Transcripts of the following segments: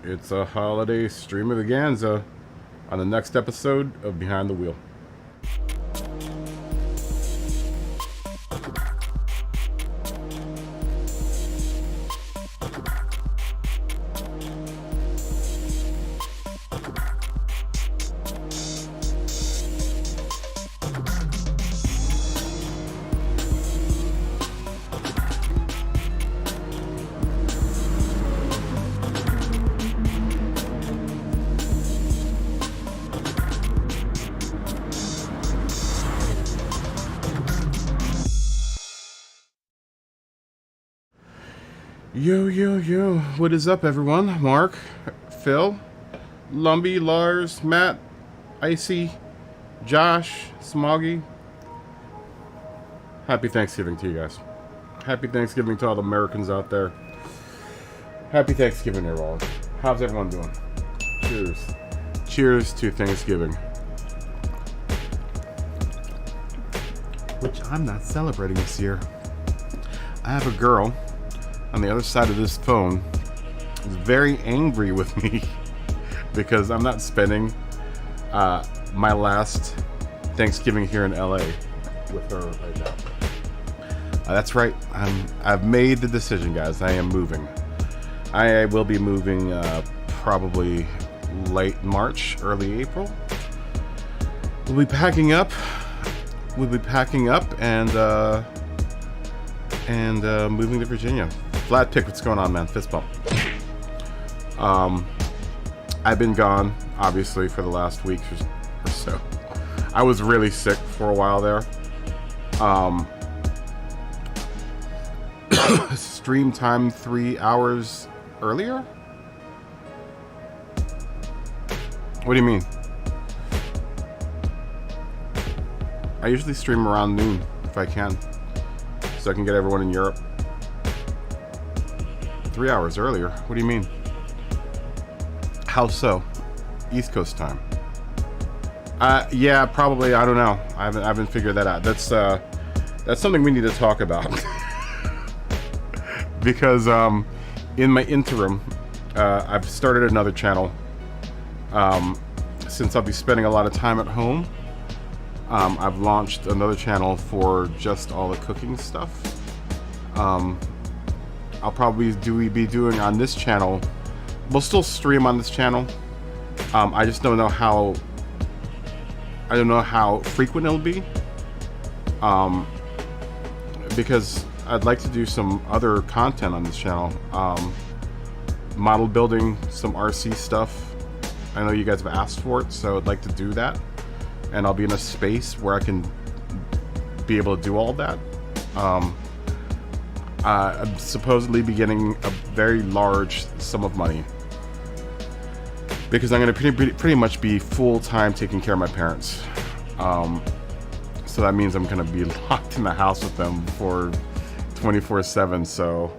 It's a holiday streamaganza on the next episode of Behind the Wheel. Yo, what is up, everyone? Mark, Phil, Lumbee, Lars, Matt, Icy, Josh, Smoggy. Happy Thanksgiving to you guys. Happy Thanksgiving to all the Americans out there. Happy Thanksgiving, everyone. How's everyone doing? Cheers. Cheers to Thanksgiving. Which I'm not celebrating this year. I have a girl on the other side of this phone is very angry with me because I'm not spending my last Thanksgiving here in LA with her right now. That's right. I've made the decision, guys. I am moving. I will be moving probably late March, early April. We'll be packing up. And moving to Virginia. Vlad Pick, what's going on, man? Fist bump. I've been gone, obviously, for the last week or so. I was really sick for a while there. Stream time 3 hours earlier? What do you mean? I usually stream around noon, if I can. So I can get everyone in Europe 3 hours earlier. What do you mean? How so? East Coast time. Yeah, probably. I don't know. I haven't figured that out. That's something we need to talk about. Because in my interim, I've started another channel. Since I'll be spending a lot of time at home, I've launched another channel for just all the cooking stuff. I'll probably be doing on this channel. We'll still stream on this channel. I just don't know how. I don't know how frequent it'll be. Because I'd like to do some other content on this channel. Model building, some RC stuff. I know you guys have asked for it, so I'd like to do that. And I'll be in a space where I can be able to do all that. I'm supposedly be getting a very large sum of money because I'm going to pretty much be full-time taking care of my parents. So that means I'm going to be locked in the house with them for 24/7. So,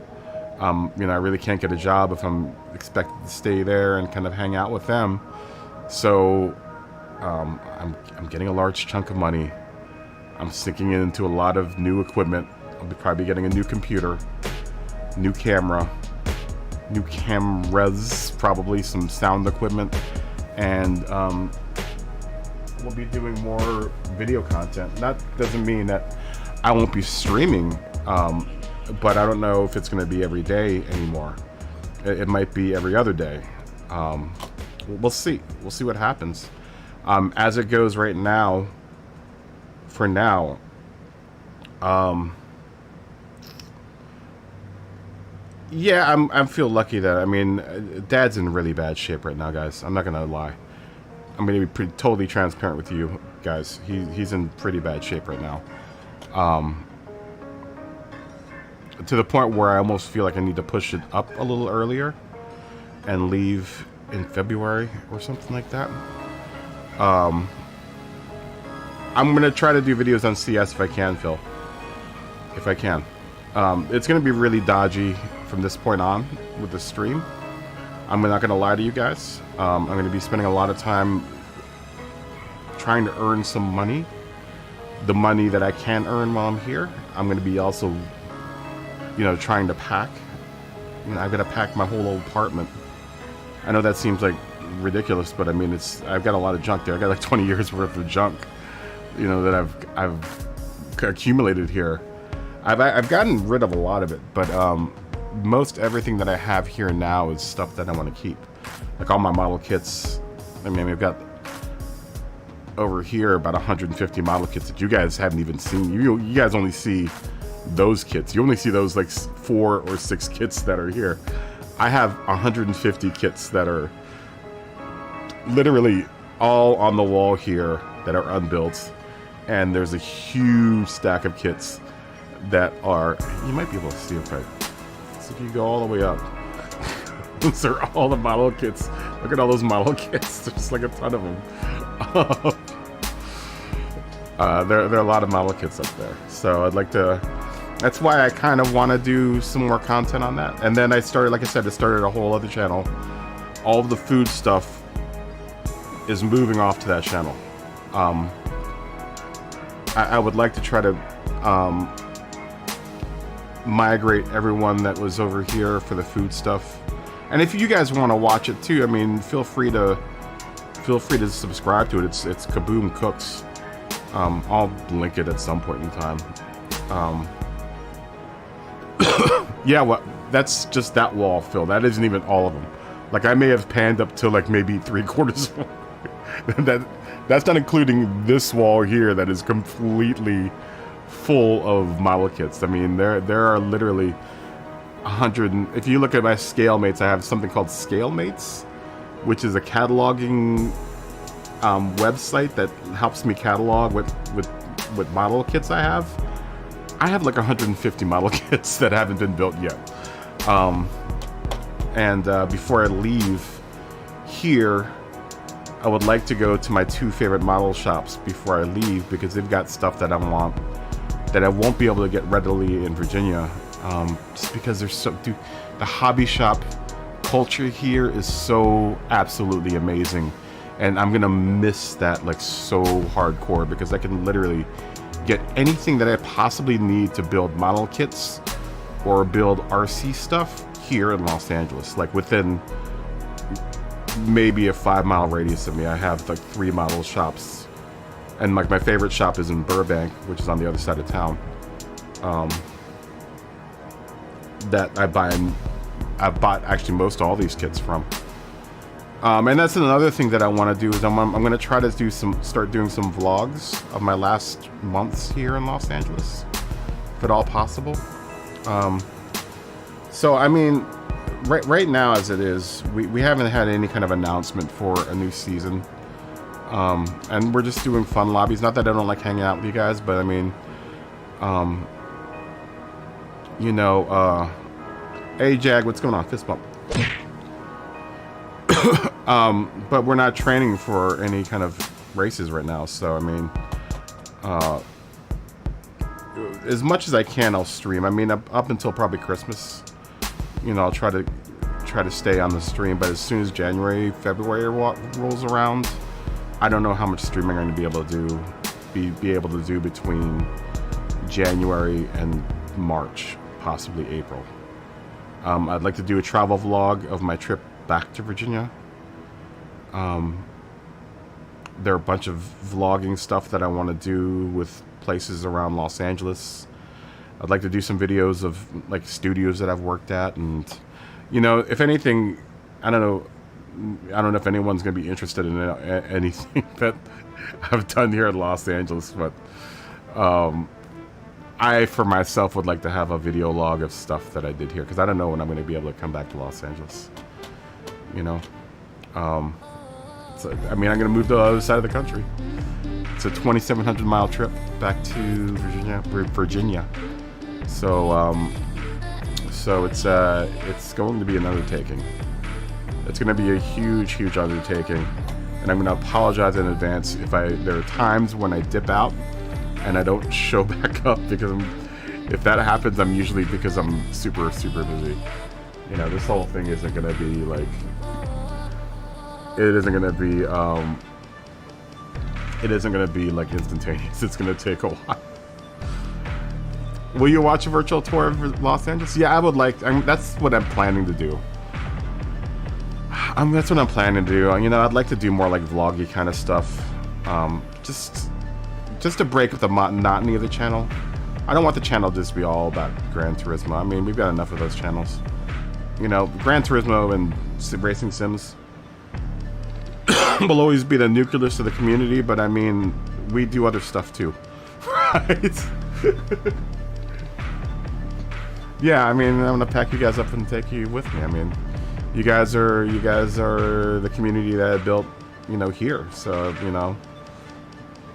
I really can't get a job if I'm expected to stay there and kind of hang out with them. So, I'm getting a large chunk of money. I'm sinking into a lot of new equipment. I'll be probably getting a new computer, new camera, new cameras, probably some sound equipment, and we'll be doing more video content. That doesn't mean that I won't be streaming, but I don't know if it's going to be every day anymore. It might be every other day. We'll see. We'll see what happens. As it goes right now, for now, yeah, I feel lucky that, Dad's in really bad shape right now, guys. I'm not gonna lie. I'm gonna be totally transparent with you guys. He's in pretty bad shape right now. To the point where I almost feel like I need to push it up a little earlier and leave in February or something like that. I'm gonna try to do videos on CS if I can, Phil. If I can. It's gonna be really dodgy from this point on with the stream. I'm not gonna lie to you guys. I'm gonna be spending a lot of time trying to earn some money. The money that I can earn while I'm here. I'm gonna be also, trying to pack. I've got to pack my whole apartment I know that seems like ridiculous, but I mean, I've got a lot of junk there. I got like 20 years worth of junk, you know, that I've accumulated here. I've gotten rid of a lot of it, but most everything that I have here now is stuff that I want to keep. Like all my model kits. I mean, we've got over here about 150 model kits that you guys haven't even seen. You guys only see those kits. You only see those like 4 or 6 kits that are here. I have 150 kits that are literally all on the wall here that are unbuilt, and there's a huge stack of kits that are, you might be able to see if if you go all the way up. Those are all the model kits. Look at all those model kits. There's like a ton of them. There are a lot of model kits up there. So I'd like to, that's why I kind of want to do some more content on that. And then I started, like I said, I started a whole other channel. All of the food stuff is moving off to that channel. I would like to try to migrate everyone that was over here for the food stuff. And if you guys want to watch it too, I mean, feel free to subscribe to it. It's Kaboom Cooks. I'll link it at some point in time. Yeah, well, that's just that wall, Phil. That isn't even all of them. Like, I may have panned up to like maybe 3/4 that's not including this wall here that is completely full of model kits. I mean, there are literally 100. If you look at my scale mates, I have something called Scale Mates, which is a cataloging website that helps me catalog what model kits I have. I have like 150 model kits that haven't been built yet. Before I leave here, I would like to go to my 2 favorite model shops before I leave, because they've got stuff that I want that I won't be able to get readily in Virginia. Just because there's the hobby shop culture here is so absolutely amazing, and I'm gonna miss that like so hardcore, because I can literally get anything that I possibly need to build model kits or build RC stuff here in Los Angeles. Like within maybe a 5-mile radius of me, I have like 3 model shops, and like my favorite shop is in Burbank, which is on the other side of town. That I bought actually most all these kits from. And that's another thing that I want to do is I'm going to try to start doing some vlogs of my last months here in Los Angeles, if at all possible. So I mean, right now as it is, we haven't had any kind of announcement for a new season, and we're just doing fun lobbies. Not that I don't like hanging out with you guys, but I mean, you know, hey Jag, what's going on? Fist bump. But we're not training for any kind of races right now, so I mean, as much as I can, I'll stream. I mean, up until probably Christmas, you know, I'll try to stay on the stream. But as soon as January, February rolls around, I don't know how much streaming I'm going to be able to be able to do between January and March, possibly April. I'd like to do a travel vlog of my trip back to Virginia. There are a bunch of vlogging stuff that I want to do with places around Los Angeles. I'd like to do some videos of like studios that I've worked at, and you know, if anything, I don't know if anyone's going to be interested in anything that I've done here in Los Angeles, but I for myself would like to have a video log of stuff that I did here, because I don't know when I'm going to be able to come back to Los Angeles, you know. So, I mean, I'm going to move to the other side of the country. It's a 2,700 mile trip back to Virginia. So, so it's going to be an undertaking. It's going to be a huge undertaking, and I'm going to apologize in advance if there are times when I dip out and I don't show back up, because if that happens, I'm usually because I'm super busy. You know, this whole thing isn't going to be like. It isn't going to be like instantaneous. It's going to take a while. Will you watch a virtual tour of Los Angeles? Yeah, I would like. That's what I'm planning to do. That's what I'm planning to do. You know, I'd like to do more like vloggy kind of stuff. Just to break up the monotony of the channel. I don't want the channel just to be all about Gran Turismo. I mean, we've got enough of those channels. You know, Gran Turismo and racing sims will always be the nucleus of the community, but I mean, we do other stuff too. Right? Yeah, I mean, I'm gonna pack you guys up and take you with me. I mean, you guys are the community that I built, you know, here. So, you know,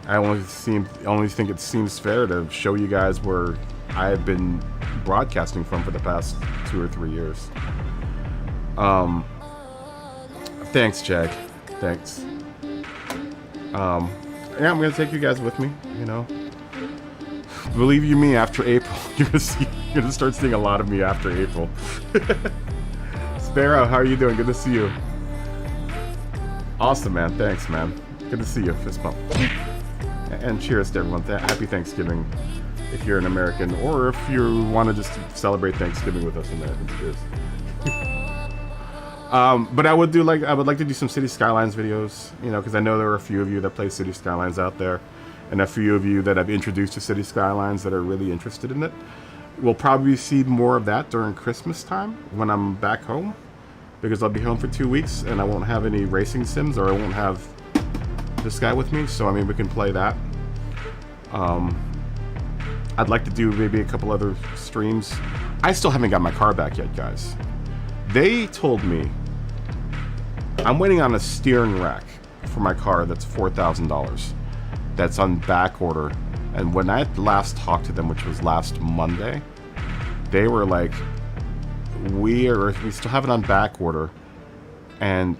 I only think it seems fair to show you guys where I have been broadcasting from for the past 2 or 3 years. Thanks, Jag. Thanks. Yeah, I'm gonna take you guys with me. You know, believe you me, after April, you're gonna start seeing a lot of me after April. Sparrow, how are you doing? Good to see you. Awesome, man. Thanks, man. Good to see you. Fist bump. And cheers to everyone. Happy Thanksgiving if you're an American, or if you want to just celebrate Thanksgiving with us Americans. Cheers. But I would like to do some City Skylines videos, you know, because I know there are a few of you that play City Skylines out there, and a few of you that I've introduced to City Skylines that are really interested in it. We'll probably see more of that during Christmas time when I'm back home, because I'll be home for 2 weeks and I won't have any racing sims, or I won't have this guy with me. So I mean, we can play that. I'd like to do maybe a couple other streams. I still haven't got my car back yet, guys. They told me I'm waiting on a steering rack for my car that's $4,000. That's on back order. And when I last talked to them, which was last Monday, they were like, we still have it on back order, and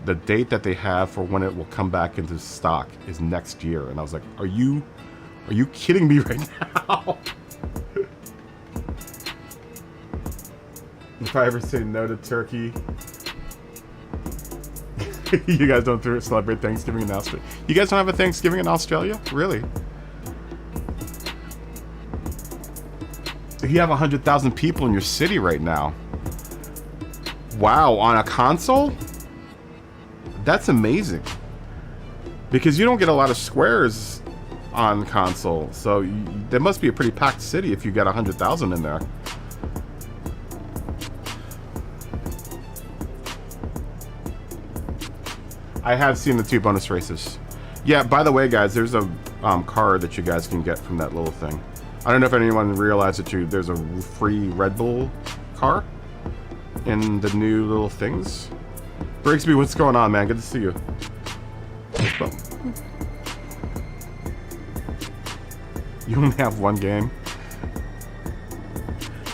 the date that they have for when it will come back into stock is next year. And I was like, are you kidding me right now? If I ever say no to turkey. You guys don't celebrate Thanksgiving in Australia? You guys don't have a Thanksgiving in Australia? Really? You have 100,000 people in your city right now. Wow, on a console? That's amazing. Because you don't get a lot of squares on console, so there must be a pretty packed city if you get 100,000 in there. I have seen the 2 bonus races. Yeah, by the way, guys, there's a car that you guys can get from that little thing. I don't know if anyone realized that there's a free Red Bull car in the new little things. Brigsby, what's going on, man? Good to see you. You only have 1 game?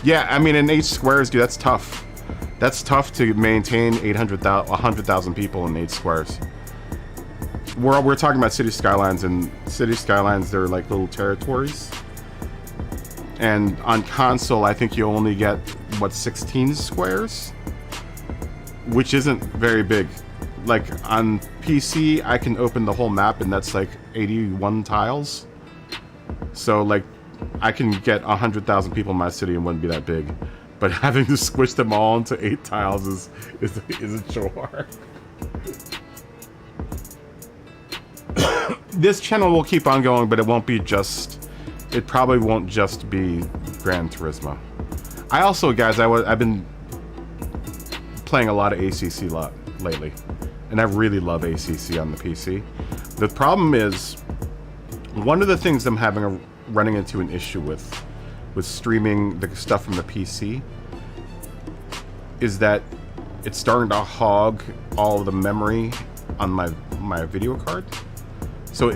Yeah, I mean, in 8 squares, dude, that's tough. That's tough to maintain 100,000 people in 8 squares. We're talking about City Skylines, and City Skylines, they're like little territories. And on console, I think you only get, what, 16 squares? Which isn't very big. Like, on PC, I can open the whole map, and that's like 81 tiles. So, like, I can get 100,000 people in my city and wouldn't be that big. But having to squish them all into 8 tiles is a chore. This channel will keep on going, but it won't be just... It probably won't just be Gran Turismo. I also, guys, I've been playing a lot of ACC lately. And I really love ACC on the PC. The problem is, one of the things I'm running into an issue with streaming the stuff from the PC is that it's starting to hog all of the memory on my video card. So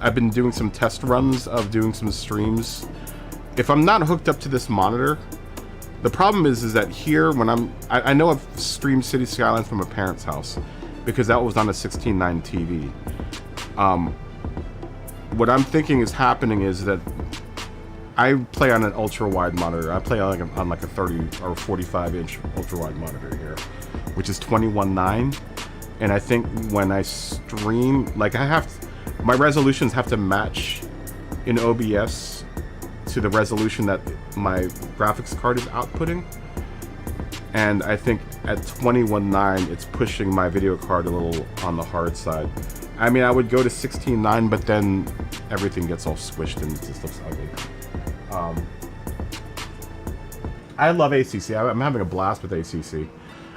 I've been doing some test runs of doing some streams. If I'm not hooked up to this monitor, the problem is that here when I know I've streamed City Skylines from a parent's house because that was on a 16:9 TV. What I'm thinking is happening is that I play on an ultra-wide monitor. I play on like a 30 or 45-inch ultra-wide monitor here, which is 21:9. And I think when I stream, like my resolutions have to match in OBS to the resolution that my graphics card is outputting. And I think at 21.9, it's pushing my video card a little on the hard side. I mean, I would go to 16.9, but then everything gets all squished and it just looks ugly. I love ACC. I'm having a blast with ACC.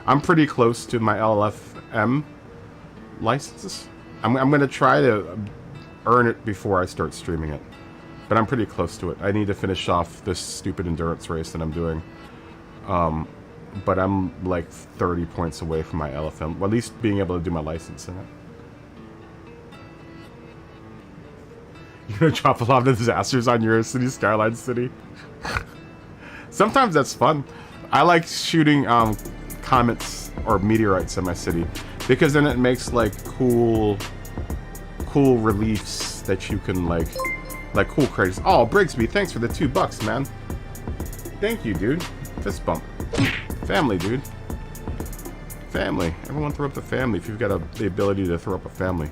I'm pretty close to my LFM licenses. I'm going to try to earn it before I start streaming it. But I'm pretty close to it. I need to finish off this stupid endurance race that I'm doing. But I'm like 30 points away from my LFM. Well, at least being able to do my license in it. You're going to drop a lot of disasters on your city, Skyline City? Sometimes that's fun. I like shooting comets or meteorites in my city. Because then it makes like cool reliefs that you can like cool craters. Oh, Brigsby, thanks for the $2, man. Thank you, dude. Fist bump. Family, dude. Family. Everyone throw up the family if you've got the ability to throw up a family.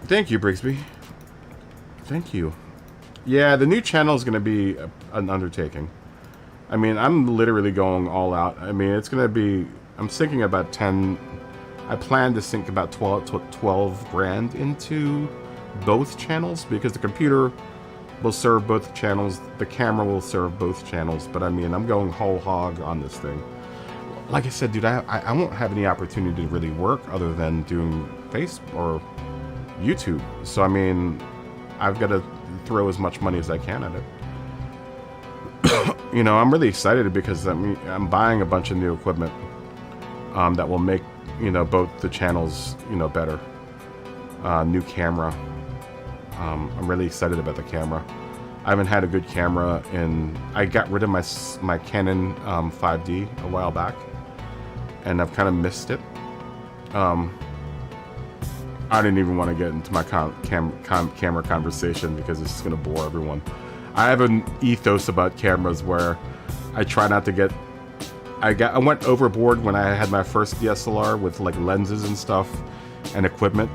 Thank you, Brigsby. Thank you. Yeah, the new channel is going to be an undertaking. I mean, I'm literally going all out. I mean, it's going to be... I'm sinking about 10... I plan to sink about 12 grand into both channels because the computer will serve both channels, the camera will serve both channels, but I mean, I'm going whole hog on this thing. Like I said, dude, I won't have any opportunity to really work other than doing Facebook or YouTube. So, I mean, I've got to throw as much money as I can at it. You know, I'm really excited because I'm buying a bunch of new equipment that will make, you know, both the channels, you know, better. New camera. I'm really excited about the camera. I haven't had a good camera I got rid of my Canon 5D a while back, and I've kind of missed it. I didn't even want to get into my camera conversation because it's just going to bore everyone. I have an ethos about cameras where I try not to get... I went overboard when I had my first DSLR with like lenses and stuff and equipment.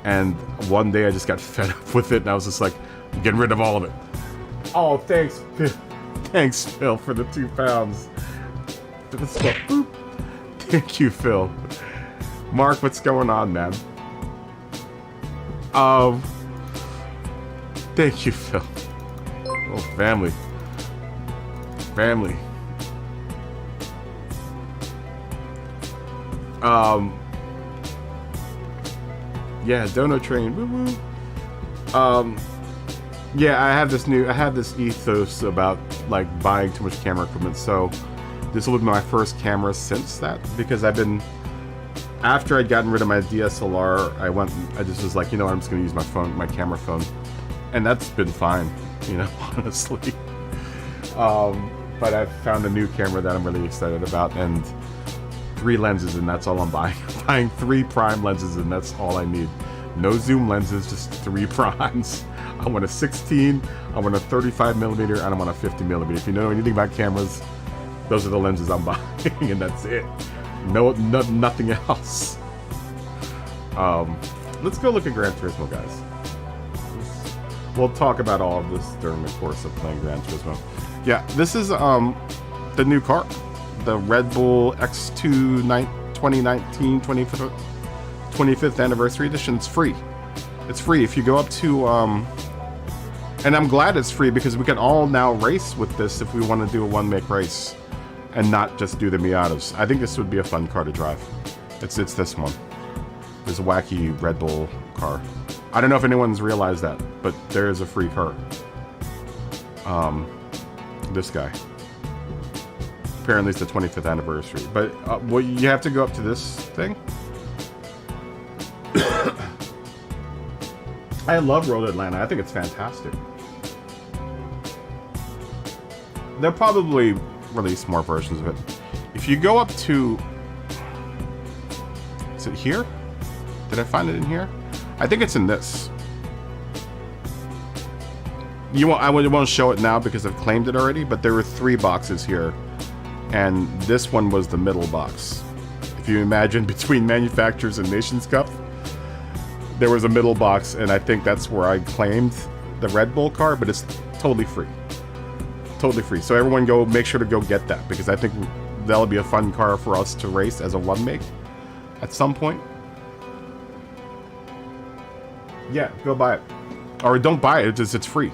And one day I just got fed up with it and I was just like, I'm getting rid of all of it. Oh, thanks, Phil. Thanks, Phil, for the £2. Thank you, Phil. Mark, what's going on, man? Thank you, Phil. Oh, family. Family. Yeah, Dono Train. Woo woo. Yeah, I have this ethos about like buying too much camera equipment. So this will be my first camera since that, because after I'd gotten rid of my DSLR, I just was like, you know what, I'm just gonna use my camera phone, and that's been fine, you know, honestly. But I've found a new camera that I'm really excited about, and 3 lenses, and that's all I'm buying. I'm buying 3 prime lenses, and that's all I need. No zoom lenses, just 3 primes. I want a 16, I want a 35mm, and I want a 50mm. If you know anything about cameras, those are the lenses I'm buying, and that's it. Nothing else. Let's go look at Gran Turismo, guys. We'll talk about all of this during the course of playing Gran Turismo. Yeah, this is the new car. The Red Bull X2 2019 25th anniversary edition. It's free. It's free. If you go up to and I'm glad it's free because we can all now race with this if we want to do a one-make race and not just do the Miatas. I think this would be a fun car to drive. It's this one. There's a wacky Red Bull car. I don't know if anyone's realized that, but there is a free car. This guy. Apparently it's the 25th anniversary. But well, you have to go up to this thing. I love Road Atlanta. I think it's fantastic. They'll probably release more versions of it. If you go up to... Is it here? Did I find it in here? I think it's in this. I won't show it now because I've claimed it already, but there were 3 boxes here. And this one was the middle box. If you imagine between Manufacturers and Nations Cup, there was a middle box, and I think that's where I claimed the Red Bull car, but it's totally free. totally free. So everyone go, make sure to go get that, because I think that'll be a fun car for us to race as a one make at some point. Yeah, go buy it. Or don't buy it, it's free.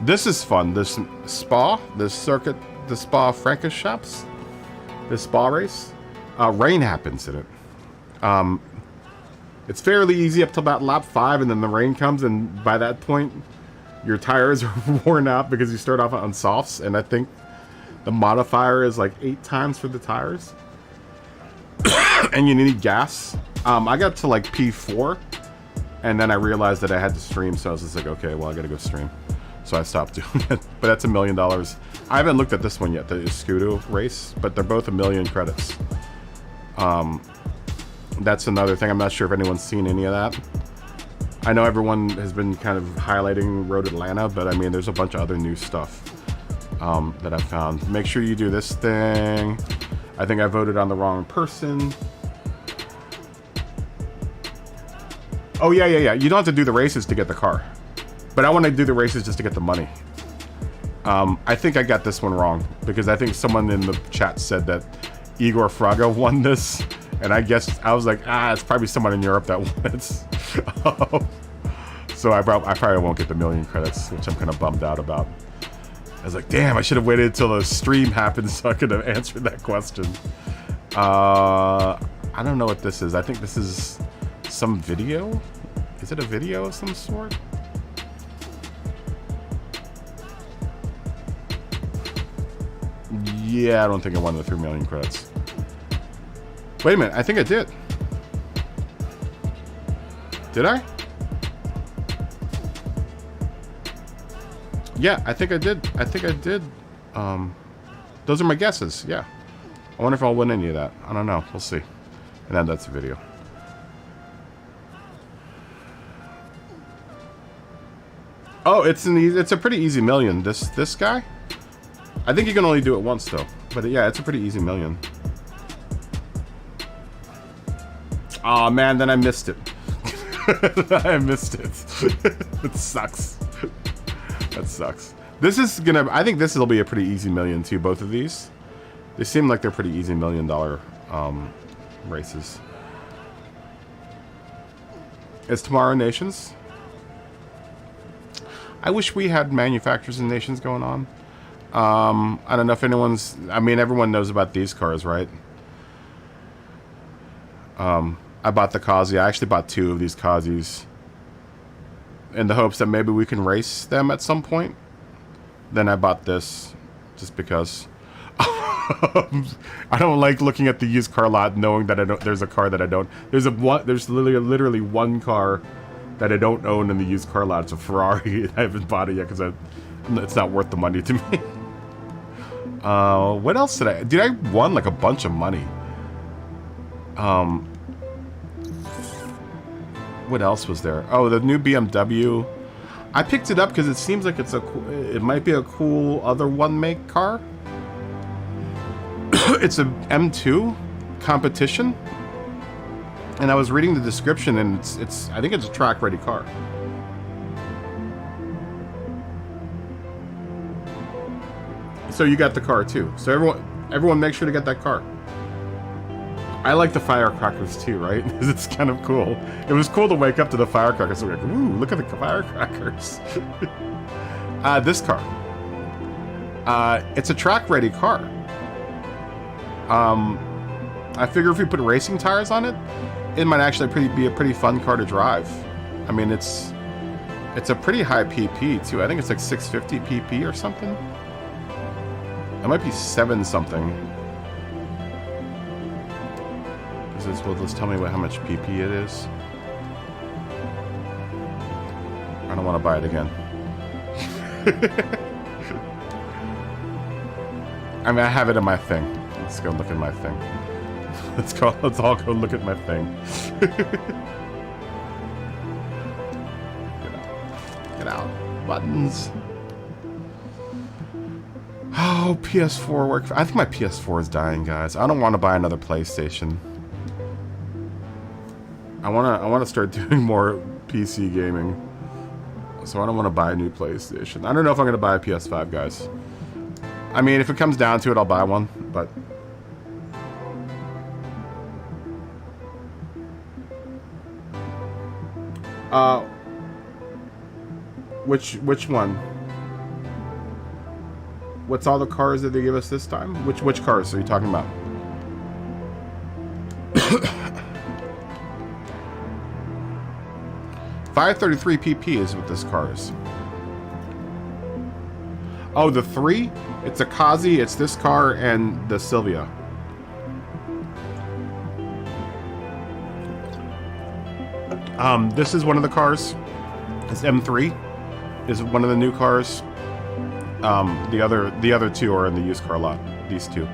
This is fun. This Spa, this circuit, the Spa Francorchamps, this Spa race. Rain happens in it. It's fairly easy up to about lap 5, and then the rain comes, and by that point, your tires are worn out because you start off on softs, and I think the modifier is like 8 times for the tires. And you need gas. I got to like P4, and then I realized that I had to stream, so I was just like, okay, well, I gotta go stream. So I stopped doing it. But that's $1 million. I haven't looked at this one yet, the Scudo race, but they're both 1 million credits. That's another thing. I'm not sure if anyone's seen any of that. I know everyone has been kind of highlighting Road Atlanta, but I mean, there's a bunch of other new stuff that I've found. Make sure you do this thing. I think I voted on the wrong person. Oh, yeah. You don't have to do the races to get the car. But I want to do the races just to get the money. I think I got this one wrong, because I think someone in the chat said that Igor Fraga won this. And I guess, I was like, it's probably someone in Europe that won it. So I probably won't get the 1 million credits, which I'm kind of bummed out about. I was like, damn, I should have waited until the stream happened so I could have answered that question. I don't know what this is. I think this is some video. Is it a video of some sort? Yeah, I don't think I won the 3 million credits. Wait a minute, I think I did. Did I? Yeah, I think I did. Those are my guesses, yeah. I wonder if I'll win any of that. I don't know, we'll see. And then that's the video. Oh, it's a pretty easy million. This guy? I think you can only do it once though. But yeah, it's a pretty easy million. Aw, man, then I missed it. I missed it. It sucks. That sucks. This is gonna... I think this will be a pretty easy million too, both of these. They seem like they're pretty easy $1 million races. It's Tomorrow Nations. I wish we had Manufacturers and Nations going on. I don't know if anyone's... I mean, everyone knows about these cars, right? I bought the Kazi. I actually bought 2 of these Kazis in the hopes that maybe we can race them at some point. Then I bought this just because. I don't like looking at the used car lot knowing that there's a car that I don't. There's literally one car that I don't own in the used car lot. It's a Ferrari. I haven't bought it yet because it's not worth the money to me. What else did I? I won like a bunch of money. What else was there? Oh, the new BMW. I picked it up because it seems like it might be a cool other one-make car. It's a M2 competition, and I was reading the description, and I think it's a track-ready car. So you got the car too. So everyone, make sure to get that car. I like the firecrackers too, right? It's kind of cool. It was cool to wake up to the firecrackers. So we're like, ooh, look at the firecrackers. This car. It's a track-ready car. I figure if we put racing tires on it, it might actually be a pretty fun car to drive. I mean, it's a pretty high PP too. I think it's like 650 PP or something. It might be 7 something. Will this tell me how much PP it is? I don't want to buy it again. I mean, I have it in my thing. Let's go look at my thing. Let's all go look at my thing. Get out. Buttons. Oh, PS4 work. I think my PS4 is dying, guys. I don't want to buy another PlayStation. I want to start doing more PC gaming. So I don't want to buy a new PlayStation. I don't know if I'm going to buy a PS5, guys. I mean, if it comes down to it, I'll buy one, but... Which one? What's all the cars that they give us this time? Which cars are you talking about? $533 PP is what this car is. Oh, the 3? It's a Kazi, it's this car, and the Silvia. This is one of the cars. This M3 is one of the new cars. The other two are in the used car lot. These two.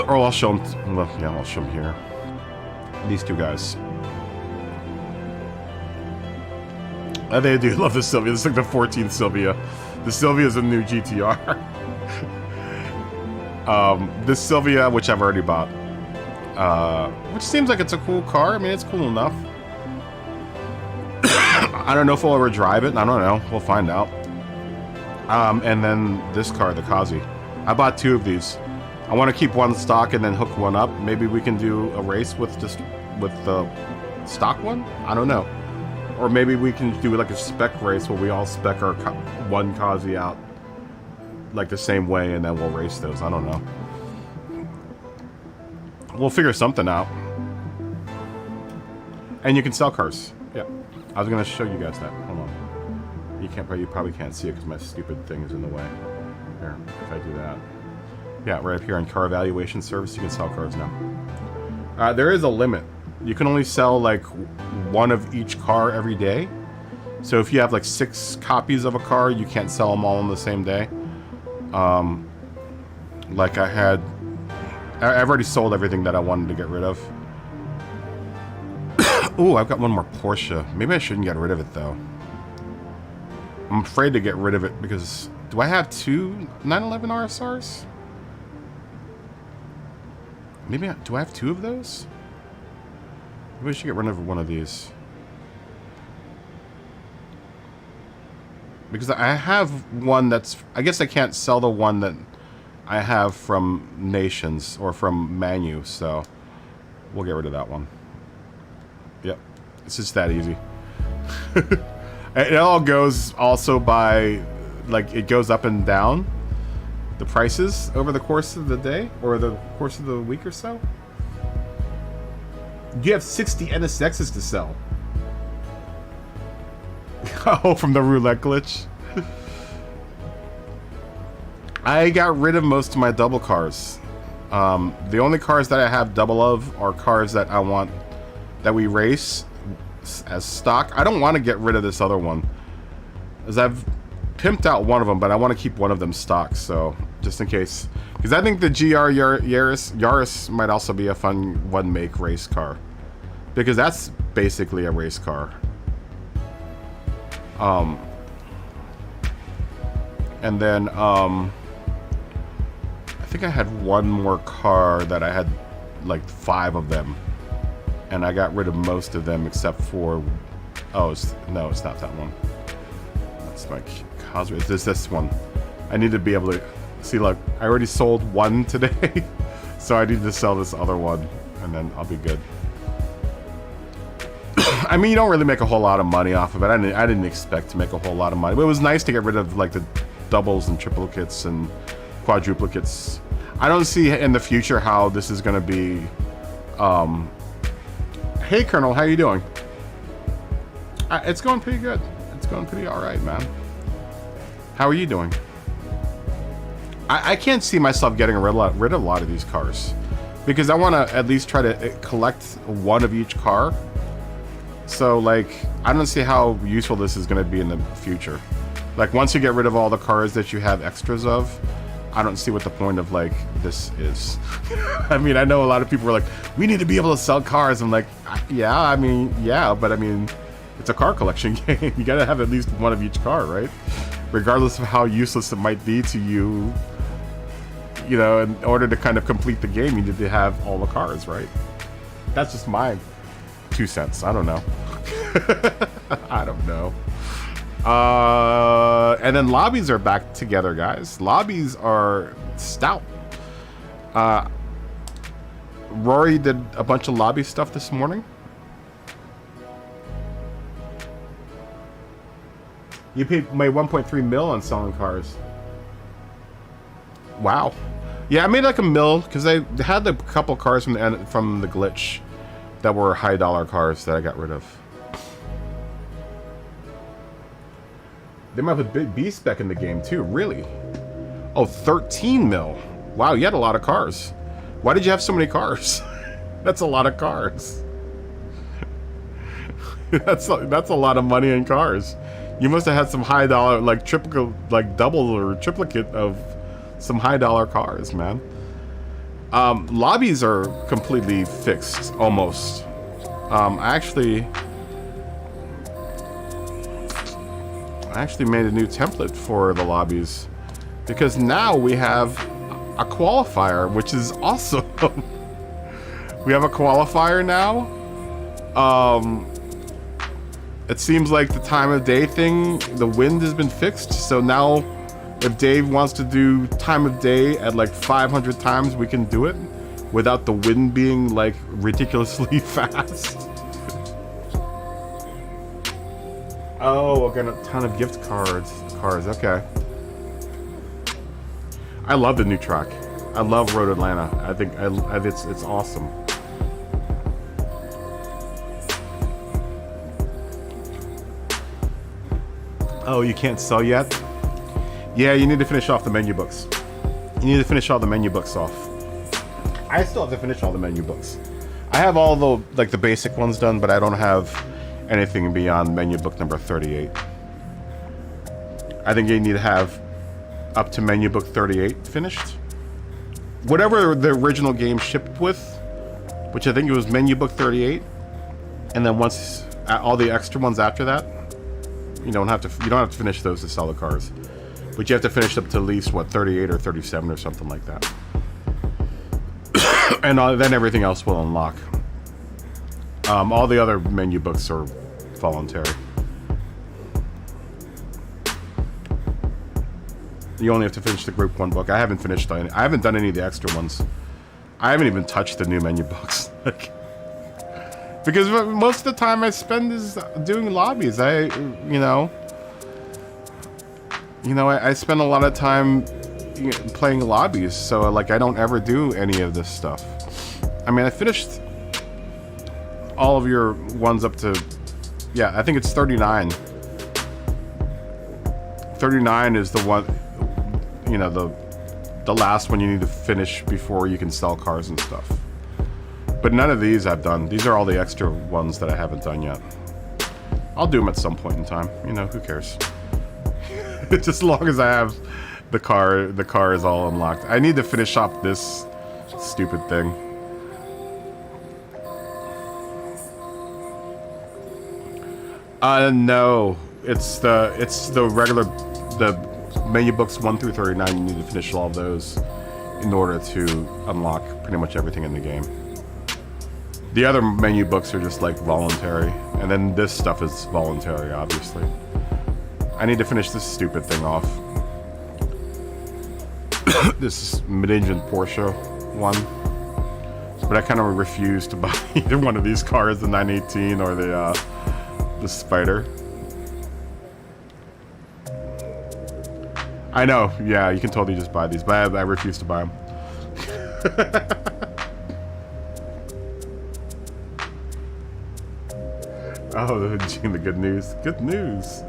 Or I'll show them. Well, yeah, I'll show them here. These two guys. They do love the Silvia. This is like the 14th Silvia. The Silvia is a new GTR. This Silvia, which I've already bought. Which seems like it's a cool car. I mean, it's cool enough. I don't know if I'll ever drive it. I don't know. We'll find out. And then this car, the Kazi. I bought 2 of these. I want to keep one stock and then hook one up. Maybe we can do a race with the stock one. I don't know. Or maybe we can do like a spec race where we all spec our one Kazi out like the same way, and then we'll race those. I don't know. We'll figure something out. And you can sell cars. Yeah. I was gonna show you guys that. Hold on. You probably can't see it because my stupid thing is in the way. Here, if I do that. Yeah, right up here on car evaluation service, you can sell cars now. There is a limit. You can only sell like one of each car every day. So if you have like 6 copies of a car, you can't sell them all on the same day. Like I've already sold everything that I wanted to get rid of. Ooh, I've got one more Porsche. Maybe I shouldn't get rid of it though. I'm afraid to get rid of it because... Do I have 2 911 RSRs? Maybe do I have 2 of those? Maybe I should get rid of one of these. Because I have one that's... I guess I can't sell the one that I have from Nations or from Manu, so we'll get rid of that one. Yep. It's just that easy. It all goes also by... Like, it goes up and down, the prices, over the course of the day, or the course of the week or so. You have 60 NSXs to sell. Oh, from the roulette glitch. I got rid of most of my double cars. The only cars that I have double of are cars that I want, that we race as stock. I don't want to get rid of this other one, as I've pimped out one of them, but I want to keep one of them stock, so just in case. Because I think the GR Yaris might also be a fun one-make race car. Because that's basically a race car. And then, I think I had one more car that I had like 5 of them. And I got rid of most of them except for... Oh, no, it's not that one. That's my Cosmo. It's this one. I need to be able to... See, look, I already sold one today. So I need to sell this other one. And then I'll be good. I mean, you don't really make a whole lot of money off of it. I didn't expect to make a whole lot of money. But it was nice to get rid of, like, the doubles and triplicates and quadruplicates. I don't see in the future how this is going to be... Hey, Colonel, how you doing? It's going pretty good. It's going pretty alright, man. How are you doing? I can't see myself getting rid of a lot of these cars. Because I want to at least try to collect one of each car. So, like, I don't see how useful this is going to be in the future. Like, once you get rid of all the cars that you have extras of, I don't see what the point of, like, this is. I mean, I know a lot of people are like, we need to be able to sell cars. I'm like, yeah, I mean, yeah, but I mean, it's a car collection game. You gotta have at least one of each car, right? Regardless of how useless it might be to you, you know, in order to kind of complete the game, you need to have all the cars, right? That's just my 2 cents. I don't know. I don't know. And then lobbies are back together, guys. Lobbies are stout. Rory did a bunch of lobby stuff this morning. You made 1.3 mil on selling cars. Wow. Yeah, I made like a mil because I had a couple cars from the glitch that were high dollar cars that I got rid of. They might have a big B spec in the game too. Really? Oh, 13 mil. Wow, you had a lot of cars. Why did you have so many cars? That's a lot of cars. That's a lot of money in cars. You must have had some high dollar, like triple, like double or triplicate of some high dollar cars, man. Lobbies are completely fixed, almost. I actually made a new template for the lobbies because now we have a qualifier, which is awesome. We have a qualifier now. It seems like the time of day thing, the wind has been fixed. So now if Dave wants to do time of day at like 500 times, we can do it without the wind being like ridiculously fast. Oh, I got a ton of gift cards. Okay. I love the new track. I love Road Atlanta. I think it's awesome. Oh, you can't sell yet? Yeah, you need to finish off the menu books. You need to finish all the menu books off. I still have to finish all the menu books. I have all the like the basic ones done, but I don't have anything beyond menu book number 38. I think you need to have up to menu book 38 finished. Whatever the original game shipped with, which I think it was menu book 38, and then once all the extra ones after that, you don't have to finish those to sell the cars, but you have to finish up to at least what 38 or 37 or something like that, and then everything else will unlock. All the other menu books are voluntary. You only have to finish the group 1 book. I haven't finished any. I haven't done any of the extra ones. I haven't even touched the new menu books. Because most of the time I spend is doing lobbies. I spend a lot of time playing lobbies, so like I don't ever do any of this stuff. I mean, I finished all of your ones up to, yeah, I think it's 39. 39 is the one, the last one you need to finish before you can sell cars and stuff. But none of these I've done. These are all the extra ones that I haven't done yet. I'll do them at some point in time. Who cares? Just as long as I have the car is all unlocked. I need to finish up this stupid thing. No. It's the regular, the menu books 1 through 39. You need to finish all of those in order to unlock pretty much everything in the game. The other menu books are just like voluntary, and then this stuff is voluntary, obviously. I need to finish this stupid thing off. This mid-engine Porsche one, but I kind of refuse to buy either one of these cars, the 918 or the Spider. I know, yeah, you can totally just buy these, but I refuse to buy them. Oh, Gene, the good news. Good news.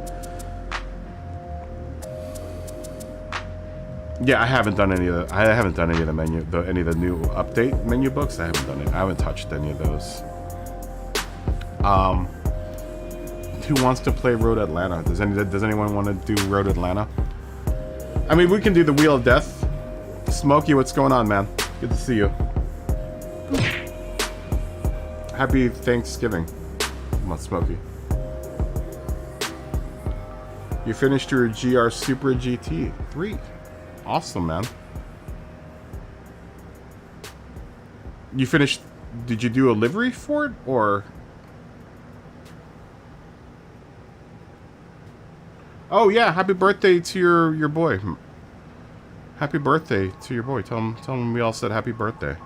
Yeah, I haven't done any of the. I haven't done any of the menu, any of the new update menu books. I haven't done it. I haven't touched any of those. Who wants to play Road Atlanta? Does anyone want to do Road Atlanta? I mean, we can do the Wheel of Death. Smokey, what's going on, man? Good to see you. Happy Thanksgiving. Come on, Smokey. You finished your GR Super GT 3. Awesome, man. You finished... Did you do a livery for it, or... Oh yeah, happy birthday to your boy. Happy birthday to your boy. Tell him we all said happy birthday.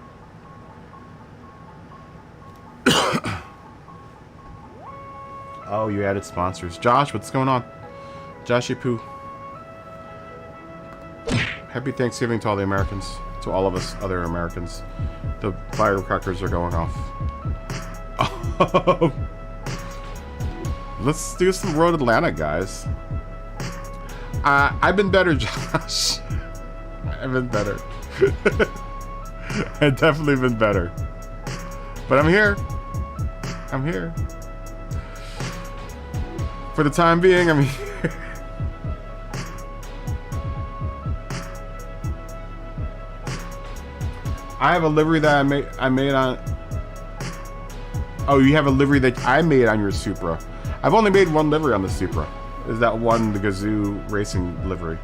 Oh, you added sponsors. Josh, what's going on? Joshy Poo. Happy Thanksgiving to all the Americans. To all of us other Americans. The firecrackers are going off. Let's do some Road Atlanta, guys. I've been better, Josh. I've been better. I've definitely been better. But I'm here. I'm here. For the time being, I'm here. I have a livery that I made on... Oh, you have a livery that I made on your Supra. I've only made one livery on the Supra. Is that one, the Gazoo Racing livery.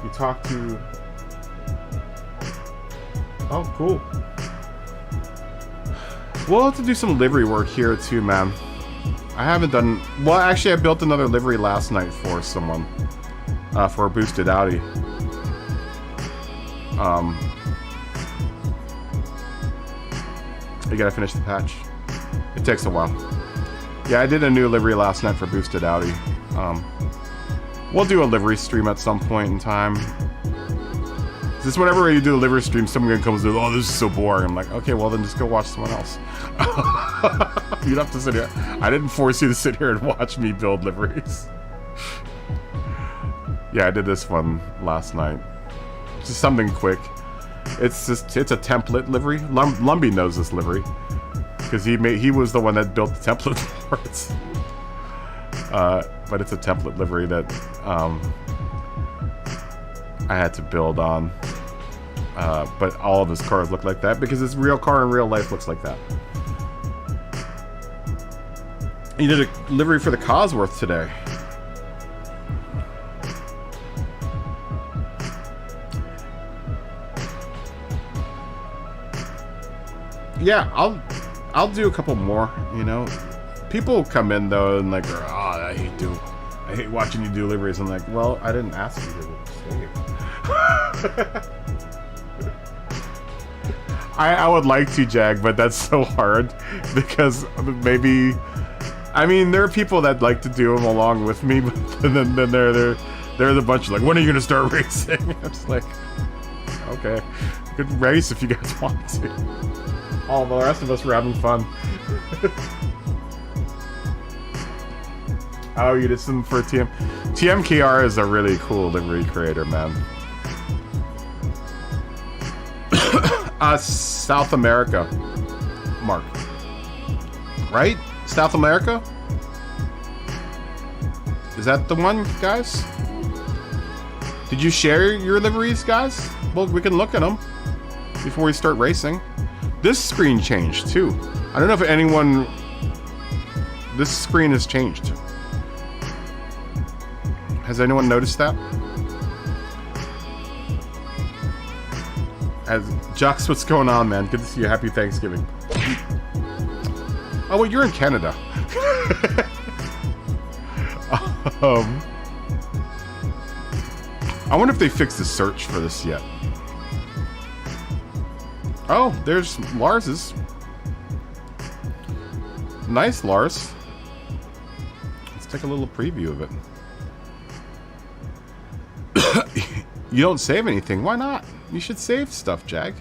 You talk to... Oh, cool. We'll have to do some livery work here too, man. I haven't done... Well, actually, I built another livery last night for someone. For a boosted Audi. You gotta finish the patch. It takes a while. Yeah, I did a new livery last night for boosted Audi. We'll do a livery stream at some point in time. Just whenever you do a livery stream, someone comes with, oh, this is so boring. I'm like, okay, well then just go watch someone else. You'd have to sit here. I didn't force you to sit here and watch me build liveries. Yeah, I did this one last night. Just something quick. It's a template livery. Lumbee knows this livery because he was the one that built the template for it. But it's a template livery that I had to build on. But all of his cars look like that because his real car in real life looks like that. He did a livery for the Cosworth today. Yeah, I'll do a couple more, you know. People come in though and like, oh, I hate watching you do liveries. I'm like, well, I didn't ask you to save. I would like to, Jag, but that's so hard because maybe, I mean, there are people that like to do them along with me, but then they're the bunch of like, when are you gonna start racing? It's like, okay, good race if you guys want to. All the rest of us are having fun. Oh, you did some for TM. TMKR is a really cool livery creator, man. South America, Mark. Right? South America? Is that the one, guys? Did you share your liveries, guys? Well, we can look at them before we start racing. This screen changed too. I don't know if anyone... This screen has changed. Has anyone noticed that? Jux, what's going on, man? Good to see you. Happy Thanksgiving. Oh, well, you're in Canada. I wonder if they fixed the search for this yet. Oh, there's Lars's. Nice, Lars. Let's take a little preview of it. You don't save anything. Why not? You should save stuff, Jag.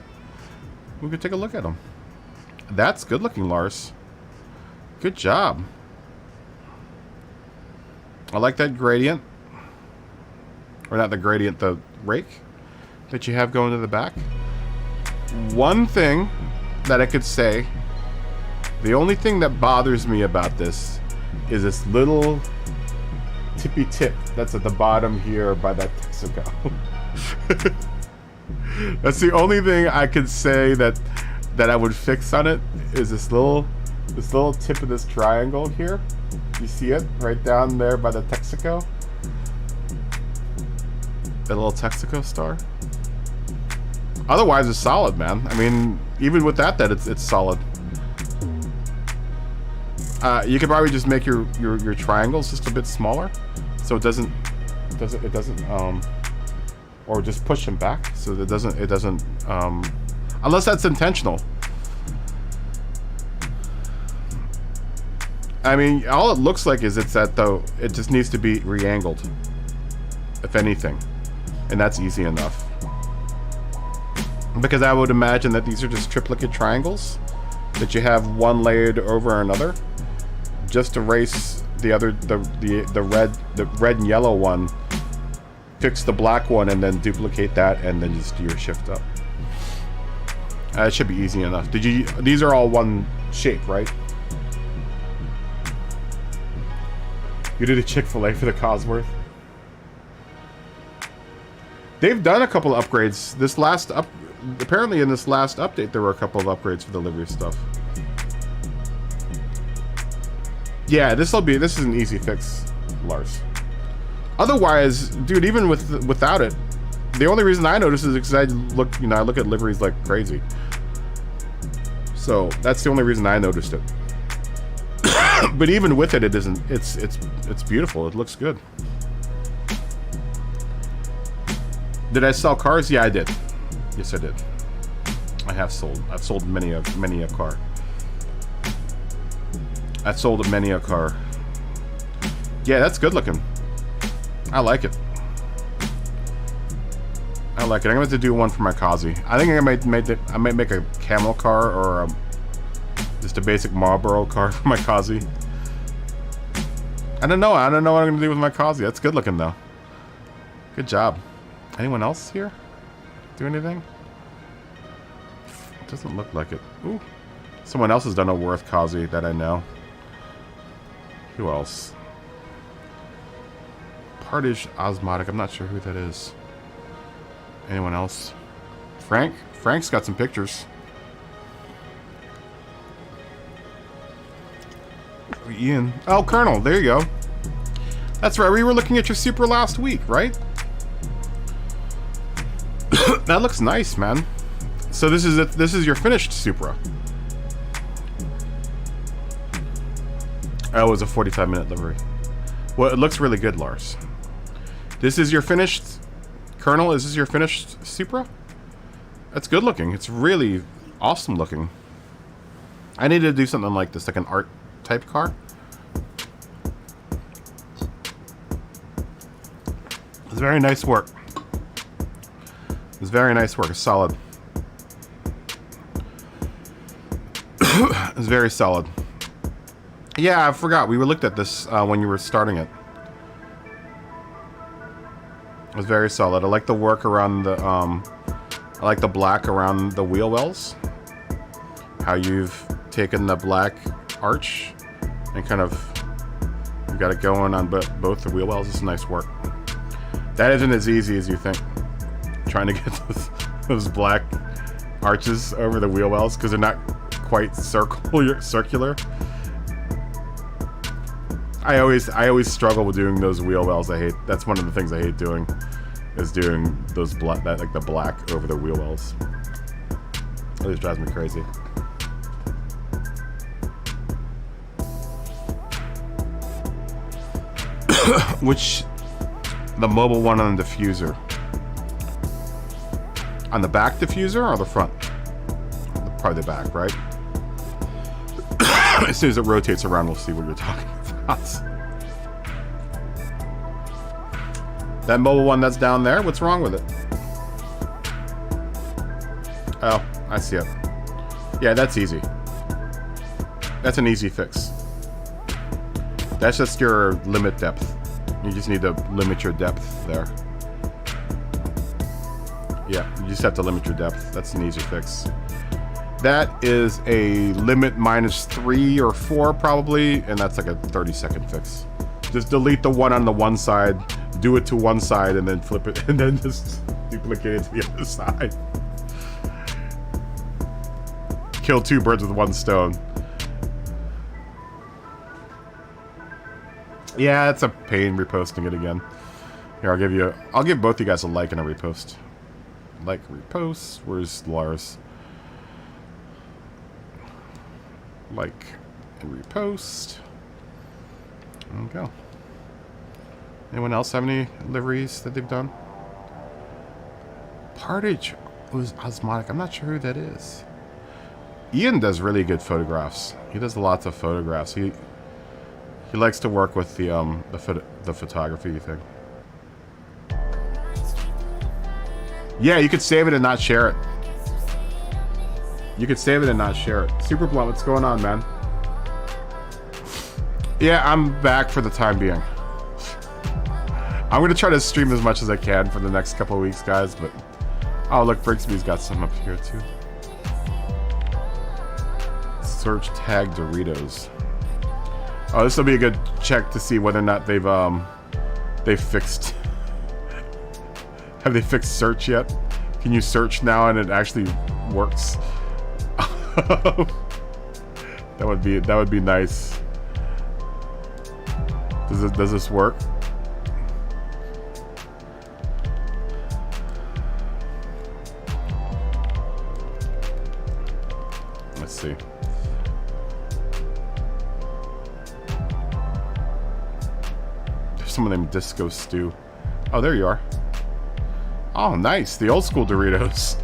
We could take a look at them. That's good looking, Lars. Good job. I like that gradient. Or not the gradient, the rake that you have going to the back. One thing that I could say, the only thing that bothers me about this is this little tippy tip that's at the bottom here by that Texaco. That's the only thing I could say that I would fix on it, is this little tip of this triangle here. You see it right down there by the Texaco? That little Texaco star. Otherwise, it's solid, man. I mean, even with that it's solid. You could probably just make your triangles just a bit smaller, so it doesn't or just push them back so that it doesn't unless that's intentional. I mean, all it looks like is it just needs to be re-angled, if anything, and that's easy enough. Because I would imagine that these are just triplicate triangles that you have one layered over another. Just erase the other, the red and yellow one, fix the black one, and then duplicate that, and then just do your shift up. It should be easy enough. These are all one shape, right? You did a Chick-fil-A for the Cosworth. They've done a couple of upgrades. Apparently in this last update, there were a couple of upgrades for the livery stuff. Yeah, this is an easy fix, Lars. Otherwise, dude, even without it, the only reason I notice is because I look at liveries like crazy. So that's the only reason I noticed it. But even with it, it's beautiful. It looks good. Did I sell cars? Yeah, I did. Yes, I did. I've sold many a car. I've sold many a car. Yeah, that's good looking. I like it. I like it. I'm going to do one for my Kazi. I think I might make a camel car or just a basic Marlboro car for my Kazi. I don't know what I'm going to do with my Kazi. That's good looking though. Good job. Anyone else here do anything? It doesn't look like it. Ooh. Someone else has done a Worth Kazi that I know. Who else? Partish Osmotic. I'm not sure who that is. Anyone else? Frank? Frank's got some pictures. Ian. Oh, Colonel. There you go. That's right. We were looking at your Supra last week, right? That looks nice, man. So this is it. This is your finished Supra. Oh, it was a 45-minute livery. Well, it looks really good, Lars. This is your finished... Colonel, is this your finished Supra? That's good looking. It's really awesome looking. I need to do something like this, like an art type car. It's very nice work. It's very nice work. It's solid. It's very solid. Yeah, I forgot. We looked at this when you were starting it. It was very solid. I like the work around the I like the black around the wheel wells. How you've taken the black arch and kind of you got it going on both the wheel wells. It's nice work. That isn't as easy as you think. Trying to get those black arches over the wheel wells because they're not quite circular. I always struggle with doing those wheel wells. That's one of the things I hate doing, is doing those like the black over the wheel wells. It always drives me crazy. Which, the mobile one on the diffuser? On the back diffuser or the front? Probably the back, right? As soon as it rotates around, we'll see what you're talking about. That mobile one that's down there, what's wrong with it? Oh, I see it. Yeah, that's easy. That's an easy fix. That's just your limit depth. You just need to limit your depth there. Yeah, you just have to limit your depth. That's an easy fix. That is a limit -3 or 4 probably, and that's like a 30-second fix. Just delete the one on the one side, do it to one side, and then flip it, and then just duplicate it to the other side. Kill two birds with one stone. Yeah, it's a pain reposting it again. Here, I'll give both you guys a like and a repost. Like, repost. Where's Lars? Like And repost. There we go. Anyone else have any liveries that they've done? Partage was Osmotic. I'm not sure who that is. Ian does really good photographs. He does lots of photographs. He likes to work with the photography thing. Yeah, you could save it and not share it. You could save it and not share it. Super Blunt, what's going on, man? Yeah, I'm back for the time being. I'm gonna try to stream as much as I can for the next couple of weeks, guys, but... Oh, look, Brixby's got some up here, too. Search tag Doritos. Oh, this will be a good check to see whether or not they've fixed... Have they fixed search yet? Can you search now and it actually works? That would be nice. Does this work? Let's see. There's someone named Disco Stew. Oh, there you are. Oh, nice. The old school Doritos.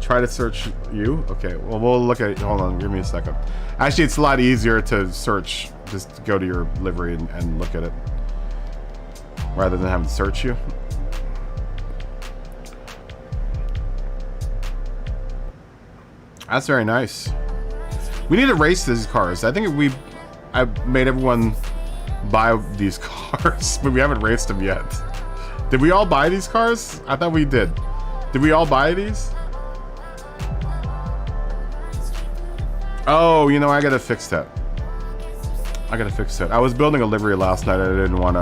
Try to search you? Okay, well, we'll look at it. Hold on, give me a second. Actually, it's a lot easier to search. Just go to your livery and look at it. Rather than having to search you. That's very nice. We need to race these cars. I think I've made everyone buy these cars, but we haven't raced them yet. Did we all buy these cars? I thought we did. Did we all buy these? Oh, you know, I gotta fix that. I was building a livery last night. I didn't want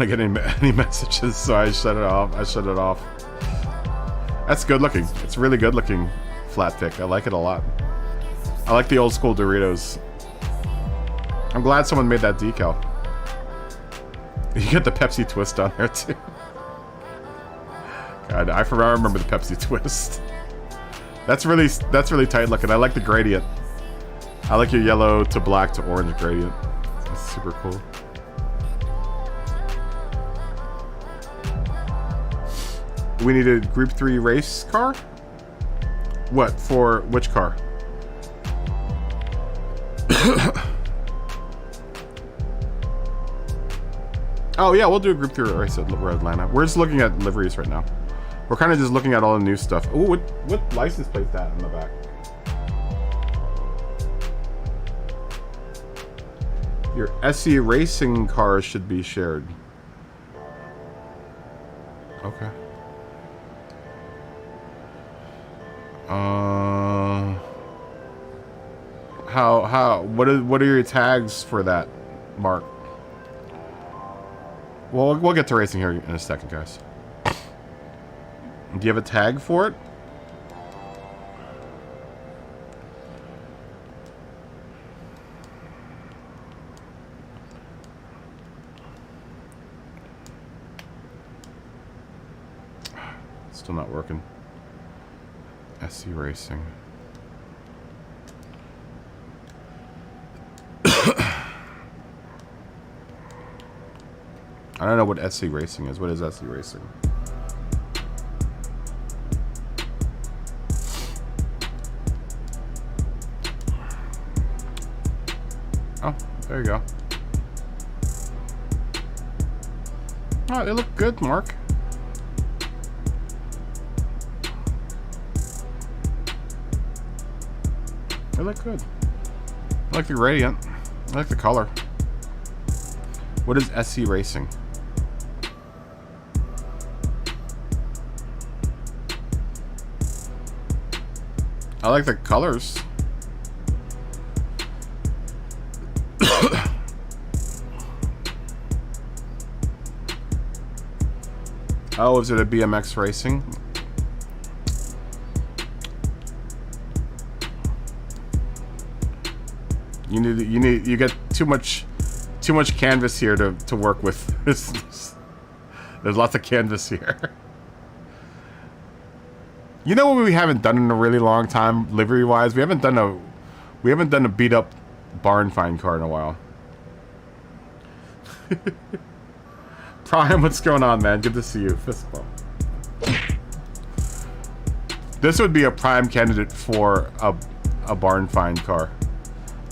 to get any messages, so I shut it off. That's good looking. It's really good looking flat pick. I like it a lot. I like the old school Doritos. I'm glad someone made that decal. You get the Pepsi twist on there too. God, I remember the Pepsi twist. That's really tight looking. I like the gradient. I like your yellow to black to orange gradient. That's super cool. We need a Group 3 race car? What, for which car? Oh yeah, we'll do a Group 3 race at Atlanta. We're just looking at liveries right now. We're kind of just looking at all the new stuff. Ooh, what license plate is that on the back? Your SE racing cars should be shared. Okay. What are your tags for that, Mark? Well, we'll get to racing here in a second, guys. Do you have a tag for it? Still not working. SC Racing. I don't know what SC Racing is. What is SC Racing? Oh, there you go. Oh, they look good, Mark. They look good. I like the gradient. I like the color. What is SC Racing? I like the colors. Oh, is it a BMX racing? You get too much canvas here to work with. There's lots of canvas here. You know what we haven't done in a really long time, livery-wise? We haven't done a beat-up barn find car in a while. Prime, what's going on, man? Good to see you. Fist bump. This would be a prime candidate for a barn find car.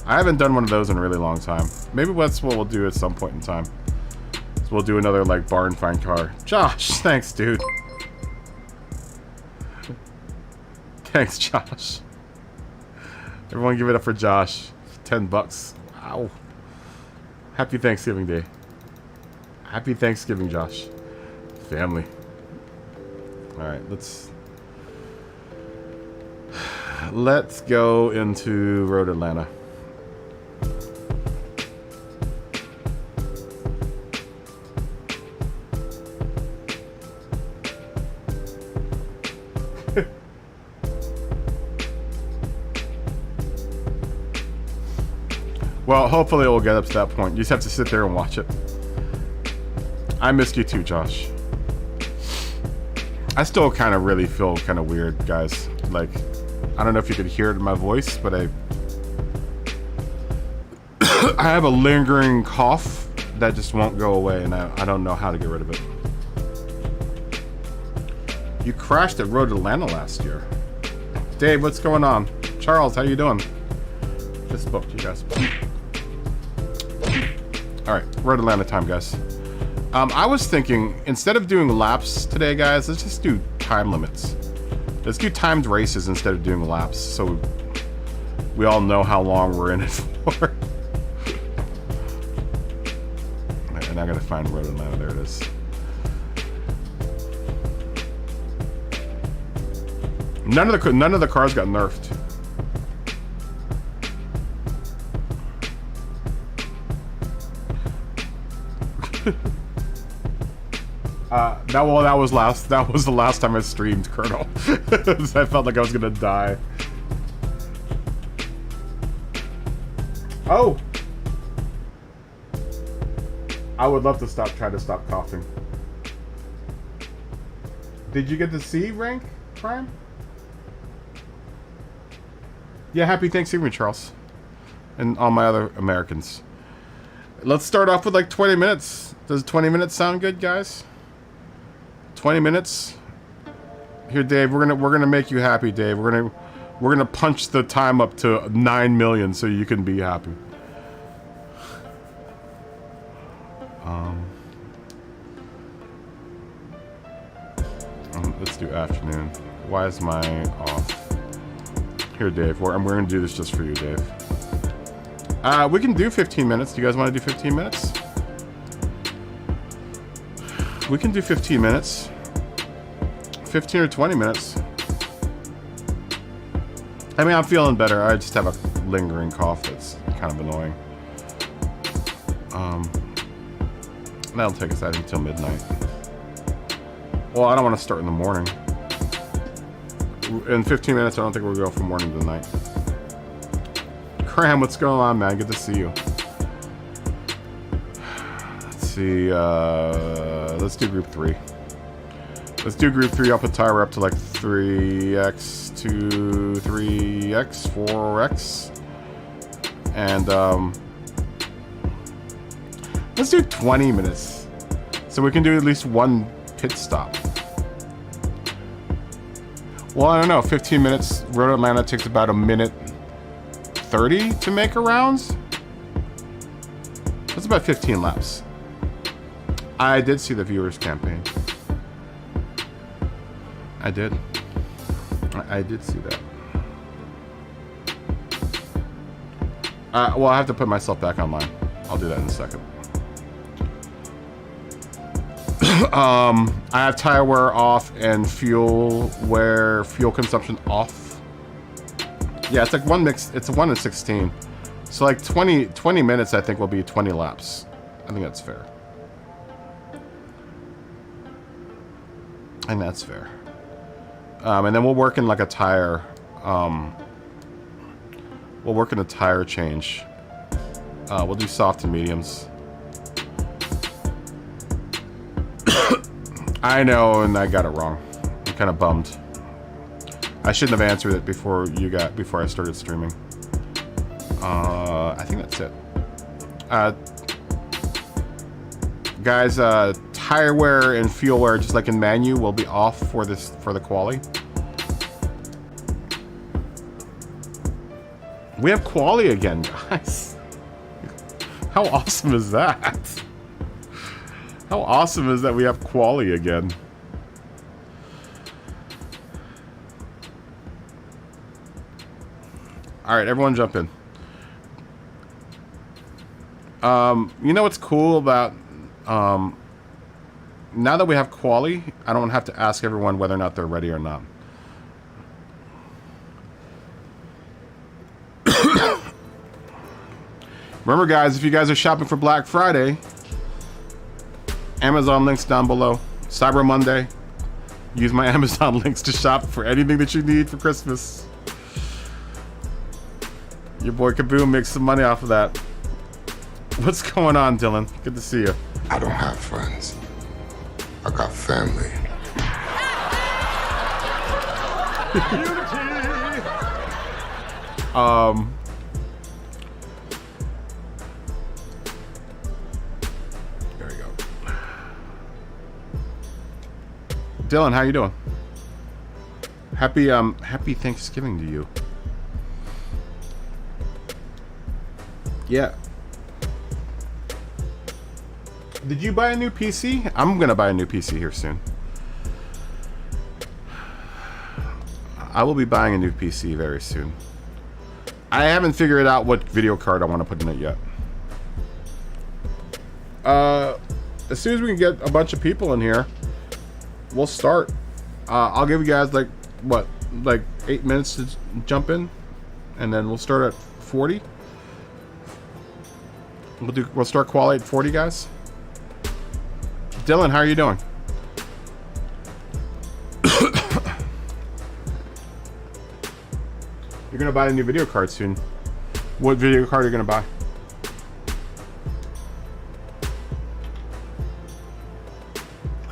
I haven't done one of those in a really long time. Maybe that's what we'll do at some point in time. So we'll do another like barn find car. Josh, thanks, dude. Thanks, Josh. Everyone give it up for Josh. $10. Wow. Happy Thanksgiving Day. Happy Thanksgiving, Josh. Family. Alright, let's go into Road Atlanta. Well, hopefully it will get up to that point. You just have to sit there and watch it. I missed you too, Josh. I still kind of really feel kind of weird, guys. Like, I don't know if you could hear it in my voice, but I have a lingering cough that just won't go away, and I don't know how to get rid of it. You crashed at Road Atlanta last year. Dave, what's going on? Charles, how you doing? Just spoke to you guys. Alright, Road Atlanta time, guys. I was thinking, instead of doing laps today, guys, let's just do time limits. Let's do timed races instead of doing laps, so we all know how long we're in it for. And I gotta find Road Atlanta. There it is. None of the cars got nerfed. That was the last time I streamed, Colonel. I felt like I was gonna die. Oh! I would love to try to stop coughing. Did you get the C rank, Prime? Yeah, happy Thanksgiving, Charles. And all my other Americans. Let's start off with like 20 minutes. Does 20 minutes sound good, guys? 20 minutes. Here, Dave, we're gonna make you happy, Dave. We're gonna punch the time up to 9 million so you can be happy. Let's do afternoon. Why is my off? Here, Dave. We're gonna do this just for you, Dave. We can do 15 minutes. Do you guys want to do 15 minutes? We can do 15 minutes. 15 or 20 minutes. I mean, I'm feeling better. I just have a lingering cough that's kind of annoying. That'll take us out until midnight. Well, I don't want to start in the morning. In 15 minutes, I don't think we'll go from morning to night. Cram, what's going on, man? Good to see you. Let's see. Let's do group 3. Let's do group 3. I'll put tire up to like 3x to 3x, 4x. And let's do 20 minutes. So we can do at least one pit stop. Well, I don't know. 15 minutes. Road Atlanta takes about a minute 30 to make a rounds. That's about 15 laps. I did see the viewers campaign. I did. I did see that. Well, I have to put myself back online. I'll do that in a second. I have tire wear off and fuel consumption off. Yeah, it's like one mix. It's a 1 in 16. So like 20 minutes, I think, will be 20 laps. I think that's fair. And that's fair. And then we'll work in like a tire. We'll work in a tire change. We'll do soft and mediums. I know, and I got it wrong. I'm kind of bummed. I shouldn't have answered it before I started streaming. I think that's it. Guys, tire wear and fuel wear, just like in Manu, will be off for the quali. We have quali again, guys. How awesome is that? How awesome is that we have quali again? All right, everyone jump in. You know what's cool about now that we have quali, I don't have to ask everyone whether or not they're ready or not. Remember, guys, if you guys are shopping for Black Friday, Amazon links down below. Cyber Monday, use my Amazon links to shop for anything that you need for Christmas. Your boy Kaboom makes some money off of that. What's going on, Dylan? Good to see you. I don't have friends. I got family. There we go. Dylan, how you doing? Happy Thanksgiving to you. Yeah. Did you buy a new PC? I'm gonna buy a new PC here soon. I will be buying a new PC very soon. I haven't figured out what video card I want to put in it yet. As soon as we can get a bunch of people in here, we'll start. I'll give you guys like 8 minutes to jump in, and then we'll start at 40. We'll start quali at 40, guys. Dylan, how are you doing? You're gonna buy a new video card soon. What video card are you gonna buy?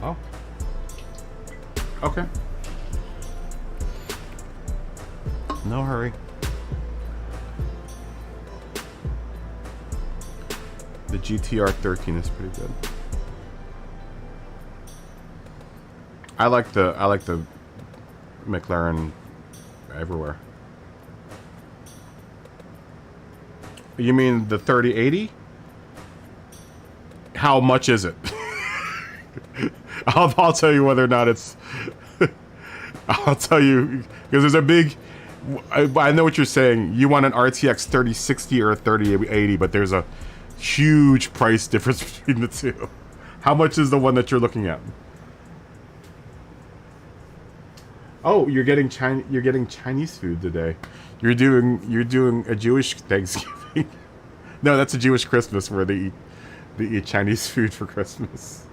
Oh. Okay. No hurry. The GTR 13 is pretty good. I like the McLaren everywhere. You mean the 3080? How much is it? I'll tell you whether or not it's. I'll tell you because there's a big. I know what you're saying. You want an RTX 3060 or a 3080, but there's a huge price difference between the two. How much is the one that you're looking at? Oh, you're getting Chinese food today. You're doing a Jewish Thanksgiving. No, that's a Jewish Christmas where they eat Chinese food for Christmas.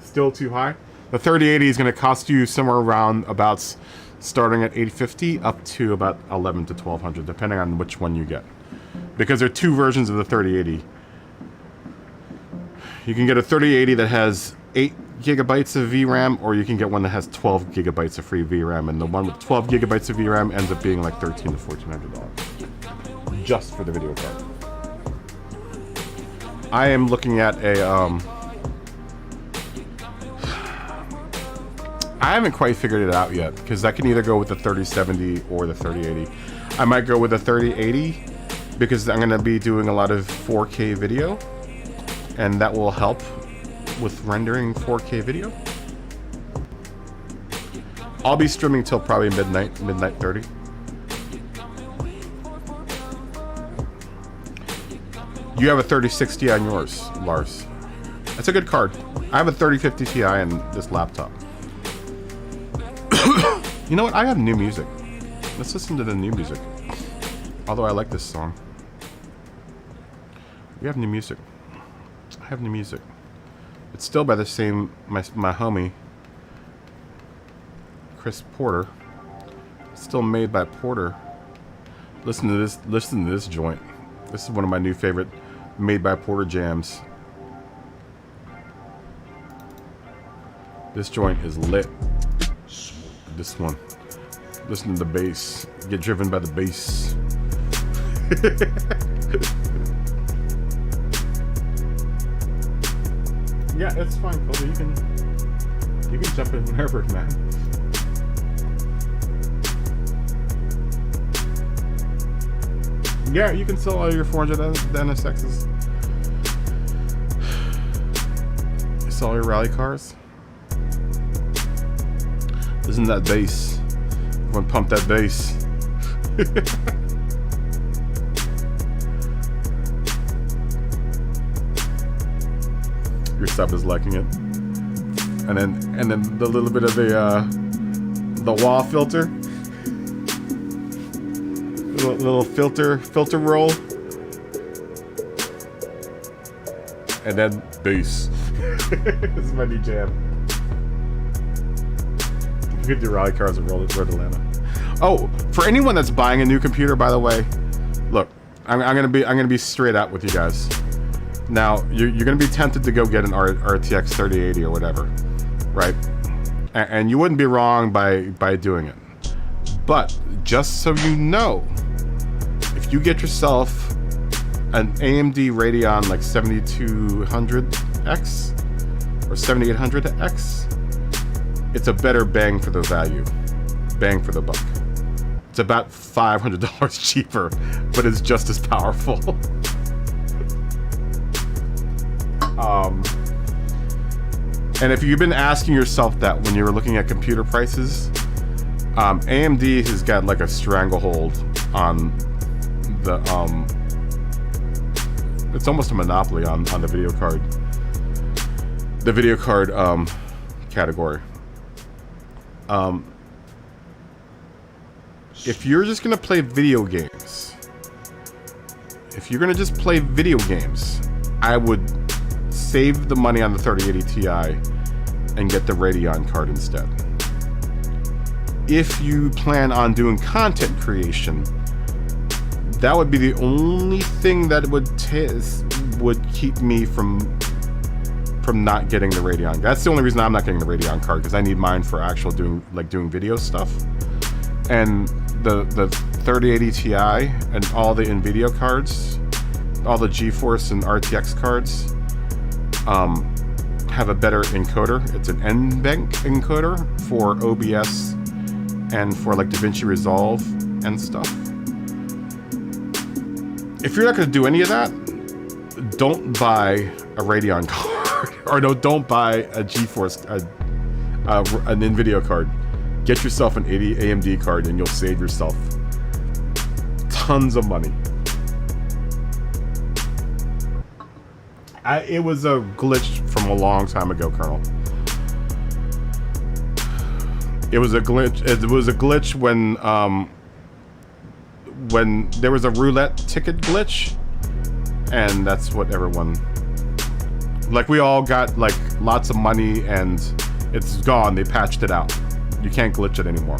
Still too high? The 3080 is going to cost you somewhere around about starting at $850 up to about $1,100 to $1,200, depending on which one you get. Because there are two versions of the 3080. You can get a 3080 that has 8 gigabytes of VRAM, or you can get one that has 12 gigabytes of free VRAM, and the one with 12 gigabytes of VRAM ends up being like $1,300 to $1,400 just for the video card. I am looking at a I haven't quite figured it out yet, because I can either go with the 3070 or the 3080. I might go with the 3080 because I'm going to be doing a lot of 4K video, and that will help with rendering 4K video. I'll be streaming till probably midnight 30. You have a 3060 on yours, Lars. That's a good card. I have a 3050 Ti in this laptop. You know what? I have new music. Let's listen to the new music. Although I like this song. We have new music. I have new music. It's still by the same, my homie, Chris Porter. It's still made by Porter. Listen to this joint. This is one of my new favorite Made by Porter jams. This joint is lit. This one. Listen to the bass. Get driven by the bass. Yeah, it's fine, Cody. You can jump in whenever, man. Yeah, you can sell all your 400 NSXs. You sell all your rally cars. Isn't that bass? Everyone pump that bass. Your sub is liking it. And then the little bit of the wall filter. Little filter roll. And then bass. This is my new jam. You could do rally cars and road Atlanta. Oh, for anyone that's buying a new computer, by the way, look, I'm gonna be straight out with you guys. Now you're gonna be tempted to go get an RTX 3080 or whatever, right? And you wouldn't be wrong by doing it. But just so you know, if you get yourself an AMD Radeon like 7200X or 7800X, it's a better bang for the value, bang for the buck. It's about $500 cheaper, but it's just as powerful. And if you've been asking yourself that when you were looking at computer prices, AMD has got like a stranglehold on the it's almost a monopoly on the video card category. If you're just gonna play video games, I would save the money on the 3080 Ti and get the Radeon card instead. If you plan on doing content creation, that would be the only thing that would keep me from not getting the Radeon. That's the only reason I'm not getting the Radeon card, because I need mine for actual doing video stuff. And the 3080 Ti and all the NVIDIA cards, all the GeForce and RTX cards, have a better encoder. It's an NVENC encoder for OBS and for like DaVinci Resolve and stuff. If you're not going to do any of that, don't buy a Radeon card, or no, don't buy a GeForce, an NVIDIA card. Get yourself an AMD card, and you'll save yourself tons of money. It was a glitch from a long time ago, Colonel. It was a glitch. It was a glitch when there was a roulette ticket glitch, and that's what everyone, like, we all got like lots of money and it's gone. They patched it out. You can't glitch it anymore.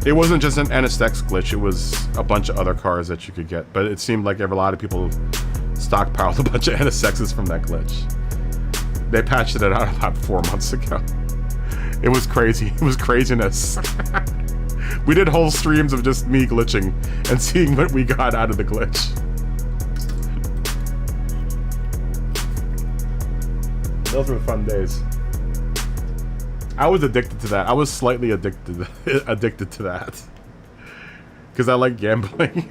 It wasn't just an NSX glitch, it was a bunch of other cars that you could get, but it seemed like a lot of people stockpiled a bunch of NSXs from that glitch. They patched it out about 4 months ago. It was crazy. It was craziness. We did whole streams of just me glitching and seeing what we got out of the glitch. Those were fun days. I was addicted to that. I was slightly addicted to that. Because I like gambling.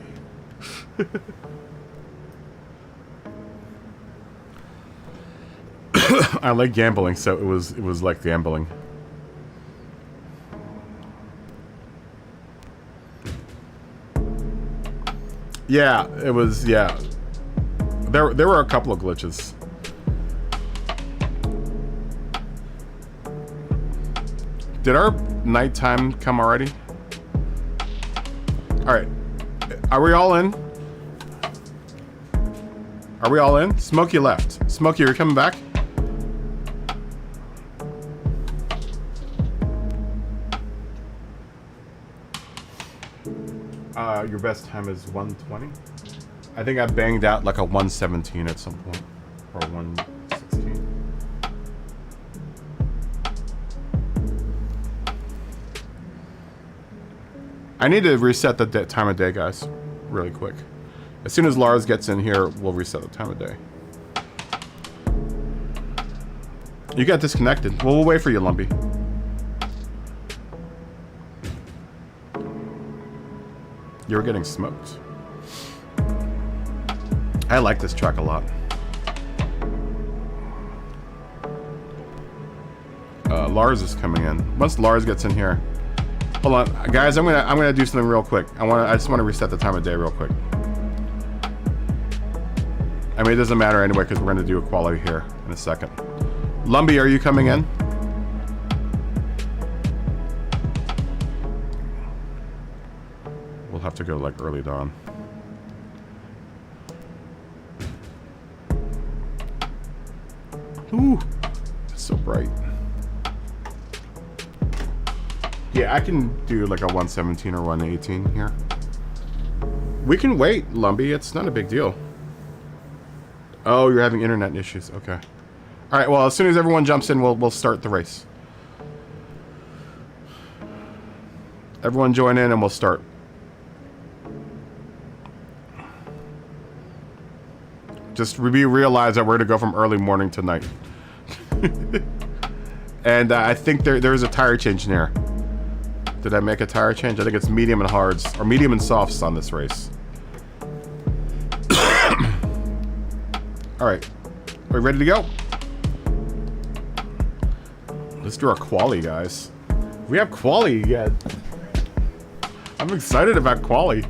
I like gambling, so it was like gambling. Yeah, it was, yeah. There were a couple of glitches. Did our nighttime come already? Alright. Are we all in? Are we all in? Smokey left. Smokey, are you coming back? Your best time is 1:20. I think I banged out like a 1:17 at some point, or 1:16. I need to reset the time of day, guys, really quick. As soon as Lars gets in here, we'll reset the time of day. You got disconnected. Well, we'll wait for you, Lumpy. You were getting smoked. I like this track a lot. Lars is coming in. Once Lars gets in here, hold on, guys. I'm gonna do something real quick. I just want to reset the time of day real quick. I mean, it doesn't matter anyway because we're gonna do equality here in a second. Lumpy, are you coming in? We'll have to go like early dawn. Ooh, it's so bright. Yeah, I can do like a 117 or 118 here. We can wait, Lumpy. It's not a big deal. Oh, you're having internet issues. Okay. All right. Well, as soon as everyone jumps in, we'll start the race. Everyone join in, and we'll start. Just realize that we're gonna go from early morning to night. And I think there's a tire change in here. Did I make a tire change? I think it's medium and hards, or medium and softs on this race. All right, are we ready to go? Let's do our quali, guys. We have quali yet. I'm excited about quali.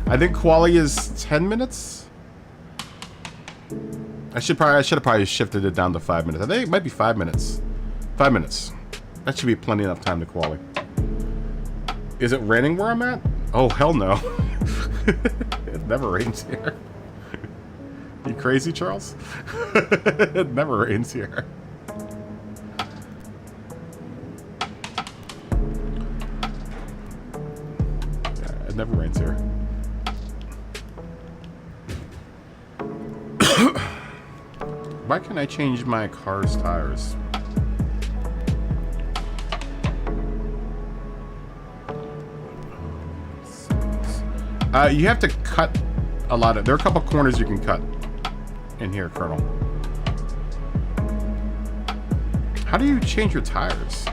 I think quali is 10 minutes. I should have probably shifted it down to 5 minutes. I think it might be 5 minutes. 5 minutes. That should be plenty enough time to quali. Is it raining where I'm at? Oh, hell no. It never rains here. You crazy, Charles? It never rains here. Yeah, it never rains here. Why can't I change my car's tires? You have to cut a lot of... There are a couple corners you can cut in here, Colonel. How do you change your tires?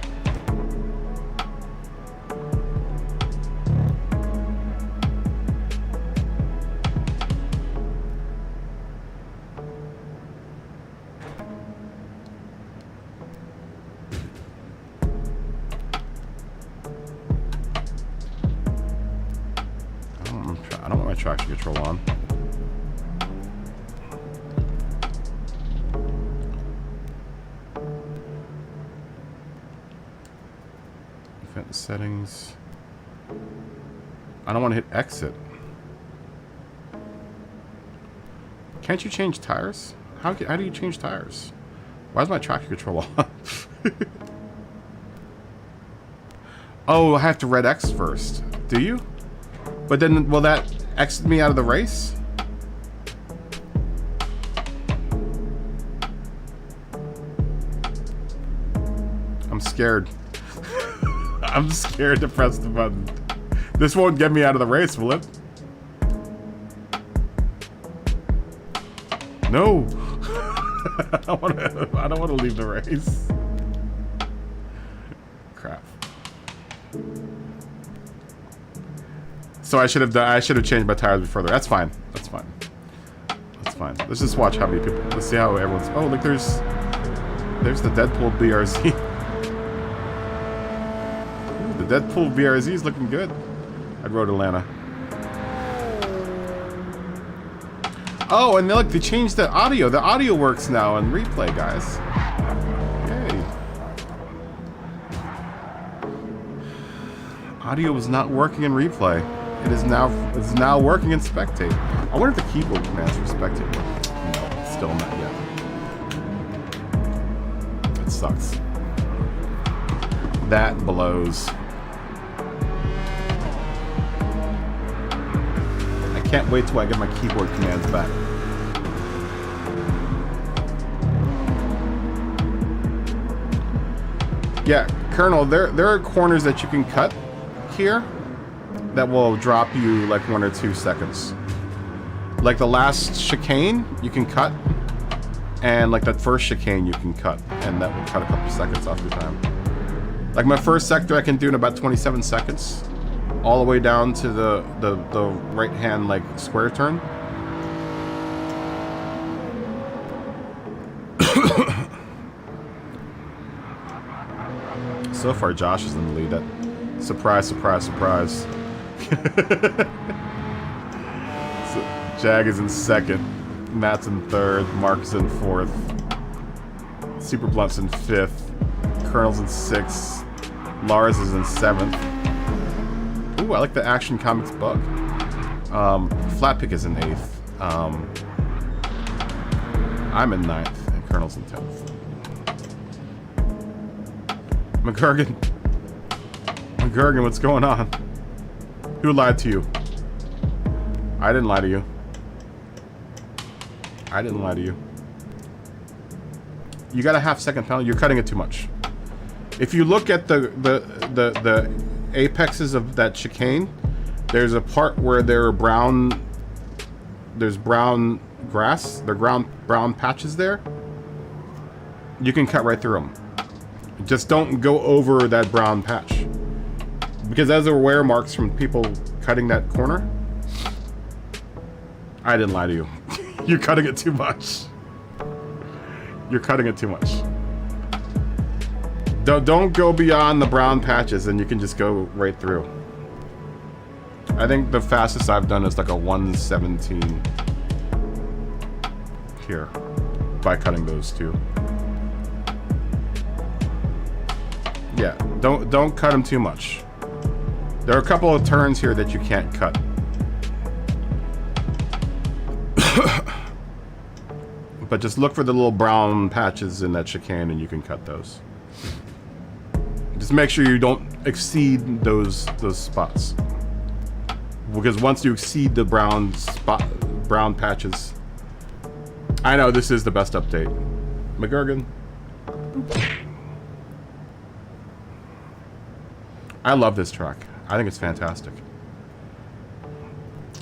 I don't want my traction control on. Event settings. I don't want to hit exit. Can't you change tires? How do you change tires? Why is my traction control on? Oh, I have to red X first. Do you? But then, will that exit me out of the race? I'm scared. I'm scared to press the button. This won't get me out of the race, will it? No. I don't want to leave the race. Crap. So I should have changed my tires before there. That's fine. That's fine. That's fine. Let's just watch how many people. Let's see how everyone's. Oh, look, there's the Deadpool BRZ. Ooh, the Deadpool BRZ is looking good at Road Atlanta. Oh, and look, they changed the audio. The audio works now in replay, guys. Yay. Audio was not working in replay. It's now working in spectate. I wonder if the keyboard commands for spectate work. No, still not yet. That sucks. That blows. I can't wait till I get my keyboard commands back. Yeah, Colonel, there are corners that you can cut here that will drop you like 1 or 2 seconds. Like the last chicane, you can cut. And like that first chicane, you can cut. And that will cut a couple seconds off your time. Like my first sector, I can do in about 27 seconds. All the way down to the right-hand like square turn. So far, Josh is in the lead. That surprise, surprise, surprise. So, Jag is in second. Matt's in third. Mark's in fourth. Super Blunt's in fifth. Colonel's in sixth. Lars is in seventh. Ooh, I like the Action Comics bug. Flatpick is in eighth. I'm in ninth, and Colonel's in 10th. McGurgan, what's going on? Who lied to you? I didn't lie to you. I didn't lie to you. You got a half-second penalty. You're cutting it too much. If you look at the apexes of that chicane, there's a part where there's brown grass. There are brown patches there. You can cut right through them. Just don't go over that brown patch. Because as there were wear marks from people cutting that corner, I didn't lie to you. You're cutting it too much. You're cutting it too much. Don't go beyond the brown patches and you can just go right through. I think the fastest I've done is like a 117 here by cutting those two. Yeah, don't cut them too much. There are a couple of turns here that you can't cut. But just look for the little brown patches in that chicane and you can cut those. Just make sure you don't exceed those spots. Because once you exceed the brown patches... I know, this is the best update. McGurgan. I love this track. I think it's fantastic.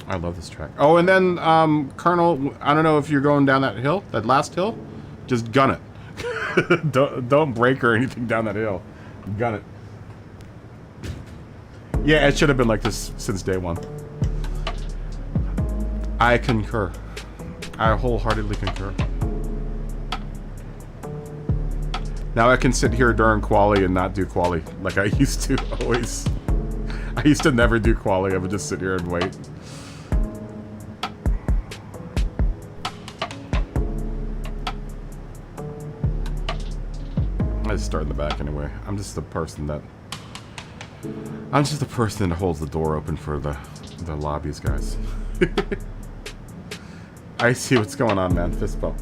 I love this track. Oh, and then, Colonel, I don't know if you're going down that hill, that last hill. Just gun it. don't break or anything down that hill. Gun it. Yeah, it should have been like this since day one. I concur. I wholeheartedly concur. Now I can sit here during quali and not do quali like I used to always. I used to never do quali. I would just sit here and wait. I just start in the back anyway. I'm just the person that holds the door open for the lobbies, guys. I see what's going on, man. Fist bump.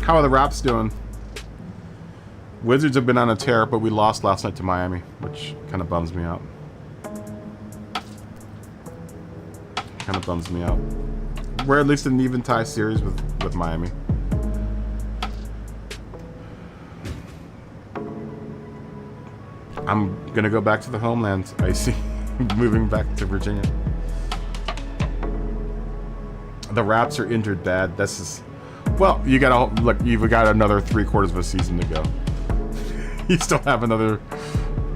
How are the Raps doing? Wizards have been on a tear, but we lost last night to Miami, which kind of bums me out. We're at least in an even tie series with Miami. I'm gonna go back to the homeland. I see. Moving back to Virginia. The Raps are injured bad. This is... Well, you gotta look. You've got another 3/4 of a season to go. You still have another.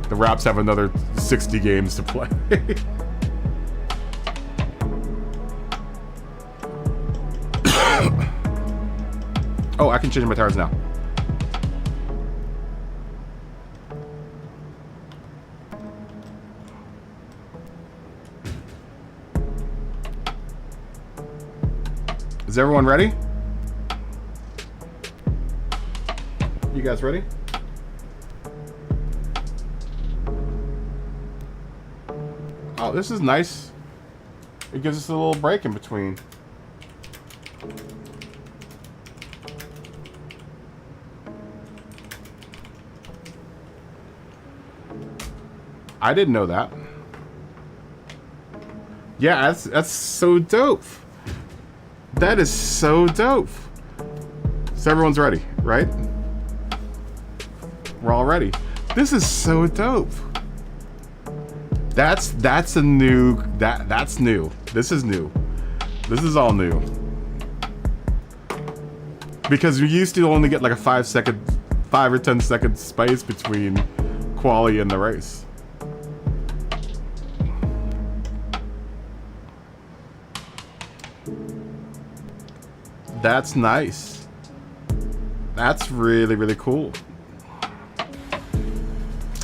The Raps have another 60 games to play. Oh, I can change my tires now. Is everyone ready? You guys ready? Oh, this is nice. It gives us a little break in between. I didn't know that. Yeah, that's so dope. That is so dope. So everyone's ready, right? We're all ready. This is so dope. That's a new, that's new. This is new. This is all new. Because we used to only get like a 5 or 10 second space between quali and the race. That's nice. That's really, really cool.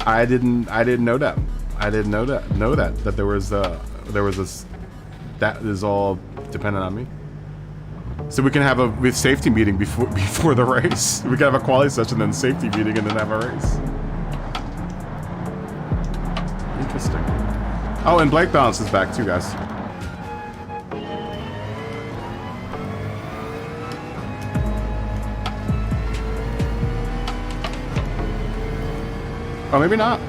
I didn't know that. I didn't know that there was this, that is all dependent on me. So we can have a safety meeting before the race. We can have a quali session, then safety meeting, and then have a race. Interesting. Oh, and Blake Balance is back too, guys. Oh, maybe not.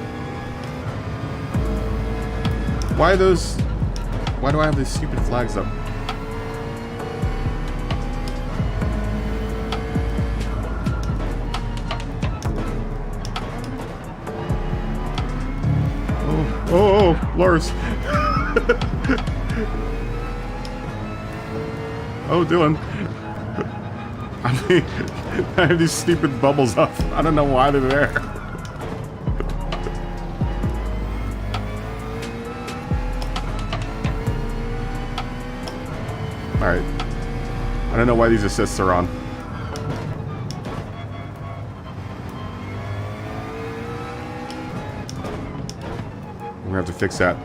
Why are those... Why do I have these stupid flags up? Oh, Lars. Oh, Dylan. I mean, I have these stupid bubbles up. I don't know why they're there. Alright. I don't know why these assists are on. We're gonna have to fix that.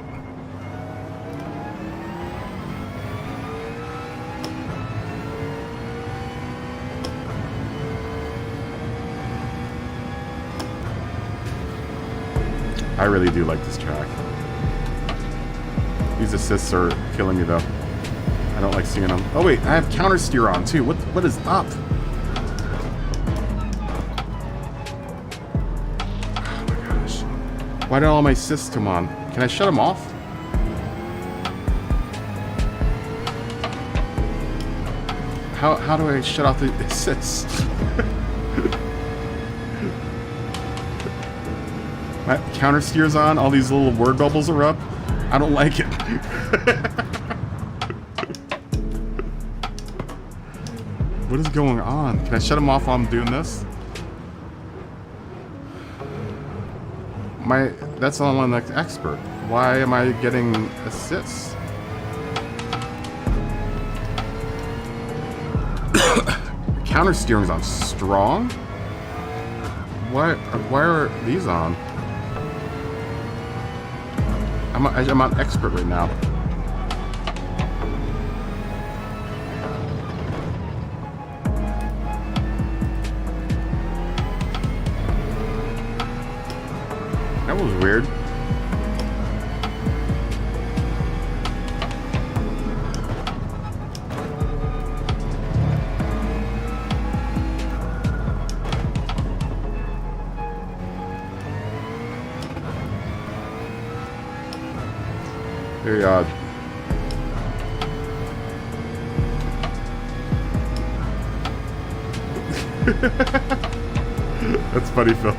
I really do like this track. These assists are killing me though. I don't like seeing them. Oh wait, I have counter steer on too. What is up? Oh my gosh. Why did all my assists come on? Can I shut them off? How do I shut off the assists? My counter steer's on, all these little word bubbles are up. I don't like it. What is going on? Can I shut them off while I'm doing this? That's all on like expert. Why am I getting assists? Counter steering's on strong? Why are these on? I'm on expert right now. That was weird. Very odd. That's funny, Phil.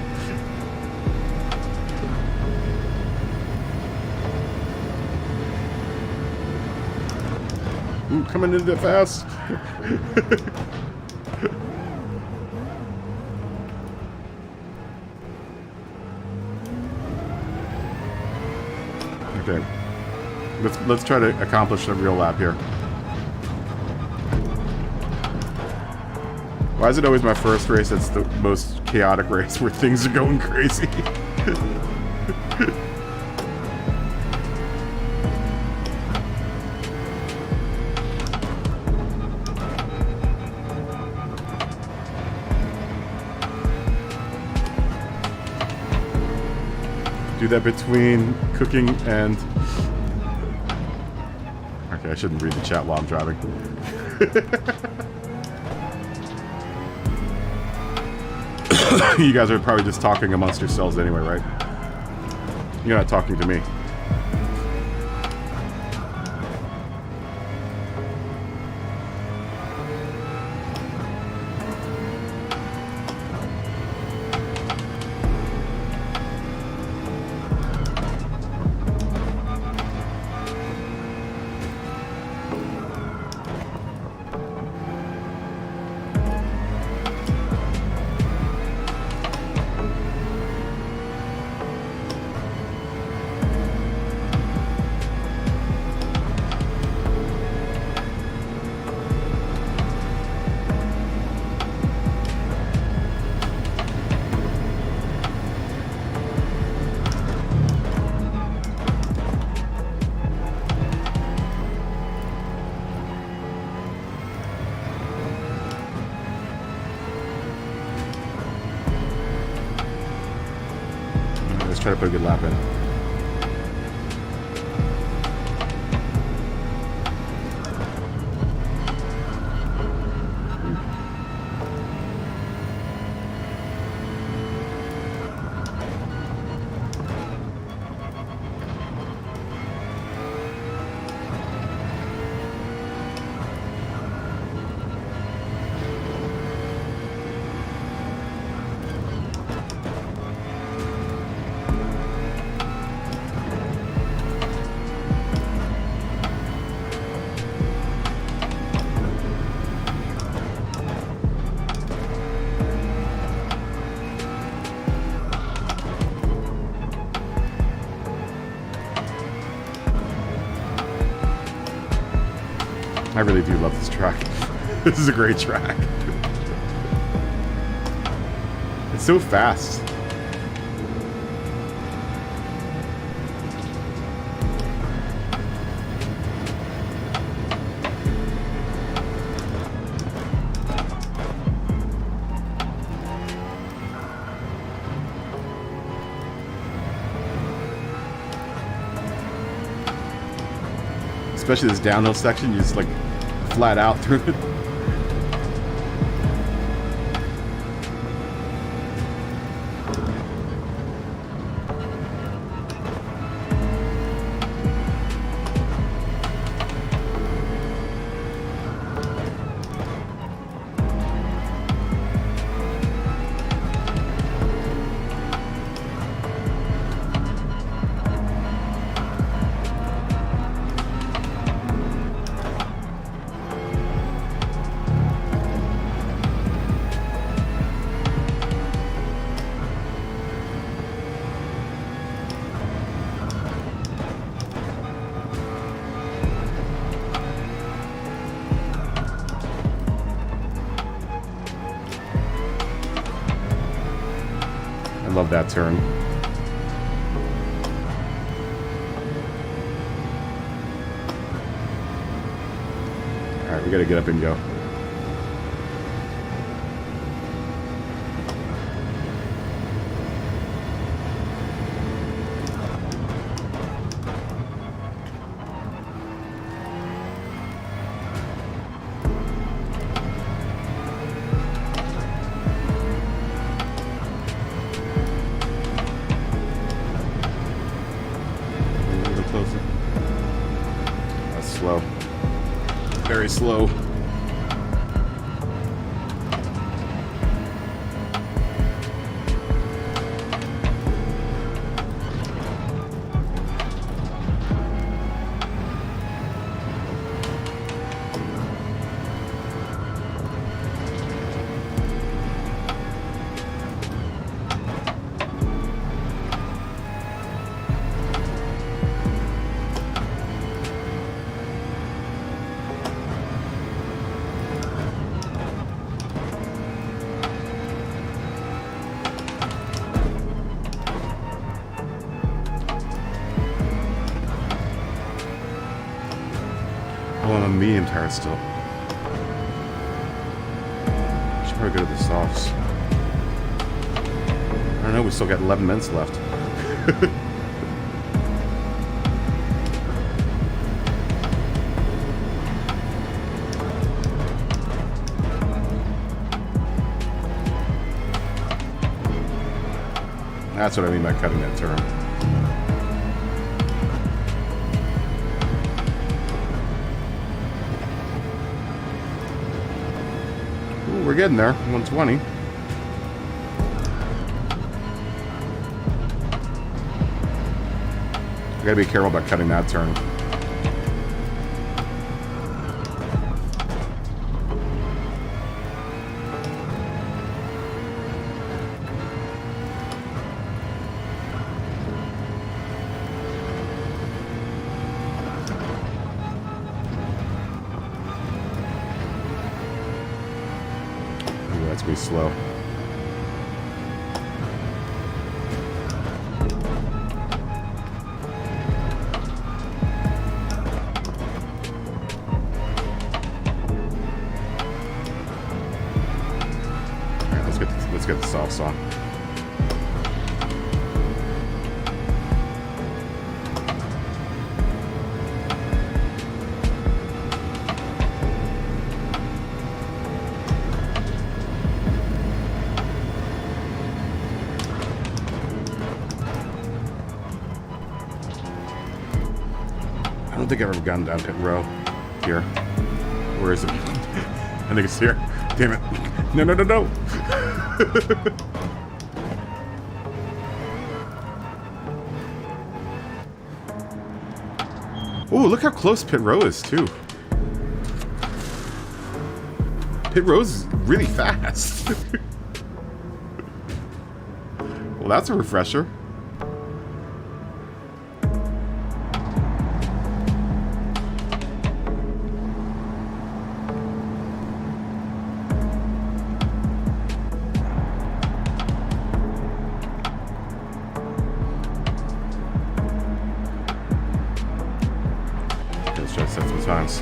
Ooh, coming in that fast. Okay. Let's try to accomplish a real lap here. Why is it always my first race that's the most chaotic race where things are going crazy? Do that between cooking and... Okay, I shouldn't read the chat while I'm driving. You guys are probably just talking amongst yourselves anyway, right? You're not talking to me. Try to put a good lap in. I really do love this track. This is a great track. It's so fast. Especially this downhill section, you just like flat out through it. I love that turn. Alright, we gotta get up and go. That's slow. Very slow. Oh, I'm on medium tire still. Should probably go to the softs. I don't know, we still got 11 minutes left. That's what I mean by cutting that turn. Ooh, we're getting there. 120. I gotta be careful about cutting that turn. That's gonna be slow. All right, let's get the softs on. don't think I've ever gone down pit row here. Where is it? I think it's here. Damn it. No, no, no, no. Ooh, look how close pit row is, too. Pit row is really fast. Well, that's a refresher. Let's try to set some times.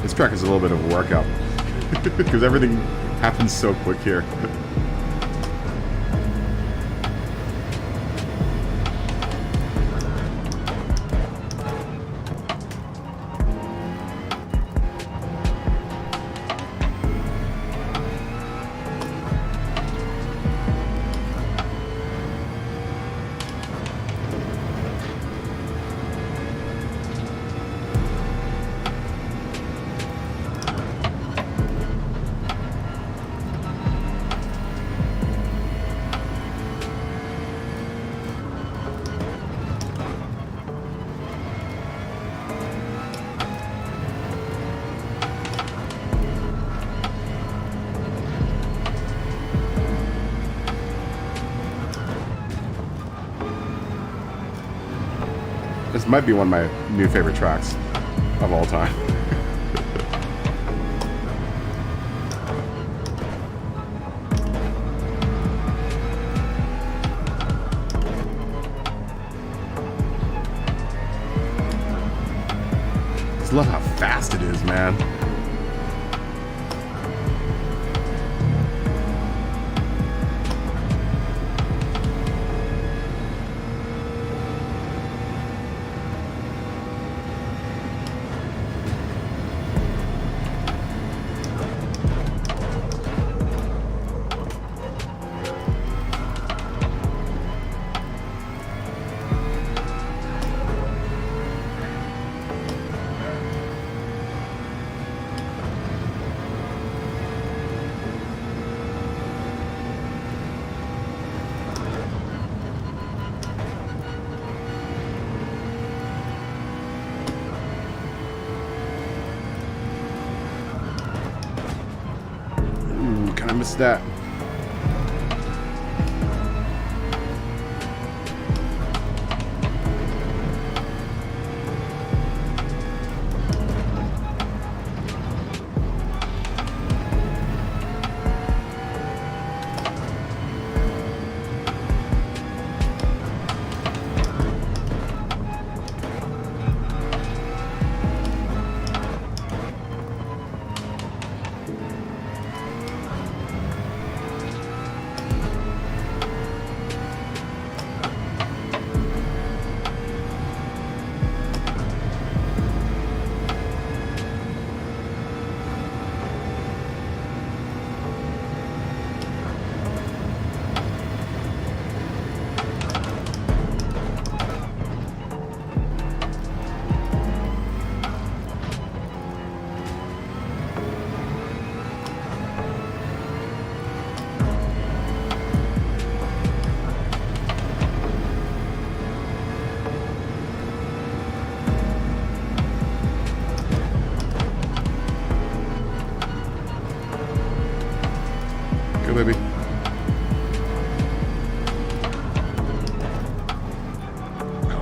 This track is a little bit of a workout because everything happens so quick here. This might be one of my new favorite tracks of all time. I just love how fast it is, man. I missed that.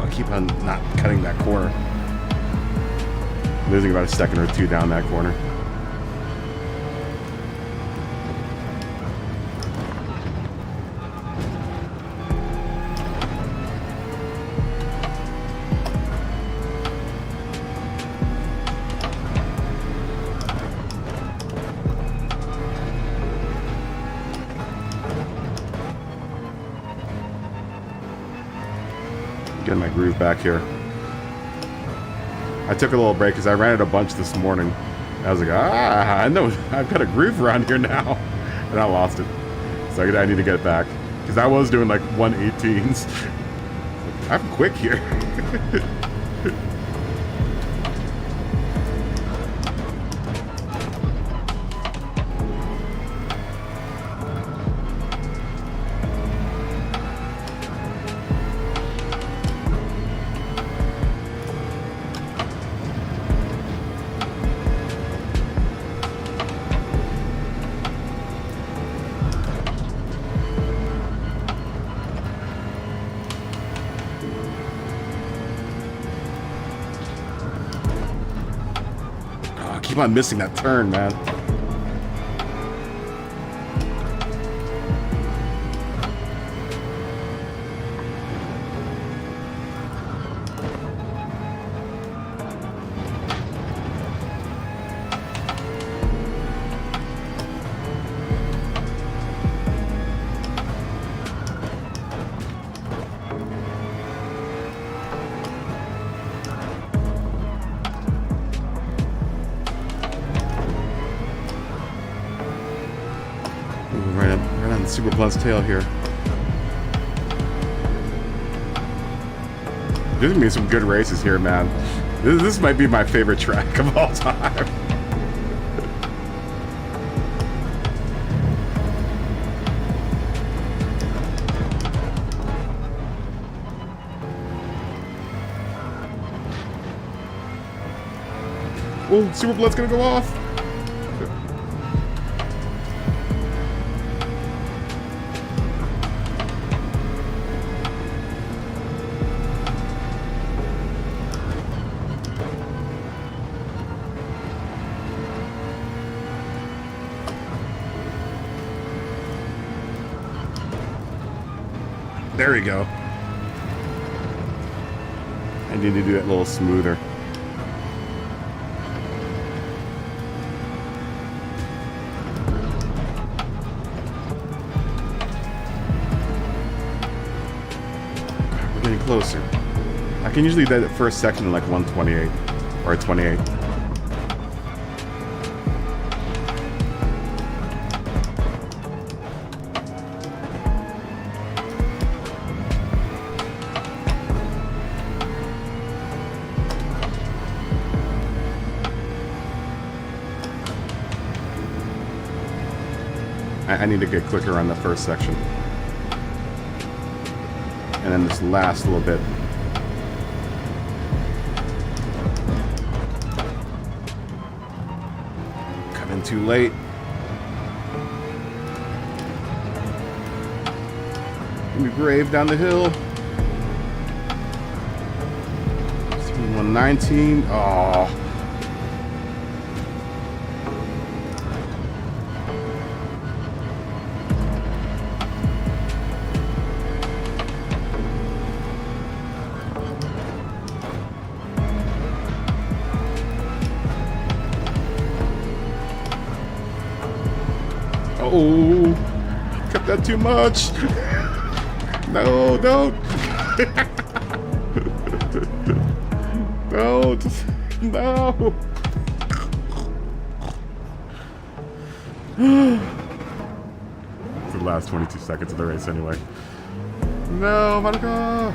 I'll keep on not cutting that corner. Losing about a second or two down that corner. Getting my groove back here. I took a little break because I ran it a bunch this morning. I was like, I know, I've got a groove around here now. And I lost it. So I need to get it back. Because I was doing like 118s. I'm quick here. Keep on missing that turn, man. Right on the Super Blunt's tail here. There's gonna be some good races here, man. This might be my favorite track of all time. Oh, Super Blunt's gonna go off. There we go. I need to do it a little smoother. We're getting closer. I can usually do that first section in like 128 or 28. I need to get quicker on the first section. And then this last little bit. Coming too late. Gonna be brave down the hill. 119. Oh. Oh, cut that too much. No, don't. Don't. No. It's the last 22 seconds of the race anyway. No, Monica.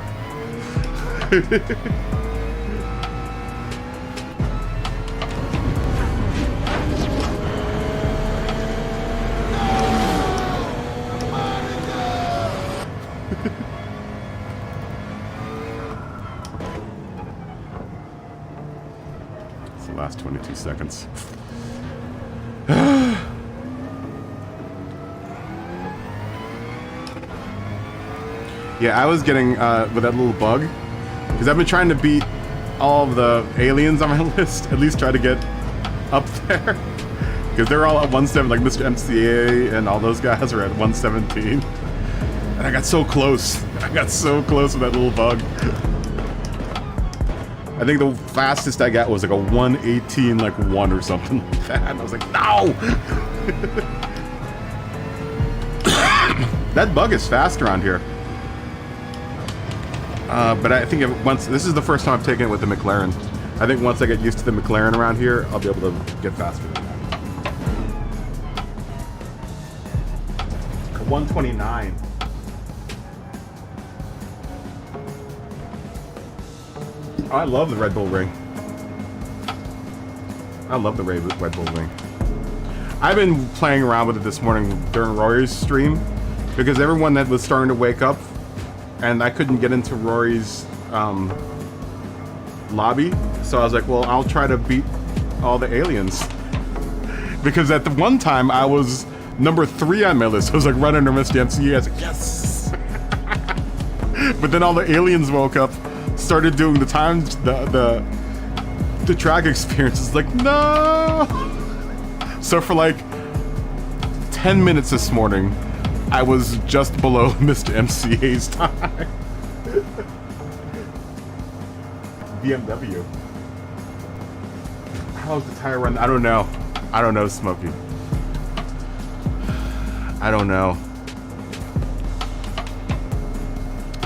It's the last 22 seconds. Yeah, I was getting with that little bug. Because I've been trying to beat all of the aliens on my list. At least try to get up there. Because they're all at 170, like Mr. MCA and all those guys are at 117. And I got so close. I got so close with that little bug. I think the fastest I got was like a 118, like 1 or something like that. And I was like, no! That bug is fast around here. But I think once, this is the first time I've taken it with the McLaren. I think once I get used to the McLaren around here, I'll be able to get faster than that. 129. Oh, I love the Red Bull Ring. I love the Red Bull Ring. I've been playing around with it this morning during Rory's stream because everyone that was starting to wake up and I couldn't get into Rory's lobby, so I was like, well, I'll try to beat all the aliens. Because at the one time I was number 3 on my list. I was like right under Mr. MCU. I was like, yes! But then all the aliens woke up, started doing the times, the track experience. It's like, no! So for like 10 minutes this morning, I was just below Mr. MCA's time. BMW. How's the tire run? I don't know. I don't know, Smokey. I don't know.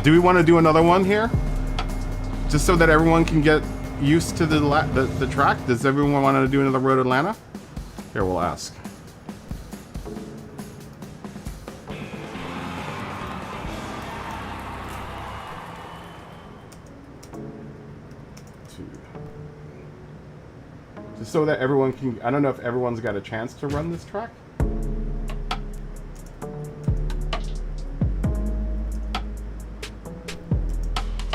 Do we want to do another one here? Just so that everyone can get used to the track? Does everyone want to do another Road Atlanta? Here, we'll ask. Just so that everyone can... I don't know if everyone's got a chance to run this track.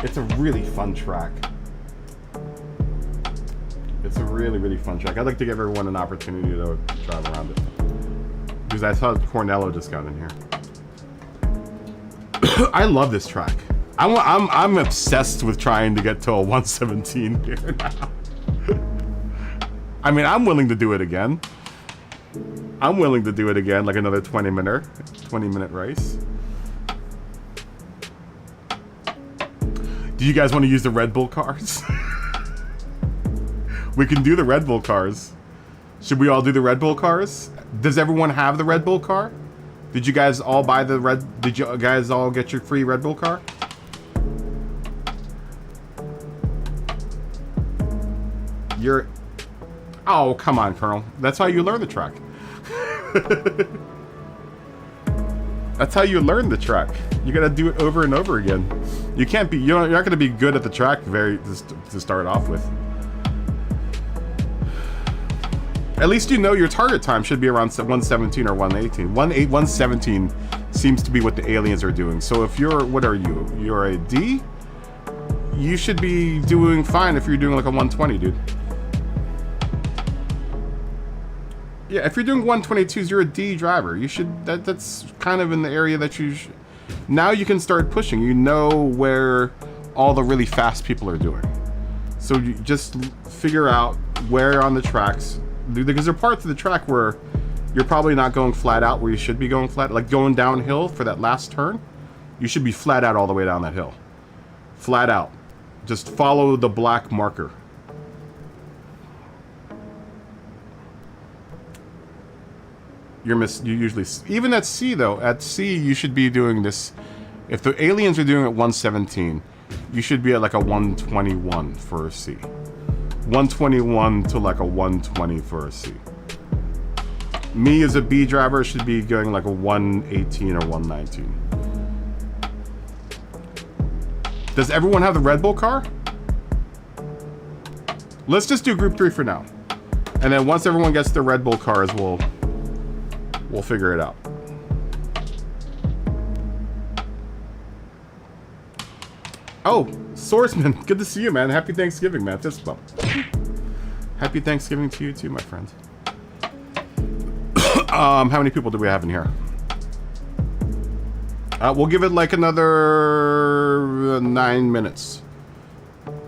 It's a really fun track. It's a really, really fun track. I'd like to give everyone an opportunity to drive around it. Because I saw Cornello just got in here. I love this track. I'm obsessed with trying to get to a 117 here now. I mean, I'm willing to do it again. I'm willing to do it again, like another 20-minute race. Do you guys want to use the Red Bull cars? We can do the Red Bull cars. Should we all do the Red Bull cars? Does everyone have the Red Bull car? Did you guys all buy the did you guys all get your free Red Bull car? Oh, come on, Colonel. That's how you learn the track. That's how you learn the track. You gotta do it over and over again. You can't be, you're not gonna be good at the track to start off with. At least you know your target time should be around 117 or 118. 117 seems to be what the aliens are doing. So if you're, what are you? You're a D? You should be doing fine if you're doing like a 120, dude. Yeah, if you're doing 122s, you're a D driver. You should, that's kind of in the area that you should. Now you can start pushing. You know where all the really fast people are doing. So you just figure out where on the tracks, because there are parts of the track where you're probably not going flat out where you should be going flat. Like going downhill for that last turn, you should be flat out all the way down that hill. Flat out. Just follow the black marker. You usually, even at C though, at C you should be doing this. If the aliens are doing it 117, you should be at like a 121 for a C. 121 to like a 120 for a C. Me as a B driver should be going like a 118 or 119. Does everyone have the Red Bull car? Let's just do group 3 for now. And then once everyone gets the Red Bull cars, we'll figure it out. Oh, Swordsman, good to see you, man. Happy Thanksgiving, man. Fist bump. Happy Thanksgiving to you too, my friend. How many people do we have in here? We'll give it like another 9 minutes.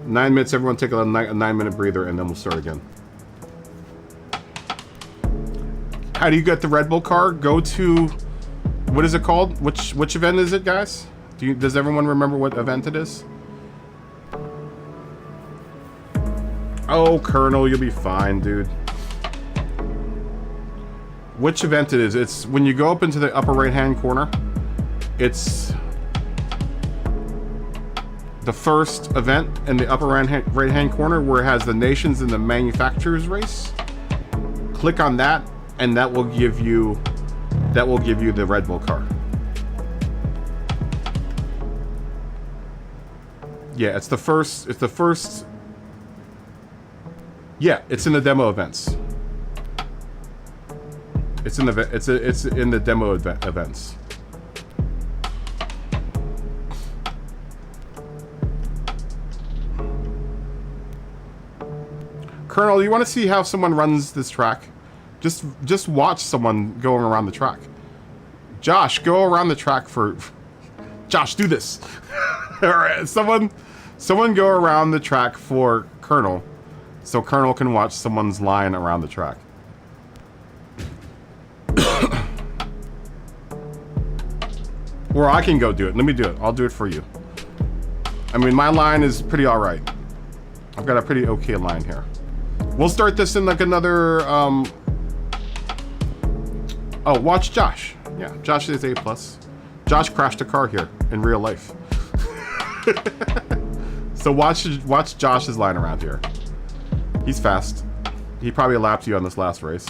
9 minutes, everyone take a 9-minute breather, and then we'll start again. How do you get the Red Bull car? Go to, what is it called? Which event is it, guys? Does everyone remember what event it is? Oh, Colonel, you'll be fine, dude. Which event it is? It's when you go up into the upper right-hand corner. It's the first event in the upper right-hand corner where it has the nations and the manufacturers race. Click on that, and that will give you the Red Bull car. Yeah, it's the first. Yeah, it's in the demo events. It's in the demo events. Colonel, you want to see how someone runs this track? Just watch someone going around the track. Josh, go around the track for... Josh, do this. All right, someone go around the track for Colonel, so Colonel can watch someone's line around the track. Or I can go do it. Let me do it. I'll do it for you. I mean, my line is pretty all right. I've got a pretty okay line here. We'll start this in like another, oh, watch Josh. Yeah, Josh is A+. Josh crashed a car here in real life. So watch Josh's line around here. He's fast. He probably lapped you on this last race.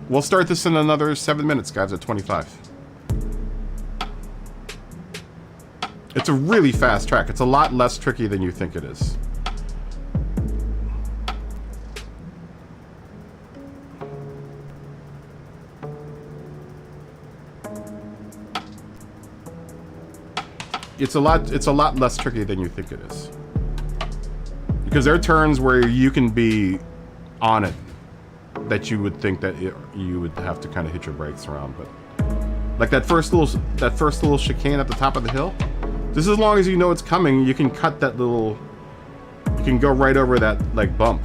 We'll start this in another 7 minutes, guys, at 25. It's a really fast track. It's a lot less tricky than you think it is. It's a lot less tricky than you think it is. Because there are turns where you can be on it that you would think that you would have to kind of hit your brakes around, but like that first little chicane at the top of the hill, just as long as you know it's coming, you can cut that little, you can go right over that like bump,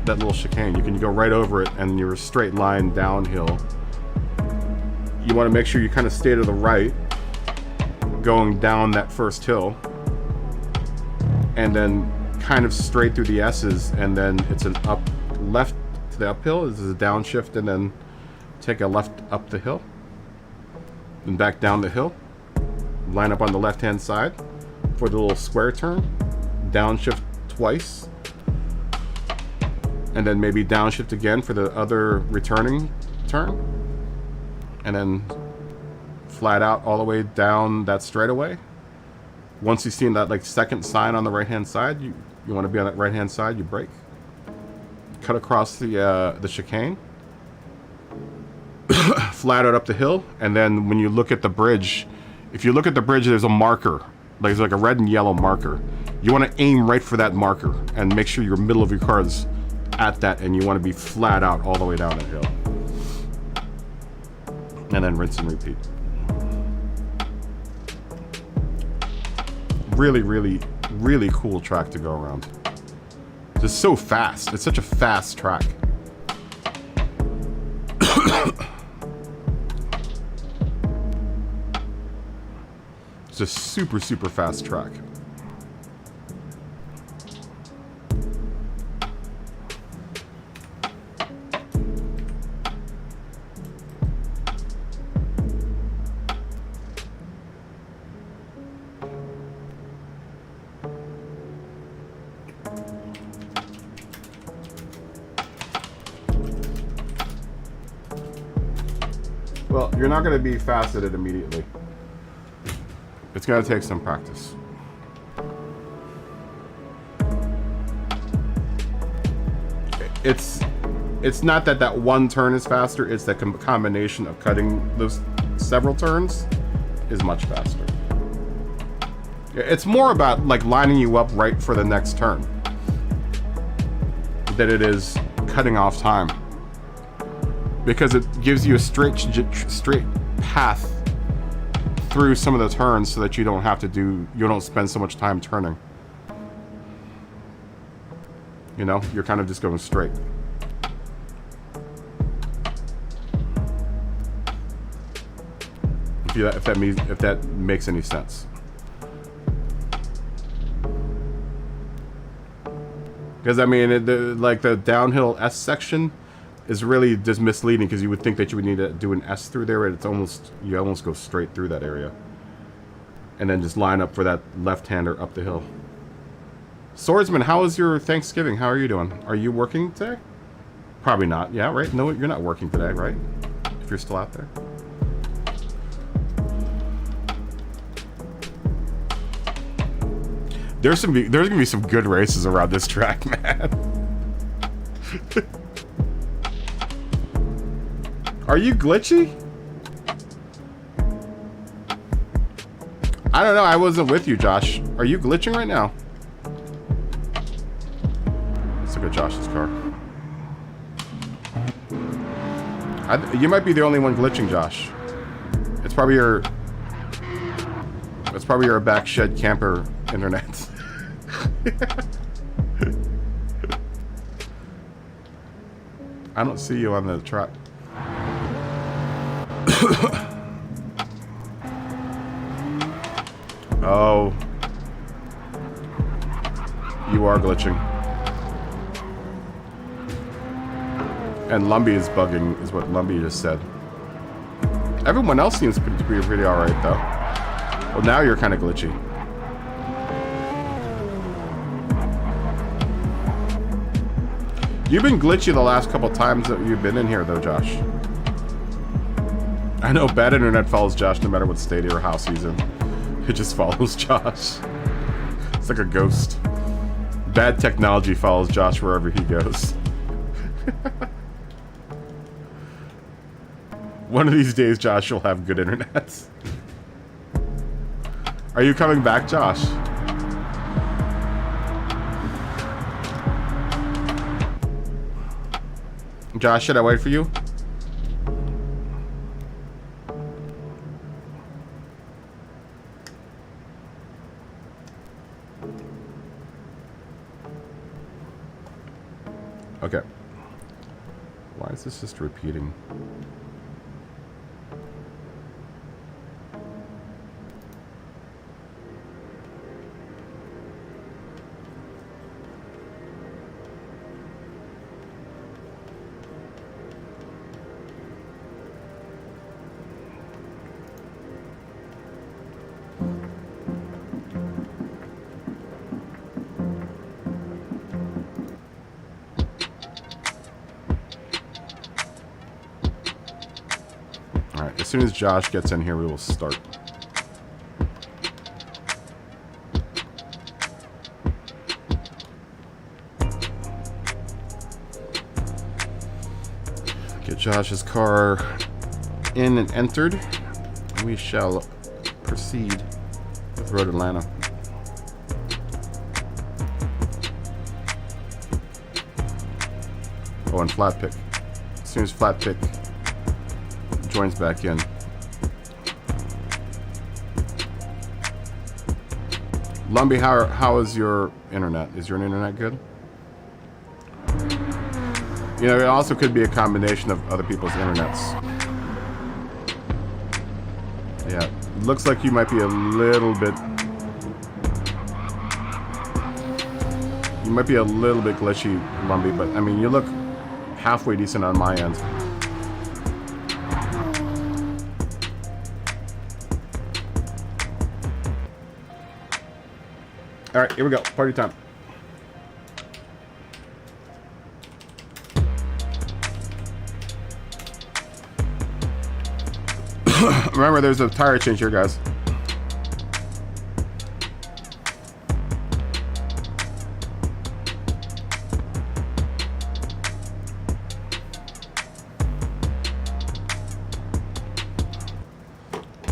that little chicane. You can go right over it and you're a straight line downhill. You want to make sure you kind of stay to the right going down that first hill, and then kind of straight through the S's, and then it's an up left to the uphill. This is a downshift, and then take a left up the hill and back down the hill. Line up on the left hand side for the little square turn, downshift twice, and then maybe downshift again for the other returning turn, and then flat out all the way down that straightaway. Once you've seen that like second sign on the right hand side, you want to be on that right hand side, you brake, cut across the chicane, flat out up the hill, and then when you look at the bridge, if you look at the bridge, there's a marker, there's like a red and yellow marker. You want to aim right for that marker and make sure your middle of your car is at that, and you want to be flat out all the way down that hill, and then rinse and repeat. Really, really, really cool track to go around. Just so fast. It's such a fast track. It's a super, super fast track. Well, you're not going to be fast at it immediately. It's going to take some practice. It's not that one turn is faster, it's the combination of cutting those several turns is much faster. It's more about like lining you up right for the next turn than it is cutting off time. Because it gives you a straight path through some of the turns so that you don't spend so much time turning. You know, you're kind of just going straight. If that makes any sense. Because I mean, like the downhill S section is really just misleading because you would think that you would need to do an S through there, and you almost go straight through that area, and then just line up for that left-hander up the hill. Swordsman, how was your Thanksgiving? How are you doing? Are you working today? Probably not. Yeah, right? No, you're not working today, right? If you're still out there. There's gonna be some good races around this track, man. Are you glitchy? I don't know. I wasn't with you, Josh. Are you glitching right now? Let's look at Josh's car. You might be the only one glitching, Josh. It's probably your back shed camper internet. I don't see you on the track. Oh. You are glitching. And Lumbee is bugging, is what Lumbee just said. Everyone else seems to be pretty alright, though. Well, now you're kind of glitchy. You've been glitchy the last couple times that you've been in here, though, Josh. I know bad internet follows Josh no matter what state or house he's in. It just follows Josh. It's like a ghost. Bad technology follows Josh wherever he goes. One of these days, Josh will have good internet. Are you coming back, Josh? Josh, should I wait for you? Okay. Why is this just repeating? As soon as Josh gets in here, we will start. Get Josh's car in and entered. We shall proceed with Road Atlanta. Oh, and Flat Pick. As soon as Flat Pick joins back in. Lumbee, how is your internet? Is your internet good? You know, it also could be a combination of other people's internets. Yeah, looks like you might be a little bit... You might be a little bit glitchy, Lumbee, but I mean, you look halfway decent on my end. All right, here we go. Party time. Remember, there's a tire change here, guys.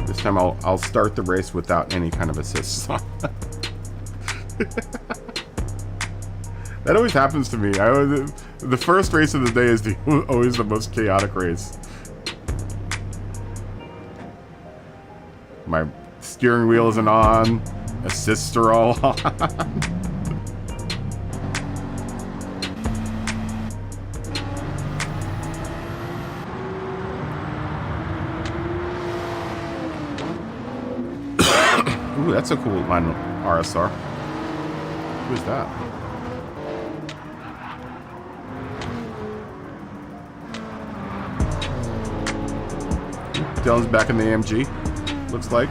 This time I'll start the race without any kind of assists on. That always happens to me. The first race of the day is always the most chaotic race. My steering wheel isn't on. Assists are all on. Ooh, that's a cool line RSR. Who's that? Dylan's back in the AMG. Looks like.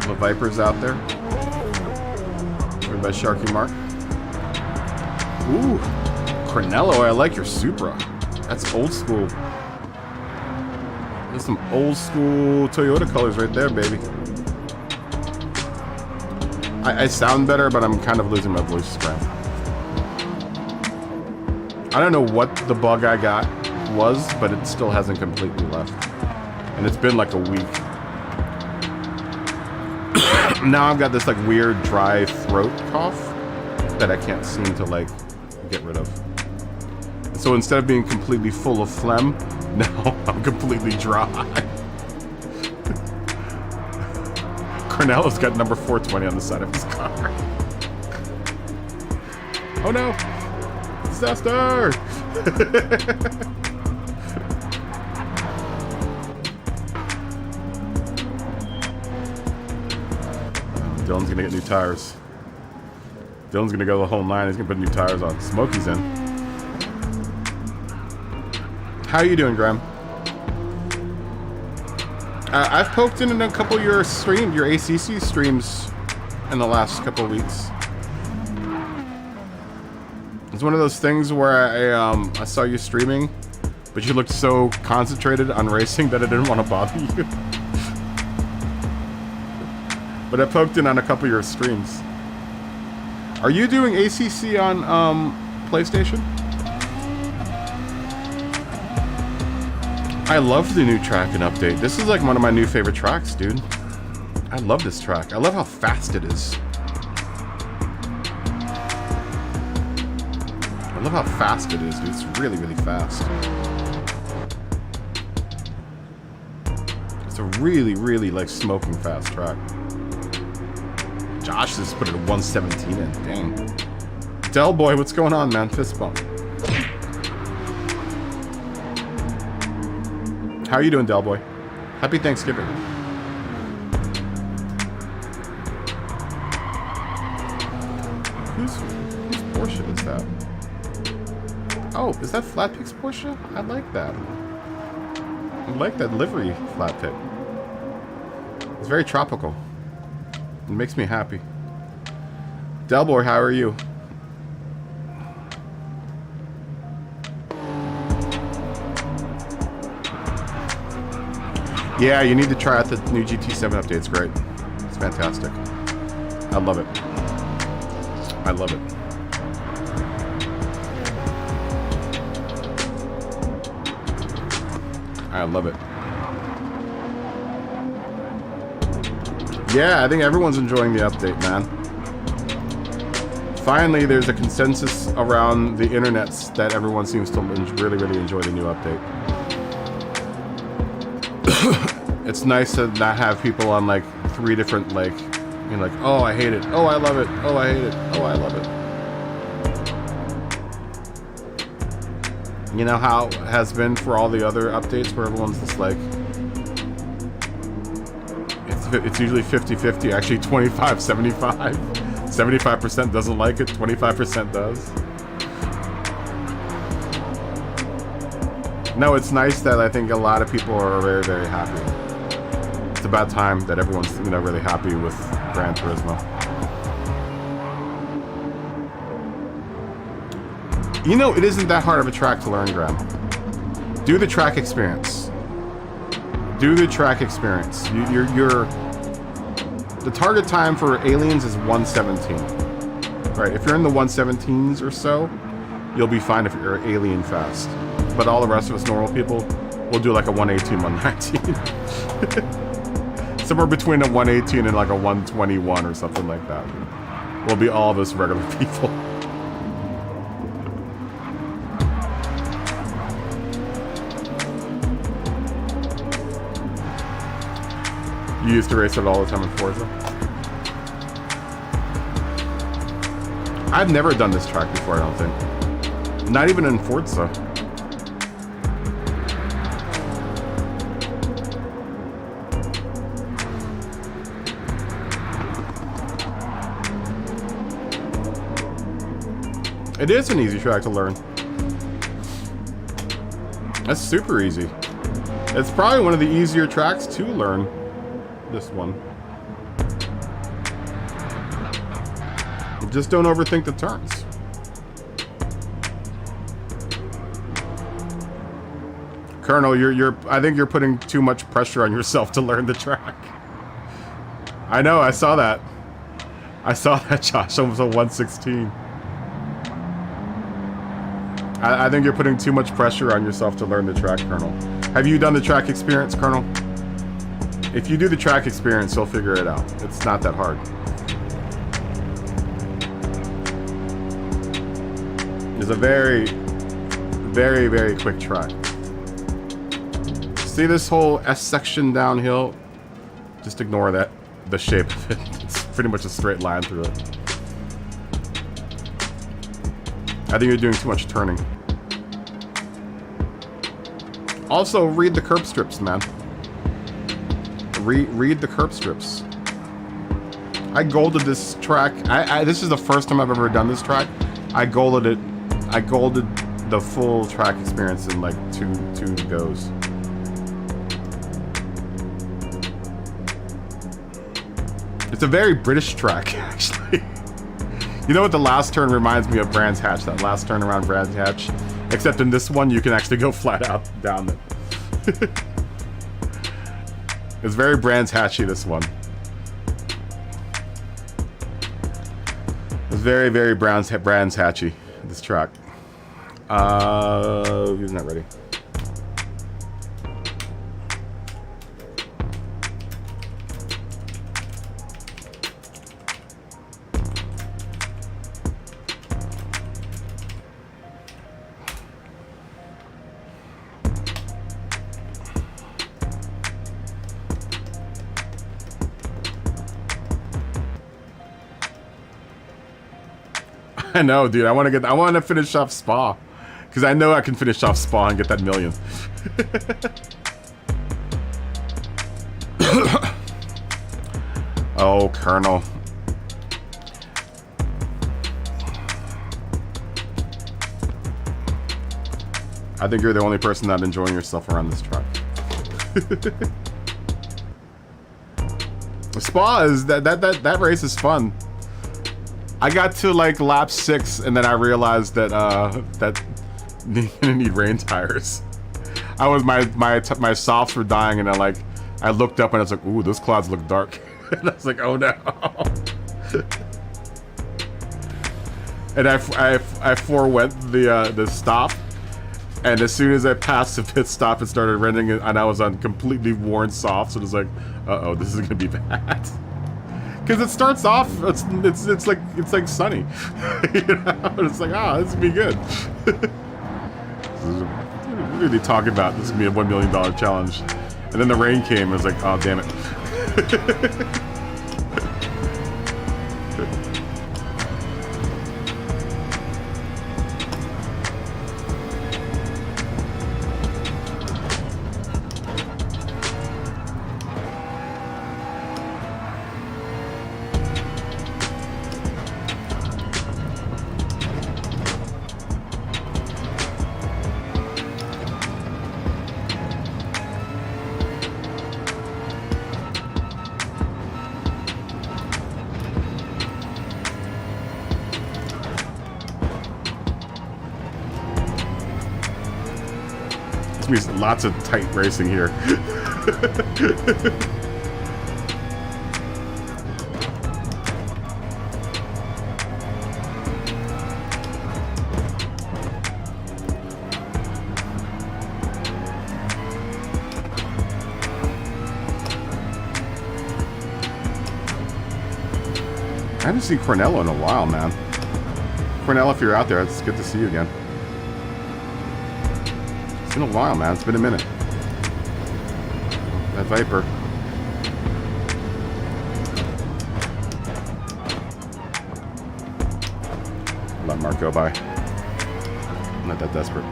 The Viper's out there. By Sharky Mark. Ooh, Cornello, I like your Supra. That's old school. There's some old school Toyota colors right there, baby. I sound better, but I'm kind of losing my voice strength. I don't know what the bug I got was, but it still hasn't completely left. And it's been like a week. Now I've got this like weird dry throat cough that I can't seem to like get rid of. So instead of being completely full of phlegm, now I'm completely dry. Cornello's got number 420 on the side of his car. Oh no! Disaster! Dylan's gonna get new tires. Dylan's gonna go the whole 9. He's gonna put new tires on. Smokey's in. How you doing, Graham? I've poked in a couple of your ACC streams in the last couple of weeks. It's one of those things where I saw you streaming, but you looked so concentrated on racing that I didn't want to bother you. But I poked in on a couple of your streams. Are you doing ACC on PlayStation? I love the new track and update. This is like one of my new favorite tracks, dude. I love this track. I love how fast it is. I love how fast it is, dude. It's really, really fast. It's a really, really like smoking fast track. Josh just put it at 117 in. Dang. Del boy, what's going on, man? Fist bump. How are you doing, Del boy? Happy Thanksgiving. Whose Porsche is that? Oh, is that Flat Pig's Porsche? I like that. I like that livery, Flat Pig. It's very tropical. It makes me happy. Delboy, how are you? Yeah, you need to try out the new GT7 update. It's great. It's fantastic. I love it. I love it. I love it. Yeah, I think everyone's enjoying the update, man. Finally, there's a consensus around the internets that everyone seems to really, really enjoy the new update. It's nice to not have people on like 3 different like, you know, like, oh, I hate it. Oh, I love it. Oh, I hate it. Oh, I love it. You know how it has been for all the other updates where everyone's just like, it's usually 50-50, actually 25-75. 75% doesn't like it, 25% does. No, it's nice that I think a lot of people are very, very happy. It's about time that everyone's, you know, really happy with Gran Turismo. You know, it isn't that hard of a track to learn, Graham. Do the track experience. Do the track experience. The target time for aliens is 117. Right, if you're in the 117s or so, you'll be fine if you're alien fast. But all the rest of us normal people will do like a 118, 119. Somewhere between a 118 and like a 121 or something like that. We'll be all of us regular people. You used to race it all the time in Forza? I've never done this track before, I don't think. Not even in Forza. It is an easy track to learn. That's super easy. It's probably one of the easier tracks to learn. This one. Just don't overthink the turns. Colonel, I think you're putting too much pressure on yourself to learn the track. I know, I saw that. I saw that, Josh. Almost a 116. I think you're putting too much pressure on yourself to learn the track, Colonel. Have you done the track experience, Colonel? If you do the track experience, you'll figure it out. It's not that hard. It's a very, very, very quick track. See this whole S section downhill? Just ignore that, the shape of it. It's pretty much a straight line through it. I think you're doing too much turning. Also, read the curb strips, man. Read the curb strips. I golded this track. This is the first time I've ever done this track. I golded it. I golded the full track experience in like two goes. It's a very British track, actually. You know what the last turn reminds me of? Brands Hatch. That last turn around Brands Hatch. Except in this one, you can actually go flat out down it. It's very Brands Hatchy, this one. It's very, very Brands Hatchy, this track. Who's not ready? I know, dude. I want to finish off Spa, because I know I can finish off Spa and get that million. Oh, Colonel. I think you're the only person not enjoying yourself around this track. Spa is that race is fun. I got to like lap 6 and then I realized that that you're gonna need rain tires. I was my softs were dying and I looked up and I was like, ooh, those clouds look dark. And I was like, oh no. And I forewent the stop, and as soon as I passed the pit stop, it started rendering, and I was on completely worn softs. So it was like, uh-oh, this is gonna be bad. Because it starts off, it's like sunny, you know? It's like, ah, this will be good. We're really talking about this is gonna be a $1 million challenge, and then the rain came. I was like, oh damn it. Lots of tight racing here. I haven't seen Cornello in a while, man. Cornello, if you're out there, it's good to see you again. It's been a while, man. It's been a minute. That Viper. Let Mark go by. I'm not that desperate.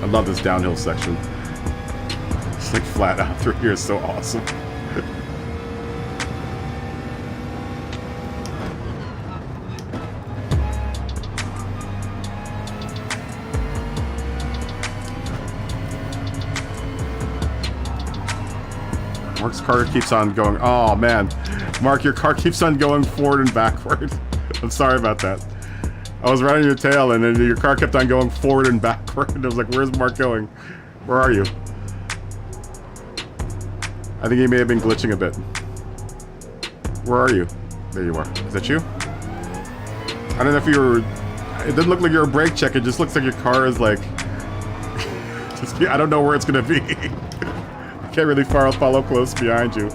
I love this downhill section. It's like flat out through here is so awesome. Mark's car keeps on going. Oh man, Mark, your car keeps on going forward and backward. I'm sorry about that. I was riding your tail and then your car kept on going forward and backward. I was like, where's Mark going? Where are you? I think he may have been glitching a bit. Where are you? There you are. Is that you? I don't know if you were... It doesn't look like you're a brake check. It just looks like your car is like... just, I don't know where it's going to be. I can't really follow close behind you.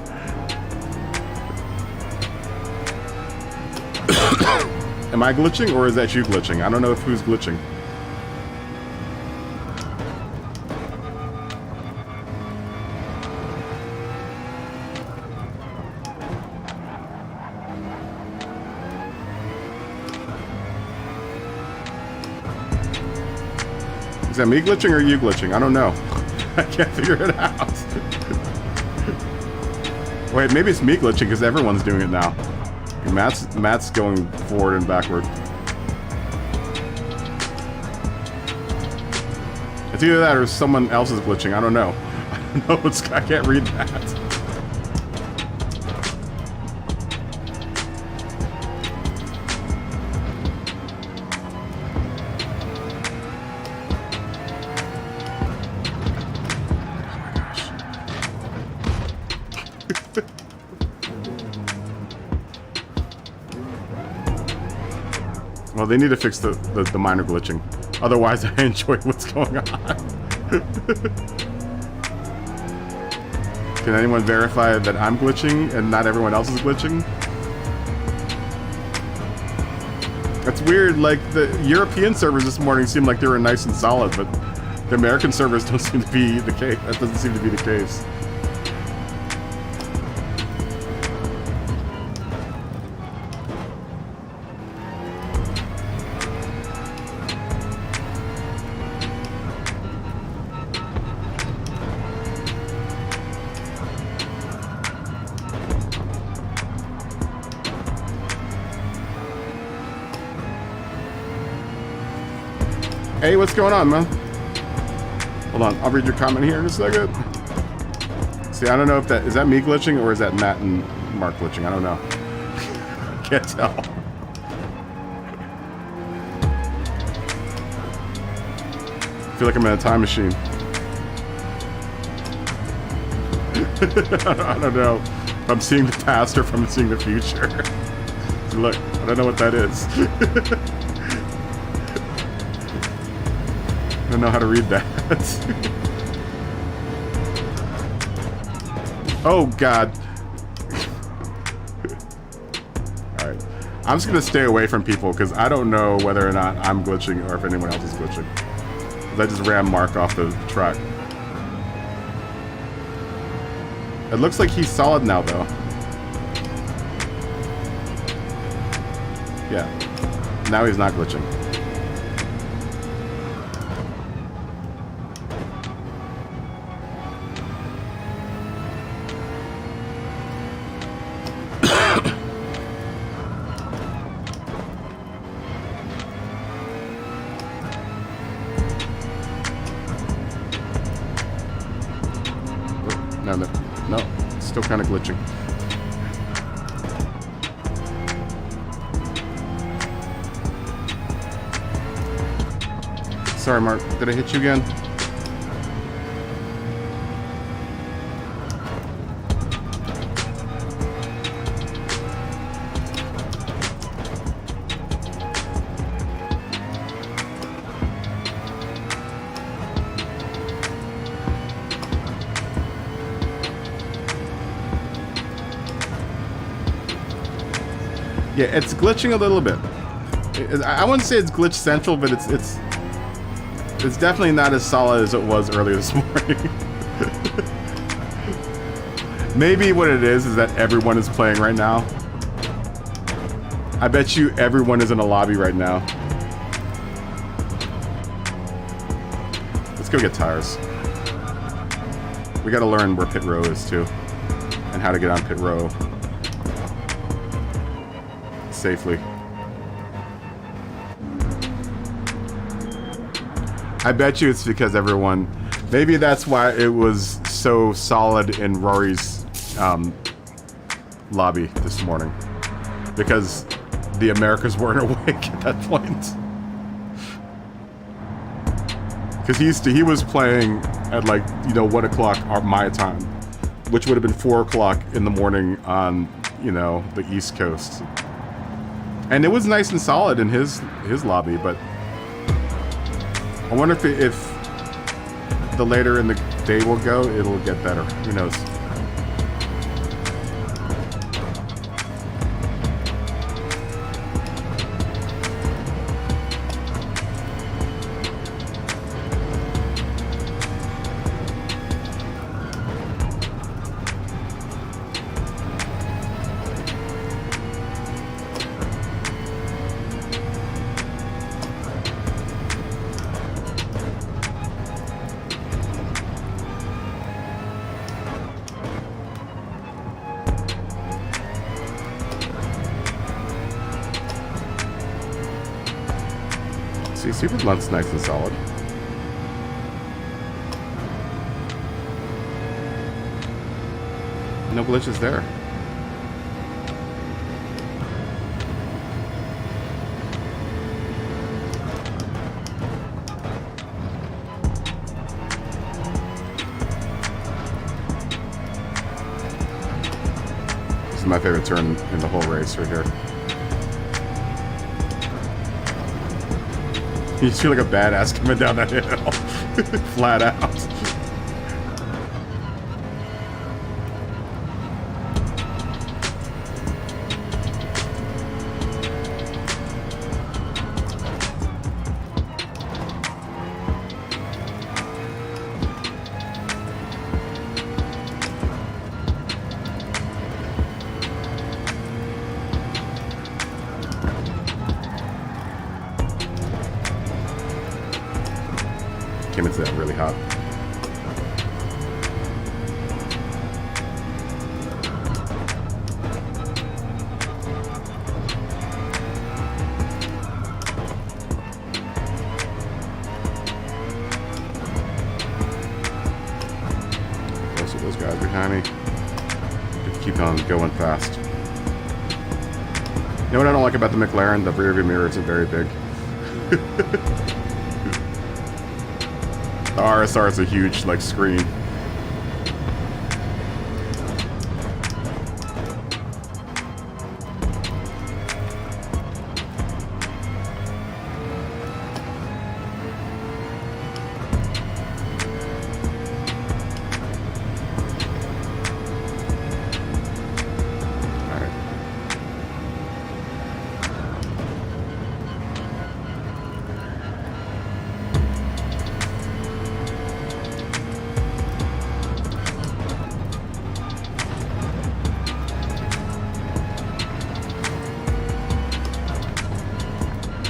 Am I glitching or is that you glitching? I don't know if who's glitching. Is that me glitching or you glitching? I don't know. I can't figure it out. Wait, maybe it's me glitching because everyone's doing it now. Matt's going forward and backward. It's either that or someone else is glitching. I don't know. I don't know. I can't read that. Well, they need to fix the minor glitching. Otherwise, I enjoy what's going on. Can anyone verify that I'm glitching and not everyone else is glitching? That's weird. Like, the European servers this morning seemed like they were nice and solid, but the American servers don't seem to be the case. That doesn't seem to be the case. Hey, what's going on, man? Hold on, I'll read your comment here in a second. See, I don't know if that... Is that me glitching or is that Matt and Mark glitching? I don't know. Can't tell. I feel like I'm in a time machine. I don't know if I'm seeing the past or if I'm seeing the future. Look, I don't know what that is. I don't know how to read that. Oh god. Alright. I'm just gonna stay away from people because I don't know whether or not I'm glitching or if anyone else is glitching. I just ran Mark off the track. It looks like he's solid now though. Yeah. Now he's not glitching. No, it's still kind of glitching. Sorry, Mark. Did I hit you again? Yeah, it's glitching a little bit. I wouldn't say it's glitch central, but it's definitely not as solid as it was earlier this morning. Maybe what it is that everyone is playing right now. I bet you everyone is in a lobby right now. Let's go get tires. We gotta learn where pit row is too, and how to get on pit row safely. I bet you it's because everyone... Maybe that's why it was so solid in Rory's lobby this morning because the Americas weren't awake at that point. Because he was playing at like 1 o'clock my time, which would have been 4 o'clock in the morning on the East Coast. And it was nice and solid in his lobby, but I wonder if the later in the day will go, it'll get better. Who knows? Superblunt's nice and solid. No glitches there. This is my favorite turn in the whole race right here. You just feel like a badass coming down that hill. Flat out. Came into that really hot. Most of those guys behind me. Keep on going fast. You know what I don't like about the McLaren? The rear view mirrors are very big. The RSR is a huge, like, screen.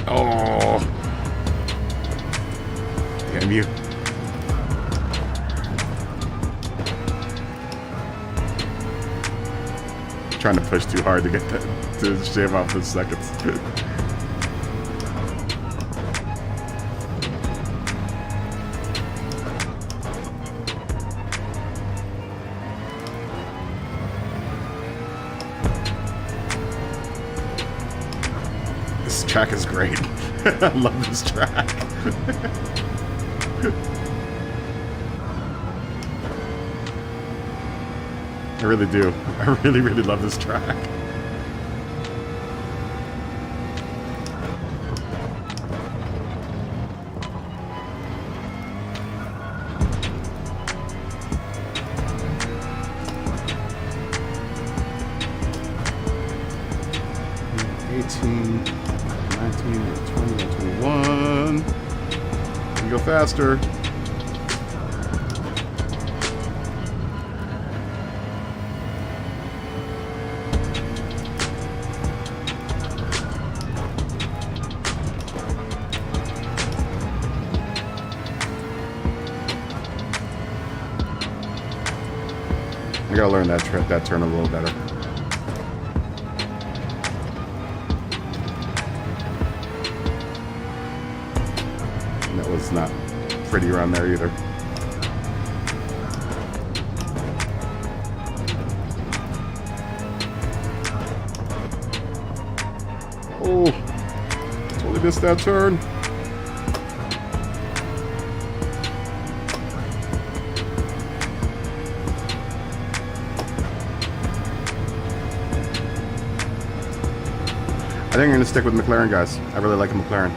Oh. Damn you. Trying to push too hard to get that, to shave off those seconds. This track is great. I love this track. I really do. I really, really love this track. Go faster. I gotta learn that turn a little better. That was not pretty around there either. missed that turn. I think I'm going to stick with McLaren, guys. I really like a McLaren.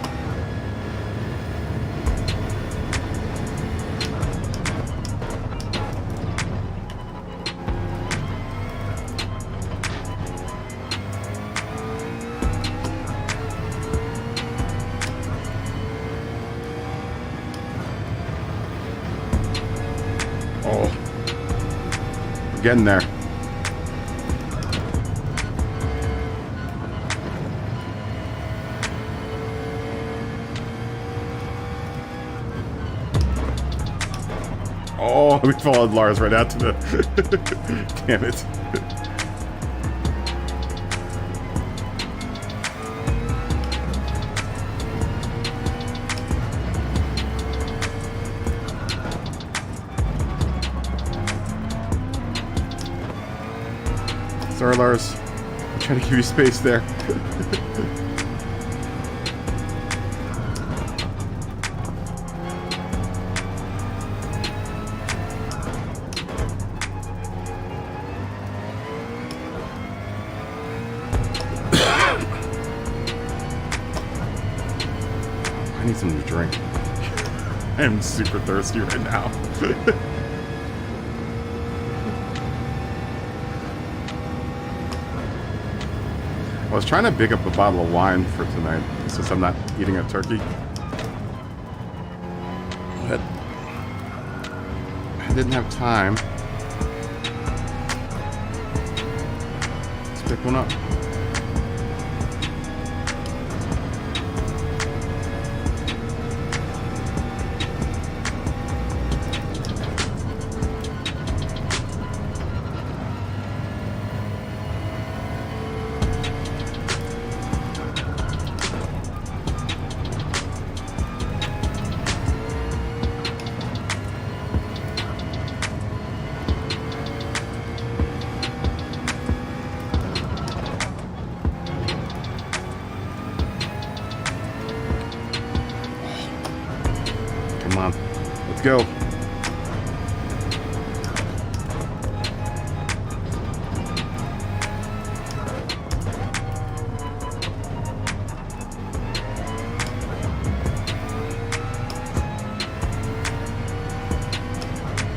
Oh, we're getting there. Oh, we followed Lars right out to the... Damn it. Sorry, Lars. I'm trying to give you space there. I need something to drink. I am super thirsty right now. I was trying to pick up a bottle of wine for tonight, since I'm not eating a turkey. But I didn't have time. Let's pick one up. Come on, let's go.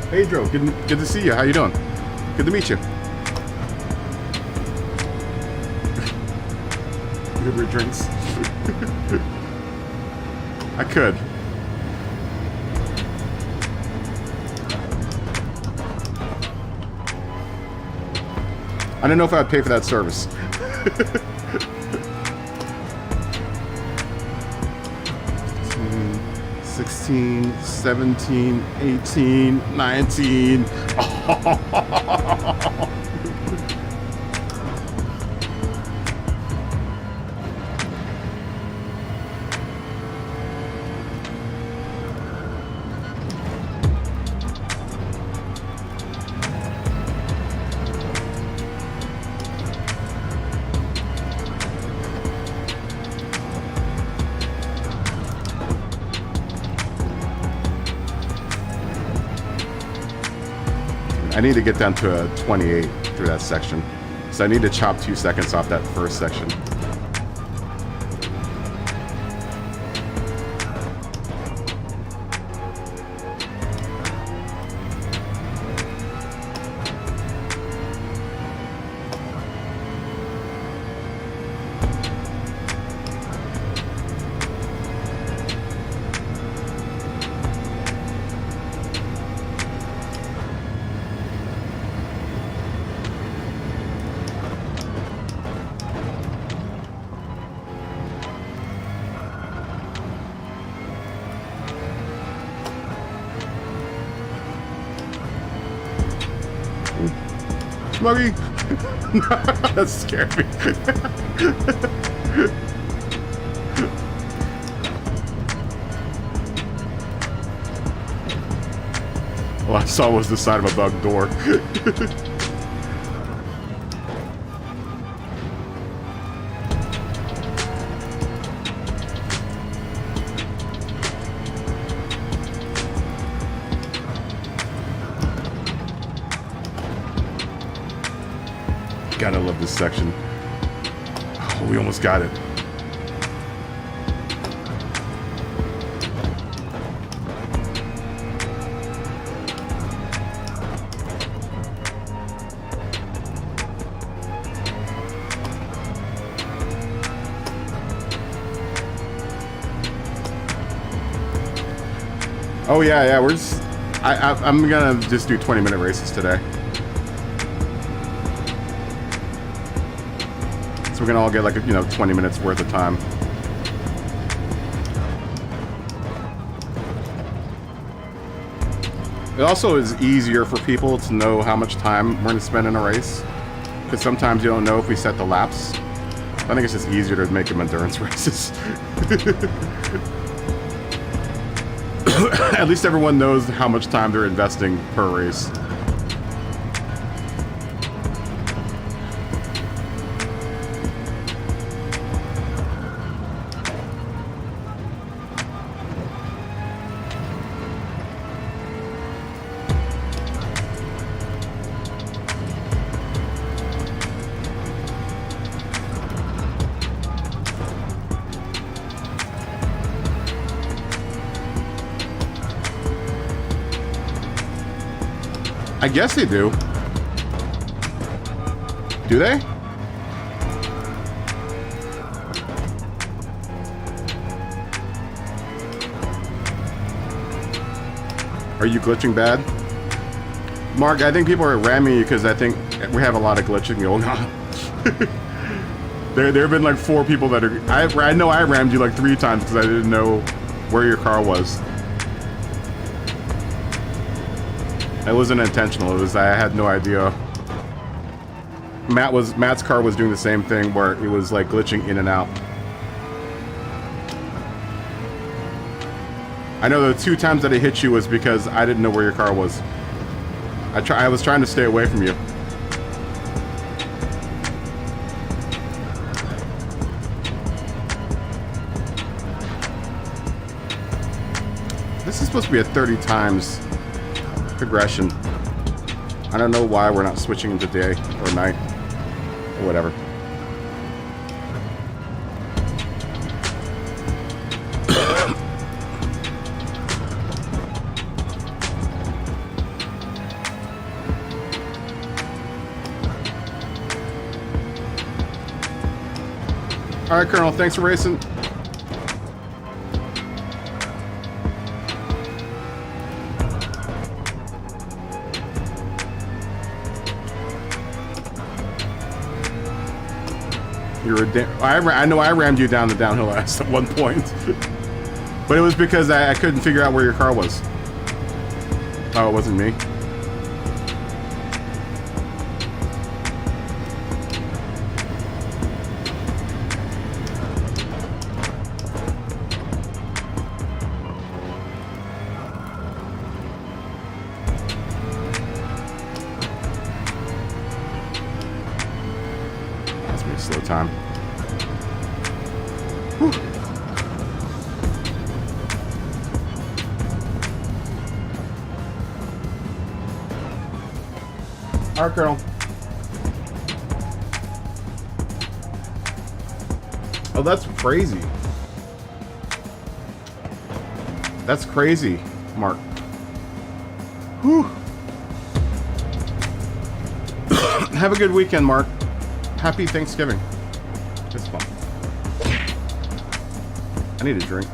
Pedro, good to see you. How you doing? Good to meet you. Good for drinks. I could. I don't know if I'd pay for that service. 16, 17, 18, 19. I need to get down to a 28 through that section. So I need to chop 2 seconds off that first section. Smuggy! That scared me. All I saw was the side of a bug door. Gotta love this section. Oh, we almost got it. Oh yeah, we're just... I'm gonna just do 20-minute races today. So we're gonna all get like, 20 minutes worth of time. It also is easier for people to know how much time we're gonna spend in a race. Because sometimes you don't know if we set the laps. I think it's just easier to make them endurance races. At least everyone knows how much time they're investing per race. I guess they do. Do they? Are you glitching bad? Mark, I think people are ramming you because I think we have a lot of glitching going on. There have been like 4 people that are... I know I rammed you like 3 times because I didn't know where your car was. It wasn't intentional. It was I had no idea. Matt's car was doing the same thing where it was like glitching in and out. I know the 2 times that I hit you was because I didn't know where your car was. I was trying to stay away from you. This is supposed to be a 30 times progression. I don't know why we're not switching into day or night or whatever. All right, Colonel, thanks for racing. I know I rammed you down the downhill at one point. But it was because I couldn't figure out where your car was. Oh, it wasn't me. That's me a slow time. Whew. All right, Colonel. Oh, that's crazy. That's crazy, Mark. Whew. Have a good weekend, Mark. Happy Thanksgiving. It's fun. I need a drink.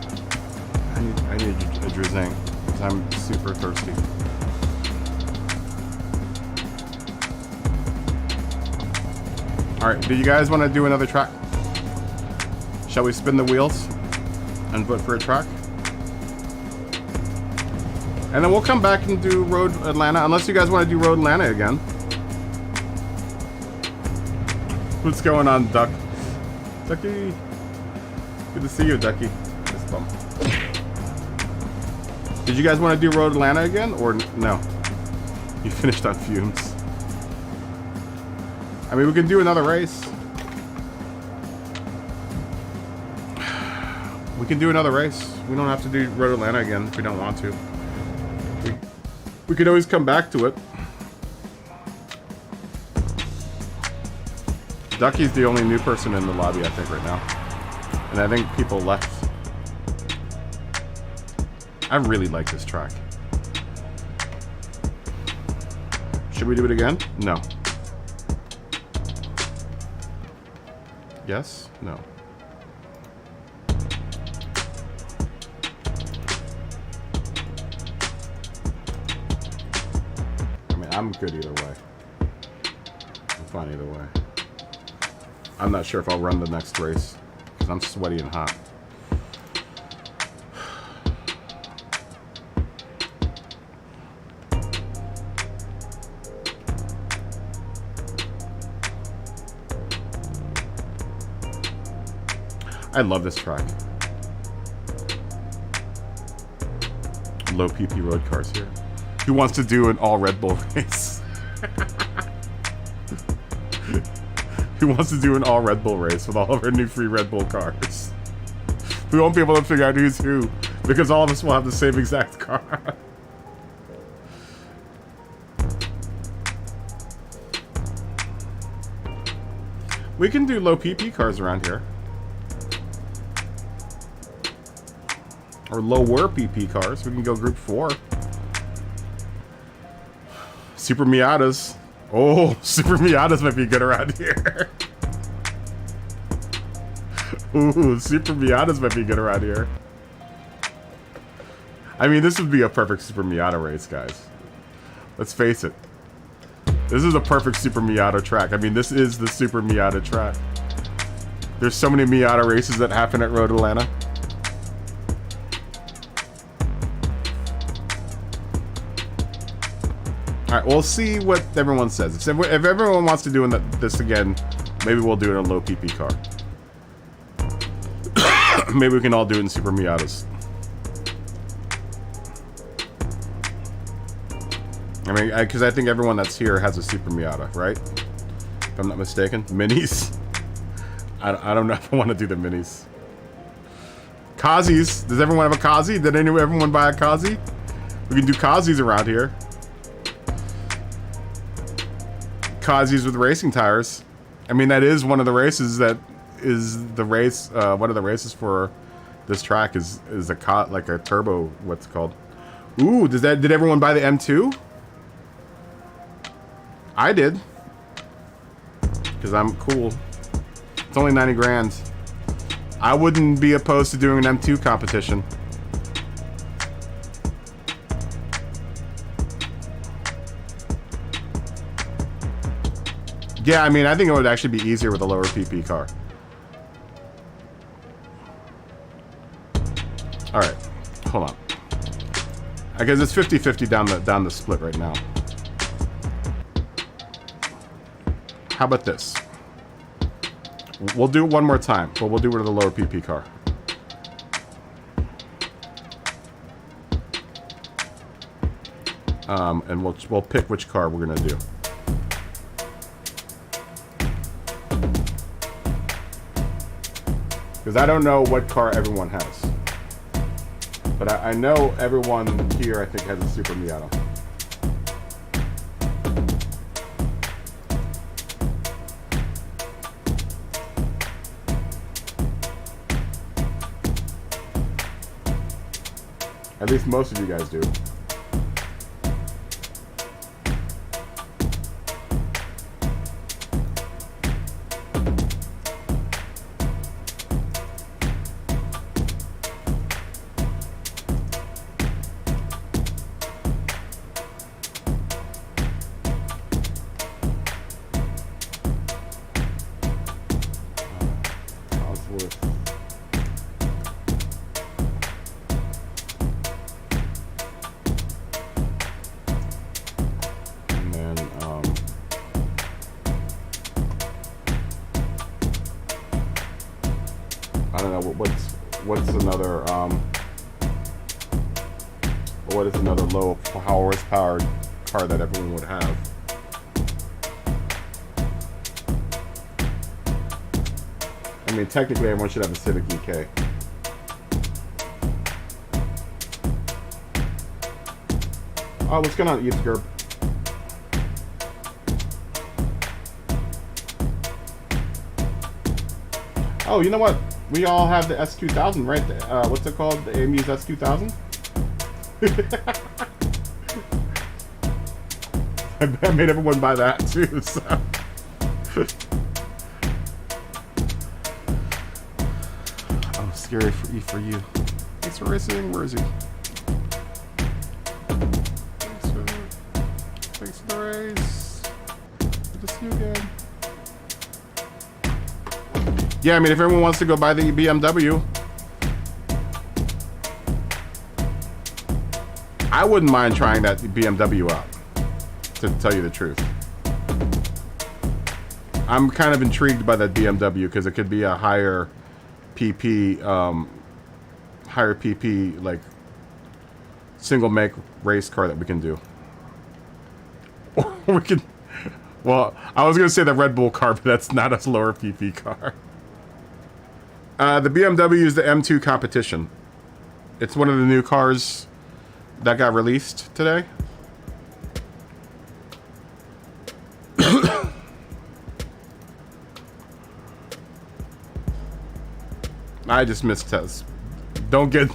I need a drizzling because I'm super thirsty. All right, do you guys want to do another track? Shall we spin the wheels and vote for a track? And then we'll come back and do Road Atlanta, unless you guys want to do Road Atlanta again. What's going on, Duck? Ducky. Good to see you, Ducky. This bum. Did you guys want to do Road Atlanta again, or no? You finished on fumes. I mean, we can do another race. We can do another race. We don't have to do Road Atlanta again if we don't want to. We could always come back to it. Ducky's the only new person in the lobby, I think, right now. And I think people left. I really like this track. Should we do it again? No. Yes? No. I mean, I'm good either way. I'm fine either way. I'm not sure if I'll run the next race, because I'm sweaty and hot. I love this track. Low PP road cars here. Who wants to do an all Red Bull race? Who wants to do an all Red Bull race with all of our new free Red Bull cars? We won't be able to figure out who's who because all of us will have the same exact car. We can do low PP cars around here. Or lower PP cars. We can go group 4. Super Miatas. Oh, Super Miatas might be good around here. Ooh, Super Miatas might be good around here. I mean, this would be a perfect Super Miata race, guys. Let's face it. This is a perfect Super Miata track. I mean, this is the Super Miata track. There's so many Miata races that happen at Road Atlanta. Alright, we'll see what everyone says. If everyone wants to do this again, maybe we'll do it in a low PP car. Maybe we can all do it in Super Miatas. I mean, because I think everyone that's here has a Super Miata, right? If I'm not mistaken. Minis? I don't know if I want to do the minis. Kazis. Does everyone have a Kazi? Did everyone buy a Kazi? We can do Kazis around here. Kazis with racing tires. I mean, that is one of the races that is the race. One of the races for this track is like a turbo. What's it called? Ooh, did everyone buy the M2? I did, because I'm cool. It's only 90 grand. I wouldn't be opposed to doing an M2 competition. Yeah, I mean, I think it would actually be easier with a lower PP car. All right, hold on. I guess it's 50-50 down the split right now. How about this? We'll do it one more time, but we'll do it with a lower PP car. And we'll pick which car we're gonna do. Because I don't know what car everyone has. But I know everyone here, I think, has a Super Miata. At least most of you guys do. I don't know what's another what is another low horsepower car that everyone would have. I mean, technically everyone should have a Civic EK. Oh, what's going on, Eats Gerb? Oh, you know what? We all have the S2000, right? What's it called? The AMU's S2000? I made everyone buy that too, so. Oh, scary for you. Thanks for racing. Where is he? Thanks for the race. Good to see you again. Yeah, I mean, if everyone wants to go buy the BMW, I wouldn't mind trying that BMW out, to tell you the truth. I'm kind of intrigued by that BMW because it could be a higher PP, like single make race car that we can do. Or we can, well, I was gonna say the Red Bull car, but that's not a lower PP car. The BMW is the M2 Competition. It's one of the new cars that got released today. I just missed tests. Don't get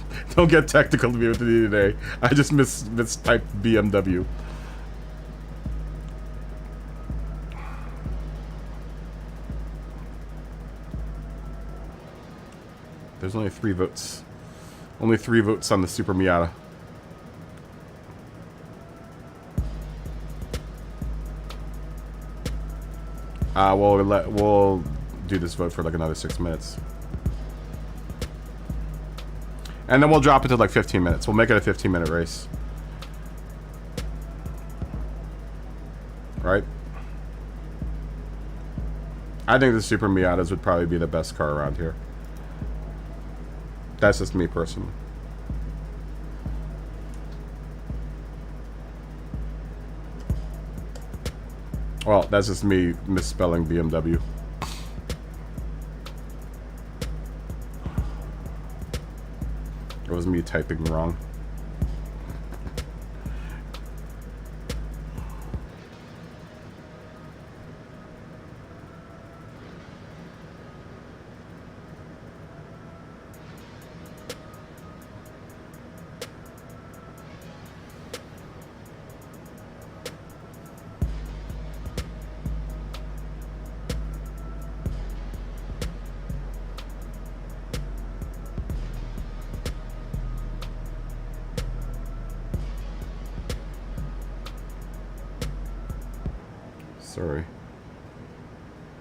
technical with me today. I just mistyped BMW. There's only 3 votes. Only 3 votes on the Super Miata. We'll do this vote for like another 6 minutes. And then we'll drop it to like 15 minutes. We'll make it a 15-minute race. Right? I think the Super Miatas would probably be the best car around here. That's just me personally. Well, that's just me misspelling BMW. It was me typing wrong. Sorry.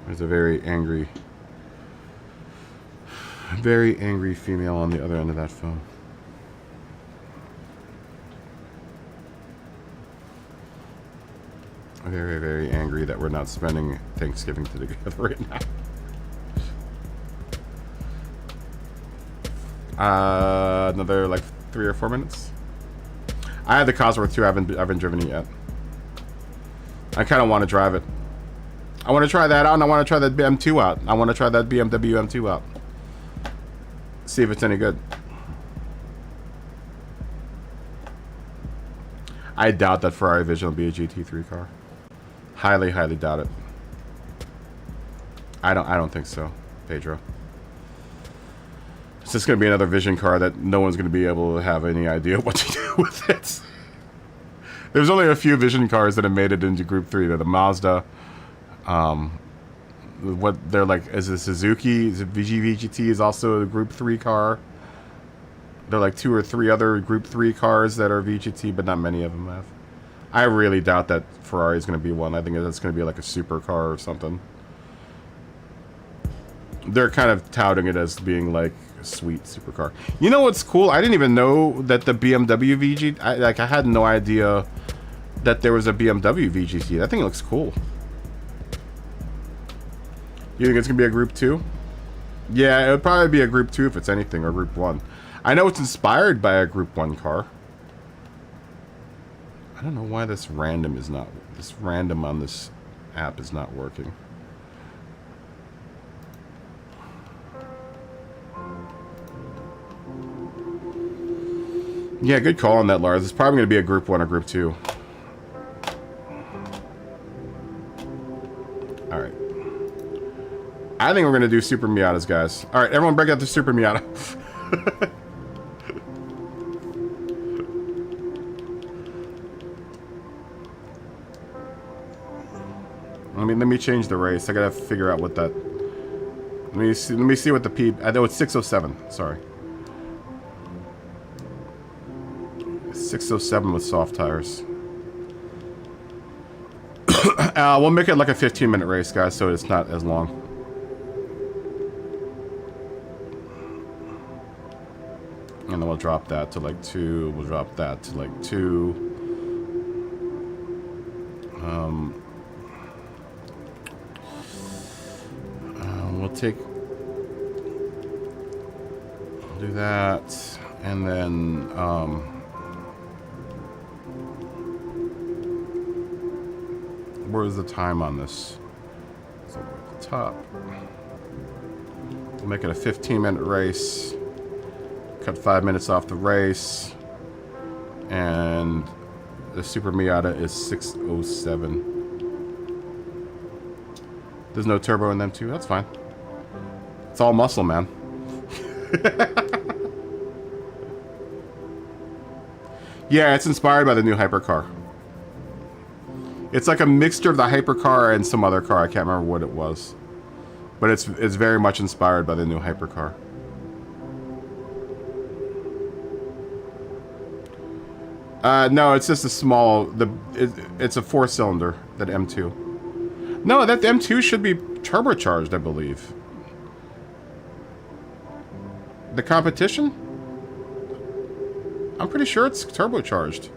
There's a very angry female on the other end of that phone. Very, very angry that we're not spending Thanksgiving together right now. Another like 3 or 4 minutes. I had the Cosworth too. I haven't driven it yet. I kind of want to drive it. I want to try that out, and I want to try that M2 out. I want to try that BMW M2 out. See if it's any good. I doubt that Ferrari Vision will be a GT3 car. Highly, highly doubt it. I don't think so, Pedro. It's just going to be another Vision car that no one's going to be able to have any idea what to do with it. There's only a few Vision cars that have made it into Group 3. They're the Mazda. What they're like is a Suzuki. VGT is also a Group 3 car. There are like 2 or 3 other Group 3 cars that are VGT, but not many of them have. I really doubt that Ferrari is going to be one. I think that's going to be like a supercar or something. They're kind of touting it as being like a sweet supercar. You know what's cool? I didn't even know that the BMW VG. I had no idea that there was a BMW VGT. That thing looks cool. You think it's gonna be a Group 2? Yeah, it would probably be a Group 2 if it's anything, or Group 1. I know it's inspired by a Group 1 car. I don't know why this random on this app is not working. Yeah, good call on that, Lars. It's probably going to be a Group 1 or Group 2. Alright. I think we're gonna do Super Miatas, guys. All right, everyone, break out the Super Miata. Let me change the race. I gotta figure out what that. Let me see what the P. I know it's 607. Sorry. 607 with soft tires. We'll make it like a 15-minute race, guys, so it's not as long. And then we'll drop that to like 2. We'll drop that to like 2. We'll do that, and then where's the time on this? So at the top, we'll make it a 15-minute race. Cut 5 minutes off the race, and the Super Miata is 607. There's no turbo in them too. That's fine. It's all muscle, man. Yeah, it's inspired by the new hypercar. It's like a mixture of the hypercar and some other car. I can't remember what it was, but it's very much inspired by the new hypercar. No, it's just a small. It's a 4-cylinder. That M2. No, that M2 should be turbocharged, I believe. The competition? I'm pretty sure it's turbocharged.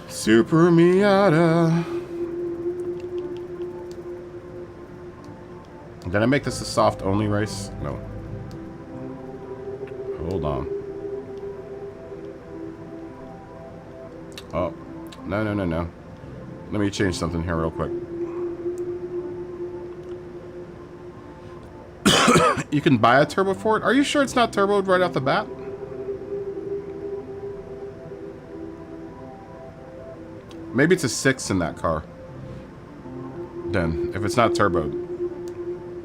Super Miata. Did I make this a soft only race? No. Hold on. Oh, no. Let me change something here real quick. You can buy a turbo for it? Are you sure it's not turboed right off the bat? Maybe it's a 6 in that car. Then, if it's not turboed.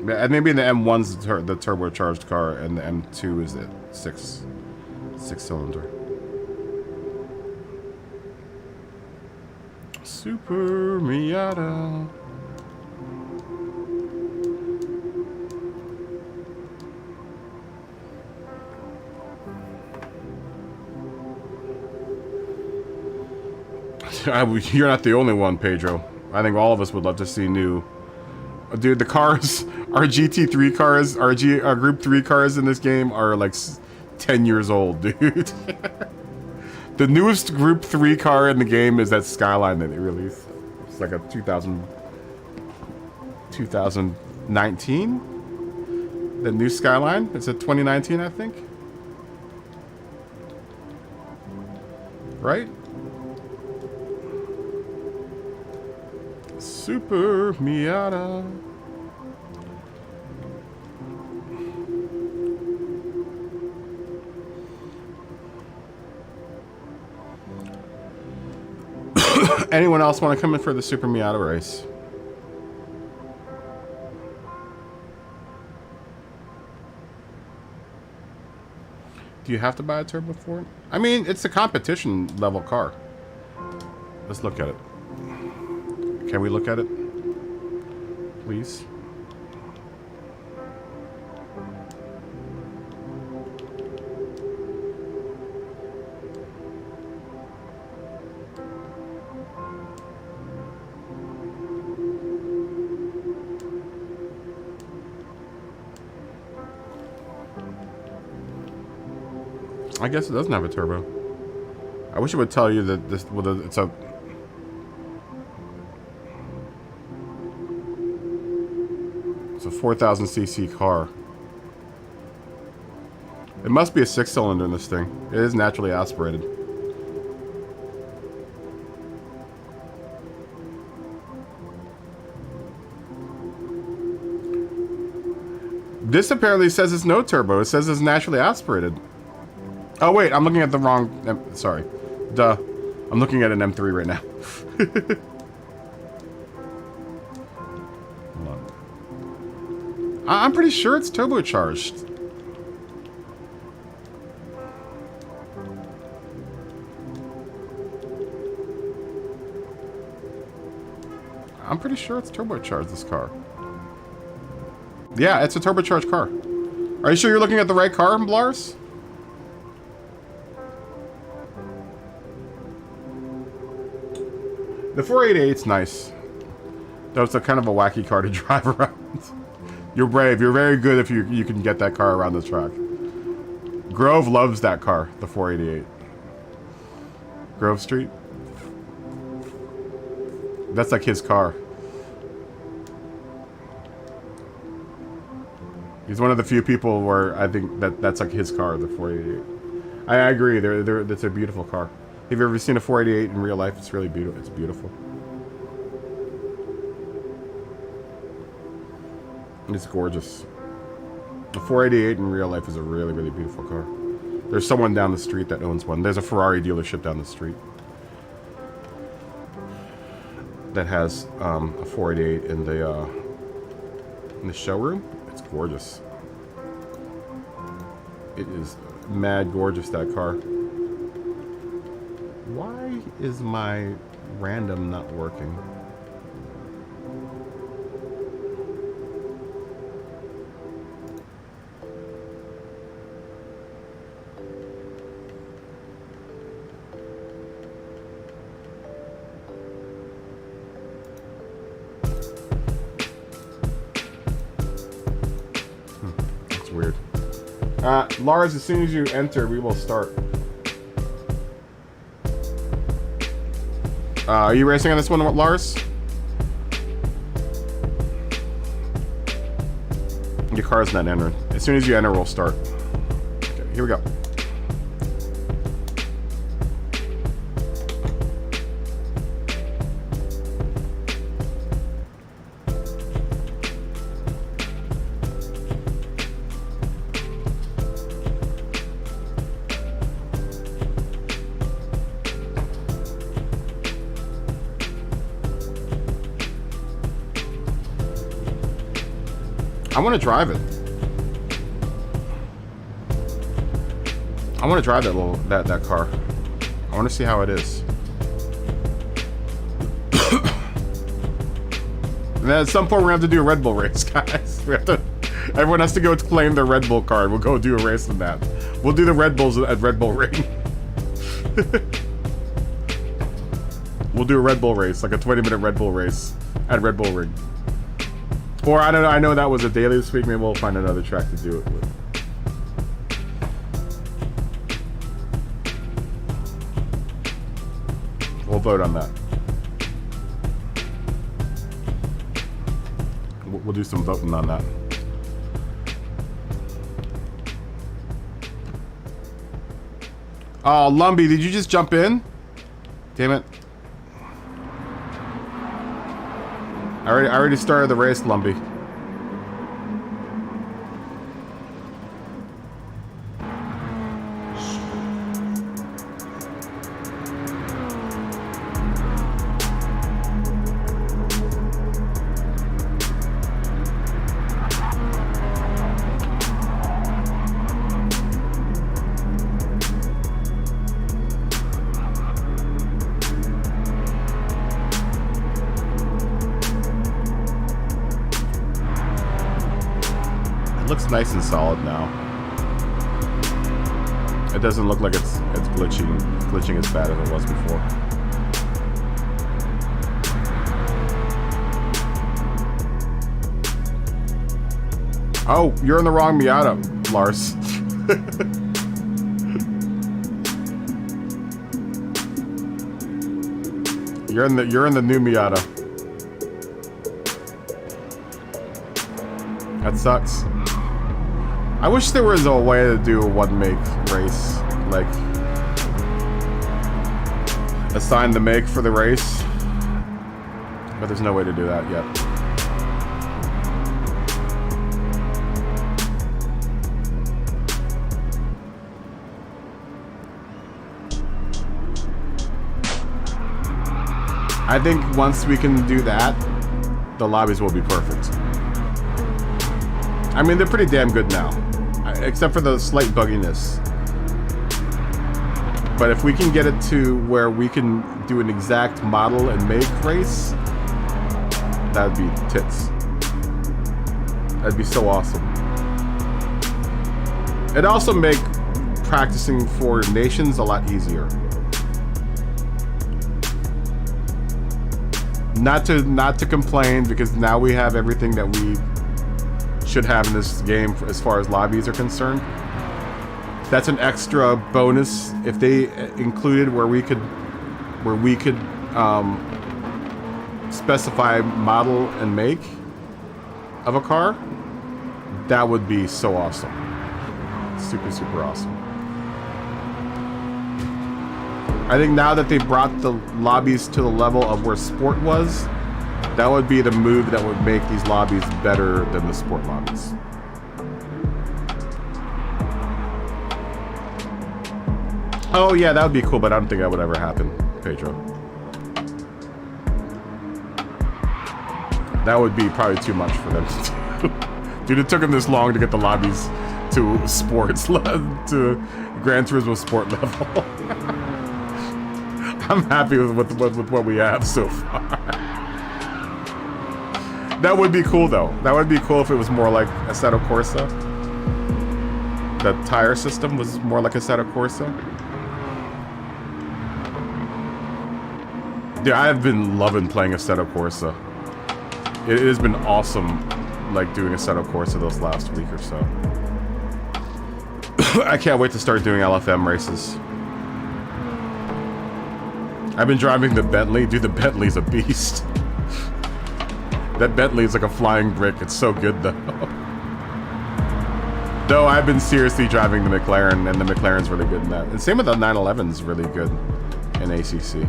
Maybe the M1's the turbocharged car, and the M2 is the 6-cylinder. Super Miata. You're not the only one, Pedro. I think all of us would love to see new. Dude, the cars, our GT3 cars, our Group 3 cars in this game are like 10 years old, dude. The newest Group 3 car in the game is that Skyline that they released. It's like a 2019? The new Skyline? It's a 2019, I think. Right? Super Miata. Anyone else want to come in for the Super Miata race? Do you have to buy a turbo for it? I mean, it's a competition level car. Let's look at it. Can we look at it? Please? I guess it doesn't have a turbo. I wish it would tell you that this, well, it's a... It's a 4,000cc car. It must be a 6-cylinder in this thing. It is naturally aspirated. This apparently says it's no turbo. It says it's naturally aspirated. Oh wait, I'm looking at the wrong... sorry. Duh. I'm looking at an M3 right now. Hold on. I'm pretty sure it's turbocharged. I'm pretty sure it's turbocharged, this car. Yeah, it's a turbocharged car. Are you sure you're looking at the right car, Lars? The 488's nice. Though it's a kind of a wacky car to drive around. You're brave. You're very good if you can get that car around the track. Grove loves that car, the 488. Grove Street. That's like his car. He's one of the few people where I think that's like his car, the 488. I agree. That's a beautiful car. Have you ever seen a 488 in real life? It's really beautiful. It's beautiful. It's gorgeous. The 488 in real life is a really, really beautiful car. There's someone down the street that owns one. There's a Ferrari dealership down the street that has a 488 in the showroom. It's gorgeous. It is mad gorgeous, that car. Why is my random not working? That's weird. Lars, as soon as you enter, we will start. Are you racing on this one, Lars? Your car's not entering. As soon as you enter, we'll start. Okay, here we go. I want to drive it. I want to drive that car. I want to see how it is. And then at some point we're gonna have to do a Red Bull race, guys. Everyone has to go claim their Red Bull card. We'll go do a race in that. We'll do the Red Bulls at Red Bull Ring. We'll do a Red Bull race, like a 20-minute Red Bull race at Red Bull Ring. Or, I don't know, I know that was a daily this week. Maybe we'll find another track to do it with. We'll vote on that. We'll do some voting on that. Oh, Lumbee, did you just jump in? Damn it. I already started the race, Lumbee. Nice and solid now. It doesn't look like it's glitching as bad as it was before. Oh, you're in the wrong Miata, Lars. You're in the new Miata. That sucks. I wish there was a way to do a one-make race, like assign the make for the race, but there's no way to do that yet. I think once we can do that, the lobbies will be perfect. I mean, they're pretty damn good now, except for the slight bugginess. But if we can get it to where we can do an exact model and make race, that'd be tits. That'd be so awesome. It'd also make practicing for nations a lot easier. Not to complain, because now we have everything that we should have in this game as far as lobbies are concerned. That's an extra bonus. If they included where we could specify model and make of a car, that would be so awesome. Super, super awesome. I think now that they brought the lobbies to the level of where sport was, that would be the move that would make these lobbies better than the sport lobbies. Oh yeah, that would be cool, but I don't think that would ever happen, Pedro. That would be probably too much for them to do. Dude, it took them this long to get the lobbies to sports, to Gran Turismo sport level. I'm happy with what we have so far. That would be cool though. That would be cool if it was more like Assetto Corsa. The tire system was more like Assetto Corsa. Dude, I have been loving playing Assetto Corsa. It has been awesome, like doing Assetto Corsa those last week or so. I can't wait to start doing LFM races. I've been driving the Bentley. Dude, the Bentley's a beast. That Bentley is like a flying brick. It's so good though. Though I've been seriously driving the McLaren, and the McLaren's really good in that. And same with the 911's really good in ACC.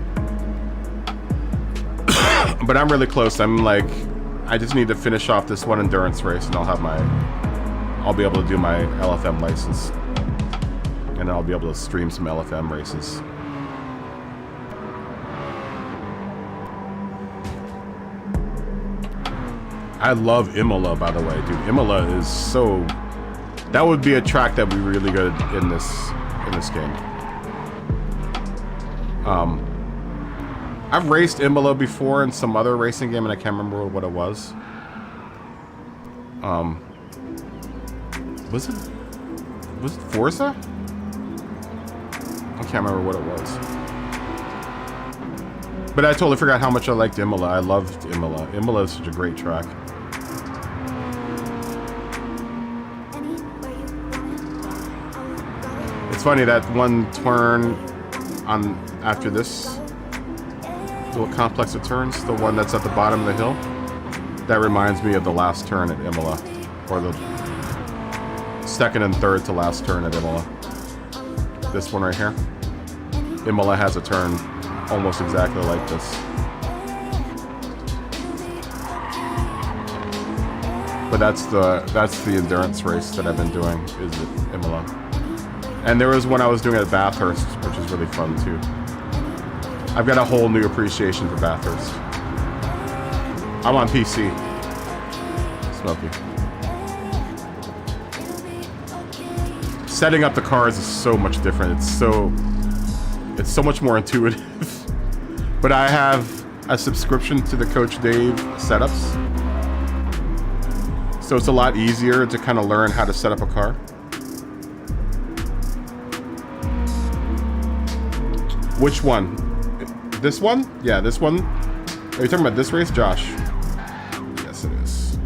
But I'm really close. I'm like, I just need to finish off this one endurance race, and I'll be able to do my LFM license, and then I'll be able to stream some LFM races. I love Imola, by the way, dude. Imola is so... That would be a track that would be really good in this game. I've raced Imola before in some other racing game, and I can't remember what it was. Was it Forza? I can't remember what it was. But I totally forgot how much I liked Imola. I loved Imola. Imola is such a great track. It's funny that one turn on after this little complex of turns, the one that's at the bottom of the hill, that reminds me of the last turn at Imola, or the second and third to last turn at Imola. This one right here. Imola has a turn almost exactly like this. But that's the endurance race that I've been doing, is at Imola. And there was one I was doing at Bathurst, which is really fun too. I've got a whole new appreciation for Bathurst. I'm on PC. Smoky. Setting up the cars is so much different. It's so much more intuitive. But I have a subscription to the Coach Dave setups, so it's a lot easier to kind of learn how to set up a car. Which one? This one? Yeah, this one. Are you talking about this race, Josh? Yes, it is.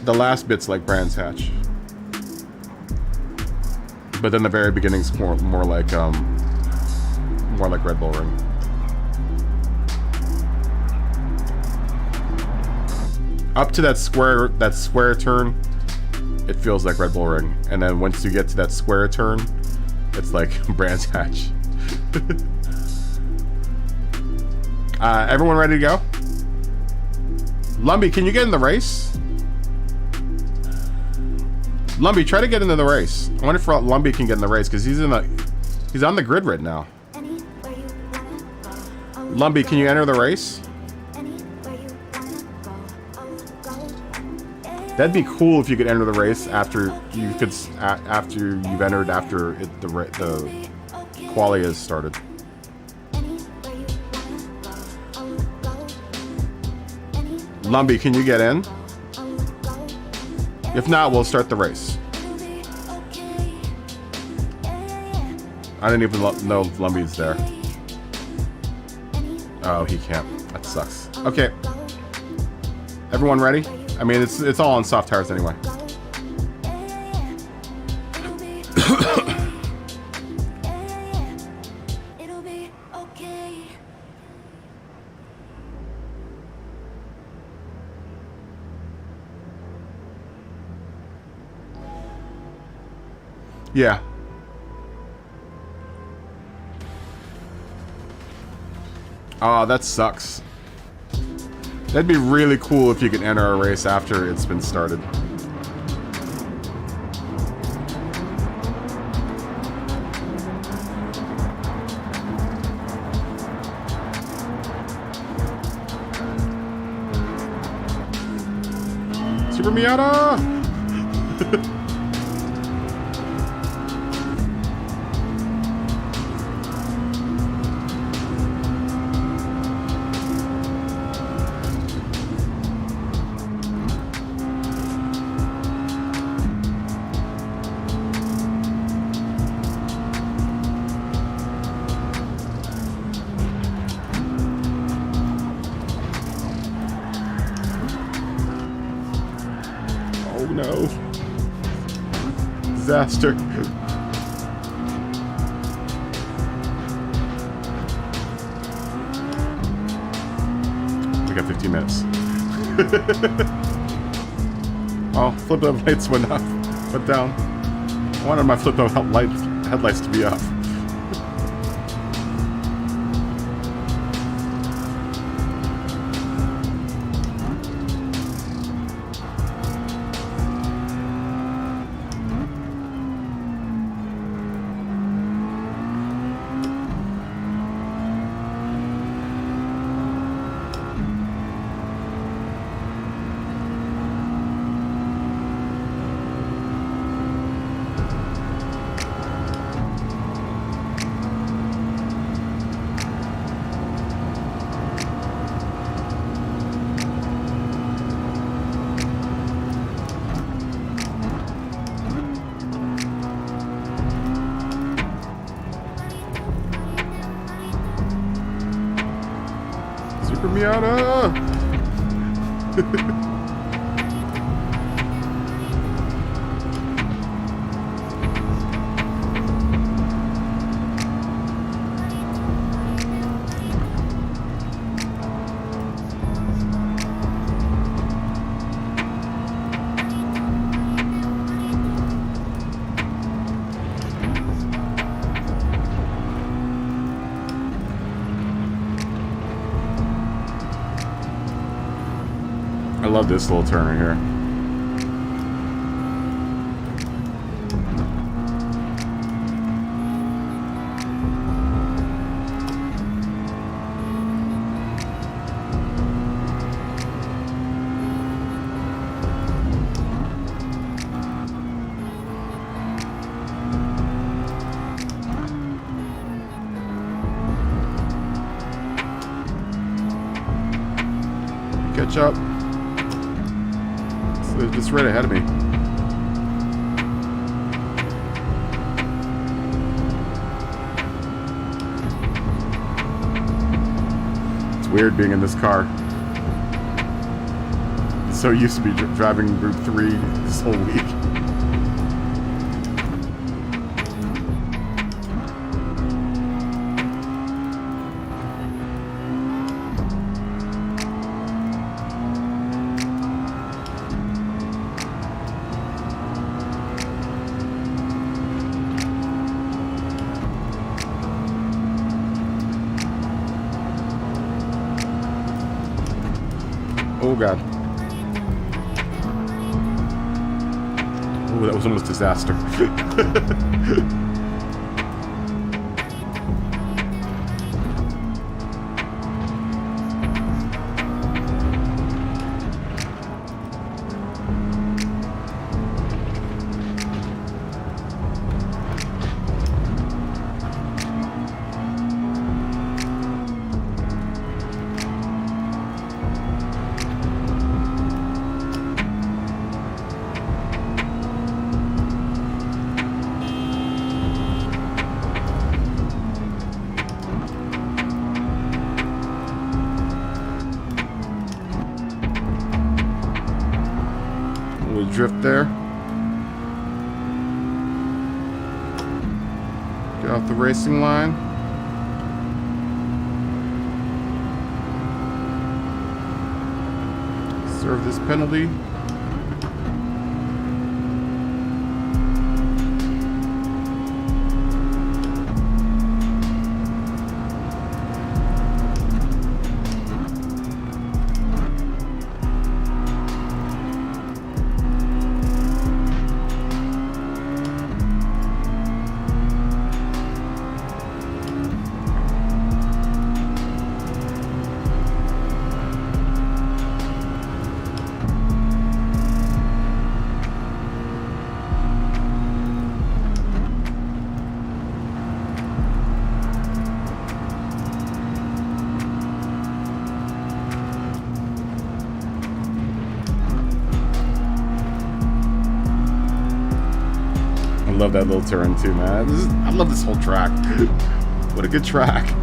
The last bit's like Brands Hatch, but then the very beginning's more like Red Bull Ring. Up to that square turn, it feels like Red Bull Ring, and then once you get to that square turn, it's like Brands Hatch. Everyone ready to go? Lumby, can you get in the race? Lumby, try to get into the race. I wonder if Lumby can get in the race, because he's on the grid right now. Lumpy, can you enter the race? That'd be cool if you could enter the race after you could after you've entered after the quali has started. Lumpy, can you get in? If not, we'll start the race. I didn't even know if Lumpy's there. Oh, he can't. That sucks. Okay. Everyone ready? I mean, it's all on soft tires anyway. Yeah. Oh, that sucks. That'd be really cool if you could enter a race after it's been started. Super Miata! No. Disaster. We got 15 minutes. Oh, flip up lights went down. I wanted my flip up headlights to be up. Miata! I love this little turn right here. Catch up. They're just right ahead of me. It's weird being in this car. I'm so used to be driving Route 3 this whole week. Oh god. Oh, that was almost disaster. drift there. Get off the racing line. Serve this penalty. I love that little turn too, man. I love this whole track. What a good track.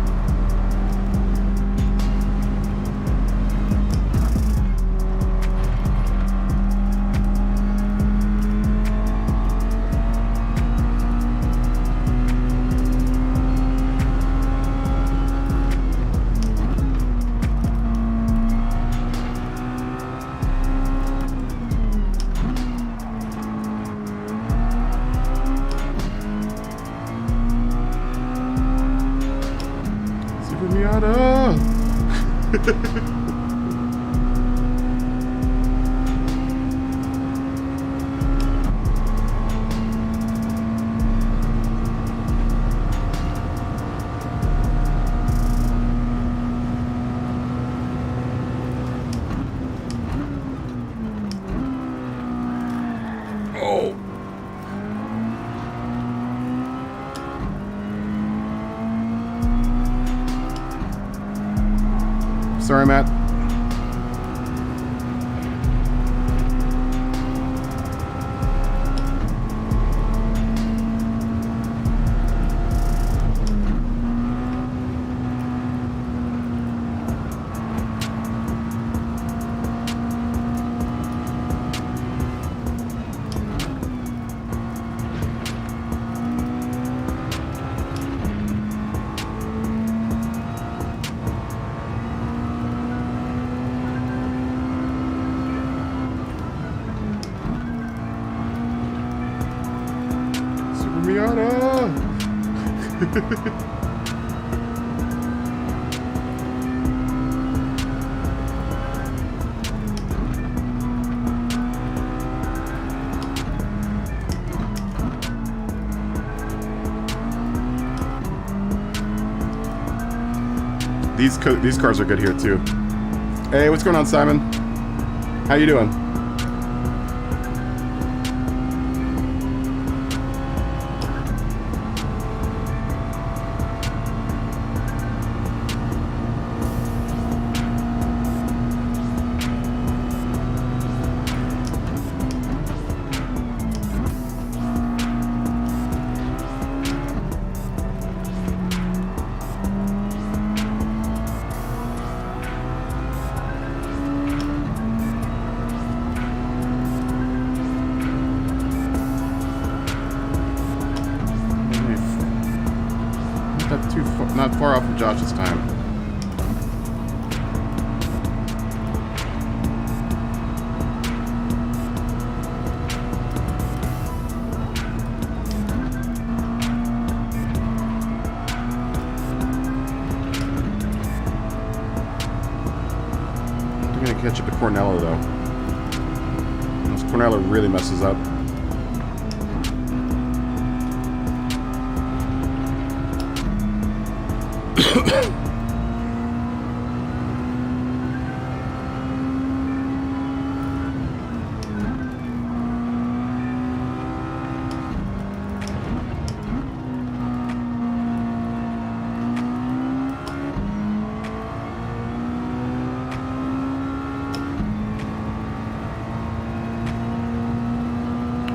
Oh. Sorry, Matt. These cars are good here too. Hey, what's going on, Simon? How you doing? Not far off of Josh's time. I'm gonna catch up to Cornello though. Unless Cornello really messes up.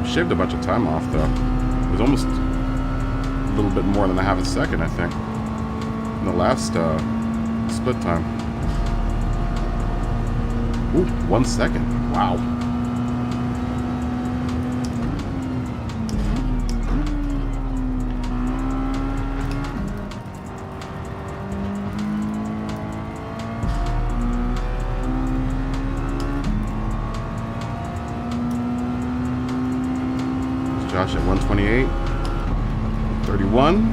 Shaved a bunch of time off though. It was almost a little bit more than a half a second, I think, in the last split time. Ooh, 1 second. Wow. gosh, at 128. 31.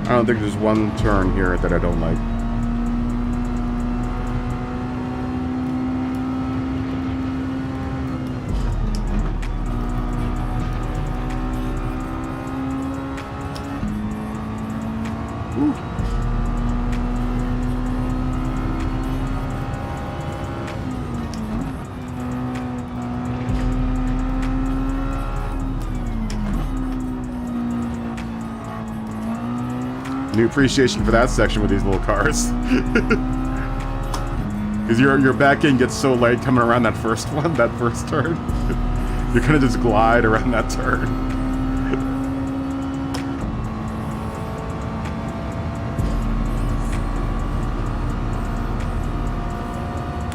I don't think there's one turn here that I don't like. Ooh. New appreciation for that section with these little cars. Because your back end gets so light coming around that first one, that first turn. You're gonna just glide around that turn.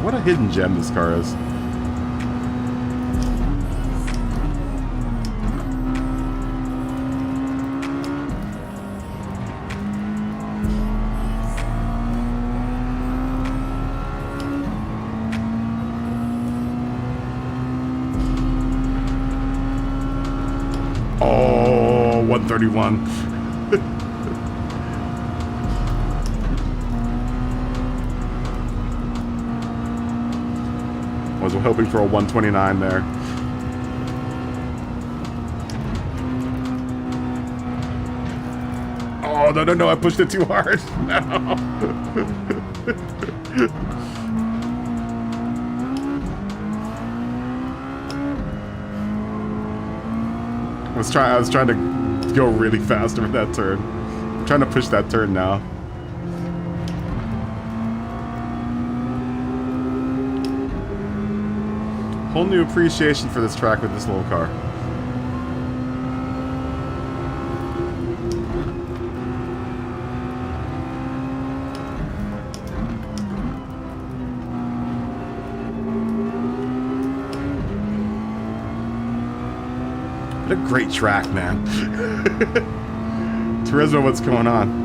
What a hidden gem this car is. Oh, 131. I was hoping for a 129 there. Oh, no, I pushed it too hard. No. I was trying to go really fast over that turn. I'm trying to push that turn now. Whole new appreciation for this track with this little car. What a great track, man. Turismo, what's going on?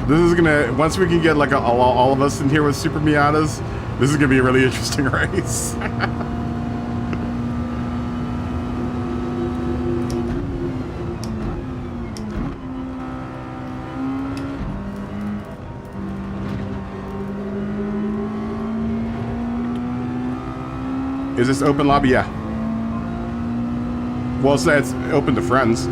This is gonna, once we can get like all of us in here with Super Miatas, this is gonna be a really interesting race. Is this open lobby? Yeah. Well, say it's open to friends.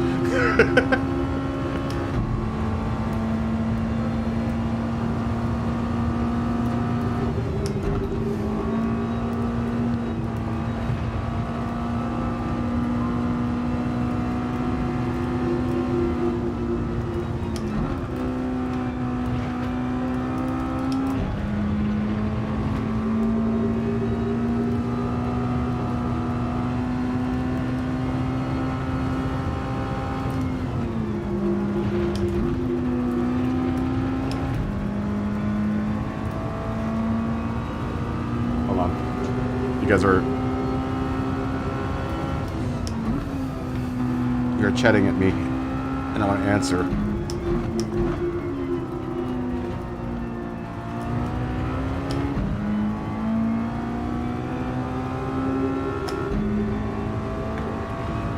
You're chatting at me, and I want to answer.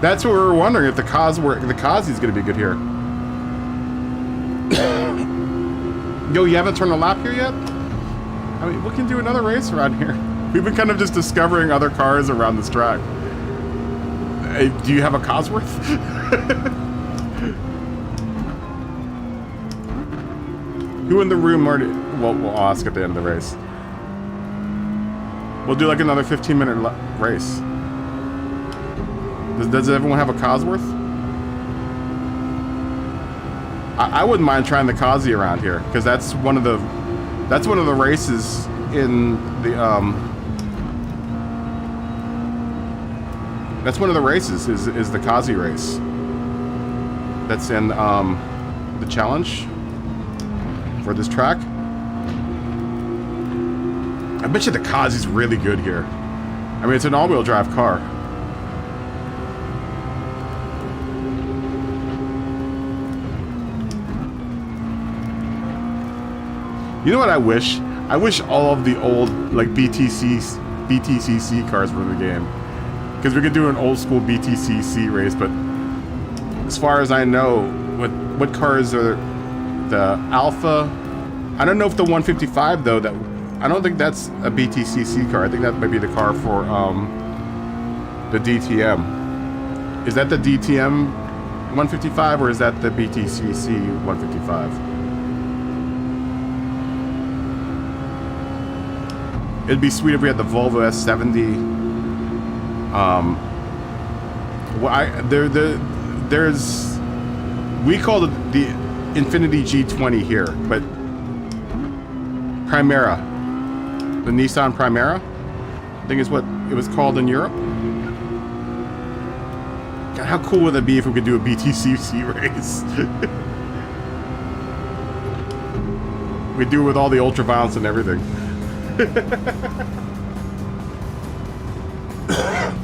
That's what we were wondering, if the Kazi's going to be good here. Yo, you haven't turned a lap here yet? I mean, we can do another race around here. We've been kind of just discovering other cars around this track. Hey, do you have a Cosworth? Who in the room already? Well, we'll ask at the end of the race. We'll do like another 15-minute race. Does everyone have a Cosworth? I wouldn't mind trying the Kazi around here, because that's one of the races in the That's one of the races, is the Kazi race. That's in the challenge for this track. I bet you the Kazi's really good here. I mean, it's an all-wheel drive car. You know what I wish? I wish all of the old, like, BTCC cars were in the game. Because we could do an old school BTCC race, but as far as I know, what cars are the Alpha? I don't know if the 155 though, that I don't think that's a BTCC car. I think that might be the car for the DTM. Is that the DTM 155 or is that the BTCC 155? It'd be sweet if we had the Volvo S70. There's we call it the Infiniti G20 here, but Primera, the Nissan Primera, I think is what it was called in Europe. God, how cool would it be if we could do a BTCC race? We do it with all the ultraviolence and everything.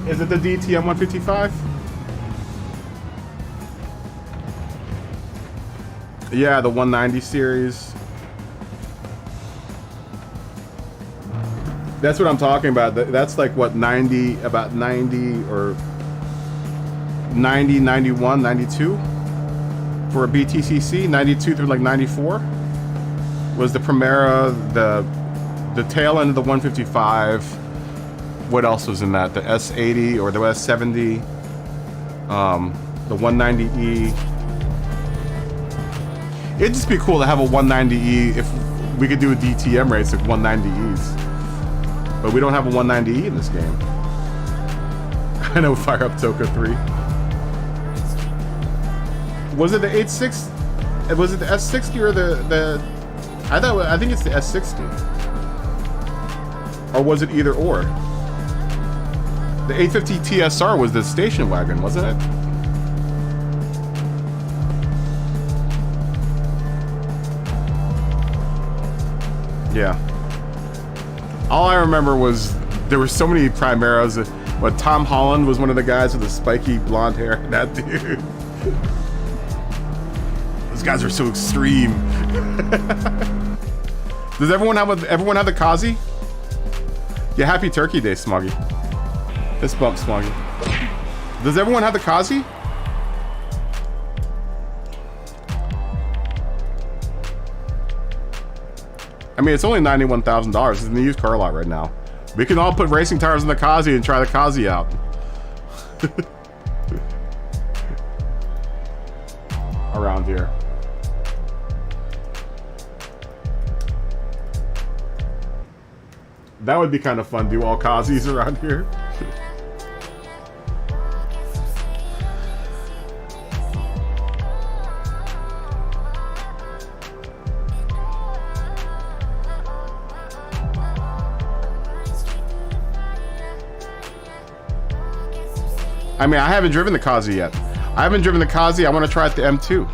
Is it the DTM 155? Yeah, the 190 series. That's what I'm talking about. That's like what, 90, about 90 or 90, 91, 92 for a BTCC. 92 through like 94 was the Primera, the tail end of the 155. What else was in that? The S80 or the S70, the 190E. It'd just be cool to have a 190E if we could do a DTM race like 190Es. But we don't have a 190E in this game. I know, fire up Toka 3. Was it the 86? Was it the S60 or the I think it's the S60. Or was it either or? The 850 TSR was the station wagon, wasn't it? Yeah. All I remember was there were so many Primeras. But Tom Holland was one of the guys with the spiky blonde hair. That dude. Those guys are so extreme. Does everyone have the Kazi? Yeah, happy Turkey Day, Smoggy. Fist bump, Smoggy. Does everyone have the Kazi? I mean, it's only $91,000. It's in the used car lot right now. We can all put racing tires in the Kazi and try the Kazi out. Around here. That would be kind of fun, do all Kazis around here. I mean, I haven't driven the Kazi yet. I haven't driven the Kazi. I want to try out the M2.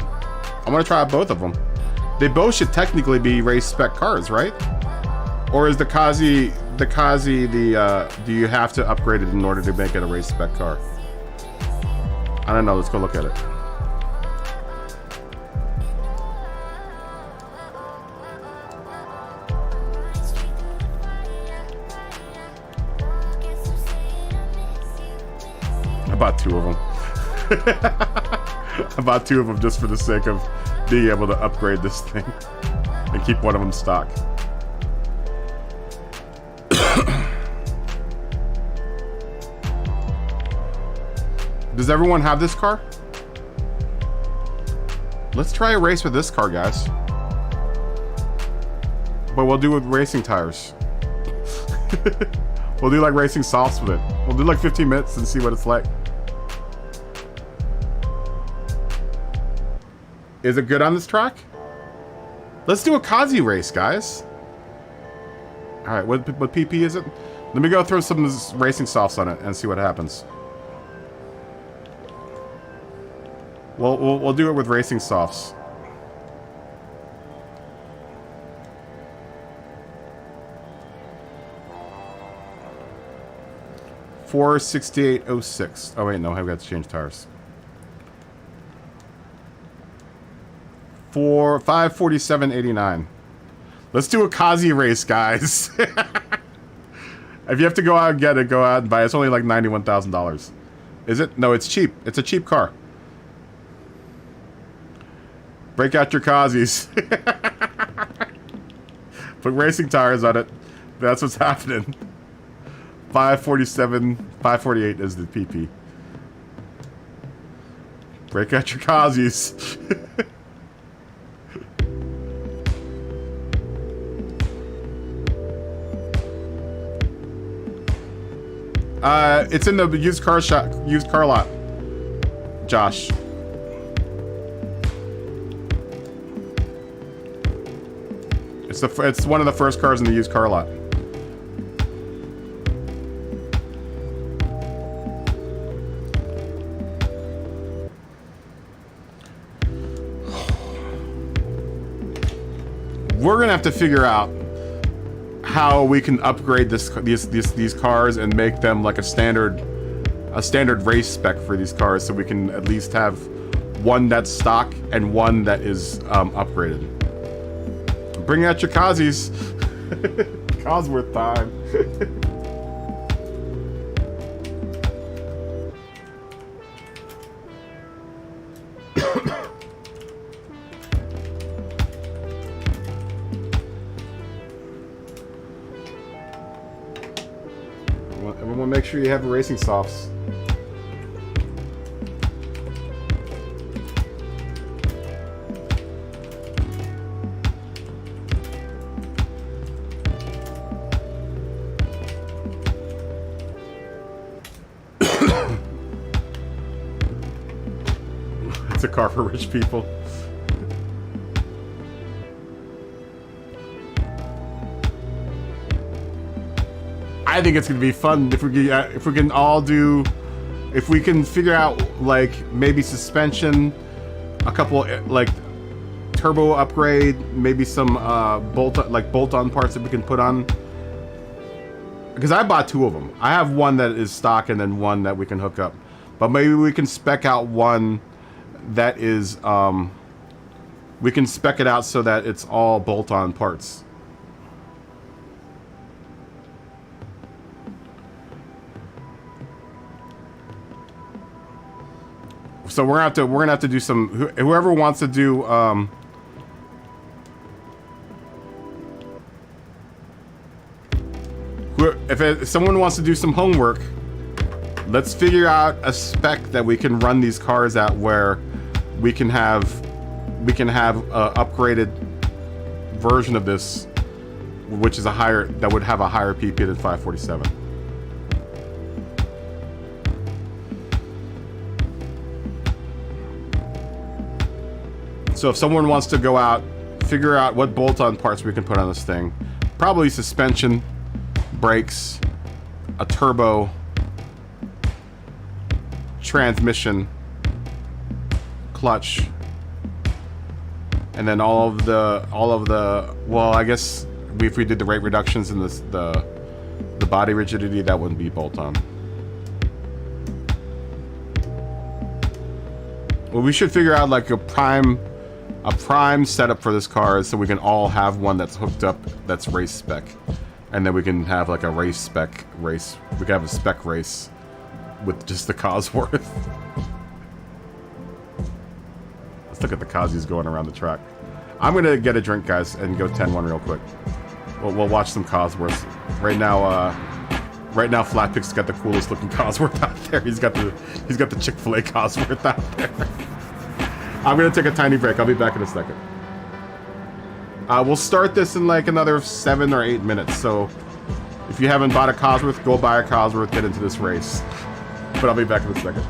I want to try out both of them. They both should technically be race spec cars, right? Or is the Kazi, do you have to upgrade it in order to make it a race spec car? I don't know. Let's go look at it. I bought two of them. I bought two of them just for the sake of being able to upgrade this thing and keep one of them stock. Does everyone have this car? Let's try a race with this car, guys. But we'll do it with racing tires. We'll do like racing softs with it. We'll do like 15 minutes and see what it's like. Is it good on this track? Let's do a Kazi race, guys. All right, what PP is it? Let me go throw some of this racing softs on it and see what happens. We'll do it with racing softs. 468.06. Oh wait, no, I've got to change tires. 547.89. Let's do a Kazi race, guys. If you have to go out and get it, go out and buy it. It's only like $91,000. Is it? No, it's cheap. It's a cheap car. Break out your Kazis. Put racing tires on it. That's what's happening. 547, 548 is the PP. Break out your Kazis. It's in the used car lot, Josh. It's one of the first cars in the used car lot. We're gonna have to figure out how we can upgrade these cars and make them like a standard race spec for these cars, so we can at least have one that's stock and one that is upgraded. Bring out your Kazis. Cosworth time. Everyone make sure you have your racing softs. It's a car for rich people. I think it's gonna be fun if we can all do, if we can figure out like maybe suspension, a couple like turbo upgrade, maybe some bolt-on parts that we can put on. Because I bought two of them. I have one that is stock and then one that we can hook up. But maybe we can spec out one that is we can spec it out so that it's all bolt-on parts. So we're gonna have to do some. Whoever wants to do if someone wants to do some homework, let's figure out a spec that we can run these cars at where we can have a upgraded version of this, which is that would have a higher PP than 547. So if someone wants to go out, figure out what bolt-on parts we can put on this thing. Probably suspension, brakes, a turbo, transmission, clutch, and then all of the well, I guess if we did the rate reductions in the body rigidity, that wouldn't be bolt-on. Well, we should figure out like a prime setup for this car so we can all have one that's hooked up that's race spec, and then we can have like a race spec race. We can have a spec race with just the Cosworth. Let's look at the Kazis going around the track. I'm gonna get a drink, guys, and go 10-1 real quick. We'll watch some Cosworths. Right now, Flatpick's got the coolest looking Cosworth out there. He's got the Chick-fil-A Cosworth out there. I'm gonna take a tiny break. I'll be back in a second. We'll start this in like another 7 or 8 minutes. So if you haven't bought a Cosworth, go buy a Cosworth, get into this race. But I'll be back in a second.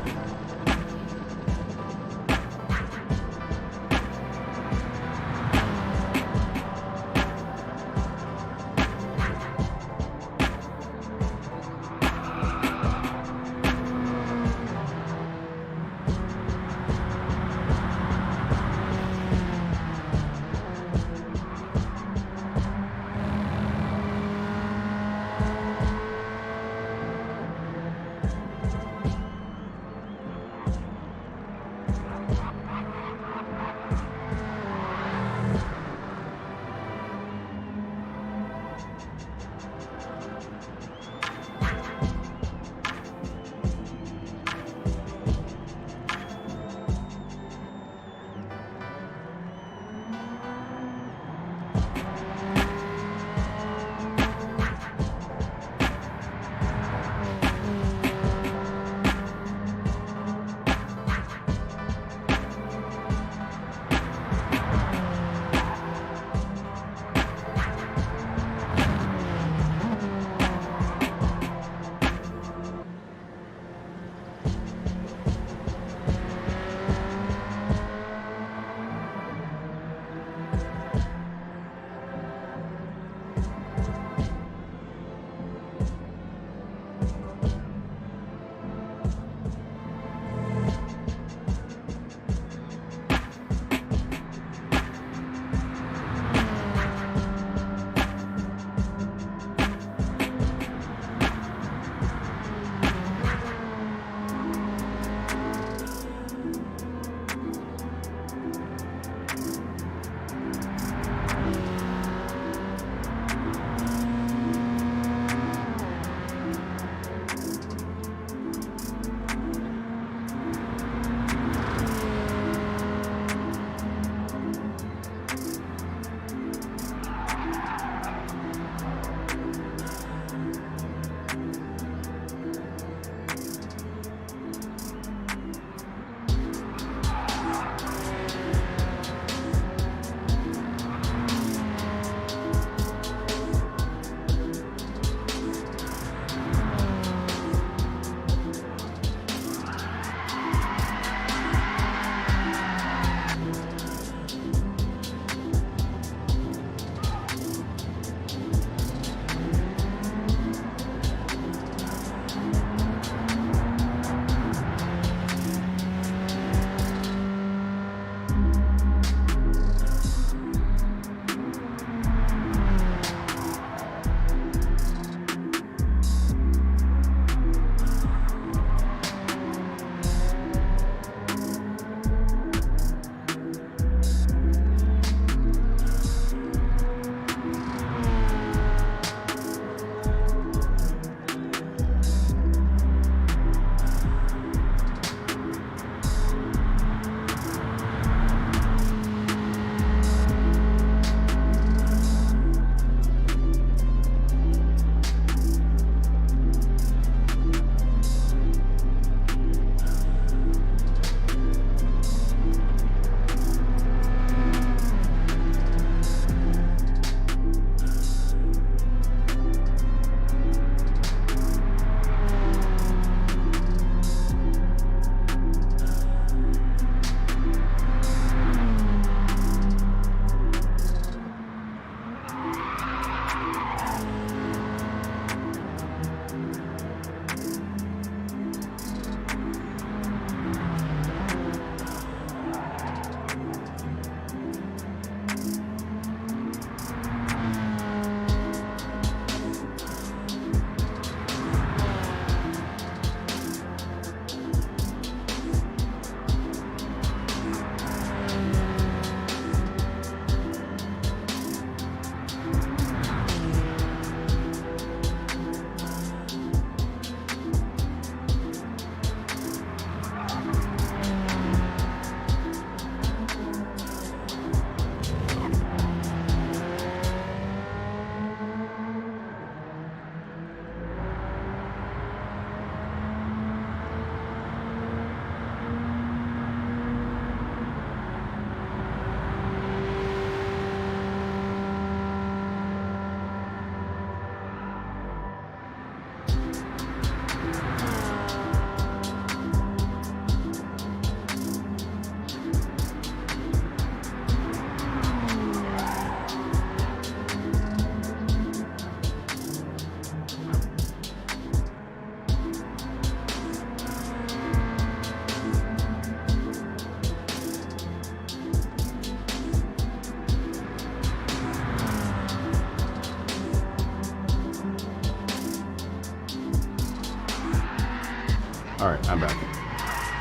All right, I'm back.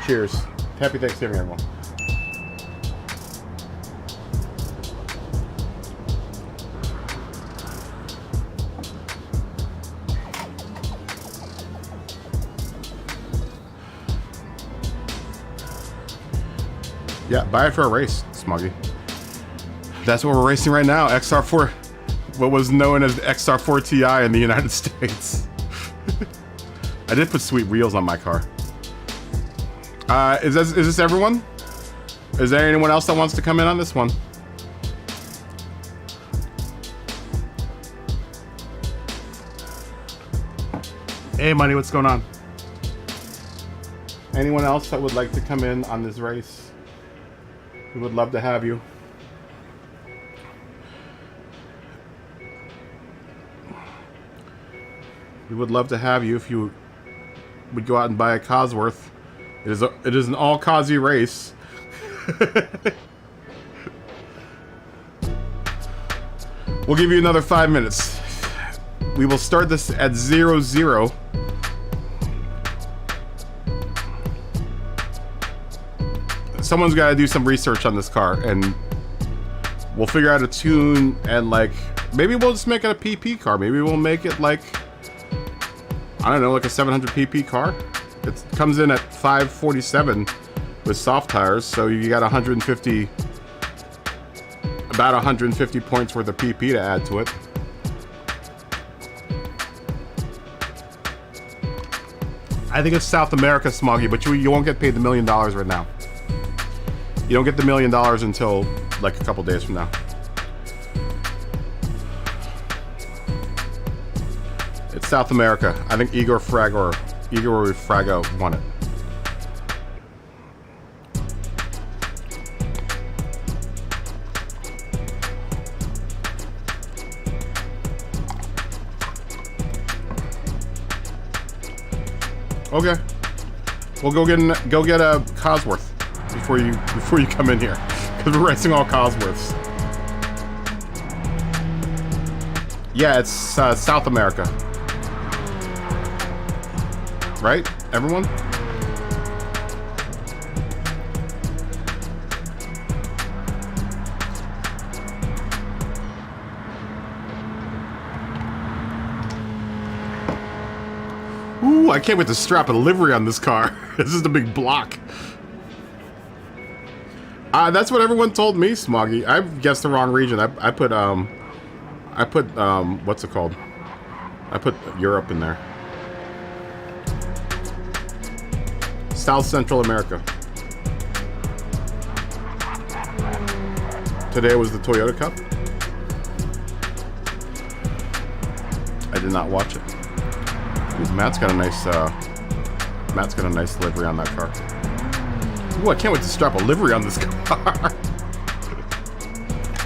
Cheers. Happy Thanksgiving, everyone. Yeah, buy it for a race, Smoggy. That's what we're racing right now. XR4, what was known as the XR4 Ti in the United States. I did put sweet wheels on my car. Is this everyone? Is there anyone else that wants to come in on this one? Hey, Money, what's going on? Anyone else that would like to come in on this race? We would love to have you. We would love to have you if you would go out and buy a Cosworth. It is an all Cosy race. We'll give you another 5 minutes. We will start this at 0-0. Someone's got to do some research on this car, and we'll figure out a tune, and like maybe we'll just make it a PP car. Maybe we'll make it like, I don't know, like a 700 PP car. It comes in at 547 with soft tires, so you got 150, about 150 points worth of PP to add to it. I think it's South America, Smoggy, but you won't get paid the $1 million right now. You don't get the $1 million until like a couple days from now. It's South America. I think Igor Frago won it. Okay. We'll go get a Cosworth before you come in here, because we're racing all Cosworths. Yeah, it's South America, right? Everyone. Ooh, I can't wait to strap a livery on this car. This is the big block. That's what everyone told me, Smoggy. I guessed the wrong region. I put what's it called? I put Europe in there. South Central America. Today was the Toyota Cup. I did not watch it. Ooh, Matt's got a nice livery on that car. Ooh, I can't wait to strap a livery on this car.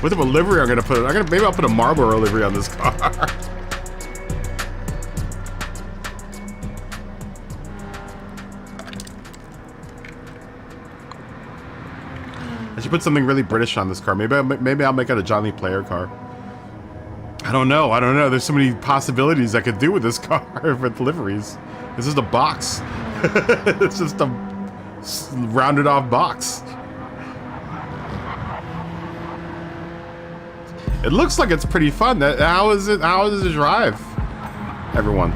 What type of livery I'm gonna put? Maybe I'll put a Marlboro livery on this car. I should put something really British on this car. Maybe I'll make it a Johnny Player car. I don't know. There's so many possibilities I could do with this car with liveries. This is a box. It's just a rounded off box. It looks like it's pretty fun. How is it? How does it drive? Everyone,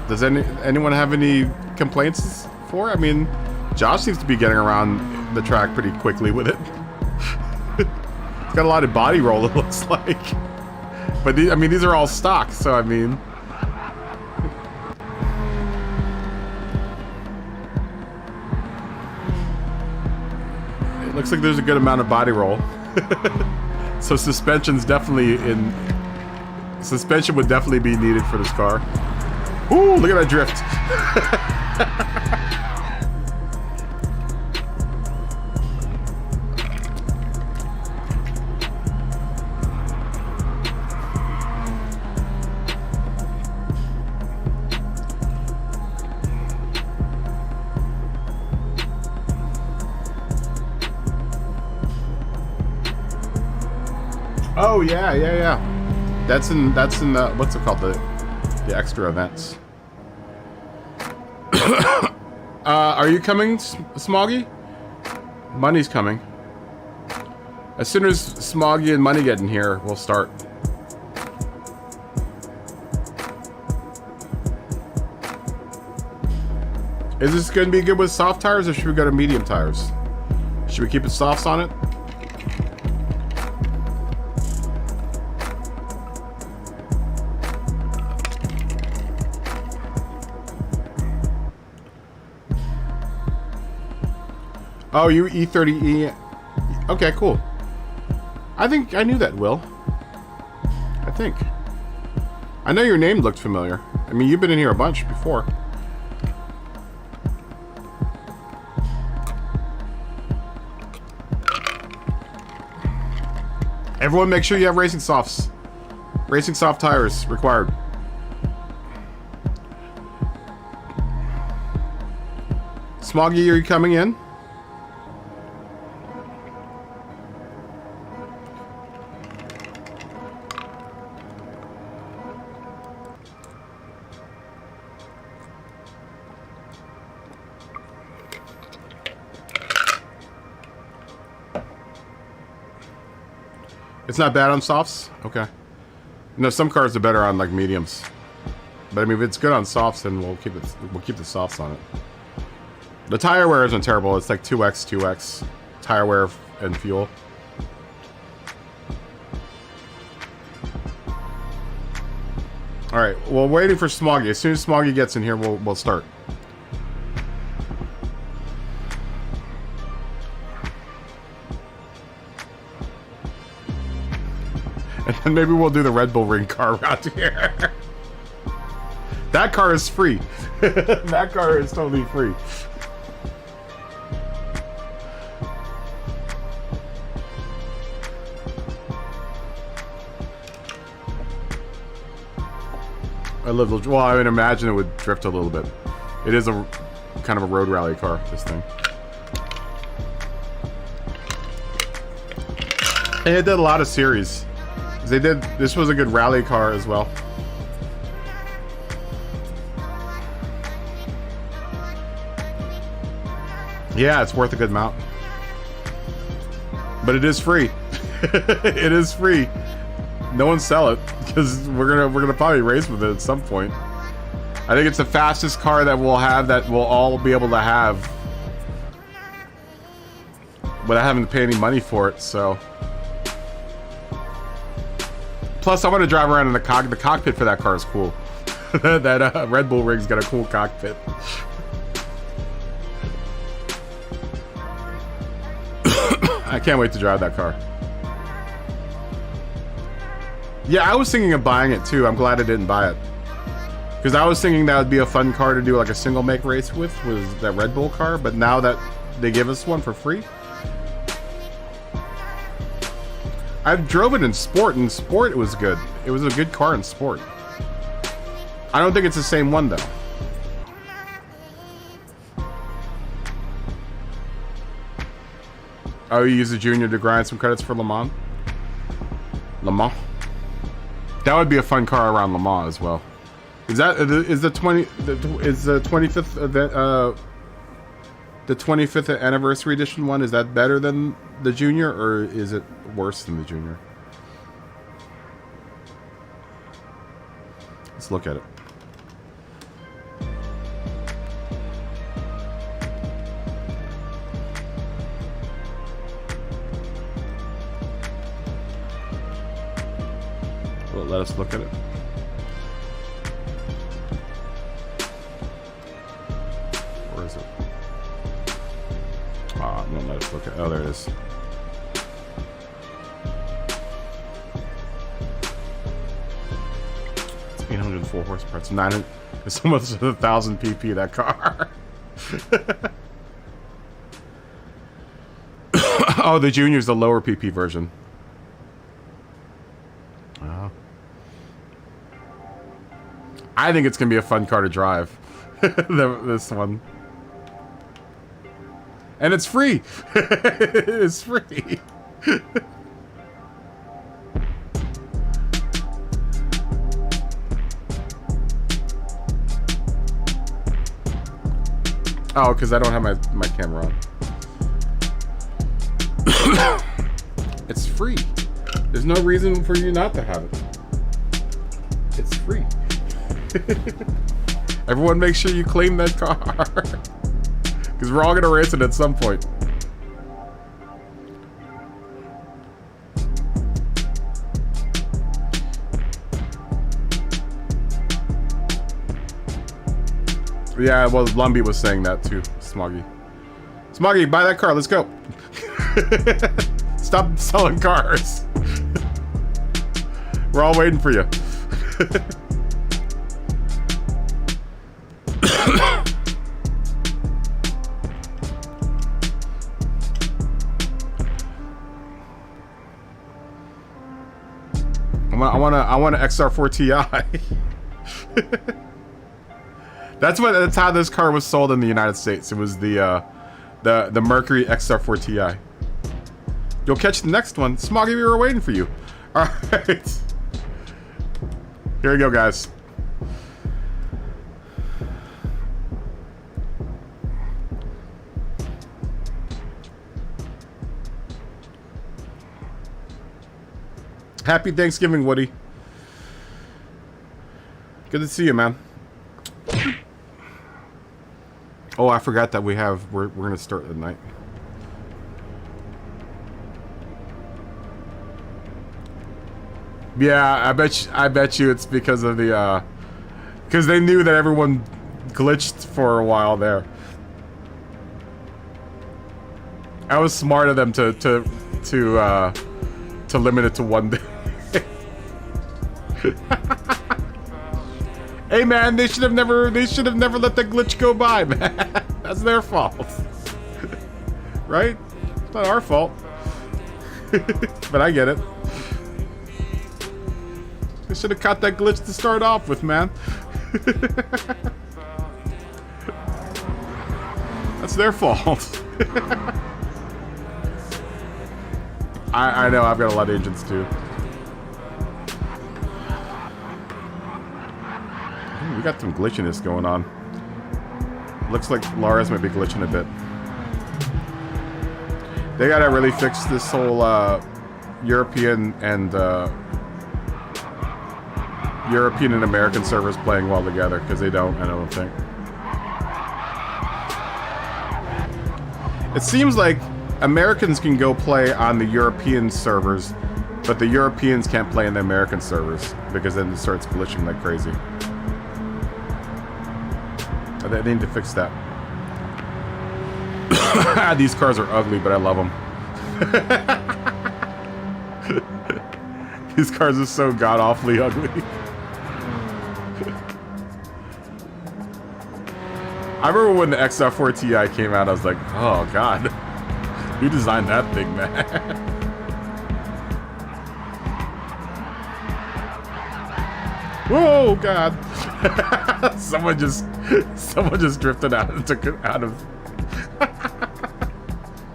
does anyone have any complaints for it? I mean, Josh seems to be getting around the track pretty quickly with it. It's got a lot of body roll, it looks like. But these are all stock, so I mean. It looks like there's a good amount of body roll. So suspension would definitely be needed for this car. Ooh, look at that drift. Oh yeah. That's in the, what's it called, the extra events. Are you coming, Smoggy? Money's coming. As soon as Smoggy and Money get in here, we'll start. Is this going to be good with soft tires, or should we go to medium tires? Should we keep the softs on it? Oh, you E30E. Okay, cool. I think I knew that, Will. I think. I know your name looked familiar. I mean, you've been in here a bunch before. Everyone make sure you have racing softs. Racing soft tires required. Smoggy, are you coming in? It's not bad on softs? Okay. No, some cars are better on like mediums. But I mean, if it's good on softs, then we'll keep the softs on it. The tire wear isn't terrible. It's like 2x tire wear and fuel. All right. Well, waiting for Smoggy. As soon as Smoggy gets in here, we'll start. And then maybe we'll do the Red Bull Ring car around here. That car is free. That car is totally free. Well, I would imagine it would drift a little bit. It is a kind of a road rally car, this thing. And it did a lot of series. This was a good rally car as well. Yeah, it's worth a good amount. But it is free. It is free. No one sell it because we're gonna probably race with it at some point. I think it's the fastest car that we'll have, that we'll all be able to have without having to pay any money for it. So. Plus, I want to drive around in the cockpit for that car is cool. That Red Bull rig's got a cool cockpit. I can't wait to drive that car. Yeah, I was thinking of buying it too. I'm glad I didn't buy it. Because I was thinking that would be a fun car to do like a single make race with, was that Red Bull car. But now that they give us one for free. I drove it in sport. In sport, it was good. It was a good car in sport. I don't think it's the same one, though. Oh, you use the Junior to grind some credits for Le Mans? Le Mans? That would be a fun car around Le Mans as well. Is the 25th event, the 25th anniversary edition one, is that better than the Junior, or is it worse than the Junior? Let's look at it. Well, let us look at it. Where is it? Ah, no, let us look at. Oh, there it is. It's 804 horsepower. It's 900. It's almost 1,000 pp. That car. Oh, the Junior's the lower pp version. Oh. I think it's gonna be a fun car to drive. This one. And it's free. It's free. Oh, because I don't have my camera on. It's free. There's no reason for you not to have it. It's free. Everyone make sure you claim that car. Because we're all going to race it at some point. Yeah, well, Lumbee was saying that too, Smoggy. Smoggy, buy that car, let's go. Stop selling cars. We're all waiting for you. I want an XR4 Ti. That's how this car was sold in the United States. It was the Mercury XR4 Ti. You'll catch the next one. Smoggy, we were waiting for you. All right. Here we go, guys. Happy Thanksgiving, Woody. Good to see you, man. Oh, I forgot that we're gonna start at night. Yeah, I bet you it's because of the because they knew that everyone glitched for a while there. I was smart of them to limit it to 1 day. Hey man, they should have never let the glitch go by, man. That's their fault. Right? It's not our fault. But I get it. They should have caught that glitch to start off with, man. That's their fault. I know, I've got a lot of engines too. Ooh, we got some glitchiness going on. Looks like Lara's might be glitching a bit. They gotta really fix this whole European and American servers playing well together, because they don't, I don't think. It seems like Americans can go play on the European servers, but the Europeans can't play in the American servers, because then it starts glitching like crazy. They need to fix that. These cars are ugly, but I love them. These cars are so god-awfully ugly. I remember when the XR4 Ti came out, I was like, oh god. Who designed that thing, man? Whoa, god. Someone just drifted out and took it out of...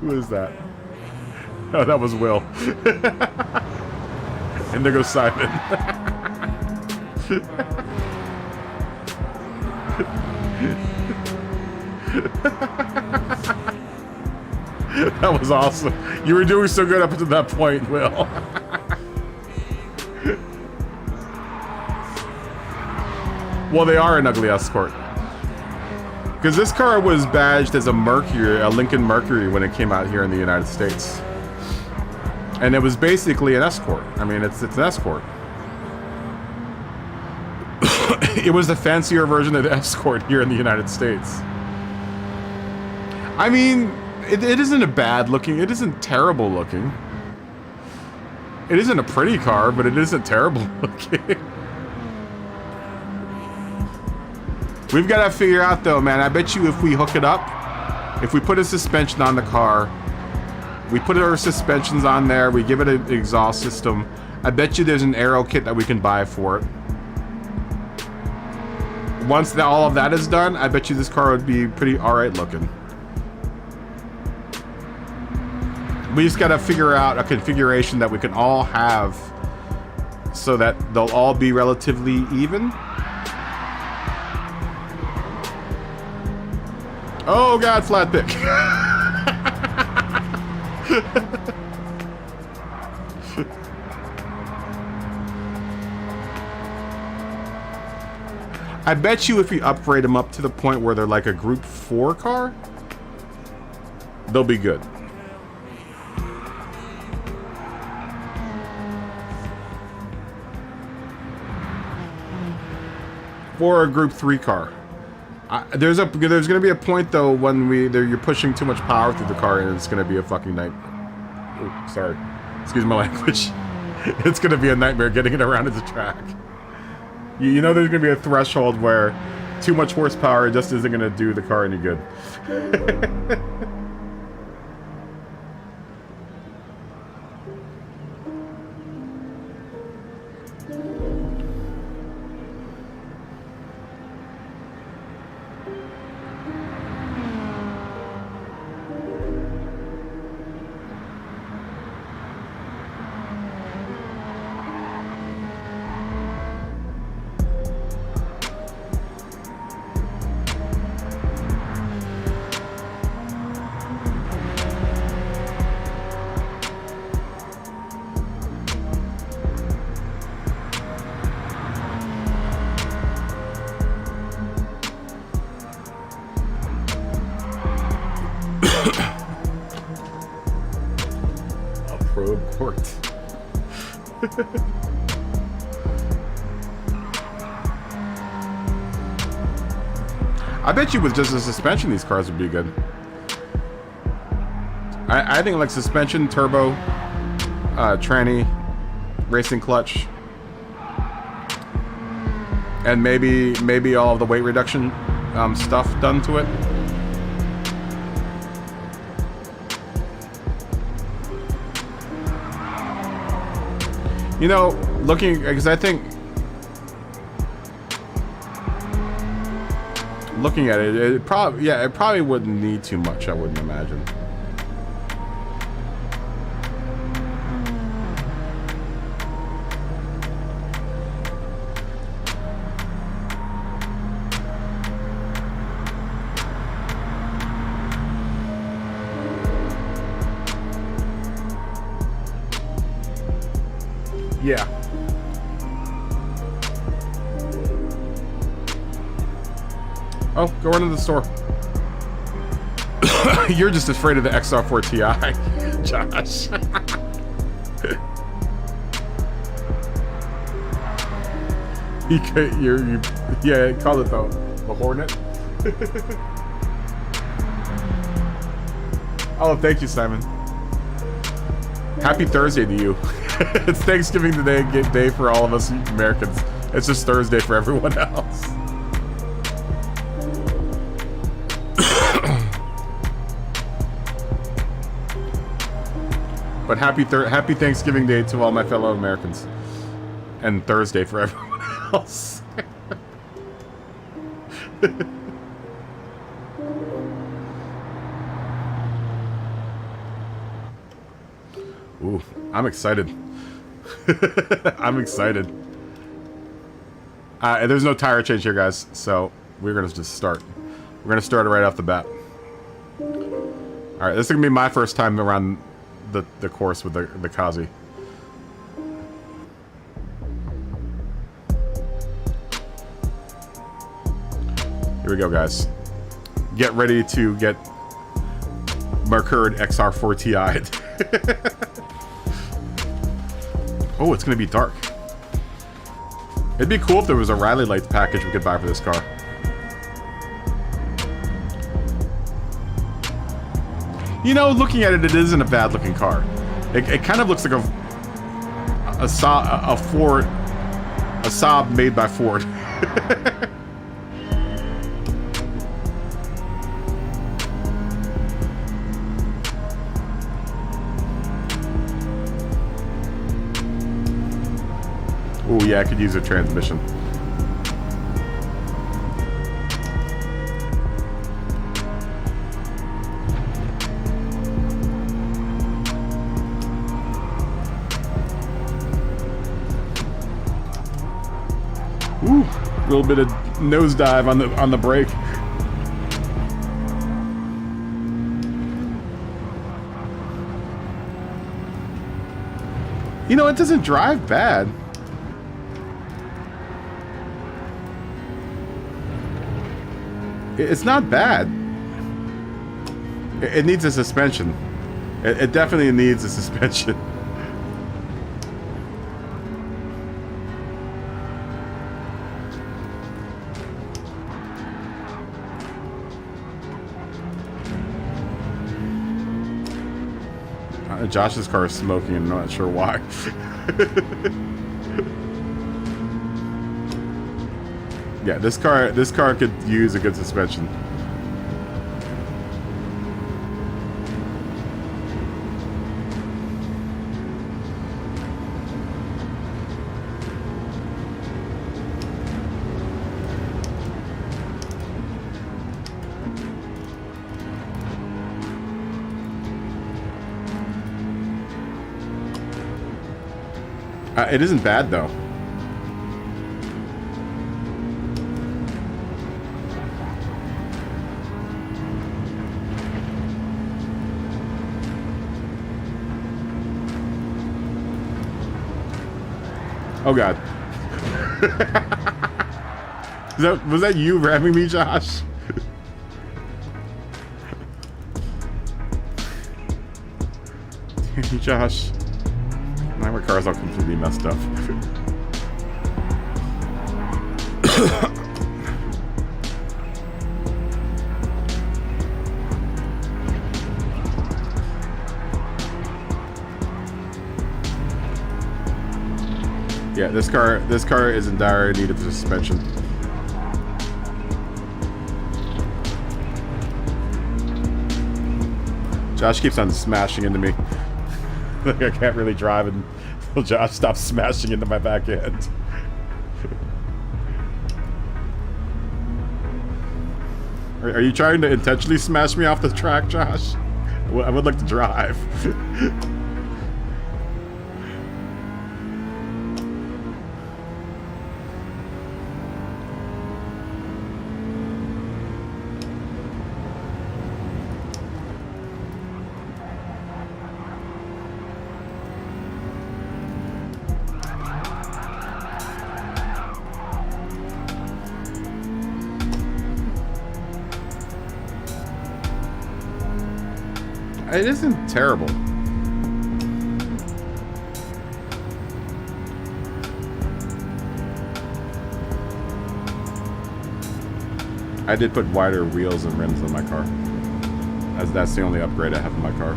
Who is that? Oh, that was Will. And there goes Simon. That was awesome. You were doing so good up to that point, Will. Well, they are an ugly escort. Because this car was badged as a Mercury, a Lincoln Mercury, when it came out here in the United States. And it was basically an escort. I mean, it's an escort. It was the fancier version of the escort here in the United States. I mean, it isn't a bad looking, it isn't terrible looking. It isn't a pretty car, but it isn't terrible looking. We've got to figure out though, man, I bet you if we hook it up, if we put a suspension on the car, we put our suspensions on there, we give it an exhaust system, I bet you there's an aero kit that we can buy for it. Once all of that is done, I bet you this car would be pretty alright looking. We just gotta figure out a configuration that we can all have so that they'll all be relatively even. Oh god, flat pick. I bet you if you upgrade them up to the point where they're like a Group 4 car, they'll be good. For a Group 3 car. There's gonna be a point though when you're pushing too much power through the car and it's gonna be a fucking night. Oh, sorry. Excuse my language. It's gonna be a nightmare getting it around the track. You know there's gonna be a threshold where too much horsepower just isn't gonna do the car any good. I bet you with just the suspension, these cars would be good. I think like suspension, turbo, tranny, racing clutch, and maybe all of the weight reduction stuff done to it. You know, because I think looking at it, it probably wouldn't need too much, I wouldn't imagine. Yeah. Oh, go run to the store. You're just afraid of the XR4 Ti, Josh. Yeah, call it the Hornet. Oh, thank you, Simon. Happy Thursday to you. It's Thanksgiving day for all of us Americans. It's just Thursday for everyone else. But happy Thanksgiving Day to all my fellow Americans. And Thursday for everyone else. Ooh, I'm excited. I'm excited. There's no tire change here, guys, so we're gonna just start. We're gonna start it right off the bat. Alright, this is gonna be my first time around the course with the Kazi. Here we go, guys. Get ready to get Mercury XR4 Ti'd. Oh, it's gonna be dark. It'd be cool if there was a Riley Lights package we could buy for this car. You know, looking at it, it isn't a bad looking car. It kind of looks like a Saab made by Ford. Oh yeah, I could use a transmission. Ooh, a little bit of nosedive on the brake. You know, it doesn't drive bad. It's not bad. It needs a suspension. It definitely needs a suspension. Josh's car is smoking, and I'm not sure why. Yeah, this car could use a good suspension. It isn't bad, though. Oh, God. Was that you ramming me, Josh? Damn you, Josh. Now my car's all completely messed up. Yeah, this car is in dire need of suspension. Josh keeps on smashing into me. Like I can't really drive until Josh stops smashing into my back end. Are you trying to intentionally smash me off the track, Josh? I would like to drive. It isn't terrible. I did put wider wheels and rims on my car. That's the only upgrade I have in my car.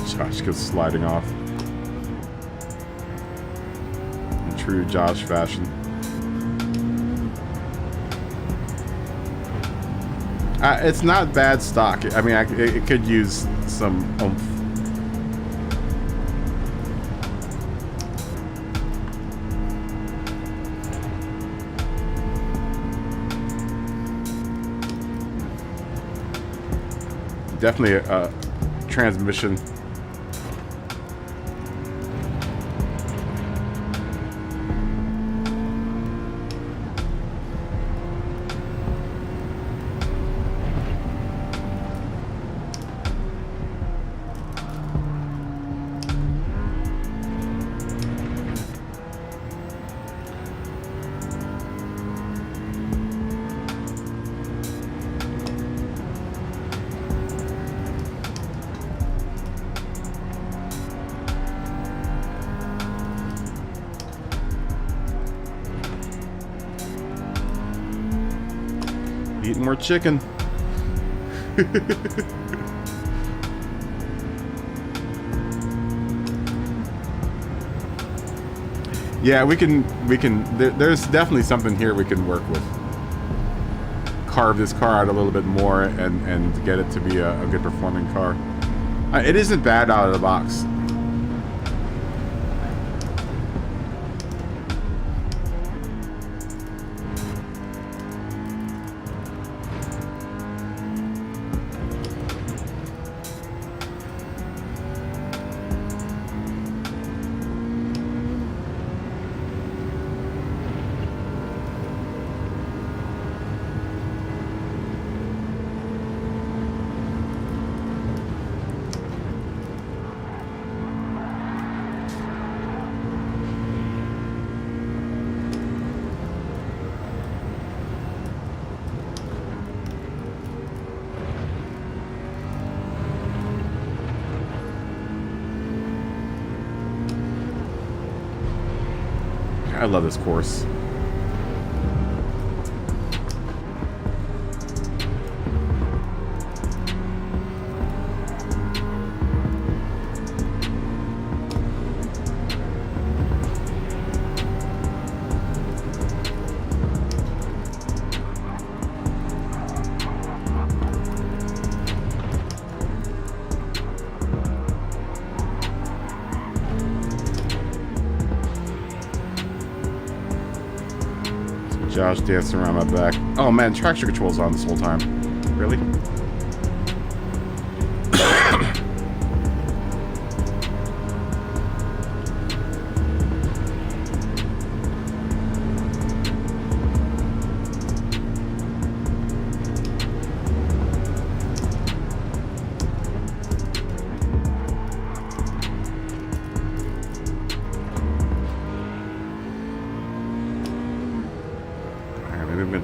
Josh goes sliding off. True Josh fashion. It's not bad stock. I mean, it could use some oomph. Definitely a transmission. Eating more chicken. Yeah, we can there's definitely something here we can work with. Carve this car out a little bit more and get it to be a good performing car. It isn't bad out of the box. I love this course. Josh dancing around my back. Oh man, traction control's on this whole time. Really?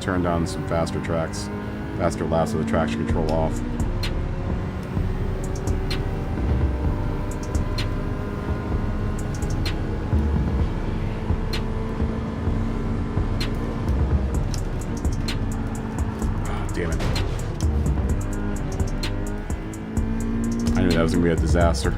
Turn down some faster tracks, faster laps with the traction control off. Oh, damn it. I knew that was gonna be a disaster.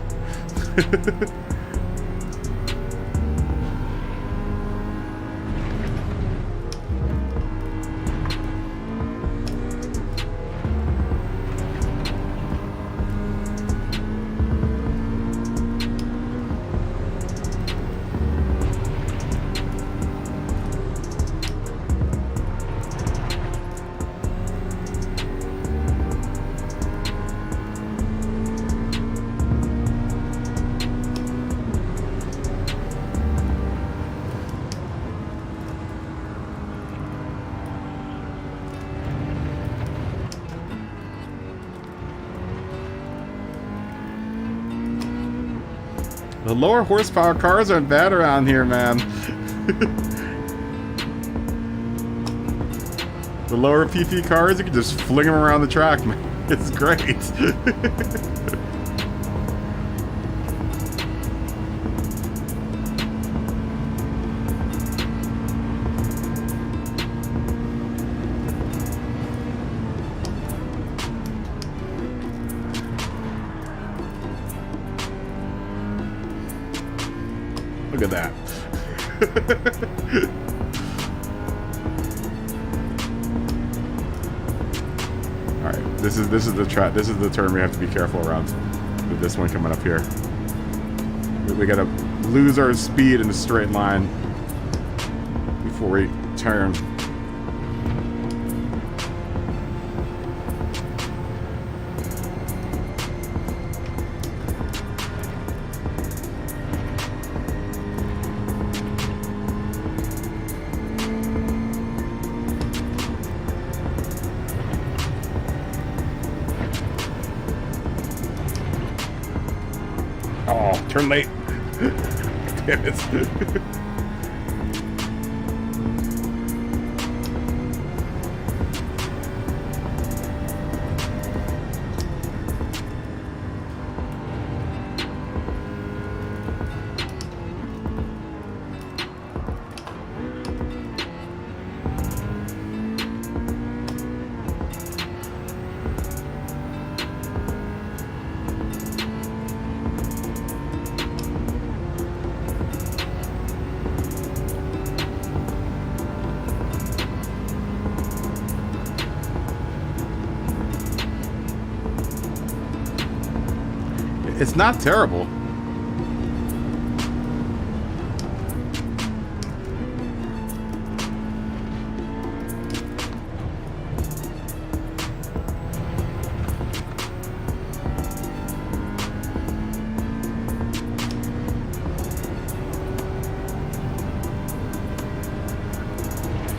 The lower horsepower cars aren't bad around here, man. The lower PP cars, you can just fling them around the track, man. It's great. Look at that. All right, this is the track. This is the turn we have to be careful around with this one coming up here. We gotta lose our speed in a straight line before we turn. Oh, turn late. Damn it. It's not terrible.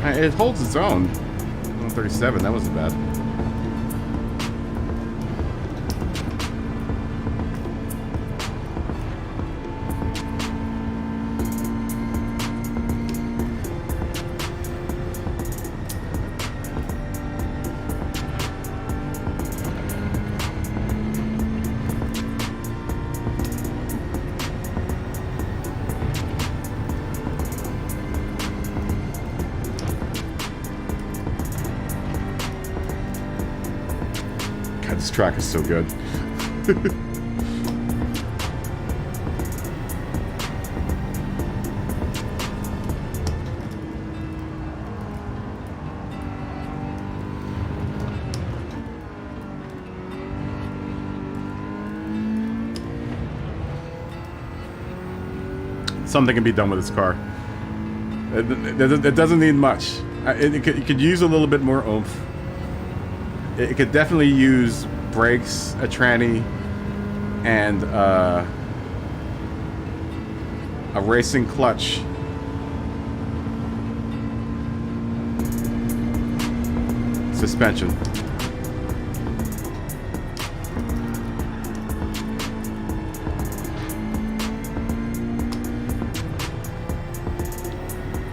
It holds its own. 137, that wasn't bad. This track is so good. Something can be done with this car. It doesn't need much. It could use a little bit more oomph. It could definitely use brakes, a tranny, and a racing clutch. Suspension.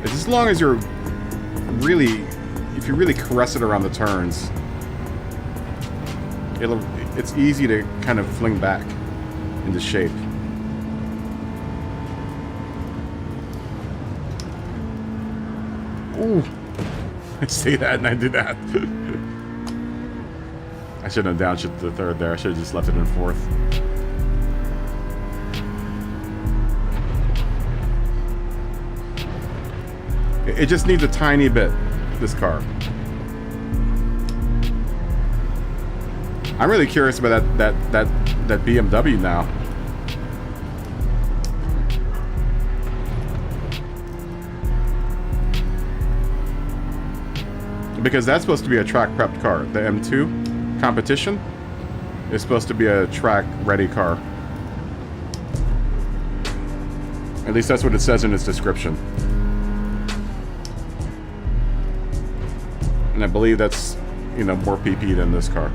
As long as you're really, if you really caress it around the turns, it's easy to kind of fling back into shape. Ooh, I say that and I do that. I shouldn't have downshifted the third there. I should have just left it in fourth. It just needs a tiny bit, this car. I'm really curious about that BMW now. Because that's supposed to be a track prepped car. The M2 competition is supposed to be a track ready car. At least that's what it says in its description. And I believe that's, you know, more PP than this car.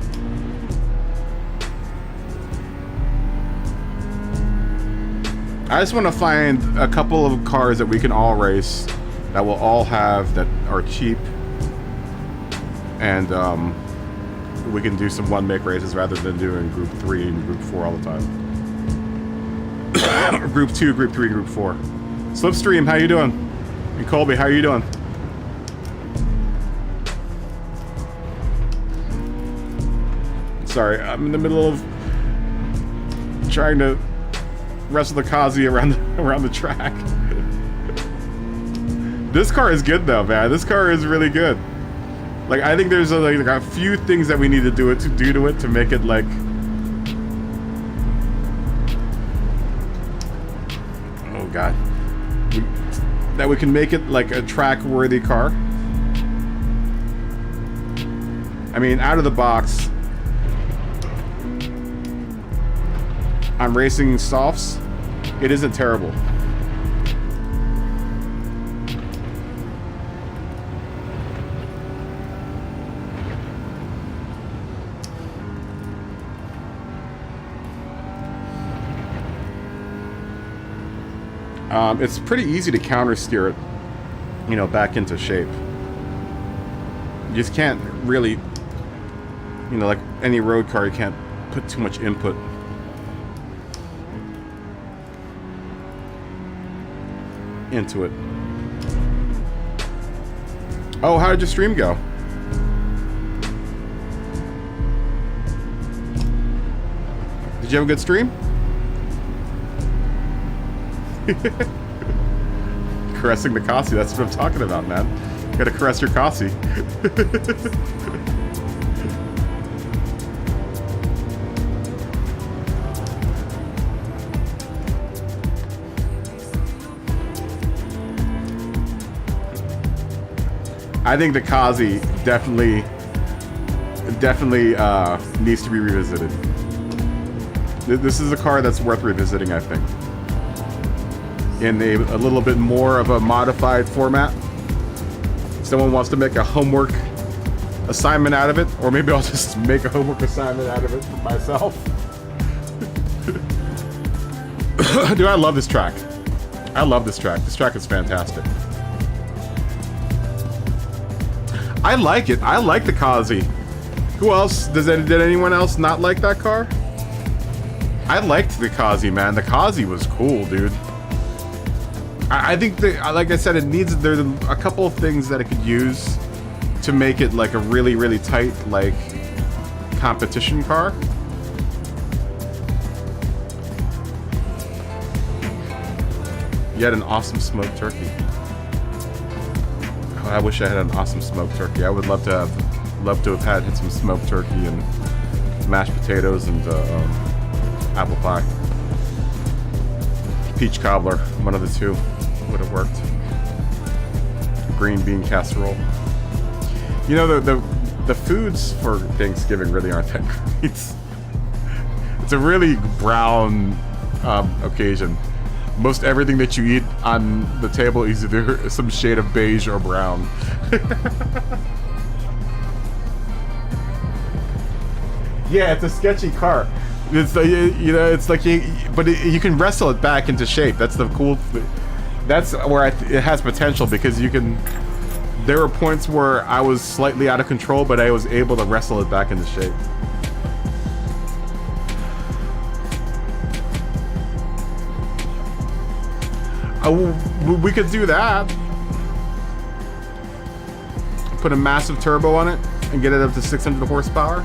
I just want to find a couple of cars that we can all race, that will all have, that are cheap, and we can do some one-make races rather than doing Group 3 and Group 4 all the time. Or Group 2, Group 3, Group 4. Slipstream, how you doing? And Colby, how you doing? Sorry, I'm in the middle of trying to wrestle the Kazi around the track. This car is good though, man. This car is really good. Like, I think there's like a few things that we need to do to it to make it like, oh god, that we can make it like a track-worthy car. I mean, out of the box, on racing softs, it isn't terrible. It's pretty easy to counter steer it, you know, back into shape. You just can't really, you know, like any road car, you can't put too much input. Into it. Oh, how did your stream go? Did you have a good stream? Caressing the Kasi, that's what I'm talking about, man. You gotta caress your Kasi. I think the Kazi definitely needs to be revisited. This is a car that's worth revisiting, I think. In a little bit more of a modified format. Someone wants to make a homework assignment out of it, or maybe I'll just make a homework assignment out of it for myself. Dude, I love this track. I love this track. This track is fantastic. I like it. I like the Kazi. Who else? Did anyone else not like that car? I liked the Kazi, man. The Kazi was cool, dude. I think that, like I said, there's a couple of things that it could use to make it like a really, really tight, like, competition car. You had an awesome smoked turkey. Oh, I wish I had an awesome smoked turkey. I would love to have had some smoked turkey and mashed potatoes and apple pie. Peach cobbler, one of the two would have worked. Green bean casserole. You know, the foods for Thanksgiving really aren't that great. It's a really brown occasion. Most everything that you eat on the table is either some shade of beige or brown. Yeah, it's a sketchy car. It's you know, it's like you can wrestle it back into shape. That's the cool. That's where it has potential, because you can. There were points where I was slightly out of control, but I was able to wrestle it back into shape. We could do that. Put a massive turbo on it and get it up to 600 horsepower.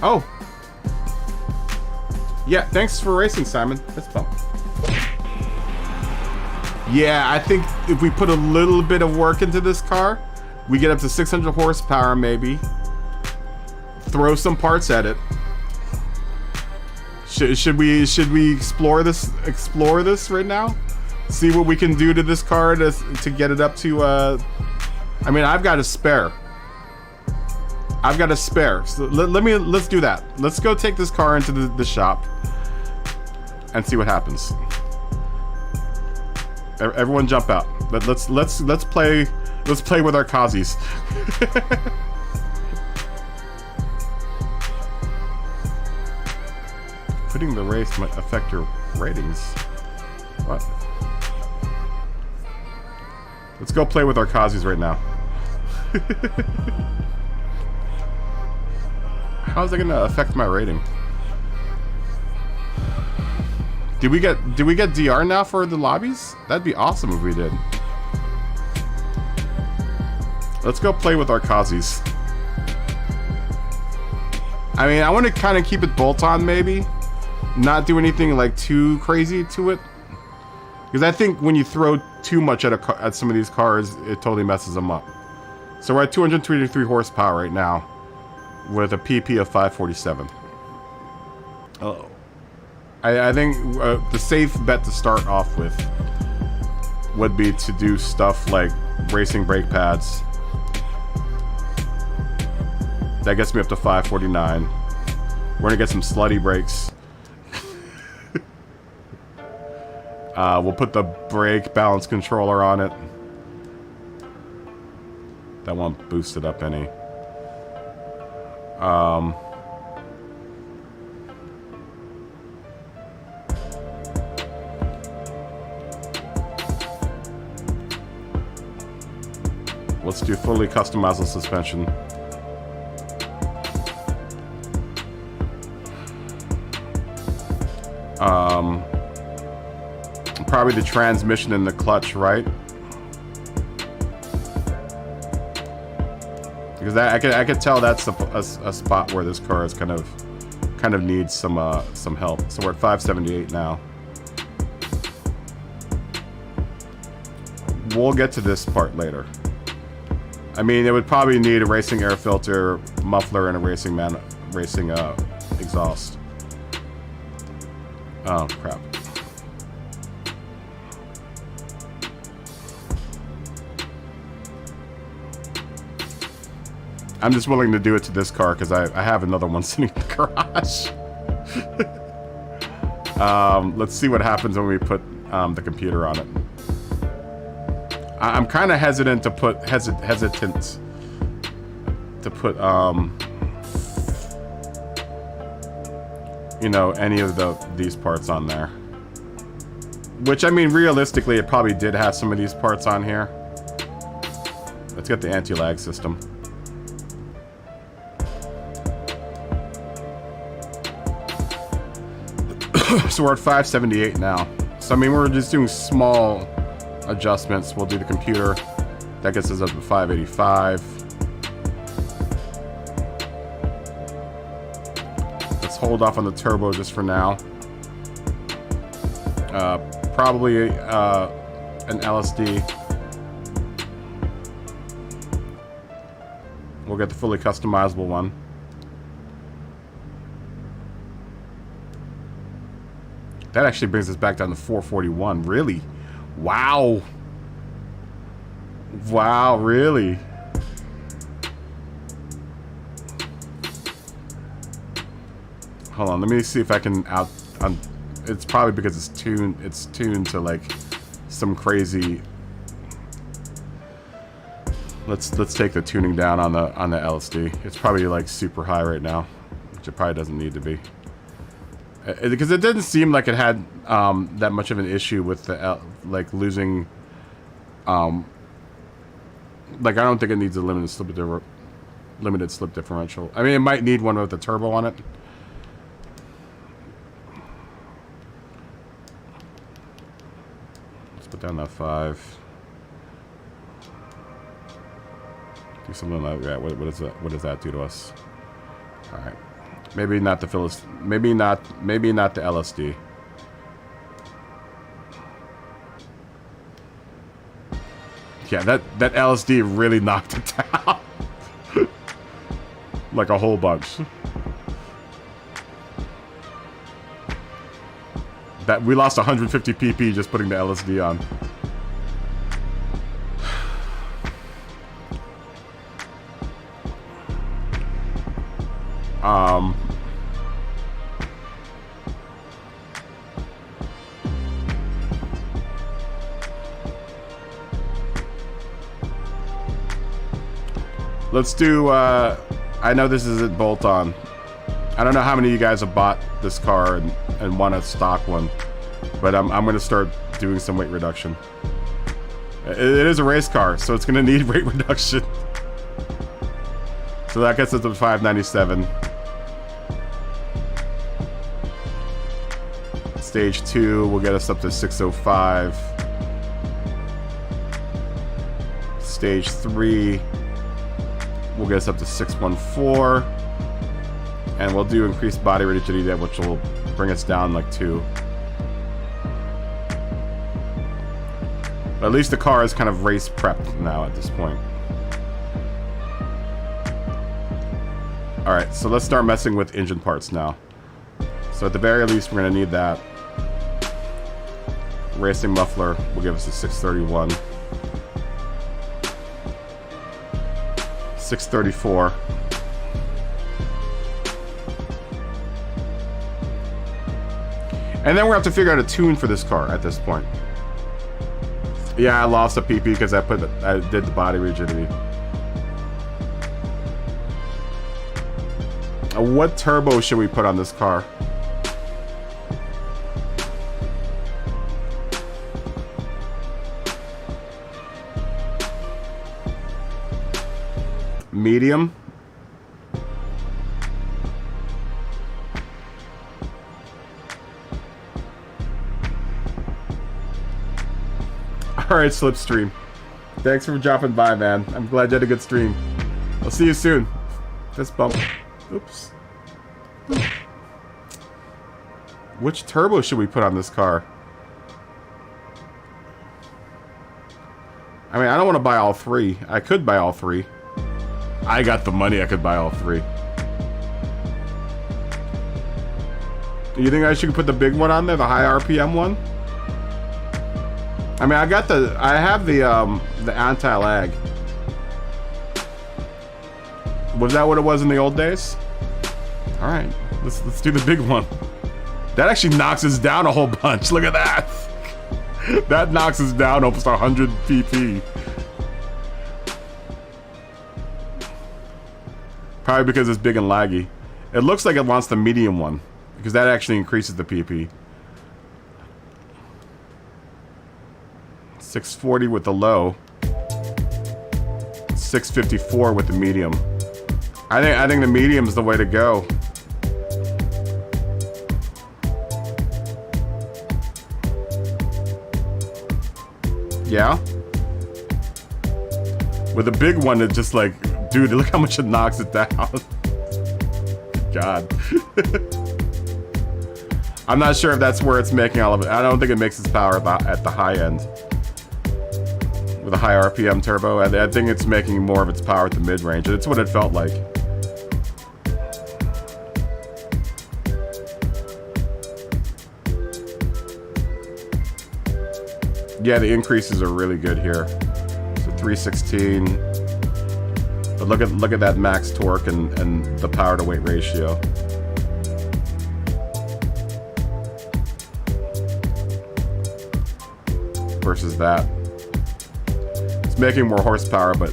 Oh. Yeah, thanks for racing, Simon. That's fun. Yeah, I think if we put a little bit of work into this car, we get up to 600 horsepower maybe. Throw some parts at it. Should we explore this right now? See what we can do to this car to get it up to I mean, I've got a spare. So let's do that. Let's go take this car into the shop and see what happens. Everyone jump out. Let's play with our Kazis. Putting the race might affect your ratings. What? Let's go play with our Kazis right now. How is that gonna affect my rating? Did we get DR now for the lobbies? That'd be awesome if we did. Let's go play with our Kazis. I mean, I want to kind of keep it bolt-on maybe. Not do anything like too crazy to it. Because I think when you throw too much at some of these cars, it totally messes them up. So we're at 223 horsepower right now, with a PP of 547. Oh, I think the safe bet to start off with would be to do stuff like racing brake pads. That gets me up to 549. We're gonna get some slutty brakes. We'll put the brake balance controller on it. That won't boost it up any. Let's do fully customizable suspension. Probably the transmission and the clutch, right? Because I could tell that's a spot where this car is kind of needs some help. So we're at 578 now. We'll get to this part later. I mean, it would probably need a racing air filter, muffler, and a racing exhaust. Oh crap. I'm just willing to do it to this car because I have another one sitting in the garage. Let's see what happens when we put the computer on it. I'm kind of hesitant to put you know, any of these parts on there. Which, I mean, realistically, it probably did have some of these parts on here. Let's get the anti-lag system. So we're at 578 now. So I mean, we're just doing small adjustments. We'll do the computer. That gets us up to 585. Let's hold off on the turbo just for now. Probably an LSD. We'll get the fully customizable one. That actually brings us back down to 441. Really? Wow. Wow, really? Hold on, let me see if I can it's probably because it's tuned to like some crazy. Let's take the tuning down on the LSD. It's probably like super high right now, which it probably doesn't need to be. Because it didn't seem like it had that much of an issue with the like losing. Like I don't think it needs a limited slip differential. I mean, it might need one with the turbo on it. Let's put down that 5. Do something like that. What does that? What does that do to us? All right. Maybe not the maybe not the LSD. Yeah, that LSD really knocked it down. Like a whole bunch. That we lost 150 pp just putting the LSD on. Let's do, I know this isn't bolt-on. I don't know how many of you guys have bought this car and want a stock one, but I'm going to start doing some weight reduction. It is a race car, so it's going to need weight reduction. So that gets us to 597. Stage 2 will get us up to 605. Stage 3 will get us up to 614. And we'll do increased body rigidity, which will bring us down like 2. But at least the car is kind of race prepped now at this point. Alright, so let's start messing with engine parts now. So at the very least, we're going to need that. Racing muffler will give us a 631. 634. And then we're going to have to figure out a tune for this car at this point. Yeah, I lost a PP because I did the body rigidity. What turbo should we put on this car? Medium. Alright, Slipstream. Thanks for dropping by, man. I'm glad you had a good stream. I'll see you soon. Fist bump. Oops. Which turbo should we put on this car? I mean, I don't want to buy all 3. I could buy all 3. I got the money, I could buy all 3. You think I should put the big one on there, the high RPM one? I mean, I have the anti-lag. Was that what it was in the old days? All right, let's do the big one. That actually knocks us down a whole bunch. Look at that. That knocks us down almost 100 pp. Probably because it's big and laggy. It looks like it wants the medium one because that actually increases the pp. 640 with the low. 654 with the medium. I think the medium is the way to go. Yeah? With a big one, it's just like, dude, look how much it knocks it down. God. I'm not sure if that's where it's making all of it. I don't think it makes its power at the high end. With a high RPM turbo. I think it's making more of its power at the mid-range. It's what it felt like. Yeah, the increases are really good here. So 316. But look at that max torque and the power to weight ratio. Versus that. It's making more horsepower, but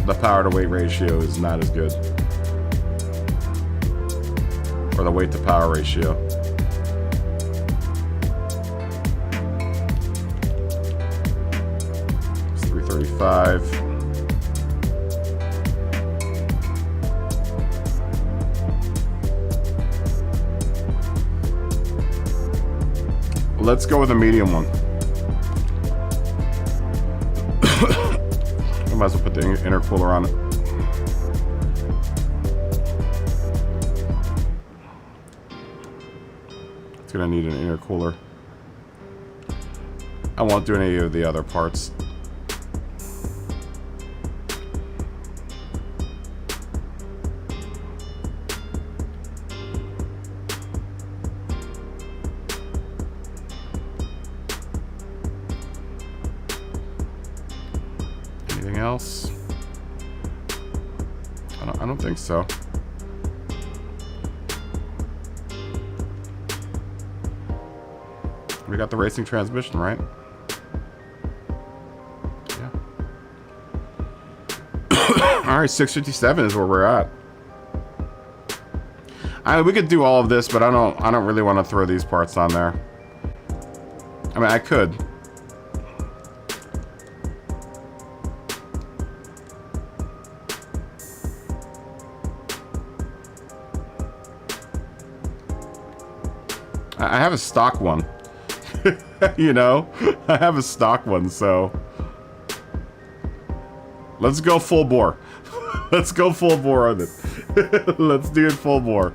the power to weight ratio is not as good. Or the weight to power ratio. It's 335. Let's go with a medium one. I might as well put the intercooler on it. It's gonna need an intercooler. I won't do any of the other parts. Anything else? I don't think so. We got the racing transmission, right? Yeah. All right, 657 is where we're at. We could do all of this, but I don't really want to throw these parts on there. I mean, I could. I have a stock one. You know? I have a stock one, so... Let's go full bore. Let's go full bore on it. Let's do it full bore.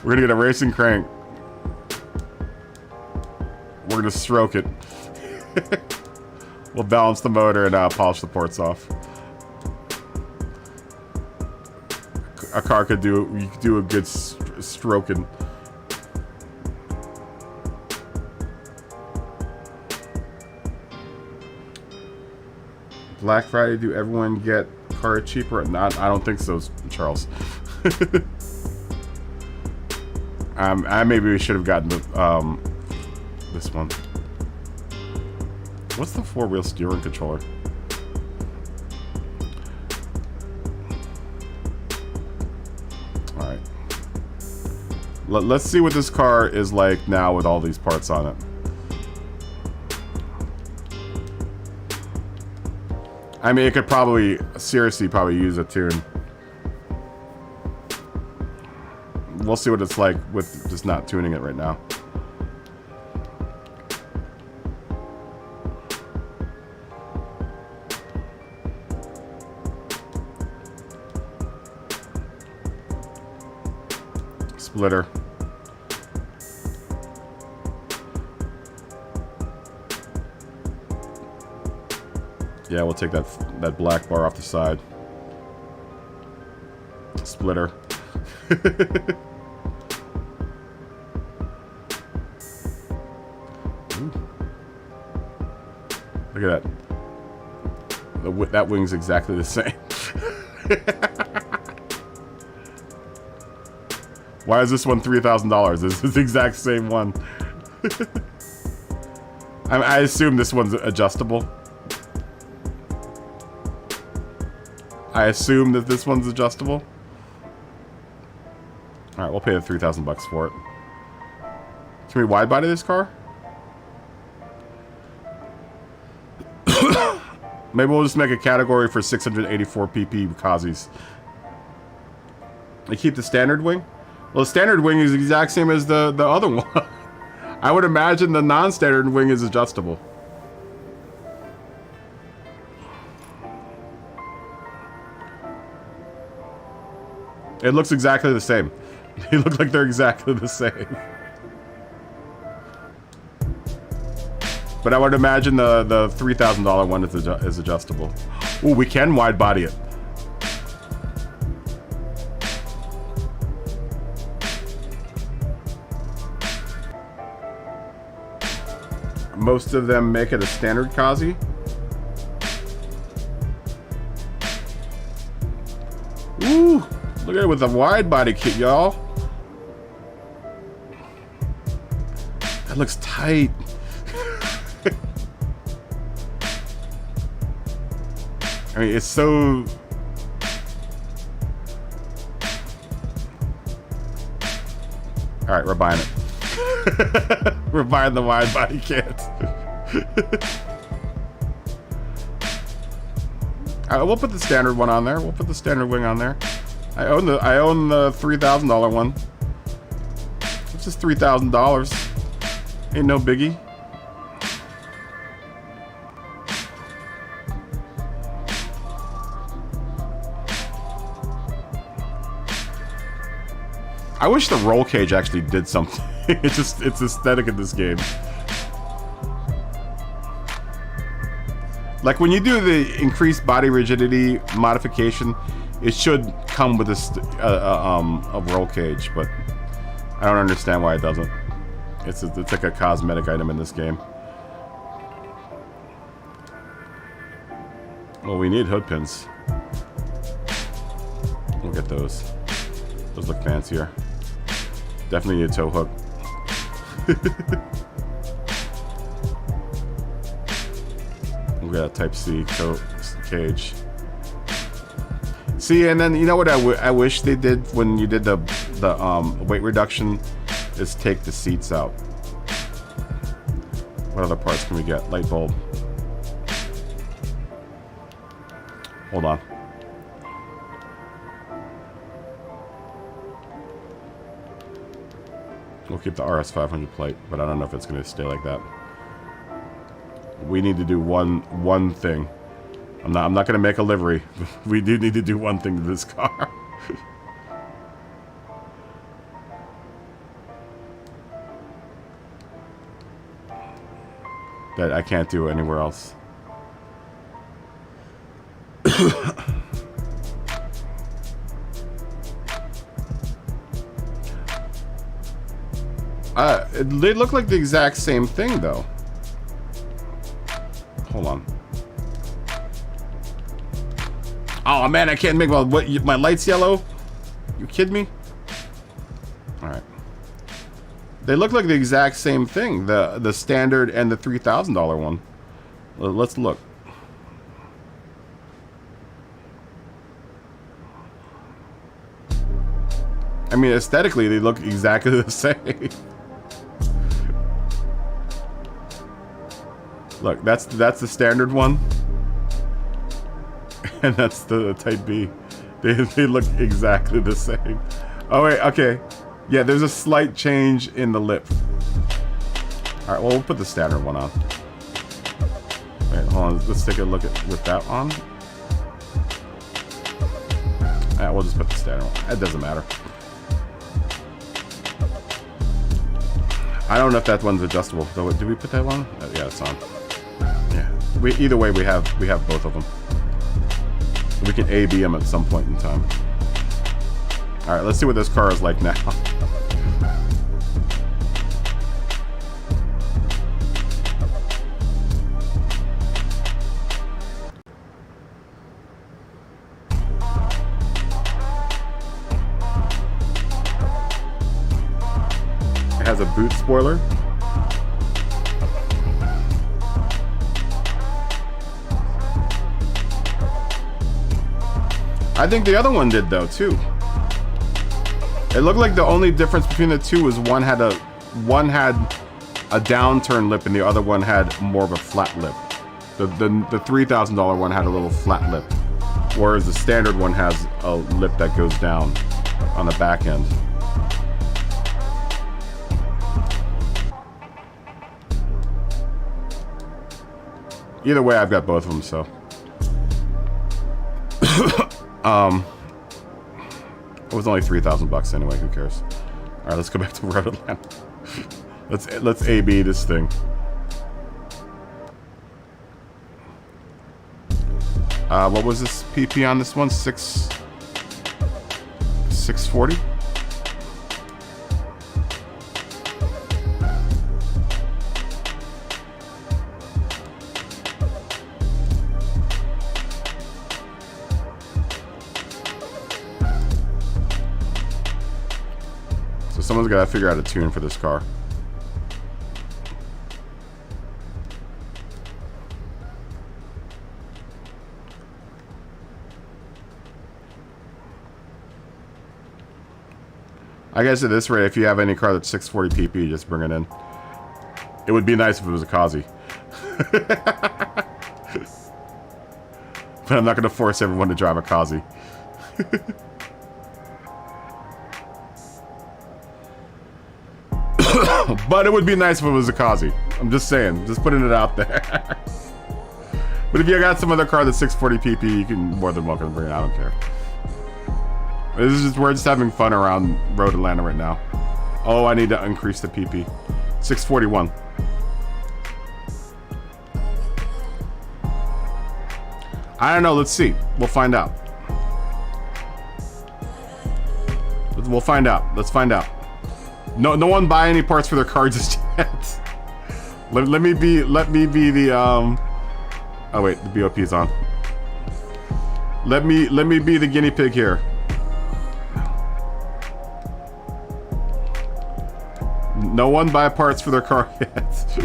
We're gonna get a racing crank. We're gonna stroke it. We'll balance the motor and polish the ports off. A car could do a good stroking. Black Friday, do everyone get car cheaper? Not, I don't think so, Charles. Maybe we should have gotten the, this one. What's the four-wheel steering controller? All right. Let's see what this car is like now with all these parts on it. I mean, it could probably, seriously, probably use a tune. We'll see what it's like with just not tuning it right now. Splitter. Yeah, we'll take that black bar off the side. Splitter. Look at that. That wing's exactly the same. Why is this one $3,000? This is the exact same one. I assume this one's adjustable. I assume that this one's adjustable. Alright, we'll pay the $3,000 for it. Can we wide body this car? Maybe we'll just make a category for 684 pp Kazis. They keep the standard wing? Well, the standard wing is the exact same as the other one. I would imagine the non-standard wing is adjustable. It looks exactly the same. They look like they're exactly the same. But I would imagine the $3,000 one is adjustable. Ooh, we can wide body it. Most of them make it a standard Kazi. Ooh, look at it with a wide body kit, y'all. That looks tight. I mean, it's so... Alright, we're buying it. We're buying the wide body kit. Alright, we'll put the standard one on there. We'll put the standard wing on there. I own the $3,000 one. It's just $3,000. Ain't no biggie. I wish the roll cage actually did something. It's aesthetic in this game. Like when you do the increased body rigidity modification, it should come with a roll cage, but I don't understand why it doesn't. It's like a cosmetic item in this game. Well, we need hood pins. We'll get those. Those look fancier. Definitely need a tow hook. We got a Type C tow cage. See, and then you know what I wish they did when you did the weight reduction is take the seats out. What other parts can we get? Light bulb. Hold on. We'll keep the RS500 plate, but I don't know if it's going to stay like that. We need to do one thing. I'm not going to make a livery. We do need to do one thing to this car. That I can't do anywhere else. They look like the exact same thing, though. Hold on. Oh man, I can't make my lights yellow. You kidding me? All right. They look like the exact same thing. The standard and the $3,000 one. Let's look. I mean, aesthetically, they look exactly the same. Look, that's the standard one, and that's the Type B. They look exactly the same. Oh wait, okay, yeah. There's a slight change in the lip. All right, well, we'll put the standard one on. Wait, hold on. Let's take a look at with that on. We'll just put the standard one. It doesn't matter. I don't know if that one's adjustable. So, did we put that one? Yeah, it's on. Yeah. Either way, we have both of them. We can A/B them at some point in time. All right, let's see what this car is like now. It has a boot spoiler. I think the other one did though too. It looked like the only difference between the two was one had a downturn lip and the other one had more of a flat lip. The $3,000 one had a little flat lip, whereas the standard one has a lip that goes down on the back end. Either way, I've got both of them, so. It was only 3,000 bucks anyway. Who cares? All right, let's go back to Road Atlanta. let's AB this thing. What was this PP on this one? 640. So someone's got to figure out a tune for this car. I guess at this rate, if you have any car that's 640 PP, just bring it in. It would be nice if it was a Kazi. But I'm not going to force everyone to drive a Kazi. But it would be nice if it was a Kazi. I'm just saying. Just putting it out there. But if you got some other car that's 640 PP, you can more than welcome to bring it. I don't care. This is just, we're just having fun around Road Atlanta right now. Oh, I need to increase the PP. 641. I don't know. Let's see. We'll find out. We'll find out. Let's find out. No one buy any parts for their car just yet. let me be the oh wait, the BOP is on. Let me be the guinea pig here. No one buy parts for their car yet.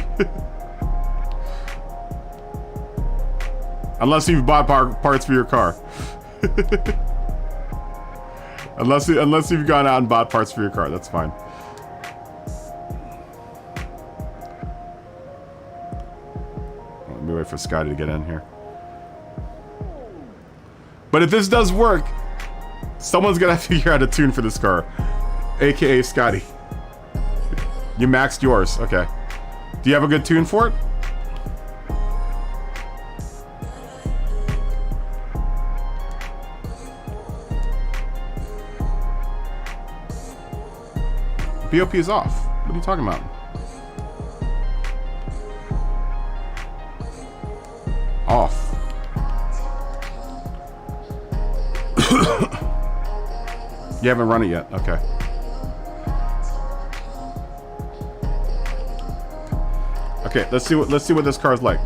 Unless you've bought parts for your car. unless you've gone out and bought parts for your car, that's fine. Let me wait for Scotty to get in here. But if this does work, someone's gonna figure out a tune for this car. AKA Scotty. You maxed yours, okay. Do you have a good tune for it? BOP is off. What are you talking about? Off. You haven't run it yet, okay. Okay, let's see what this car's like.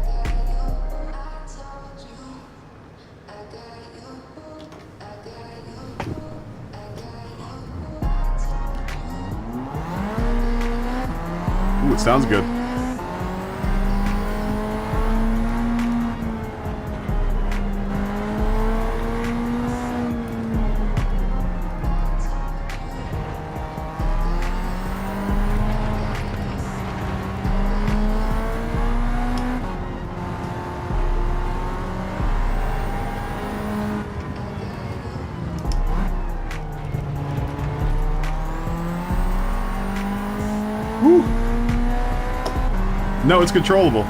Ooh, it sounds good. No, it's controllable.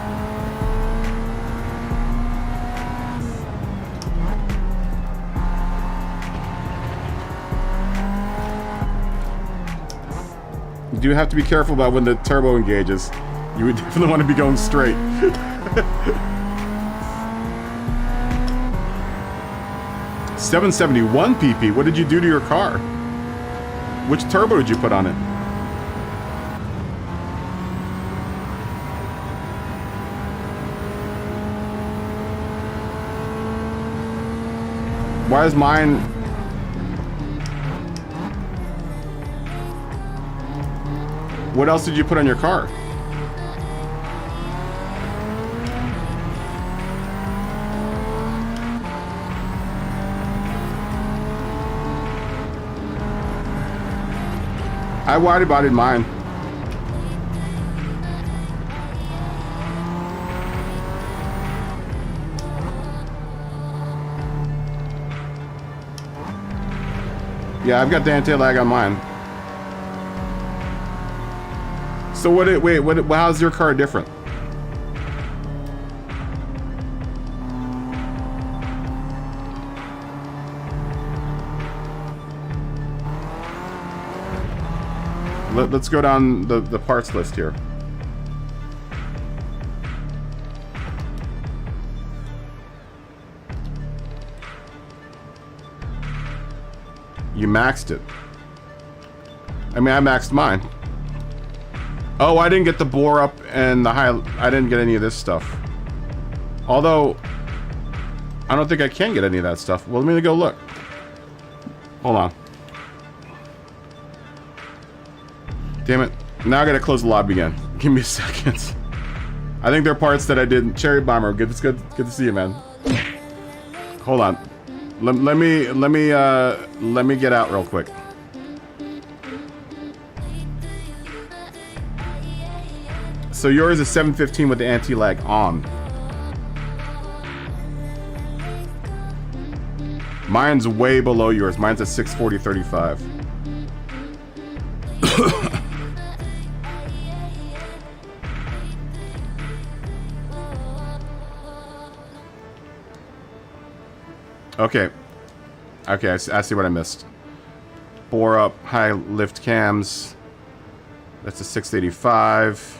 You do have to be careful about when the turbo engages. You would definitely want to be going straight. $771 PP. What did you do to your car? Which turbo did you put on it? Why is mine... What else did you put on your car? I wide bodied mine. Yeah, I've got the anti-lag on mine. So wait, how's your car different? Let's go down the parts list here. You maxed it. I mean, I maxed mine. Oh, I didn't get the bore up and the high... I didn't get any of this stuff. Although, I don't think I can get any of that stuff. Well, let me go look. Hold on. Damn it. Now I gotta close the lobby again. Give me a second. I think there are parts that I didn't. Cherry Bomber, good to see you, man. Hold on. Let me get out real quick. So yours is 715 with the anti-lag on. Mine's way below yours. Mine's at 640.35. Okay. Okay, I see what I missed. Bore up, high lift cams. That's a 685.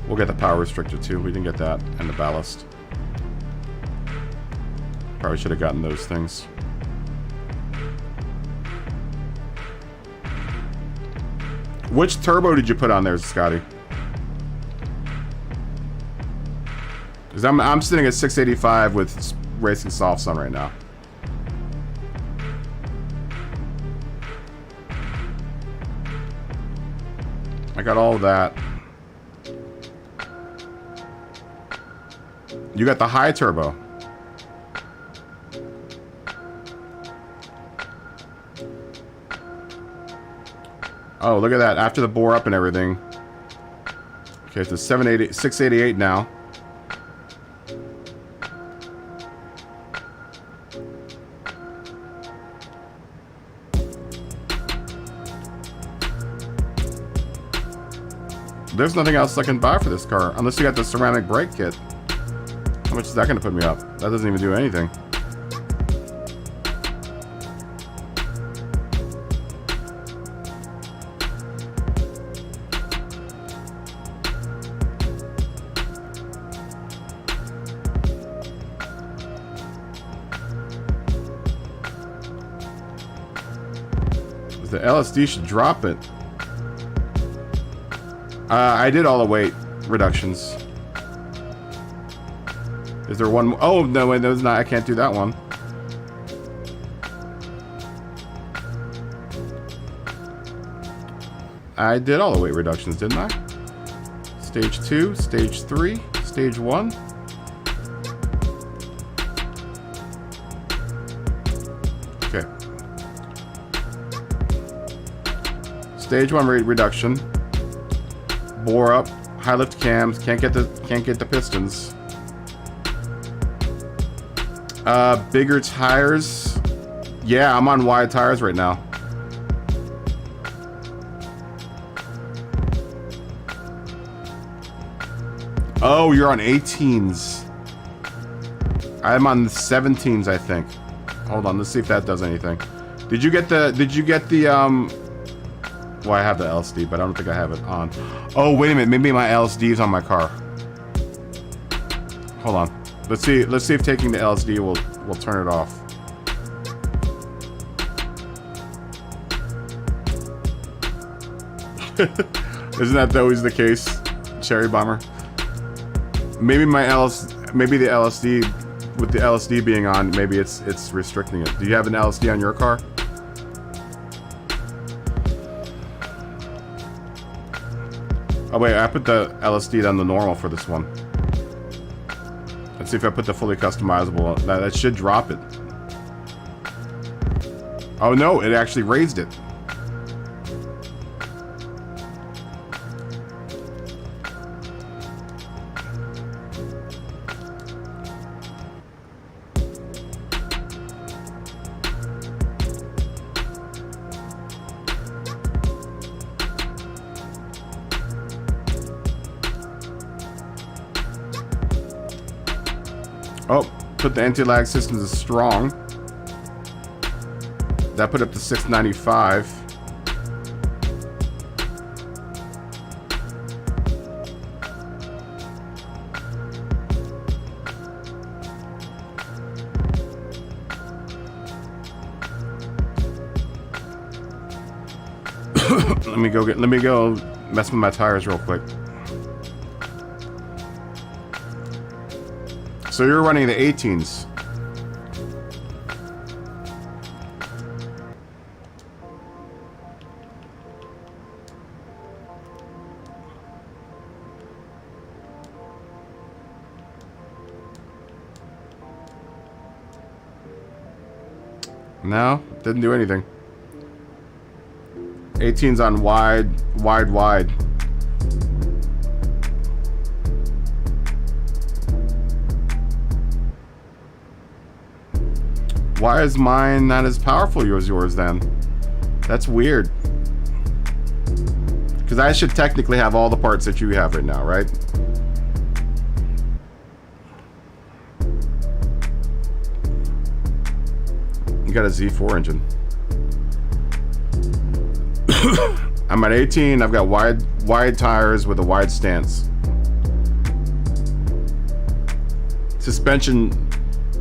We'll get the power restrictor too. We didn't get that. And the ballast. Probably should have gotten those things. Which turbo did you put on there, Scotty? Because I'm sitting at 685 with racing softs on right now. I got all of that. You got the high turbo. Oh, look at that. After the bore up and everything. Okay, it's a 688 now. There's nothing else I can buy for this car. Unless you got the ceramic brake kit. How much is that going to put me up? That doesn't even do anything. The LSD should drop it. I did all the weight reductions. Is there one more? Oh, no, wait, there's not. I can't do that one. I did all the weight reductions, didn't I? Stage 2, Stage 3, Stage 1. Okay. Stage 1 weight reduction. Bore up, high lift cams, can't get the pistons. Bigger tires. Yeah, I'm on wide tires right now. Oh, you're on 18s. I'm on 17s, I think. Hold on, let's see if that does anything. Did you get the well, I have the LSD, but I don't think I have it on. Oh, wait a minute. Maybe my LSD is on my car. Hold on. Let's see if taking the LSD will turn it off. Isn't that always the case, Cherry Bomber? Maybe maybe the LSD, with the LSD being on, maybe it's restricting it. Do you have an LSD on your car? Oh wait, I put the LSD on the normal for this one. Let's see if I put the fully customizable. That should drop it. Oh no, it actually raised it. Oh, put the anti-lag systems as strong. That put up to 695. Let me go mess with my tires real quick. So you're running the 18s. No, didn't do anything. 18's on wide. Why is mine not as powerful as yours then? That's weird. Because I should technically have all the parts that you have right now, right? You got a Z4 engine. I'm at 18. I've got wide tires with a wide stance. Suspension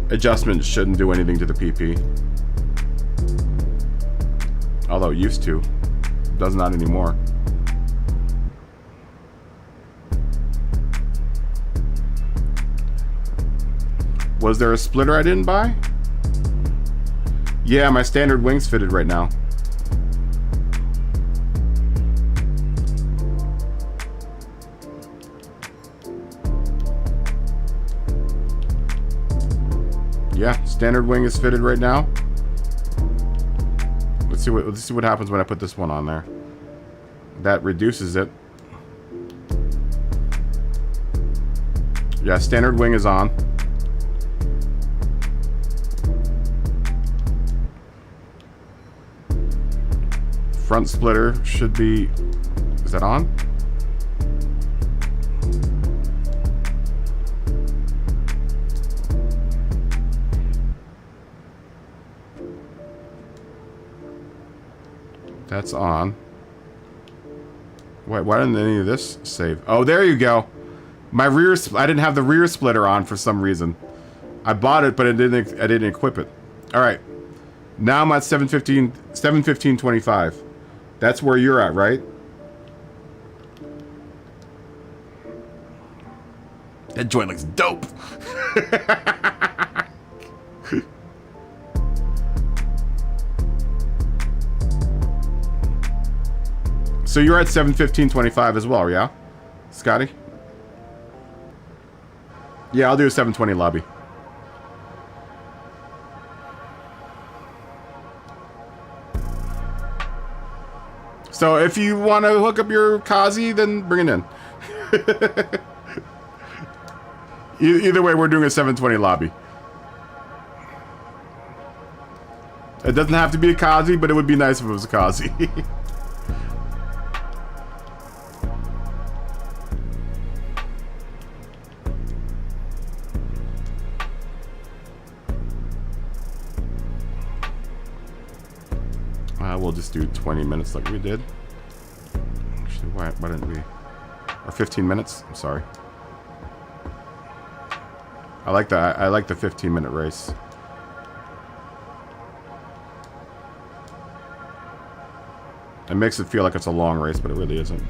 adjustment shouldn't do anything to the PP. Although it used to. Does not anymore. Was there a splitter I didn't buy? Yeah, my standard wing's fitted right now. Yeah, standard wing is fitted right now. Let's see what happens when I put this one on there. That reduces it. Yeah, standard wing is on. Front splitter should be... Is that on? That's on. Why didn't any of this save? Oh, there you go. My rear... I didn't have the rear splitter on for some reason. I bought it, but I didn't equip it. All right. Now I'm at 715.25. That's where you're at, right? That joint looks dope. So you're at 715.25 as well, yeah? Scotty? Yeah, I'll do a 720 lobby. So if you want to hook up your Kazi, then bring it in. Either way, we're doing a 720 lobby. It doesn't have to be a Kazi, but it would be nice if it was a Kazi. We'll just do 20 minutes like we did. Actually, why didn't we? Or 15 minutes? I'm sorry. I like that. I like the 15-minute race. It makes it feel like it's a long race, but it really isn't.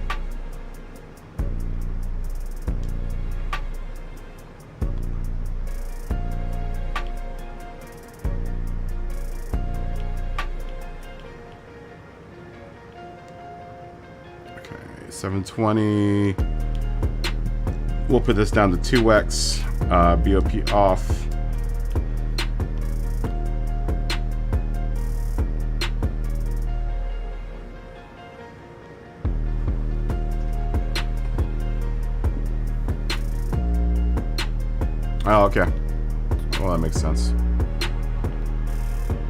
Okay, 720. We'll put this down to 2x. BOP off. Oh, okay. Well, that makes sense.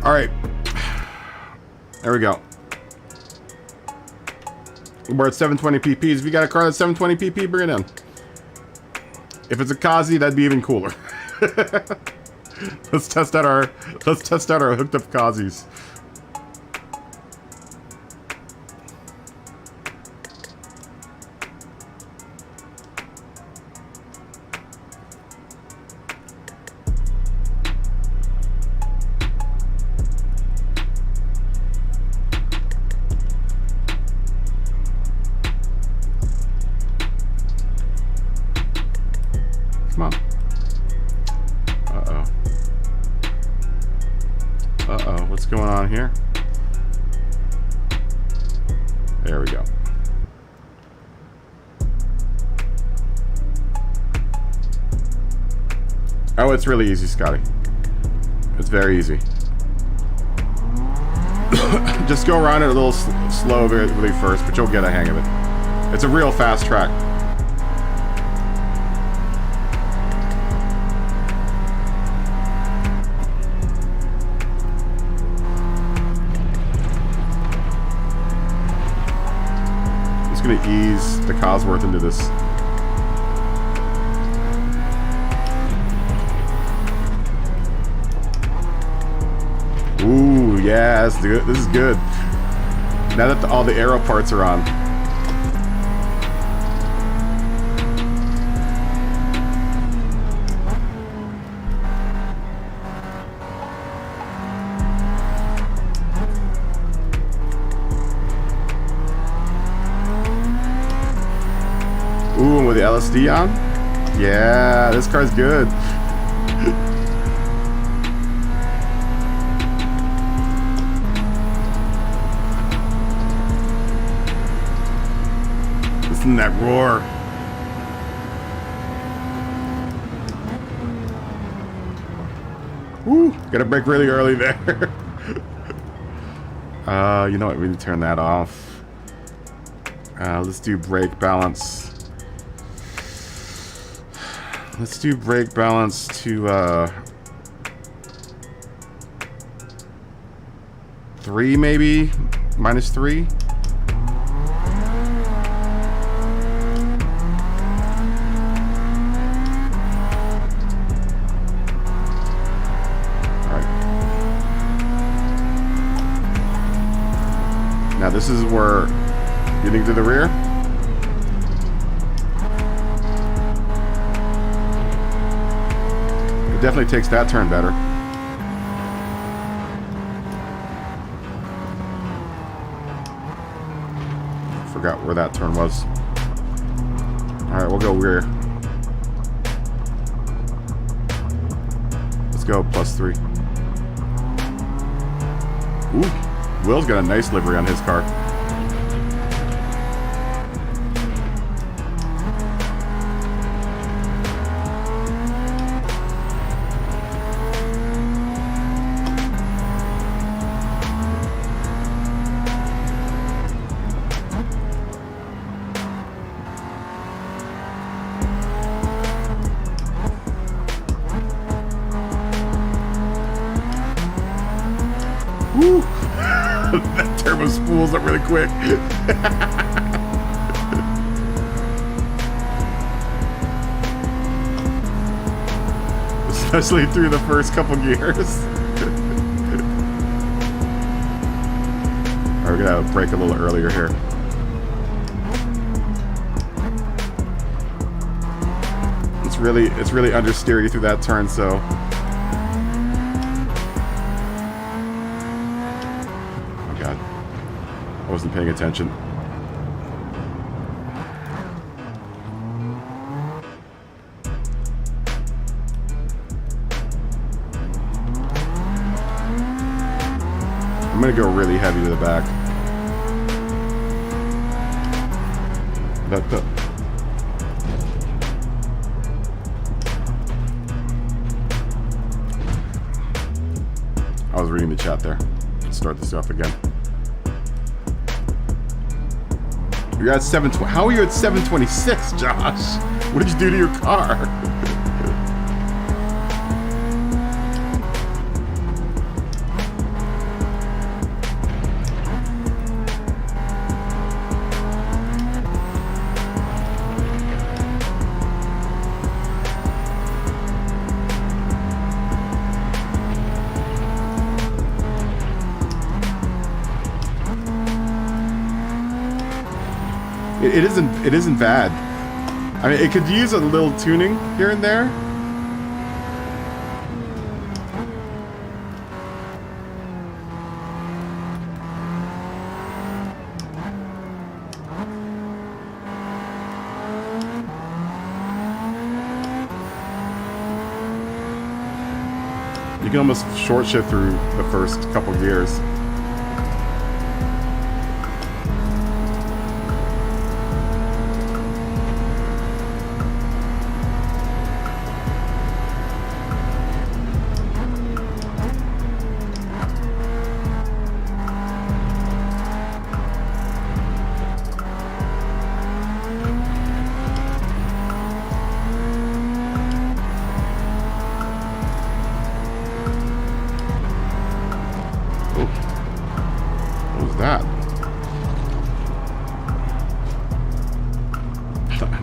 All right. There we go. We're at 720 PPs. If you got a car that's 720 PP, bring it in. If it's a Kazi, that'd be even cooler. Let's test out our hooked up Kazis. Uh-oh, what's going on here? There we go. Oh, it's really easy, Scotty. It's very easy. Just go around it a little slow really first, but you'll get a hang of it. It's a real fast track. It's going to ease the Cosworth into this. Ooh, yeah, this is good. Now that all the aero parts are on. Ooh, and with the LSD on? Yeah, this car's good. Listen to that roar. Woo, gotta brake really early there. You know what, we need to turn that off. Let's do brake balance. Let's do brake balance to 3 maybe? -3? Alright. Now this is where getting to the rear. Definitely takes that turn better. Forgot where that turn was. Alright, we'll go rear. Let's go +3. Ooh, Will's got a nice livery on his car. Woo! That turbo spools up really quick. Especially through the first couple gears. Alright, we're gonna brake a little earlier here. It's really understeery through that turn, so. I wasn't paying attention. I'm gonna go really heavy to the back. I was reading the chat there. Let's start this off again. You're at 720. How are you at 726, Josh? What did you do to your car? It isn't bad. I mean, it could use a little tuning here and there. You can almost short shift through the first couple gears.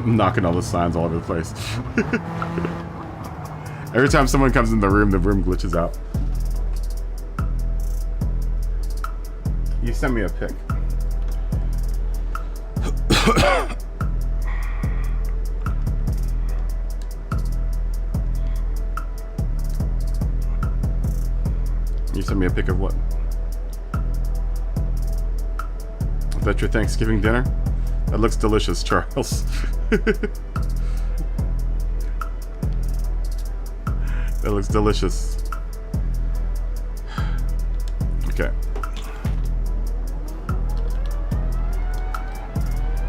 Knocking all the signs all over the place. Every time someone comes in the room glitches out. You sent me a pic. You sent me a pic of what? Is that your Thanksgiving dinner? That looks delicious, Charles. That looks delicious. Okay.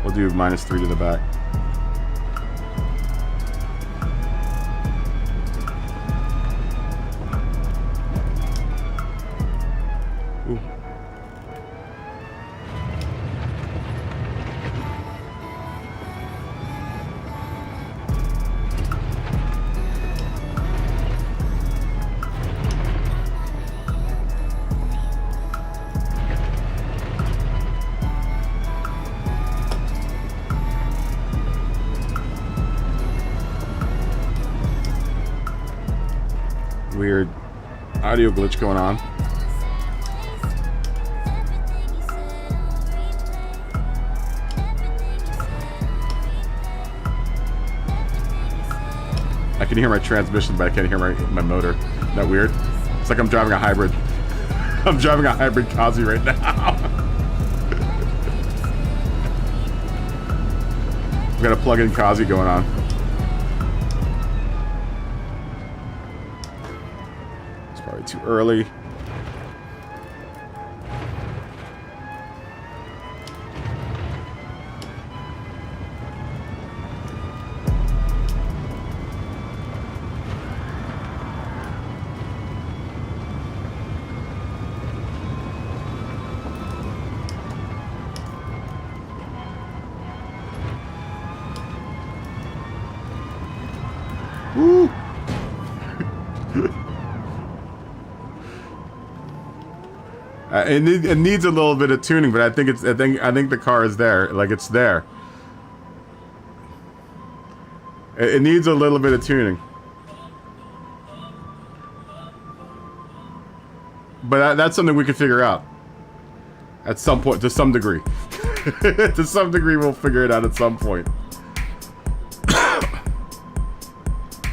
We'll do -3 to the back. Ooh. Weird audio glitch going on. I can hear my transmission, but I can't hear my motor. Isn't that weird? It's like I'm driving a hybrid. I'm driving a hybrid Kazi right now. We've got a plug-in Kazi going on. Too early. Woo! It needs a little bit of tuning, but I think the car is there. Like, it's there. It needs a little bit of tuning, but that's something we can figure out at some point, to some degree. To some degree, we'll figure it out at some point.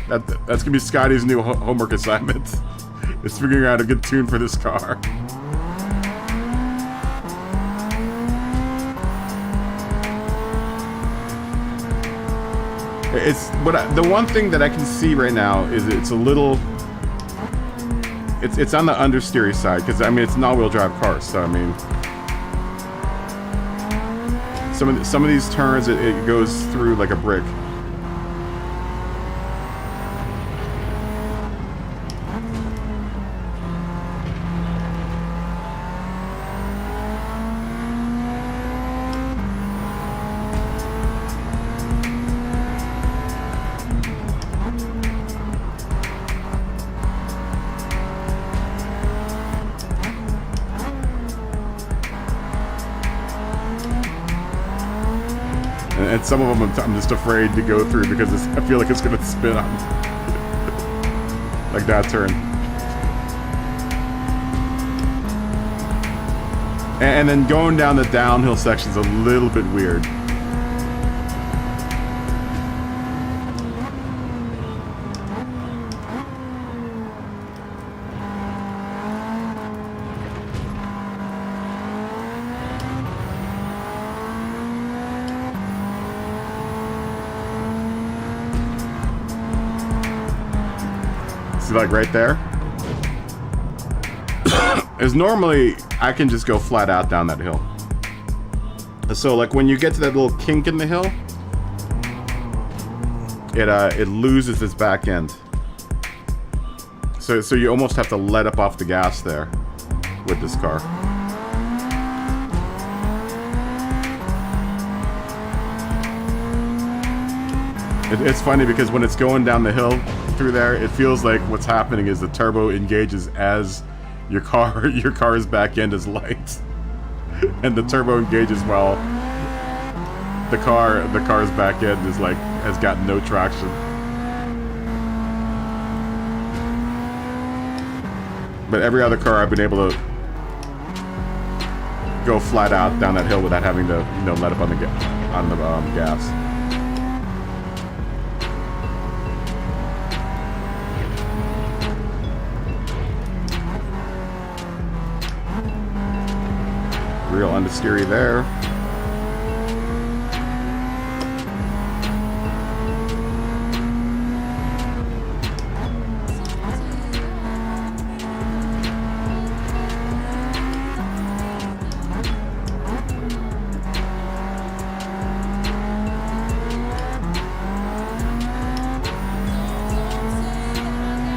That's gonna be Scotty's new homework assignment. Is figuring out a good tune for this car. The one thing that I can see right now is it's a little. It's on the understeery side, because I mean it's an all-wheel drive car, so I mean some of these turns it goes through like a brick. And some of them I'm just afraid to go through because I feel like it's going to spin on like that turn. And then going down the downhill section's a little bit weird. See, like right there? is normally I can just go flat out down that hill. So like when you get to that little kink in the hill, it loses its back end. So you almost have to let up off the gas there with this car. It's funny because when it's going down the hill through there, it feels like what's happening is the turbo engages as your car's back end is light, and the turbo engages while the car's back end is like has got no traction. But every other car I've been able to go flat out down that hill without having to, you know, let up on the gas. Real understeery there.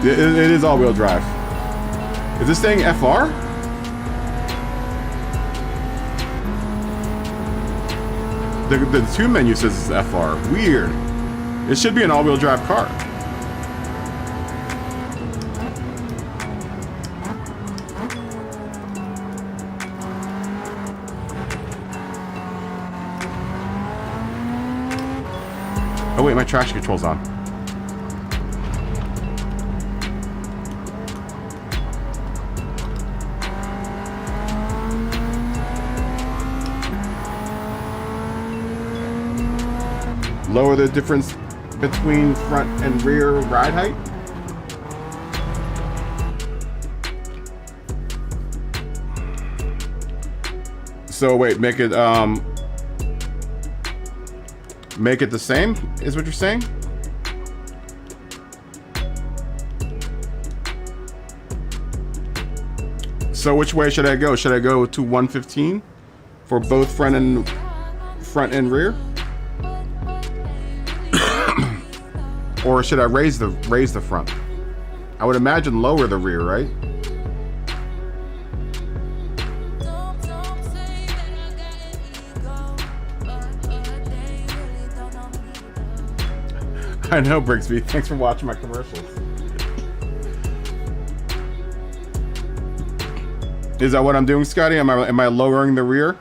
It is all-wheel drive. Is this thing FR? The tune menu says it's FR. Weird. It should be an all-wheel drive car. Oh wait, my traction control's on. Lower the difference between front and rear ride height. So wait, make it the same is what you're saying? So which way should I go? Should I go to 115 for both front and rear? Or should I raise the front? I would imagine lower the rear, right? I know, Brigsby. Thanks for watching my commercials. Is that what I'm doing, Scotty? Am I lowering the rear?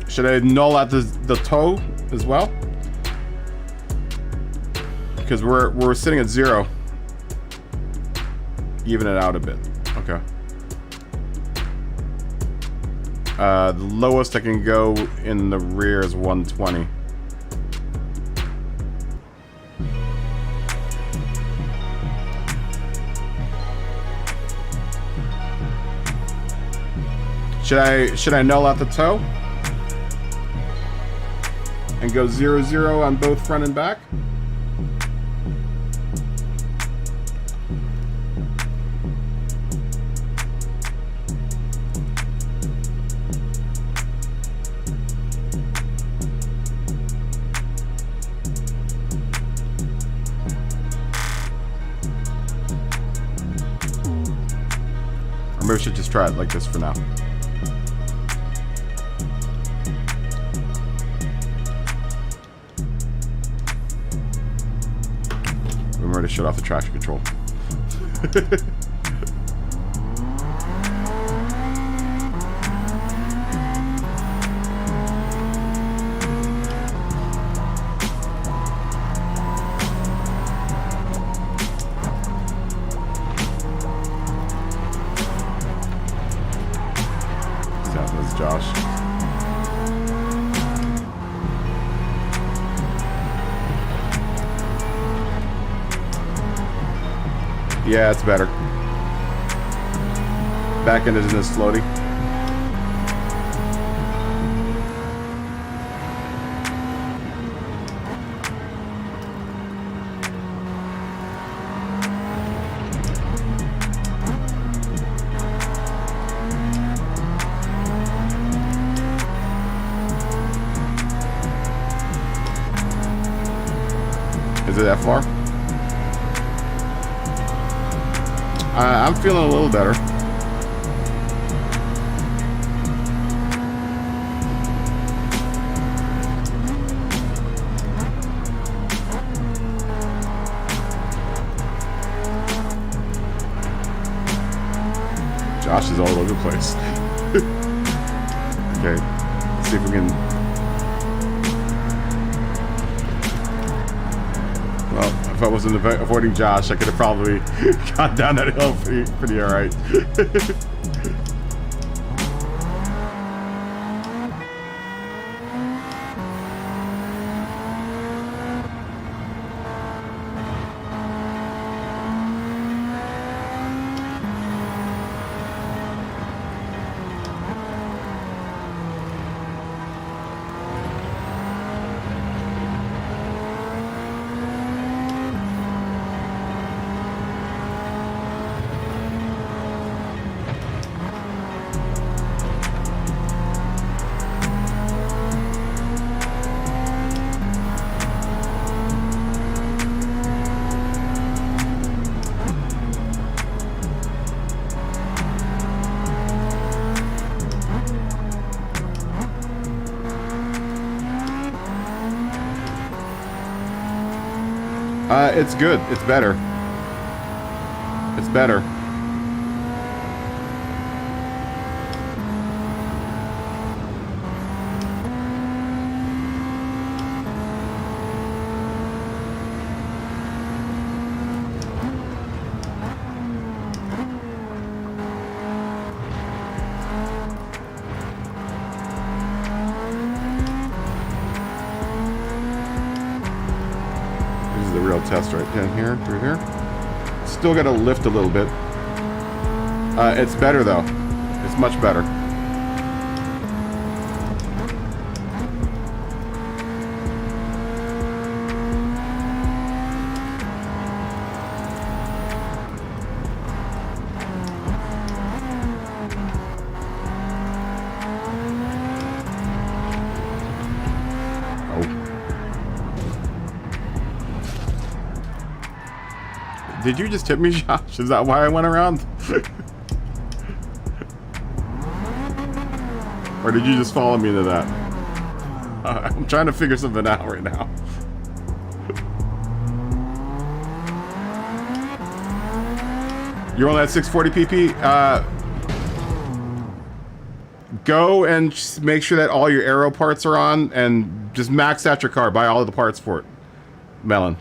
Should I null out the toe as well? Because we're sitting at 0. Even it out a bit. Okay. The lowest I can go in the rear is 120. Should I null out the toe? And go 0-0 on both front and back? Or maybe we should just try it like this for now. To shut off the traction control. That was Josh. Yeah, it's better. Back end isn't as floaty. Is it that far? I'm feeling a little better. Josh is all over the place. Okay, let's see if we can. Well, if I wasn't avoiding Josh, I could have probably gone down that hill pretty all right. It's good. It's better. It's better. This is the real test right down here, through here. Still got to lift a little bit. It's better though. It's much better. Did you just tip me, Josh? Is that why I went around? Or did you just follow me into that? I'm trying to figure something out right now. You're only at 640 pp. Go and make sure that all your aero parts are on, and just max out your car. Buy all of the parts for it, Melon.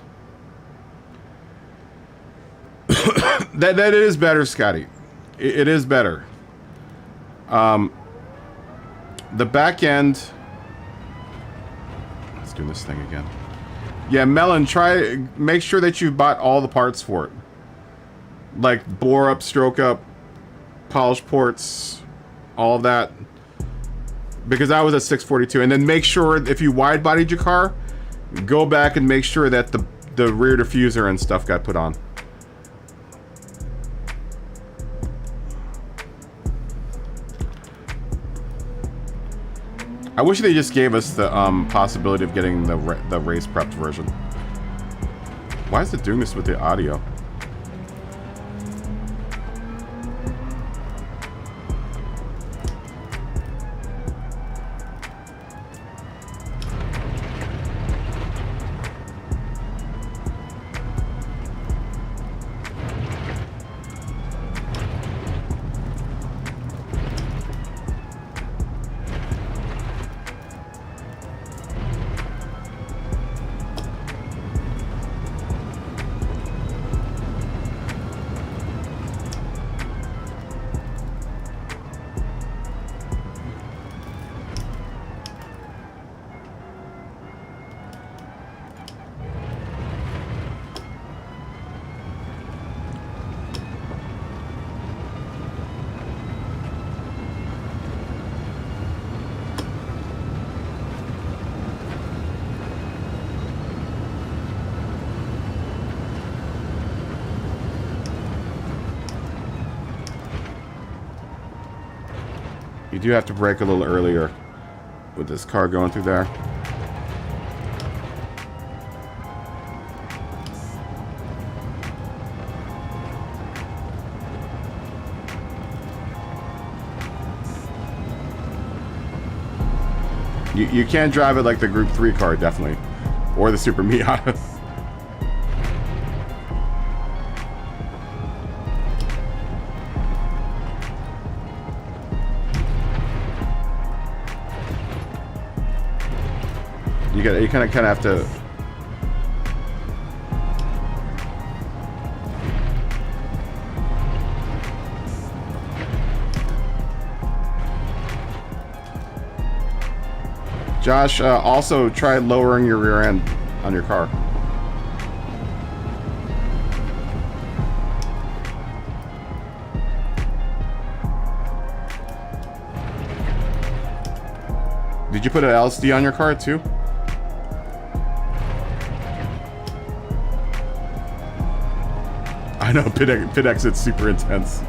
That is better, Scotty. It is better. The back end. Let's do this thing again. Yeah, Melon, make sure that you bought all the parts for it. Like bore up, stroke up, polish ports, all of that. Because I was at 642. And then make sure if you wide bodied your car, go back and make sure that the rear diffuser and stuff got put on. I wish they just gave us the possibility of getting the race prepped version. Why is it doing this with the audio? You do have to brake a little earlier with this car going through there. You can't drive it like the Group 3 car, definitely. Or the Super Miata. You kind of have to. Josh, also try lowering your rear end on your car. Did you put an LSD on your car too? I know, pit exit's super intense.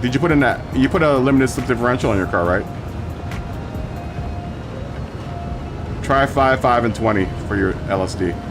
Did you put in that? You put a limited slip differential on your car, right? Try 5, 5, and 20 for your LSD.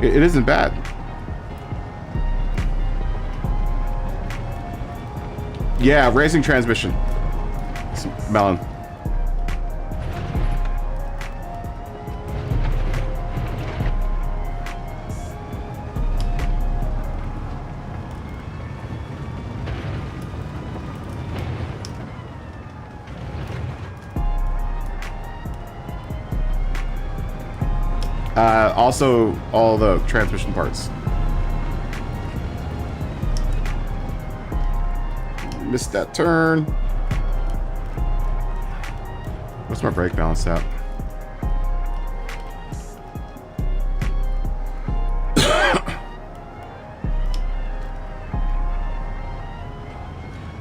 It isn't bad. Yeah, racing transmission. Melon. Also, all the transmission parts. Missed that turn. What's my brake balance at?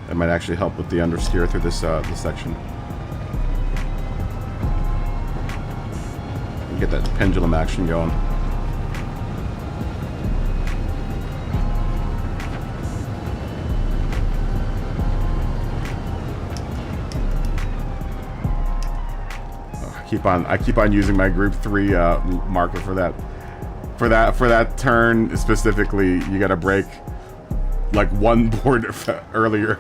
That might actually help with the understeer through this section. Get that pendulum action going. I keep on using my Group 3 marker for that. For that turn specifically, you got to brake like one board earlier.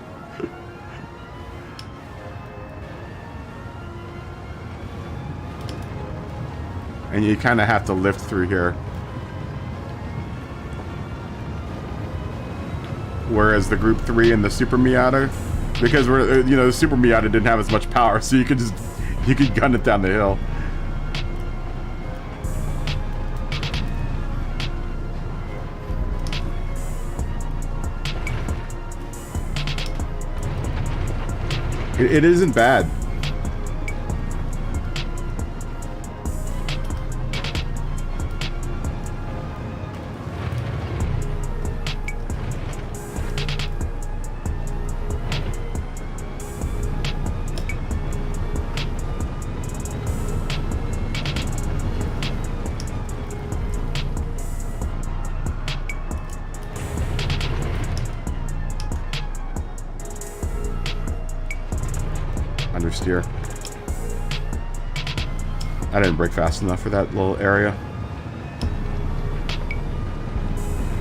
And you kind of have to lift through here. Whereas the Group 3 and the Super Miata, because the Super Miata didn't have as much power, so you could gun it down the hill. It isn't bad. Understeer. I didn't brake fast enough for that little area.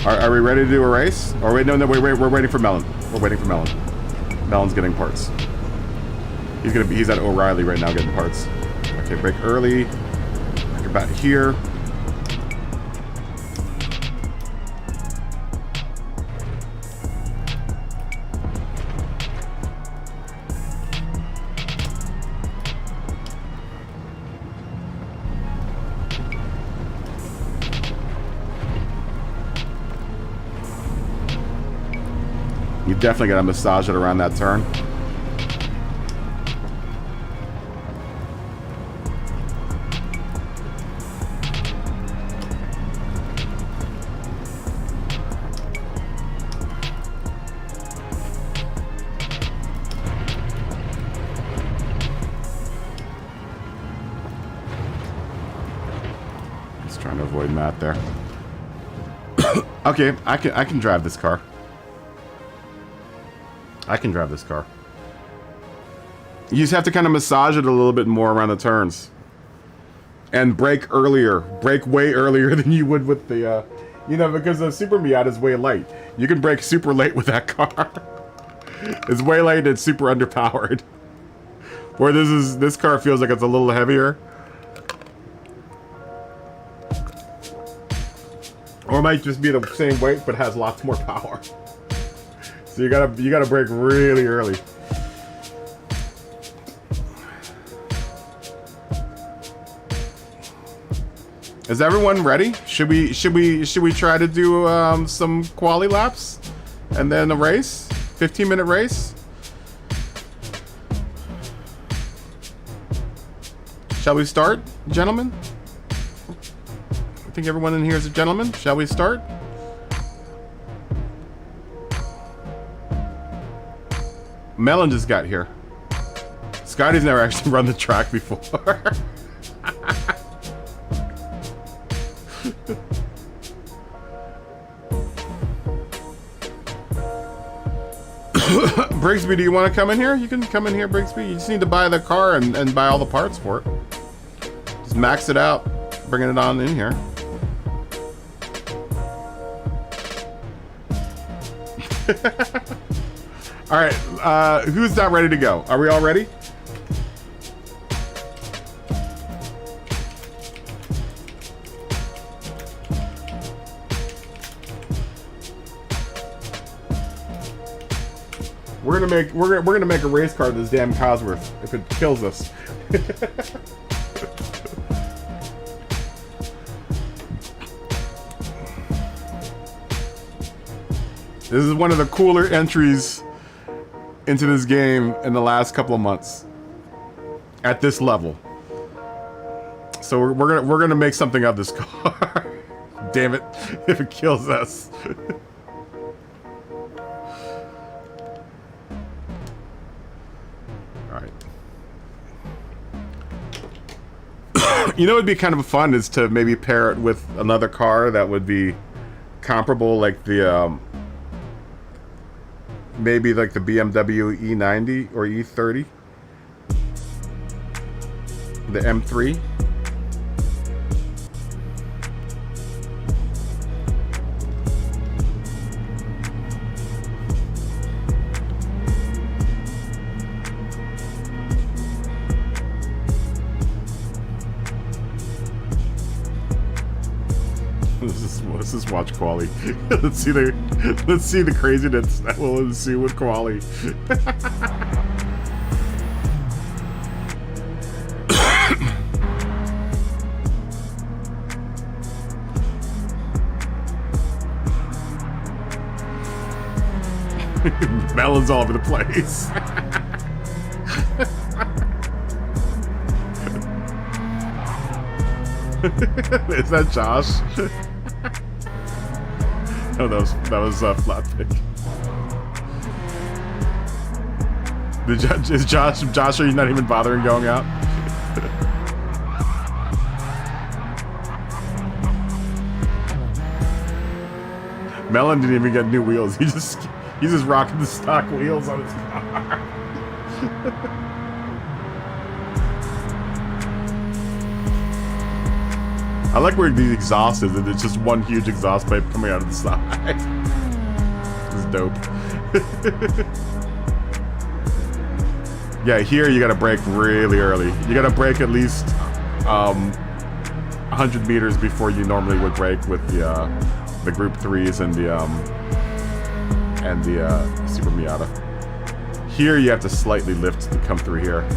Are we ready to do a race? Or wait, no, we're waiting for Melon. We're waiting for Melon. Melon's getting parts. He's at O'Reilly right now getting parts. Okay, brake early. Brake about here. You definitely got to massage it around that turn. avoid Matt there. Okay, I can drive this car. I can drive this car. You just have to kind of massage it a little bit more around the turns. And brake earlier. Brake way earlier than you would with the, you know, because the Super Miata is way light. You can brake super late with that car. It's way late, it's super underpowered. Where this car feels like it's a little heavier. Or it might just be the same weight but has lots more power. So you gotta brake really early. Is everyone ready? Should we try to do some quali laps and then a race? 15-minute race? Shall we start, gentlemen? I think everyone in here is a gentleman. Shall we start? Melon just got here. Scotty's never actually run the track before. Brigsby, do you want to come in here? You can come in here, Brigsby. You just need to buy the car and buy all the parts for it. Just max it out, bringing it on in here. All right, who's not ready to go? Are we all ready? We're gonna make a race car of this damn Cosworth if it kills us. This is one of the cooler entries into this game in the last couple of months. At this level. So we're gonna make something of this car. Damn it, if it kills us. You know what would be kind of fun is to maybe pair it with another car that would be comparable, like the maybe like the BMW E90 or E30, the M3. Let's just watch quali. let's see the craziness that will ensue with quali. Melons all over the place. Is that Josh? Oh, that was flat pick. Is Josh, are you not even bothering going out? Melon didn't even get new wheels. He's just rocking the stock wheels on his car. I like where the exhaust is, and it's just one huge exhaust pipe coming out of the side. It's dope. Yeah, here you gotta brake really early. You gotta brake at least 100 meters before you normally would brake with the Group 3s and the Super Miata. Here you have to slightly lift to come through here.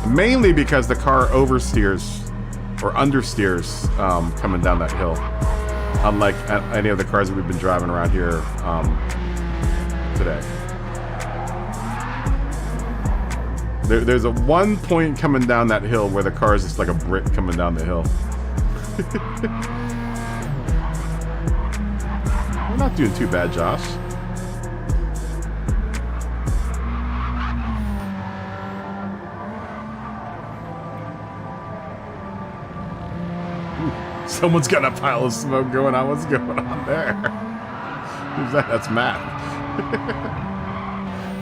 Mainly because the car oversteers or understeers coming down that hill. Unlike any of the cars that we've been driving around here today. There's a one point coming down that hill where the car is just like a brick coming down the hill. We're not doing too bad, Josh. Someone's got a pile of smoke going on. What's going on there? Who's that? That's Matt.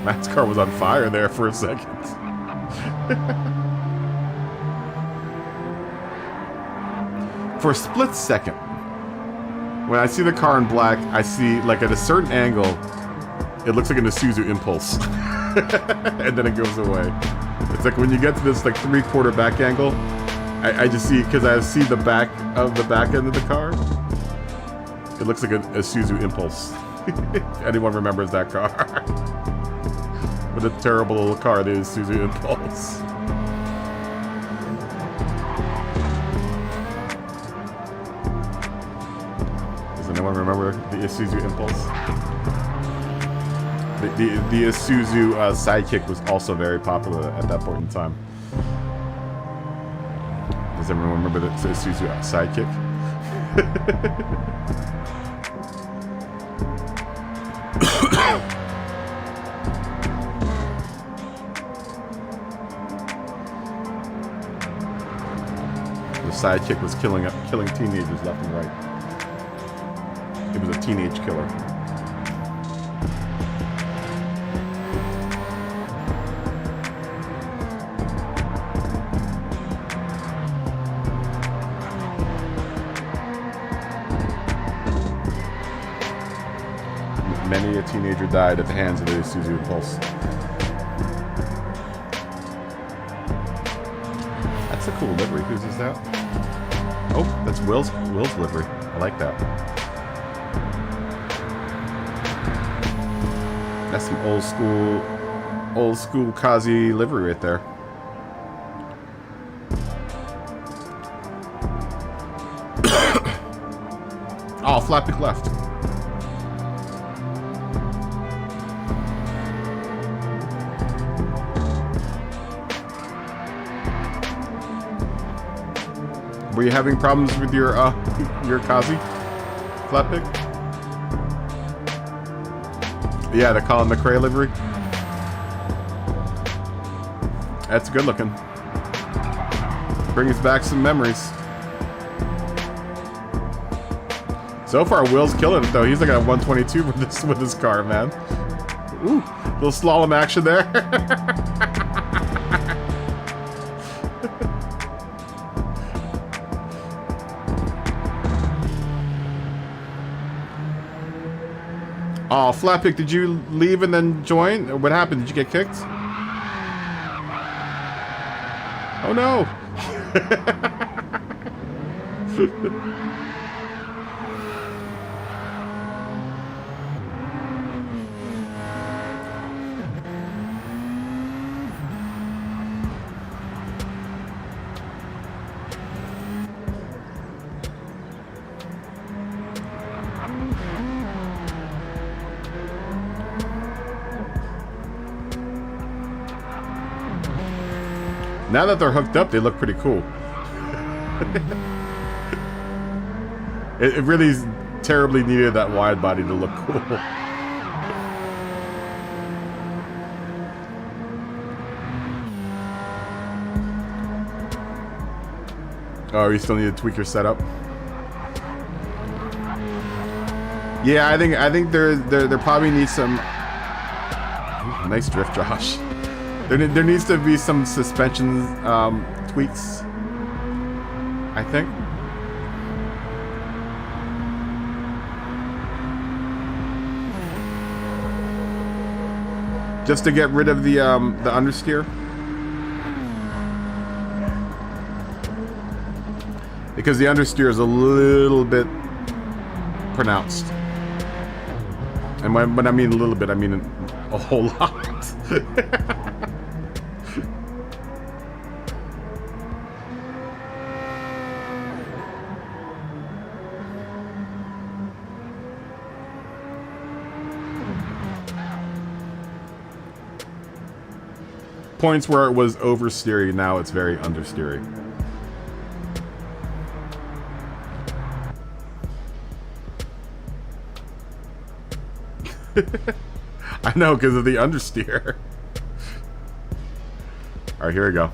Matt's car was on fire there for a second. For a split second, when I see the car in black, I see, like, at a certain angle, it looks like an Isuzu Impulse. And then it goes away. It's like when you get to this, like, 3/4 back angle, I just see, because I see the back end of the car, it looks like a Isuzu Impulse. Anyone remembers that car? What a terrible little car, the Isuzu Impulse. Anyone remember the Isuzu Impulse? The Isuzu Sidekick was also very popular at that point in time. Does everyone remember the Isuzu Sidekick? The Sidekick was killing teenagers left and right. It was a teenage killer. Many a teenager died at the hands of the Isuzu Impulse. That's a cool livery. Whose is that? Oh, that's Will's livery. I like that. That's some old school Kazi livery right there. Oh, flat pick left. Were you having problems with your Kazi flat pick? Yeah, the Colin McRae livery. That's good looking. Brings back some memories. So far, Will's killing it though. He's like at 122 with this car, man. Ooh, little slalom action there. Oh, Flatpick, did you leave and then join? What happened? Did you get kicked? Oh no! Now that they're hooked up, they look pretty cool. It really terribly needed that wide body to look cool. Oh, you still need to tweak your setup? Yeah, I think there probably needs some. Ooh, nice drift, Josh. There needs to be some suspension tweaks, I think. Just to get rid of the understeer. Because the understeer is a little bit pronounced. And when I mean a little bit, I mean a whole lot. Points where it was oversteery, now it's very understeery. I know, because of the understeer. Alright, here we go.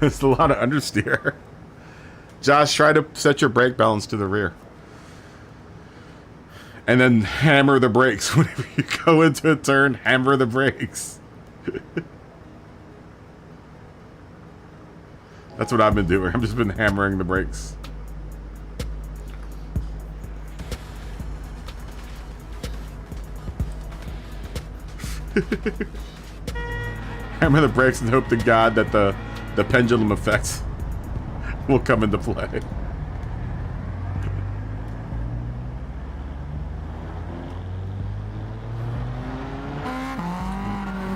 It's a lot of understeer. Josh, try to set your brake balance to the rear. And then hammer the brakes. Whenever you go into a turn, hammer the brakes. That's what I've been doing. I've just been hammering the brakes. Hammer the brakes and hope to God that the pendulum effects will come into play.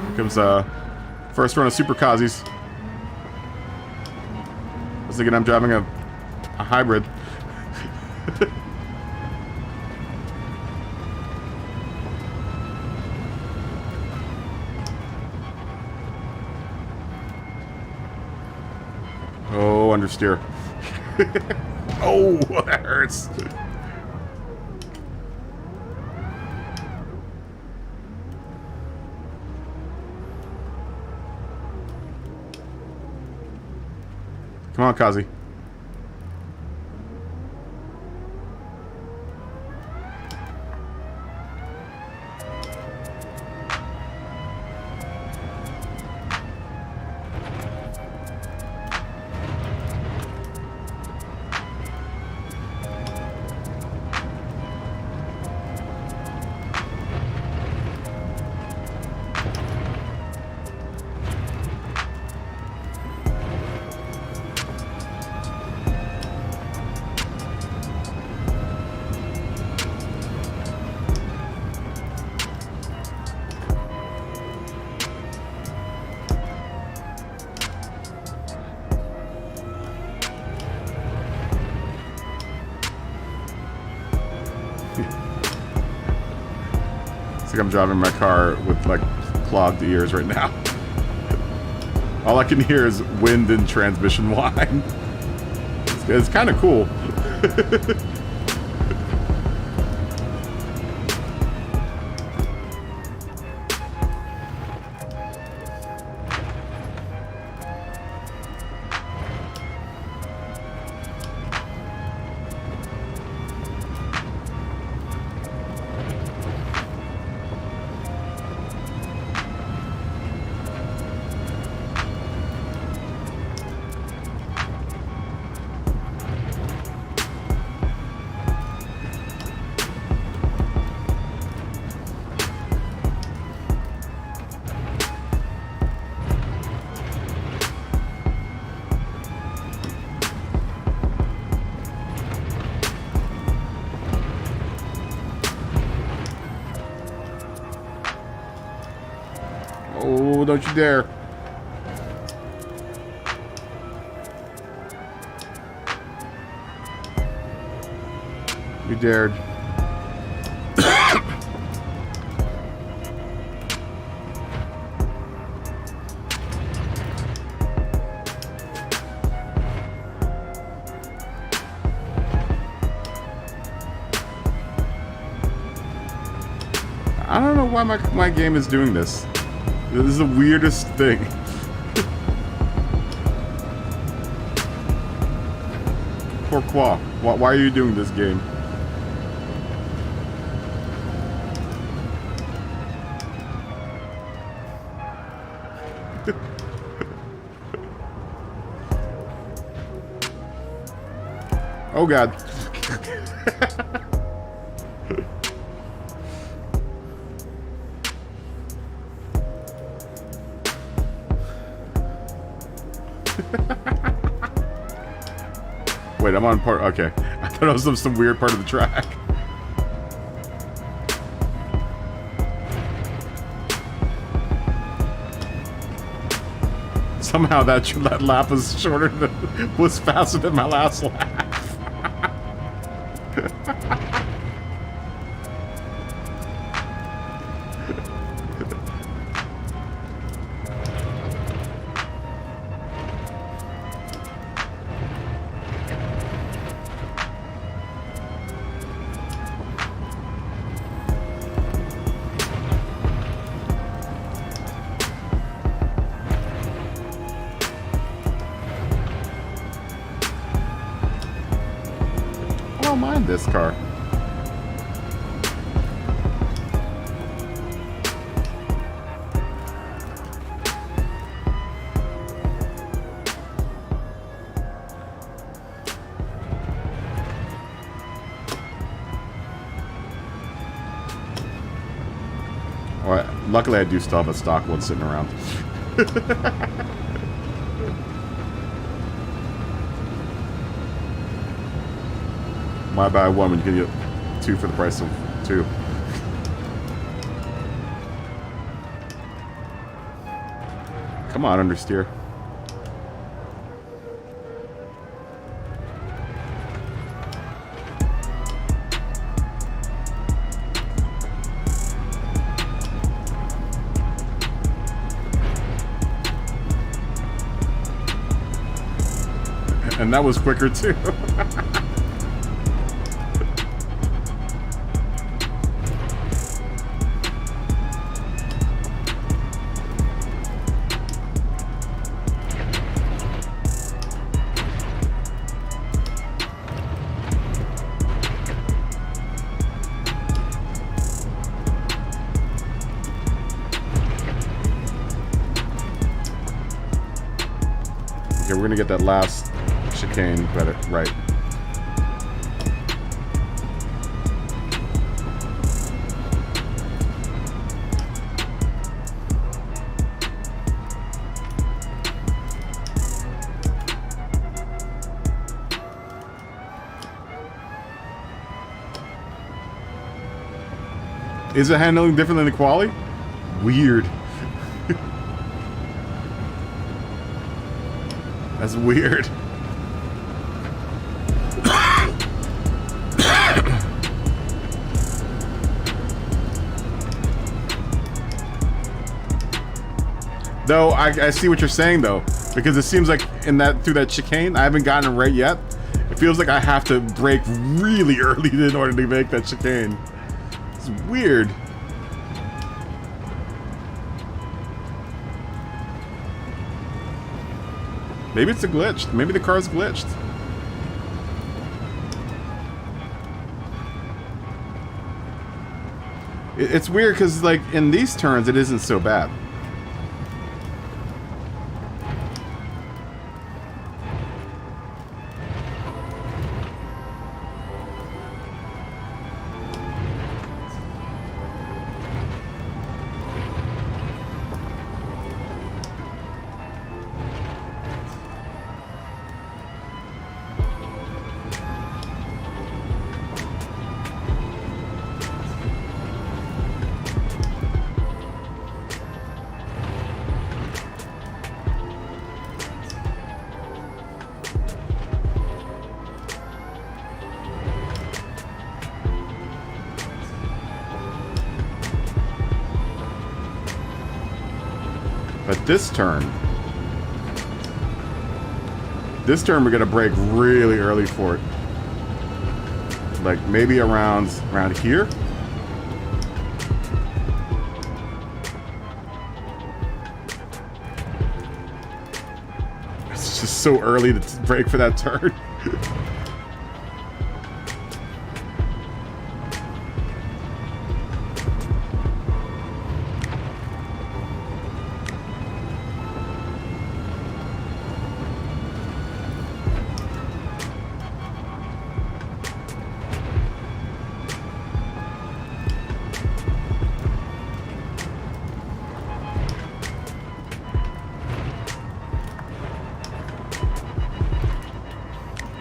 Here comes first run of Super Kazi's. I was thinking I'm driving a hybrid. Oh, understeer. Oh, that hurts. Come on, Kazi. Like I'm driving my car with like clogged ears right now. All I can hear is wind and transmission whine. It's kind of cool. Oh, don't you dare. You dared. I don't know why my game is doing this. This is the weirdest thing. Pourquoi? Why are you doing this game? Oh God. Wait, I'm on part. Okay. I thought I was on some weird part of the track. Somehow that lap was shorter than was faster than my last lap. mind this car. Well, luckily I do still have a stock one sitting around. Why buy one when you can get two for the price of two? Come on, understeer. And that was quicker too. Okay, we're gonna get that last chicane better, right. Is it handling different than the quali? Weird. That's weird. Though I see what you're saying though, because it seems like in that through that chicane, I haven't gotten it right yet. It feels like I have to brake really early in order to make that chicane. It's weird. Maybe it's a glitch. Maybe the car's glitched. It's weird because like in these turns it isn't so bad. But this turn we're gonna brake really early for it. Like maybe around here. It's just so early to brake for that turn.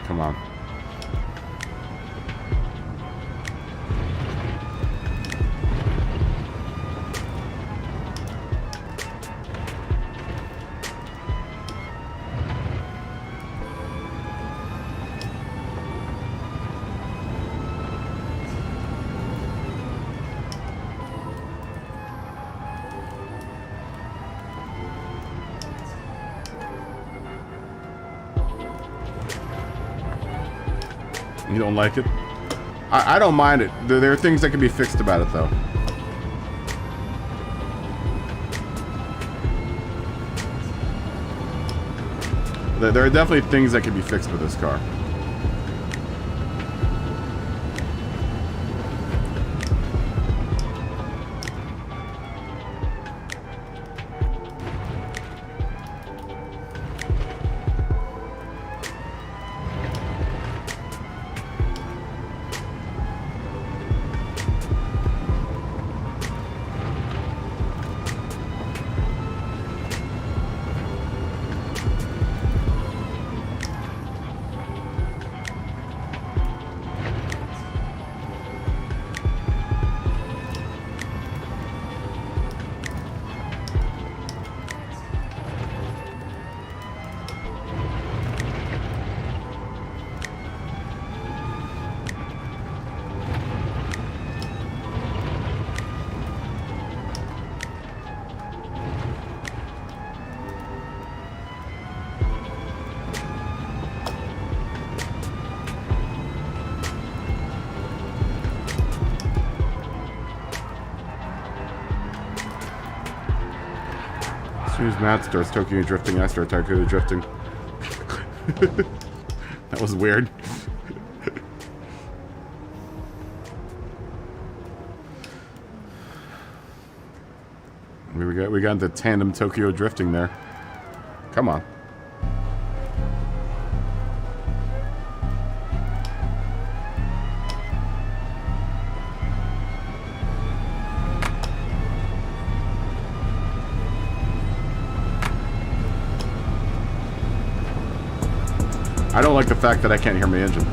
Come on. You don't like it? I don't mind it. There are things that can be fixed about it, though. There are definitely things that can be fixed with this car. soon as Matt starts Tokyo drifting, I start Tokyo drifting. That was weird. We got the tandem Tokyo drifting there. Come on. I don't like the fact that I can't hear my engine.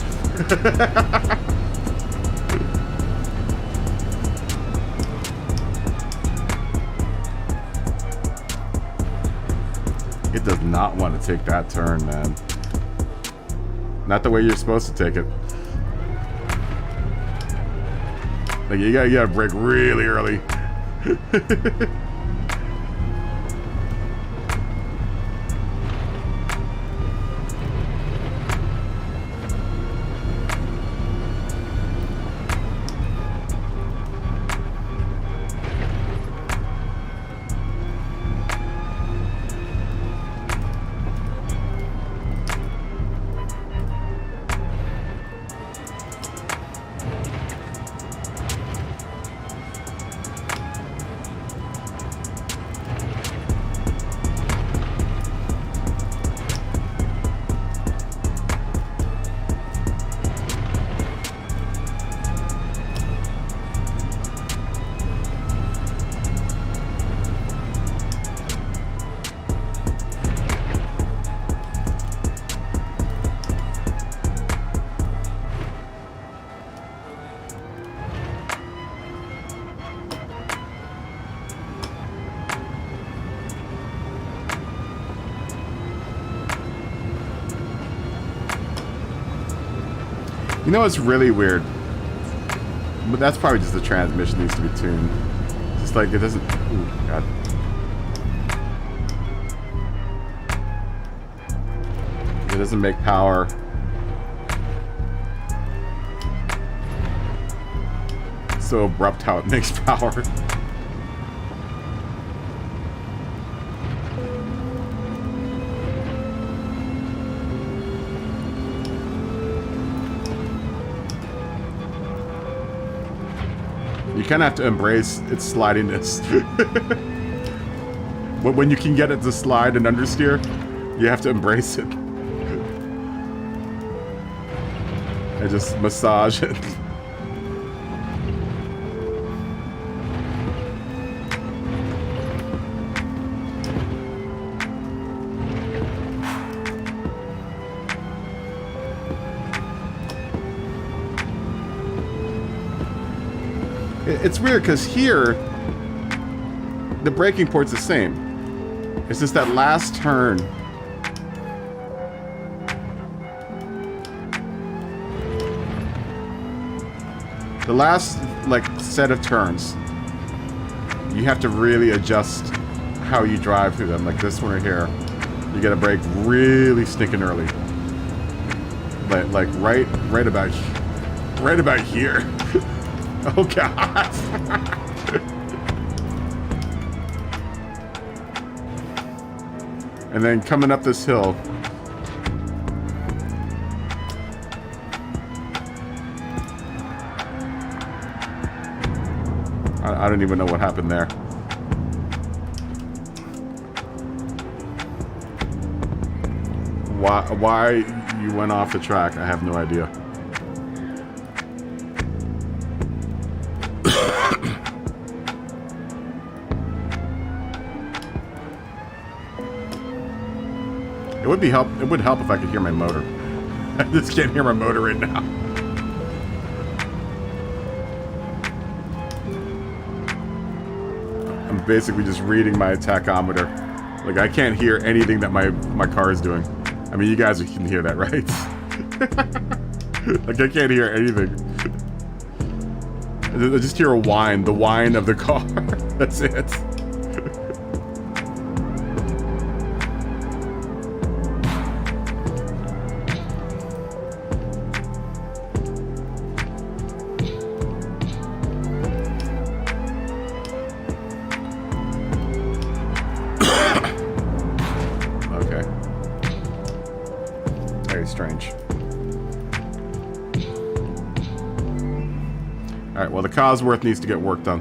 It does not want to take that turn, man. Not the way you're supposed to take it. Like, you gotta brake really early. You know what's really weird? But that's probably just the transmission needs to be tuned. Just like it doesn't. Ooh, God. It doesn't make power. It's so abrupt how it makes power. You kind of have to embrace its slidiness. But when you can get it to slide and understeer, you have to embrace it. And just massage it. It's weird because here, the braking port's the same. It's just that last turn. The last, like, set of turns, you have to really adjust how you drive through them. Like this one right here, you gotta brake really stinking early. Like right about here. Oh God! And then coming up this hill. I don't even know what happened there. Why you went off the track, I have no idea. It would help if I could hear my motor. I just can't hear my motor right now. I'm basically just reading my tachometer. Like, I can't hear anything that my car is doing. I mean, you guys can hear that, right? Like, I can't hear anything. I just hear a whine, the whine of the car. That's it. strange. Alright, well, the Cosworth needs to get work done.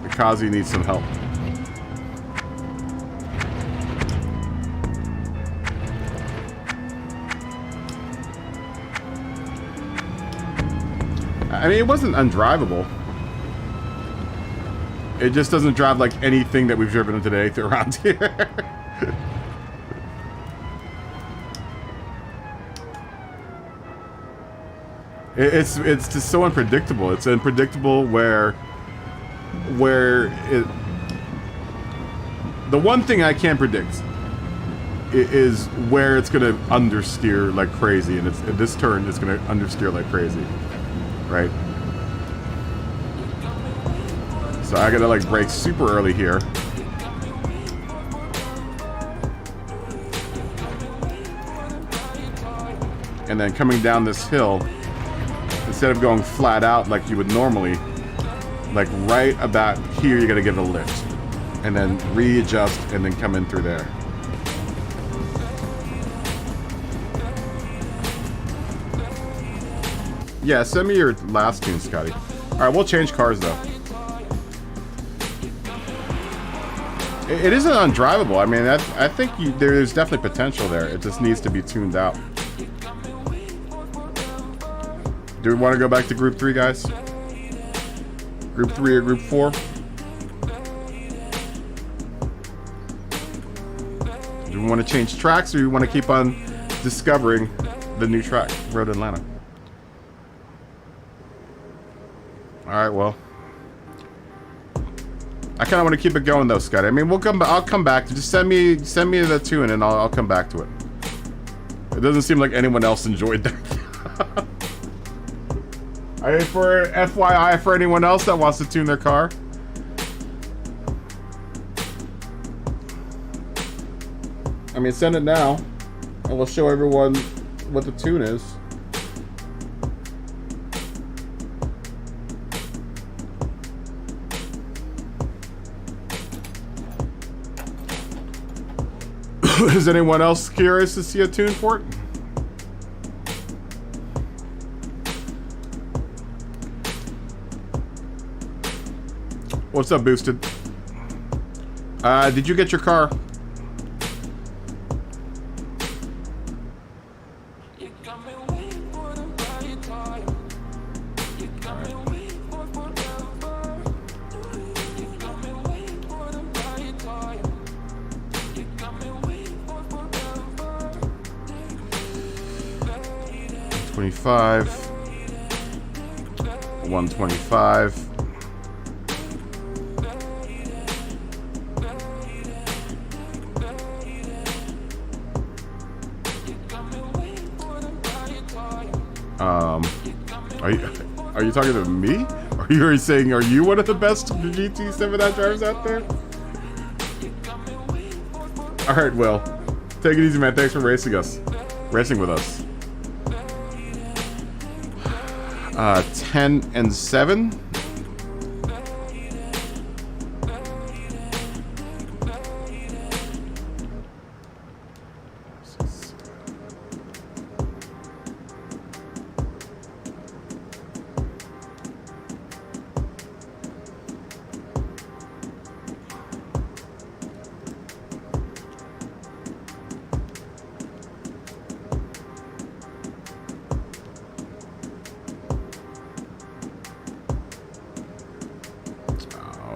The Kazi needs some help. I mean, it wasn't undrivable. It just doesn't drive like anything that we've driven today around here. It's just so unpredictable. It's unpredictable where it. The one thing I can't predict is where it's gonna understeer like crazy, and this turn it's gonna understeer like crazy, right? So I gotta like brake super early here. And then coming down this hill, instead of going flat out like you would normally, like right about here, you gotta give it a lift. And then readjust and then come in through there. Yeah, send me your last tune, Scotty. Alright, we'll change cars though. It isn't undrivable. I mean, I think there's definitely potential there. It just needs to be tuned out. Do we want to go back to Group 3, guys? Group 3 or Group 4? Do we want to change tracks, or do we want to keep on discovering the new track, Road Atlanta? Alright, well. I kind of want to keep it going though, Scott. I mean, I'll come back to just send me the tune and I'll come back to it. It doesn't seem like anyone else enjoyed that. I mean, for FYI, for anyone else that wants to tune their car. I mean, send it now, and we'll show everyone what the tune is. Is anyone else curious to see a tune for it? What's up, Boosted? Did you get your car? $25, $125. Are you talking to me? Are you saying, are you one of the best GT7 drivers out there? All right, Will. Take it easy, man. Thanks for racing with us. 10 and 7.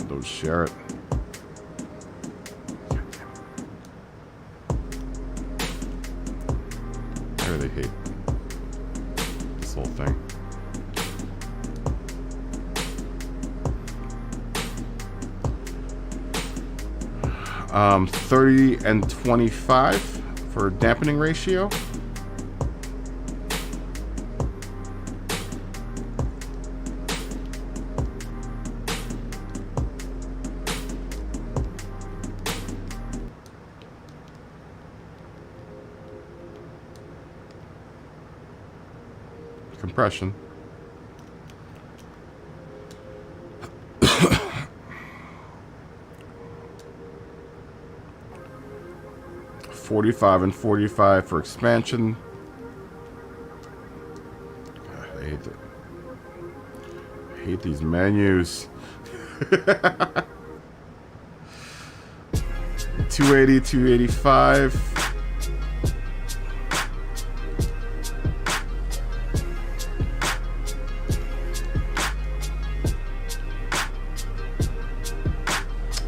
Don't share it. I really hate this whole thing. Um, 30 and 25 for dampening ratio. Compression. 45 and 45 for expansion. I hate it. I hate these menus. 280, 285.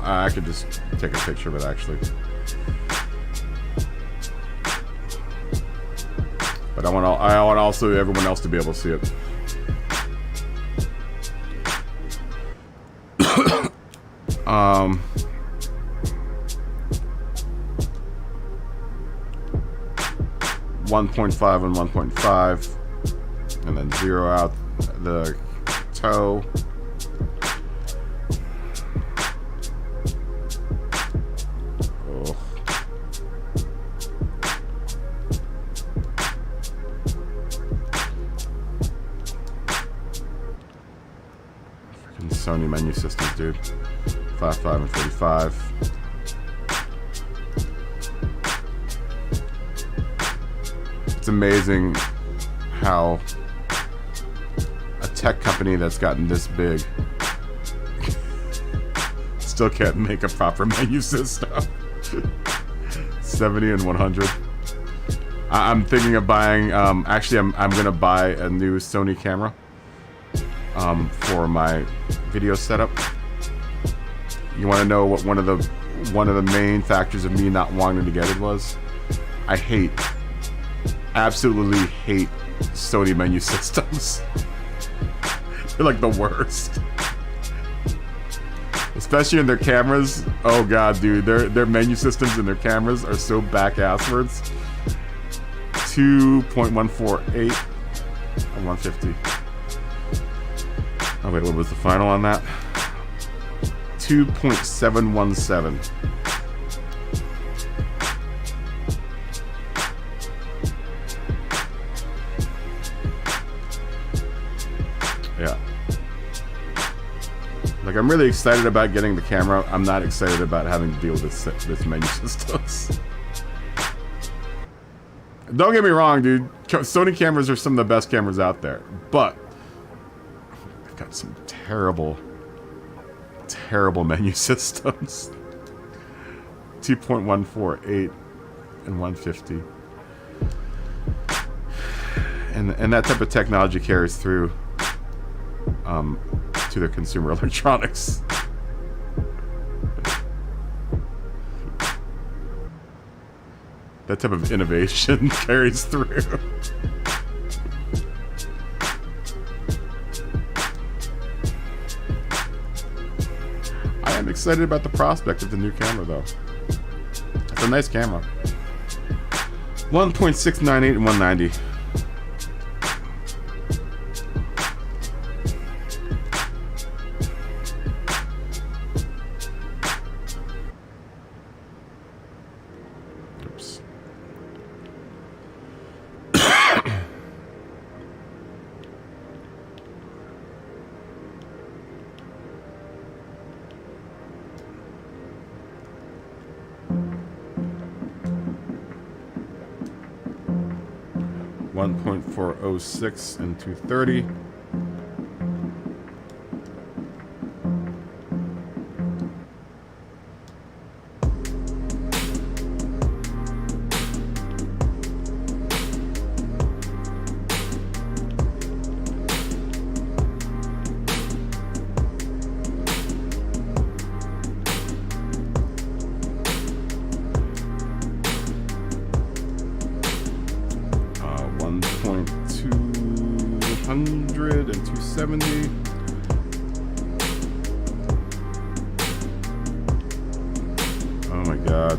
I could just take a picture of it actually. But I want also everyone else to be able to see it. Um, 1.5 and 1.5, and then 0 out the toe. Oh. Freaking Sony menu systems, dude. 55 and 45. It's amazing how a tech company that's gotten this big still can't make a proper menu system. 70 and 100. I'm thinking of buying. Actually, I'm gonna buy a new Sony camera for my video setup. You want to know what one of the main factors of me not wanting to get it was? I absolutely hate Sony menu systems. They're like the worst. Especially in their cameras. Oh god, dude, their menu systems and their cameras are so back-asswards. 2.148 and 150. Oh wait, what was the final on that? 2.717. Yeah. Like, I'm really excited about getting the camera. I'm not excited about having to deal with this menu systems. Don't get me wrong, dude. Sony cameras are some of the best cameras out there, but they've got some terrible menu systems. 2.148 and 150. And that type of technology carries through to their consumer electronics. That type of innovation carries through. I am excited about the prospect of the new camera, though. It's a nice camera. 1.698 and 190. Oops. 1.406 and 230. Oh my god.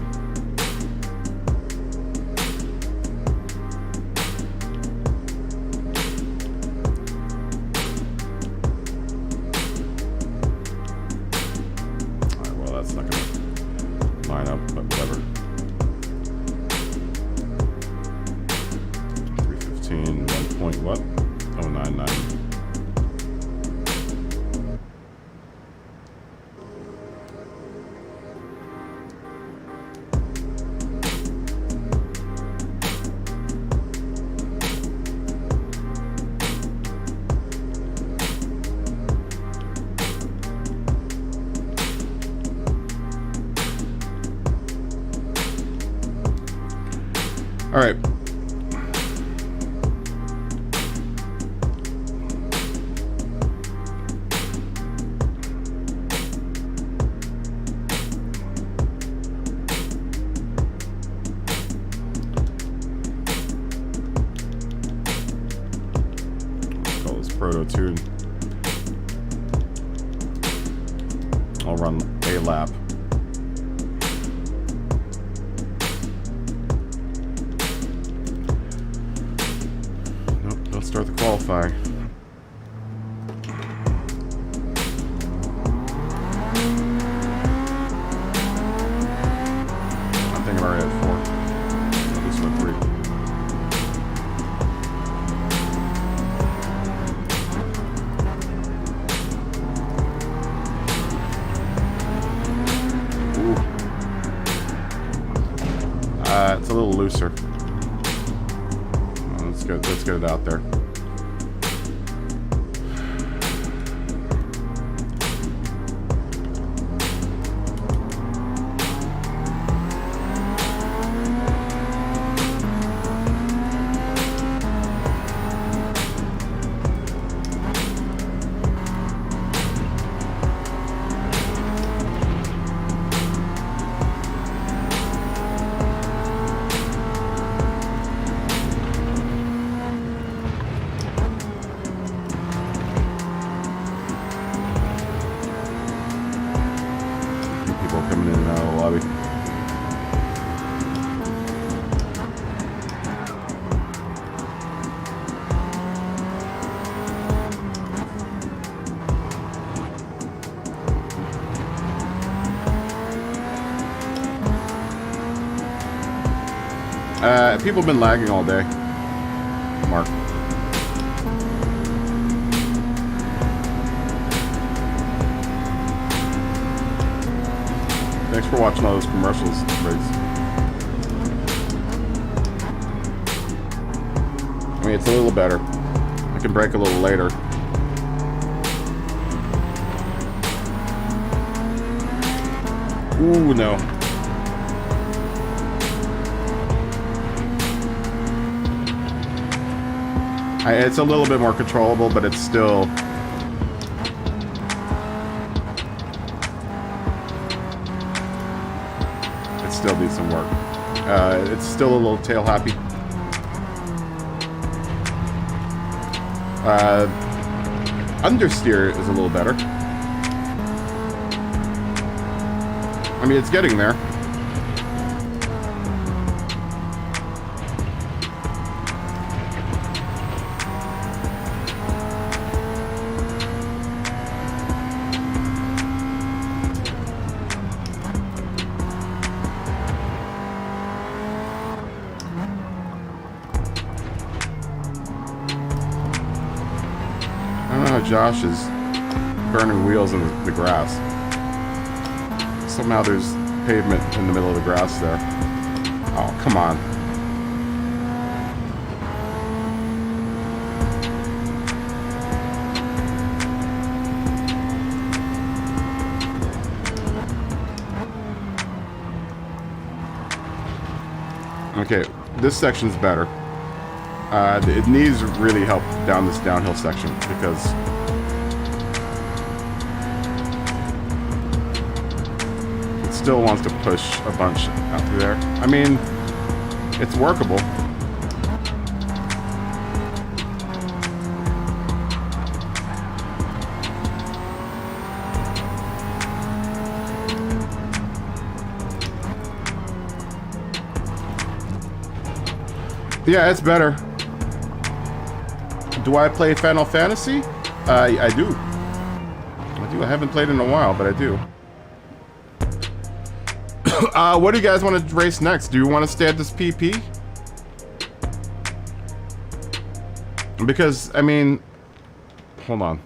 Alright, well that's not gonna line up, but whatever. 315, 1 point what? 099. All right. Let's call this Proto Tune. I'll run a lap. Let's start the qualifying. I think I'm already at 4. At least I'm at 3. Ooh. It's a little looser. Let's get it out there. Coming in and out of the lobby. People have been lagging all day. Mark. Thanks for watching all those commercials, Briggs. I mean, it's a little better. I can break a little later. Ooh, no. It's a little bit more controllable, but it's still... still needs some work. It's still a little tail happy. Understeer is a little better. I mean, it's getting there. Josh is burning wheels in the grass. Somehow there's pavement in the middle of the grass there. Oh, come on. Okay, this section's better. It needs really help down this downhill section because it still wants to push a bunch out through there. I mean, it's workable. Yeah, it's better. Do I play Final Fantasy? I do. I haven't played in a while, but I do. What do you guys want to race next? Do you want to stay at this PP? Because, I mean... Hold on.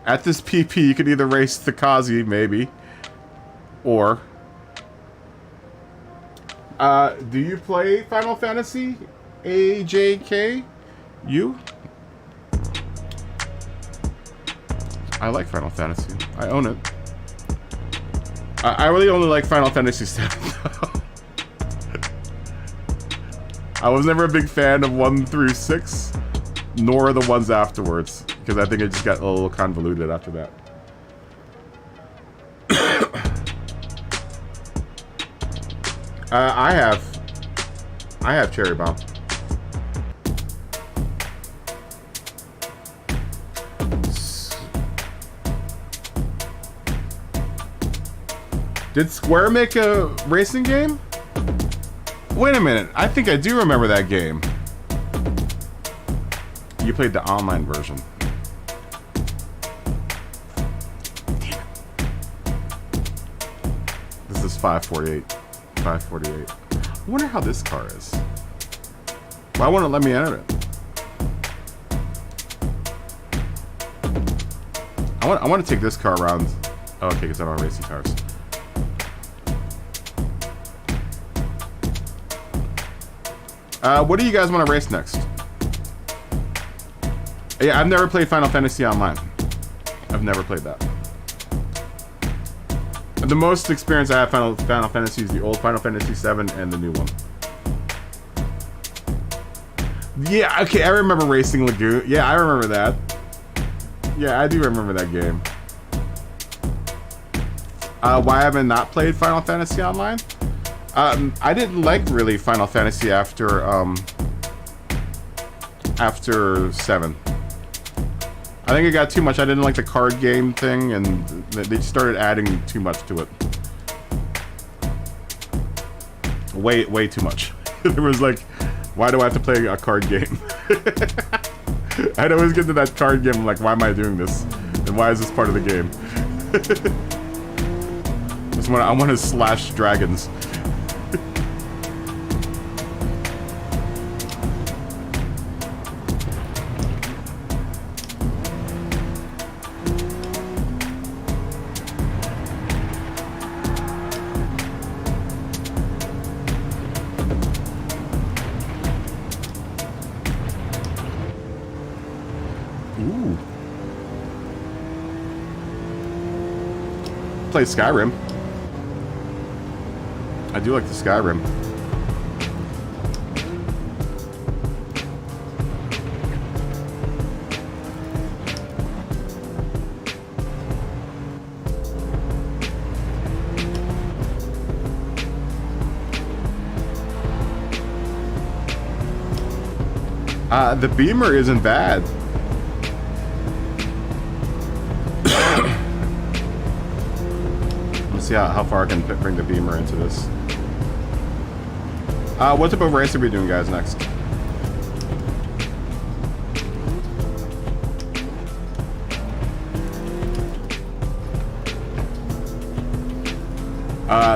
At this PP, you could either race the Kazi, maybe. Or... do you play Final Fantasy? AJK? You? I like Final Fantasy. I own it. I really only like Final Fantasy VII, though. I was never a big fan of 1 through 6, nor the ones afterwards, because I think it just got a little convoluted after that. I have Cherry Bomb. Did Square make a racing game? Wait a minute, I think I do remember that game. You played the online version. Damn it. This is 548. 548. I wonder how this car is. Why won't it let me enter it? I want to take this car around. Oh, okay, because I don't have racing cars. What do you guys want to race next? Yeah, I've never played Final Fantasy Online. I've never played that. The most experience I have Final Fantasy is the old Final Fantasy VII and the new one. Yeah, okay, I remember Racing Lagoon. Yeah, I remember that. Yeah, I do remember that game. Why haven't I not played Final Fantasy Online? I didn't like really Final Fantasy after 7. I think it got too much. I didn't like the card game thing, and they started adding too much to it. Way too much. There was like, why do I have to play a card game? I'd always get to that card game, I'm like, why am I doing this? And why is this part of the game? I want to slash dragons. Ooh. Play Skyrim. I do like the Skyrim. The Beamer isn't bad. Let's see how far I can bring the Beamer into this. What type of race are we doing, guys, next?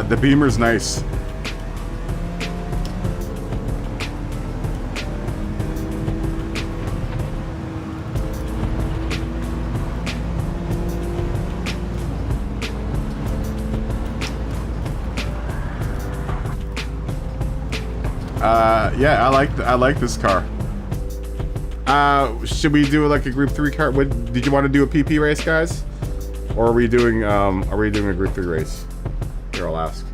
The Beamer's nice. Yeah, I like this car. Should we do like a group 3 car? Did you want to do a PP race, guys? Or are we doing a group 3 race? Here, I'll ask.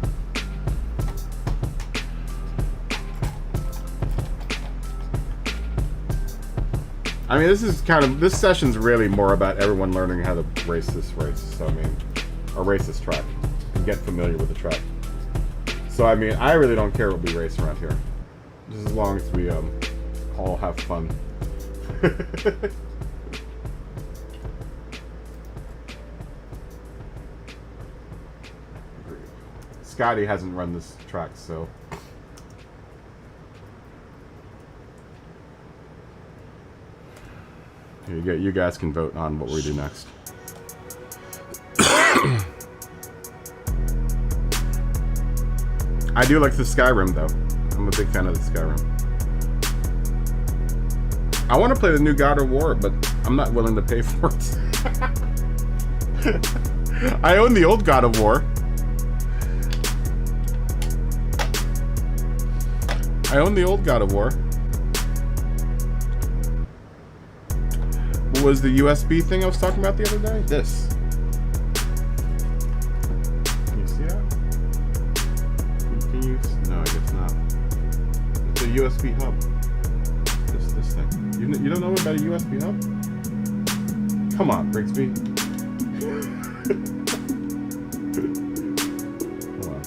I mean, this session's really more about everyone learning how to race this race. So I mean, or race this track and get familiar with the track. So I mean, I really don't care what we race around here. Just as long as we all have fun. Scotty hasn't run this track, so here you guys can vote on what we do next. I do like the Skyrim though. I'm a big fan of the Skyrim. I want to play the new God of War, but I'm not willing to pay for it. I own the old God of War. I own the old God of War. What was the USB thing I was talking about the other day? This. Can you see that? No, I guess not. a USB hub. This thing. You don't know about a USB hub? Come on, Brigsby. Hold on.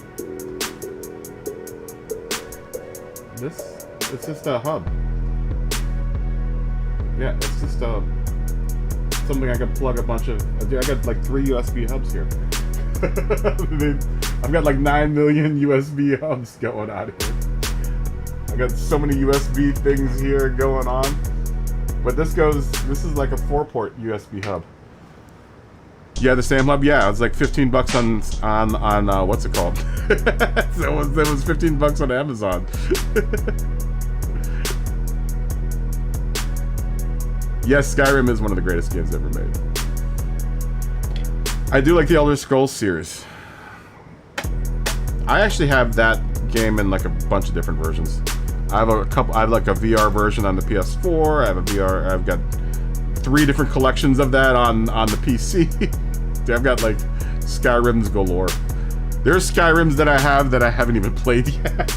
It's just a hub. Yeah, it's just something I can plug a bunch of. I got like 3 USB hubs here. I've got like 9 million USB hubs going on here. I got so many USB things here going on. But this is like a 4-port USB hub. Yeah, the same hub. Yeah, it was like $15 on what's it called? It was $15 on Amazon. Yes, Skyrim is one of the greatest games ever made. I do like the Elder Scrolls series. I actually have that game in like a bunch of different versions. I have like a VR version on the PS4. I've got 3 different collections of that on the PC. I've got like Skyrims galore. There's Skyrims that I have that I haven't even played yet.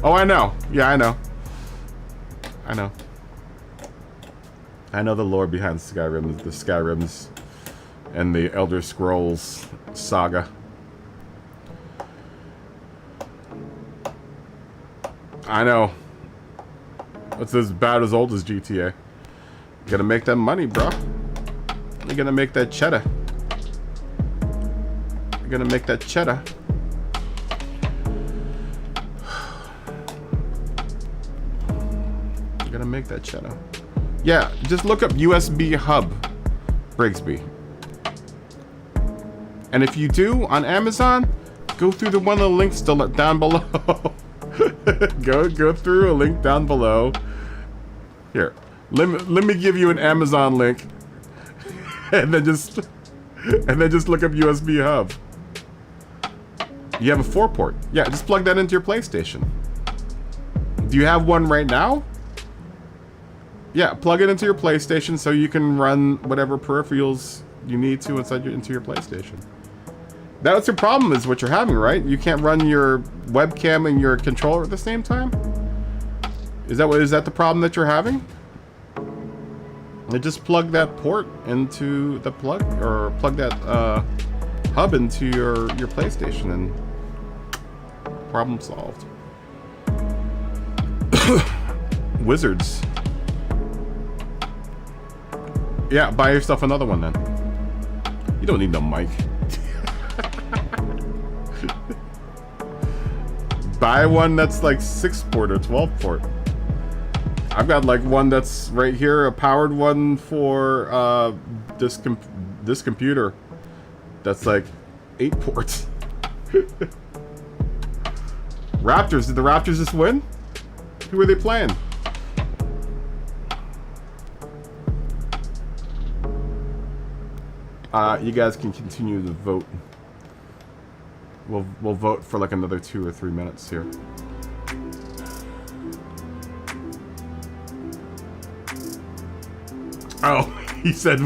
Oh, I know. Yeah, I know. I know the lore behind Skyrim, the Skyrims, and the Elder Scrolls saga. I know. It's as bad as old as GTA. You gotta make that money, bro. You gotta make that cheddar. You gotta make that cheddar. You gotta make that cheddar. Yeah, just look up USB hub, Brigsby. And if you do on Amazon, go through one of the links down below. go through a link down below. Here, let me give you an Amazon link, and then just look up USB hub. You have a 4-port. Yeah, just plug that into your PlayStation. Do you have one right now? Yeah, plug it into your PlayStation so you can run whatever peripherals you need to into your PlayStation. That's your problem, is what you're having, right? You can't run your webcam and your controller at the same time? Is that the problem that you're having? Just plug that port into the plug, or plug that hub into your PlayStation, and problem solved. Wizards. Yeah, buy yourself another one then. You don't need no mic. Buy one that's like 6-port or 12-port. I've got like one that's right here, a powered one for this computer. That's like 8 ports. Raptors, did the Raptors just win? Who are they playing? You guys can continue to vote. We'll vote for like another 2 or 3 minutes here. Oh, he said,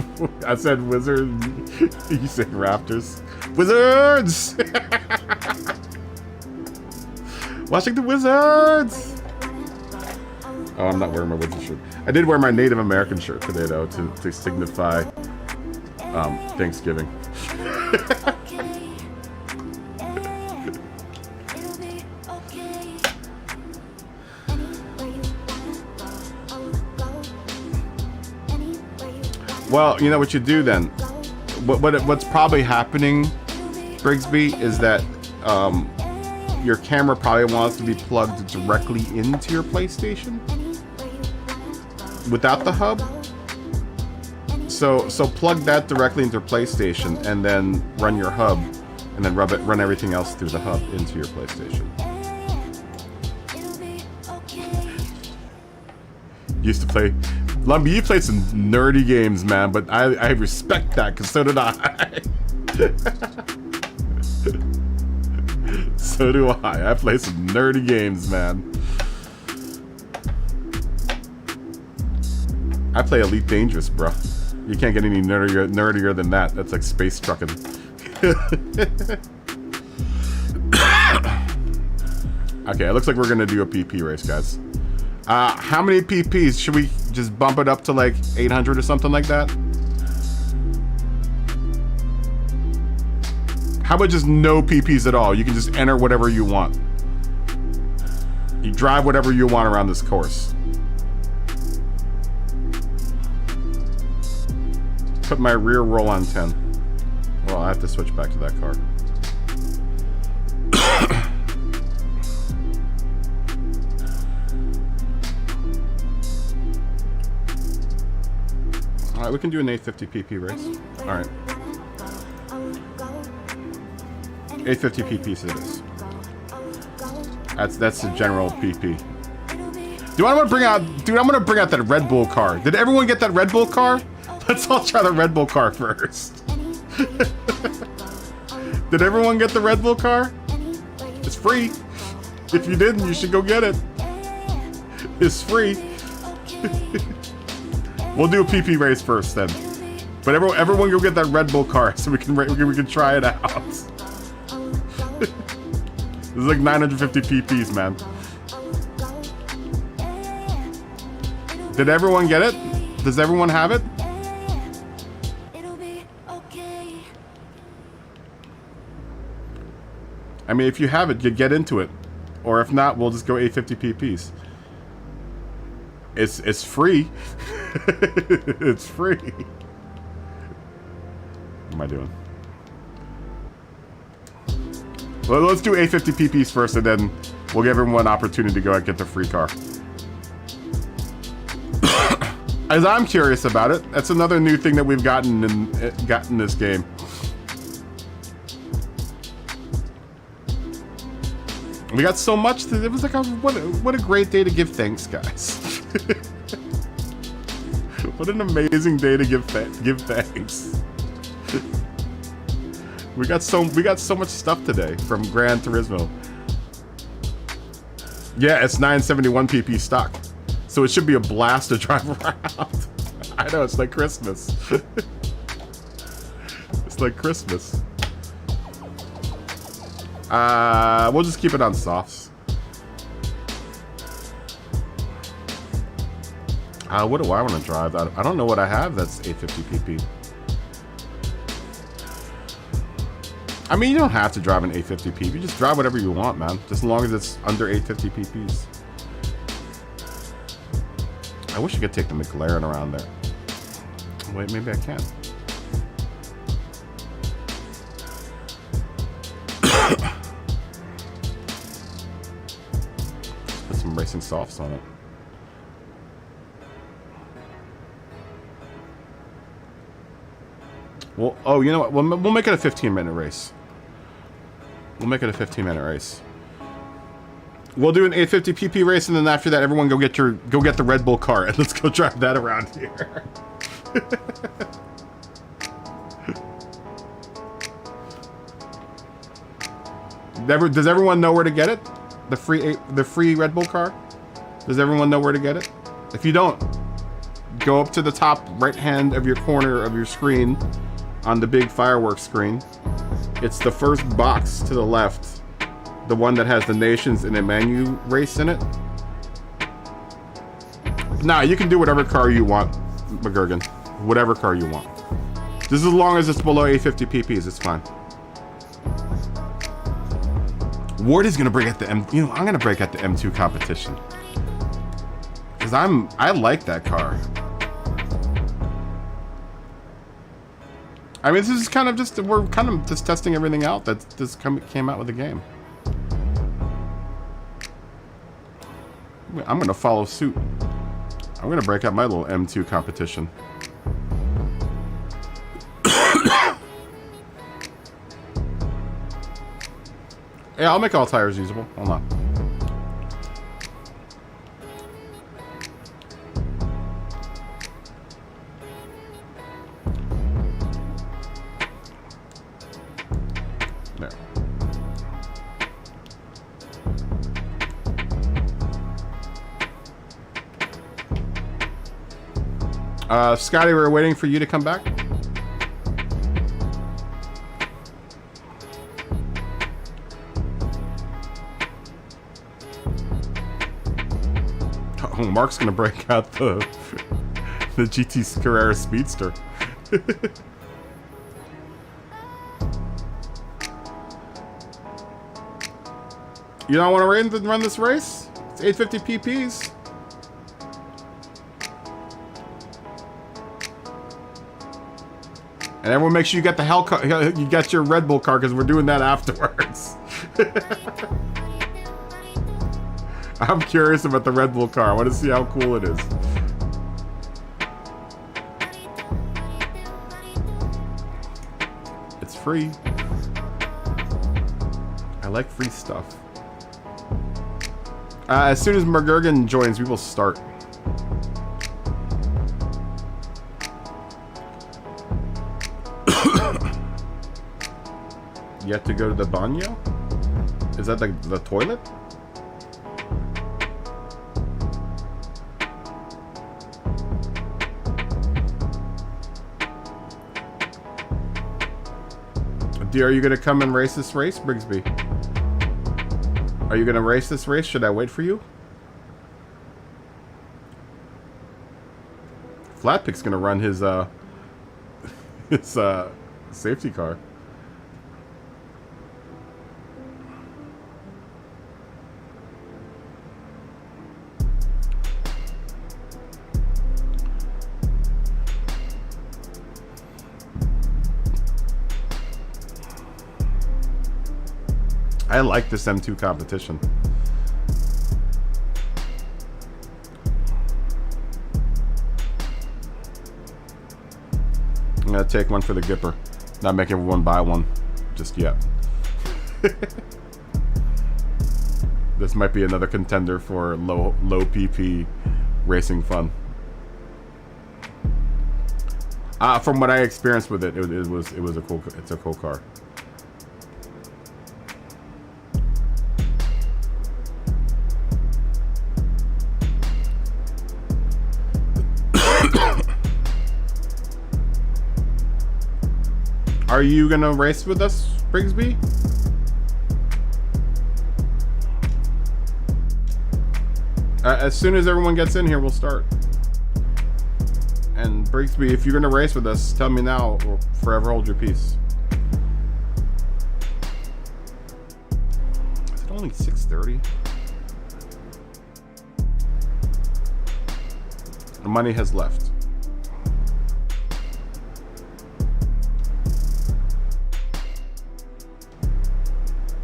I said wizard. You said Raptors. Wizards! Watching the Wizards! Oh, I'm not wearing my Wizard shirt. I did wear my Native American shirt today, though, to signify Thanksgiving. Well, you know what you do then. What's probably happening, Brigsby, is that your camera probably wants to be plugged directly into your PlayStation without the hub. So plug that directly into your PlayStation, and then run your hub, and then run everything else through the hub into your PlayStation. Used to play. Lumpy, you played some nerdy games, man, but I respect that, because so did I. So do I. I play some nerdy games, man. I play Elite Dangerous, bro. You can't get any nerdier than that. That's like space trucking. Okay, it looks like we're gonna do a PP race, guys. How many PPs? Should we just bump it up to like 800 or something like that? How about just no PPs at all? You can just enter whatever you want. You drive whatever you want around this course. Put my rear roll on 10. Well, I have to switch back to that car. Alright, we can do an 850 PP race. Alright. 850 PPs it is. That's the general PP. Do I want to bring out... Dude, I'm going to bring out that Red Bull car. Did everyone get that Red Bull car? Let's all try the Red Bull car first. Did everyone get the Red Bull car? It's free. If you didn't, you should go get it. It's free. We'll do a PP race first then. But everyone go get that Red Bull car so we can try it out. This is like 950 PPs, man. Did everyone get it? Does everyone have it? I mean, if you have it, you get into it. Or if not, we'll just go 850 PPs. It's free. It's free. What am I doing? Well, let's do 850 PPs first, and then we'll give everyone an opportunity to go and get the free car. As I'm curious about it, that's another new thing that we've gotten in this game. We got so much. It was like what a great day to give thanks, guys. What an amazing day to give thanks. We got so much stuff today from Gran Turismo. Yeah, it's 971 PP stock, so it should be a blast to drive around. I know, it's like Christmas. It's like Christmas. We'll just keep it on softs. What do I want to drive? I don't know what I have that's 850 PP. I mean, you don't have to drive an 850 PP. Just drive whatever you want, man. Just as long as it's under 850 PPs. I wish I could take the McLaren around there. Wait, maybe I can. Put some racing softs on it. Well, oh, you know what? We'll make it a 15-minute race. We'll make it a 15-minute race. We'll do an 850 PP race, and then after that, everyone go get the Red Bull car, and let's go drive that around here. Does everyone know where to get it? The free Red Bull car? Does everyone know where to get it? If you don't, go up to the top right hand of your corner of your screen on the big fireworks screen. It's the first box to the left, the one that has the nations in a menu race in it. Nah, you can do whatever car you want, McGurgan. Whatever car you want. Just as long as it's below 850 PPs, it's fine. Ward is gonna break at the I'm gonna break at the M2 competition. Cause I like that car. I mean, this is kind of just, we're kind of just testing everything out that just came out with the game. I'm gonna follow suit. I'm gonna break out my little M2 competition. Yeah, I'll make all tires usable. Hold on. There. Scotty, we're waiting for you to come back. Oh, Mark's gonna break out the GT Carrera Speedster. You don't want to run this race? It's 850 PPs. And everyone make sure you got the hell car, you got your Red Bull car, because we're doing that afterwards. I'm curious about the Red Bull car. I want to see how cool it is. It's free. I like free stuff. As soon as McGurgan joins, we will start. You have to go to the baño? Is that the toilet? Are you gonna come and race this race, Brigsby? Are you gonna race this race? Should I wait for you? Flatpick's gonna run his safety car. I like this M2 competition. I'm gonna take one for the Gipper. Not make everyone buy one just yet. This might be another contender for low PP racing fun. From what I experienced with it, it's a cool car. Are you gonna race with us, Brigsby? As soon as everyone gets in here, we'll start. And Brigsby, if you're gonna race with us, tell me now or forever hold your peace. Is it only 6:30? The money has left.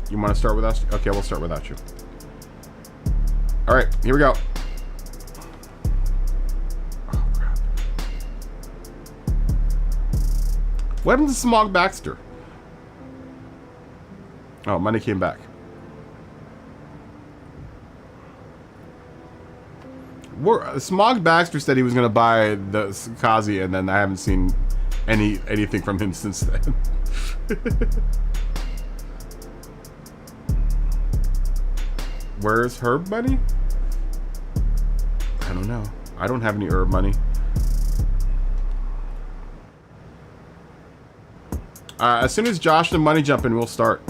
You want to start with us? Okay, we'll start without you. All right, here we go. Oh, crap. What happened to Smog Baxter? Oh, money came back. Smog Baxter said he was going to buy the Kazi, and then I haven't seen anything from him since then. Where's Herb money? I don't know. I don't have any Herb money. As soon as Josh and Money jump in, we'll start.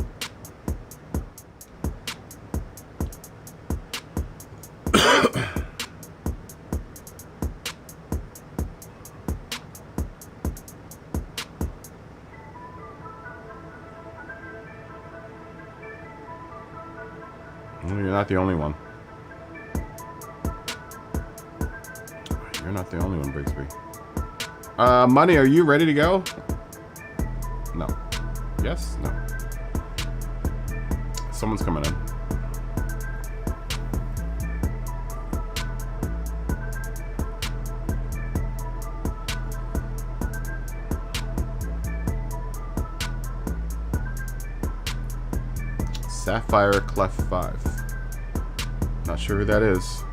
You're not the only one. You're not the only one, Brigsby. Money, are you ready to go? No. Yes? No. Someone's coming in. Sapphire Clef 5. Not sure who that is.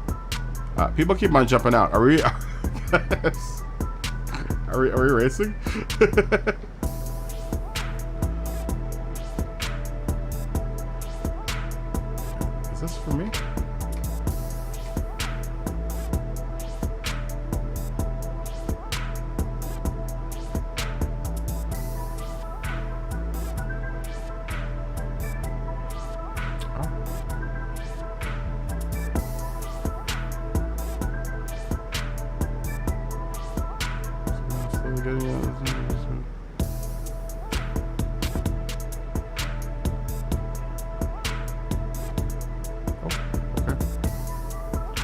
People keep on jumping out. Are we? Are we racing? Is this for me?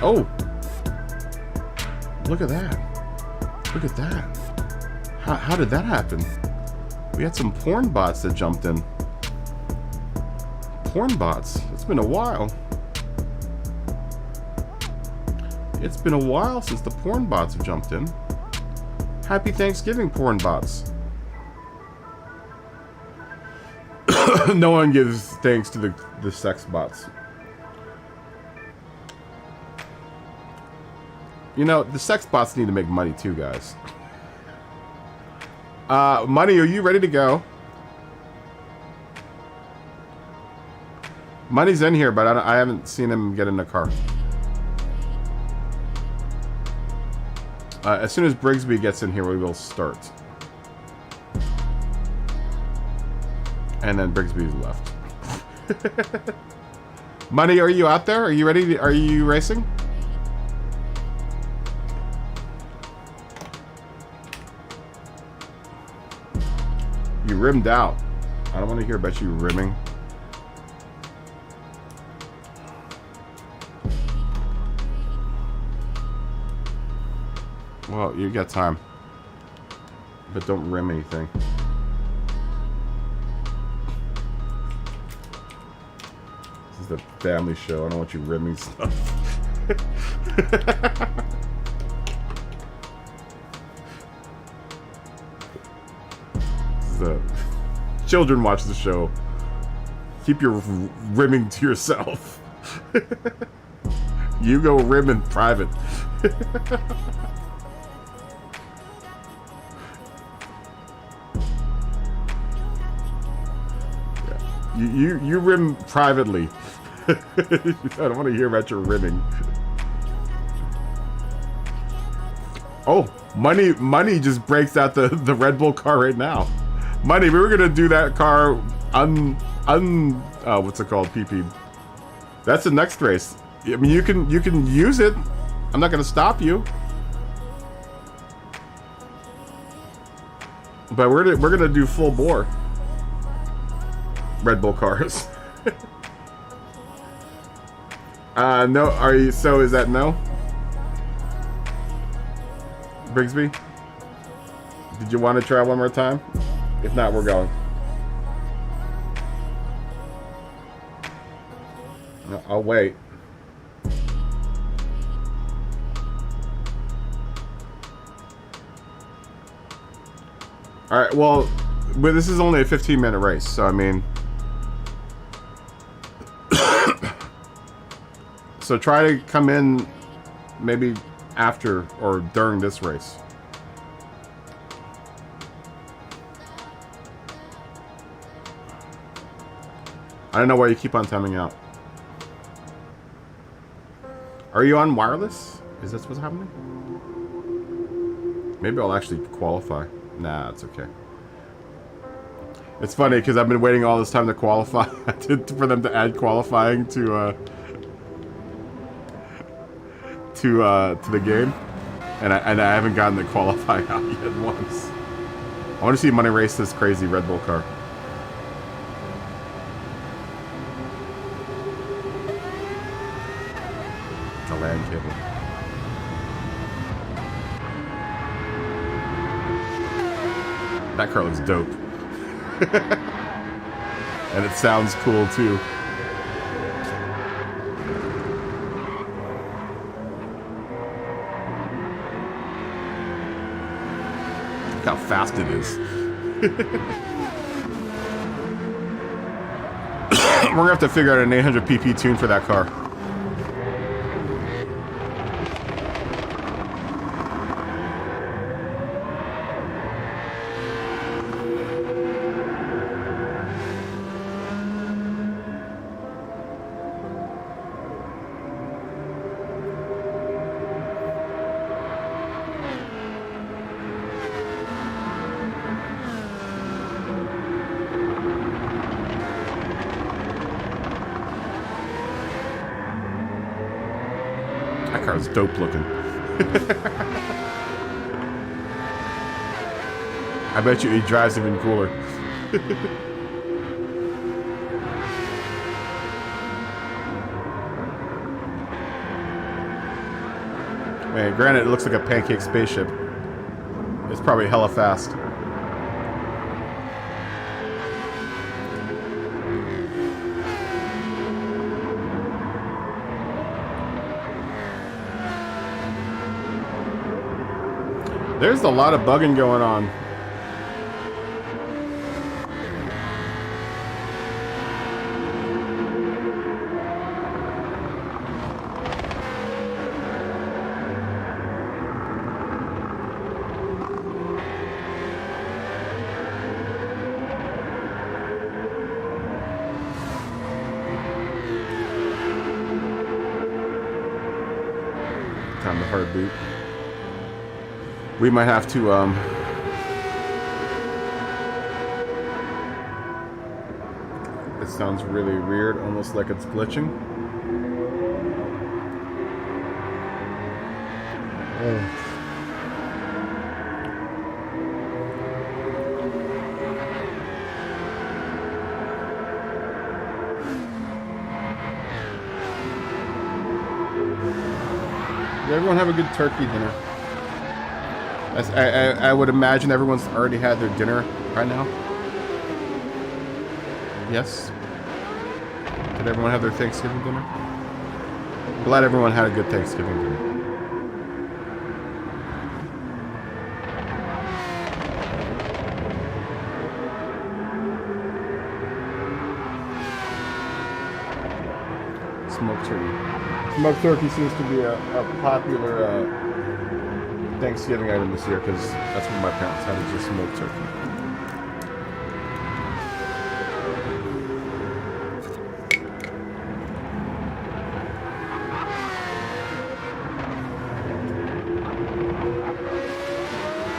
Oh, look at that. Look at that. How did that happen? We had some porn bots that jumped in. Porn bots. It's been a while. It's been a while since the porn bots have jumped in. Happy Thanksgiving, porn bots. No one gives thanks to the sex bots. You know, the sex bots need to make money too, guys. Money, are you ready to go? Money's in here, but I haven't seen him get in the car. As soon as Brigsby gets in here, we will start. And then Brigsby's left. Money, are you out there? Are you ready? Are you racing? You rimmed out. I don't want to hear about you rimming. Well, you got time. But don't rim anything. This is the family show. I don't want you rimming stuff. Children watch the show. Keep your rimming to yourself. You go rim in private. Yeah. You rim privately. I don't want to hear about your rimming. Oh, money just breaks out the Red Bull car right now. Money, we were gonna do that car what's it called? PP. That's the next race. I mean, you can use it. I'm not gonna stop you. But we're gonna do full bore Red Bull cars. No, are you? So is that no? Brigsby, did you want to try one more time? If not, we're going. No, I'll wait. Alright, well, this is only a 15-minute race, so I mean... So try to come in maybe after or during this race. I don't know why you keep on timing out. Are you on wireless? Is that what's happening? Maybe I'll actually qualify. Nah, it's okay. It's funny because I've been waiting all this time to qualify for them to add qualifying to the game, and I haven't gotten the qualify out yet once. I want to see Money race this crazy Red Bull car. The land cable. That car looks dope. And it sounds cool too. Look how fast it is. We're gonna have to figure out an 800 pp tune for that car. That car's dope looking. I bet you he drives even cooler. Man, granted, it looks like a pancake spaceship. It's probably hella fast. There's a lot of bugging going on. Time to hard boot. We might have to it sounds really weird, almost like it's glitching. Did everyone have a good turkey dinner? I would imagine everyone's already had their dinner right now. Yes? Did everyone have their Thanksgiving dinner? Glad everyone had a good Thanksgiving dinner. Smoked turkey. Smoked turkey seems to be a popular Thanksgiving item this year because that's what my parents had, is just smoked turkey.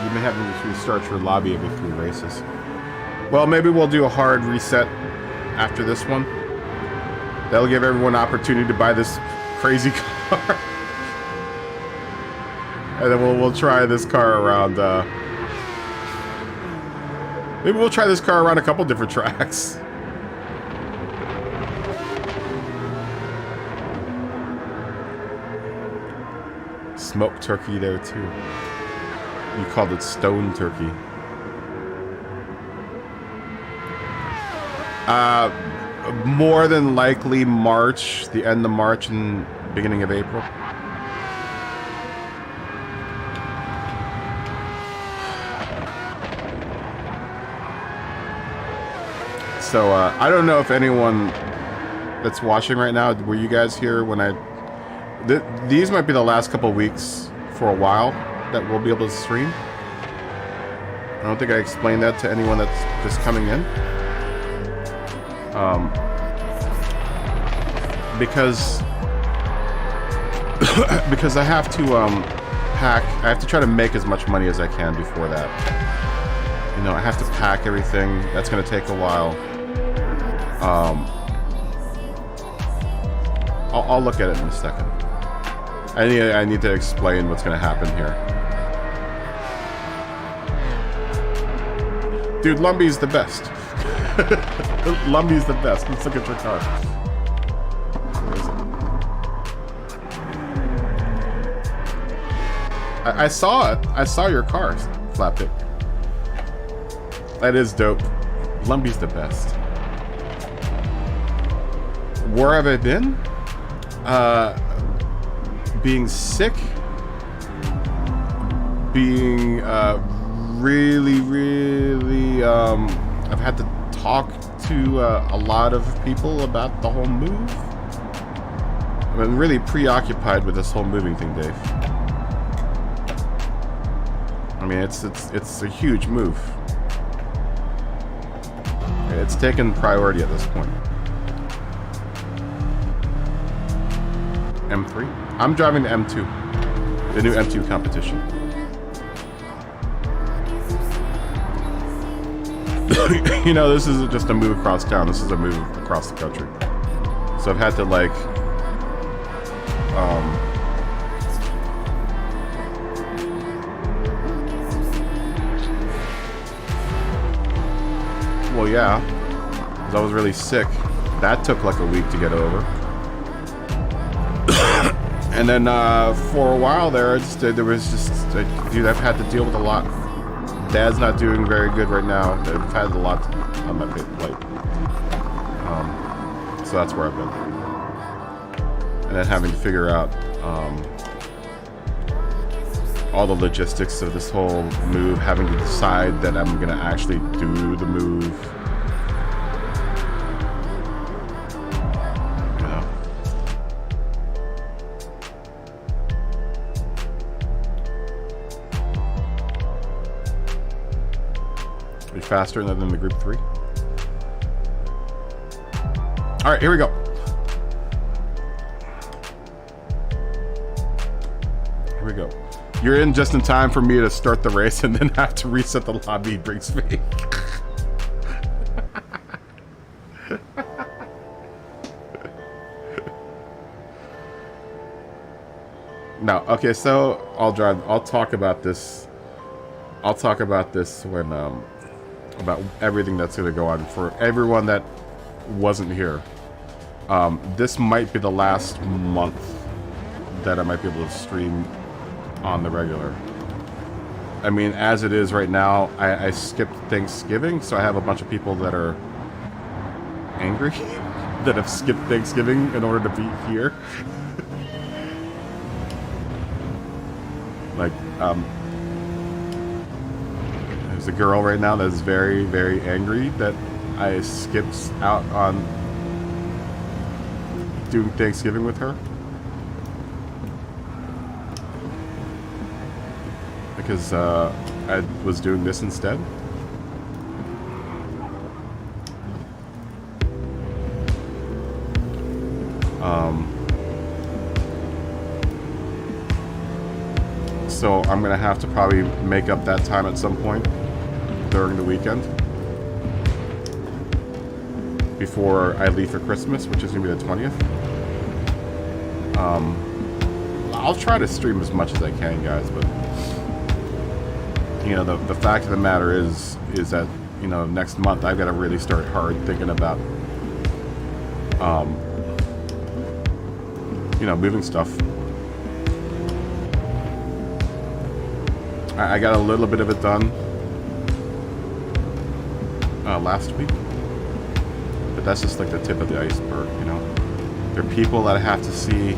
You may have to restart your lobby every 3 races. Well, maybe we'll do a hard reset after this one. That'll give everyone an opportunity to buy this crazy car. And then we'll try this car around, maybe we'll try this car around a couple different tracks. Smoked turkey there too. You called it stone turkey. More than likely March, the end of March and beginning of April. So, I don't know if anyone that's watching right now, were you guys here when these might be the last couple weeks for a while that we'll be able to stream. I don't think I explained that to anyone that's just coming in. Because I have to I have to try to make as much money as I can before that. You know, I have to pack everything. That's going to take a while. I'll look at it in a second. I need to explain what's going to happen here. Dude, Lumbie's the best. Lumbie's the best. Let's look at your car. Where is it? I saw it. I saw your car, Flapdick. That is dope. Lumbie's the best. Where have I been? Being sick. Being really I've had to talk to a lot of people about the whole move. I've been really preoccupied with this whole moving thing, Dave. I mean, it's a huge move. It's taken priority at this point. M3? I'm driving the M2. The new M2 competition. You know, this isn't just a move across town. This is a move across the country. So I've had to, like, Well, yeah, 'cause I was really sick. That took like a week to get over. And then for a while there, dude, I've had to deal with a lot. Dad's not doing very good right now. I've had a lot on my plate. So that's where I've been. And then having to figure out all the logistics of this whole move, having to decide that I'm gonna actually do the move. Are you faster than the group 3? All right, here we go. Here we go. You're in just in time for me to start the race and then have to reset the lobby. Brings me. No, okay, so I'll talk about this. I'll talk about this when about everything that's going to go on for everyone that wasn't here. This might be the last month that I might be able to stream on the regular. I mean, as it is right now, I skipped Thanksgiving, so I have a bunch of people that are angry that have skipped Thanksgiving in order to be here. Like, there's a girl right now that's very, very angry that I skipped out on doing Thanksgiving with her. Because I was doing this instead. So I'm gonna have to probably make up that time at some point during the weekend before I leave for Christmas, which is gonna be the 20th. I'll try to stream as much as I can, guys, but you know, the fact of the matter is that, you know, next month I've got to really start hard thinking about you know, moving stuff. I got a little bit of it done last week, but that's just like the tip of the iceberg, you know. There are people that I have to see.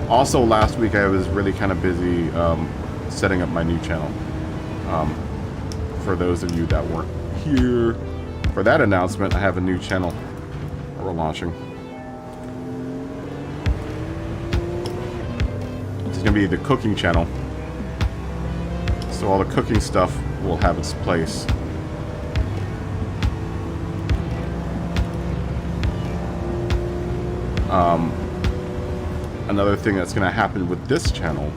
Also, last week I was really kind of busy setting up my new channel. For those of you that weren't here for that announcement, I have a new channel we're launching. It's going to be the cooking channel. So all the cooking stuff will have its place. Another thing that's going to happen with this channel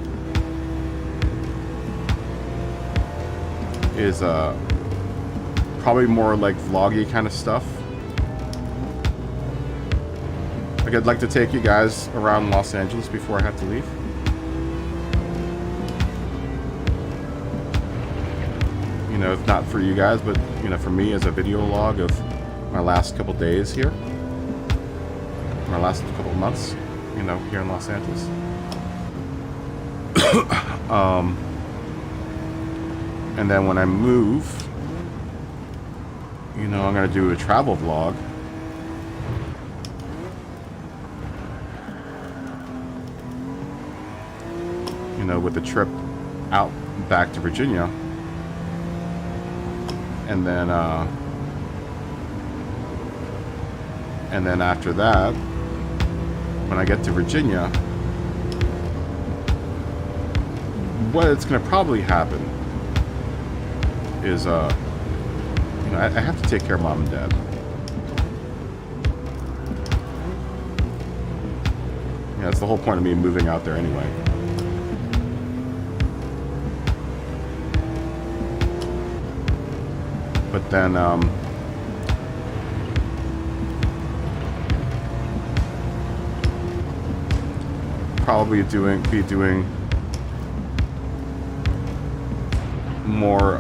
is probably more like vloggy kind of stuff. Like, I'd like to take you guys around Los Angeles before I have to leave. You know, if not for you guys, but, you know, for me as a video log of my last couple days here. My last couple of months, you know, here in Los Angeles. And then when I move, you know, I'm going to do a travel vlog. You know, with the trip out back to Virginia. And then after that, when I get to Virginia, what it's going to probably happen is, you know, I have to take care of mom and dad. Yeah, that's the whole point of me moving out there anyway. But then, probably be doing more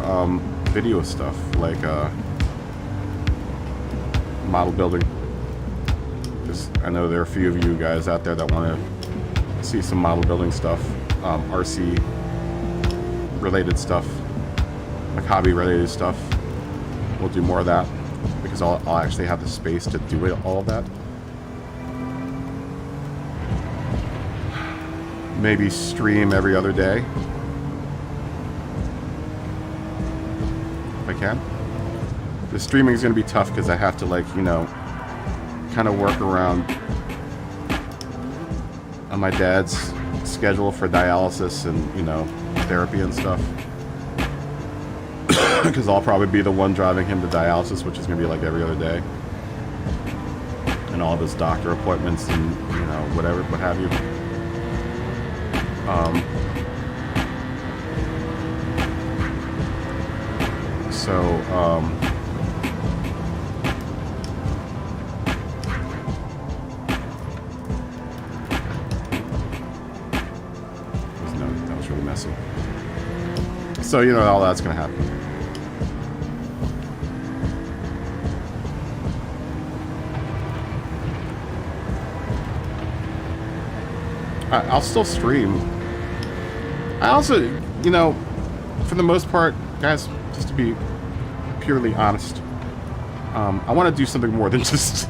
video stuff, like model building. Because I know there are a few of you guys out there that want to see some model building stuff, RC related stuff, like hobby related stuff. We'll do more of that because I'll actually have the space to do it, all of that. Maybe stream every other day if I can. The streaming is going to be tough because I have to, like, you know, kind of work around on my dad's schedule for dialysis and, you know, therapy and stuff. Because I'll probably be the one driving him to dialysis, which is going to be like every other day. And all of his doctor appointments and, you know, whatever, what have you. That was really messy. So, you know, all that's going to happen. I'll still stream. I also, you know, for the most part, guys, just to be purely honest, I want to do something more than just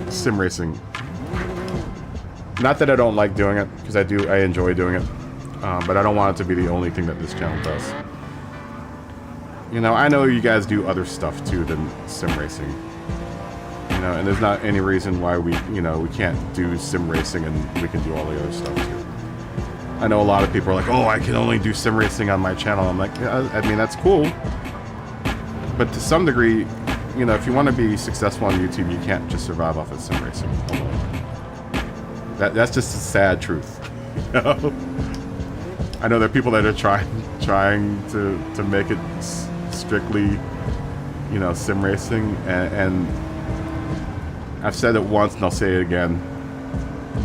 sim racing. Not that I don't like doing it, because I enjoy doing it, but I don't want it to be the only thing that this channel does. You know, I know you guys do other stuff too than sim racing. You know, and there's not any reason why we can't do sim racing and we can do all the other stuff too. I know a lot of people are like, oh, I can only do sim racing on my channel. I'm like, yeah, I mean, that's cool. But to some degree, you know, if you want to be successful on YouTube, you can't just survive off of sim racing alone. That's just a sad truth. You know? I know there are people that are trying to make it strictly, you know, sim racing, and I've said it once and I'll say it again.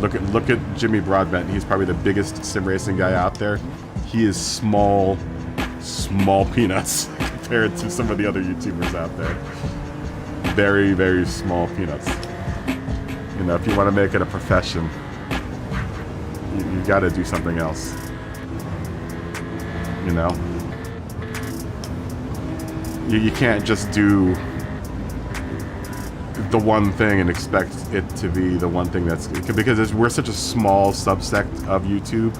Look at Jimmy Broadbent. He's probably the biggest sim racing guy out there. He is small peanuts compared to some of the other YouTubers out there. Very, very small peanuts. You know, if you want to make it a profession, you got to do something else. You know, you can't just do the one thing and expect it to be the one thing that's, because we're such a small subsect of YouTube.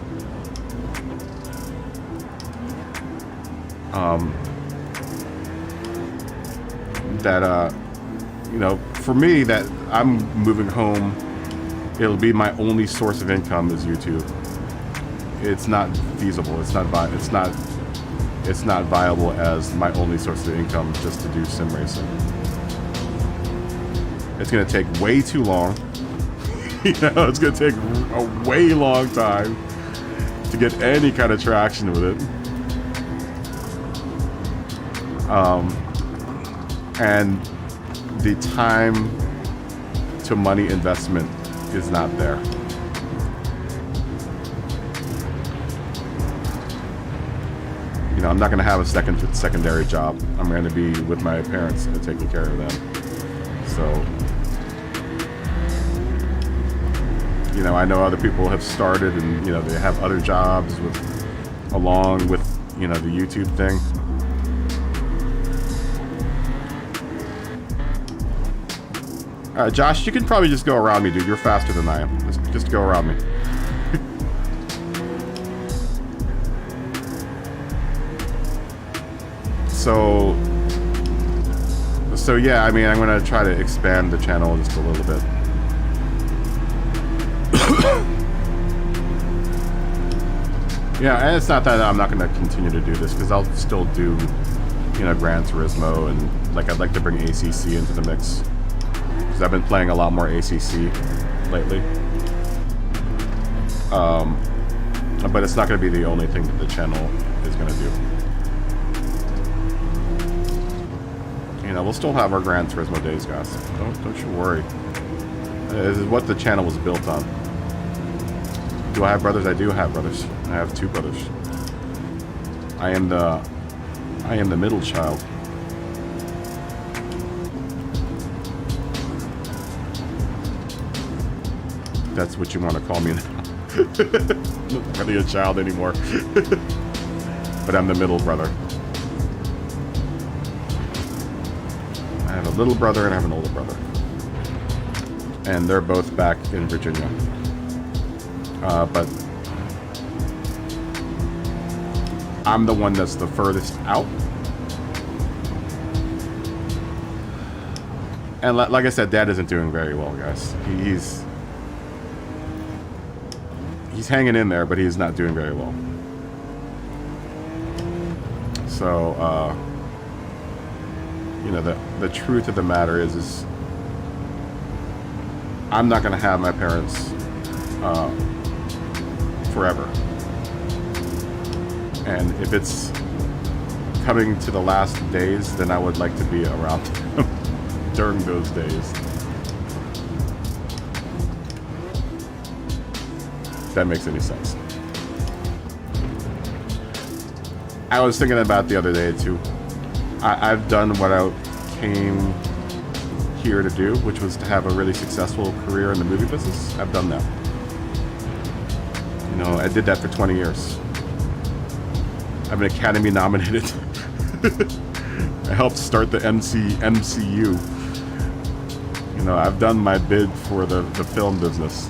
That you know, for me, that I'm moving home, it'll be my only source of income is YouTube. It's not feasible. It's not viable as my only source of income just to do sim racing. It's going to take way too long. You know, it's going to take a way long time to get any kind of traction with it. And the time to money investment is not there. You know, I'm not going to have a secondary job. I'm going to be with my parents and taking care of them. So, you know, I know other people have started and, you know, they have other jobs along with, you know, the YouTube thing. Josh, you can probably just go around me, dude. You're faster than I am. Just go around me. So yeah, I mean, I'm gonna try to expand the channel just a little bit. Yeah, and it's not that I'm not gonna continue to do this, because I'll still do, you know, Gran Turismo, and like I'd like to bring ACC into the mix, because I've been playing a lot more ACC lately. But it's not gonna be the only thing that the channel is gonna do. You know, we'll still have our Gran Turismo days, guys. Don't you worry. This is what the channel was built on. Do I have brothers? I do have brothers. I have 2 brothers. I am the I am the middle child. That's what you want to call me now. Not really a child anymore. But I'm the middle brother. I have a little brother and I have an older brother. And they're both back in Virginia. But I'm the one that's the furthest out. And like I said, Dad isn't doing very well, guys. He's hanging in there, but he's not doing very well. So, you know, the truth of the matter is I'm not going to have my parents forever. And if it's coming to the last days, then I would like to be around them during those days. If that makes any sense. I was thinking about the other day too. I've done what I came here to do, which was to have a really successful career in the movie business. I've done that. You know, I did that for 20 years. I've been Academy nominated. I helped start the MCU. You know, I've done my bid for the film business.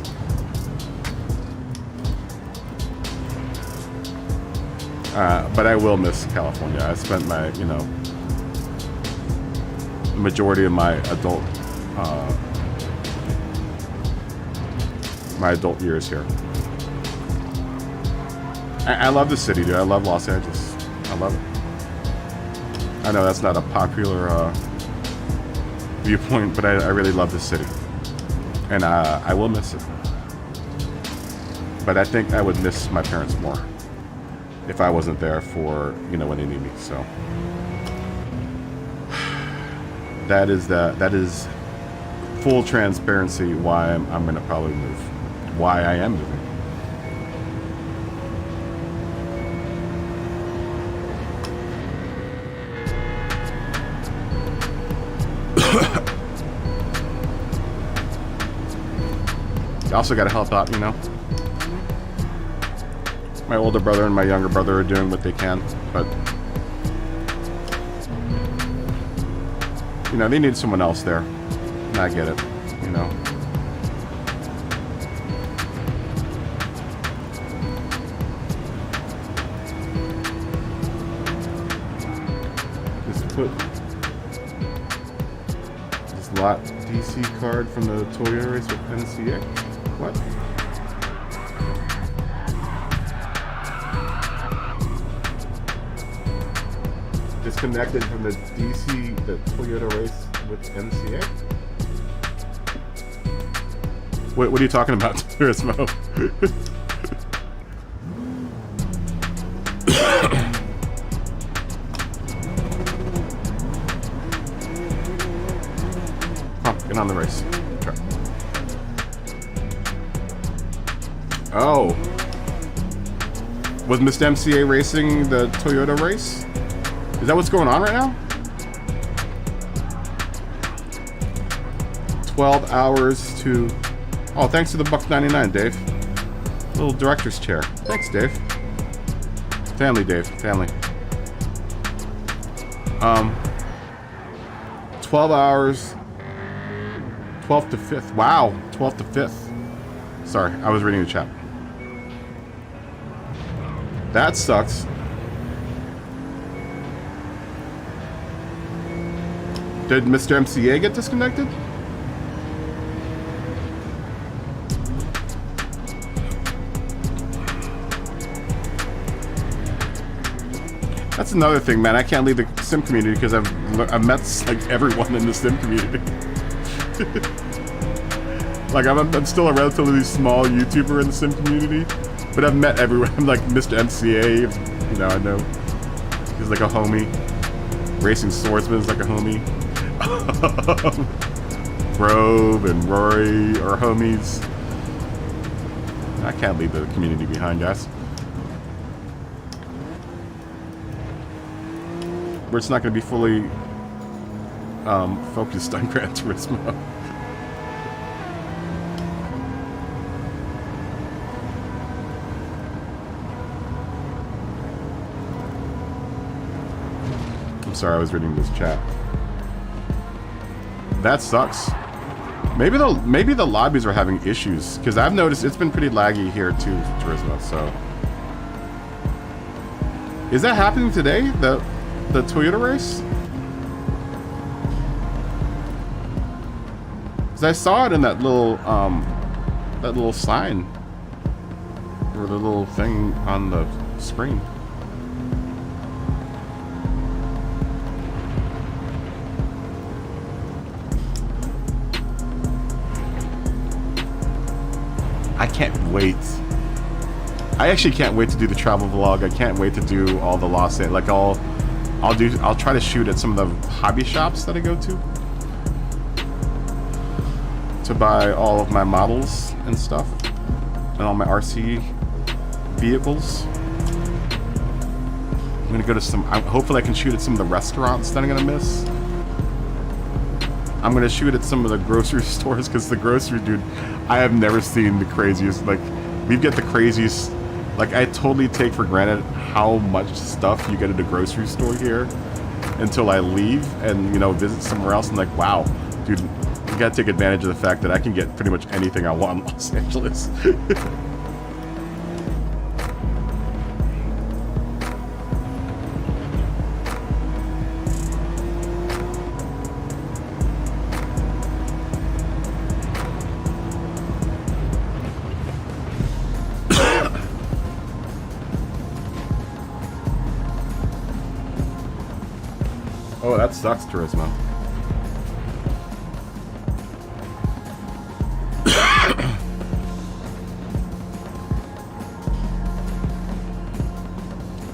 But I will miss California. I spent my, you know, the majority of my adult years here. I love the city, dude. I love Los Angeles. I love it. I know that's not a popular viewpoint, but I really love the city. And I will miss it. But I think I would miss my parents more if I wasn't there for, you know, when they need me. So that is full transparency why I'm gonna probably move. Why I am moving. You also got to help out, you know. My older brother and my younger brother are doing what they can, but you know, they need someone else there. And I get it, you know. Just put this lot DC card from the Toyota race with NCA. What? Disconnected from the DC, the Toyota race with NCA? What are you talking about, Turismo? Get on the race. Try. Oh. Was Mr. MCA racing the Toyota race? Is that what's going on right now? 12 hours to... Oh, thanks to the $1.99, Dave. Little director's chair. Thanks, Dave. Family, Dave. Family. 12 hours... 12th to 5th. Wow. 12th to 5th. Sorry, I was reading the chat. That sucks. Did Mr. MCA get disconnected? That's another thing, man. I can't leave the sim community because I've met like everyone in the sim community. Like I'm still a relatively small YouTuber in the sim community, but I've met everyone. I'm like Mr. MCA, you know. I know he's like a homie. Racing Swordsman is like a homie. Grove and Rory are homies. I can't leave the community behind, guys. where it's not going to be fully focused on Gran Turismo. I'm sorry, I was reading this chat. That sucks. Maybe the lobbies are having issues, because I've noticed it's been pretty laggy here too, Turismo. So, is that happening today? The Toyota race? Because I saw it in that little sign, or the little thing on the screen. I can't wait. I actually can't wait to do the travel vlog. I can't wait to do all the Los Angeles. Like I'll try to shoot at some of the hobby shops that I go to buy all of my models and stuff and all my RC vehicles. I'm gonna go to some. Hopefully, I can shoot at some of the restaurants that I'm gonna miss. I'm gonna shoot at some of the grocery stores, because the grocery, dude, I have never seen the craziest. Like, we get the craziest. Like, I totally take for granted how much stuff you get at a grocery store here until I leave and, you know, visit somewhere else. And like, wow, dude, you gotta take advantage of the fact that I can get pretty much anything I want in Los Angeles. Oh, that sucks, Turismo.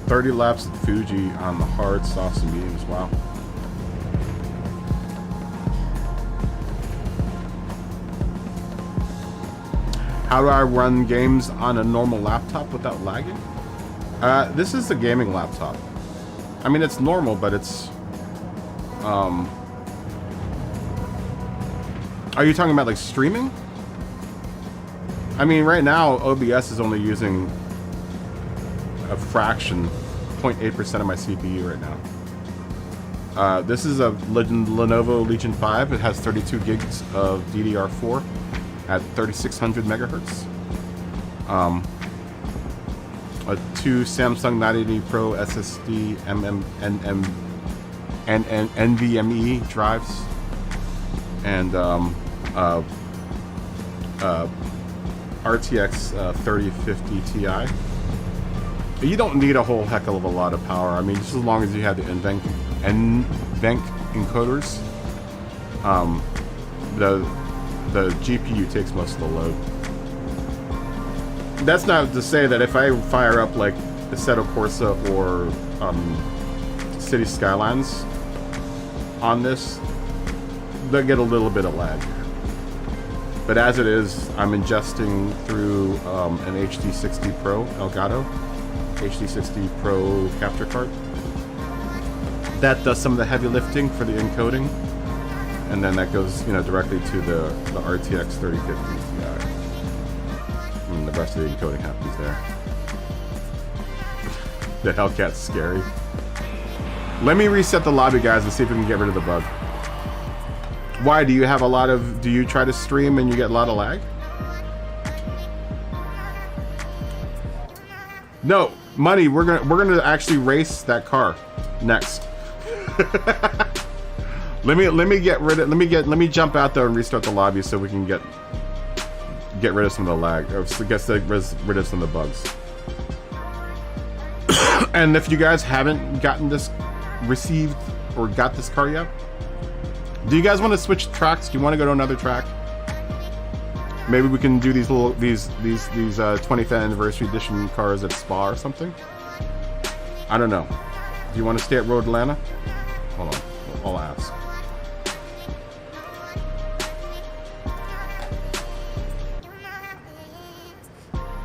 $30 laps at Fuji on the hard, softs, and mediums. Wow. How do I run games on a normal laptop without lagging? This is a gaming laptop. I mean, it's normal, but it's... Are you talking about like streaming? I mean, right now OBS is only using a fraction, 0.8% of my CPU right now. This is a Lenovo Legion 5. It has 32 gigs of DDR4 at 3600 megahertz. A 2 Samsung 980 Pro SSD and NVMe drives, and RTX 3050 Ti. You don't need a whole heck of a lot of power. I mean, just as long as you have the NVENC encoders, the GPU takes most of the load. That's not to say that if I fire up like Assetto Corsa or City Skylines on this, they'll get a little bit of lag. But as it is, I'm ingesting through an HD60 Pro Elgato HD60 Pro capture card. That does some of the heavy lifting for the encoding, and then that goes, you know, directly to the RTX 3050 Ti. And the rest of the encoding happens there. The Hellcat's scary. Let me reset the lobby, guys, and see if we can get rid of the bug. Why do you have a lot of? Do you try to stream and you get a lot of lag? No, Money. We're gonna actually race that car next. let me get rid of. Let me jump out there and restart the lobby so we can get rid of some of the lag, or get rid of some of the bugs. And if you guys haven't gotten this received or got this car yet, do you guys want to switch tracks? Do you want to go to another track? Maybe we can do these 20th anniversary edition cars at Spa or something. I don't know. Do you want to stay at Road Atlanta? Hold on, I'll ask.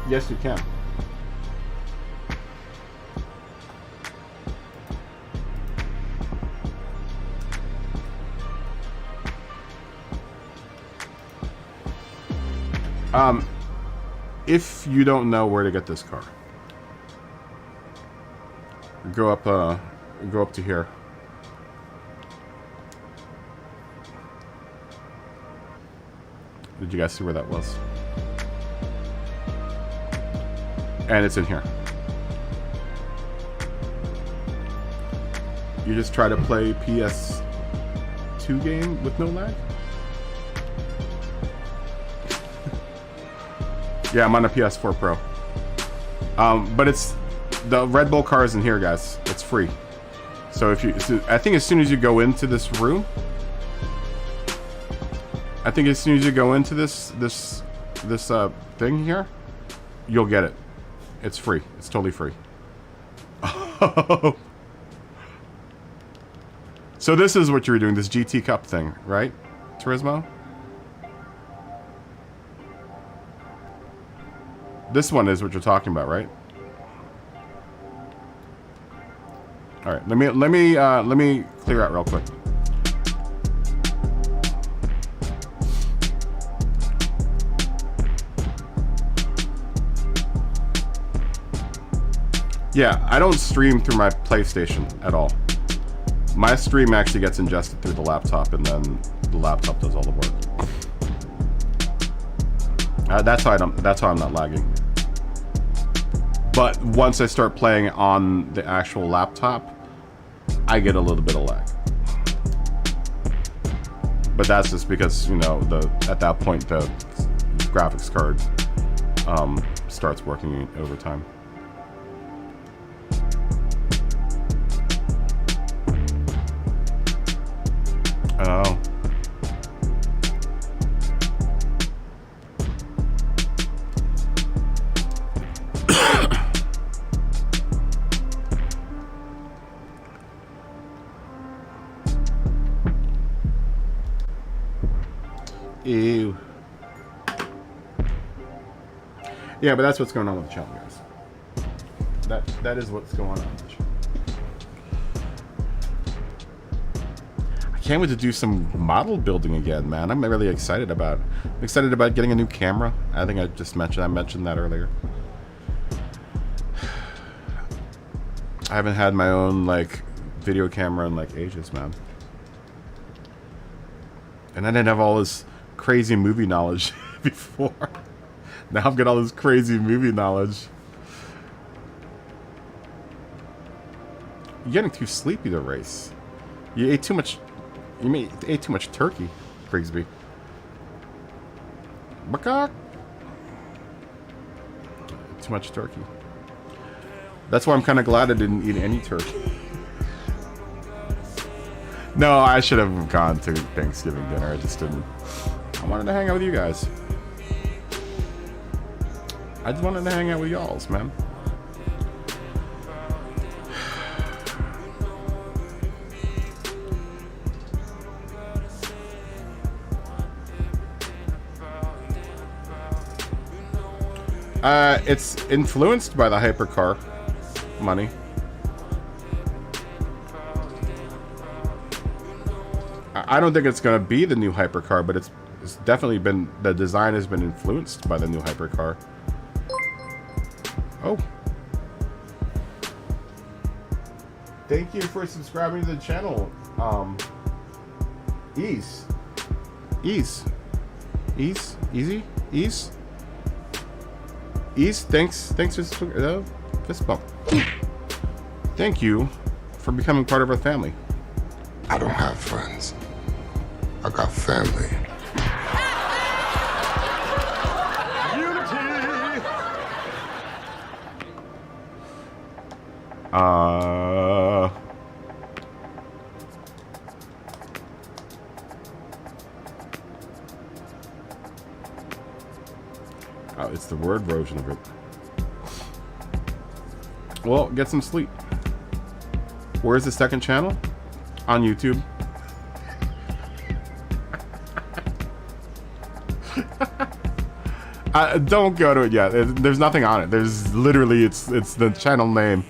Yes, you can. If you don't know where to get this car, go up to here. Did you guys see where that was? And it's in here. You just try to play PS2 game with no lag? Yeah, I'm on a PS4 Pro. But it's the Red Bull car is in here, guys. It's free. So if you, I think as soon as you go into this room, this thing here, you'll get it. It's free. It's totally free. So this is what you're doing, this GT Cup thing, right, Turismo? This one is what you're talking about, right? All right, let me clear out real quick. Yeah, I don't stream through my PlayStation at all. My stream actually gets ingested through the laptop, and then the laptop does all the work. That's how I'm not lagging. But once I start playing on the actual laptop, I get a little bit of lag. But that's just because, you know, at that point the graphics card starts working overtime. Oh. Ew. Yeah, but that's what's going on with the channel, guys. That is what's going on with the channel. I can't wait to do some model building again, man. I'm really excited about it. I'm excited about getting a new camera. I think I mentioned that earlier. I haven't had my own like video camera in like ages, man. And I didn't have all this crazy movie knowledge before. Now I've got all this crazy movie knowledge. You're getting too sleepy to race. You ate too much. You ate too much turkey, Grigsby. Bakak. Too much turkey. That's why I'm kind of glad I didn't eat any turkey. No, I should have gone to Thanksgiving dinner. I just didn't. I wanted to hang out with you guys. I just wanted to hang out with y'alls, man. It's influenced by the hypercar money. I don't think it's going to be the new hypercar, but it's definitely been, the design has been influenced by the new hypercar. Oh. Thank you for subscribing to the channel. Ease, thanks for fist bump. Thank you for becoming part of our family. I don't have friends. I got family. Oh, it's the word version of it. Well, get some sleep. Where's the second channel? On YouTube. Don't go to it yet. There's nothing on it. There's literally, it's the channel name.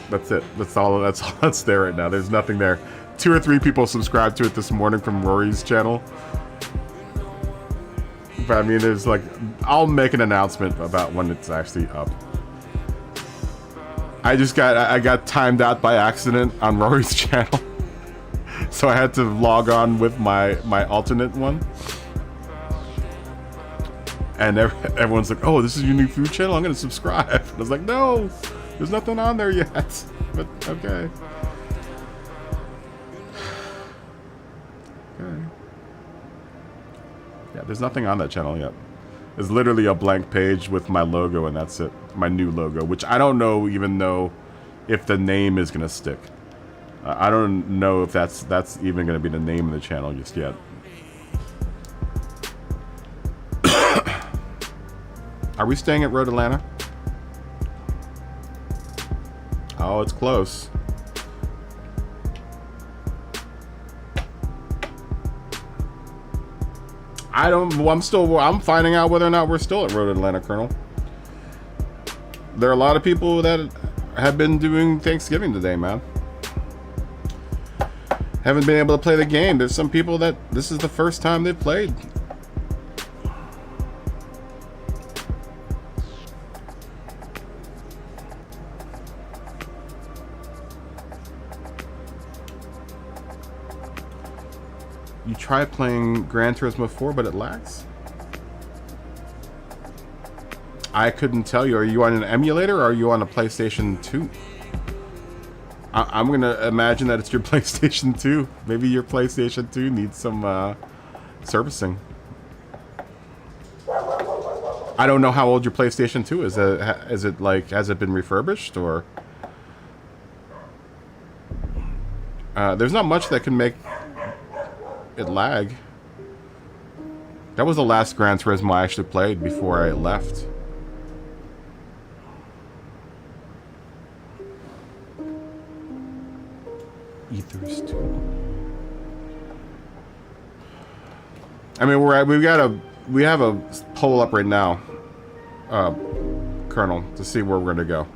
That's it. That's all that's there right now. There's nothing there. 2 or 3 people subscribed to it this morning from Rory's channel. But I mean, there's like, I'll make an announcement about when it's actually up. I got timed out by accident on Rory's channel. So I had to log on with my alternate one. And everyone's like, oh, this is your new food channel? I'm going to subscribe. I was like, no, there's nothing on there yet. But okay. Okay. Yeah, there's nothing on that channel yet. There's literally a blank page with my logo and that's it. My new logo, which I don't know even though if the name is going to stick. I don't know if that's even going to be the name of the channel just yet. Are we staying at Road Atlanta? Oh, it's close. I'm finding out whether or not we're still at Road Atlanta, Colonel. There are a lot of people that have been doing Thanksgiving today, man. Haven't been able to play the game. There's some people that this is the first time they've played. You try playing Gran Turismo 4, but it lags? I couldn't tell you. Are you on an emulator or are you on a PlayStation 2? I'm going to imagine that it's your PlayStation 2. Maybe your PlayStation 2 needs some servicing. I don't know how old your PlayStation 2 is. Is it like, has it been refurbished or? There's not much that can make it lag. That was the last Gran Turismo I actually played before I left. Ethers 2. I mean, we have a poll up right now, Colonel, to see where we're gonna go.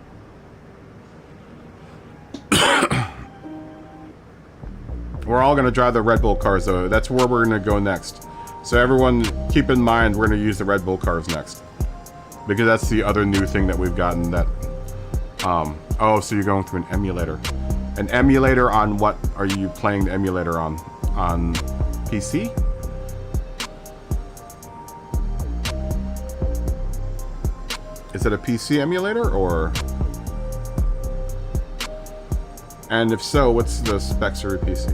We're all gonna drive the Red Bull cars though. That's where we're gonna go next. So everyone keep in mind we're gonna use the Red Bull cars next. Because that's the other new thing that we've gotten that oh, so you're going through an emulator. An emulator on what are you playing the emulator on? On PC? Is it a PC emulator or? And if so, what's the specs of your PC?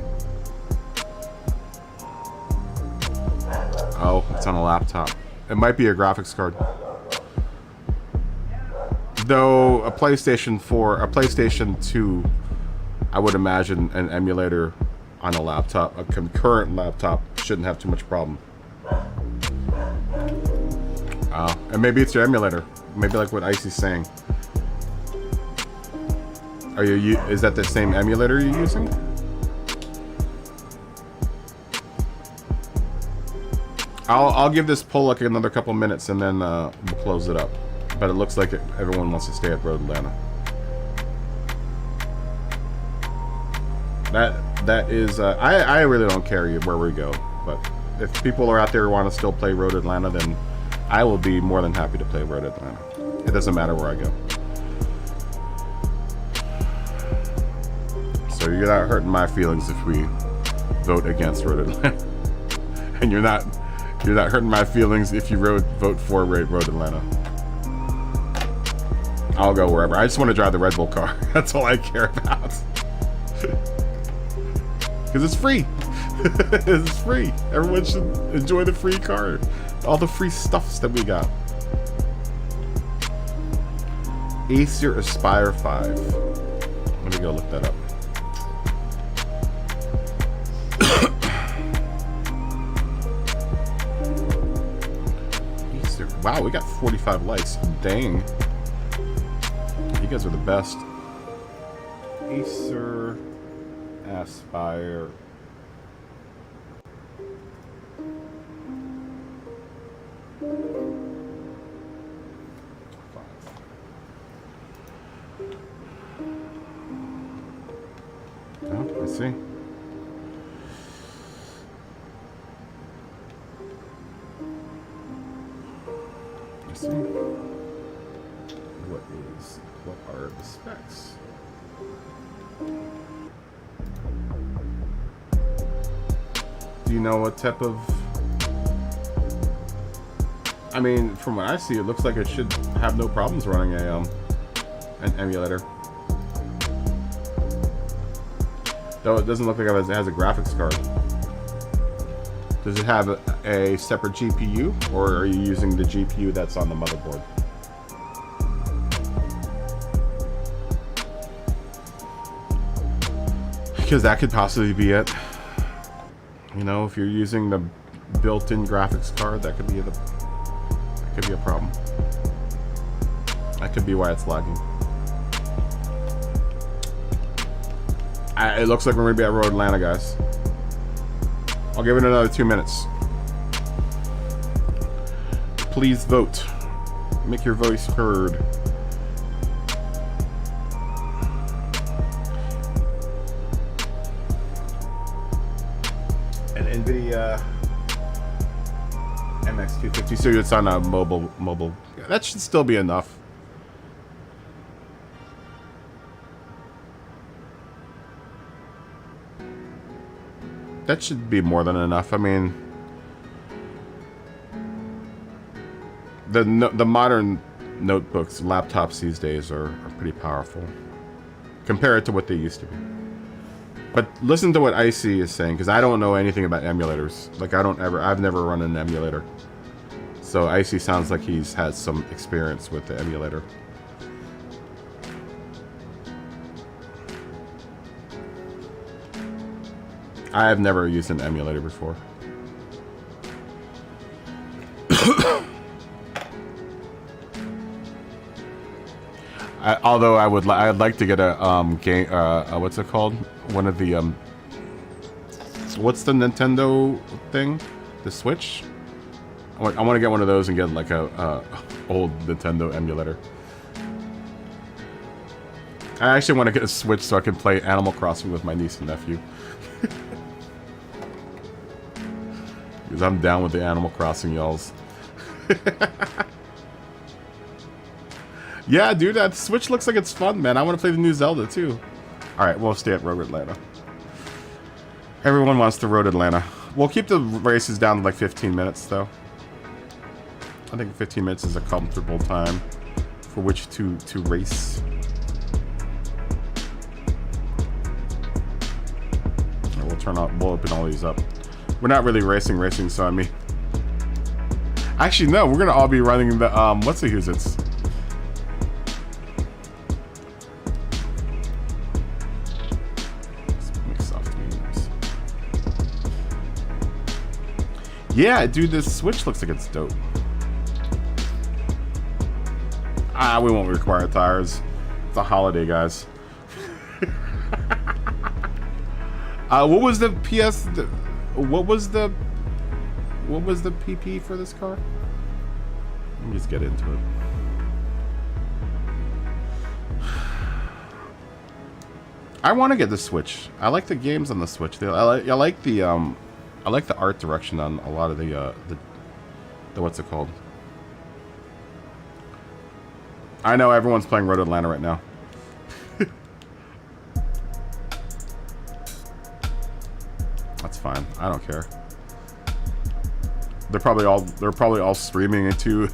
Oh, it's on a laptop. It might be a graphics card. Though a PlayStation 4, a PlayStation 2, I would imagine an emulator on a laptop, a concurrent laptop, shouldn't have too much problem. And maybe it's your emulator. Maybe like what Icy's saying. Are you? Is that the same emulator you're using? I'll give this poll like another couple minutes and then we'll close it up. But it looks like everyone wants to stay at Road Atlanta. That is I really don't care where we go, but if people are out there who want to still play Road Atlanta, then I will be more than happy to play Road Atlanta. It doesn't matter where I go. So you're not hurting my feelings if we vote against Road Atlanta. And you're not hurting my feelings if you vote for Road Atlanta. I'll go wherever. I just want to drive the Red Bull car. That's all I care about. Because it's free. It's free. Everyone should enjoy the free car. All the free stuffs that we got. Acer Aspire 5. Let me go look that up. Acer. Wow, we got 45 likes. Dang. You guys are the best. Acer Aspire. Oh, I see. see. What are the specs? Do you know what type of... I mean, from what I see, it looks like it should have no problems running an emulator. Though it doesn't look like it has a graphics card. Does it have a separate GPU, or are you using the GPU that's on the motherboard? Because that could possibly be it. You know, if you're using the built-in graphics card, that could be a problem. That could be why it's lagging. It looks like we're going to be at Road Atlanta, guys. I'll give it another 2 minutes. Please vote. Make your voice heard. An NVIDIA MX250. So it's on a mobile. Yeah, that should still be enough. That should be more than enough. I mean, the modern notebooks, laptops these days are pretty powerful compared to what they used to be. But listen to what Icy is saying, because I don't know anything about emulators. Like, I've never run an emulator. So Icy sounds like he's had some experience with the emulator. I have never used an emulator before. Although I'd like to get a game. What's it called? One of the what's the Nintendo thing? The Switch. I want to get one of those and get like a old Nintendo emulator. I actually want to get a Switch so I can play Animal Crossing with my niece and nephew. Because I'm down with the Animal Crossing, y'alls. Yeah, dude, that Switch looks like it's fun, man. I want to play the new Zelda, too. Alright, we'll stay at Road Atlanta. Everyone wants to Road Atlanta. We'll keep the races down to like 15 minutes, though. I think 15 minutes is a comfortable time for which to race. We'll open all these up. We're not really racing, so I mean... Actually, no, we're gonna all be running the, what's the Who's-Its? Microsoft games. Yeah, dude, this Switch looks like it's dope. We won't require tires. It's a holiday, guys. What was the what was the PP for this car? Let me just get into it. I want to get the Switch. I like the games on the Switch. I like the art direction on a lot of the what's it called? I know everyone's playing Road Atlanta right now. That's fine. I don't care. They're probably all streaming it too.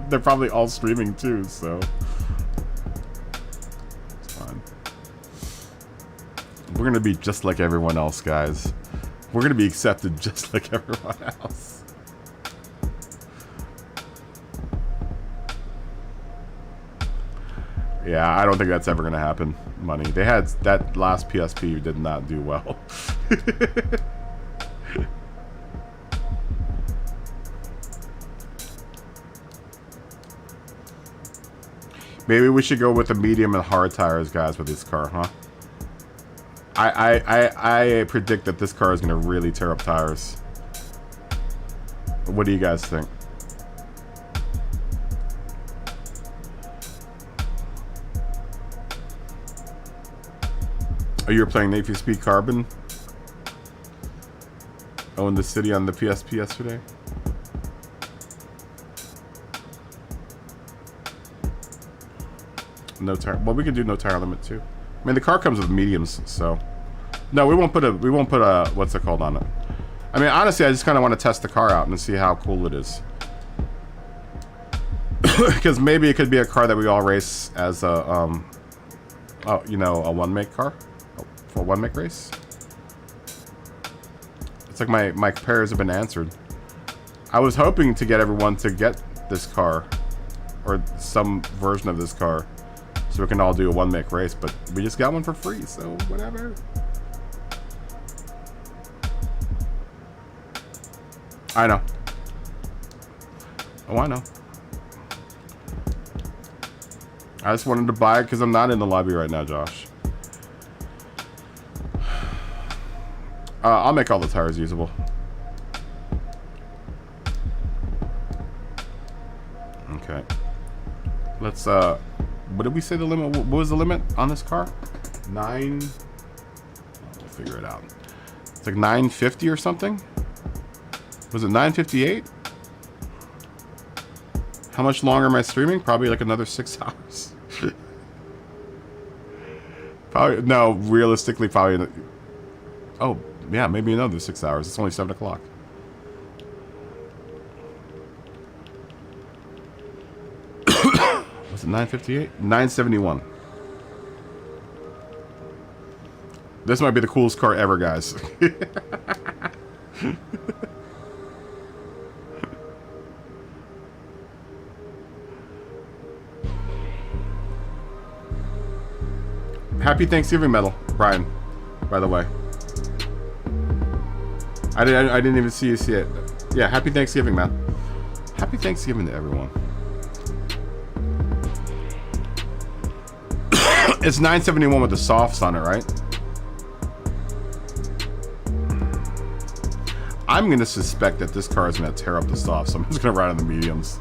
They're probably all streaming too, so it's fine. We're gonna be just like everyone else, guys. We're gonna be accepted just like everyone else. Yeah, I don't think that's ever gonna happen. Money. They had that last PSP did not do well. Maybe we should go with the medium and hard tires, guys, with this car, huh? I predict that this car is gonna really tear up tires. What do you guys think? Oh, you were playing Need for Speed Carbon? Oh, in the city on the PSP yesterday? No tire. Well, we could do no tire limit too. I mean, the car comes with mediums, so no, we won't put a what's it called on it. I mean, honestly, I just kind of want to test the car out and see how cool it is. Because maybe it could be a car that we all race as a a one make car for a one make race. It's like my prayers have been answered. I was hoping to get everyone to get this car or some version of this car so we can all do a one make race, but we just got one for free, so whatever. I know. Oh, I know. I just wanted to buy it because I'm not in the lobby right now, Josh. I'll make all the tires usable. Okay. Let's, what did we say the limit? What was the limit on this car? 9... We'll figure it out. It's like 950 or something? Was it 958? How much longer am I streaming? Probably like another 6 hours. Probably, no, realistically, probably... Oh, yeah, maybe another 6 hours. It's only 7 o'clock. Was it 958? 971. This might be the coolest car ever, guys. Happy Thanksgiving, Metal, Brian, by the way. I didn't even see you see it. Yeah, happy Thanksgiving, man. Happy Thanksgiving to everyone. It's 971 with the softs on it, right? I'm going to suspect that this car is going to tear up the softs, so I'm just going to ride on the mediums.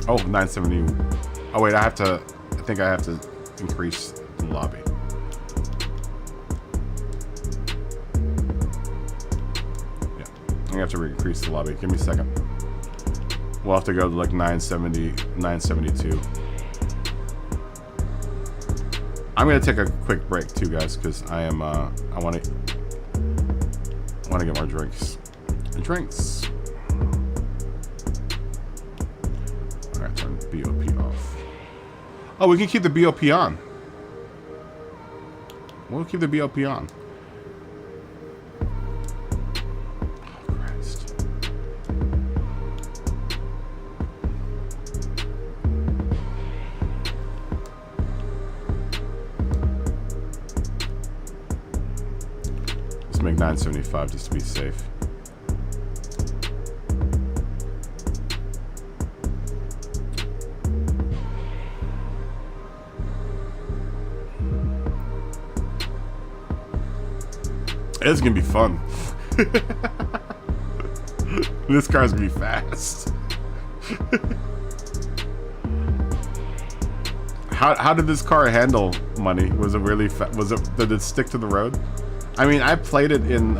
Oh, 970. Oh, wait, I think I have to increase the lobby. Yeah, I'm going to have to increase the lobby. Give me a second. We'll have to go to like 970, 972. I'm gonna take a quick break too, guys, because I am I want to get more drinks. Drinks. All right, turn BOP off. Oh, we can keep the BOP on. We'll keep the BOP on. Oh, Christ. Make 975 just to be safe. It's gonna be fun. This car's gonna be fast. How did this car handle money? Was it really did it stick to the road? I mean, I played it in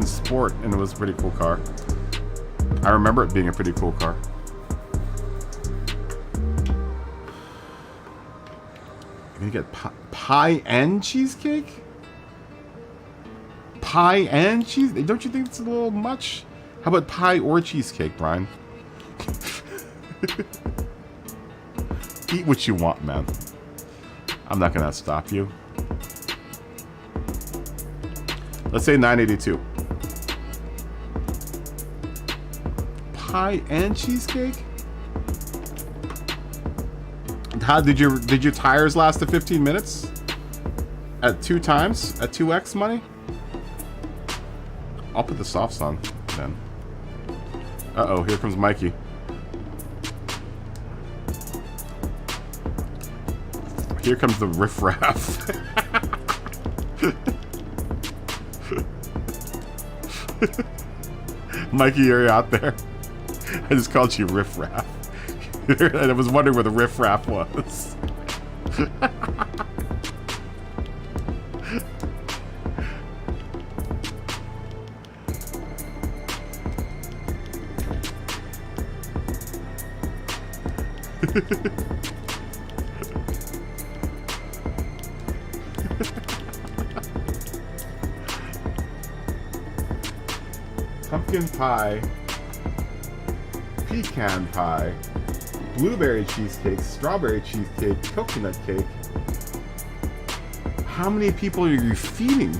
sport, and it was a pretty cool car. I remember it being a pretty cool car. You're gonna get pie and cheesecake? Pie and cheese? Don't you think it's a little much? How about pie or cheesecake, Brian? Eat what you want, man. I'm not gonna stop you. Let's say 982. Pie and cheesecake? How did your tires last to 15 minutes? At 2 times? At 2x money? I'll put the softs on then. Uh-oh, here comes Mikey. Here comes the riffraff. Mikey, you're out there. I just called you riffraff. And I was wondering where the riffraff was. pumpkin pie, pecan pie, blueberry cheesecake, strawberry cheesecake, coconut cake. How many people are you feeding?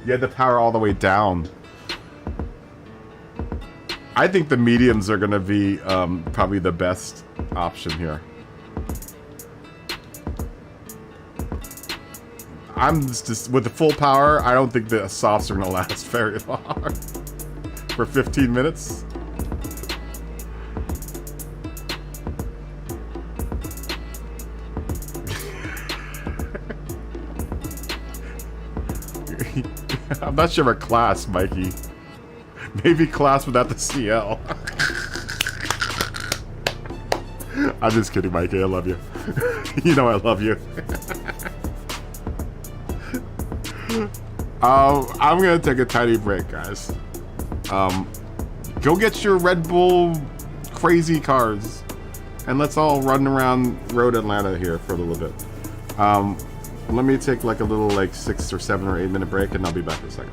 You had the power all the way down. I think the mediums are gonna be probably the best option here. I'm just with the full power. I don't think the softs are gonna last very long. For 15 minutes. I'm not sure of a class, Mikey. Maybe class without the CL. I'm just kidding, Mikey. I love you. You know I love you. I'm gonna take a tiny break, guys. Go get your Red Bull crazy cars, and let's all run around Road Atlanta here for a little bit. Let me take like a little 6 or 7 or 8 minute break, and I'll be back in a second.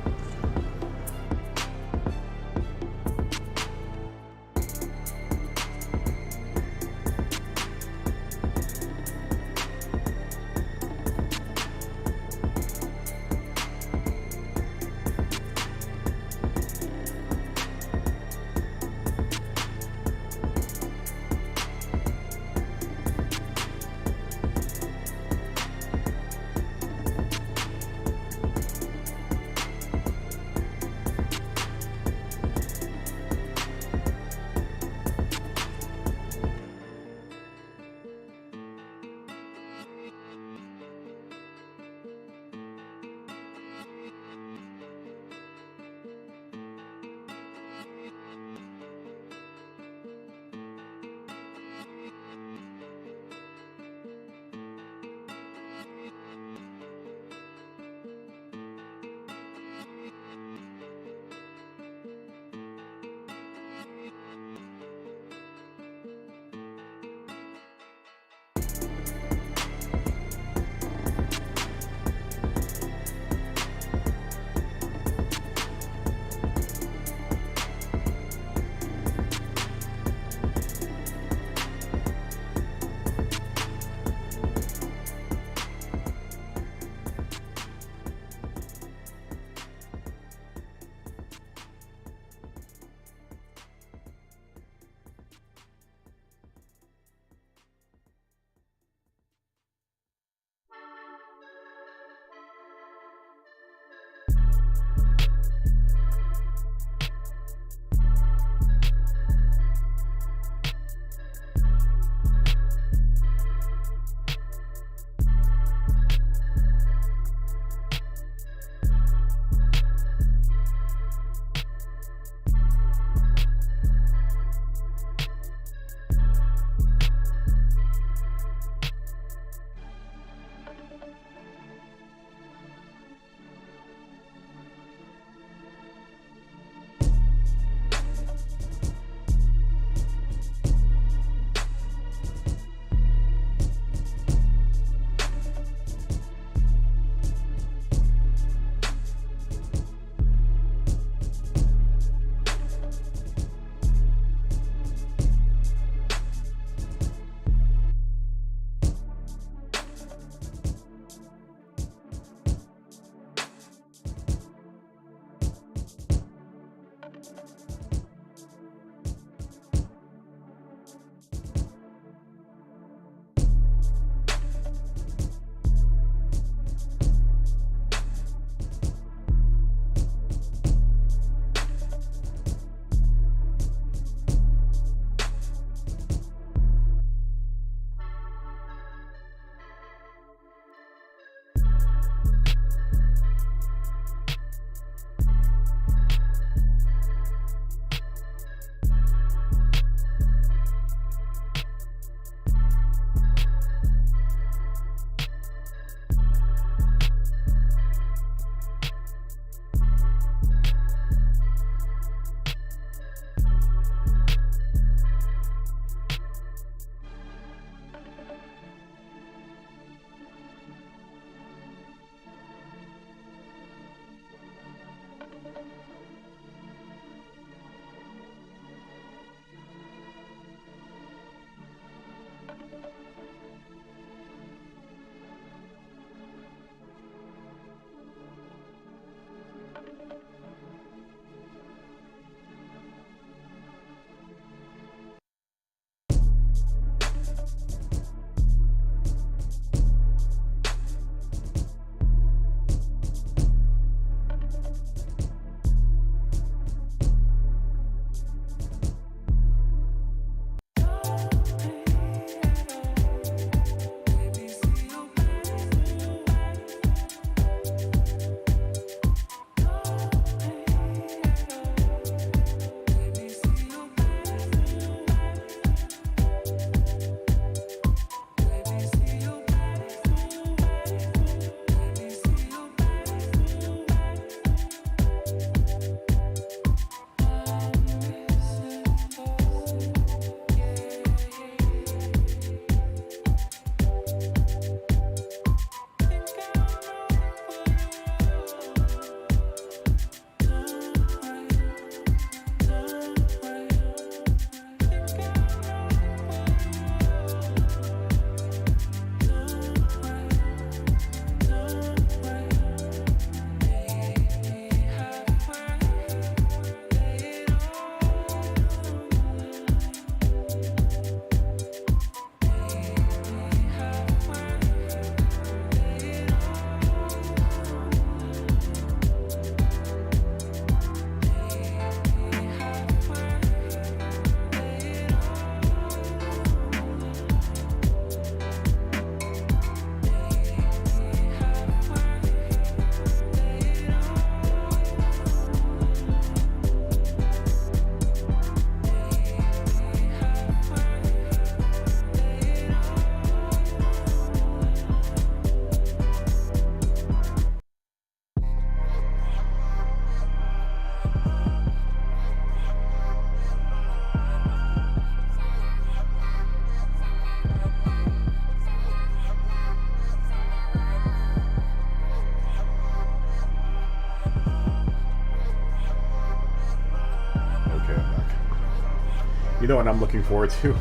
You know what I'm looking forward to?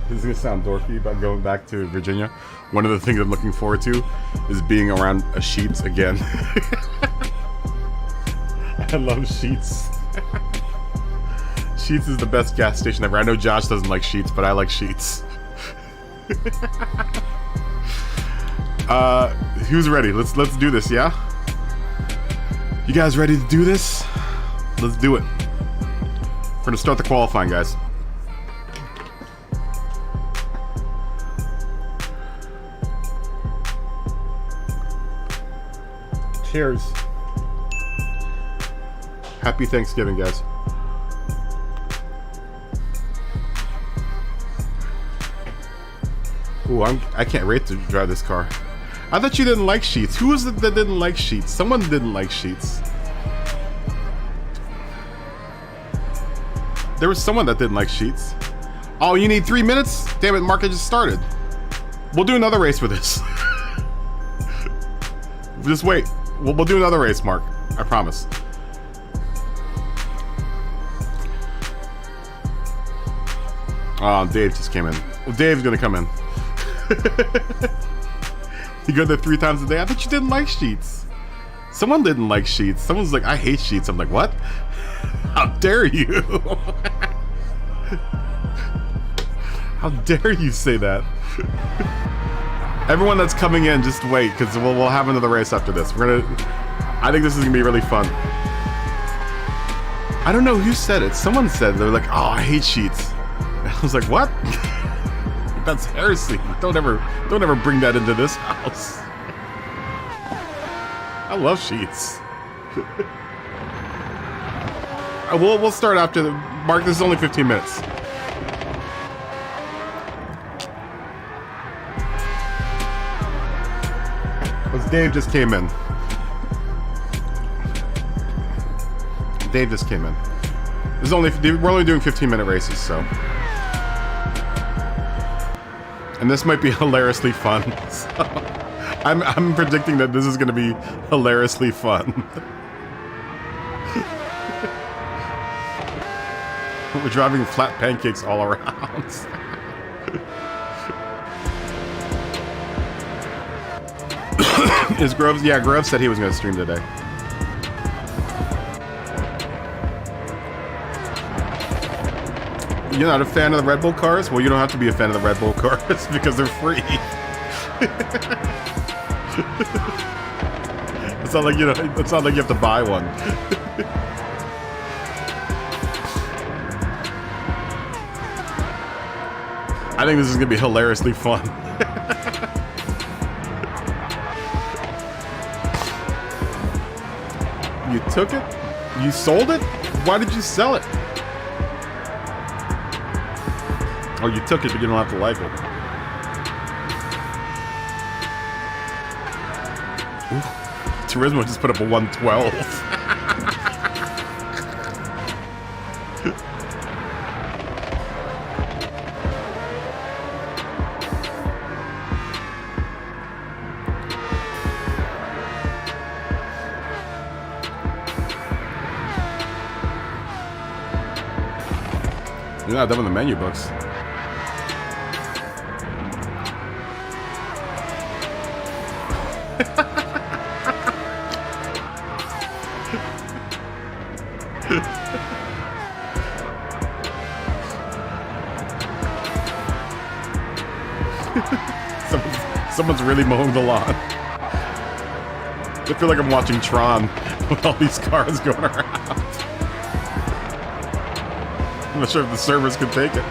This is gonna sound dorky, but going back to Virginia, one of the things I'm looking forward to is being around a Sheetz again. I love Sheetz. Sheetz is the best gas station ever. I know Josh doesn't like Sheetz, but I like Sheetz. Who's ready? Let's do this, yeah? You guys ready to do this? Let's do it. We're gonna start the qualifying, guys. Cheers. Happy Thanksgiving, guys. Ooh, I can't wait to drive this car. I thought you didn't like Sheetz. Who was it that didn't like Sheetz? Someone didn't like Sheetz. There was someone that didn't like Sheetz. Oh, you need 3 minutes? Damn it, Mark, I just started. We'll do another race for this. Just wait. We'll do another race, Mark. I promise. Oh, Dave just came in. Well, Dave's gonna come in. You go there 3 times a day? I thought you didn't like Sheetz. Someone didn't like Sheetz. Someone's like, I hate Sheetz. I'm like, what? How dare you? How dare you say that? Everyone that's coming in, just wait, because we'll have another race after this. I think this is gonna be really fun. I don't know who said it. Someone said, they're like, oh, I hate Sheetz. I was like, what? That's heresy. Don't ever bring that into this house. I love Sheetz. We'll start after the Mark. This is only 15 minutes. Because Dave just came in. Dave just came in. We're only doing 15-minute races, so. And this might be hilariously fun. So I'm predicting that this is going to be hilariously fun. We're driving flat pancakes all around. Is Groves? Yeah, Groves said he was going to stream today. You're not a fan of the Red Bull cars? Well, you don't have to be a fan of the Red Bull cars because they're free. It's not like it's not like you have to buy one. I think this is gonna be hilariously fun. You took it? You sold it? Why did you sell it? Oh, you took it, but you don't have to like it. Ooh, Turismo just put up a 112. You're not done with the menu books. Someone's really mowing the lawn. I feel like I'm watching Tron with all these cars going around. I'm not sure if the servers could take it.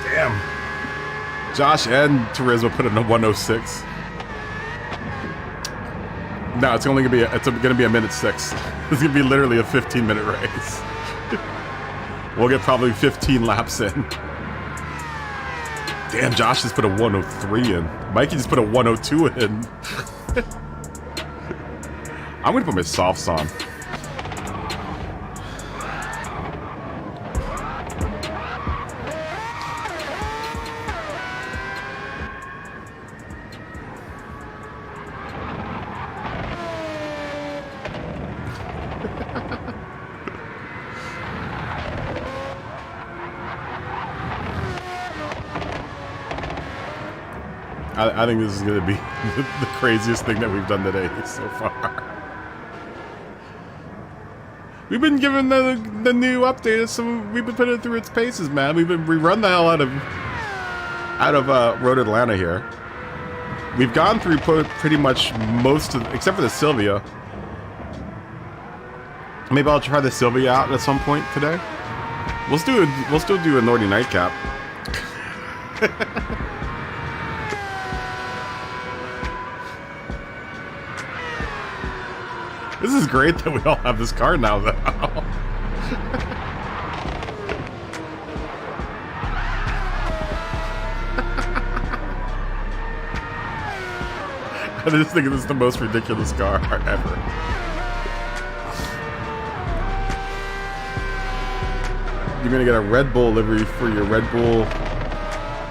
Damn. Josh and Turismo put in a 106. No, it's only gonna be a minute 6. It's gonna be literally a 15-minute race. We'll get probably 15 laps in. Damn, Josh just put a 103 in. Mikey just put a 102 in. I'm gonna put my softs on. I think this is going to be the craziest thing that we've done today so far. We've been given the new update, so we've been putting it through its paces, man. We run the hell out of Road Atlanta here. We've gone through pretty much most of, except for the Sylvia. Maybe I'll try the Sylvia out at some point today. We'll still do a Nordy Nightcap. This is great that we all have this car now, though. I just think this is the most ridiculous car ever. You're gonna get a Red Bull livery for your Red Bull,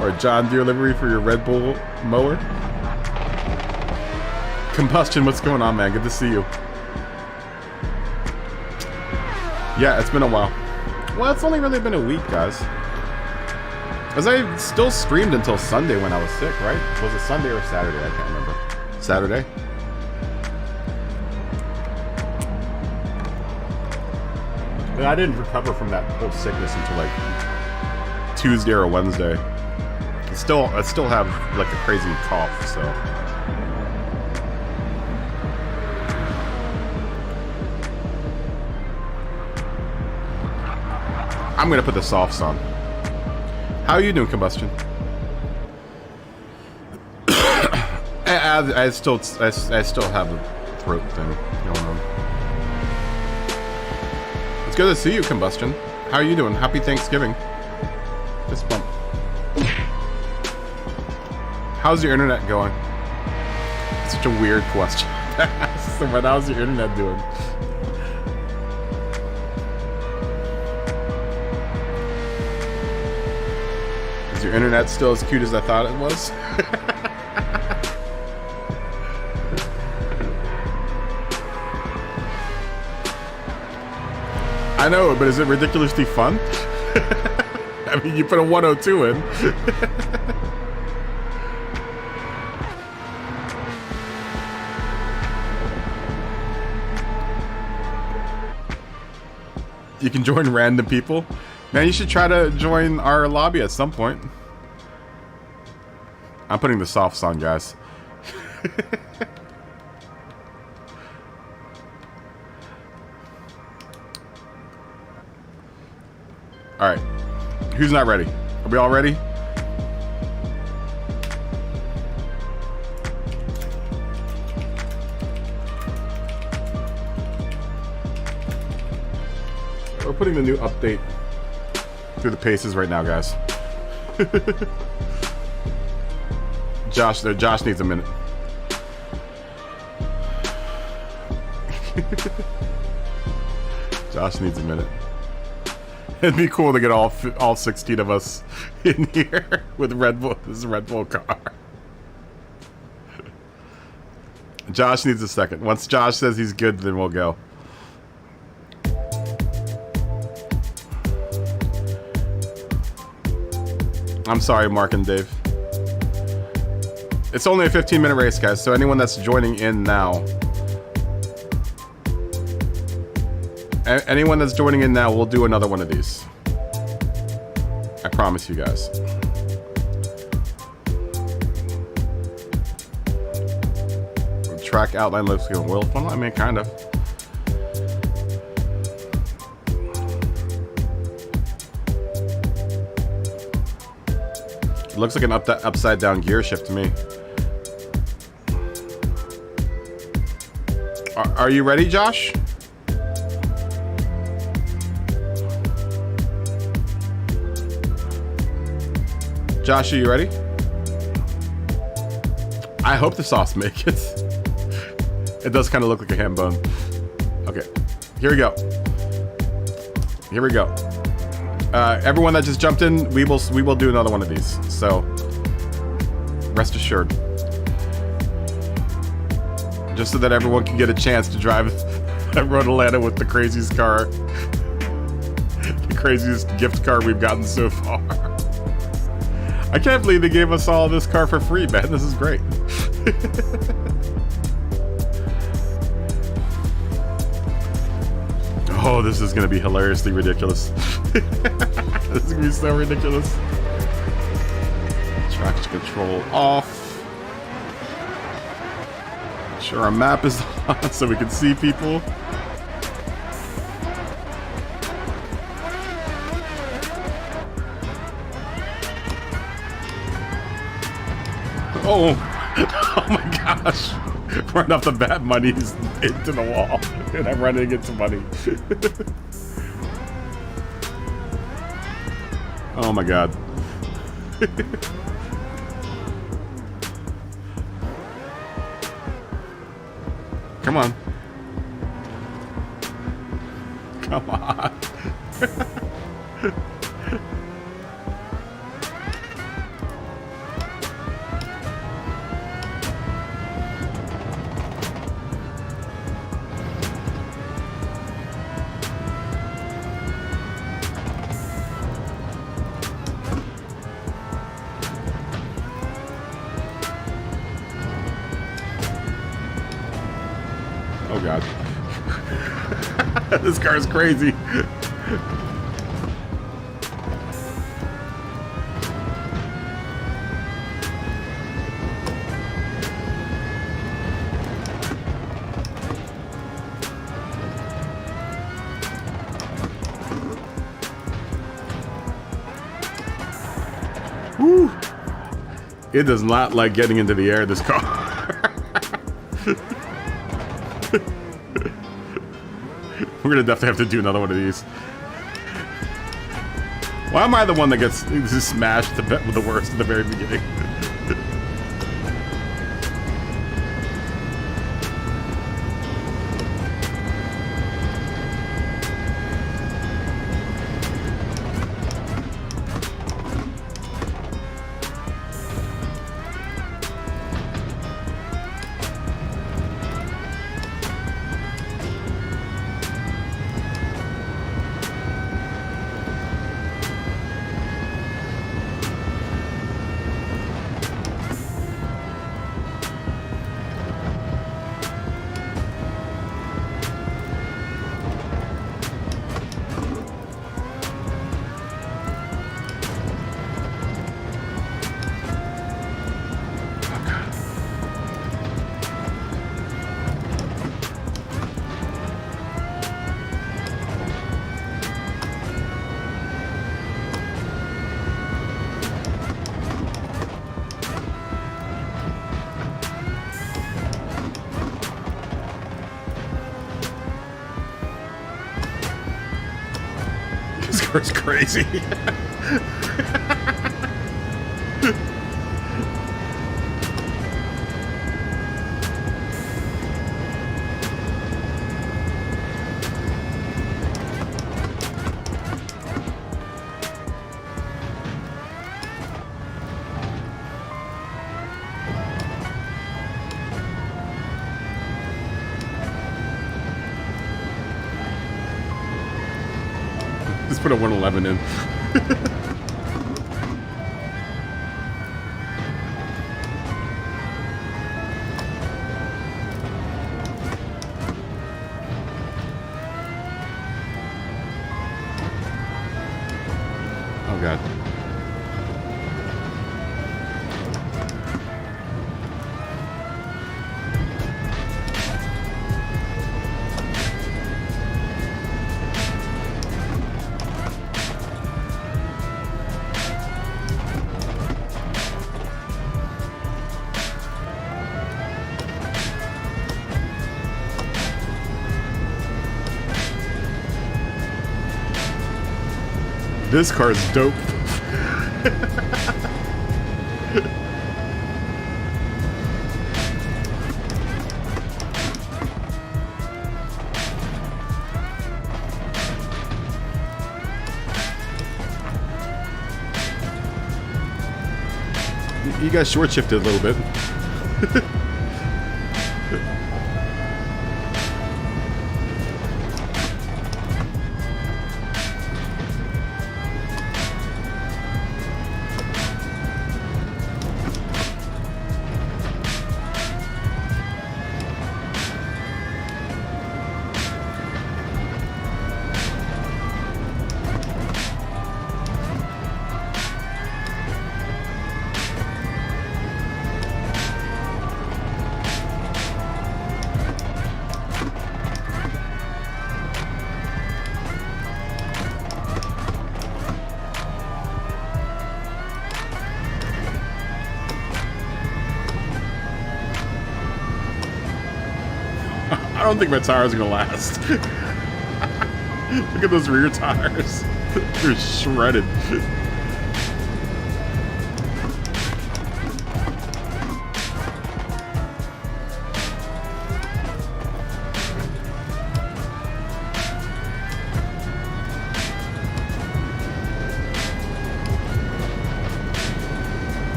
or a John Deere livery for your Red Bull mower. Combustion, what's going on, man? Good to see you. Yeah, it's been a while. Well, it's only really been a week, guys. Because I still streamed until Sunday when I was sick, right? Was it Sunday or Saturday? I can't remember. Saturday? And I didn't recover from that whole sickness until like Tuesday or Wednesday. I still have like a crazy cough, so. I'm gonna put the softs on. How are you doing, Combustion? I still have a throat thing going on. It's good to see you, Combustion. How are you doing? Happy Thanksgiving. Fist bump. How's your internet going? It's such a weird question. So, but how's your internet doing? Is your internet still as cute as I thought it was? I know, but is it ridiculously fun? I mean, you put a 102 in. You can join random people. Man, you should try to join our lobby at some point. I'm putting the softs on, guys. Alright. Who's not ready? Are we all ready? We're putting the new update through the paces right now, guys. Josh needs a minute. Josh needs a minute. It'd be cool to get all 16 of us in here with this Red Bull car. Josh needs a second. Once Josh says he's good, then we'll go. I'm sorry, Mark and Dave. It's only a 15-minute race, guys, so anyone that's joining in now... Anyone that's joining in now, we'll do another one of these. I promise you guys. Track outline looks like a oil funnel? I mean, kind of. It looks like an upside down gear shift to me. Are you ready, Josh? Josh, are you ready? I hope the sauce make it. It does kind of look like a ham bone. Okay, here we go. Here we go. Everyone that just jumped in, we will do another one of these. So rest assured. Just so that everyone can get a chance to drive at Road Atlanta with the craziest car. The craziest gift car we've gotten so far. I can't believe they gave us all this car for free, man. This is great. Oh, this is gonna be hilariously ridiculous. This is gonna be so ridiculous. Traction control off. Make sure our map is on so we can see people. Oh, oh my gosh. Right off the bat, money's into the wall. And I'm running into money. Oh my god. Come on. Come on. Oh god. This car is crazy. Woo. It does not like getting into the air, this car. We're gonna definitely have to do another one of these. Why am I the one that gets smashed with the worst at the very beginning? This car's crazy. Just put a 111 in. Oh god. This car is dope. You guys short shifted a little bit. don't think my tires are gonna last. Look at those rear tires. They're shredded.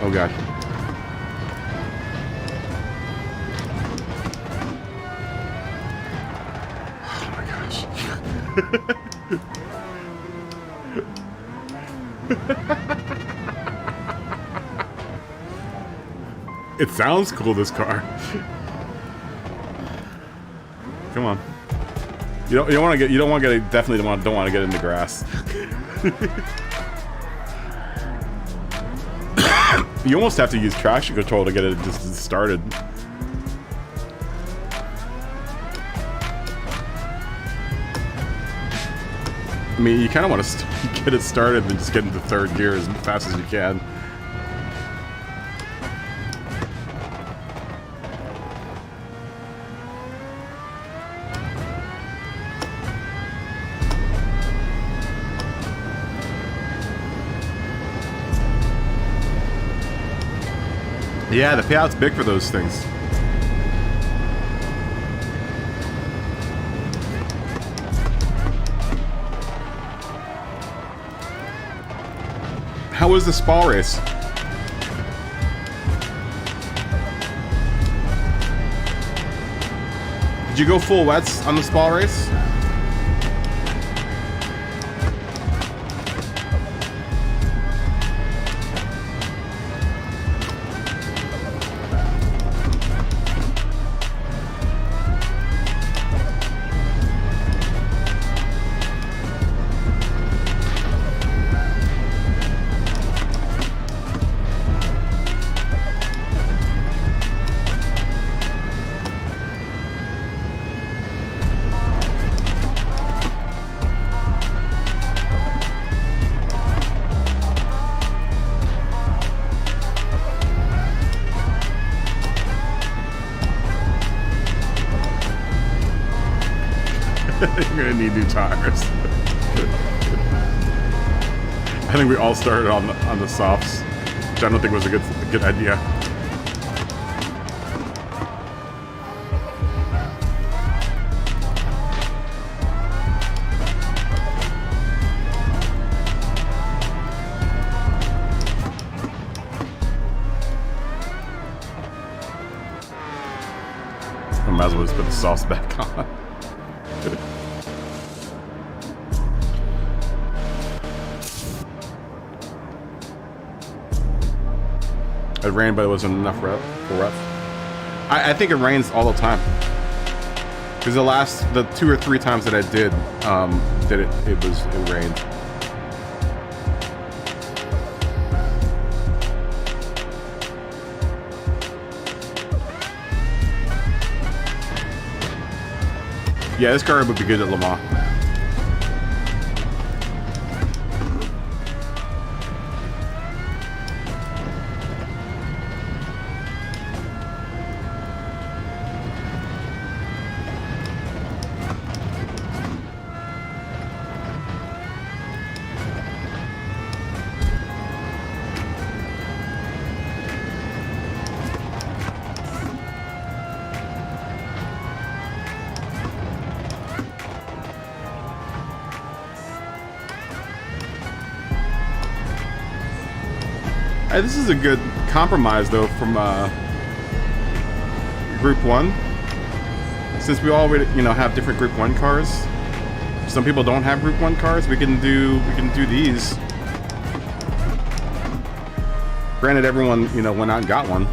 Oh gosh. Oh my gosh. It sounds cool, this car. Come on. You don't want to get, definitely don't want to get in the grass. You almost have to use traction control to get it just started. I mean, you kind of want to get it started and just get into third gear as fast as you can. Yeah, the payout's big for those things. How was the spa race? Did you go full wets on the spa race? You're gonna need new tires. I think we all started on the softs, which I don't think was a good idea. I might as well just put the softs back on. It rained, but it wasn't enough for rep. I think it rains all the time. Because the 2 or 3 times that I did it rained. Yeah, this car would be good at Le Mans. Hey, this is a good compromise, though, from Group 1. Since we all, have different Group 1 cars. Some people don't have Group 1 cars. We can do these. Granted, everyone, went out and got one.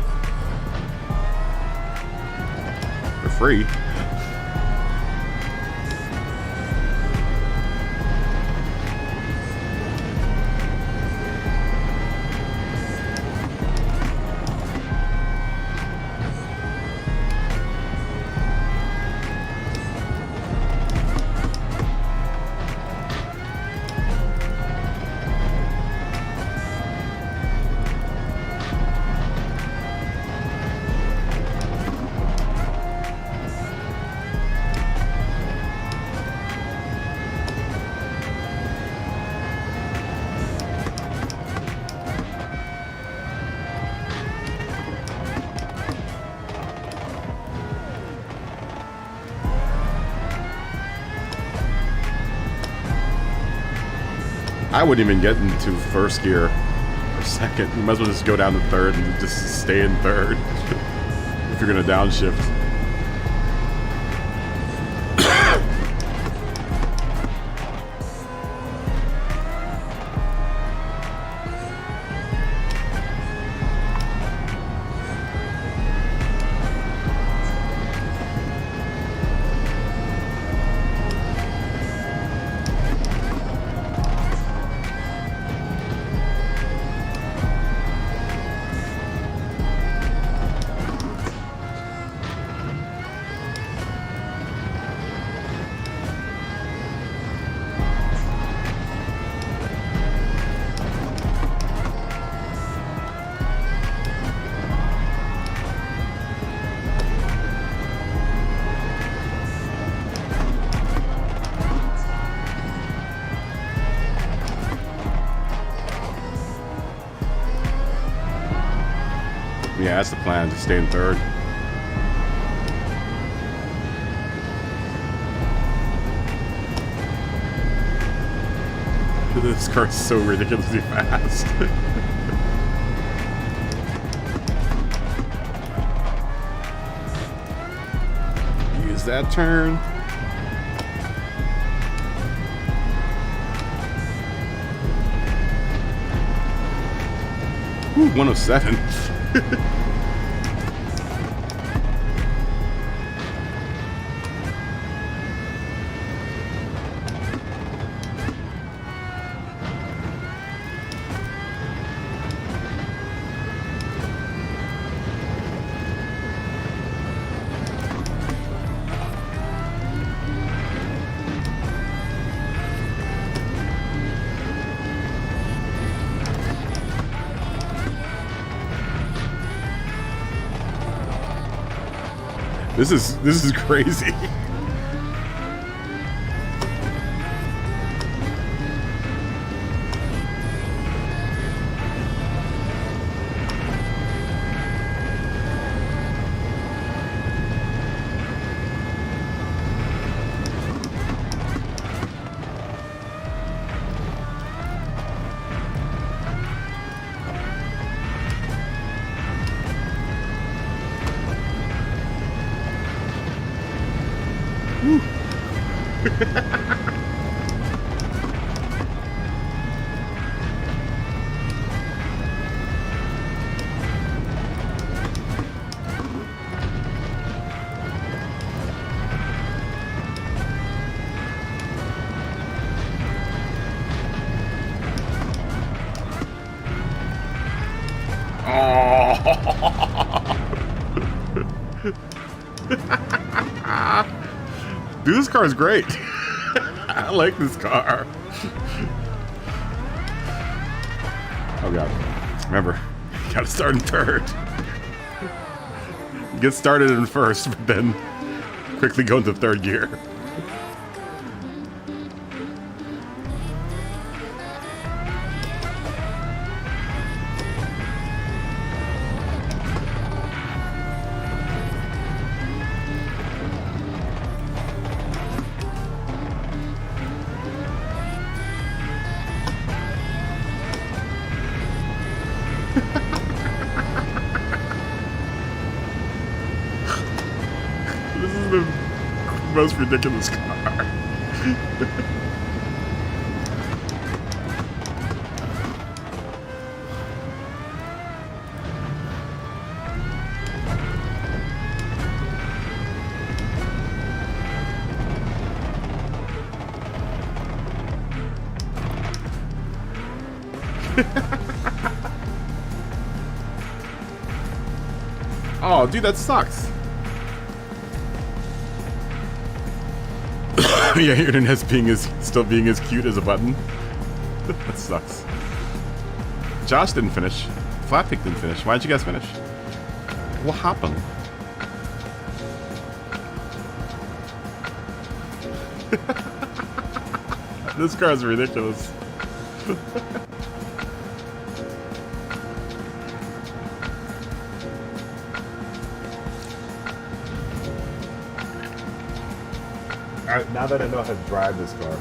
For free. I wouldn't even get into first gear or second. You might as well just go down to third and just stay in third if you're gonna downshift. Yeah, that's the plan, to stay in third. This car's so ridiculously fast. Use that turn. Ooh, 107. This is crazy. Dude, this car is great. I like this car. Oh god. Remember, you gotta start in third. Get started in first, but then quickly go into third gear. This is the most ridiculous car. Oh, dude, that sucks. Yeah, your internet's still being as cute as a button. That sucks. Josh didn't finish. Flatpick didn't finish. Why didn't you guys finish? What happened? This car is ridiculous. Now that I know how to drive this car.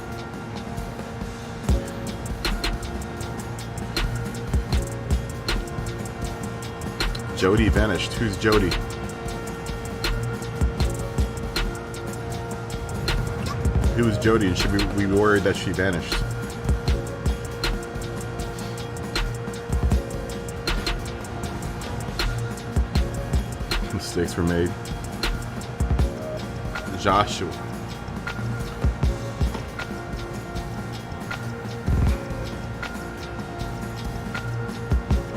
Jody vanished. Who's Jody? Who's Jody? And should we be worried that she vanished? Mistakes were made. Joshua.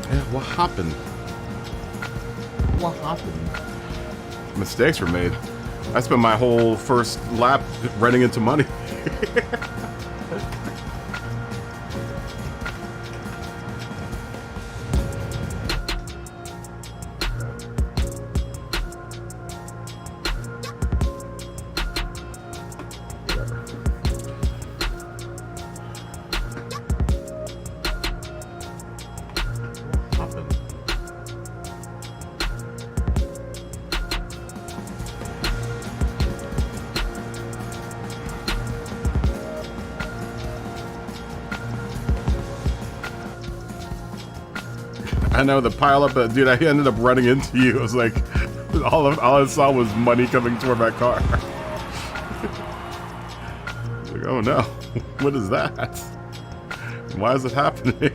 Yeah, what happened? What happened? Mistakes were made. I spent my whole first lap running into money. I know the pile up, dude. I ended up running into you. It was like all I saw was money coming toward my car. Like, oh no, what is that? Why is it happening?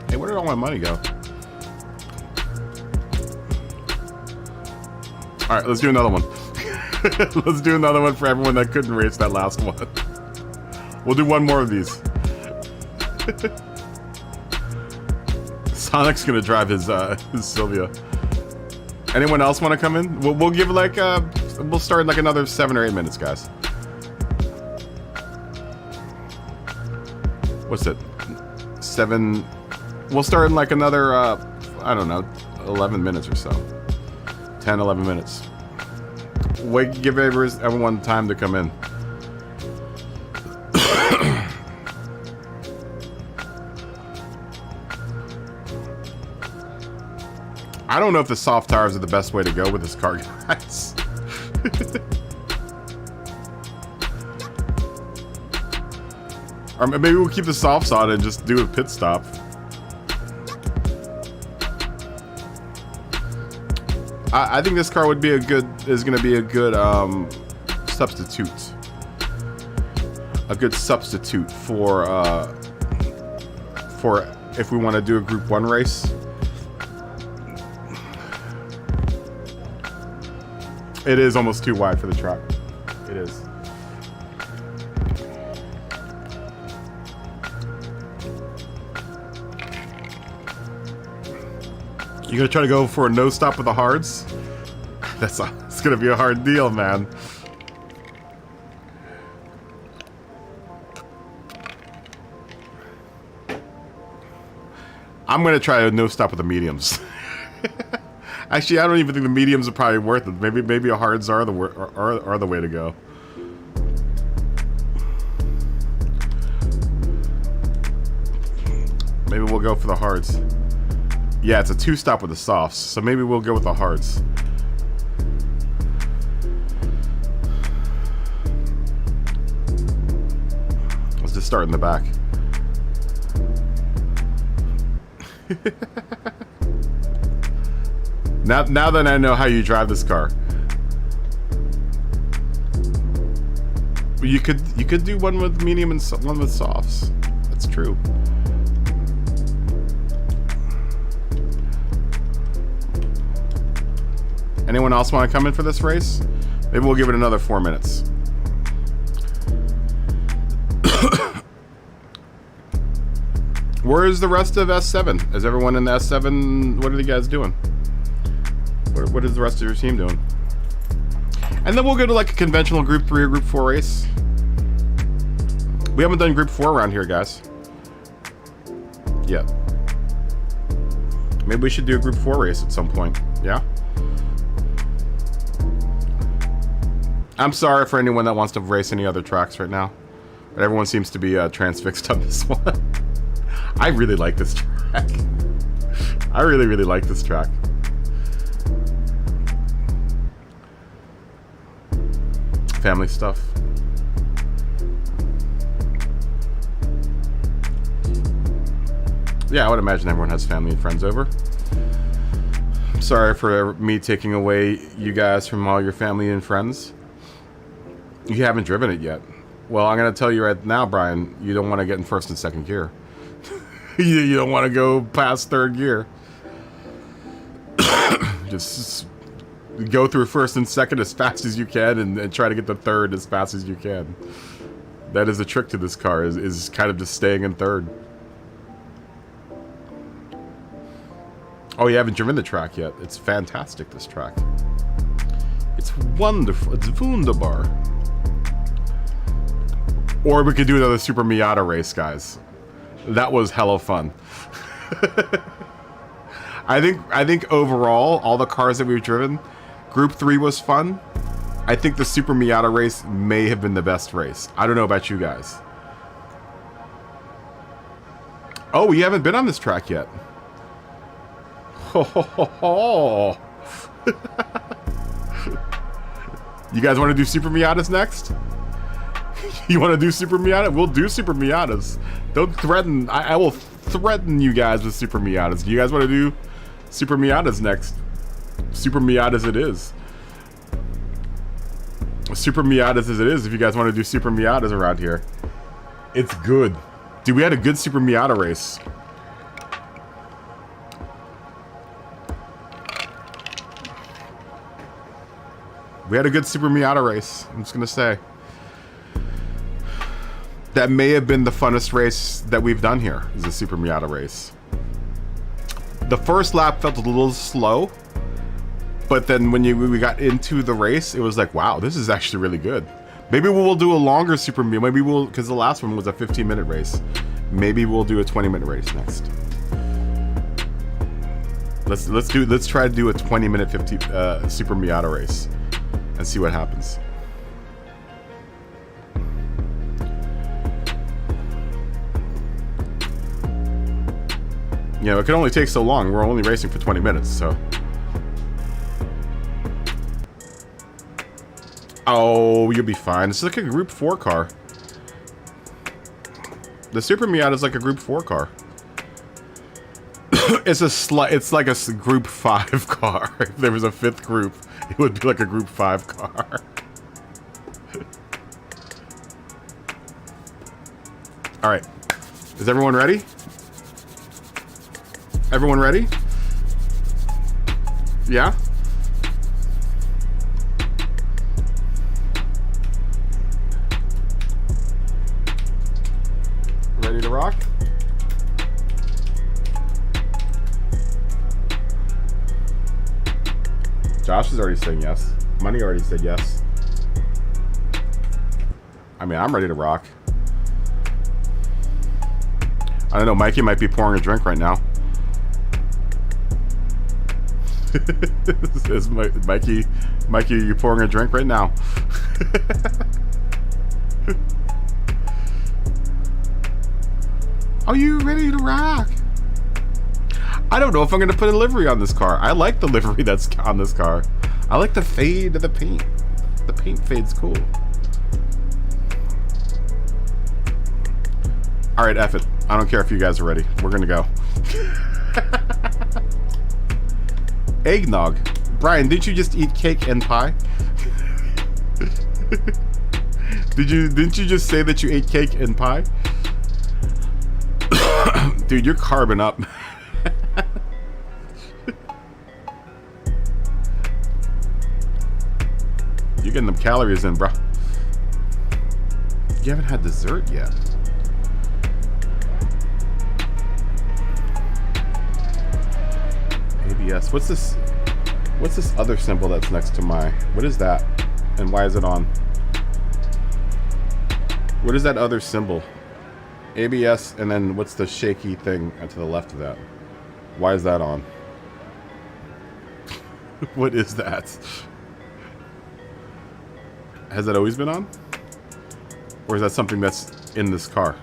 Hey, where did all my money go? All right, let's do another one. Let's do another one for everyone that couldn't race that last one. We'll do one more of these. Sonic's gonna drive his Sylvia. Anyone else want to come in? We'll give like we'll start in like another 7 or 8 minutes, guys. What's it? 7. We'll start in like another I don't know, 11 minutes or so. 10, 11 minutes. Wait, give everyone time to come in. I don't know if the soft tires are the best way to go with this car, guys. Or maybe we'll keep the softs on and just do a pit stop. I think this car would be is going to be a good substitute. A good substitute for if we want to do a Group 1 race. It is almost too wide for the track. It is. You gonna try to go for a no stop with the hards? It's gonna be a hard deal, man. I'm gonna try a no stop with the mediums. Actually, I don't even think the mediums are probably worth it. Maybe a hards are the way to go. Maybe we'll go for the hards. Yeah, it's a 2-stop with the softs, so maybe we'll go with the hards. Let's just start in the back. Now that I know how you drive this car, you could do one with medium and one with softs. That's true. Anyone else want to come in for this race? Maybe we'll give it another 4 minutes. Where is the rest of S7? Is everyone in the S7? What are you guys doing? What is the rest of your team doing? And then we'll go to like a conventional Group 3 or Group 4 race. We haven't done Group 4 around here, guys. Yet. Maybe we should do a Group 4 race at some point. Yeah? I'm sorry for anyone that wants to race any other tracks right now. But everyone seems to be transfixed on this one. I really like this track. I really, really like this track. Family stuff. Yeah, I would imagine everyone has family and friends over. I'm sorry for me taking away you guys from all your family and friends. You haven't driven it yet. Well, I'm going to tell you right now, Brian, you don't want to get in first and second gear. You don't want to go past third gear. Just go through first and second as fast as you can and try to get the third as fast as you can. That is the trick to this car, is kind of just staying in third. Oh, you haven't driven the track yet. It's fantastic, this track. It's wonderful. It's wunderbar. Or we could do another Super Miata race, guys. That was hella fun. I think overall, all the cars that we've driven, Group 3 was fun. I think the Super Miata race may have been the best race. I don't know about you guys. Oh, you haven't been on this track yet. Oh. You guys want to do Super Miatas next? You want to do Super Miata? We'll do Super Miatas. Don't threaten. I will threaten you guys with Super Miatas. Do you guys want to do Super Miatas next? Super Miatas it is. Super Miatas as it is if you guys want to do Super Miatas around here. It's good. Dude, we had a good Super Miata race. We had a good Super Miata race. I'm just going to say. That may have been the funnest race that we've done here, is a Super Miata race. The first lap felt a little slow, but then when we got into the race, it was like, wow, this is actually really good. Maybe we'll do a longer Super Miata. Maybe we'll, because the last one was a 15-minute race. Maybe we'll do a 20-minute race next. Let's try to do a 20-minute Super Miata race and see what happens. You know, it can only take so long. We're only racing for 20 minutes, so. Oh, you'll be fine. It's like a Group 4 car. The Super Miata is like a Group 4 car. It's like a Group 5 car. If there was a fifth group, it would be like a Group 5 car. All right. Is everyone ready? Everyone ready? Yeah? Ready to rock? Josh is already saying yes. Money already said yes. I mean, I'm ready to rock. I don't know, Mikey might be pouring a drink right now. Says Mikey, you pouring a drink right now? Are you ready to rock? I don't know if I'm gonna put a livery on this car. I like the livery that's on this car. I like the fade of the paint. The paint fade's cool. All right, F it. I don't care if you guys are ready. We're gonna go. Eggnog. Brian, didn't you just eat cake and pie? Didn't you just say that you ate cake and pie? Dude, you're carbon up. You're getting them calories in, bro. You haven't had dessert yet. ABS. What's this other symbol that's next to my... What is that? And why is it on? What is that other symbol? ABS, and then what's the shaky thing to the left of that? Why is that on? What is that? Has that always been on? Or is that something that's in this car?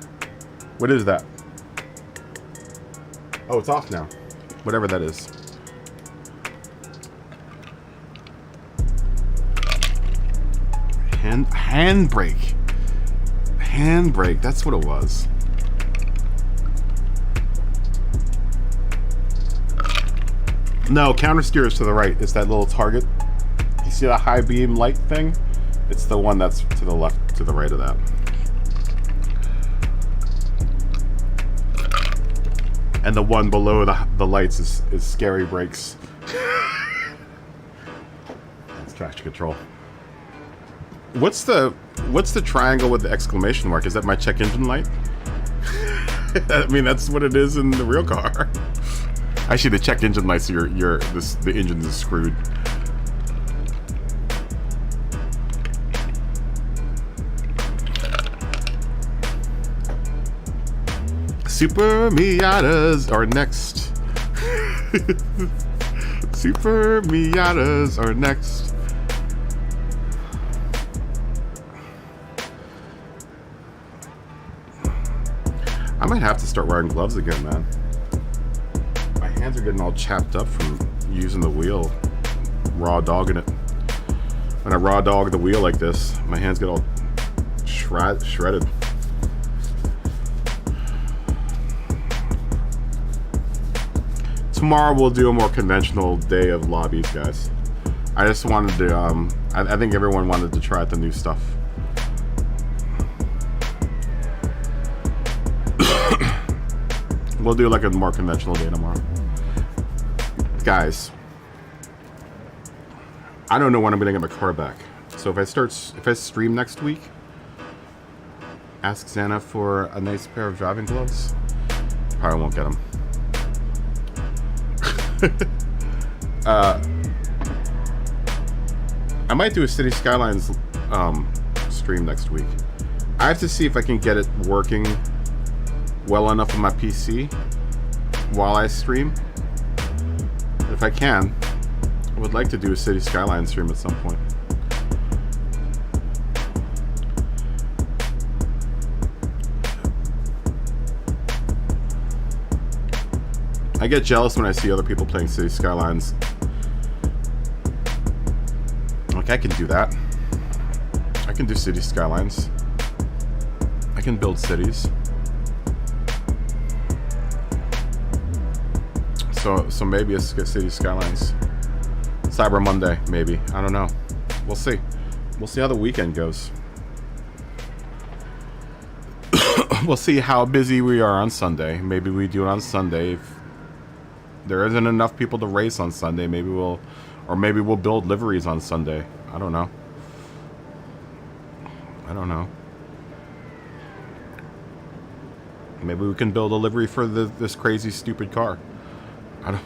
What is that? Oh, it's off now. Whatever that is. Handbrake. Handbrake, that's what it was. No, counter steer is to the right. It's that little target. You see that high beam light thing? It's the one that's to the left, to the right of that. And the one below the lights is scary brakes. That's traction control. What's the triangle with the exclamation mark? Is that my check engine light? I mean, that's what it is in the real car. Actually, the check engine lights, the engine is screwed. Super Miatas are next. Super Miatas are next. I might have to start wearing gloves again, man. My hands are getting all chapped up from using the wheel, raw dogging it. When I raw dog the wheel like this, my hands get all shredded. Tomorrow we'll do a more conventional day of lobbies, guys. I just wanted to, I think everyone wanted to try out the new stuff. We'll do like a more conventional day tomorrow. Guys, I don't know when I'm gonna get my car back. So if I stream next week, ask Xana for a nice pair of driving gloves. Probably won't get them. I might do a City Skylines stream next week. I have to see if I can get it working well enough on my PC while I stream. If I can, I would like to do a City Skylines stream at some point. I get jealous when I see other people playing City Skylines. Like, I can do that. I can do City Skylines. I can build cities. So maybe it's City Skylines. Cyber Monday, maybe. I don't know. We'll see. We'll see how the weekend goes. We'll see how busy we are on Sunday. Maybe we do it on Sunday. If there isn't enough people to race on Sunday, maybe we'll build liveries on Sunday. I don't know. Maybe we can build a livery for this crazy stupid car. I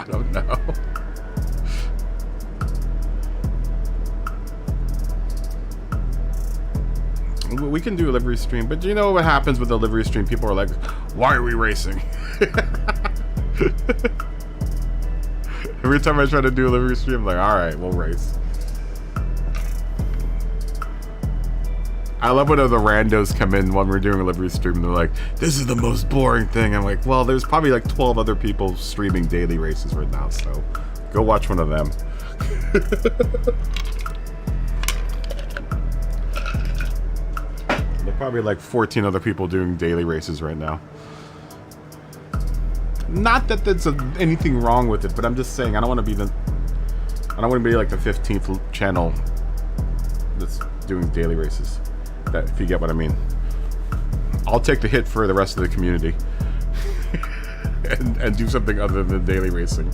don't know. We can do a livery stream, but you know what happens with the livery stream? People are like, why are we racing? Every time I try to do a livery stream, I'm like, alright, we'll race. I love when other randos come in when we're doing a livery stream and they're like, this is the most boring thing. I'm like, well, there's probably like 12 other people streaming daily races right now, so go watch one of them. There are probably like 14 other people doing daily races right now. Not that there's anything wrong with it, but I'm just saying I don't want to be like the 15th channel that's doing daily races. That, if you get what I mean. I'll take the hit for the rest of the community and do something other than daily racing.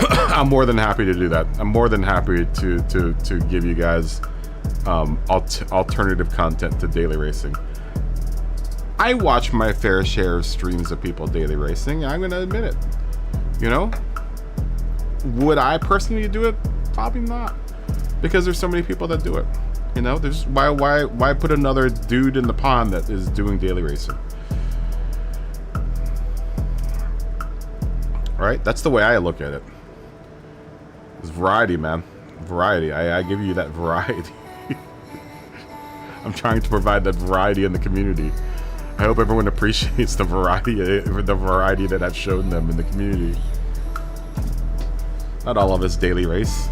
I'm more than happy to do that. I'm more than happy to give you guys alternative content to daily racing. I watch my fair share of streams of people daily racing. I'm gonna admit it. You know, would I personally do it? Probably not, because there's so many people that do it. You know, there's why put another dude in the pond that is doing daily racing? All right, that's the way I look at it. It's variety, man. Variety. I give you that variety. I'm trying to provide that variety in the community. I hope everyone appreciates the variety that I've shown them in the community. Not all of us daily race.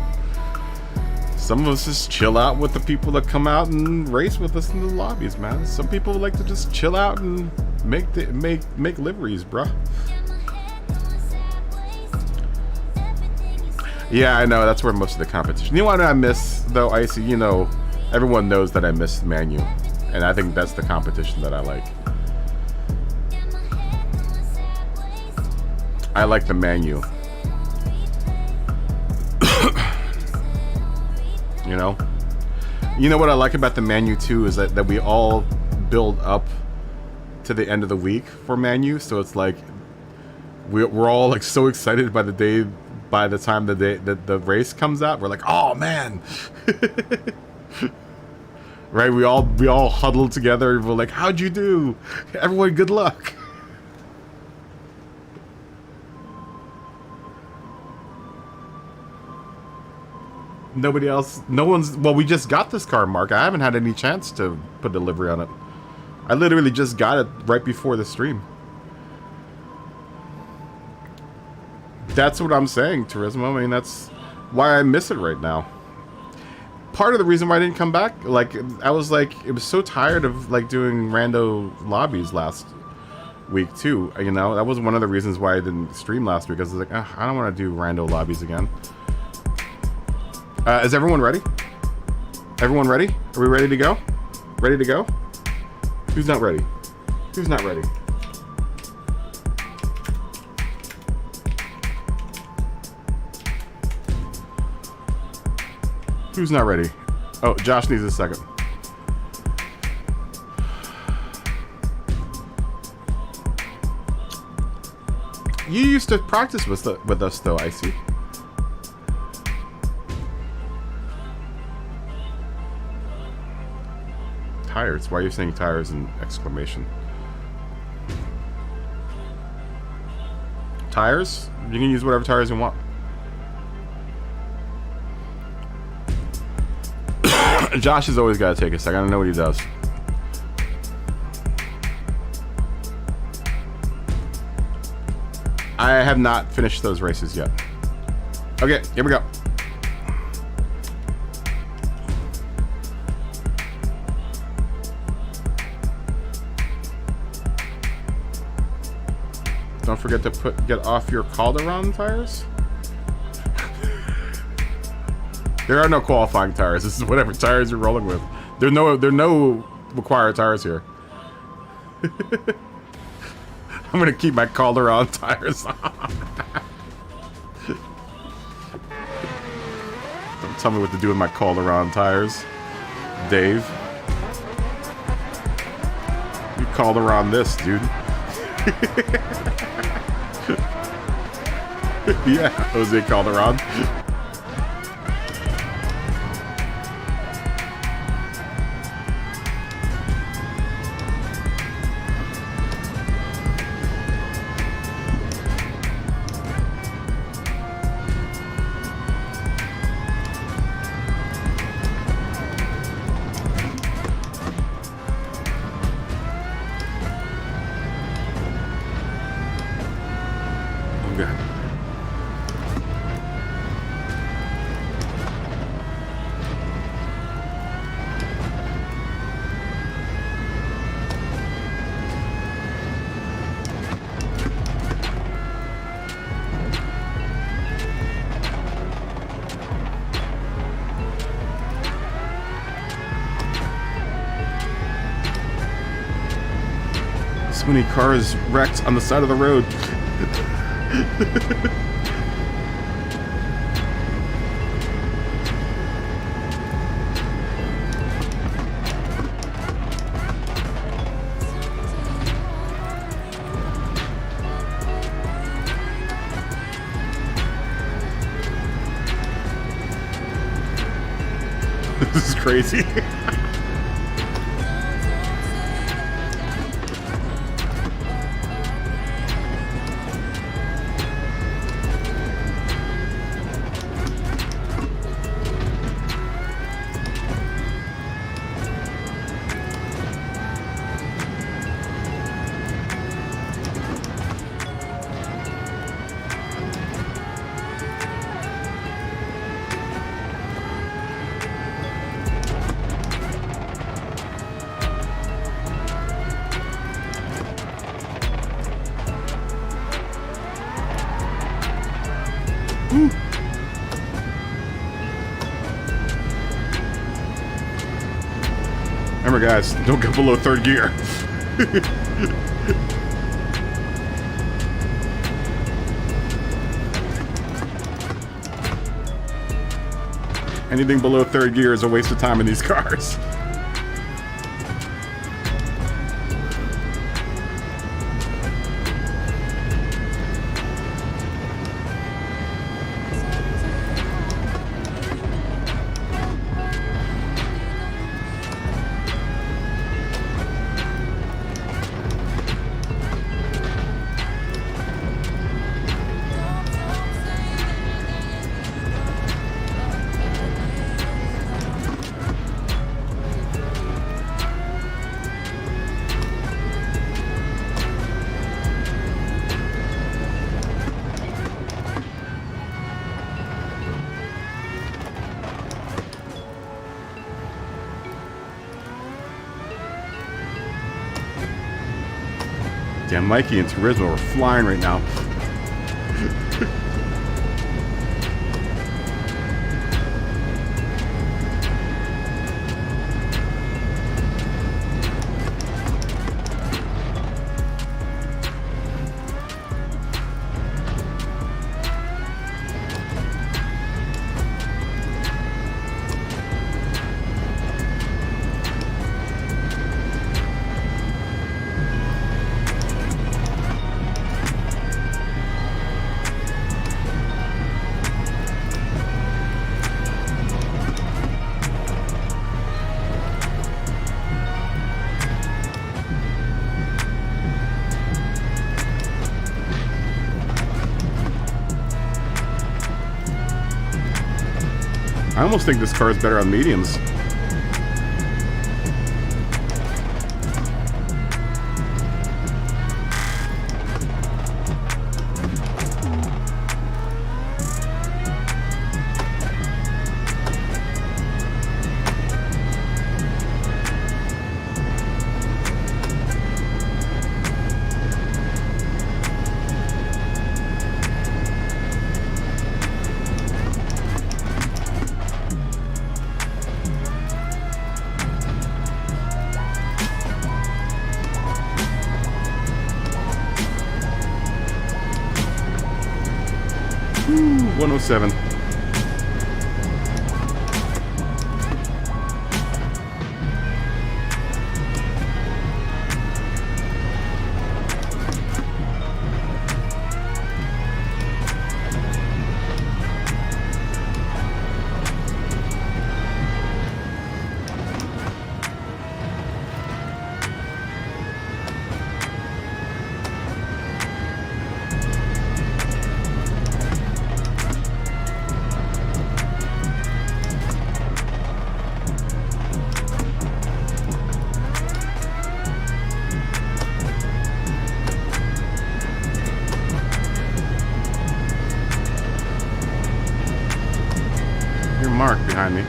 Some of us just chill out with the people that come out and race with us in the lobbies, man. Some people like to just chill out and make liveries, bruh. Yeah, I know. That's where most of the competition. You know what I miss, though, Icy? You know, everyone knows that I miss Manu. And I think that's the competition that I like. I like the Manu. You know? You know what I like about the Manu, too, is that we all build up to the end of the week for Manu. So it's like, we're all like so excited by the time the race comes out. We're like, oh man. Right, we all huddle together. We're like, how'd you do? Everyone, good luck. Nobody else, no one's, well, we just got this car, Mark. I haven't had any chance to put delivery on it. I literally just got it right before the stream. That's what I'm saying, Turismo. I mean, that's why I miss it right now. Part of the reason why I didn't come back, like, I was like, it was so tired of, like, doing rando lobbies last week, too. You know, that was one of the reasons why I didn't stream last week. I was like, I don't want to do rando lobbies again. Is everyone ready? Everyone ready? Are we ready to go? Ready to go? Who's not ready? Who's not ready? Who's not ready? Oh, Josh needs a second. You used to practice with us, though, I see. Tires. Why are you saying tires and exclamation? Tires? You can use whatever tires you want. Josh has always got to take a second. I don't know what he does. I have not finished those races yet. Okay, here we go. Don't forget to get off your Calderon tires. There are no qualifying tires. This is whatever tires you're rolling with. There are no required tires here. I'm gonna keep my Calderon tires on. Don't tell me what to do with my Calderon tires, Dave. You Calderon this, dude. Yeah, Jose Calderon. So many cars wrecked on the side of the road. This is crazy. Remember, guys, don't go below third gear. Anything below third gear is a waste of time in these cars. Damn, Mikey and Turismo are flying right now. I almost think this car is better on mediums. Woo, 107. Mark behind me.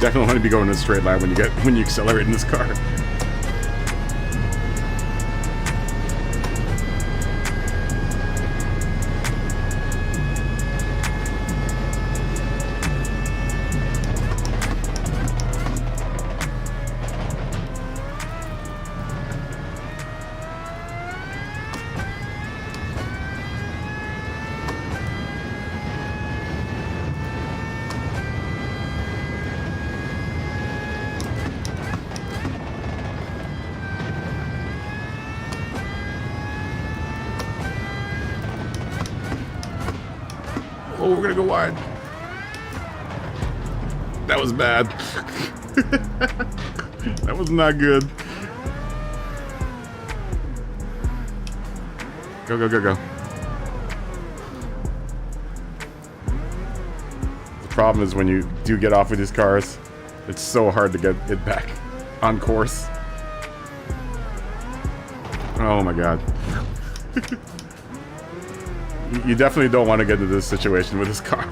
Definitely want to be going in a straight line when you accelerate in this car. Oh, we're gonna go wide. That was bad. That was not good. Go, go, go, go. The problem is when you do get off with these cars, it's so hard to get it back on course. Oh my god. You definitely don't want to get into this situation with this car.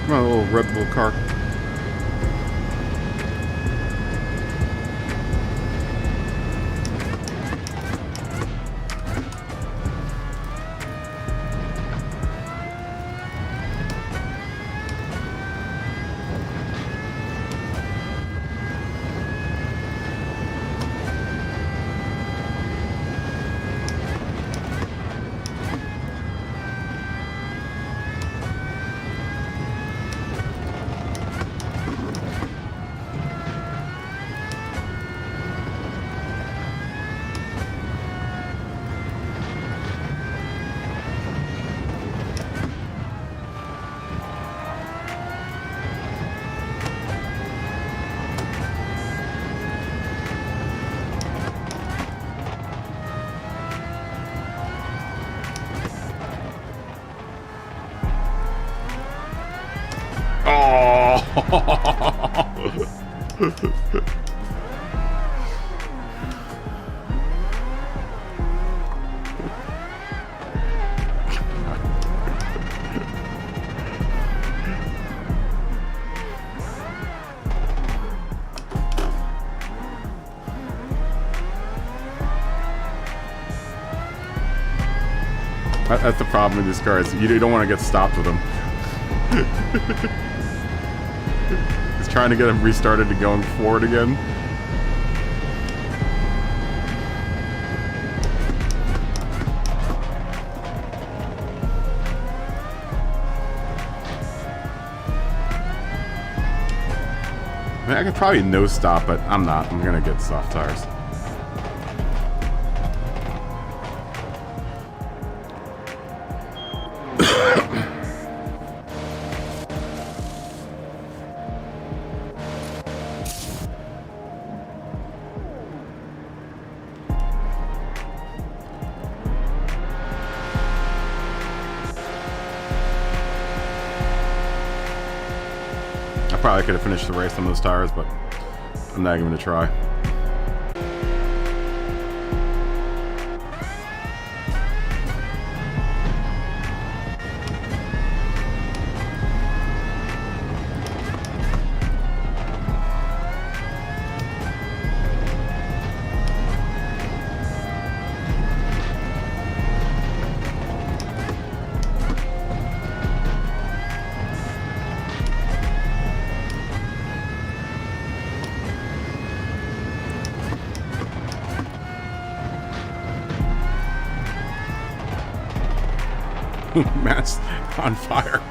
Come on, little Red Bull car. That's the problem with these cars. You don't want to get stopped with them. He's trying to get him restarted and going forward again. I mean, I could probably no stop, but I'm not. I'm gonna get soft tires. Probably could have finished the race on those tires, but I'm not even gonna try. Man, it's on fire.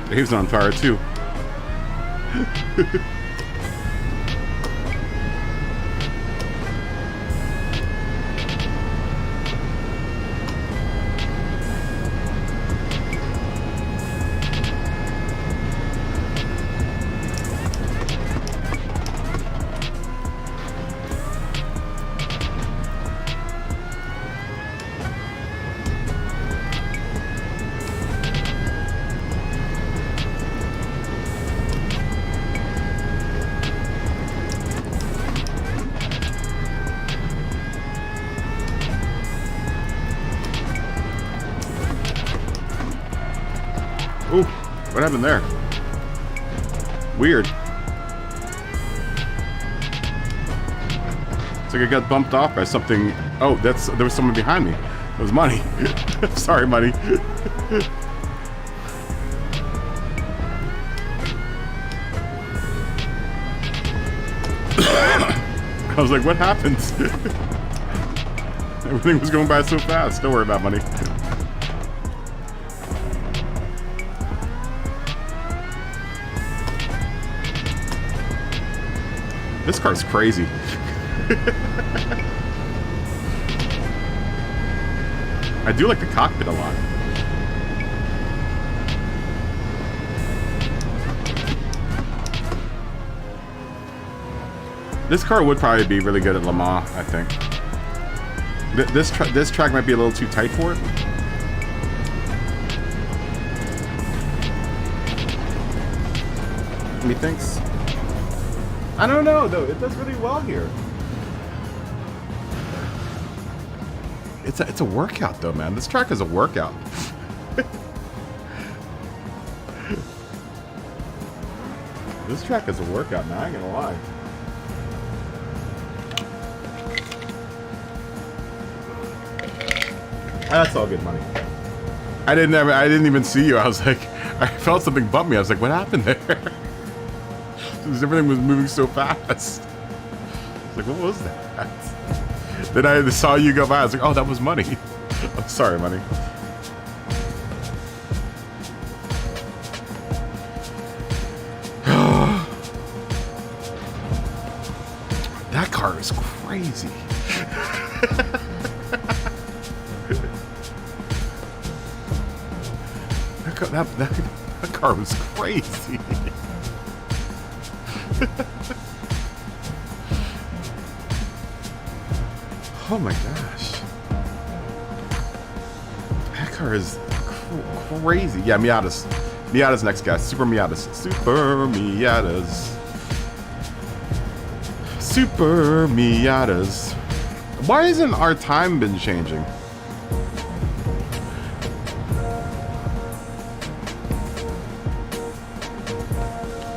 Dave's on fire too. Ooh, what happened there? Weird. It's like I got bumped off by something. Oh, there was someone behind me. It was Money. Sorry, Money. I was like, what happened? Everything was going by so fast. Don't worry about Money. This car's crazy. I do like the cockpit a lot. This car would probably be really good at Le Mans, I think. This track might be a little too tight for it. Methinks. I don't know though. It does really well here. It's a workout though, man. This track is a workout. This track is a workout, man. I ain't gonna lie. That's all good Money. I didn't even see you. I was like, I felt something bump me. I was like, what happened there? Everything was moving so fast. I was like, what was that? Then I saw you go by. I was like, oh, that was Money. I'm sorry, Money. That car is crazy. That car was crazy. Oh my gosh. That car is crazy. Yeah, Miatas. Miatas next, guys. Super Miatas. Super Miatas. Super Miatas. Why isn't our time been changing?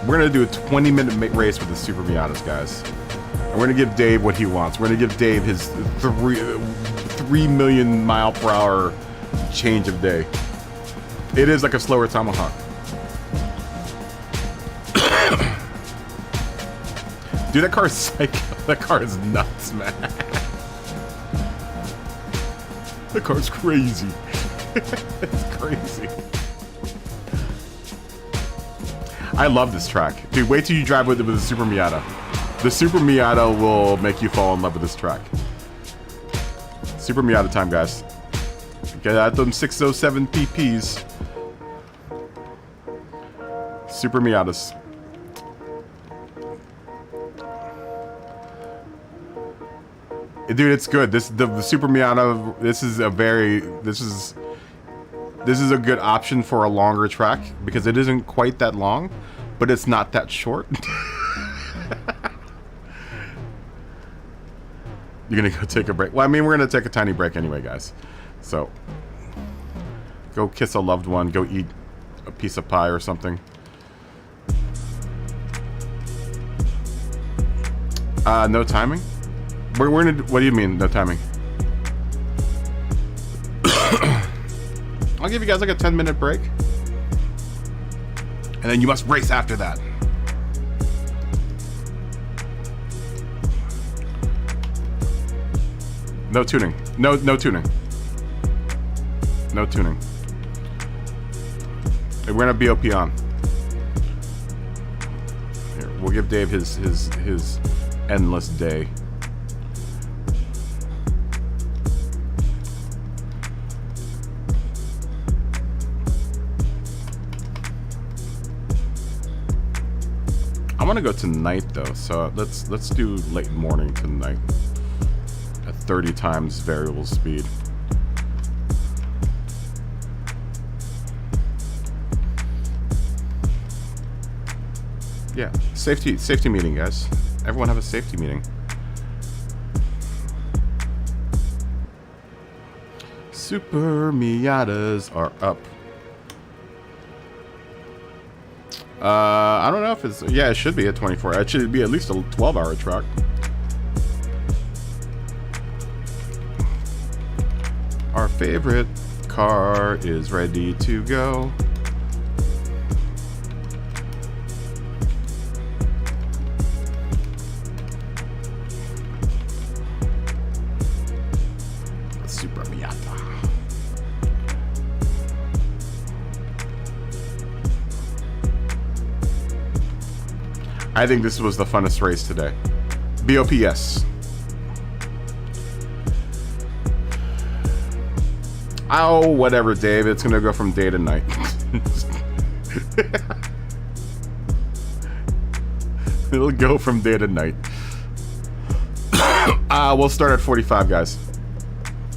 We're gonna do a 20-minute race with the Super Miatas, guys. And we're gonna give Dave what he wants. We're gonna give Dave his 3 million mile per hour change of day. It is like a slower Tomahawk. Dude, that car is psycho. That car is nuts, man. That car's crazy. It's crazy. I love this track. Dude, wait till you drive with it with a Super Miata. The Super Miata will make you fall in love with this track. Super Miata time, guys. Get out them 607 PPs. Super Miatas. Dude, it's good. The Super Miata. This is a good option for a longer track because it isn't quite that long, but it's not that short. You're gonna go take a break. Well, I mean, we're gonna take a tiny break anyway, guys. So, go kiss a loved one. Go eat a piece of pie or something. No timing? We're gonna. What do you mean, no timing? I'll give you guys like a 10-minute break, and then you must race after that. No tuning. No tuning. No tuning. Hey, we're gonna BOP on. Here, we'll give Dave his endless day. I want to go tonight though, so let's do late morning tonight at 30 times variable speed. Yeah, safety meeting, guys. Everyone have a safety meeting. Super Miatas are up. I don't know if it's... Yeah, it should be a 24. It should be at least a 12-hour truck. Our favorite car is ready to go. Super Miata. I think this was the funnest race today. BOPS. Oh, whatever, Dave. It's gonna go from day to night. It'll go from day to night. We'll start at 45, guys.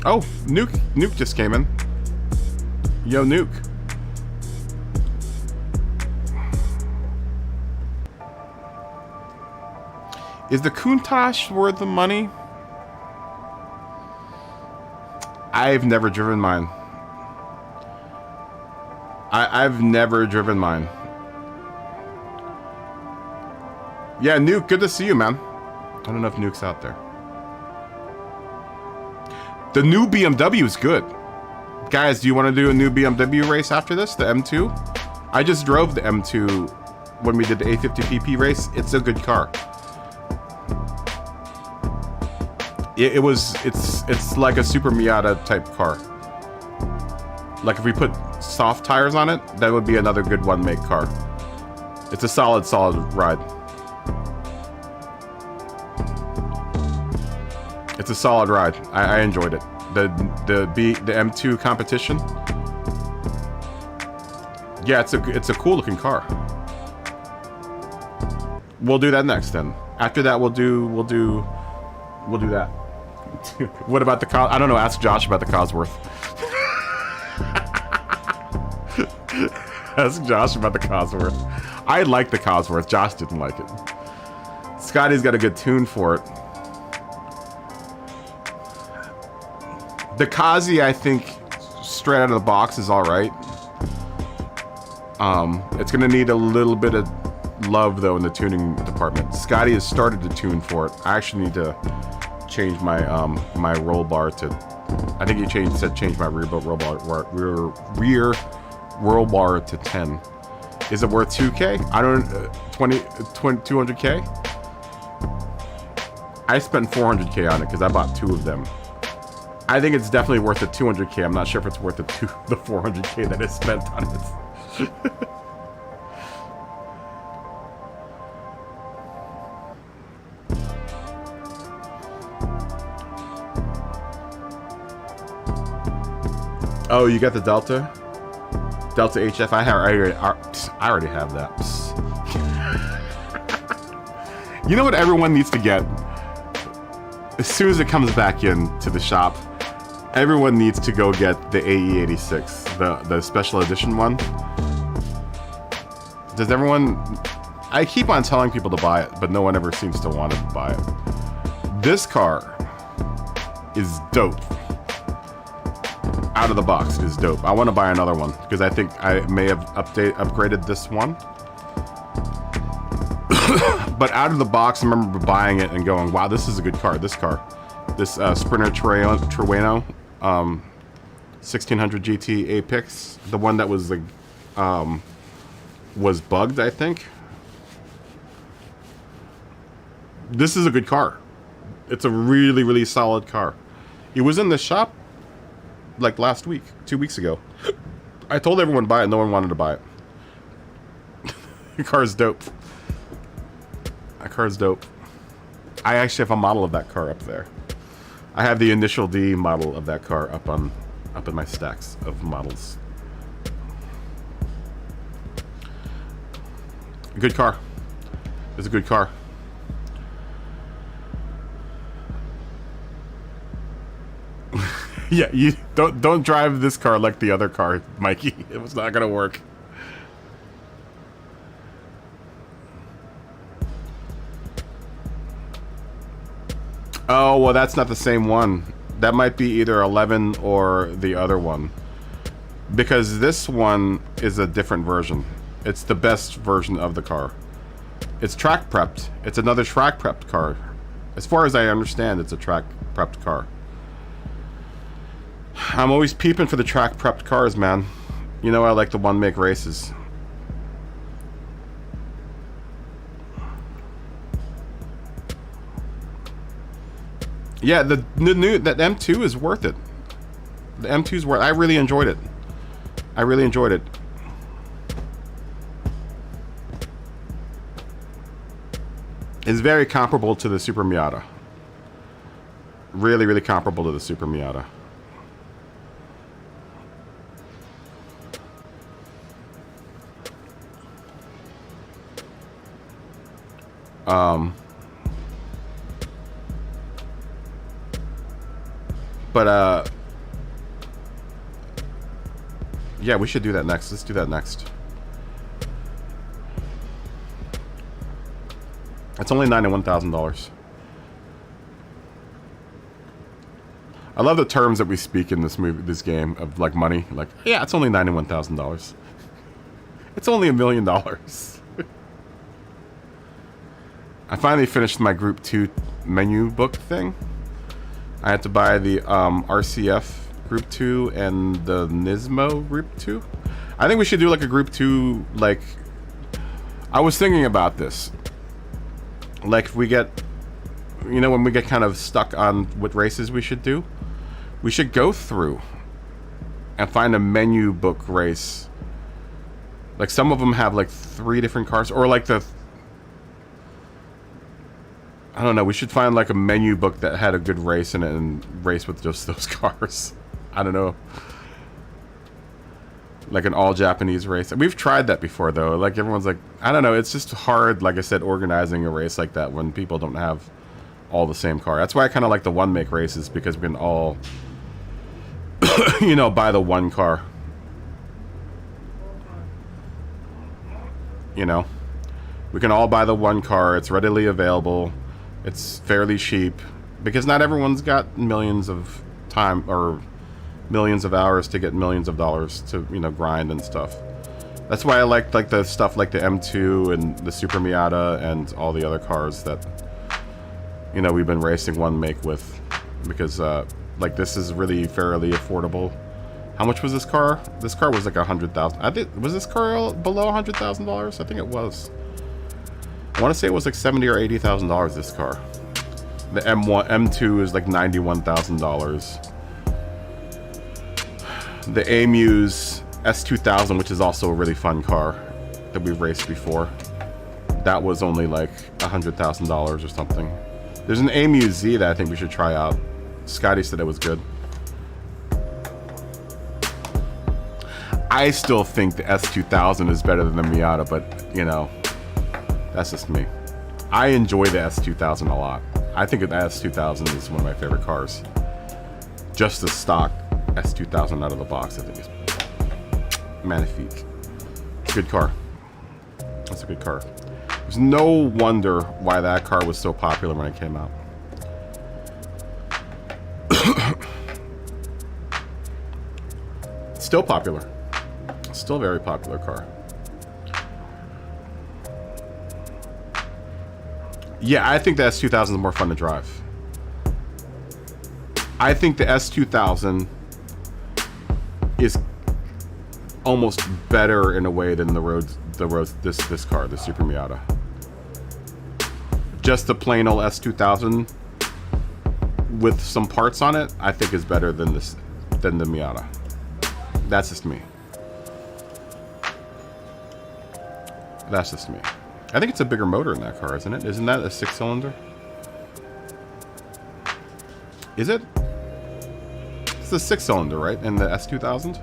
Oh, Nuke just came in. Yo, Nuke. Is the Countach worth the money? I've never driven mine. I've never driven mine. Yeah, Nuke, good to see you, man. I don't know if Nuke's out there. The new BMW is good. Guys, do you want to do a new BMW race after this? The M2? I just drove the M2 when we did the 850pp race. It's a good car. It's like a Super Miata type car. Like if we put soft tires on it, that would be another good one make car. It's a solid ride. It's a solid ride. I enjoyed it. The M2 competition. Yeah, it's a cool looking car. We'll do that next then. After that, we'll do that. What about the I don't know. Ask Josh about the Cosworth. Ask Josh about the Cosworth. I like the Cosworth. Josh didn't like it. Scotty's got a good tune for it. The Kazi, I think, straight out of the box is all right. It's gonna need a little bit of love though in the tuning department. Scotty has started to tune for it. I actually need to change my my roll bar to. I think he said change my rear roll bar to 10. Is it worth 2K? I don't 200K. I spent 400K on it because I bought 2 of them. I think it's definitely worth the 200K. I'm not sure if it's worth the 400K that I spent on it. Oh, you got the Delta? Delta HF? I already have that. You know what everyone needs to get? As soon as it comes back in to the shop, everyone needs to go get the AE86, the special edition one. Does everyone... I keep on telling people to buy it, but no one ever seems to want to buy it. This car is dope. Out of the box is dope. I want to buy another one because I think I may have upgraded this one. But out of the box, I remember buying it and going, wow, this is a good car. This Sprinter Trueno 1600 GT Apex, the one that was like was bugged, I think. This is a good car. It's a really, really solid car. It was in the shop like last week, 2 weeks ago. I told everyone to buy it, no one wanted to buy it. The car is dope. That car is dope. I actually have a model of that car up there. I have the initial D model of that car up in my stacks of models. A good car. It's a good car. Yeah, you don't drive this car like the other car, Mikey. It was not gonna work. Oh, well, that's not the same one. That might be either 11 or the other one. Because this one is a different version. It's the best version of the car. It's track prepped. It's another track prepped car. As far as I understand, it's a track prepped car. I'm always peeping for the track prepped cars, man. You know I like the one make races. Yeah, the new that M2 is worth it. The M2's worth. I really enjoyed it. I really enjoyed it. It's very comparable to the Super Miata. Really, really comparable to the Super Miata. But yeah, we should do that next. Let's do that next. It's only $91,000. I love the terms that we speak in this movie, this game, of like money. Like, yeah, it's only $91,000. It's only $1 million. I finally finished my Group 2 menu book thing. I had to buy the RCF Group 2 and the Nismo Group 2. I think we should do like a Group 2, like... I was thinking about this. Like, if we get... You know, when we get kind of stuck on what races we should do, we should go through and find a menu book race. Like, some of them have like 3 different cars, or like the... I don't know, we should find like a menu book that had a good race in it and race with just those cars. I don't know. Like an all Japanese race. We've tried that before though. Like everyone's like, I don't know, it's just hard, like I said, organizing a race like that when people don't have all the same car. That's why I kind of like the one make races, because we can all, you know, buy the one car. You know? We can all buy the one car, it's readily available. It's fairly cheap, because not everyone's got millions of time or millions of hours to get millions of dollars to, you know, grind and stuff. That's why I like the stuff like the M2 and the Super Miata and all the other cars that, you know, we've been racing one make with, because like this is really fairly affordable. How much was this car? This car was like $100,000. I think, was this car below $100,000? I think it was. I want to say it was like $70,000 or $80,000. This car, the M2 is like $91,000. The Amuse S2000, which is also a really fun car that we've raced before, that was only like $100,000 or something. There's an Amuse Z that I think we should try out. Scotty said it was good. I still think the S2000 is better than the Miata, but you know, that's just me. I enjoy the S2000 a lot. I think the S2000 is one of my favorite cars. Just the stock S2000 out of the box, I think is magnifique. Good car. That's a good car. There's no wonder why that car was so popular when it came out. Still popular. Still a very popular car. Yeah, I think the S2000 is more fun to drive. I think the S2000 is almost better in a way than this car, the Super Miata. Just the plain old S2000 with some parts on it, I think is better than the Miata. That's just me. That's just me. I think it's a bigger motor in that car, isn't it? Isn't that a 6-cylinder? Is it? It's a 6-cylinder, right? In the S2000?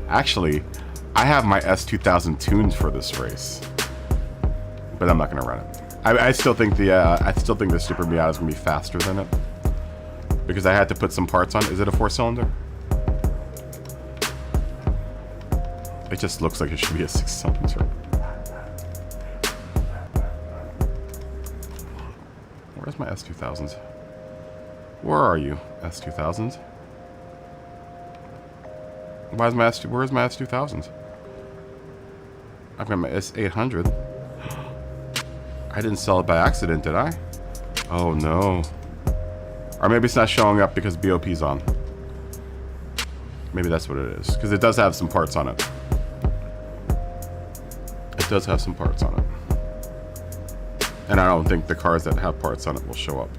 Actually, I have my S2000 tuned for this race, but I'm not going to run it. I still think the Super Miata is going to be faster than it because I had to put some parts on. Is it a 4-cylinder? It just looks like it should be a 6-cylinder. Where's my S2000s? Where are you, S2000s? Where's my S2000s? I've got my S800. I didn't sell it by accident, did I? Oh no. Or maybe it's not showing up because BOP's on. Maybe that's what it is. Because it does have some parts on it. It does have some parts on it. And I don't think the cars that have parts on it will show up.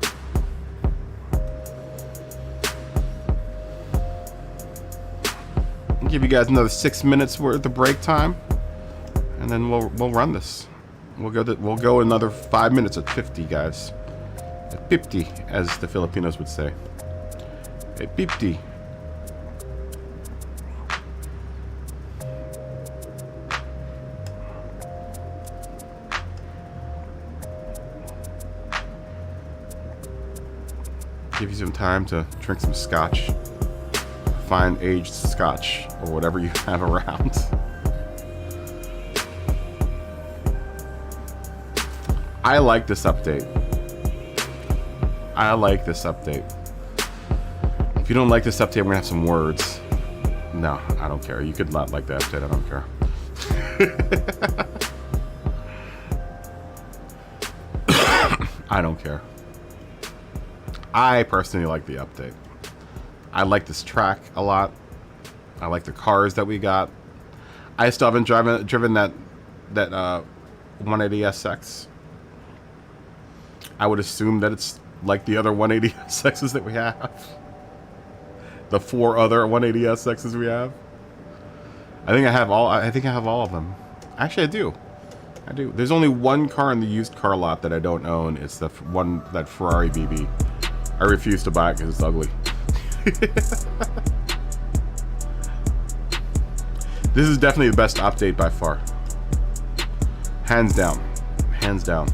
I'll give you guys another 6 minutes worth of break time. And then we'll run this. We'll go another 5 minutes at 50, guys. At 50, as the Filipinos would say. At 50. Give you some time to drink some scotch. Fine aged scotch or whatever you have around. I like this update. I like this update. If you don't like this update, we're gonna have some words. No, I don't care. You could not like the update. I don't care. I don't care. I personally like the update. I like this track a lot. I like the cars that we got. I still haven't driven that 180SX. I would assume that it's like the other 180SXs that we have. The 4 other 180SXs we have. I think I have all of them. Actually, I do. There's only one car in the used car lot that I don't own. It's that Ferrari BB. I refuse to buy it because it's ugly. This is definitely the best update by far. Hands down. Hands down.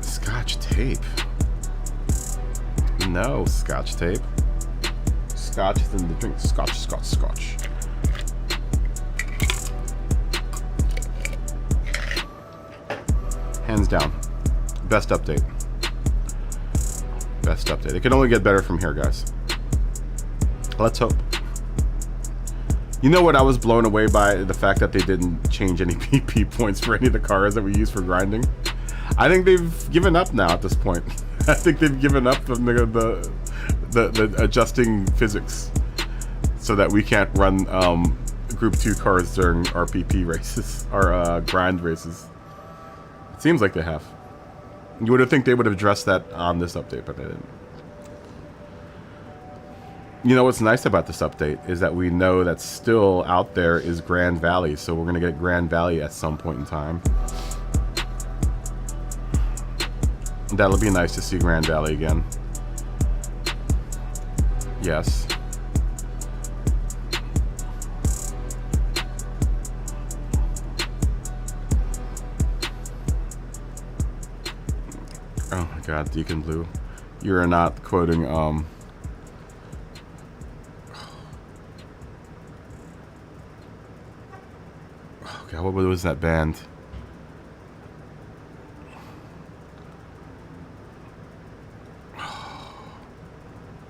Scotch tape. No scotch tape. Scotch is in the drink. Scotch, scotch, scotch. Hands down. Best update. Best update. It can only get better from here, guys. Let's hope. You know what? I was blown away by the fact that they didn't change any PP points for any of the cars that we use for grinding. I think they've given up now at this point. I think they've given up the adjusting physics so that we can't run Group 2 cars during our PP races, our grind races. It seems like they have. You would have think they would have addressed that on this update, but they didn't. You know what's nice about this update is that we know that still out there is Grand Valley, so we're going to get Grand Valley at some point in time. That'll be nice to see Grand Valley again. Yes. Oh my god, Deacon Blue. You're not quoting, oh god, what was that band?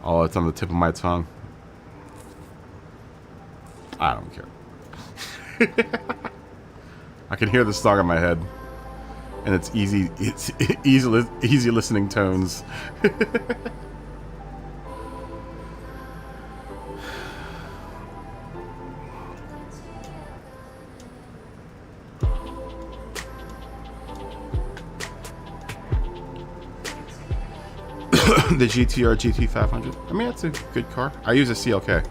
Oh, it's on the tip of my tongue. I don't care. I can hear the song in my head. And it's easy listening tones. The GTR GT500. I mean, it's a good car. I use a CLK. I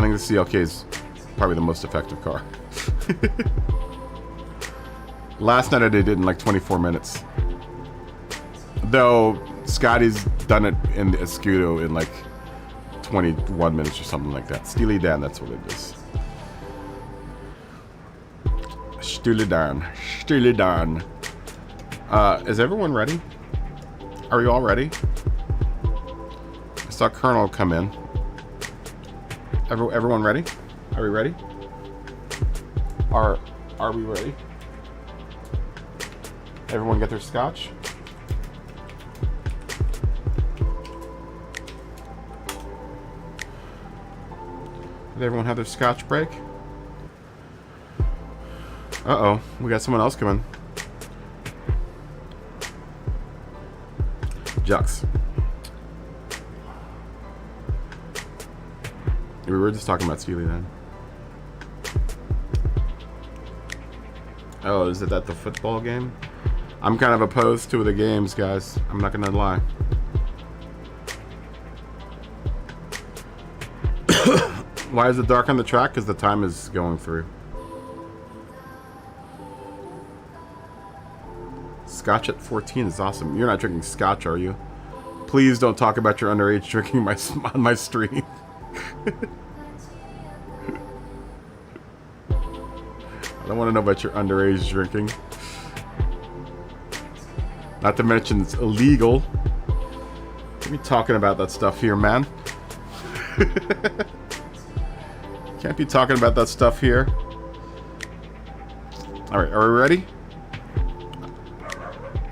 think the CLK is probably the most effective car. Last night I did it in like 24 minutes. Though Scotty's done it in the Escudo in like 21 minutes or something like that. Steely Dan, that's what it is. Steely Dan. Steely Dan. Is everyone ready? Are you all ready? I saw Colonel come in. Everyone ready? Are we ready? Are we ready? Everyone get their scotch? Did everyone have their scotch break? Uh-oh, we got someone else coming. Jux. We were just talking about Steely then. Oh, is it that the football game? I'm kind of opposed to the games, guys. I'm not gonna lie. Why is it dark on the track? Because the time is going through. Scotch at 14 is awesome. You're not drinking scotch, are you? Please don't talk about your underage drinking on my stream. I don't want to know about your underage drinking. Not to mention it's illegal. Can't be talking about that stuff here, man. Can't be talking about that stuff here. Alright, are we ready?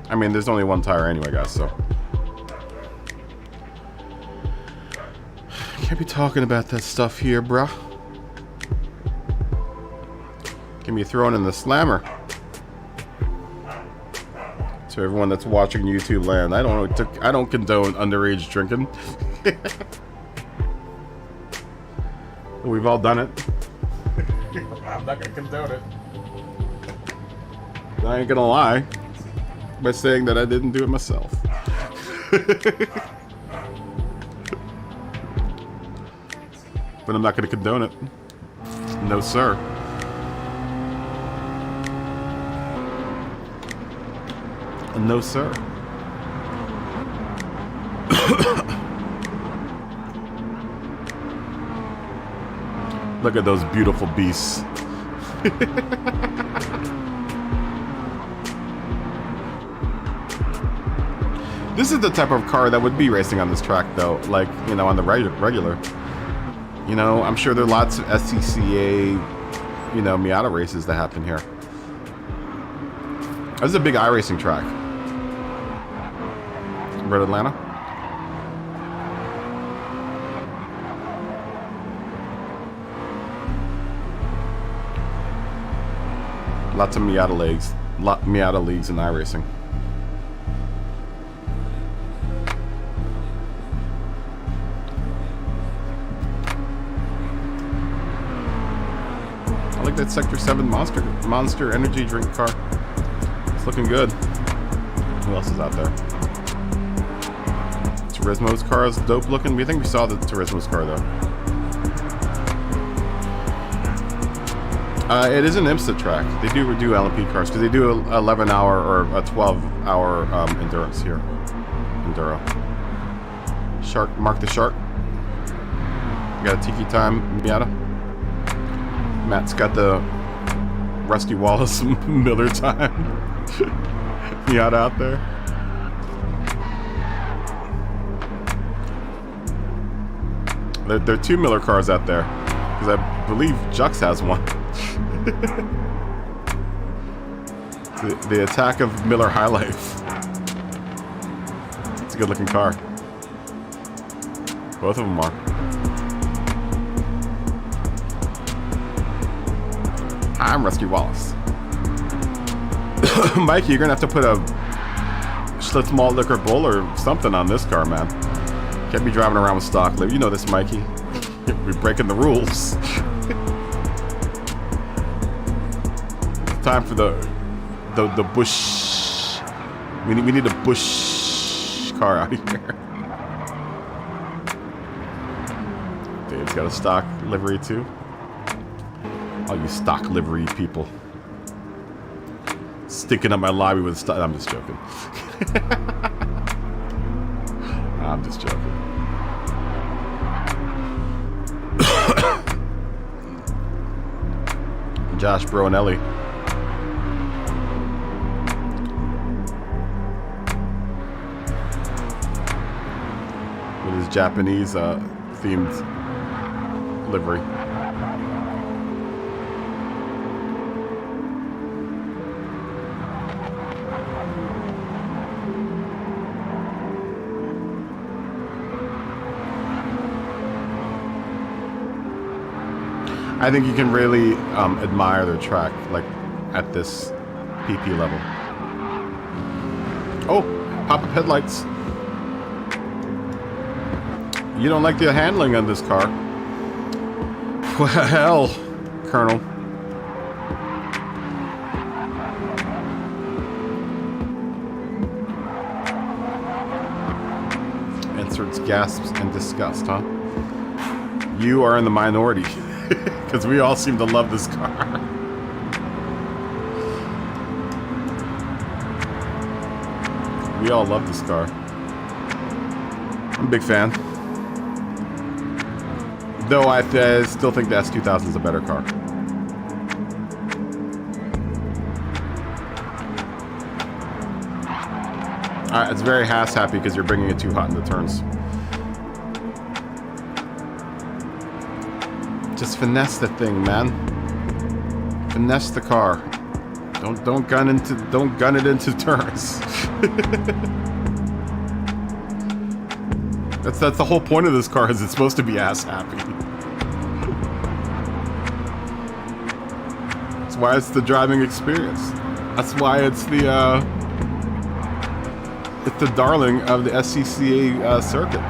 I mean, there's only one tire anyway, guys, so. Can't be talking about that stuff here, bruh. Can be thrown in the slammer. To everyone that's watching YouTube land, I don't condone underage drinking. We've all done it. I'm not gonna condone it. I ain't gonna lie by saying that I didn't do it myself. But I'm not gonna condone it. No, sir. No, sir. Look at those beautiful beasts. This is the type of car that would be racing on this track, though. Like, you know, on the regular. You know, I'm sure there are lots of SCCA, you know, Miata races that happen here. This is a big iRacing track. Red Atlanta. Lots of Miata leagues. Miata leagues in iRacing. I like that Sector 7 Monster Energy drink car. It's looking good. Who else is out there? Turismo's car is dope looking. We think we saw the Turismo's car though. It is an IMSA track. They do LMP cars because they do an 11-hour or a 12-hour endurance here. Enduro. Shark, mark the shark. Got a Tiki Time Miata. Matt's got the Rusty Wallace Miller Time Miata out there. There are 2 Miller cars out there, because I believe Jux has one. the Attack of Miller High Life. It's a good looking car. Both of them are. I'm Rusty Wallace. Mikey, you're gonna have to put a Schlitz malt liquor bull or something on this car, man. Can't be driving around with stock live. You know this, Mikey. We're breaking the rules. Time for the Bush. We need a Bush car out of here. Dave's got a stock livery too. All you stock livery people. Sticking up my lobby with stock. I'm just joking. I'm just joking. Josh Brownelli. With his Japanese themed livery. I think you can really admire their track, like at this PP level. Oh, pop-up headlights. You don't like the handling of this car? Well, Colonel. Inserts gasps and disgust, huh? You are in the minority. Because we all seem to love this car. We all love this car. I'm a big fan. Though I still think the S2000 is a better car. Alright, it's very happy because you're bringing it too hot in the turns. Just finesse the thing, man. Finesse the car. Don't gun it into turns. That's the whole point of this car, is it's supposed to be ass happy. That's why it's the driving experience. That's why it's the darling of the SCCA circuit.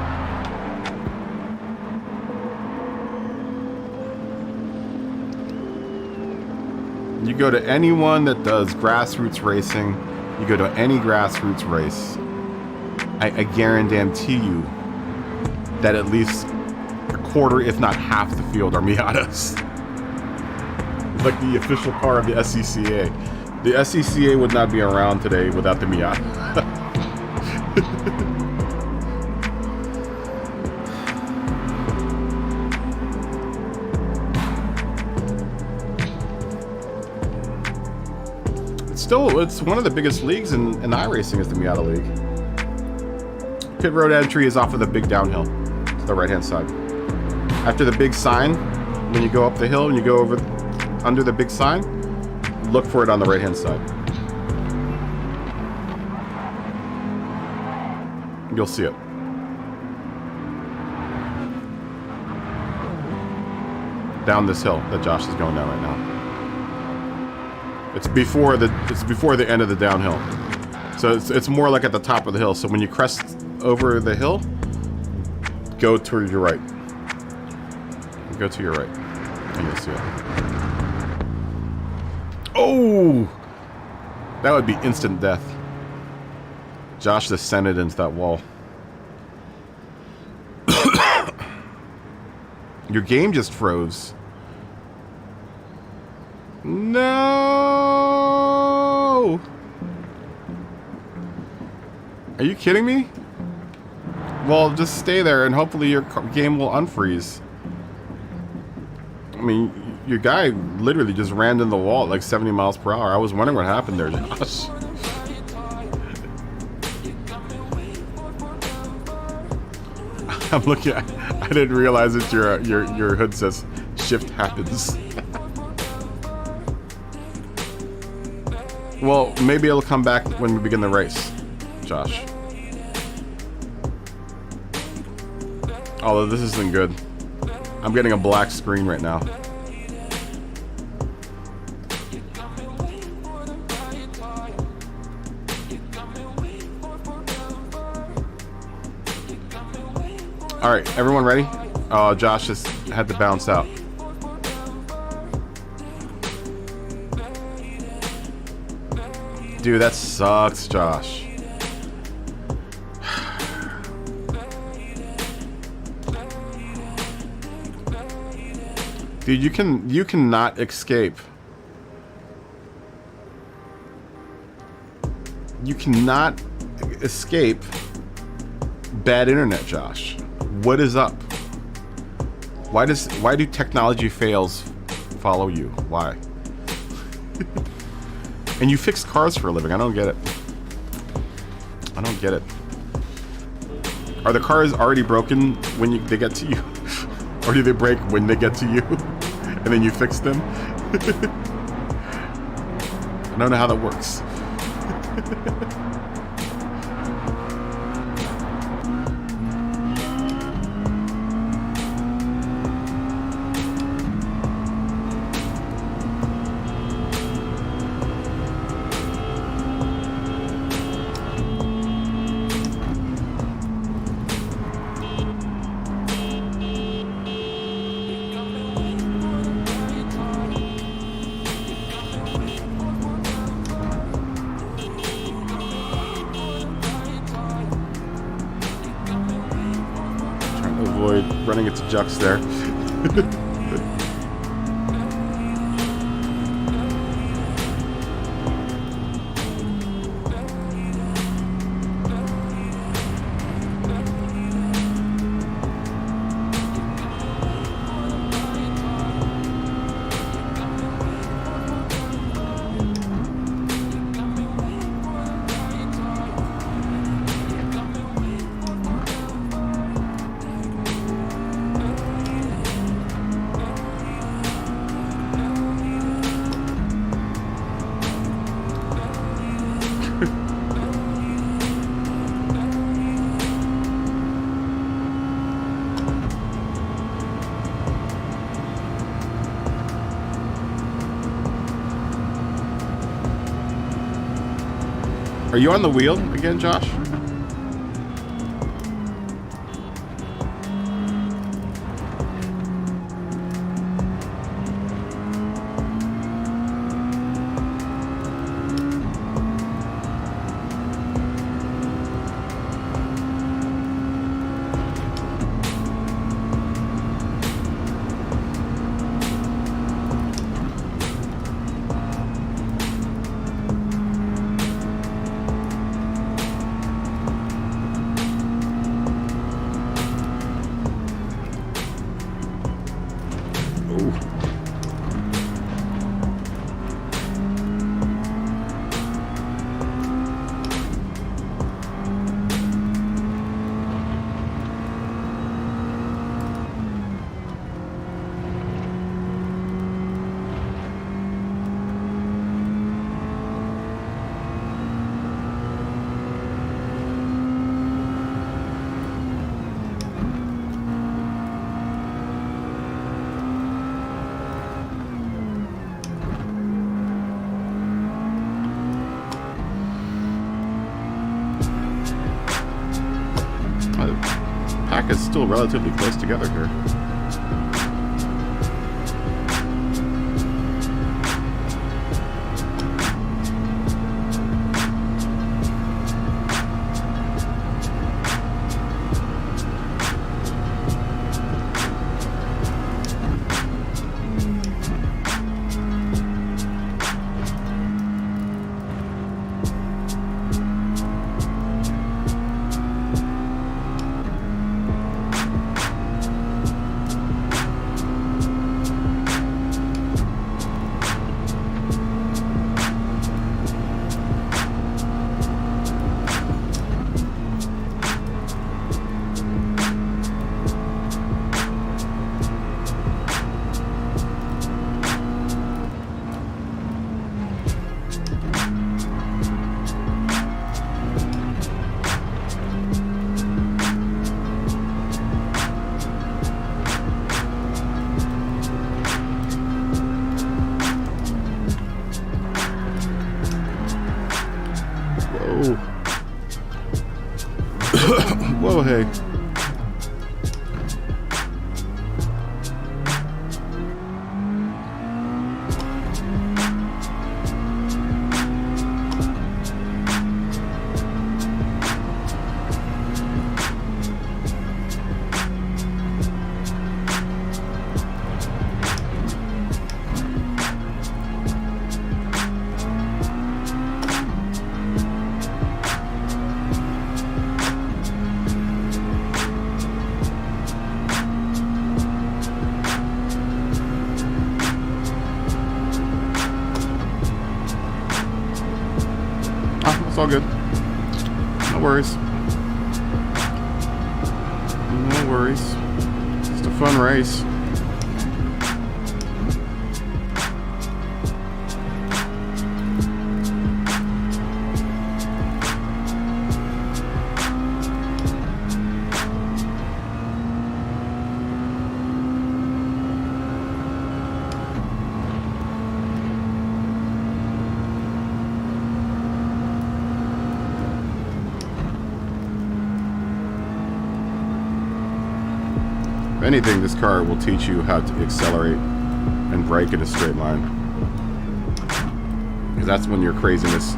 You go to anyone that does grassroots racing, you go to any grassroots race, I guarantee you that at least a quarter, if not half the field are Miatas. Like the official car of the SCCA. The SCCA would not be around today without the Miata. It's one of the biggest leagues in iRacing is the Miata League. Pit road entry is off of the big downhill to the right hand side. After the big sign, when you go up the hill and you go over under the big sign, look for it on the right hand side. You'll see it. Down this hill that Josh is going down right now. It's before the end of the downhill. So it's more like at the top of the hill. So when you crest over the hill, go to your right. Go to your right. And you'll see it. Oh! That would be instant death. Josh descended into that wall. Your game just froze. No! Are you kidding me? Well, just stay there and hopefully your game will unfreeze. mean, your guy literally just ran in the wall at like 70 miles per hour. I was wondering what happened there, Josh. I'm looking at, I didn't realize that your hood says shift happens. Well, maybe it'll come back when we begin the race, Josh. Although this isn't good. I'm getting a black screen right now. Alright, everyone ready? Josh just had to bounce out. Dude, that sucks, Josh. Dude, you cannot escape. You cannot escape bad internet, Josh. What is up? Why do technology fails follow you? Why? And you fix cars for a living. I don't get it. I don't get it. Are the cars already broken when they get to you? Or do they break when they get to you? And then you fix them? I don't know how that works. Running into Jux there. Are you on the wheel again, Josh? Pack is still relatively close together here. Whoa, hey. It's all good. No worries. No worries. Just a fun race. If anything, this car will teach you how to accelerate and brake in a straight line. Because that's when your craziness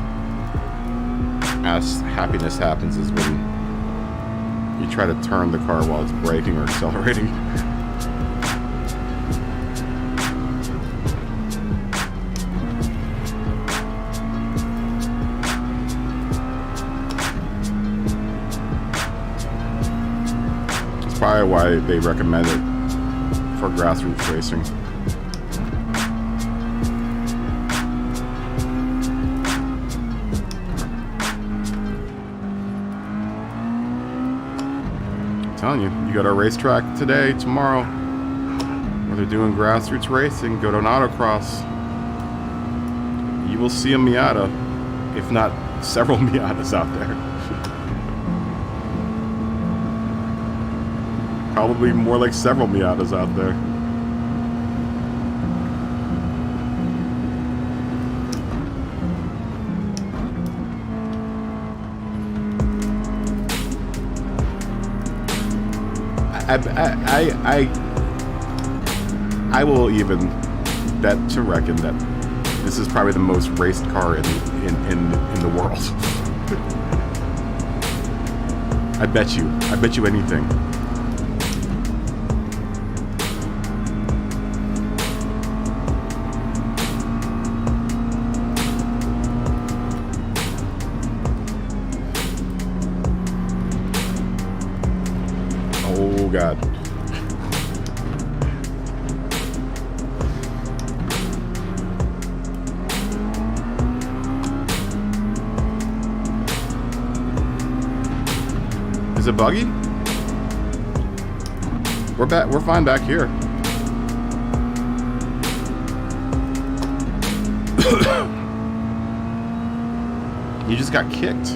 as happiness happens, is when you try to turn the car while it's braking or accelerating. Probably why they recommend it for grassroots racing. I'm telling you, you go to a racetrack today, tomorrow, where they're doing grassroots racing, go to an autocross, you will see a Miata, if not several Miatas out there. Probably more like several Miatas out there. I will even bet to reckon that this is probably the most raced car in the world. I bet you anything. Oh God. Is it buggy? We're fine back here. You just got kicked.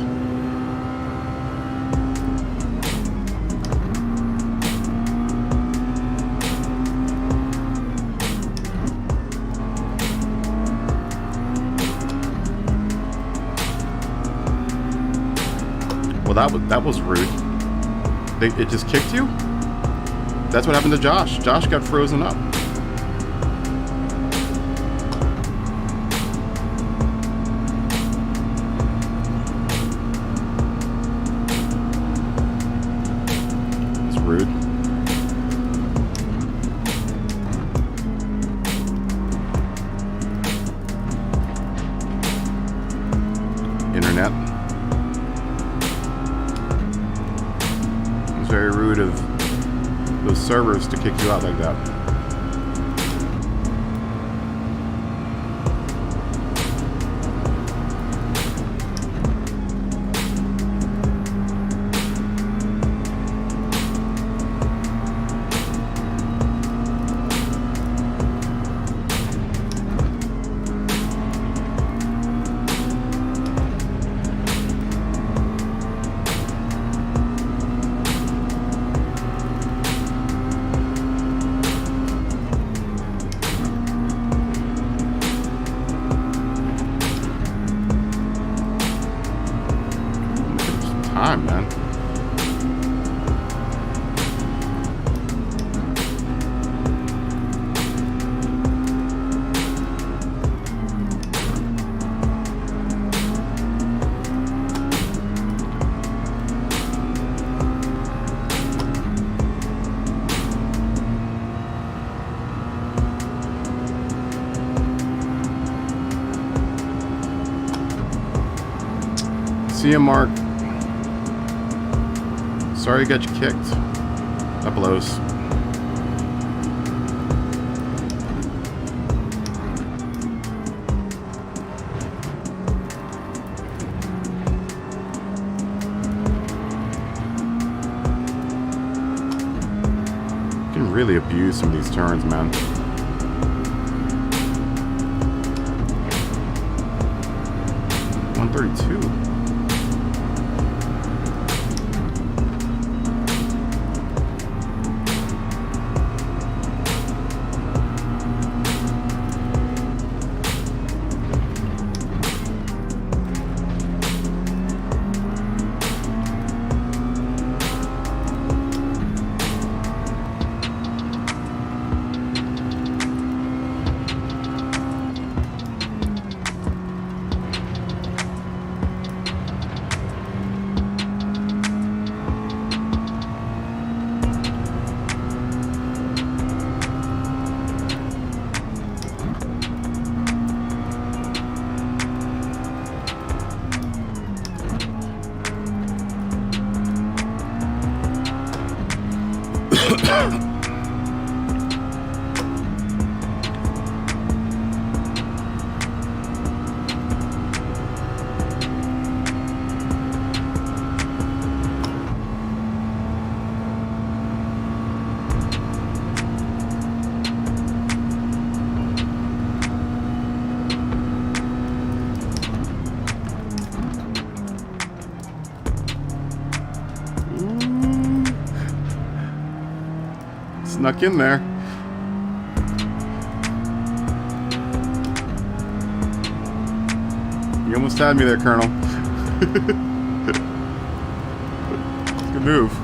Well, that was rude. It just kicked you? That's what happened to Josh. Josh got frozen up. It's rude. Internet. It's very rude of those servers to kick you out like that. Time, man. See ya, Mark. Sorry I got you kicked. That blows. You can really abuse some of these turns, man. $132. Snuck in there. You almost had me there, Colonel. Good move.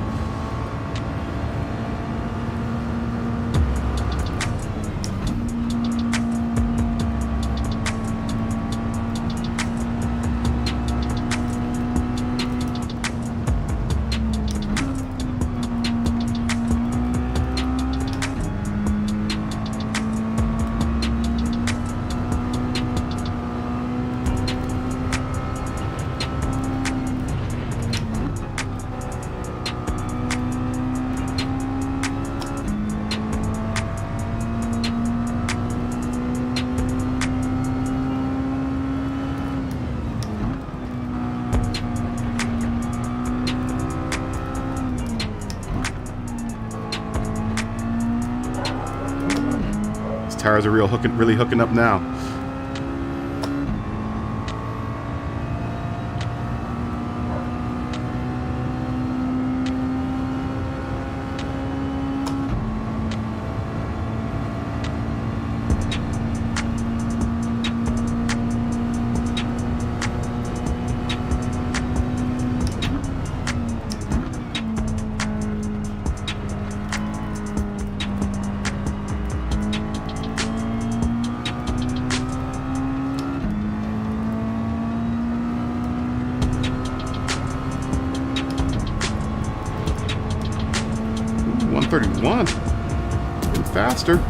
Tires are really hooking up now. Ooh, 131. Getting faster.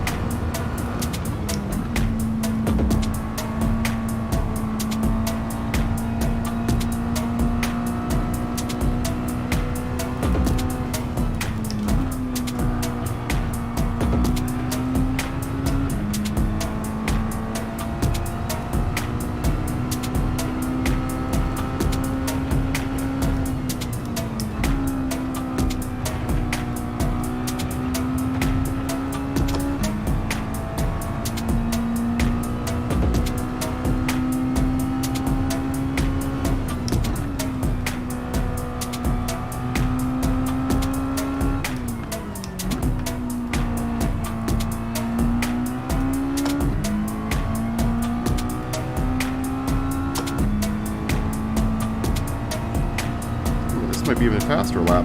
Might be even faster lap.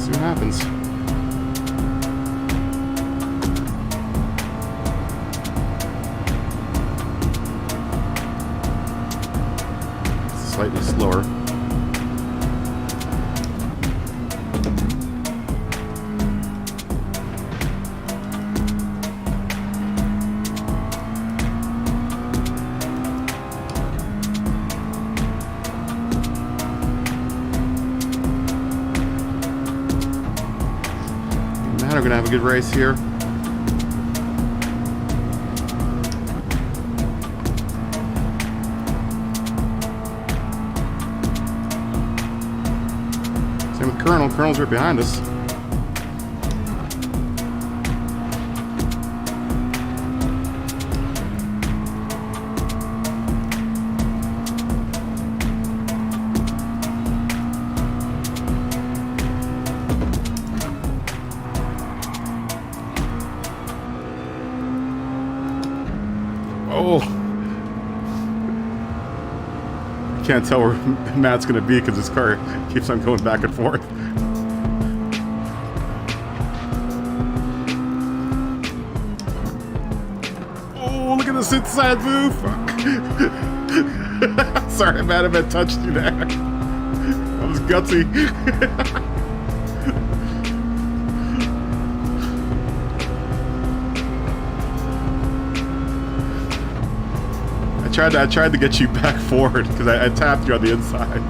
See what happens. Slightly slower. We're gonna have a good race here. Same with Colonel. Colonel's right behind us. Oh, I can't tell where Matt's gonna be because his car keeps on going back and forth. Oh, look at this inside move! Fuck. Sorry, Matt, if I touched you there. That was gutsy. I tried to get you back forward because I tapped you on the inside.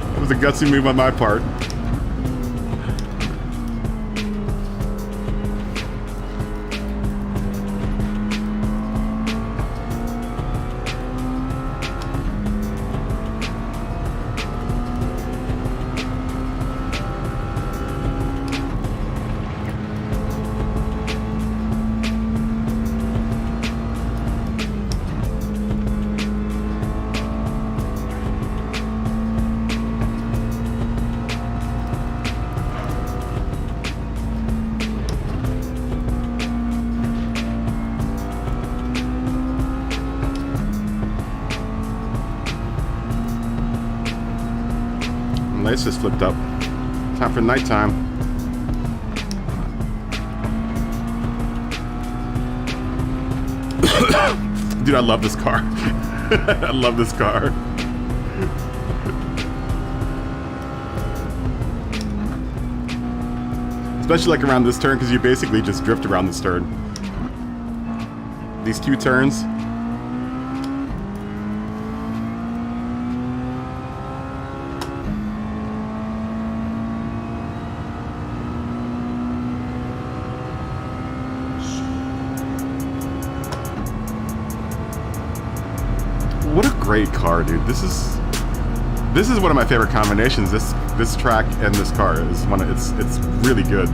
That was a gutsy move on my part. Lights just flipped up. Time for nighttime. Dude, I love this car. I love this car. Especially like around this turn because you basically just drift around this turn. These two turns. What a great car, dude. This is one of my favorite combinations. This track and this car is one of it's really good.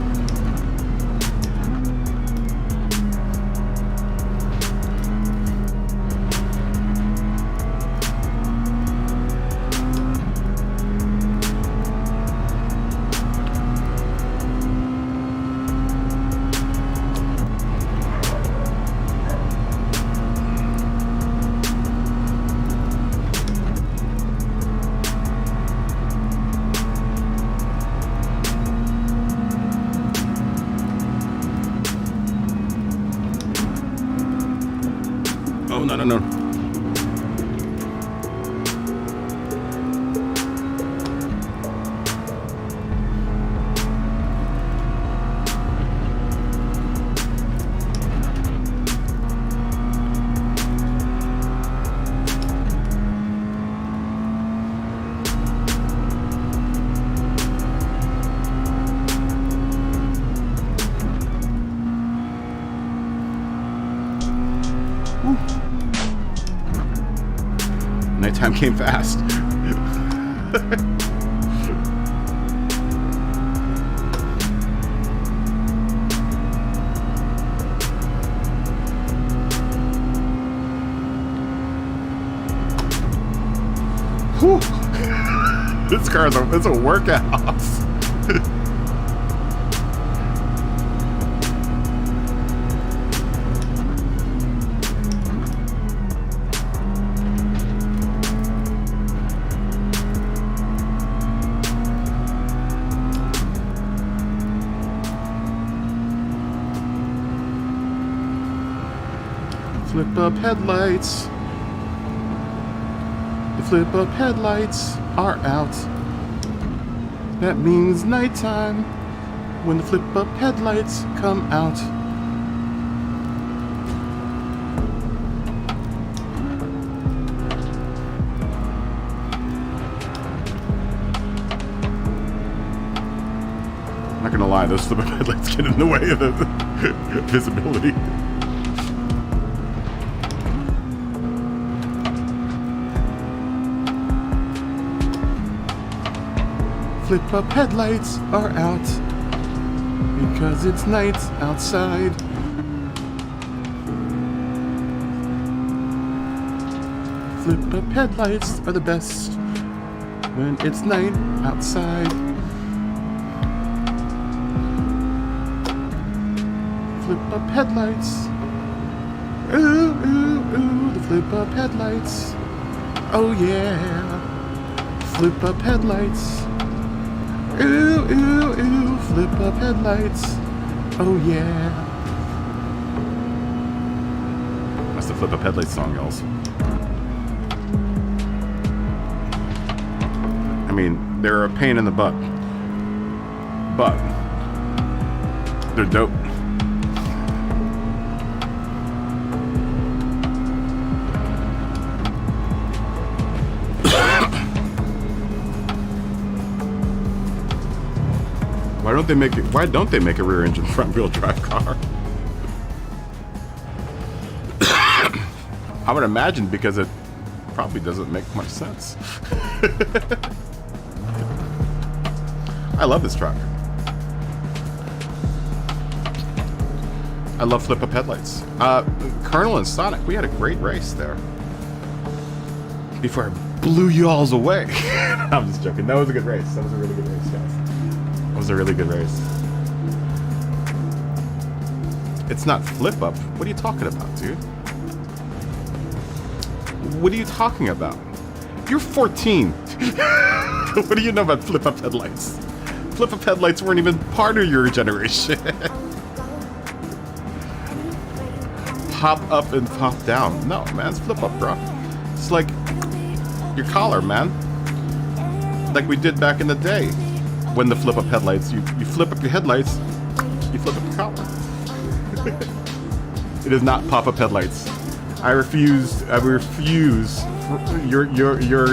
Oh, no, no, no. Nighttime came fast. Whew. This car is a workout. Flip up headlights. The flip up headlights are out. That means nighttime when the flip up headlights come out. Not gonna lie, those flip-up headlights get in the way of the visibility. Flip-up headlights are out because it's night outside. Flip-up headlights are the best when it's night outside. Flip-up headlights. Ooh, ooh, ooh, the flip-up headlights. Oh yeah. Flip-up headlights. Ooh, ooh, ooh, flip-up headlights. Oh yeah. That's the flip-up headlights song, y'all. I mean, they're a pain in the butt, but they're dope. Why don't they make a rear engine front wheel drive car? I would imagine because it probably doesn't make much sense. I love this truck. I love flip-up headlights. Colonel and Sonic, we had a great race there. Before I blew y'alls away. I'm just joking. That was a good race. That was a really good race, guys. That was a really good race. It's not flip-up. What are you talking about, dude? What are you talking about? You're 14. What do you know about flip-up headlights? Flip-up headlights weren't even part of your generation. Pop up and pop down. No, man, it's flip-up, bro. It's like your collar, man. Like we did back in the day. When the flip-up headlights, you flip up your headlights, you flip up your collar. It is not pop-up headlights. I refuse your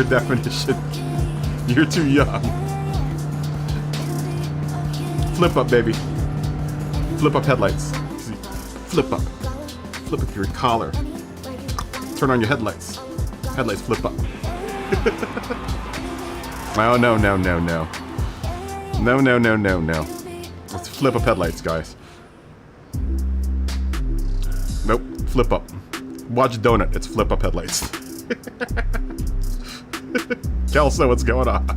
definition. You're too young. Flip up, baby. Flip up headlights. Flip up. Flip up your collar. Turn on your headlights. Headlights flip up. Oh, no, no, no, no. No, no, no, no, no. Let's flip up headlights, guys. Nope, flip up. Watch Donut, it's flip up headlights. Kelso, what's going on?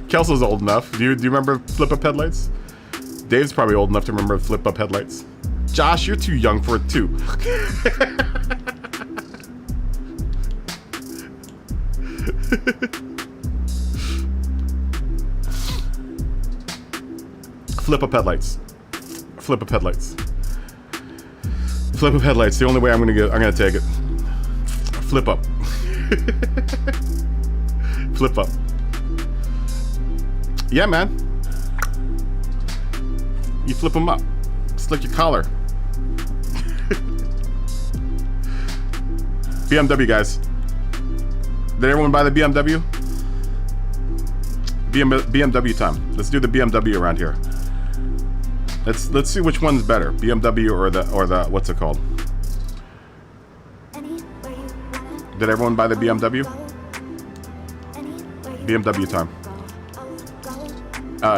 Kelso's old enough. Do you remember flip up headlights? Dave's probably old enough to remember flip up headlights. Josh, you're too young for it too. Flip up headlights. Flip up headlights. Flip up headlights. The only way I'm gonna take it. Flip up. Flip up. Yeah, man. You flip them up. It's like your collar. BMW, guys. Did everyone buy the BMW? BMW time. Let's do the BMW around here. Let's see which one's better, BMW or the what's it called? Did everyone buy the BMW? BMW time.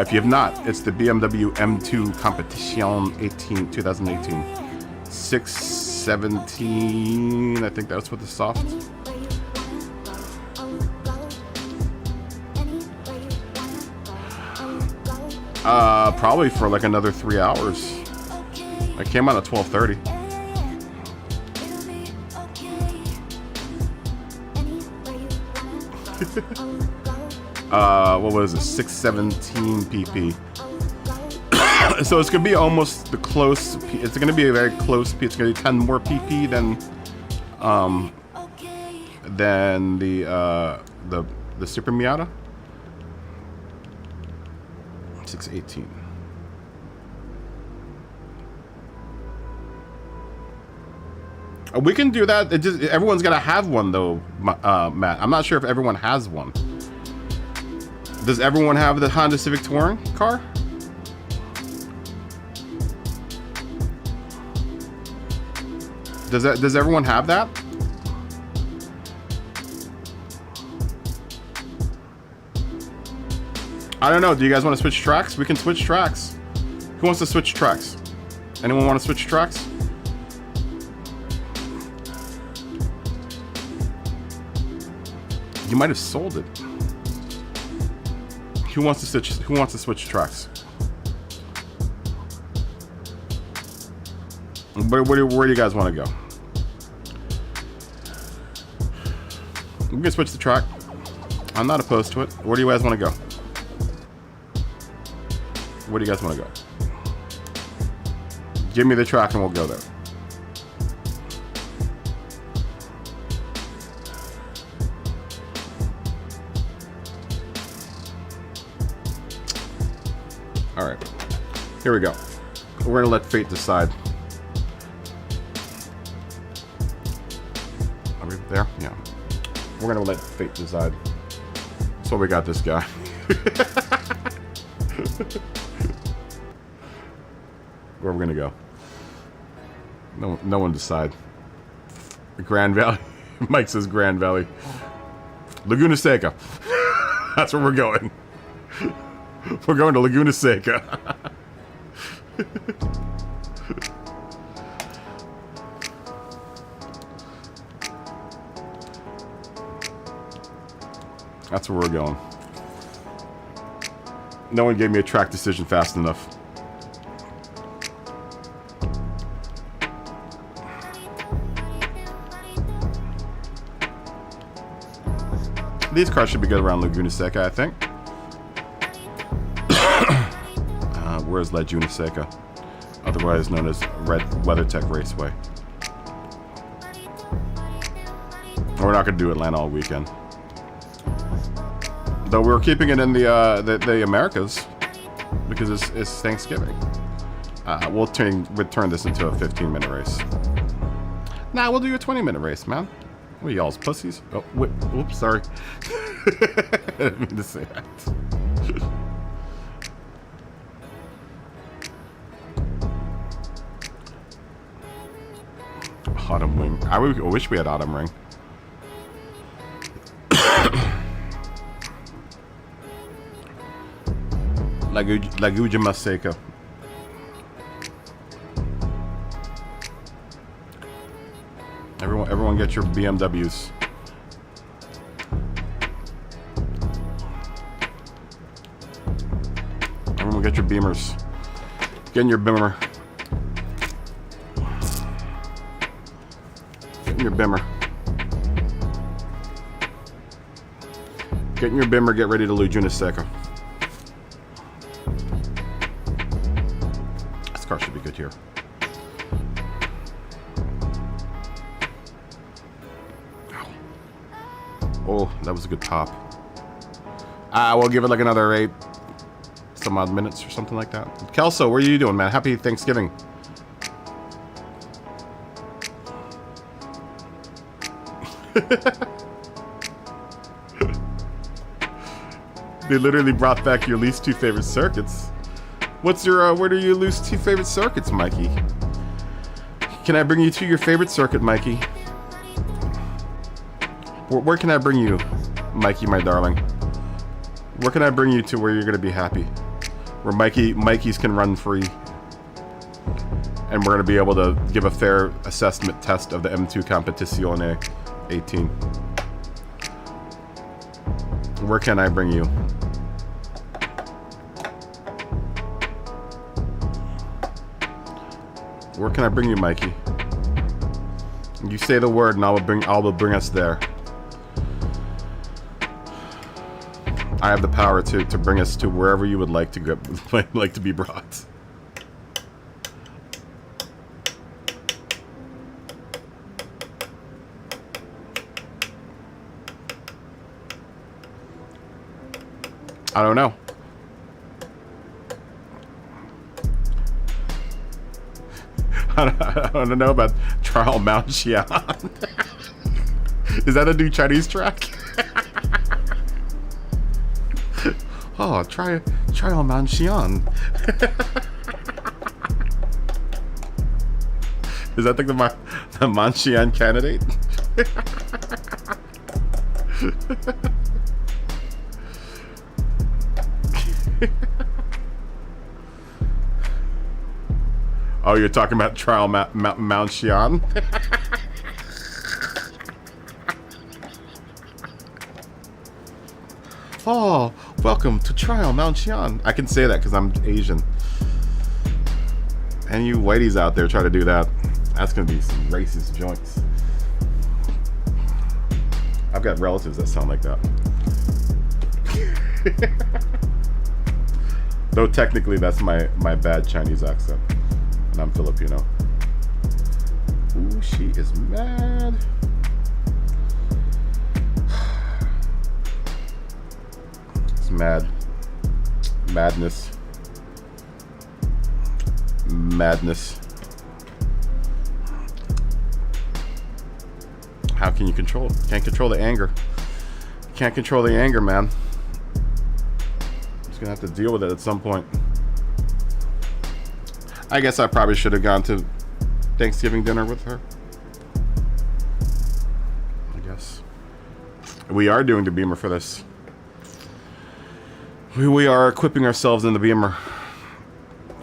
If you have not, it's the BMW M2 Competition 2018. 617, I think that's what the soft. Probably for like another 3 hours. I came out at 12:30. What was it? 617 pp. So it's gonna be almost the close. It's gonna be a very close. It's gonna be 10 more pp than the Super Miata. 618. We can do that. Everyone's gonna have one though, Matt. I'm not sure if everyone has one. Does everyone have the Honda Civic Touring car? Does everyone have that? I don't know. Do you guys want to switch tracks? We can switch tracks. Who wants to switch tracks? Anyone want to switch tracks? You might have sold it. Who wants to switch tracks? Where do you guys want to go? We can switch the track. I'm not opposed to it. Where do you guys want to go? Where do you guys want to go? Give me the track and we'll go there. All right, here we go. We're gonna let fate decide. Are we there? Yeah. We're gonna let fate decide. So we got this guy. Where we're gonna go? No one decide. Grand Valley. Mike says Grand Valley. Laguna Seca. That's where we're going. We're going to Laguna Seca. That's where we're going. No one gave me a track decision fast enough. These cars should be good around Laguna Seca, I think. Where's Laguna Seca? Otherwise known as Red WeatherTech Raceway. We're not going to do Atlanta all weekend. Though we're keeping it in the Americas because it's Thanksgiving. We'll turn this into a 15-minute race. Nah, we'll do a 20-minute race, man. What are y'all's pussies? Oh, whoops, sorry. I didn't mean to say that. Autumn Wing. I wish we had Autumn Ring. Laguna Seca. Everyone get your BMWs. Everyone get your Beamers. Get in your Beamer. Get in your Beamer. Get in your Beamer, get ready to Laguna Seca. This car should be good here. Oh, that was a good pop. We'll give it like another 8 some odd minutes or something like that. Kelso, what are you doing, man? Happy Thanksgiving. They literally brought back your least 2 favorite circuits. What's your, what are your least 2 favorite circuits, Mikey? Can I bring you to your favorite circuit, Mikey? Where can I bring you, Mikey, my darling? Where can I bring you to where you're gonna be happy? Where Mikey's can run free. And we're gonna be able to give a fair assessment test of the M2 Competizione 18. Where can I bring you? Where can I bring you, Mikey? You say the word and I will bring us there. I have the power to bring us to wherever you would like to go, like to be brought. I don't know. I don't know about Trial Mount Xi'an. Is that a new Chinese track? Oh, Trial Mount Xi'an. Is that like The Manchian candidate. Oh, you're talking about Trial Manchian? Oh, welcome to Trial Manchian. I can say that because I'm Asian. And you whiteys out there try to do that. That's gonna be some racist joints. I've got relatives that sound like that. Though technically that's my bad Chinese accent. And I'm Filipino. Ooh, she is mad. It's mad. Madness. Madness. How can you control it? Can't control the anger. Can't control the anger, man. Just gonna have to deal with it at some point. I guess I probably should have gone to Thanksgiving dinner with her. I guess. We are doing the Beamer for this. We are equipping ourselves in the Beamer.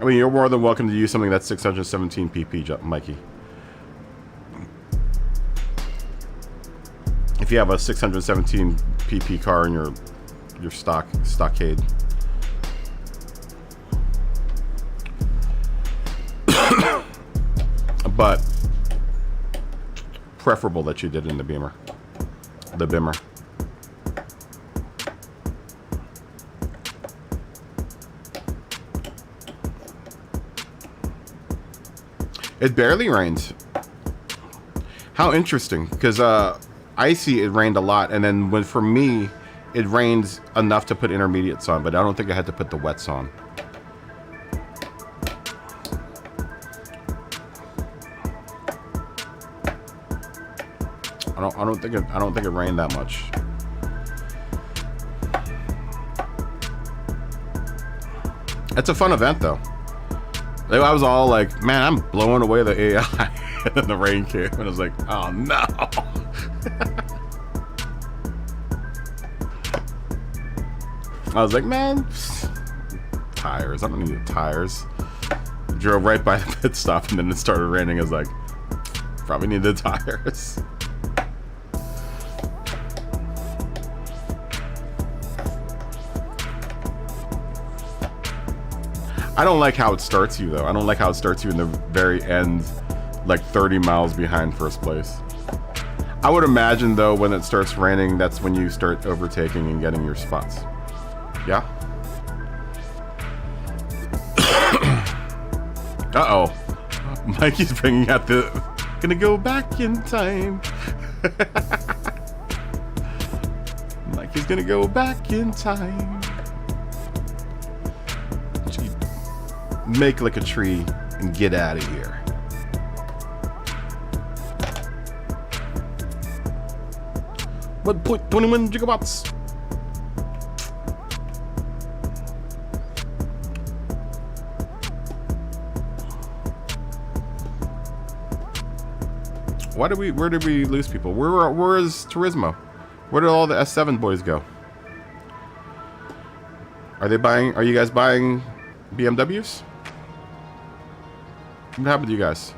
I mean, you're more than welcome to use something that's 617 pp, Mikey. If you have a 617 pp car in your stockade. But preferable that you did in the Beamer. The Beamer. It barely rained. How interesting, because icy it rained a lot, and then when for me it rained enough to put intermediates on, but I don't think I had to put the wets on. I don't think it rained that much. It's a fun event though. I was all like, man, I'm blowing away the AI. And then the rain came and I was like, oh no. I was like, man, tires. I don't need tires. Drove right by the pit stop and then it started raining. I was like, probably need the tires. I don't like how it starts you though. I don't like how it starts you in the very end, like 30 miles behind first place. I would imagine though when it starts raining, that's when you start overtaking and getting your spots. Yeah? Uh-oh. Mikey's bringing out the... Gonna go back in time. Mikey's gonna go back in time. Make like a tree and get out of here. What point 21 gigawatts? Where did we lose people? Where is Turismo? Where did all the S7 boys go? Are you guys buying BMWs? What happened to you guys?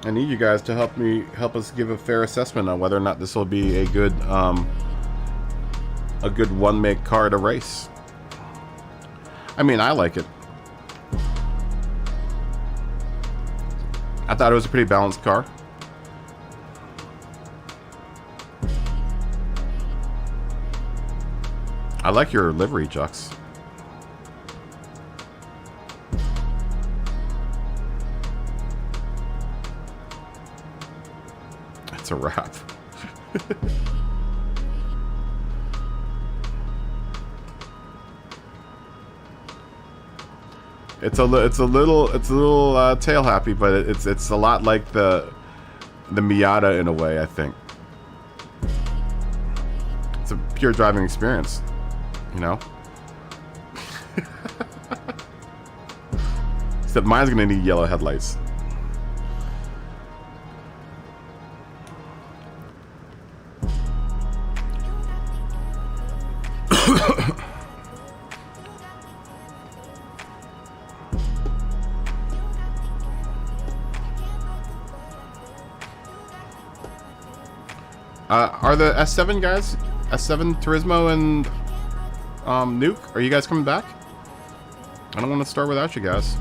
I need you guys to help us give a fair assessment on whether or not this will be a good one make car to race. I mean, I like it. I thought it was a pretty balanced car. I like your livery, Jux. It's a wrap. It's a little tail happy, but it's a lot like the Miata in a way. I think it's a pure driving experience, you know. Except mine's gonna need yellow headlights. Are the S7 guys, S7 Turismo and Nuke, are you guys coming back? I don't want to start without you guys.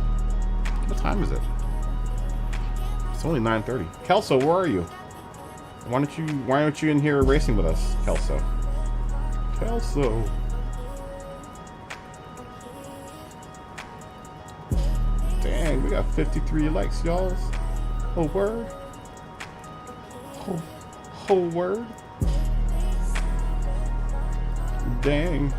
What time is it? It's only 9:30. Kelso, where are you? Why aren't you in here racing with us, Kelso? Kelso. Dang, we got 53 likes, y'all. Oh, word. Whole word. Dang.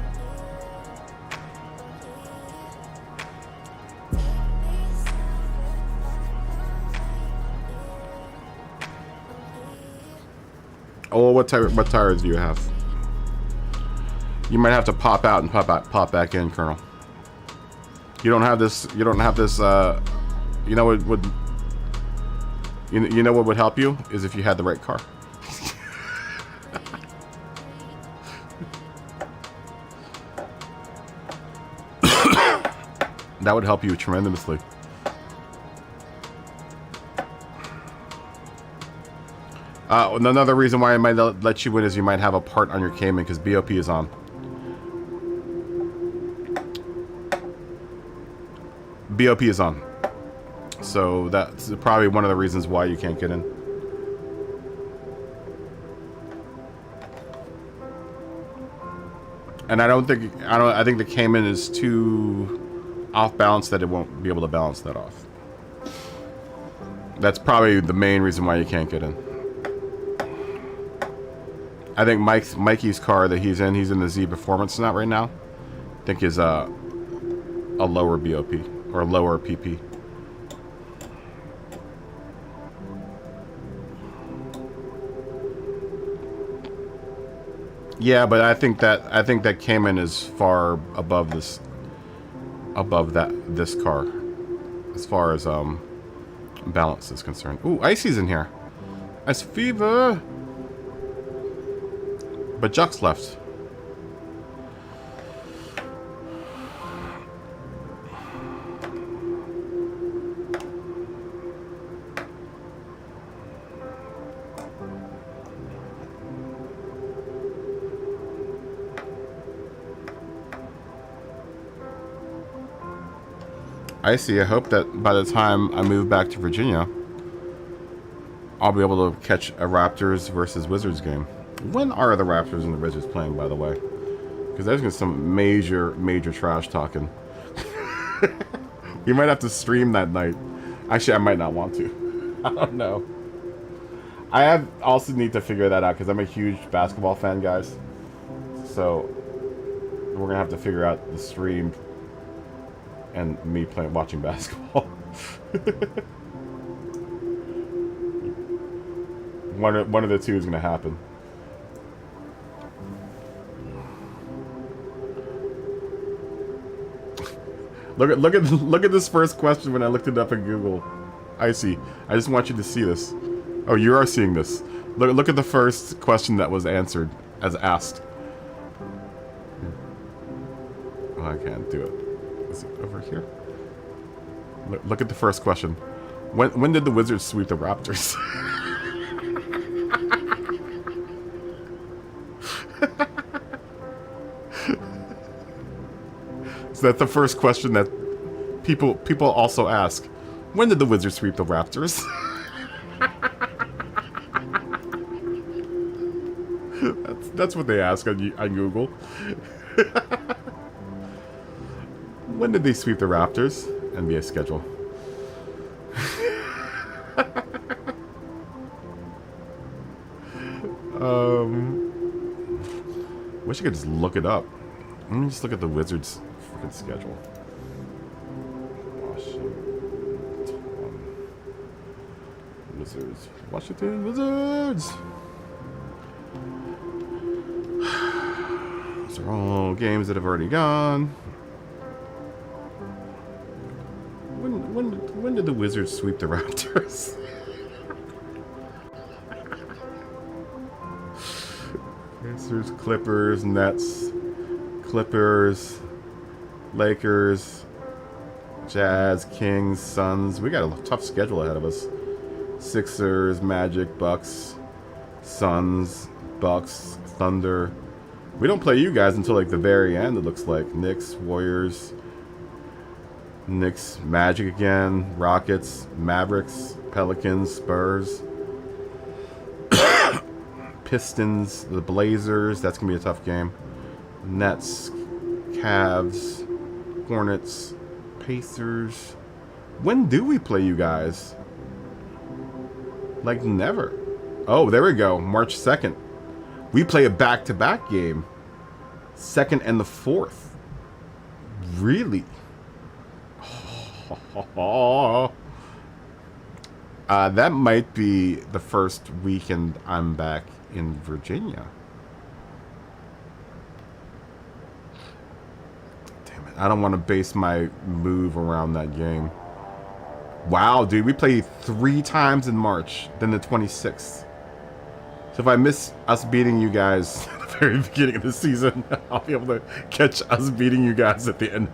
Oh, what tires do you have? You might have to pop out and pop back in, Colonel. You don't have this. You don't have this. You know what would. You know what would help you is if you had the right car. That would help you tremendously. Another reason why I might let you win is you might have a part on your Cayman because BOP is on. BOP is on. So that's probably one of the reasons why you can't get in. And I think the Cayman is too off balance that it won't be able to balance that off. That's probably the main reason why you can't get in. I think Mikey's car that he's in the Z Performance not right now. I think is a lower BOP or lower PP. Yeah, but I think that Cayman is far above this car as far as balance is concerned. Ooh, Icy's in here. Ice Fever. But Juck's left. Icy, I hope that by the time I move back to Virginia, I'll be able to catch a Raptors versus Wizards game. When are the Raptors and the Wizards playing, by the way? Because there's gonna be some major trash talking. You might have to stream that night. Actually, I might not want to. I don't know. I also need to figure that out because I'm a huge basketball fan, guys. So we're gonna have to figure out the stream and me watching basketball. One of the two is gonna happen. Look at this first question when I looked it up in Google. Icy, I just want you to see this. Oh, you are seeing this. Look at the first question that was answered as asked. Oh, I can't do it. Is it over here? Look at the first question. When did the Wizards sweep the Raptors? So that's the first question that people also ask. When did the Wizards sweep the Raptors? that's what they ask on Google. When did they sweep the Raptors? NBA schedule. Wish I could just look it up. Let me just look at the Wizards' freaking schedule. Wizards. Washington Wizards! These are all games that have already gone. When When did the Wizards sweep the Raptors? Pacers, Clippers, Nets, Clippers, Lakers, Jazz, Kings, Suns. We got a tough schedule ahead of us. Sixers, Magic, Bucks, Suns, Bucks, Thunder. We don't play you guys until like the very end, it looks like. Knicks, Warriors, Knicks, Magic again, Rockets, Mavericks, Pelicans, Spurs, Pistons, the Blazers. That's going to be a tough game. Nets, Cavs, Hornets, Pacers. When do we play you guys? Like never. Oh, there we go. March 2nd. We play a back-to-back game. 2nd and the 4th. Really? That might be the first weekend I'm back in Virginia. Damn it. I don't want to base my move around that game. Wow, dude. We play 3 times in March, then the 26th. So if I miss us beating you guys at the very beginning of the season, I'll be able to catch us beating you guys at the end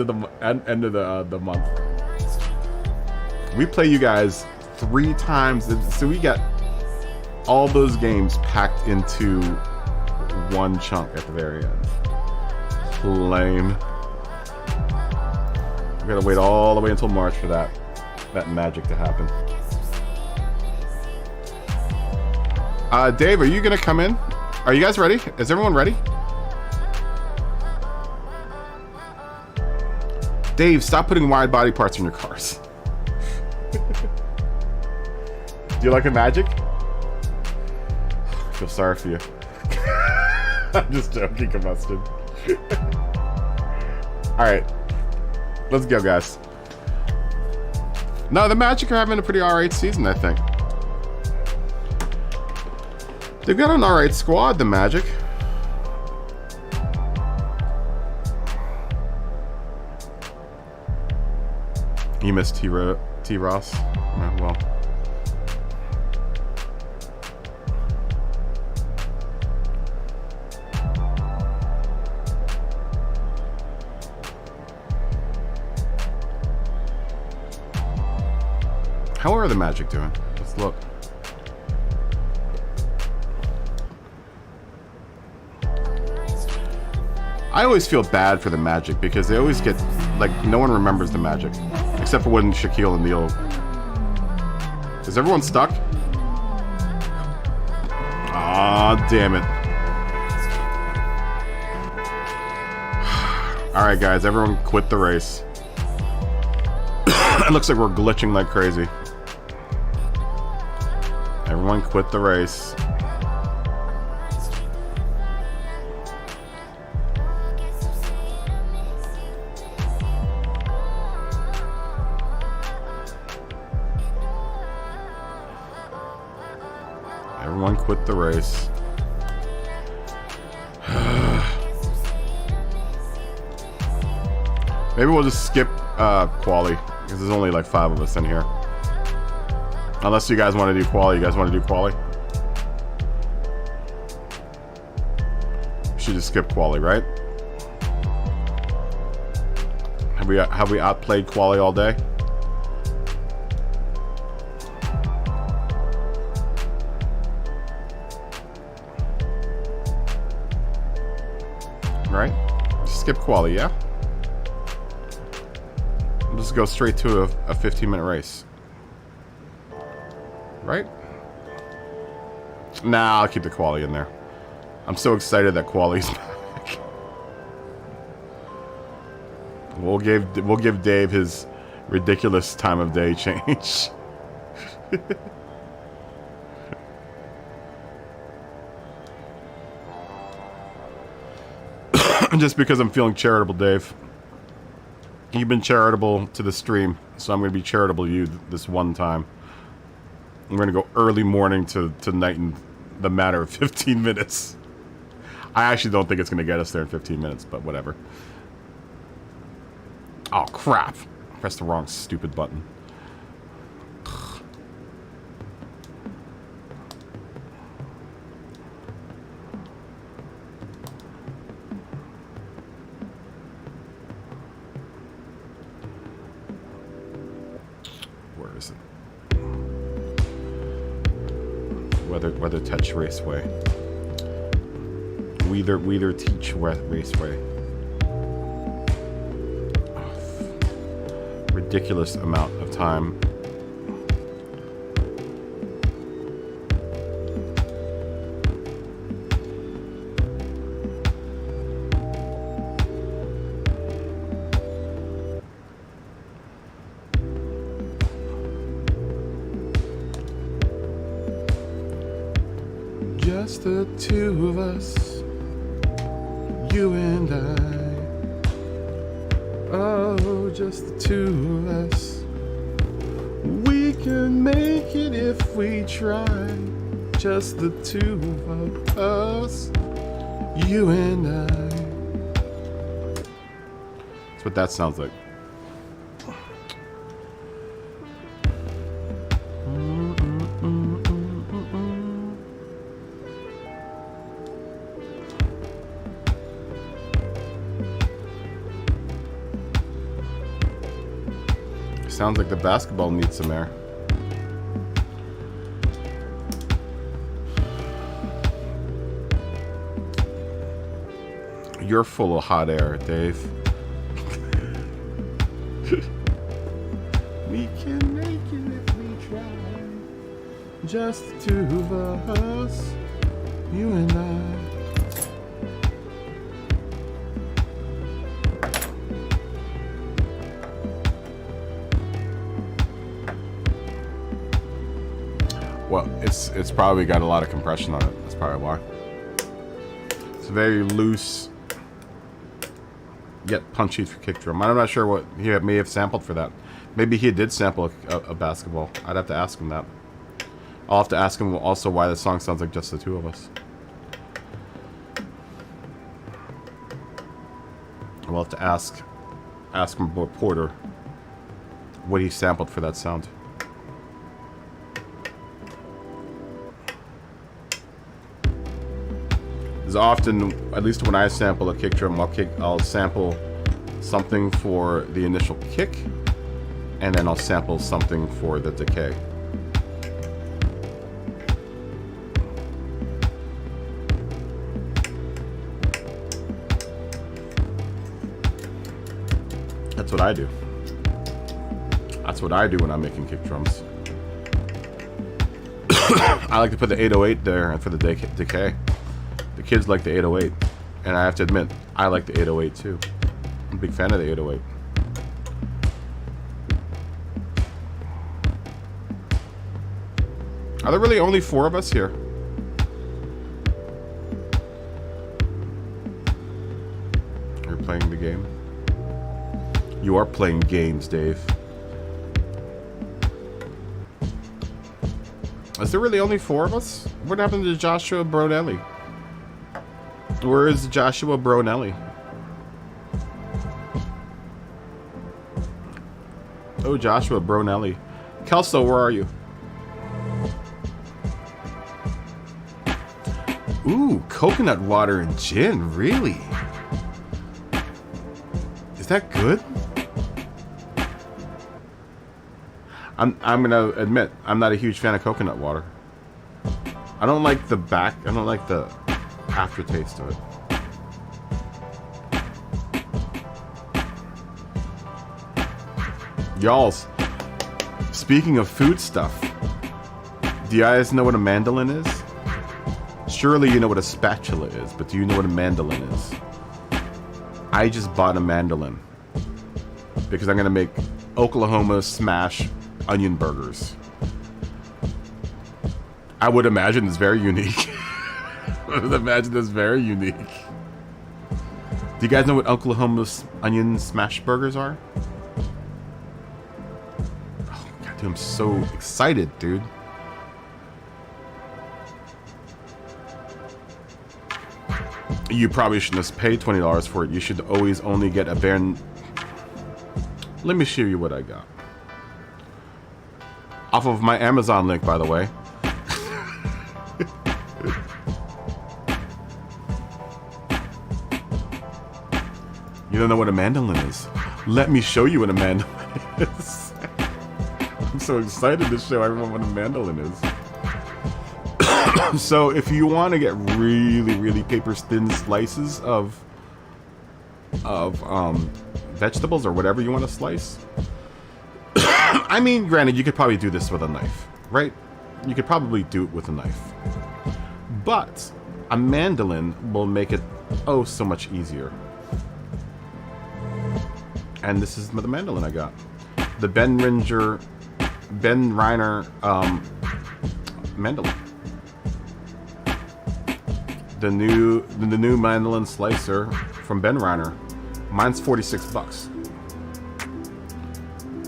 of the month. We play you guys 3 times, so we got all those games packed into one chunk at the very end. Lame. We gotta wait all the way until March for that magic to happen. Dave, are you gonna come in? Are you guys ready? Is everyone ready? Dave, stop putting wide body parts in your cars. Do you like a magic? I feel sorry for you. I'm just joking, Combustion. Alright. Let's go, guys. No, the Magic are having a pretty alright season, I think. They've got an alright squad, the Magic. You missed T-Ross? Oh, well. How are the Magic doing? Let's look. I always feel bad for the Magic because they always get, like, no one remembers the Magic. Except for when Shaquille O'Neal. Is everyone stuck? Aw, damn it. Alright, guys, everyone quit the race. It looks like we're glitching like crazy. Everyone quit the race. Everyone quit the race. Maybe we'll just skip quali, because there's only like 5 of us in here. Unless you guys want to do quali. You guys want to do quali? We should just skip quali, right? Have we outplayed quali all day? Right? Just skip quali, yeah? We'll just go straight to a 15-minute race. Right? Nah, I'll keep the quali in there. I'm so excited that quali's back. We'll give Dave his ridiculous time of day change. Just because I'm feeling charitable, Dave. You've been charitable to the stream, so I'm going to be charitable to you this one time. I'm going to go early morning to night in the matter of 15 minutes. I actually don't think it's going to get us there in 15 minutes, but whatever. Oh, crap. I pressed the wrong stupid button. Weather Touch Raceway. Weather Teach Raceway. Oh, ridiculous amount of time. Just the two of us, you and I. Oh, just the two of us. We can make it if we try. Just the two of us, you and I. That's what that sounds like. Sounds like the basketball needs some air. You're full of hot air, Dave. We can make it if we try. Just the two of us, you and I. Well, it's probably got a lot of compression on it. That's probably why. It's very loose, yet punchy for kick drum. I'm not sure what he may have sampled for that. Maybe he did sample a basketball. I'd have to ask him that. I'll have to ask him also why the song sounds like just the two of us. We'll have to ask him about Porter what he sampled for that sound. As often, at least when I sample a kick drum, I'll sample something for the initial kick, and then I'll sample something for the decay. That's what I do. That's what I do when I'm making kick drums. I like to put the 808 there for the decay. The kids like the 808, and I have to admit, I like the 808 too. I'm a big fan of the 808. Are there really only 4 of us here? You're playing the game? You are playing games, Dave. Is there really only 4 of us? What happened to Joshua Bronelli? Where is Joshua Bronelli? Oh, Joshua Bronelli. Kelso, where are you? Ooh, coconut water and gin, really? Is that good? I'm gonna admit, I'm not a huge fan of coconut water. I don't like the aftertaste of it. Y'alls, speaking of food stuff, do you guys know what a mandolin is? Surely you know what a spatula is, but do you know what a mandolin is? I just bought a mandolin because I'm gonna make Oklahoma smash onion burgers. I would imagine it's very unique. I would imagine it's very unique. Do you guys know what Oklahoma's onion smash burgers are? Oh, God, dude, I'm so excited, dude. You probably shouldn't have paid $20 for it. You should always only get a bare... Let me show you what I got. Off of my Amazon link, by the way. You don't know what a mandolin is? Let me show you what a mandolin is. I'm so excited to show everyone what a mandolin is. So if you want to get really, really paper thin slices of vegetables or whatever you want to slice, I mean, granted, you could probably do this with a knife, right? You could probably do it with a knife, but a mandolin will make it oh so much easier. And this is the mandolin I got, the Ben Reiner mandolin. The new mandolin slicer from Ben Reiner. Mine's $46.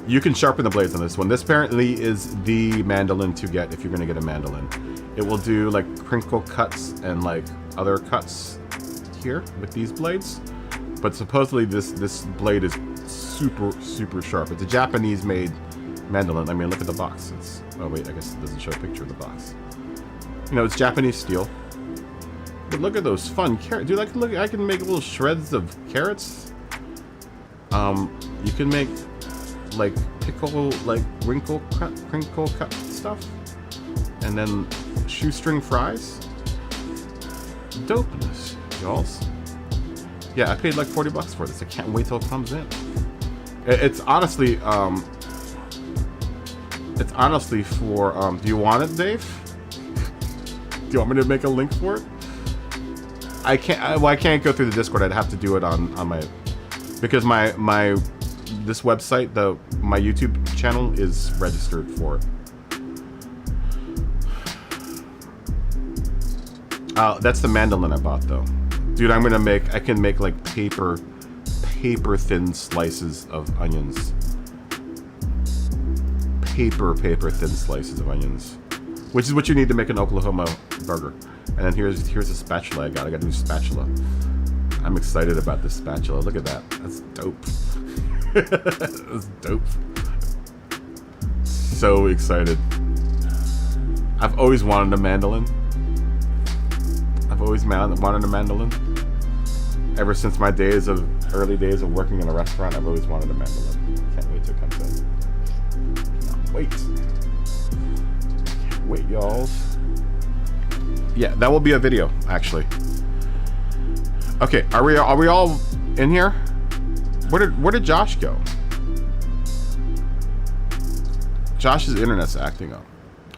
You can sharpen the blades on this one. This apparently is the mandolin to get if you're gonna get a mandolin. It will do like crinkle cuts and like other cuts here with these blades. But supposedly this blade is super sharp. It's a Japanese made mandolin. I mean, look at the box. It's, oh wait, I guess it doesn't show a picture of the box. You know, it's Japanese steel. But look at those fun carrots. Dude, look, I can make little shreds of carrots. You can make like pickle, like crinkle cut stuff. And then shoestring fries. Dopeness, y'all. Yeah, I paid like $40 for this. I can't wait till it comes in. It's honestly for, do you want it, Dave? Do you want me to make a link for it? I can't go through the Discord. I'd have to do it on my, because this website, my YouTube channel is registered for it. That's the mandolin I bought though. Dude, I can make like paper thin slices of onions. Paper thin slices of onions. Which is what you need to make an Oklahoma burger. And then here's a spatula I got a new spatula. I'm excited about this spatula. Look at that. That's dope. That's dope. So excited. I've always wanted a mandolin. I've always wanted a mandolin. Ever since my early days of working in a restaurant, I've always wanted a mandolin. Can't wait till it comes in. Can't wait. Can't wait, y'all. Yeah, that will be a video, actually. Okay, are we all in here? Where did Josh go? Josh's internet's acting up.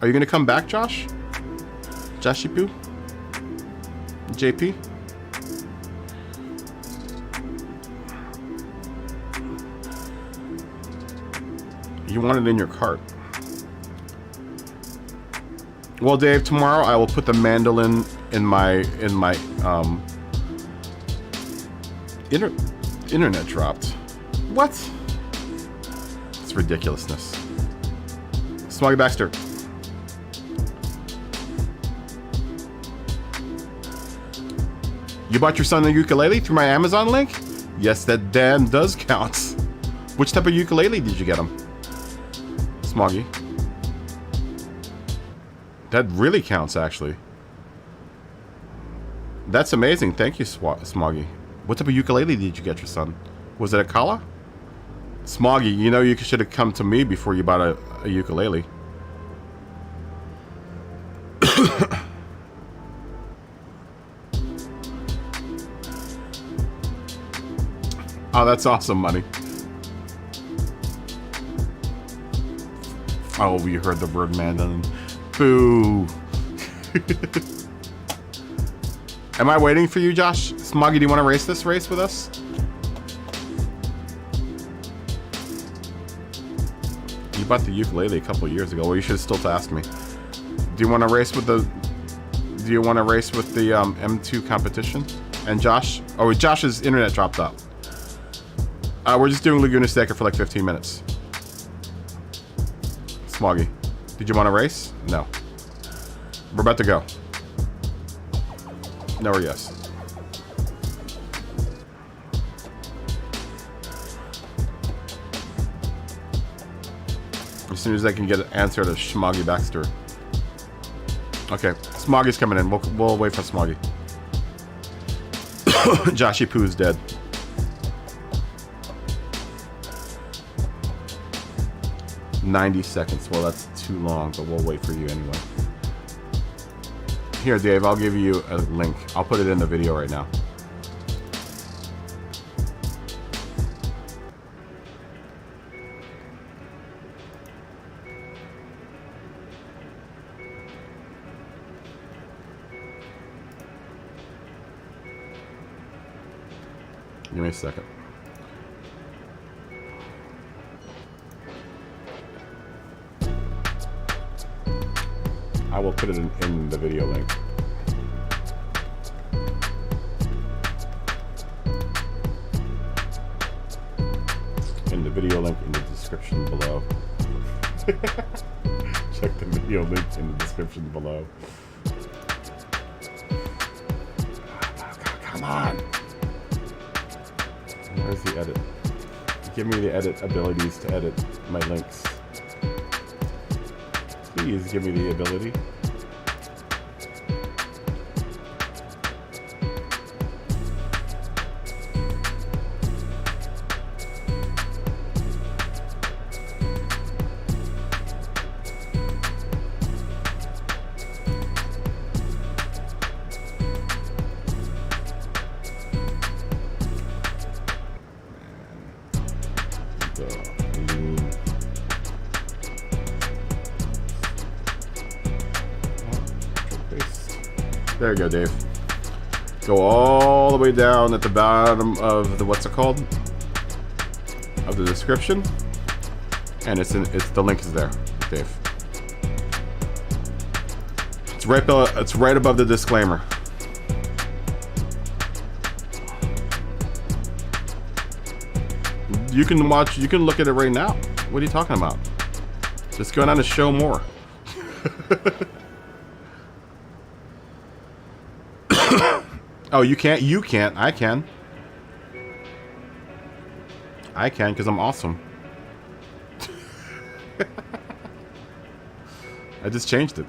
Are you gonna come back, Josh? Joshy Poo? JP? You want it in your cart. Well, Dave, tomorrow I will put the mandolin in my internet dropped. What? It's ridiculousness. Smoggy Baxter. You bought your son a ukulele through my Amazon link? Yes, that damn does count. Which type of ukulele did you get him? Smoggy. That really counts, actually. That's amazing. Thank you, Smoggy. What type of ukulele did you get your son? Was it a Kala? Smoggy, you know you should have come to me before you bought a ukulele. Oh, that's awesome, money. Oh, we heard the word mandolin. Boo. Am I waiting for you, Josh? Smoggy, do you want to race this race with us? You bought the ukulele a couple years ago. Well, you should still ask me. Do you want to race with the M2 competition? And Josh? Oh, Josh's internet dropped out. We're just doing Laguna Seca for like 15 minutes. Smoggy, did you want to race? No. We're about to go. No or yes. As soon as I can get an answer to Smoggy Baxter. Okay, Smoggy's coming in. We'll wait for Smoggy. Joshy Poo's dead. $90 seconds. Well, that's too long, but we'll wait for you anyway. Here, Dave, I'll give you a link. I'll put it in the video right now. Give me a second. I will put it in the video link. In the video link in the description below. Check the video link in the description below. Come on! Where's the edit? Give me the edit abilities to edit my links. Please give me the ability. There you go, Dave. Go all the way down at the bottom of the what's it called? Of the description, and it's the link is there, Dave. It's right above the disclaimer. You can watch. You can look at it right now. What are you talking about? Just go down to show more. Oh, you can't? You can't. I can. I can because I'm awesome. I just changed it.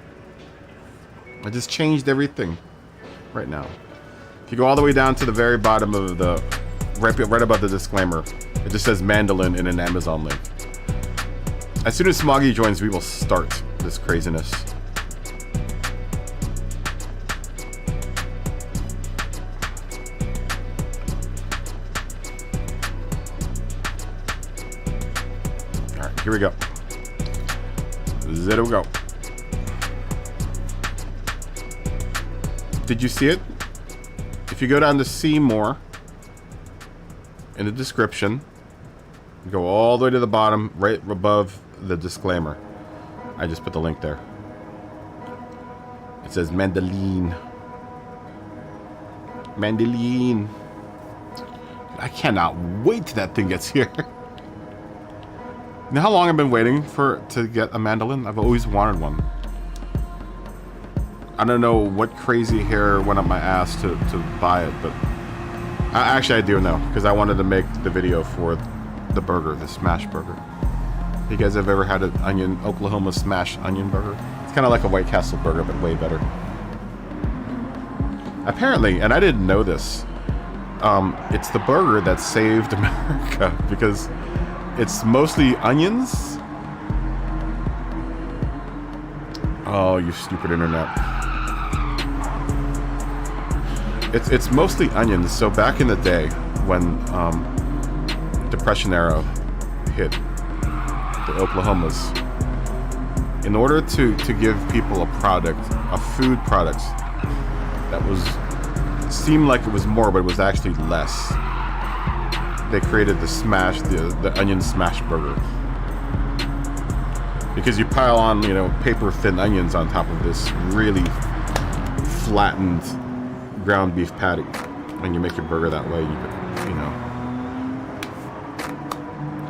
I just changed everything right now. If you go all the way down to the very bottom of the, right above the disclaimer, it just says mandolin in an Amazon link. As soon as Smoggy joins, we will start this craziness. Here we go. There we go. Did you see it? If you go down to see more in the description, go all the way to the bottom, right above the disclaimer. I just put the link there. It says mandolin. Mandolin. I cannot wait till that thing gets here. You know how long I've been waiting to get a mandolin? I've always wanted one. I don't know what crazy hair went up my ass to buy it, but actually I do know, because I wanted to make the video for the burger, the smash burger. You guys have ever had an Oklahoma smash onion burger? It's kind of like a White Castle burger, but way better. Apparently, and I didn't know this, it's the burger that saved America, because it's mostly onions. Oh, you stupid internet. It's mostly onions. So back in the day when Depression era hit the Oklahomas, in order to give people a product, a food product that seemed like it was more, but it was actually less, they created the onion smash burger. Because you pile on, paper thin onions on top of this really flattened ground beef patty, and you make your burger that way.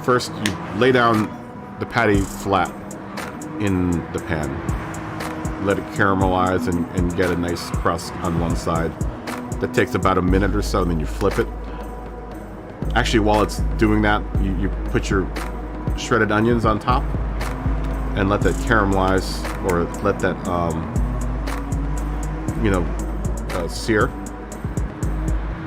First you lay down the patty flat in the pan, let it caramelize and get a nice crust on one side. That takes about a minute or so, and then you flip it. Actually, while it's doing that, you put your shredded onions on top and let that caramelize, or let that sear.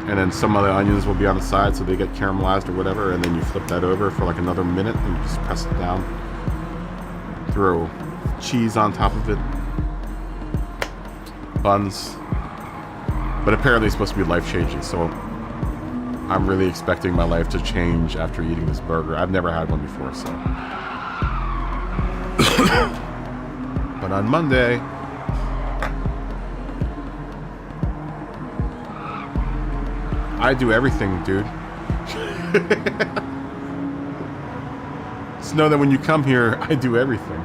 And then some other onions will be on the side, so they get caramelized or whatever, and then you flip that over for like another minute, and you just press it down. Throw cheese on top of it. buns. But apparently it's supposed to be life-changing, so I'm really expecting my life to change after eating this burger. I've never had one before, so. But on Monday, I do everything, dude. Just know that when you come here, I do everything.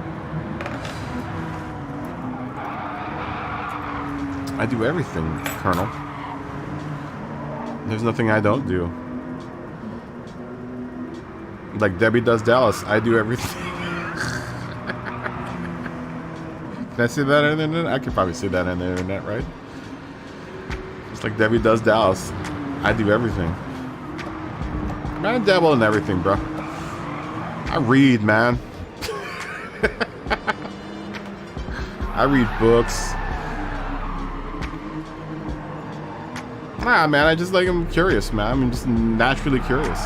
I do everything, Colonel. There's nothing I don't do. Like Debbie does Dallas, I do everything. Can I say that on the internet? I could probably say that on the internet, right? Just like Debbie does Dallas, I do everything. I dabble in everything, bro. I read, man. I read books. Nah, man, I just like, I'm curious, man. I'm just naturally curious.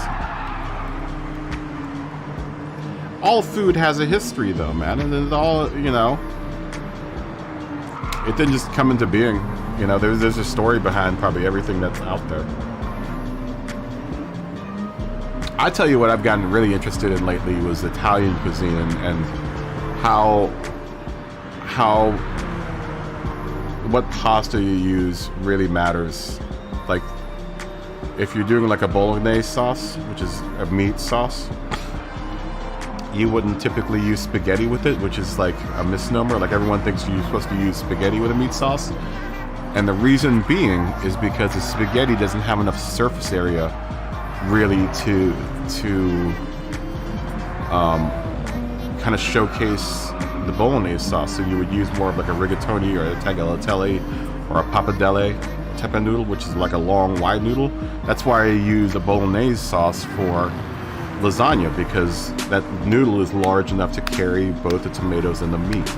All food has a history, though, man. And it's all, you know, it didn't just come into being. You know, there's a story behind probably everything that's out there. I tell you what I've gotten really interested in lately was Italian cuisine and how what pasta you use really matters. Like, if you're doing like a bolognese sauce, which is a meat sauce, you wouldn't typically use spaghetti with it, which is like a misnomer. Like, everyone thinks you're supposed to use spaghetti with a meat sauce. And the reason being is because the spaghetti doesn't have enough surface area really to kind of showcase the bolognese sauce. So you would use more of like a rigatoni or a tagliatelle or a pappardelle type of noodle, which is like a long wide noodle. That's why I use a bolognese sauce for lasagna, because that noodle is large enough to carry both the tomatoes and the meat.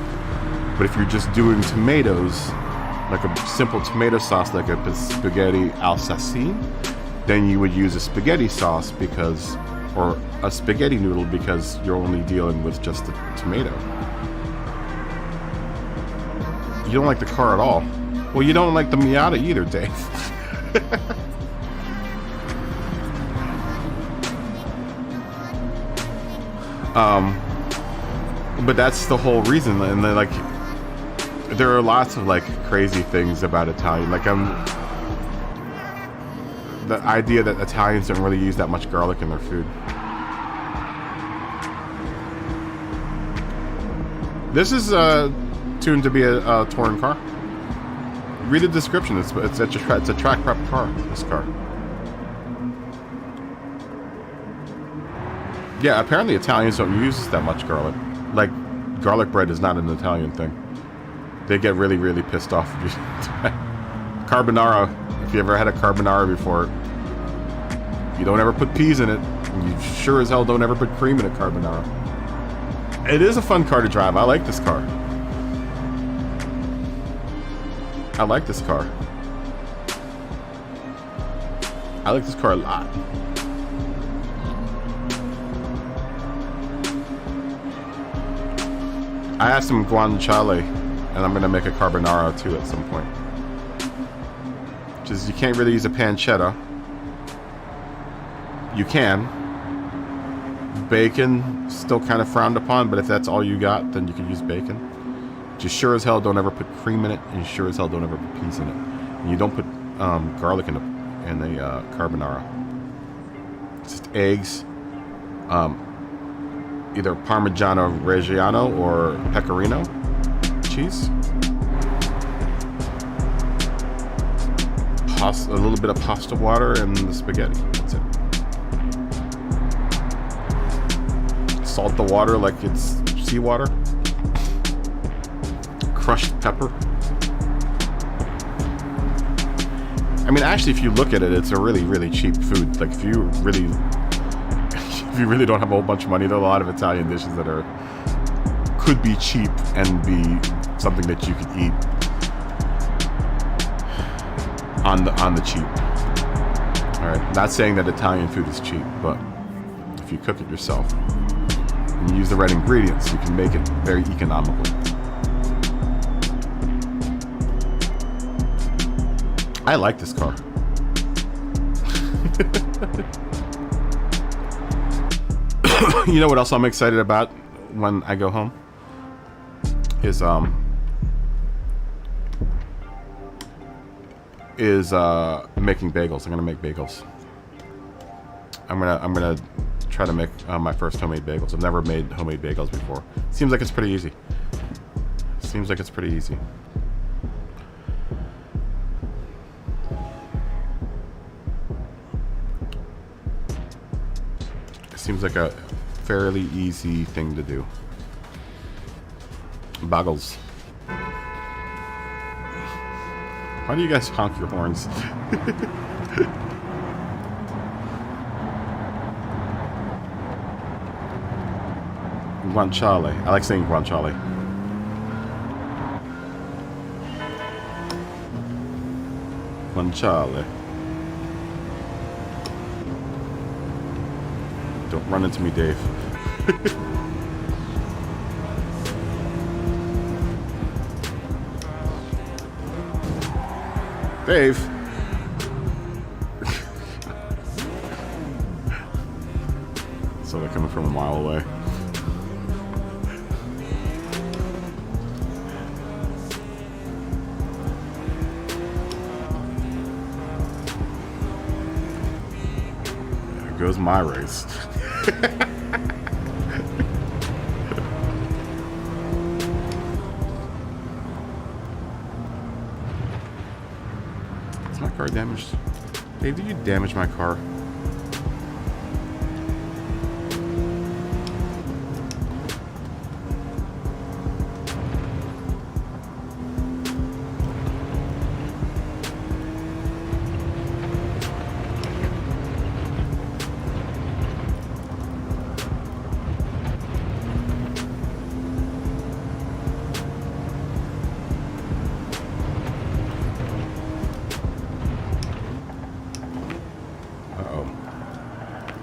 But if you're just doing tomatoes, like a simple tomato sauce, like a spaghetti Alsacien, then you would use a spaghetti sauce because, or a spaghetti noodle, because you're only dealing with just the tomato. You don't like the car at all. Well, you don't like the Miata either, Dave. But that's the whole reason. And then, like, there are lots of like crazy things about Italian. Like, the idea that Italians don't really use that much garlic in their food. This is tuned to be a touring car. Read the description. It's a track prep car. This car. Yeah, apparently Italians don't use that much garlic. Like, garlic bread is not an Italian thing. They get really, really pissed off. Carbonara. If you ever had a carbonara before, you don't ever put peas in it. And you sure as hell don't ever put cream in a carbonara. It is a fun car to drive. I like this car. I like this car. I like this car a lot. I asked him guanciale, and I'm gonna make a carbonara too at some point. Which is, you can't really use a pancetta. You can. Bacon, still kind of frowned upon, but if that's all you got, then you can use bacon. Just sure as hell don't ever put cream in it, and sure as hell don't ever put peas in it. And you don't put garlic in a carbonara. Just eggs, either Parmigiano Reggiano or Pecorino cheese. A little bit of pasta water and the spaghetti. That's it. Salt the water like it's seawater. Crushed pepper. I mean, actually, if you look at it, it's a really, really cheap food. Like, if you really don't have a whole bunch of money, there are a lot of Italian dishes that could be cheap and be something that you could eat on the cheap. All right, not saying that Italian food is cheap, but if you cook it yourself and you use the right ingredients, you can make it very economical. I like this car. You know what else I'm excited about when I go home? Is making bagels. I'm gonna make bagels. I'm gonna try to make my first homemade bagels. I've never made homemade bagels before. Seems like it's pretty easy. Seems like it's pretty easy. It seems like a fairly easy thing to do. Bagels. Why do you guys honk your horns? Guanciale. I like saying guanciale. Guanciale. Don't run into me, Dave. Dave. So they're coming from a mile away. There goes my race. Is my car damaged? Dave, did you damage my car?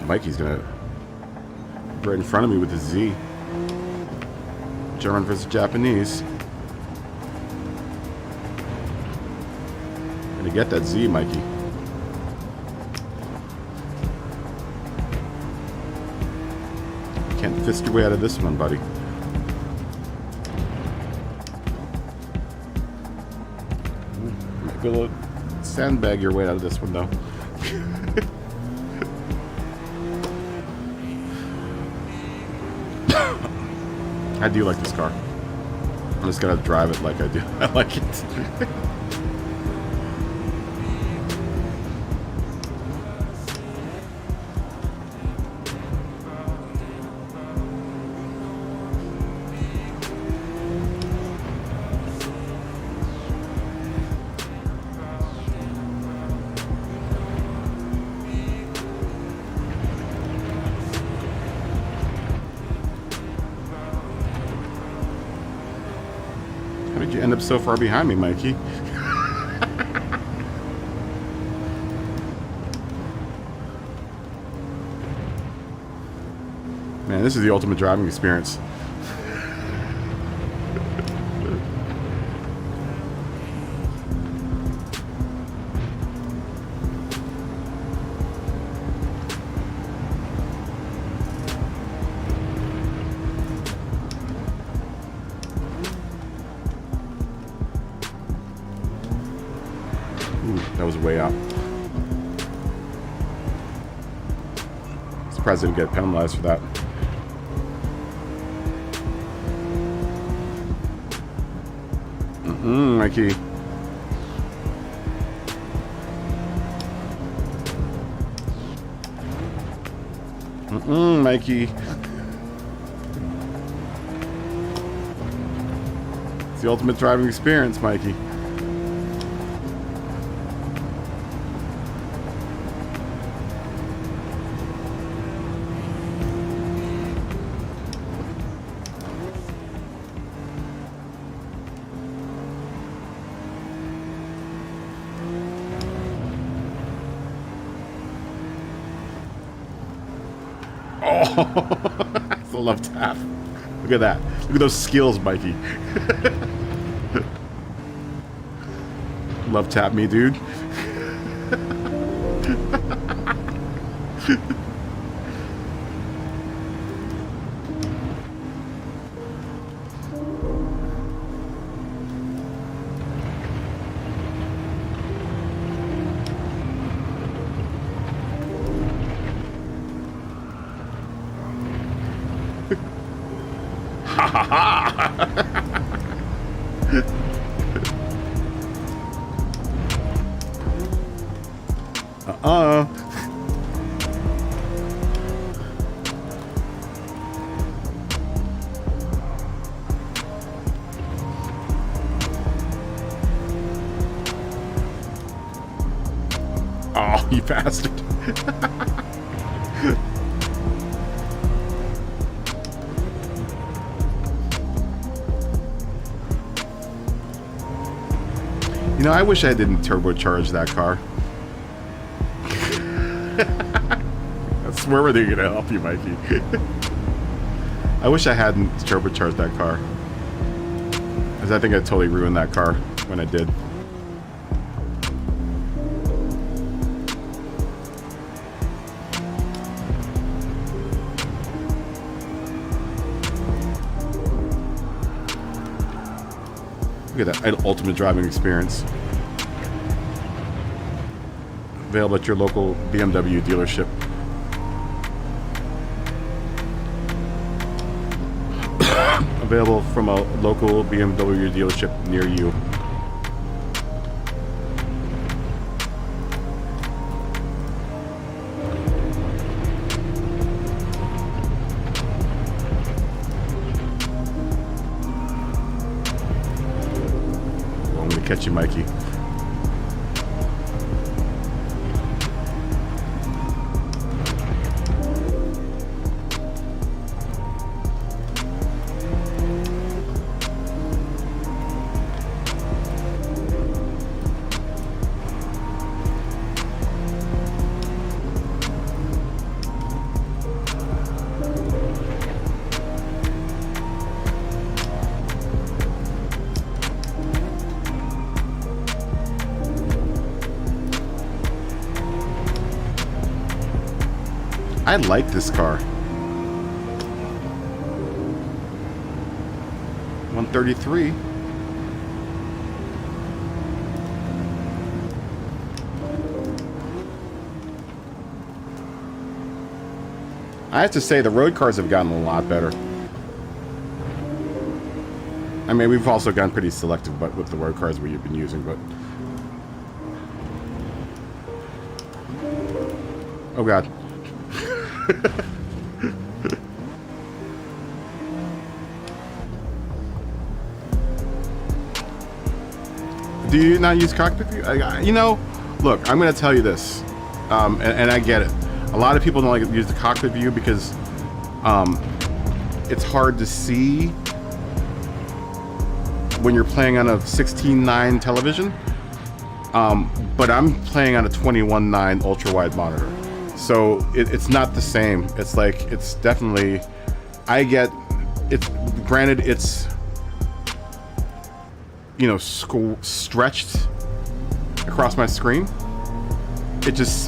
Mikey's gonna right in front of me with the Z. German versus Japanese. Gonna get that Z, Mikey. Can't fist your way out of this one, buddy. Might be able to sandbag your way out of this one, though. I do like this car. I'm just gonna drive it like I do. I like it. How did you end up so far behind me, Mikey? Man, this is the ultimate driving experience. Ooh, that was way out. Surprised I didn't get penalized for that. Mikey. Mikey. It's the ultimate driving experience, Mikey. Oh, I still love tap. Look at that. Look at those skills, Mikey. Love tap me, dude. Ha ha ha! Oh, you bastard. You know, I wish I didn't turbocharge that car. I swear they're gonna help you, Mikey. I wish I hadn't turbocharged that car, because I think I totally ruined that car when I did. Look at that ultimate driving experience. Available at your local BMW dealership. Available from a local BMW dealership near you. Well, I'm gonna catch you, Mikey. I like this car. 133. I have to say the road cars have gotten a lot better. I mean, we've also gotten pretty selective, but with the road cars we've been using, but oh god. Do you not use cockpit view? You know, look, I'm going to tell you this, and I get it. A lot of people don't like to use the cockpit view because it's hard to see when you're playing on a 16:9 television. But I'm playing on a 21:9 ultra-wide monitor. So it's not the same. It's like, it's definitely, I get, it's, granted it's, you know, stretched across my screen. It just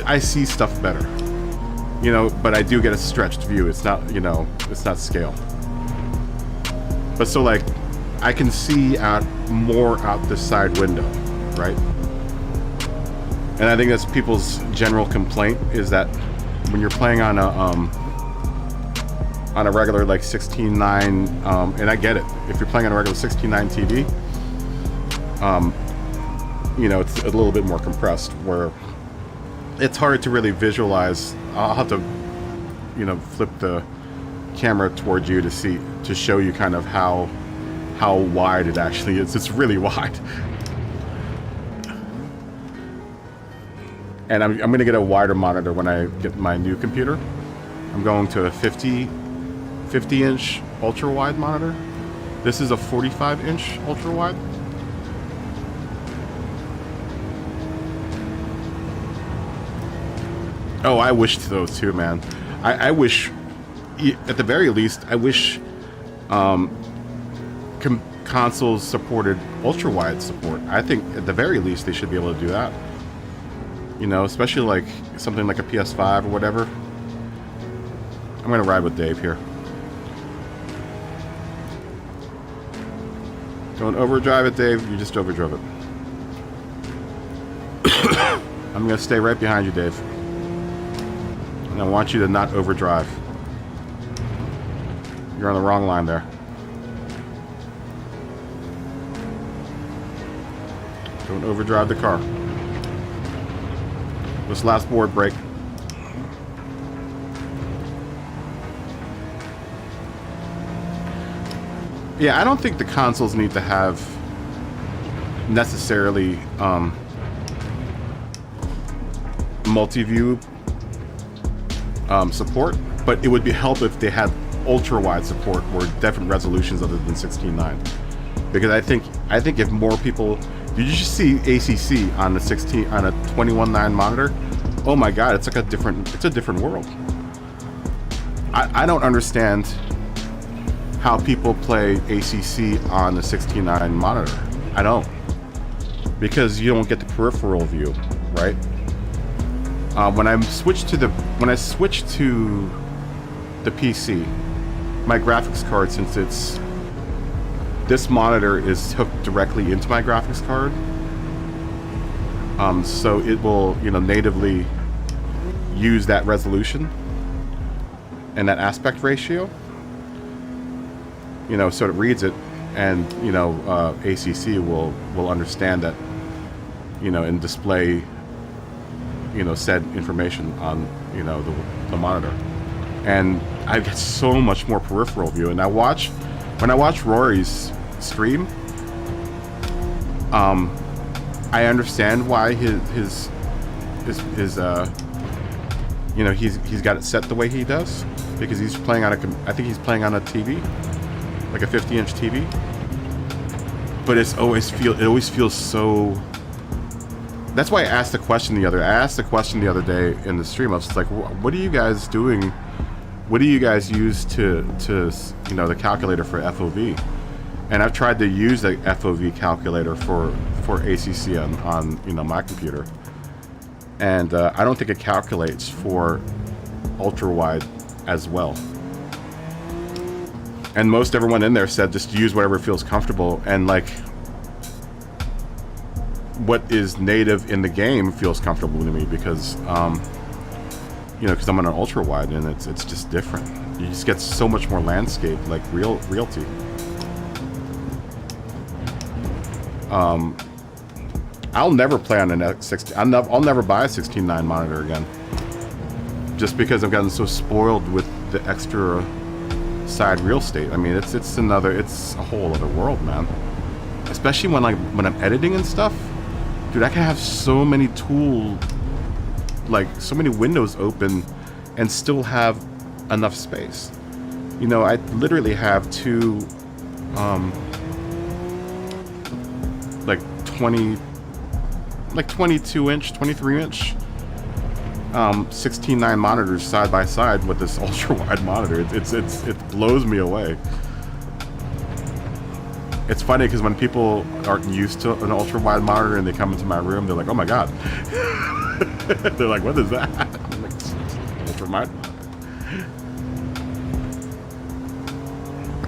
I see stuff better, you know, but I do get a stretched view. It's not, you know, it's not scale. But so like, I can see more out the side window, right? And I think that's people's general complaint, is that when you're playing on a regular like 16:9, and I get it, if you're playing on a regular 16:9 TV, you know, it's a little bit more compressed, where it's hard to really visualize. I'll have to, you know, flip the camera towards you to show you kind of how wide it actually is. It's really wide. And I'm going to get a wider monitor when I get my new computer. I'm going to a 50-inch ultra-wide monitor. This is a 45-inch ultra-wide. Oh, I wish those too, man. I wish, at the very least, I wish consoles supported ultra-wide support. I think at the very least they should be able to do that. You know, especially like something like a PS5 or whatever. I'm gonna ride with Dave here. Don't overdrive it, Dave. You just overdrove it. I'm gonna stay right behind you, Dave. And I want you to not overdrive. You're on the wrong line there. Don't overdrive the car. This last board break. Yeah, I don't think the consoles need to have necessarily multi-view support, but it would be help if they had ultra-wide support or different resolutions other than 16:9. Because I think if more people, did you just see ACC on the 21:9 monitor? Oh my God, it's like a different world. I don't understand how people play ACC on the 16:9 monitor. I don't, because you don't get the peripheral view, right? When I switched to the PC, my graphics card, since this monitor is hooked directly into my graphics card, so it will, you know, natively use that resolution and that aspect ratio. You know, so it reads it, and you know, ACC will understand that, you know, and display, you know, said information on, you know, the monitor, and I get so much more peripheral view. And when I watch Rory's stream, I understand why his you know, he's got it set the way he does, because he's playing on I think he's playing on a TV, like a 50-inch TV. But it always feels so. That's why I asked the question the other day in the stream. I was just like, what are you guys doing? What do you guys use to you know, the calculator for FOV? And I've tried to use the FOV calculator for ACC on you know, my computer, and I don't think it calculates for ultra wide as well. And most everyone in there said just use whatever feels comfortable, and like what is native in the game feels comfortable to me, because you know, because I'm on an ultra wide, and it's just different. You just get so much more landscape, like realty. I'll never play on an X60. I'll never buy a 16:9 monitor again, just because I've gotten so spoiled with the extra side real estate. I mean, it's a whole other world, man. Especially when I'm editing and stuff, dude. I can have so many so many windows open and still have enough space. You know, I literally have two like 22-inch, 23-inch 16:9 monitors side by side with this ultra wide monitor. It blows me away. It's funny because when people aren't used to an ultra wide monitor and they come into my room, they're like, "Oh my God!" They're like, "What is that?" I'm like, ultra wide monitor.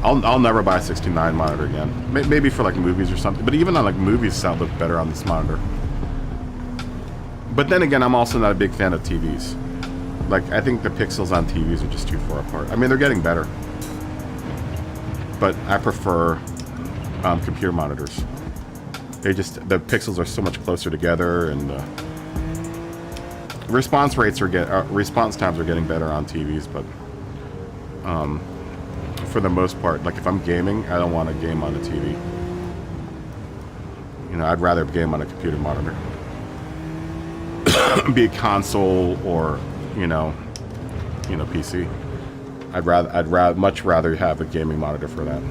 I'll never buy a 16:9 monitor again. Maybe for like movies or something. But even on like movies, sound look better on this monitor. But then again, I'm also not a big fan of TVs. Like, I think the pixels on TVs are just too far apart. I mean, they're getting better, but I prefer computer monitors. The pixels are so much closer together, and response times are getting better on TVs. But for the most part, like if I'm gaming, I don't want to game on a TV. You know, I'd rather game on a computer monitor. Be a console or you know PC. I'd much rather have a gaming monitor for that.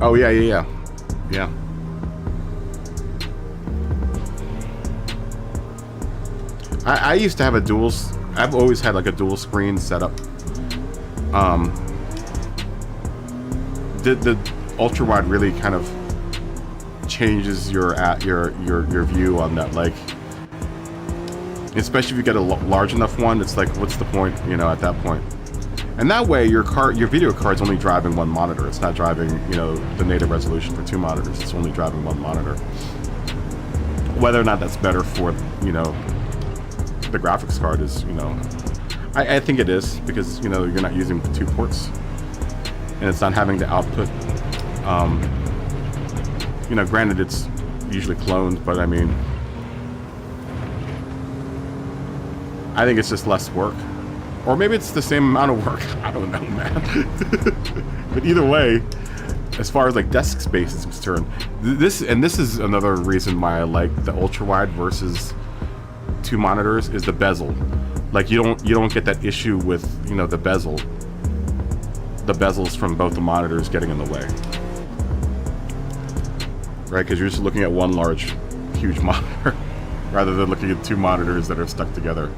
Oh yeah. I used to have a dual. I've always had like a dual screen setup. The ultra wide really kind of changes your view on that, like, especially if you get a large enough one. It's like, what's the point, you know, at that point? And that way your video card's only driving one monitor. It's not driving, you know, the native resolution for 2 monitors. It's only driving 1 monitor. Whether or not that's better for, you know, the graphics card is, you know, I think it is, because, you know, you're not using 2 ports and it's not having to output, you know, granted it's usually cloned, but I mean, I think it's just less work. Or maybe it's the same amount of work. I don't know, man. But either way, as far as like desk space is concerned, this is another reason why I like the ultra wide versus 2 monitors, is the bezel. Like, you don't get that issue with, you know, the bezels from both the monitors getting in the way, right? Because you're just looking at one large, huge monitor rather than looking at 2 monitors that are stuck together.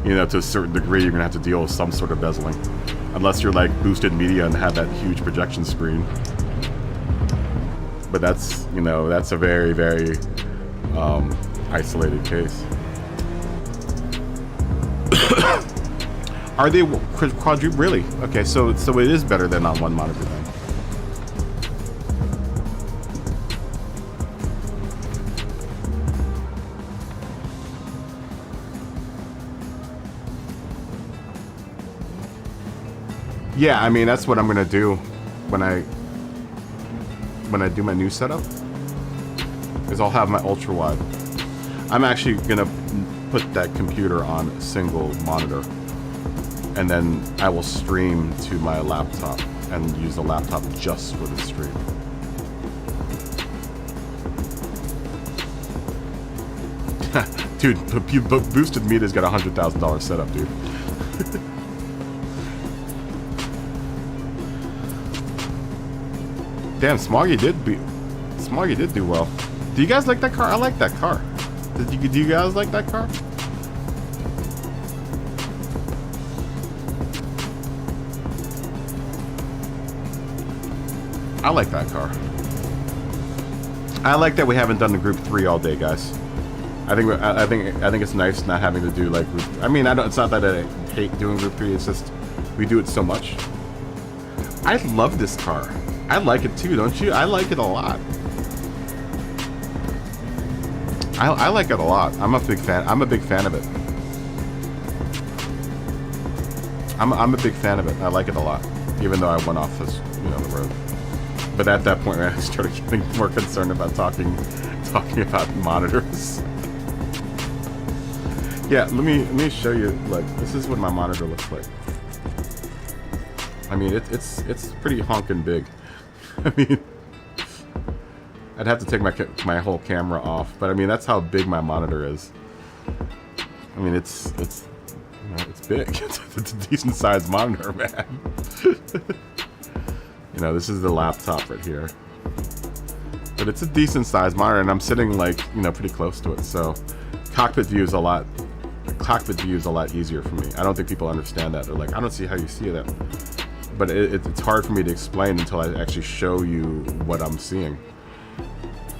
You know, to a certain degree, you're gonna have to deal with some sort of bezeling, unless you're like boosted media and have that huge projection screen. But that's, you know, that's a very, very isolated case. Are they quadruple? Really? Okay, so it is better than on 1 monitor then. Yeah, I mean, that's what I'm gonna do when I do my new setup, is I'll have my ultra wide. I'm actually gonna put that computer on a single monitor, and then I will stream to my laptop and use the laptop just for the stream. Dude, boosted media's got a $100,000 setup, dude. Damn, Smoggy did do well. Do you guys like that car? I like that car. Do you guys like that car? I like that car. I like that we haven't done the group 3 all day, guys. I think it's nice not having to do like group. I mean, it's not that I hate doing group 3. It's just we do it so much. I love this car. I like it too, don't you? I like it a lot. I like it a lot. I'm a big fan. I'm a big fan of it. I'm a big fan of it. I like it a lot, even though I went off this, you know, the road. But at that point, I started getting more concerned about talking about monitors. Yeah, let me show you. Like, this is what my monitor looks like. I mean, it's pretty honking big. I mean, I'd have to take my whole camera off, but I mean, that's how big my monitor is. I mean, it's you know, it's big. It's a decent sized monitor, man. You know, this is the laptop right here, but it's a decent sized monitor, and I'm sitting like, you know, pretty close to it, so cockpit view is a lot easier for me. I don't think people understand that. They're like, I don't see how you see that. But it's hard for me to explain until I actually show you what I'm seeing.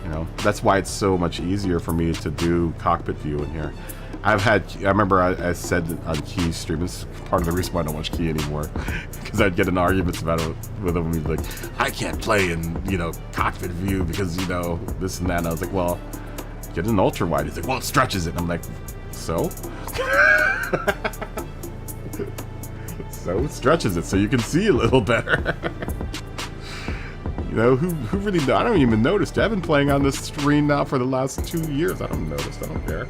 You know, that's why it's so much easier for me to do cockpit view in here. I remember I said on Key's stream, this is part of the reason why I don't watch Key anymore, because I'd get in arguments about it with him, and he'd be like, I can't play in, you know, cockpit view because, you know, this and that. And I was like, well, get an ultra wide. He's like, well, it stretches it. And I'm like, so? So it stretches it so you can see a little better. You know, who really know? I don't even notice. I've been playing on this screen now for the last 2 years. I don't notice. I don't care.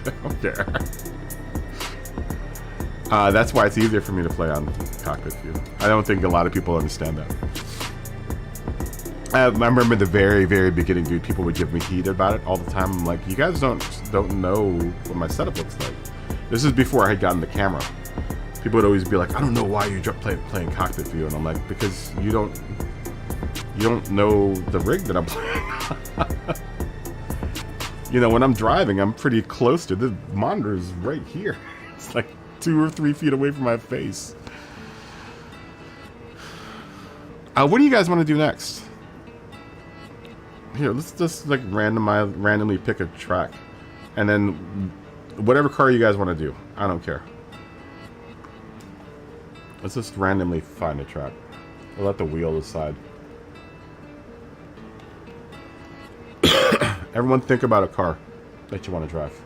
I don't care. That's why it's easier for me to play on cockpit view. I don't think a lot of people understand that. I remember in the very, very beginning, dude, people would give me heat about it all the time. I'm like, you guys don't know what my setup looks like. This is before I had gotten the camera. People would always be like, I don't know why you're playing cockpit view, and I'm like, because you don't know the rig that I'm playing. You know, when I'm driving, I'm pretty close to the monitor's right here. It's like 2 or 3 feet away from my face. What do you guys want to do next? Here, let's just like randomly pick a track, and then whatever car you guys want to do. I don't care. Let's just randomly find a track. We'll let the wheel decide. Everyone think about a car that you want to drive.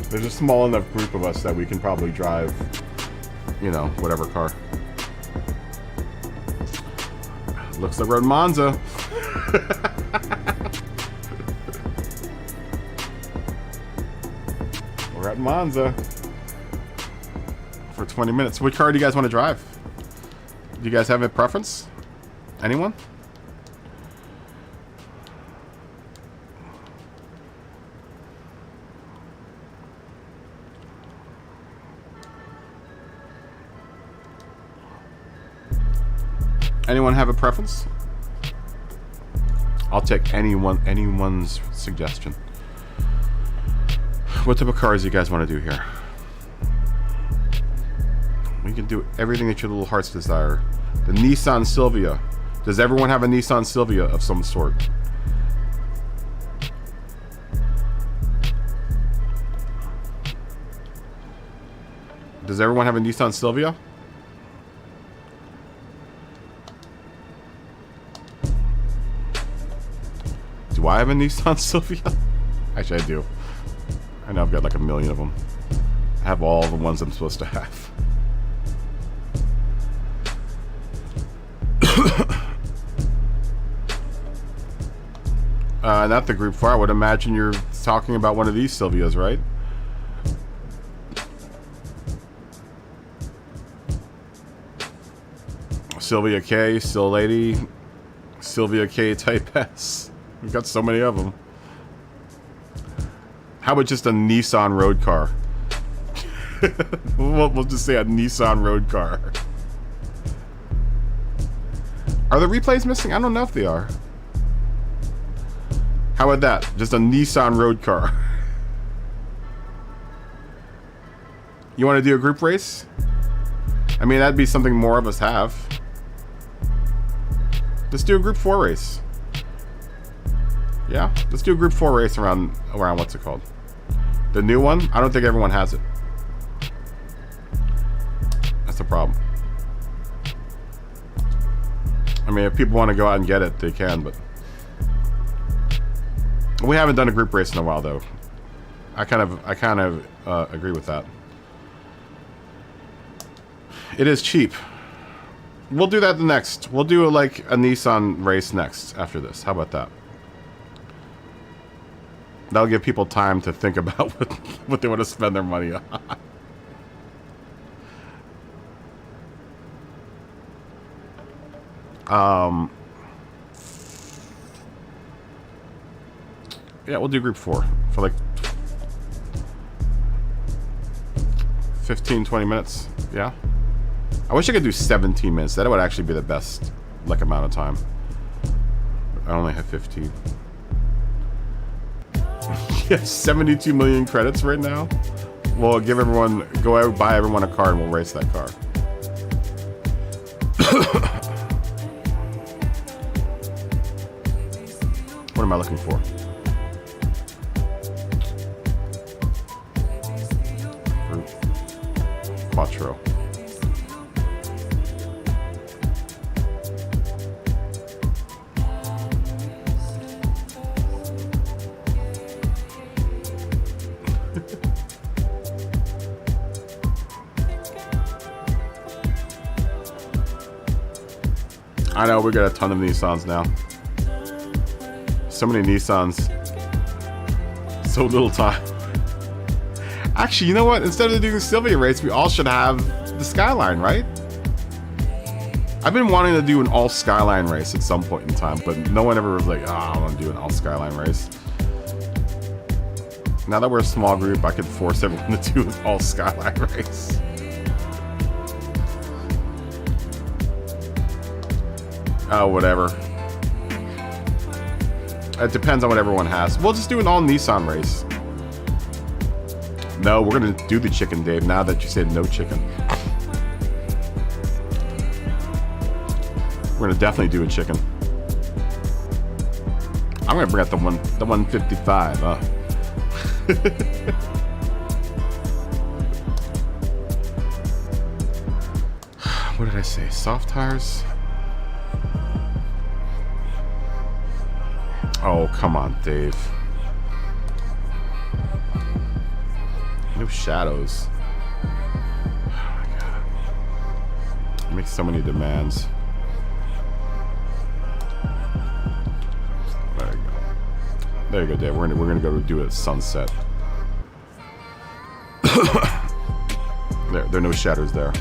There's a small enough group of us that we can probably drive, you know, whatever car. Looks like we're at Monza. We're at Monza for 20 minutes. Which car do you guys want to drive? Do you guys have a preference? Anyone? Anyone have a preference? I'll take anyone's suggestion. What type of cars do you guys want to do here? We can do everything that your little hearts desire. The Nissan Silvia. Does everyone have a Nissan Silvia of some sort? Does everyone have a Nissan Silvia? Do I have a Nissan Silvia? Actually, I do. I know I've got like a million of them. I have all the ones I'm supposed to have. Not the Group 4. I would imagine you're talking about one of these Silvias, right? Silvia K, Still Lady, Silvia K Type S. We've got so many of them. How about just a Nissan road car? We'll just say a Nissan road car. Are the replays missing? I don't know if they are. How about that? Just a Nissan road car. You want to do a group race? I mean, that'd be something more of us have. Let's do a Group 4 race. Yeah, let's do a Group 4 race around what's it called? The new one? I don't think everyone has it. That's the problem. I mean, if people want to go out and get it, they can, but we haven't done a group race in a while, though. I kind of agree with that. It is cheap. We'll do that the next. We'll do like a Nissan race next after this. How about that? That'll give people time to think about what they want to spend their money on. Yeah, we'll do Group 4 for like 15-20 minutes. Yeah, I wish I could do 17 minutes. That would actually be the best like amount of time. I only have 15. Yeah, 72 million credits right now. We'll give everyone, go out, buy everyone a car, and we'll race that car. What am I looking for? Quattro. I know, we got a ton of Nissans now. So many Nissans. So little time. Actually, you know what? Instead of doing the Silvia race, we all should have the Skyline, right? I've been wanting to do an all Skyline race at some point in time, but no one ever was like, oh, I want to do an all Skyline race. Now that we're a small group, I could force everyone to do an all Skyline race. Oh, whatever. It depends on what everyone has. We'll just do an all Nissan race. No, we're gonna do the chicken, Dave, now that you said no chicken. We're gonna definitely do a chicken. I'm gonna bring out the 155, huh? What did I say? Soft tires? Oh, come on, Dave. No shadows. Oh my god. It makes so many demands. There you go. There you go, Dave. We're gonna go do a sunset. There are no shadows there.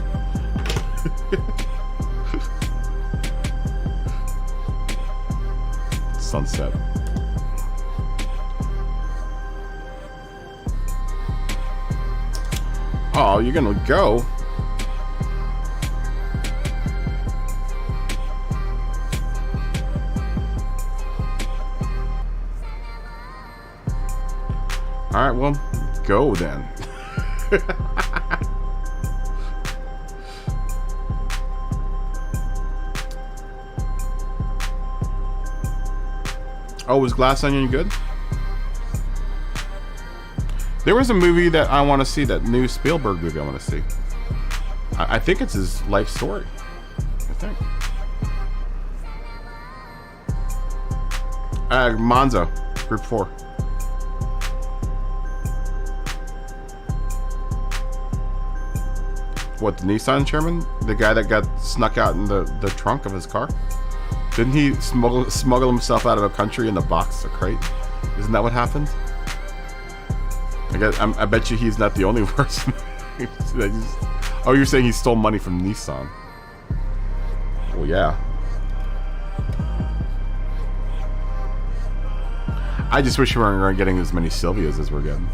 Sunset. Oh, you're gonna go? Alright, well, go then. Oh, was Glass Onion good? There was a movie that I want to see, that new Spielberg movie I want to see. I think it's his life story. I think. Monza, Group 4. What, the Nissan chairman? The guy that got snuck out in the trunk of his car? Didn't he smuggle himself out of a country in the box, a crate? Isn't that what happened? I bet you he's not the only person. Oh, you're saying he stole money from Nissan? Well, yeah. I just wish we weren't getting as many Silvias as we're getting.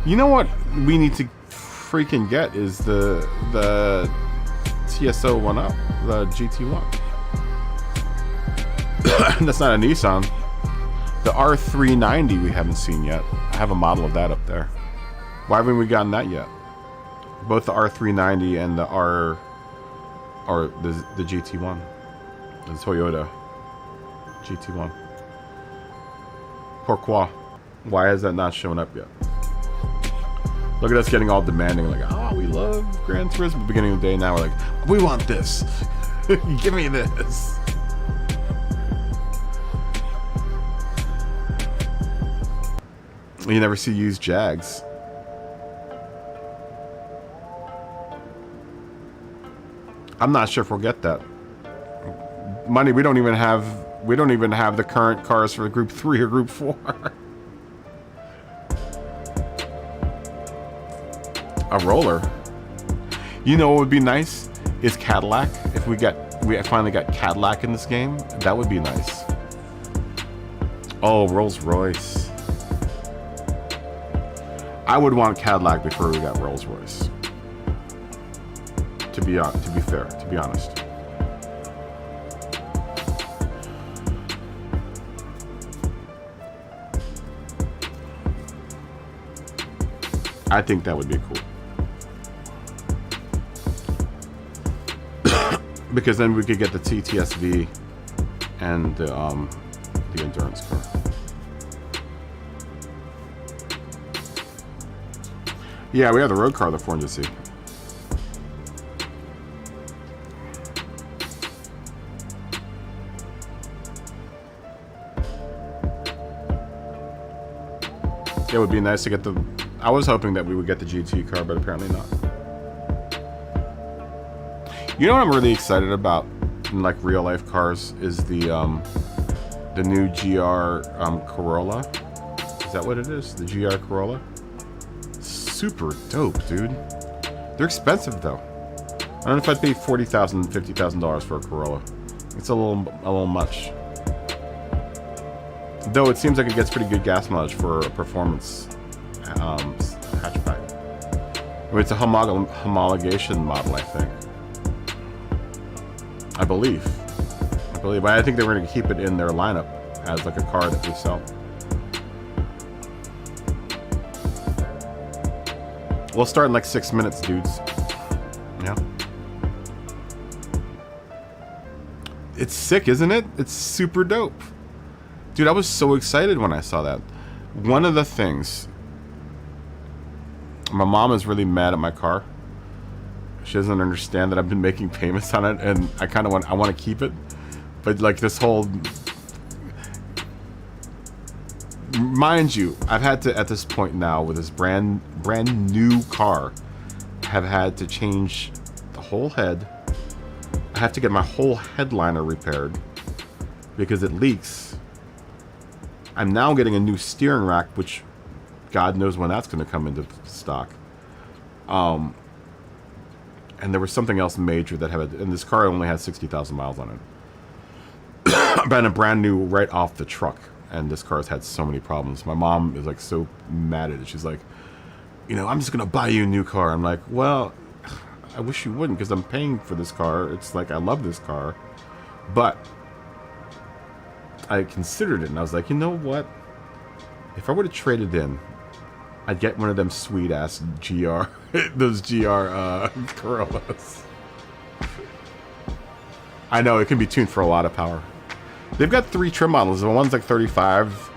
You know what we need to freaking get is the TSO 1-up, the GT1. That's not a Nissan. The R390 we haven't seen yet. I have a model of that up there. Why haven't we gotten that yet? Both the R390 and the the GT1. The Toyota GT1. Pourquoi? Why has that not shown up yet? Look at us getting all demanding, like, oh, we love Gran Turismo. Beginning of the day, now we're like, we want this. Give me this. You never see used Jags. I'm not sure if we'll get that. Money, we don't even have the current cars for Group 3 or Group 4. A roller. You know what would be nice? Is Cadillac. If we finally got Cadillac in this game, that would be nice. Oh, Rolls Royce. I would want Cadillac before we got Rolls Royce. To be fair, to be honest. I think that would be cool. Because then we could get the TTSV and the endurance car. Yeah, we have the road car, the 400C. It would be nice to get the... I was hoping that we would get the GT car, but apparently not. You know what I'm really excited about in like real life cars is the new GR Corolla. Is that what it is? The GR Corolla? Super dope, dude. They're expensive though. I don't know if I'd pay $40,000, $50,000 for a Corolla. It's a little much. Though it seems like it gets pretty good gas mileage for a performance hatchback. I mean, it's a homologation model, I think. I believe. But I think they were going to keep it in their lineup as like a car that we sell. We'll start in like 6 minutes, dudes. Yeah. It's sick, isn't it? It's super dope. Dude, I was so excited when I saw that. One of the things... My mom is really mad at my car. She doesn't understand that I've been making payments on it, and I kind of want to keep it. But like this whole... Mind you, I've had to, at this point now, with this brand new car, have had to change the whole head. I have to get my whole headliner repaired because it leaks. I'm now getting a new steering rack, which God knows when that's going to come into stock. And there was something else major that had, and this car only had 60,000 miles on it. Been a brand new right off the truck, and this car's had so many problems. My mom is like so mad at it. She's like, you know, I'm just going to buy you a new car. I'm like, well, I wish you wouldn't, because I'm paying for this car. It's like, I love this car. But I considered it, and I was like, you know what? If I would have traded in, I'd get one of them sweet-ass GR, those GR Corollas. I know, it can be tuned for a lot of power. They've got 3 trim models. The one's like 35.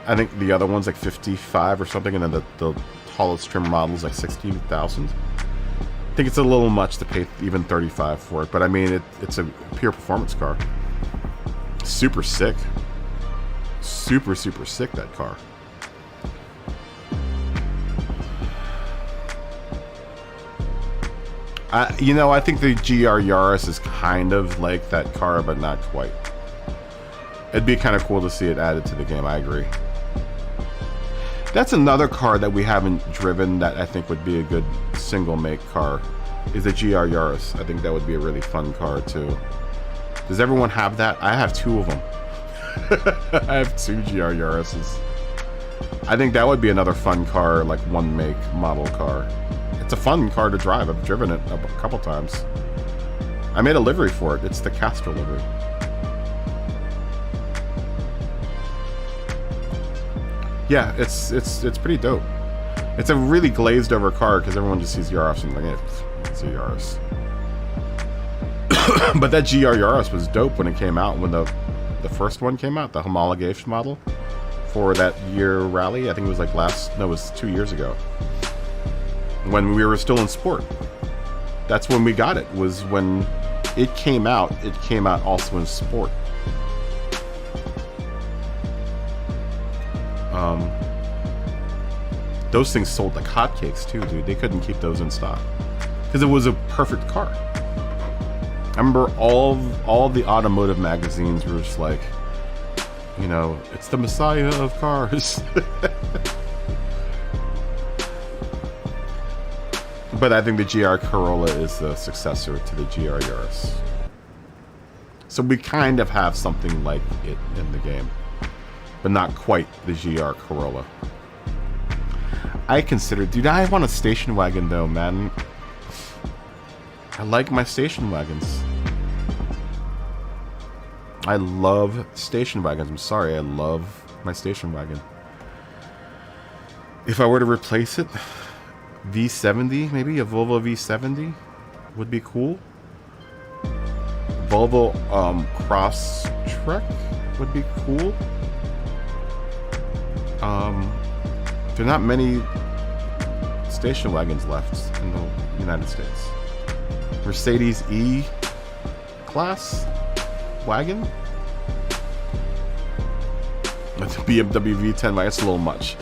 I think the other one's like 55 or something, and then the tallest trim model's like 60,000. I think it's a little much to pay even 35 for it, but I mean, it's a pure performance car. Super sick. Super, super sick, that car. You know, I think the GR Yaris is kind of like that car, but not quite. It'd be kind of cool to see it added to the game, I agree. That's another car that we haven't driven that I think would be a good single-make car, is the GR Yaris. I think that would be a really fun car, too. Does everyone have that? I have 2 of them. I have 2 GR Yarises. I think that would be another fun car, like one-make model car. It's a fun car to drive. I've driven it a couple times. I made a livery for it. It's the Castro livery. Yeah, it's pretty dope. It's a really glazed over car because everyone just sees Yaris and like, it's a Yaris. But that GR Yaris was dope when it came out. When the first one came out, the homologation model for that year rally. I think it was like it was 2 years ago. When we were still in sport. That's when we got it, was when it came out also in sport. Those things sold like hotcakes too, dude. They couldn't keep those in stock because it was a perfect car. I remember all the automotive magazines were just like, you know, it's the messiah of cars. But I think the GR Corolla is the successor to the GR Yaris. So we kind of have something like it in the game, but not quite the GR Corolla. I consider, dude, I want a station wagon though, man. I like my station wagons. I love station wagons. I'm sorry, I love my station wagon. If I were to replace it, V70, maybe a Volvo V70 would be cool. Volvo Crosstrek would be cool. There are not many station wagons left in the United States. Mercedes E-Class wagon? That's a BMW V10 wagon. It's a little much.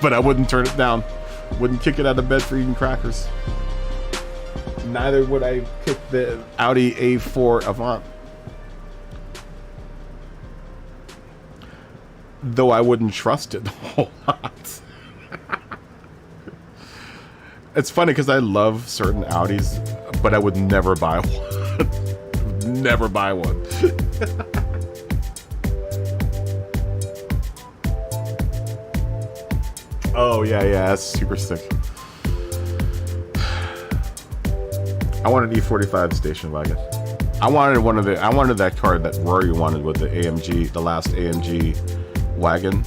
But I wouldn't turn it down. Wouldn't kick it out of bed for eating crackers. Neither would I kick the Audi A4 Avant. Though I wouldn't trust it a whole lot. It's funny because I love certain Audis, but I would never buy one. Never buy one. Oh, yeah, that's super sick. I want an E45 station wagon. I wanted that car that Rory wanted with the AMG, the last AMG wagon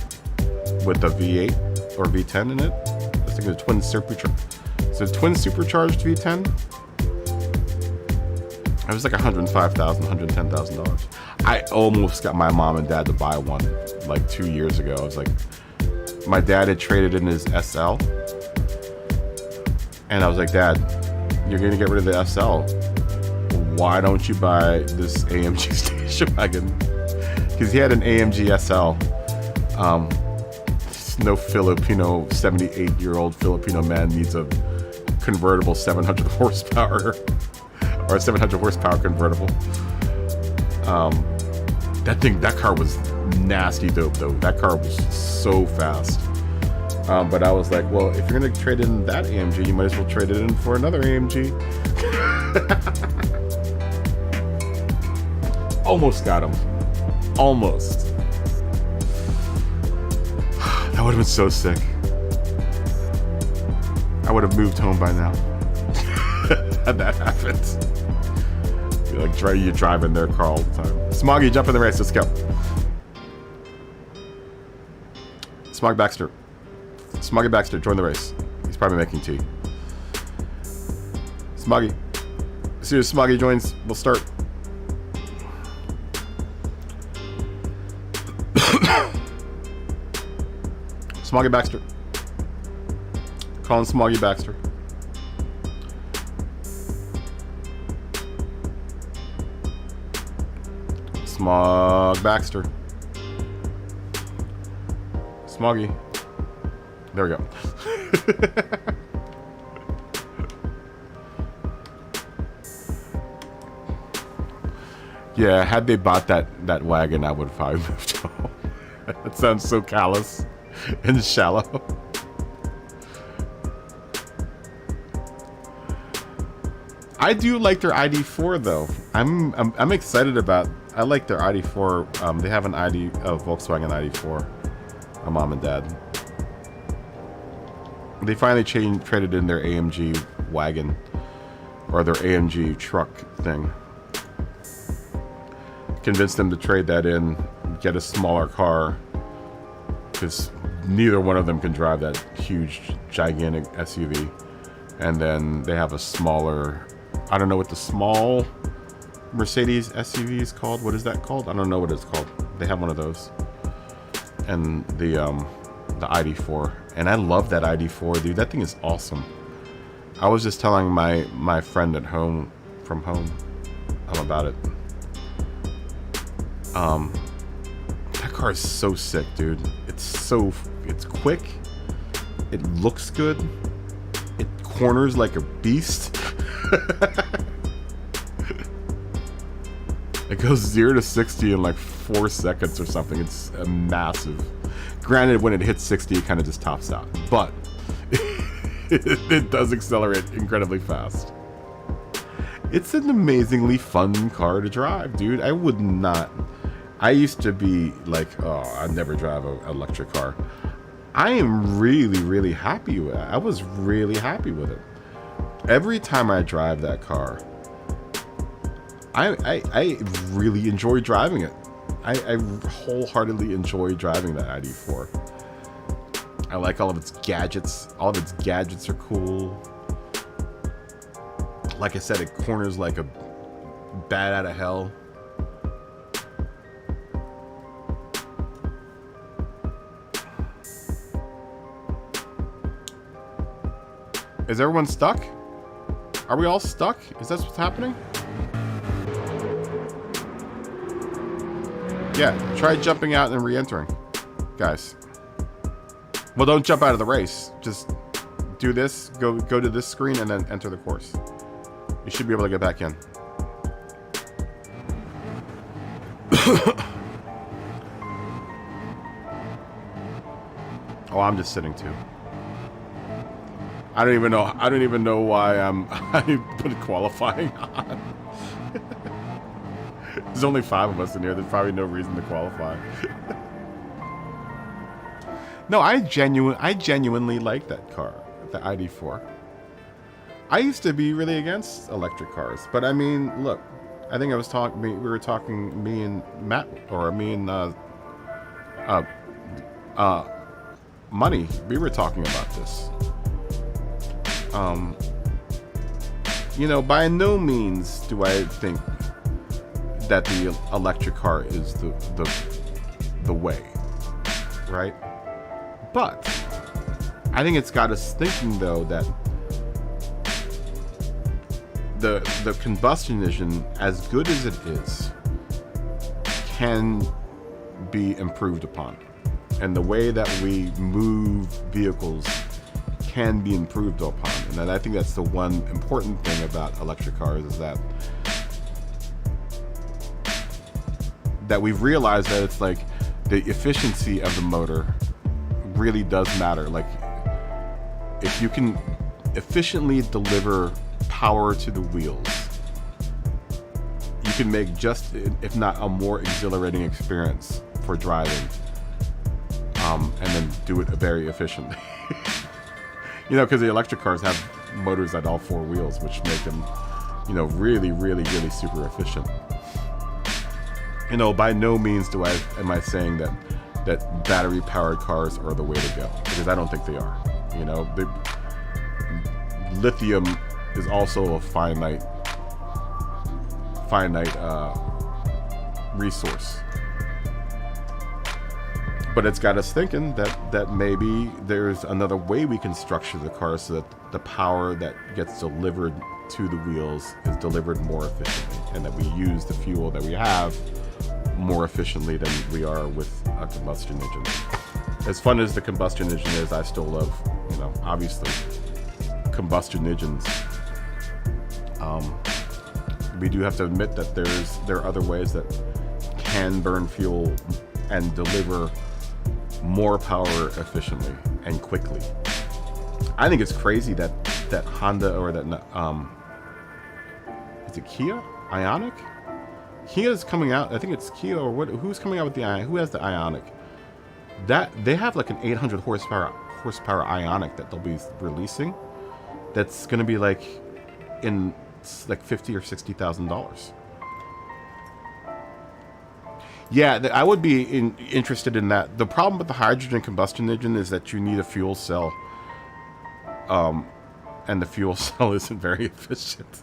with the V8 or V10 in it. I think it's a twin supercharged. So twin supercharged V10. It was like $105,000, $110,000. I almost got my mom and dad to buy one like 2 years ago. I was like, my dad had traded in his SL, and I was like, Dad, you're gonna get rid of the SL. Why don't you buy this AMG station wagon? Because he had an AMG SL. No Filipino 78-year-old Filipino man needs a convertible 700 horsepower or a 700 horsepower convertible. That car was nasty dope though. That car was so fast. But I was like, well, if you're gonna trade in that AMG, you might as well trade it in for another AMG. Almost got him. Almost. That would have been so sick. I would have moved home by now. Had that happened. Be like, you're driving their car all the time. Smoggy, jump in the race. Let's go. Smoggy Baxter, join the race. He's probably making tea. Smoggy. As soon as Smoggy joins, we'll start. Smoggy Baxter. Calling Smoggy Baxter. Smog Baxter. Smoggy. There we go. Yeah, had they bought that wagon, I would have probably moved home. That sounds so callous and shallow. I do like their ID4 though. I'm excited about. I like their ID4. They have an Volkswagen ID4. My mom and dad. They finally traded in their AMG wagon or their AMG truck thing. Convinced them to trade that in, get a smaller car, because neither one of them can drive that huge, gigantic SUV. And then they have a smaller, I don't know what the small Mercedes SUV is called. What is that called? I don't know what it's called. They have one of those. And the ID4. And I love that ID4, dude. That thing is awesome. I was just telling my friend at home, from home, about it. That car is so sick, dude. It's quick. It looks good. It corners like a beast. It goes 0 to 60 in like 4 seconds or something. It's massive. Granted, when it hits 60, it kind of just tops out. But it does accelerate incredibly fast. It's an amazingly fun car to drive, dude. I used to be like, oh, I'd never drive an electric car. I am really, really happy with it. I was really happy with it. Every time I drive that car, I really enjoy driving it. I wholeheartedly enjoy driving that ID4. I like all of its gadgets. All of its gadgets are cool. Like I said, it corners like a bat out of hell. Is everyone stuck? Are we all stuck? Is that what's happening? Yeah, try jumping out and re-entering, guys. Well, don't jump out of the race. Just do this, go to this screen, and then enter the course. You should be able to get back in. Oh, I'm just sitting too. I don't even know why I put qualifying on. There's only 5 of us in here. There's probably no reason to qualify. No, I genuinely like that car, the ID4. I used to be really against electric cars, but I mean, look, I think I was talking. We were talking. Me and Matt, or me and Money. We were talking about this. You know, by no means do I think that the electric car is the way, right? But I think it's got us thinking, though, that the combustion engine, as good as it is, can be improved upon, and the way that we move vehicles can be improved upon. And I think that's the one important thing about electric cars, is that we've realized that it's like the efficiency of the motor really does matter. Like, if you can efficiently deliver power to the wheels, you can make just, if not a more exhilarating experience for driving, and then do it very efficiently. You know, because the electric cars have motors at all four wheels, which make them, you know, really, really, really super efficient. You know, by no means am I saying that battery-powered cars are the way to go, because I don't think they are. You know, lithium is also a finite resource. But it's got us thinking that maybe there's another way we can structure the car so that the power that gets delivered to the wheels is delivered more efficiently, and that we use the fuel that we have more efficiently than we are with a combustion engine. As fun as the combustion engine is, I still love, you know, obviously, combustion engines. We do have to admit that there are other ways that can burn fuel and deliver more power efficiently and quickly. I think it's crazy that Honda, or that is it Kia Ioniq? Kia's coming out. I think it's Kia, or what? Who's coming out with the Ioniq? Who has the Ioniq? That they have like an 800 horsepower Ioniq that they'll be releasing. That's going to be like in like $50,000 or $60,000. Yeah, I would be interested in that. The problem with the hydrogen combustion engine is that you need a fuel cell, and the fuel cell isn't very efficient.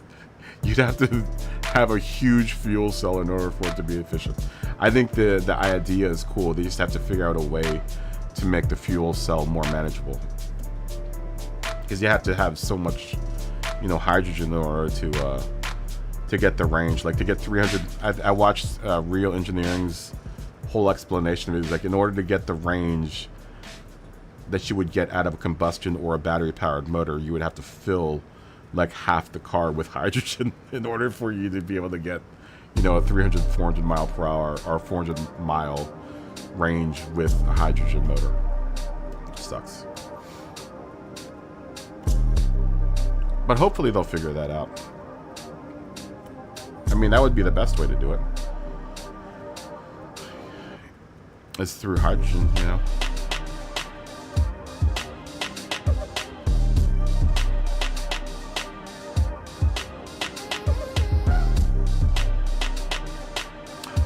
You'd have to have a huge fuel cell in order for it to be efficient. I think the idea is cool. They just have to figure out a way to make the fuel cell more manageable, because you have to have so much, you know, hydrogen in order to get the range. Like, to get 300, I watched Real Engineering's whole explanation of it. It was like, in order to get the range that you would get out of a combustion or a battery powered motor, you would have to fill like half the car with hydrogen in order for you to be able to get, you know, a 300, 400 mile per hour or 400 mile range with a hydrogen motor. Which sucks. But hopefully they'll figure that out. I mean, that would be the best way to do it. It's through hydrogen, you know.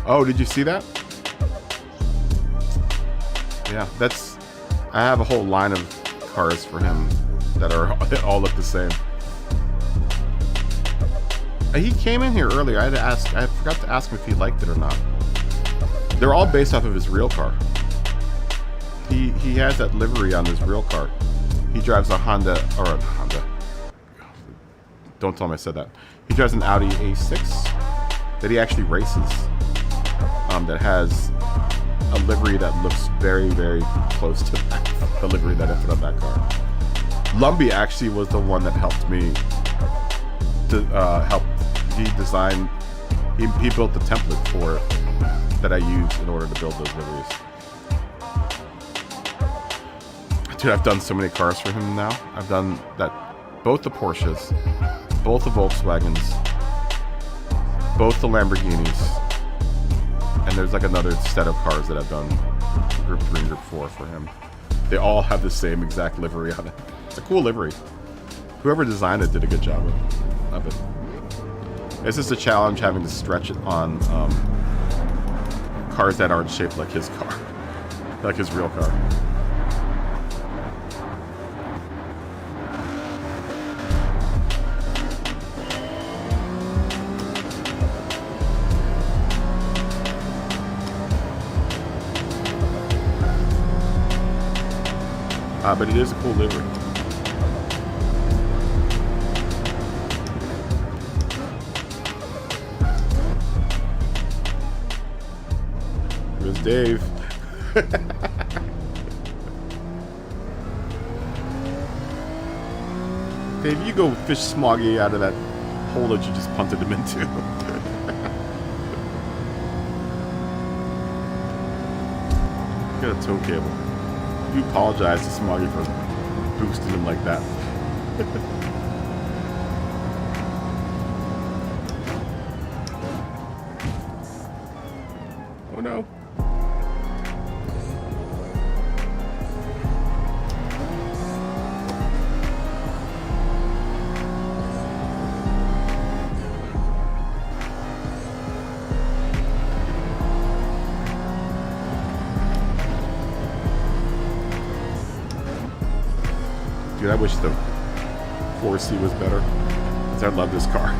Oh, did you see that? Yeah, I have a whole line of cars for him that all look the same. He came in here earlier. I forgot to ask him if he liked it or not. They're all based off of his real car. He has that livery on his real car. He drives a Honda. Don't tell him I said that. He drives an Audi A6 that he actually races. That has a livery that looks very, very close to the livery that I put on that car. Lumbee actually was the one that helped me he designed, he built the template for it that I used in order to build those liveries. Dude, I've done so many cars for him now. I've done that, both the Porsches, both the Volkswagens, both the Lamborghinis, and there's like another set of cars that I've done Group 3 and Group 4 for him. They all have the same exact livery on it. It's a cool livery. Whoever designed it did a good job of it. It's just a challenge having to stretch it on cars that aren't shaped like his car, like his real car. But it is a cool livery. There's Dave. Dave, you go fish Smoggy out of that hole that you just punted him into. Got a tow cable. You apologize to Smoggy for boosting him like that. Oh no. Dude, I wish the 4C was better, because I love this car.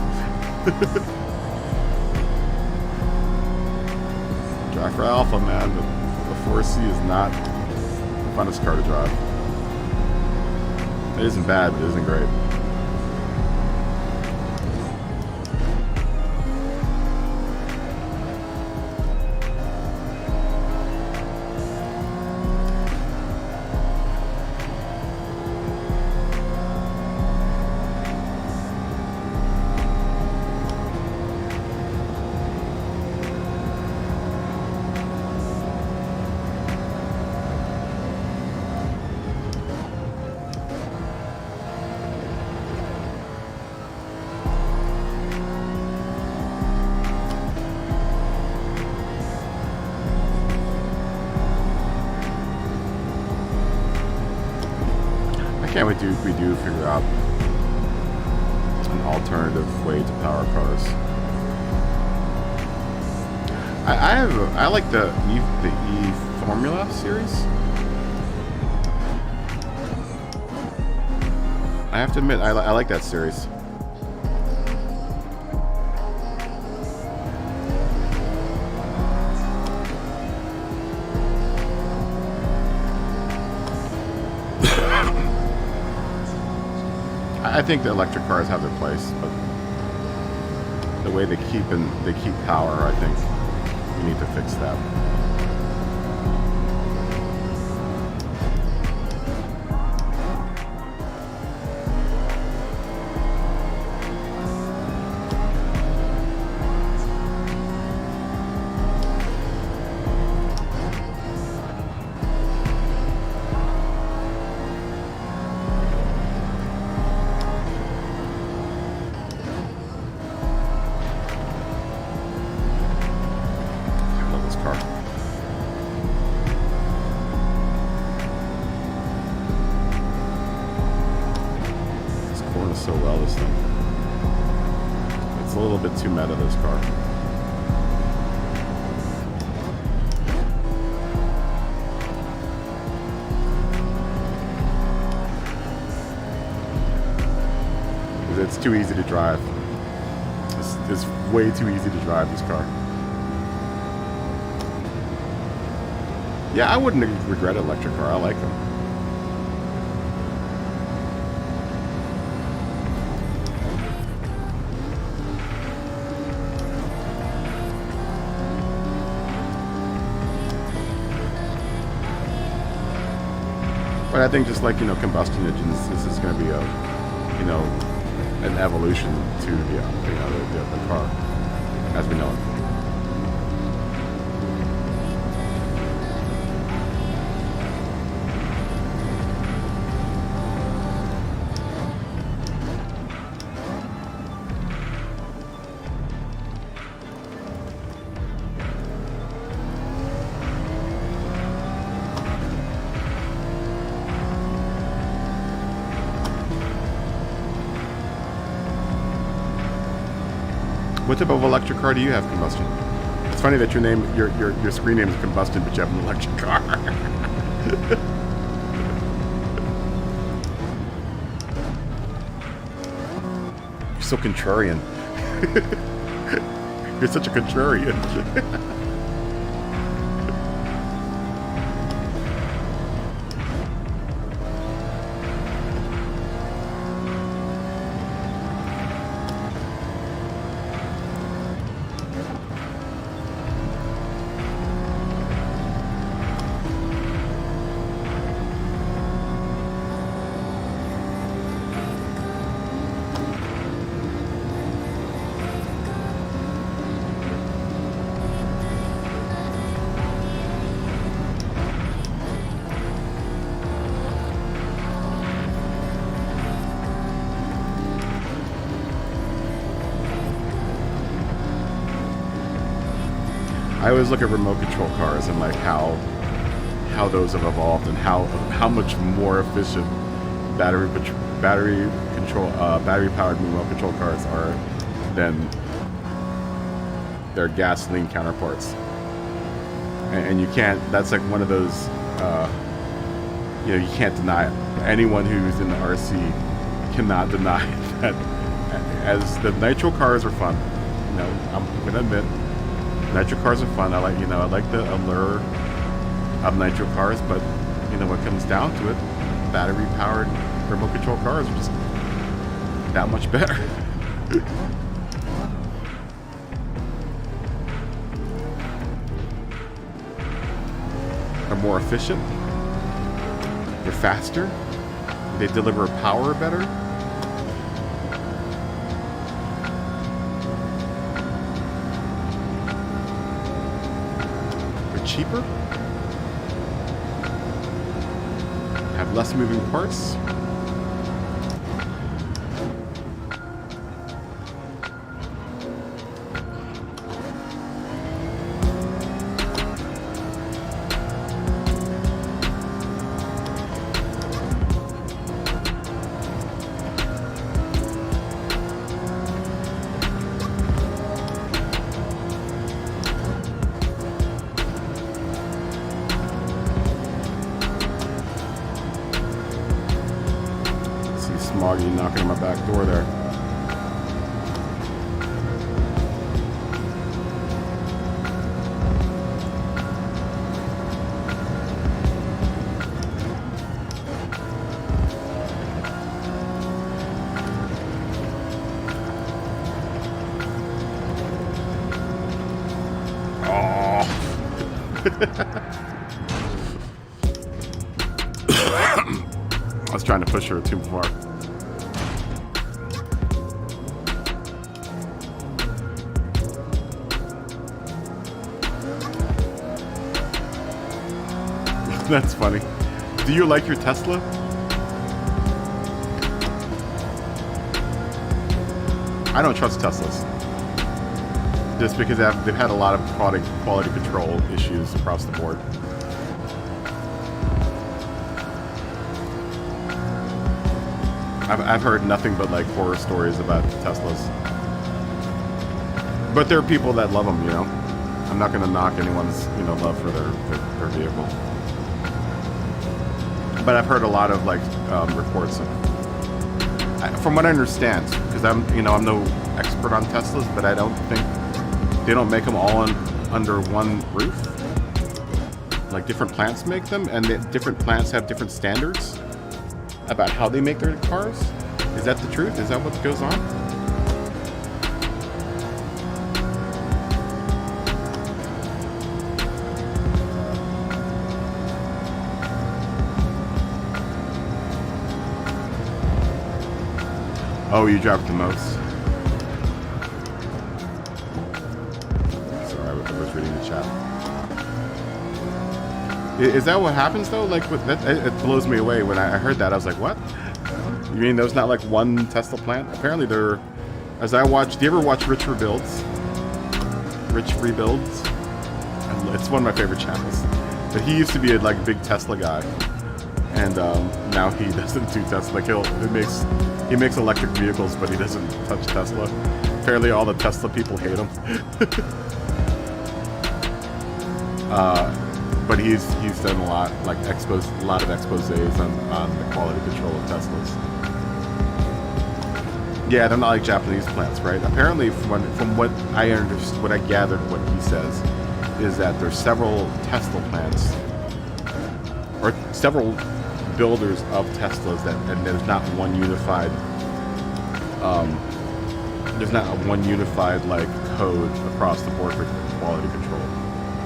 Drive for Alpha, man, but the 4C is not the funnest car to drive. It isn't bad, but it isn't great. Can't wait till we do figure out an alternative way to power cars. I like the E Formula series. I have to admit, I like that series. I think the electric cars have their place, but the way they keep power, I think we need to fix that. So well, this thing. It's a little bit too meta, this car. It's too easy to drive. It's way too easy to drive this car. Yeah, I wouldn't regret an electric car. I like them. But I think just like, combustion engines, this is going to be a, an evolution to the car as we know it. What type of electric car do you have, Combustion? It's funny that your screen name is Combustion, but you have an electric car. You're so contrarian. You're such a contrarian. I always look at remote control cars and like how those have evolved and how much more efficient battery powered remote control cars are than their gasoline counterparts. And you can't. That's like one of those. You can't deny it. Anyone who's in the RC cannot deny that. As the nitro cars are fun, I'm gonna admit. Nitro cars are fun. I like the allure of nitro cars, but when it comes down to it, battery-powered remote control cars are just that much better. They're more efficient. They're faster. They deliver power better. Cheaper, have less moving parts. Smoggy knocking on my back door there. Oh. I was trying to push her too far. That's funny. Do you like your Tesla? I don't trust Teslas. Just because they've had a lot of quality control issues across the board. I've heard nothing but like horror stories about Teslas. But there are people that love them, I'm not going to knock anyone's, love for their vehicle. But I've heard a lot of reports of, from what I understand, because I'm no expert on Teslas, but I don't think they don't make them all under one roof. Like different plants make them, and different plants have different standards about how they make their cars. Is that the truth? Is that what goes on? Oh, you dropped the most. Sorry, I was reading the chat. Is that what happens though? Like with that, it blows me away when I heard that. I was like, what? You mean there's not like one Tesla plant? Apparently there. As I watch, do you ever watch Rich Rebuilds? Rich Rebuilds. It's one of my favorite channels. But he used to be a big Tesla guy, and now he doesn't do Tesla. Like he makes electric vehicles, but he doesn't touch Tesla. apparently all the Tesla people hate him. But he's done a lot of exposés on the quality control of Teslas. Yeah, they're not like Japanese plants, right? Apparently, from what I understood, what I gathered, what he says, is that there's several Tesla plants, or several builders of Teslas, and there's not one unified. There's not one unified like code across the board for quality control,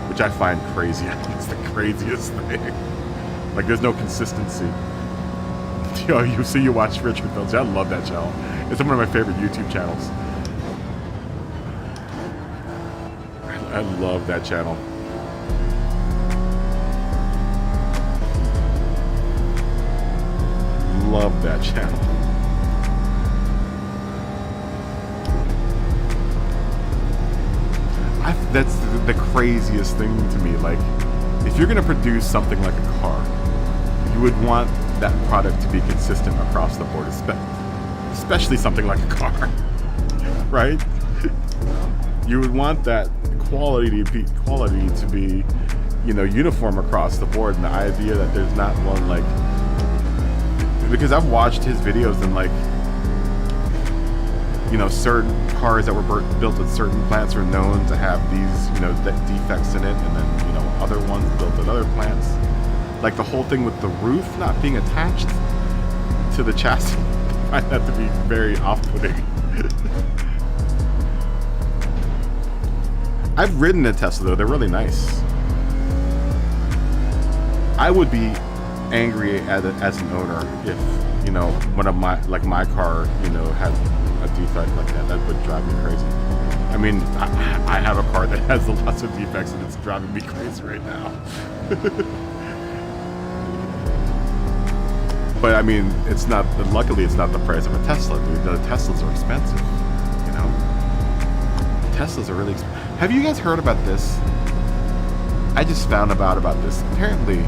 which I find crazy. I think it's the craziest thing. Like, there's no consistency. You watch Richard Builds. I love that channel. It's one of my favorite YouTube channels. I love that channel. Love that channel. That's the craziest thing to me. Like, if you're gonna produce something like a car, you would want that product to be consistent across the board, especially something like a car, right? You would want that quality to be, uniform across the board. And the idea that there's not one, like, because I've watched his videos and, like, certain cars that were built at certain plants are known to have these, defects in it, and then, other ones built at other plants. Like the whole thing with the roof not being attached to the chassis, I find that to be very off-putting. I've ridden a Tesla though; they're really nice. I would be angry as an owner if one of my car had a defect like that. That would drive me crazy. I mean, I have a car that has lots of defects and it's driving me crazy right now. But I mean, luckily it's not the price of a Tesla, dude. The Teslas are expensive, Teslas are really expensive. Have you guys heard about this? I just found about this. Apparently,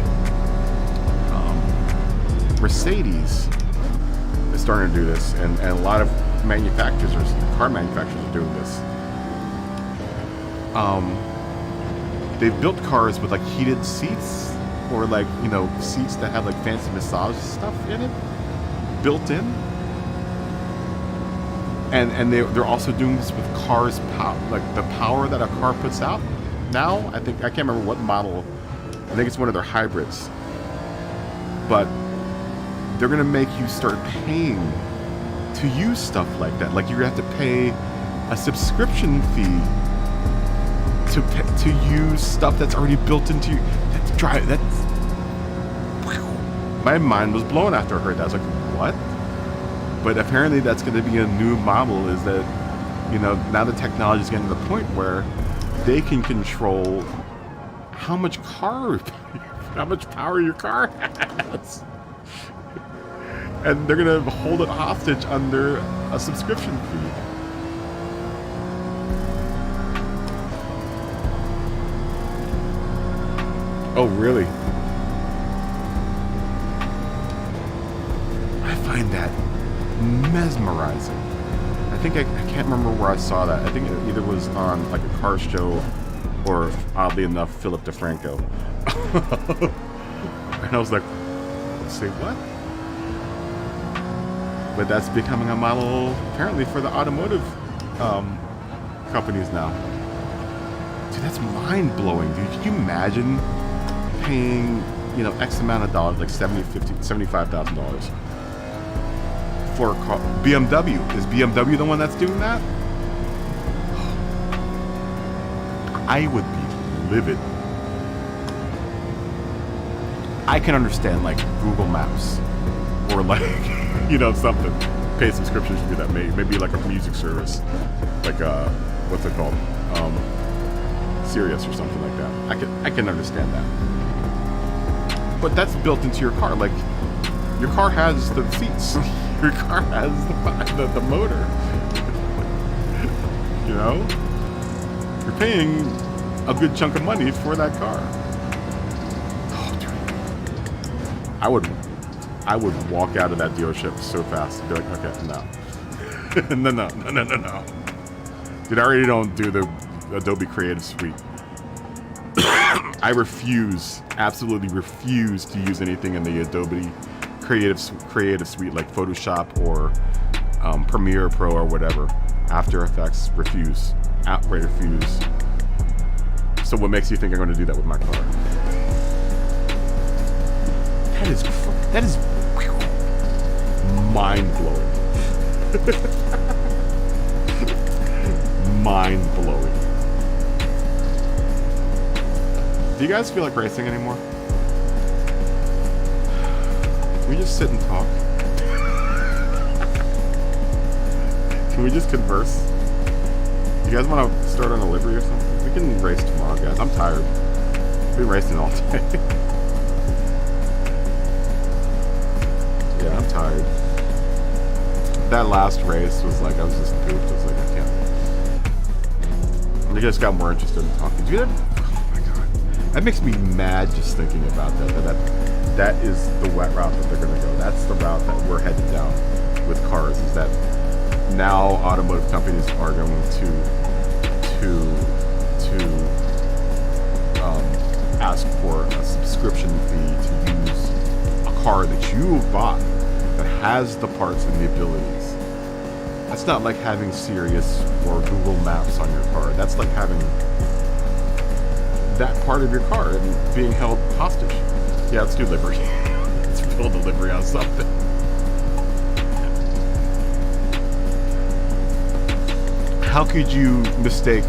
Mercedes is starting to do this, and a lot of car manufacturers are doing this. They've built cars with like heated seats, or like seats that have like fancy massage stuff in it, built in. And they're also doing this with cars, like the power that a car puts out. Now I can't remember what model. I think it's one of their hybrids. But they're gonna make you start paying to use stuff like that. Like you're gonna have to pay a subscription fee to use stuff that's already built into you. My mind was blown after I heard that. I was like, what? But apparently that's going to be a new model, is that, now the technology is getting to the point where they can control how much power your car has. And they're going to hold it hostage under a subscription fee. Oh, really? I find that mesmerizing. I think I can't remember where I saw that. I think it either was on like a car show or, oddly enough, Philip DeFranco. And I was like, say what? But that's becoming a model apparently for the automotive companies now. Dude, that's mind-blowing, dude. Can you imagine paying, X amount of dollars, like $70,000, $50,000, $75,000 for a car? BMW. Is BMW the one that's doing that? I would be livid. I can understand, like, Google Maps. Or, like, something. Pay a subscription fee that maybe like a music service. Like, what's it called? Sirius or something like that. I can understand that. But that's built into your car. Like, your car has the seats. Your car has the motor. You're paying a good chunk of money for that car. Oh, dude. I would walk out of that dealership so fast and be like, okay, no. No. Dude, I already don't do the Adobe Creative Suite. I refuse, absolutely refuse to use anything in the Adobe Creative Suite like Photoshop or Premiere Pro or whatever. After Effects, refuse. Outright refuse. So what makes you think I'm going to do that with my car? That is mind-blowing. Mind-blowing. Do you guys feel like racing anymore? Can we just sit and talk? Can we just converse? You guys want to start on a livery or something? We can race tomorrow, guys. I'm tired. I've been racing all day. Yeah, I'm tired. That last race was like, I was just goofed. I was like, I can't. I just got more interested in talking. Dude, oh my god. That makes me mad just thinking about that. That is the wet route that they're going to go. That's the route that we're headed down with cars, is that now automotive companies are going to ask for a subscription fee to use a car that you bought that has the parts and the abilities. That's not like having Sirius or Google Maps on your car. That's like having that part of your car and being held hostage. Yeah, let's do livery. Let's build a livery on something. How could you mistake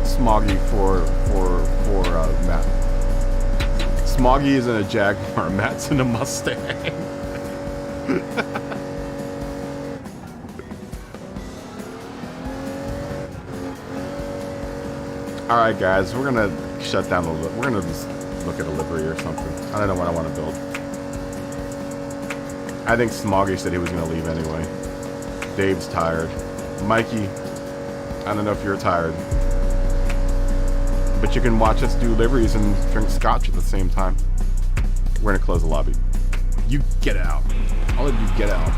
Smoggy for Matt? Smoggy is in a Jaguar, Matt's in a Mustang. Alright guys, we're gonna shut down we're gonna just look at a livery or something. I don't know what I want to build. I think Smoggy said he was gonna leave anyway. Dave's tired. Mikey, I don't know if you're tired, but you can watch us do liveries and drink scotch at the same time. We're gonna close the lobby. You get out. All of you get out.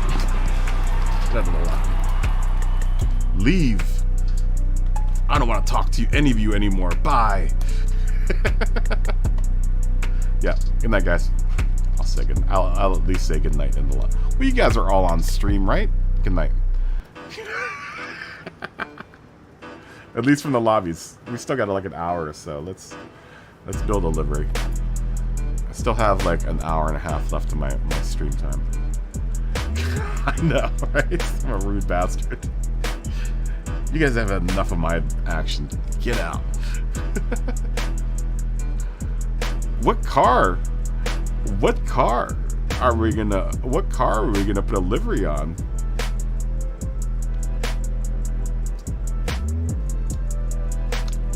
Get out of the lobby. Leave. I don't want to talk to you, any of you anymore. Bye. Yeah. Good night, guys. I'll say good. I'll at least say good night in the lobby. Well, you guys are all on stream, right? Good night. At least from the lobbies. We still got like an hour or so. Let's build a livery. I still have like an hour and a half left of my stream time. I know, right? I'm a rude bastard. You guys have enough of my action. Get out. What car are we gonna put a livery on?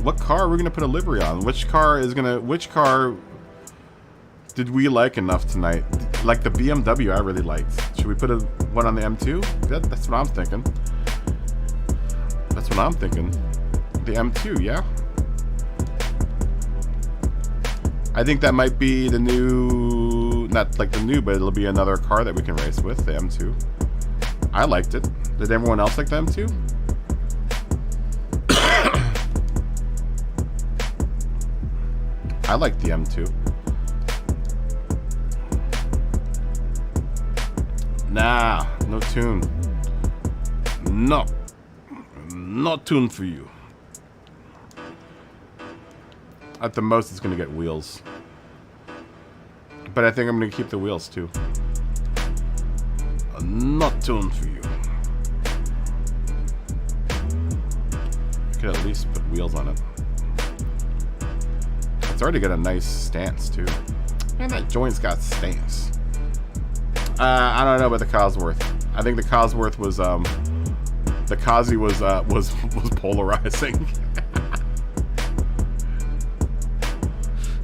What car are we gonna put a livery on? Which car did we like enough tonight? Like the BMW I really liked. Should we put one on the M2? That's what I'm thinking. That's what I'm thinking. The M2, yeah? I think that might be the new, not like the new, but it'll be another car that we can race with, the M2. I liked it. Did everyone else like the M2? I like the M2. Nah, no tune. No. Not tune for you. At the most, it's going to get wheels. But I think I'm going to keep the wheels, too. Not tune for you. I could at least put wheels on it. It's already got a nice stance, too. Man, that joint's got stance. I don't know about the Cosworth. I think the Cosworth was, the Kazi was polarizing.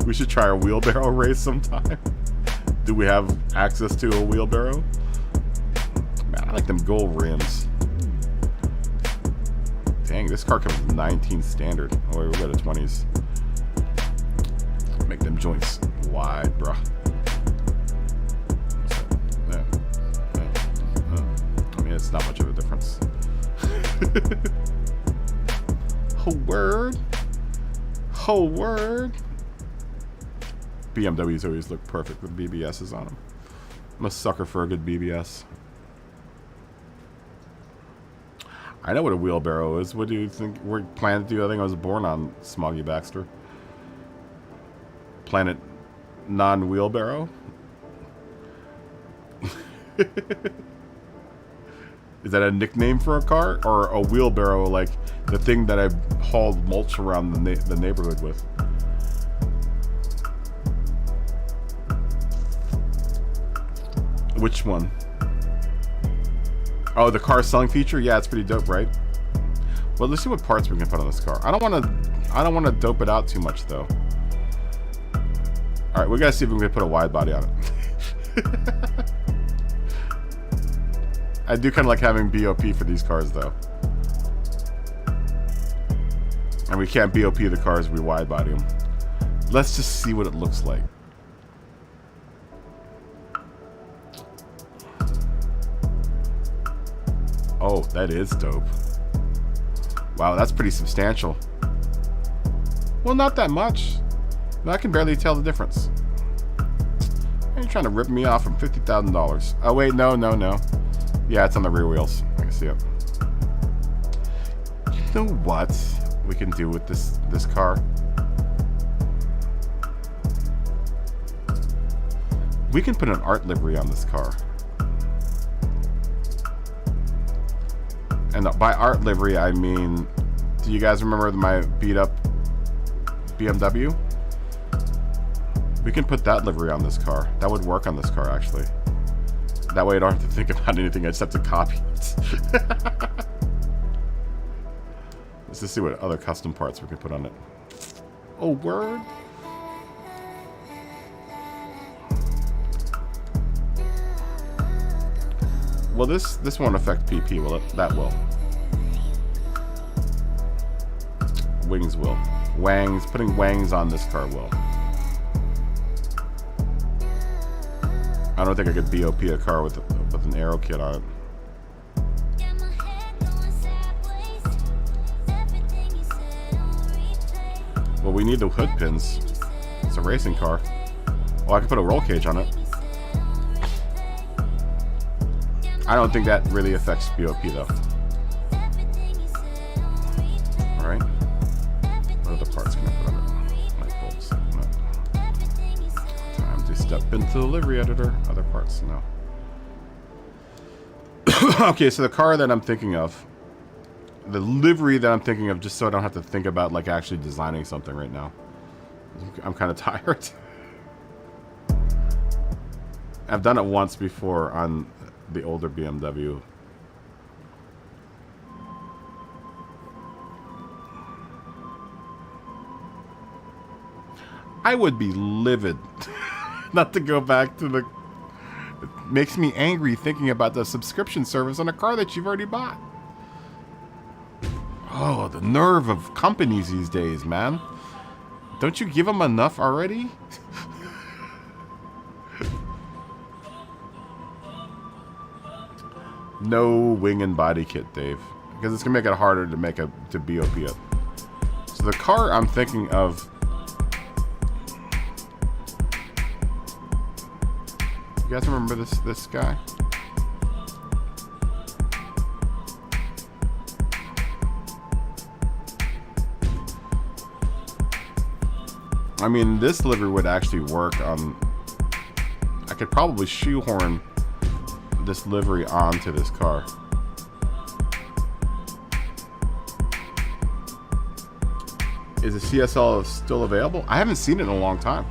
We should try a wheelbarrow race sometime. Do we have access to a wheelbarrow? Man, I like them gold rims. Dang, this car comes with 19 standard. Oh, wait, we got a 20s. Make them joints wide, bruh. I mean, it's not much of a difference. Oh, word. Oh, word. BMWs always look perfect with BBSs on them. I'm a sucker for a good BBS. I know what a wheelbarrow is. What do you think we're planning to do? I think I was born on Smoggy Baxter. Planet non-wheelbarrow? Is that a nickname for a car? Or a wheelbarrow, like the thing that I hauled mulch around the neighborhood with? Which one? Oh, the car selling feature? Yeah, it's pretty dope, right? Well, let's see what parts we can put on this car. I don't want to dope it out too much though. All right, we gotta see if we can put a wide body on it. I do kind of like having BOP for these cars though. And we can't BOP the cars, we wide body them. Let's just see what it looks like. Oh, that is dope. Wow, that's pretty substantial. Well, not that much. I can barely tell the difference. You're trying to rip me off from $50,000. Oh, wait, no. Yeah, it's on the rear wheels. I can see it. You know what we can do with this car? We can put an art livery on this car. And by art livery, I mean, do you guys remember my beat up BMW? We can put that livery on this car. That would work on this car, actually. That way I don't have to think about anything. I just have to copy it. Let's just see what other custom parts we can put on it. Oh, word. Well, this won't affect PP, will it? That will. Wings will. Wangs. Putting wangs on this car will. I don't think I could BOP a car with an arrow kit on it. Well, we need the hood pins. It's a racing car. Oh, I can put a roll cage on it. I don't think that really affects BOP though. Alright. What other parts can I put on it? Light bulbs. No. Time to step into the livery editor. Other parts, no. Okay, so the car that I'm thinking of, the livery that I'm thinking of, just so I don't have to think about like actually designing something right now. I'm kind of tired. I've done it once before on the older BMW. I would be livid not to go back to the... It makes me angry thinking about the subscription service on a car that you've already bought. Oh, the nerve of companies these days, man. Don't you give them enough already? No wing and body kit, Dave, because it's gonna make it harder to to BOP it. So the car I'm thinking of. You guys remember this guy? I mean, this livery would actually work on. I could probably shoehorn this livery onto this car. Is the CSL still available? I haven't seen it in a long time.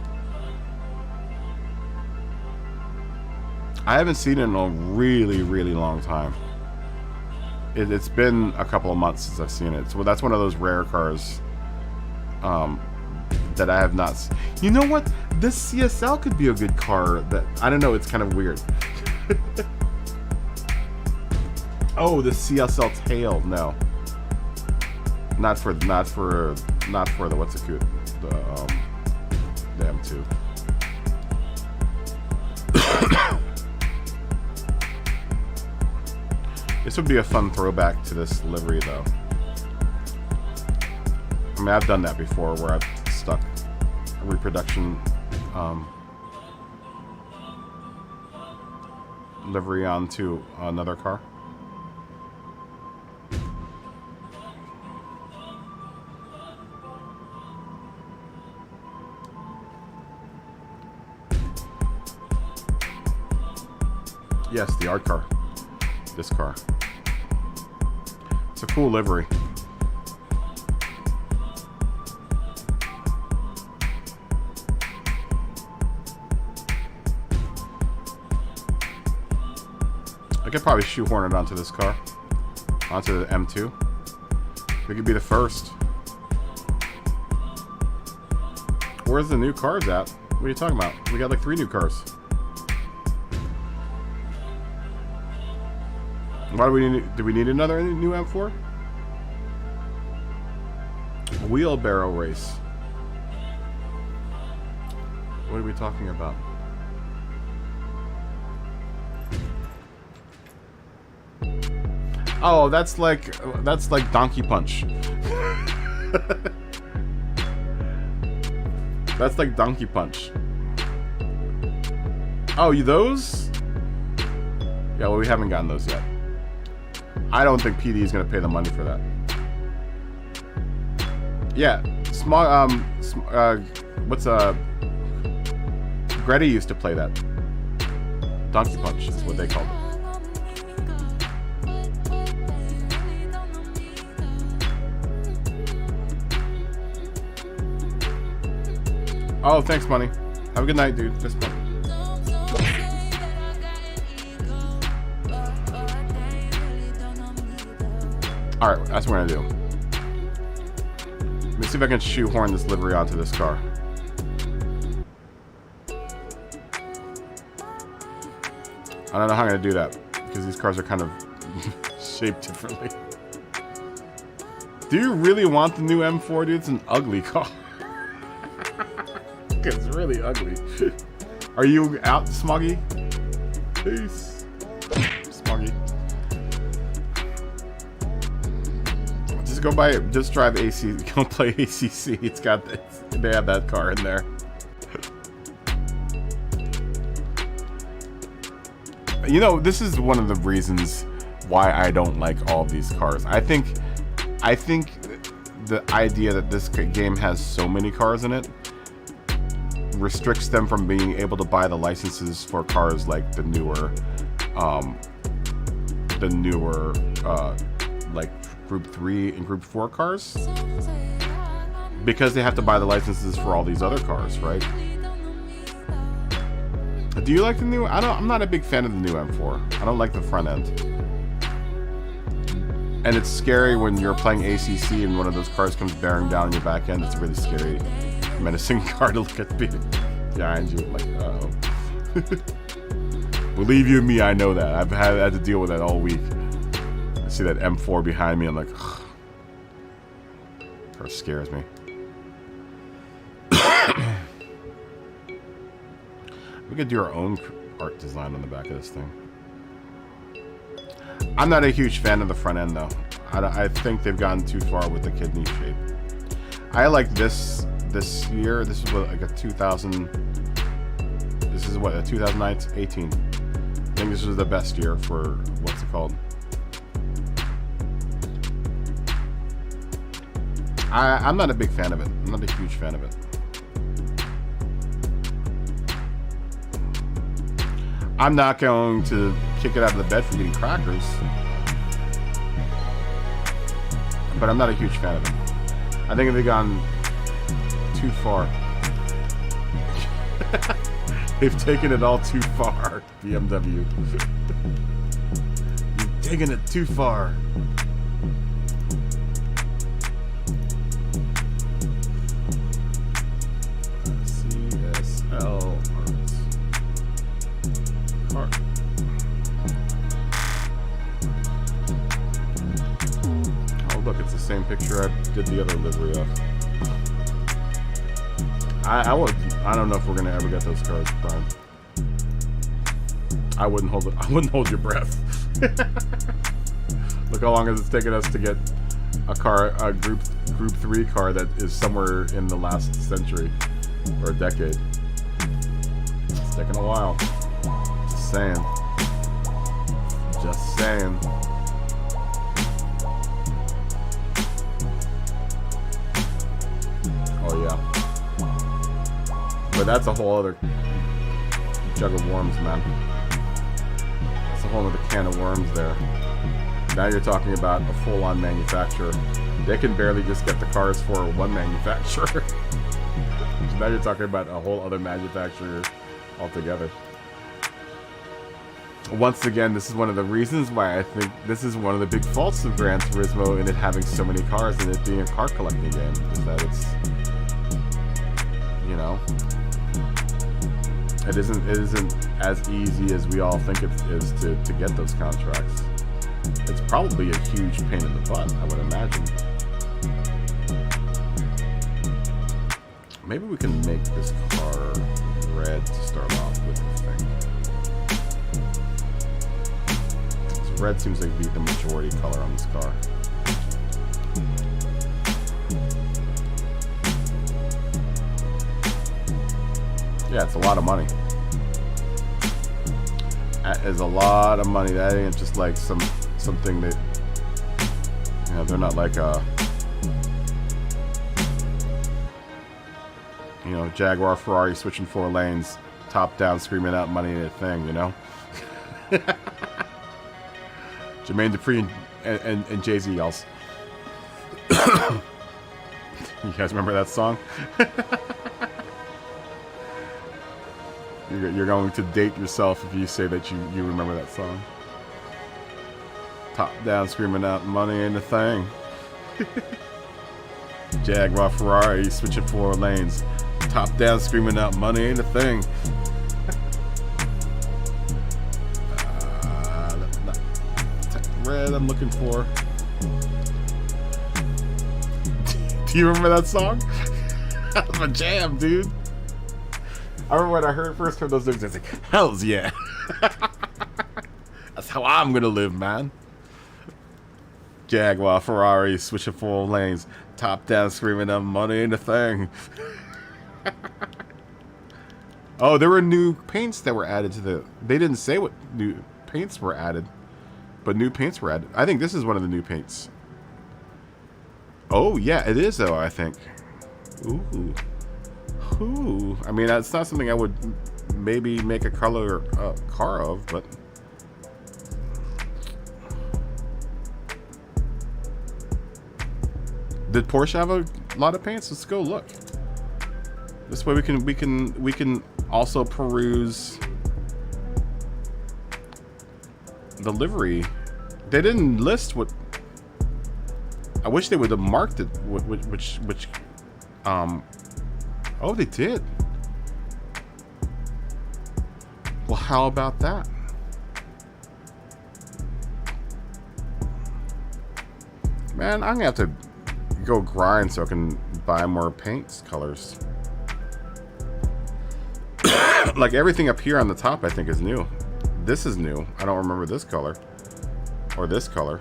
I haven't seen it in a really, really long time. It's been a couple of months since I've seen it. So that's one of those rare cars that I have not seen. You know what? This CSL could be a good car that, I don't know, it's kind of weird. Oh, the CSL tail, no. Not for the what's it called? The M2. This would be a fun throwback to this livery though. mean, I've done that before where I've stuck a reproduction livery onto another car. Yes, the art car. This car. It's a cool livery. I could probably shoehorn it onto this car. Onto the M2. We could be the first. Where's the new cars at? What are you talking about? We got like 3 new cars. Why do we need another new M4? Wheelbarrow race. What are we talking about? Oh, that's like Donkey Punch. That's like Donkey Punch. Oh, those? Yeah, well, we haven't gotten those yet. I don't think PD is going to pay the money for that. Yeah, small. Greta used to play that. Donkey Punch is what they called it. Oh, thanks, money. Have a good night, dude. Fist bump. Alright, that's what we're gonna do. Let me see if I can shoehorn this livery onto this car. I don't know how I'm gonna do that, because these cars are kind of shaped differently. Do you really want the new M4, dude? It's an ugly car. It's really ugly. Are you out, Smoggy? Peace. Smoggy. Just go buy it. Just drive AC. Go play ACC. It's got this. They have that car in there. You know, this is one of the reasons why I don't like all of these cars. I think the idea that this game has so many cars in it restricts them from being able to buy the licenses for cars like the newer like Group 3 and Group 4 cars, because they have to buy the licenses for all these other cars, right? Do you like the new? I'm not a big fan of the new M4. I don't like the front end, and it's scary when you're playing ACC and one of those cars comes bearing down on your back end. It's a really scary, menacing car to look at behind you. Like, uh-oh. Believe you me, I know that. I've had to deal with that all week. I see that M4 behind me. I'm like, ugh. Car scares me. We could do our own art design on the back of this thing. I'm not a huge fan of the front end, though. I think they've gotten too far with the kidney shape. I like this year. This is what, like a 2000. This is what, a 2018. I think this was the best year for, what's it called? I'm not a big fan of it. I'm not a huge fan of it. I'm not going to kick it out of the bed for eating crackers, but I'm not a huge fan of it. I think they've gone too far. They've taken it all too far, BMW. You've taken it too far. CSL art. Oh, look, it's the same picture I did the other livery of. I don't know if we're gonna ever get those cars, Brian. I wouldn't hold your breath. Look how long it's taken us to get a group 3 car that is somewhere in the last century or decade. It's taking a while. Just saying. Just saying. Oh yeah. But that's a whole other jug of worms, man. That's a whole other can of worms there. Now you're talking about a full-on manufacturer. They can barely just get the cars for one manufacturer. So now you're talking about a whole other manufacturer altogether. Once again, this is one of the reasons why I think this is one of the big faults of Gran Turismo in it having so many cars and it being a car collecting game, is that it's, you know, it isn't as easy as we all think it is to get those contracts. It's probably a huge pain in the butt, I would imagine. Maybe we can make this car red to start off with, I think. Red seems like be the majority color on this car. Yeah, it's a lot of money. That is a lot of money. That ain't just like something that, you know, they're not like a, you know, Jaguar, Ferrari switching 4 lanes, top down, screaming out money in a thing, you know. Jermaine Dupri and Jay-Z yells. You guys remember that song? You're going to date yourself if you say that you remember that song. Top down, screaming out money ain't a thing. Jaguar, Ferrari switching 4 lanes, top down, screaming out money ain't a thing. Red I'm looking for. Do you remember that song? That was a jam, dude. I remember when I first heard those things, I was like, hells yeah. That's how I'm gonna live, man. Jaguar, Ferrari, switching 4 lanes, top down, screaming out money ain't a thing. Oh, there were new paints that were added to the... They didn't say what new paints were added. But new paints were added. I think this is one of the new paints. Oh, yeah, it is, though, I think. Ooh. Ooh. I mean, it's not something I would maybe make a color car of, but... Did Porsche have a lot of paints? Let's go look. This way we can also peruse the livery. They didn't list what. I wish they would have marked it. Which oh, they did. Well, how about that? Man, I'm gonna have to go grind so I can buy more paints colors. Like everything up here on the top, I think is new. This is new. I don't remember this color or this color.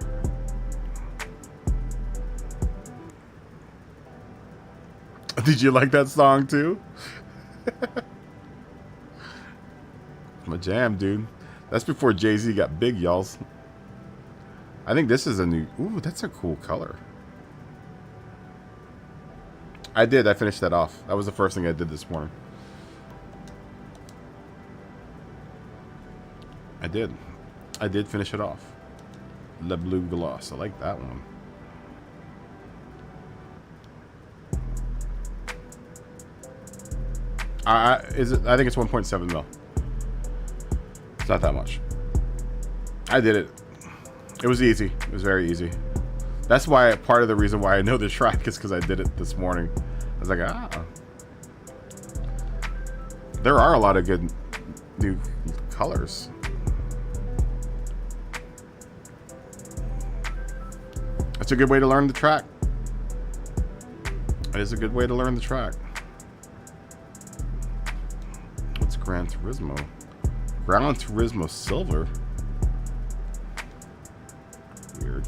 Did you like that song too? I'm a jam, dude. That's before Jay-Z got big, y'all. I think this is a new... Ooh, that's a cool color. I finished that off. That was the first thing I did this morning. I did finish it off. Le Blue Gloss. I like that one. I think it's 1.7 mil. It's not that much. I did it. It was easy. It was very easy. That's why part of the reason why I know the track is because I did it this morning. I was like, ah. There are a lot of good new colors. It's a good way to learn the track. It is a good way to learn the track. What's Gran Turismo? Gran Turismo Silver. Weird.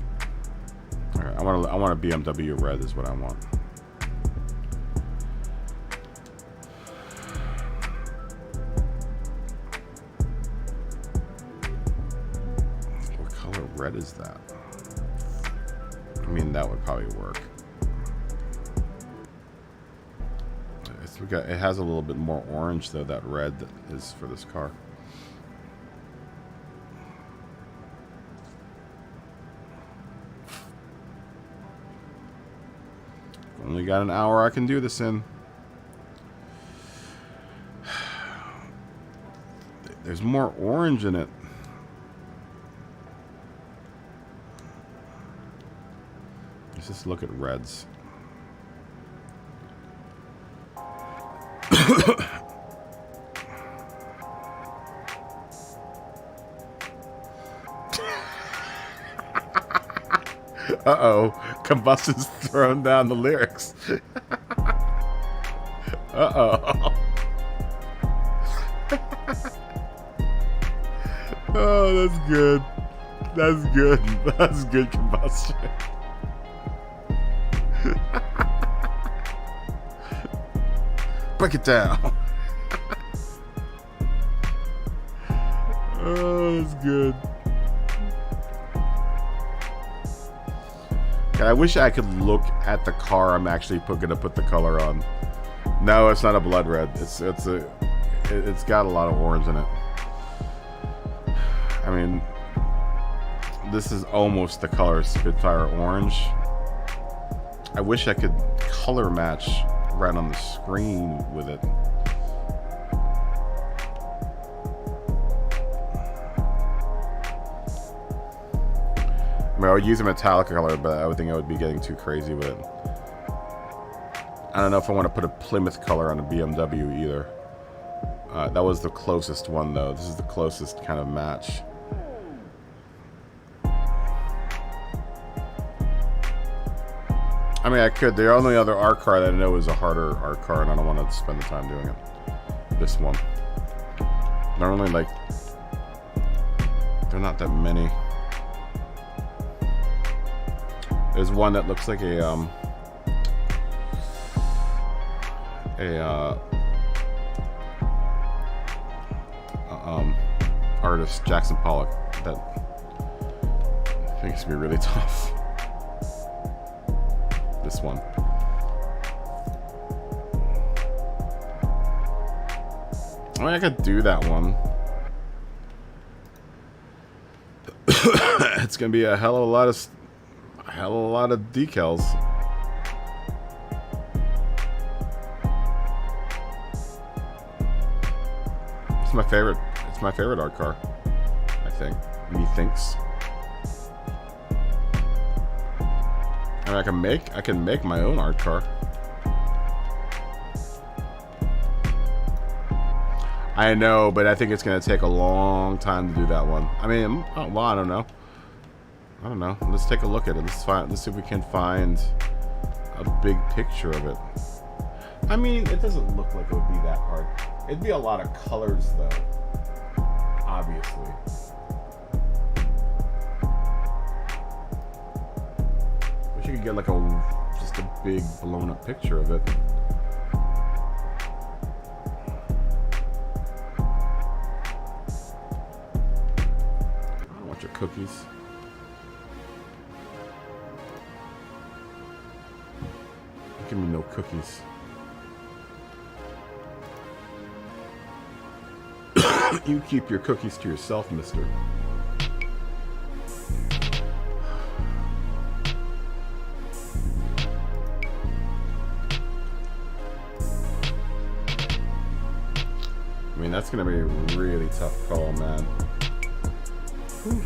Alright, I want a BMW red is what I want. What color red is that? I mean, that would probably work. It has a little bit more orange though, that red that is for this car. Only got an hour I can do this in. There's more orange in it. Let's just look at reds. Uh-oh. Combustion's thrown down the lyrics. Uh-oh. Oh, that's good. That's good. That's good, Combustion. Break it down. Oh, that's good. I wish I could look at the car I'm actually gonna put the color on. No, it's not a blood red. It's got a lot of orange in it. I mean, this is almost the color Spitfire orange. I wish I could color match right on the screen with it. I mean, I would use a metallic color, but I would think I would be getting too crazy with it. I don't know if I want to put a Plymouth color on a BMW either. That was the closest one, though. This is the closest kind of match. I mean, I could. The only other art car that I know is a harder art car, and I don't want to spend the time doing it. This one. Normally, like, they're not that many. There's one that looks like a artist, Jackson Pollock. That I think it's gonna be really tough. This one. I mean, I could do that one. It's gonna be a hell of a lot of decals. It's my favorite. It's my favorite art car, I think. Methinks. I mean, I can make my own art car. I know, but I think it's gonna take a long time to do that one. I mean, well, I don't know. Let's take a look at it. Let's see if we can find a big picture of it. I mean, it doesn't look like it would be that hard. It'd be a lot of colors, though. Obviously. Wish you could get like just a big blown up picture of it. I don't want your cookies. Give me no cookies. You keep your cookies to yourself, mister. I mean, that's gonna be a really tough call, man. Whew.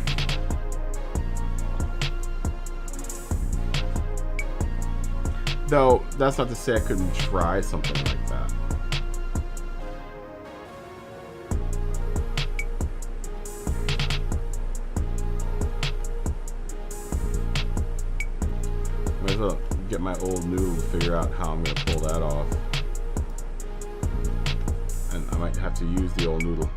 Though, that's not to say I couldn't try something like that. Might as well get my old noodle to figure out how I'm going to pull that off. And I might have to use the old noodle.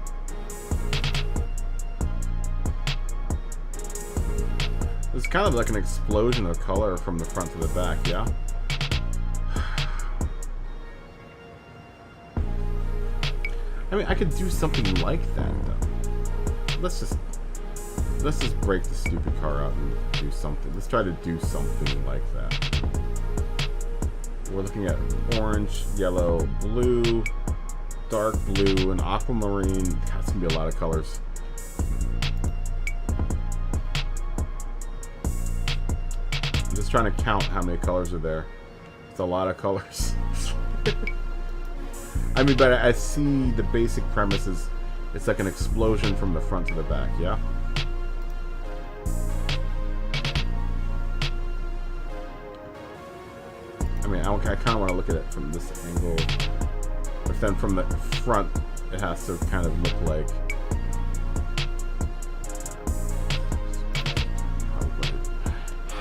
kind of like an explosion of color from the front to the back, yeah? I mean, I could do something like that, though. Let's just break the stupid car out and do something. Let's try to do something like that. We're looking at orange, yellow, blue, dark blue, and aquamarine. That's gonna be a lot of colors. I'm just trying to count how many colors are there. It's a lot of colors. I mean, but I see the basic premise is it's like an explosion from the front to the back, yeah? I mean, I kind of want to look at it from this angle, but then from the front, it has to kind of look like...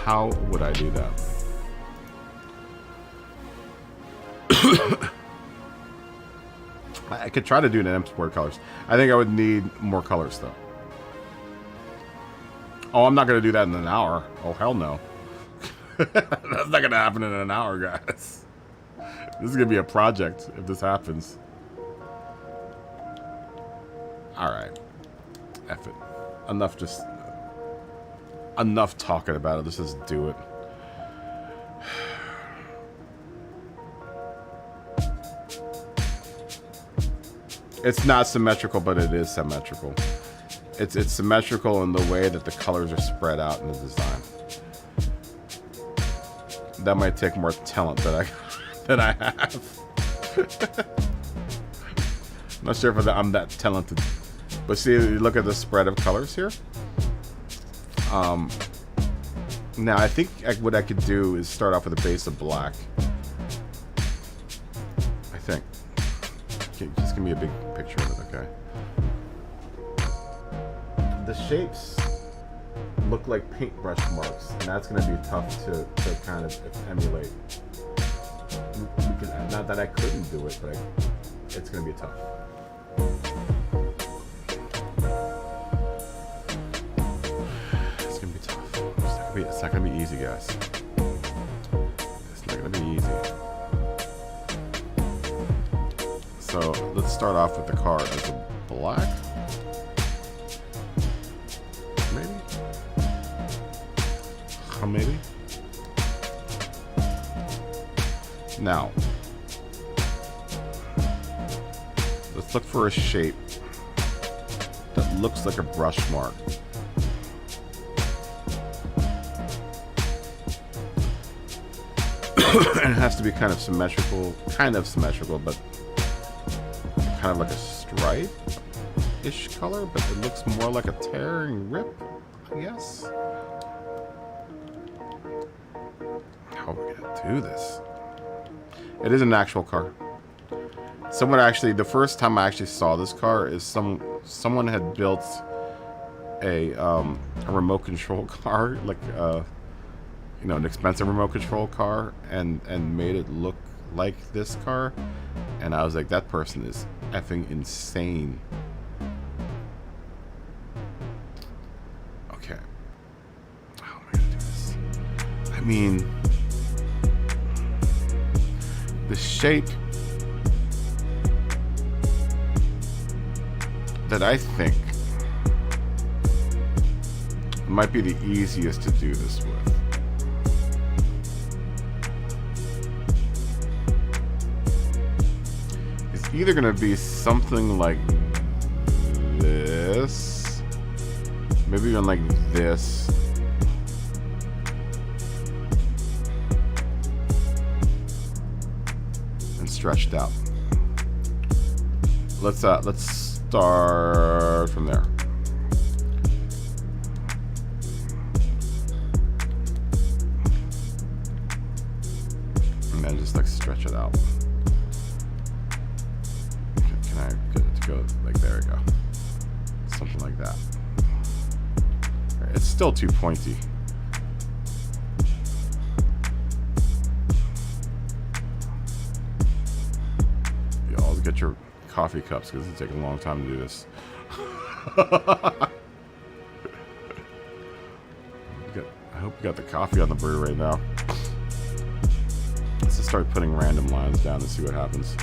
How would I do that? I could try to do it in M-Sport colors. I think I would need more colors, though. Oh, I'm not going to do that in an hour. Oh, hell no. That's not going to happen in an hour, guys. This is going to be a project if this happens. Alright. F it. Enough talking about it. Let's just do it. It's not symmetrical, but it is symmetrical. It's symmetrical in the way that the colors are spread out in the design. That might take more talent than I have. I'm not sure if I'm that talented. But see, you look at the spread of colors here. Now I think what I could do is start off with a base of black. I think. Just give me a big picture of it, okay? The shapes look like paintbrush marks, and that's going to be tough to kind of emulate. Not that I couldn't do it, but it's going to be tough. It's going to be tough. It's not going to be easy, guys. It's not going to be easy. So let's start off with the car as a black. Maybe? Maybe? Now, let's look for a shape that looks like a brush mark. And it has to be kind of symmetrical, but kind of like a stripe-ish color, but it looks more like a tearing rip, I guess. How are we gonna do this? It is an actual car. Someone actually, the first time I actually saw this car is someone had built a remote control car, like you know, an expensive remote control car, and made it look like this car, and I was like, that person is effing insane. Okay, how am I gonna do this? I mean, the shape that I think might be the easiest to do this with. It's either going to be something like this, maybe even like this, and stretched out. Let's start from there. And then just like stretch it out. Can I get it to go like, there we go. Something like that. It's still too pointy. You always get your coffee cups because it's taking a long time to do this. I We got the coffee on the brew right now. Let's just start putting random lines down and see what happens.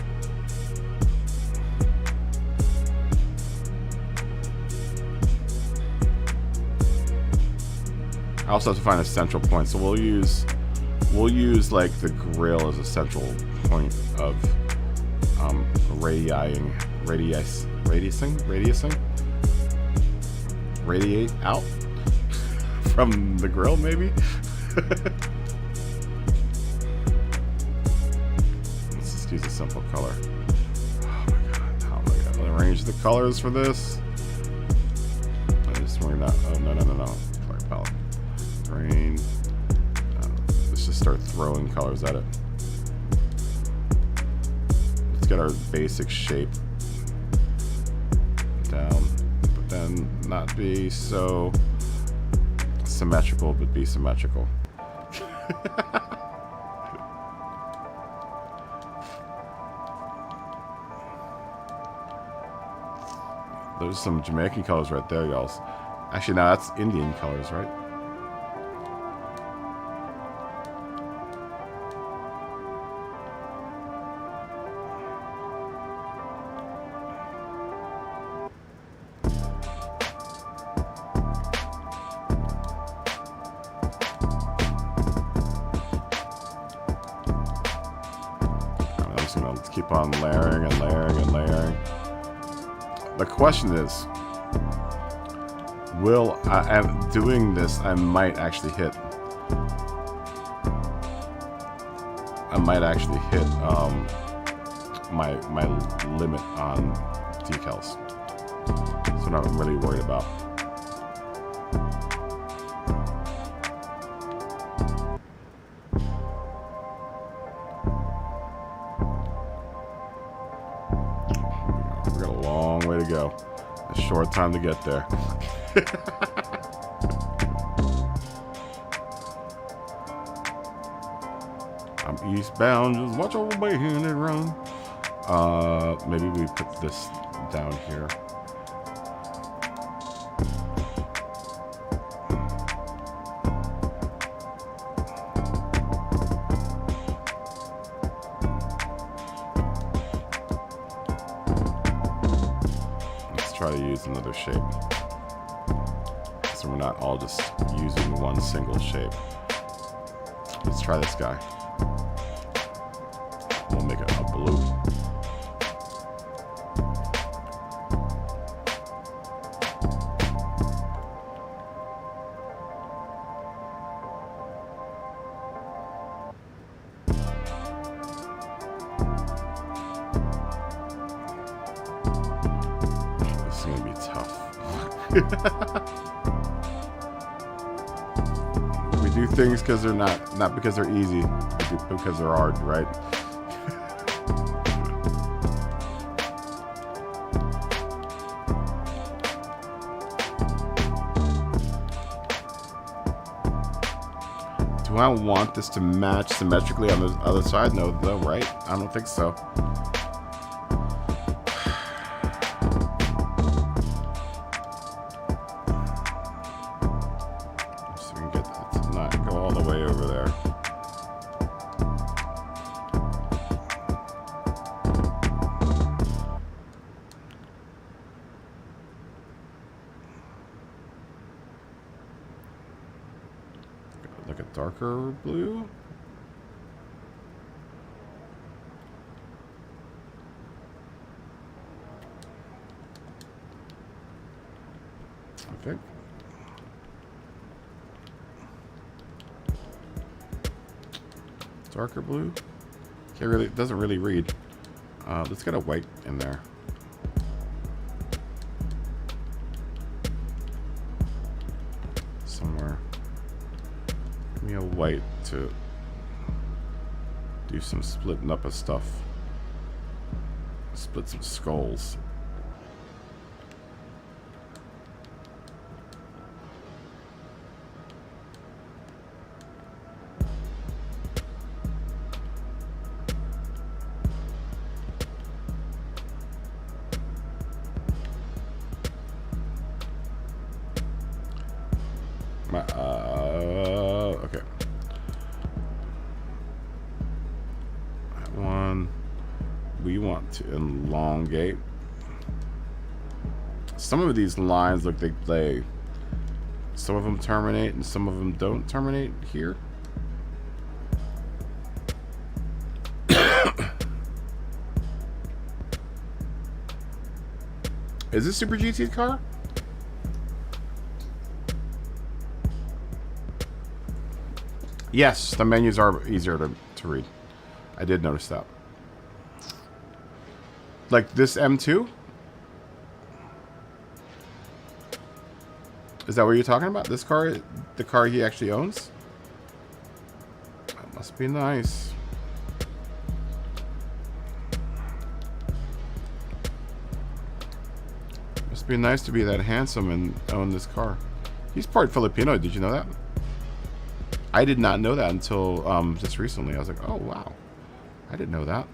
I also have to find a central point, so we'll use like the grill as a central point of radiate out from the grill, maybe. Let's just use a simple color. Oh my god! How am I gonna arrange the colors for this? I just worry not. Oh no. Color palette. Green. Let's just start throwing colors at it. Let's get our basic shape down, but then not be so symmetrical, but be symmetrical. There's some Jamaican colors right there, y'all. Actually, no, that's Indian colors, right? Let's keep on layering and layering and layering. The question is, will I'm doing this? I might actually hit. My limit on decals. That's what I'm really worried about. We got a long way to go. A short time to get there. I'm eastbound, just watch over my hand and run. Maybe we put this down here. Try to use another shape so we're not all just using one single shape. Let's try this guy. We'll make it a blue. Gonna be tough. We do things because they're not because they're easy, because they're hard, right? Do I want this to match symmetrically on the other side? No, though, right? I don't think so. Like a darker blue. I think. Darker blue. Can't really, it doesn't really read. Let's get a white in there. Somewhere. Give me a white to do some splitting up of stuff. Split some skulls. you want to elongate. Some of these lines look like they, some of them terminate and some of them don't terminate here. Is this Super GT car? Yes, the menus are easier to read. I did notice that. Like this M2? Is that what you're talking about? This car, the car he actually owns? That must be nice. Must be nice to be that handsome and own this car. He's part Filipino. Did you know that? I did not know that until just recently. I was like, oh wow, I didn't know that.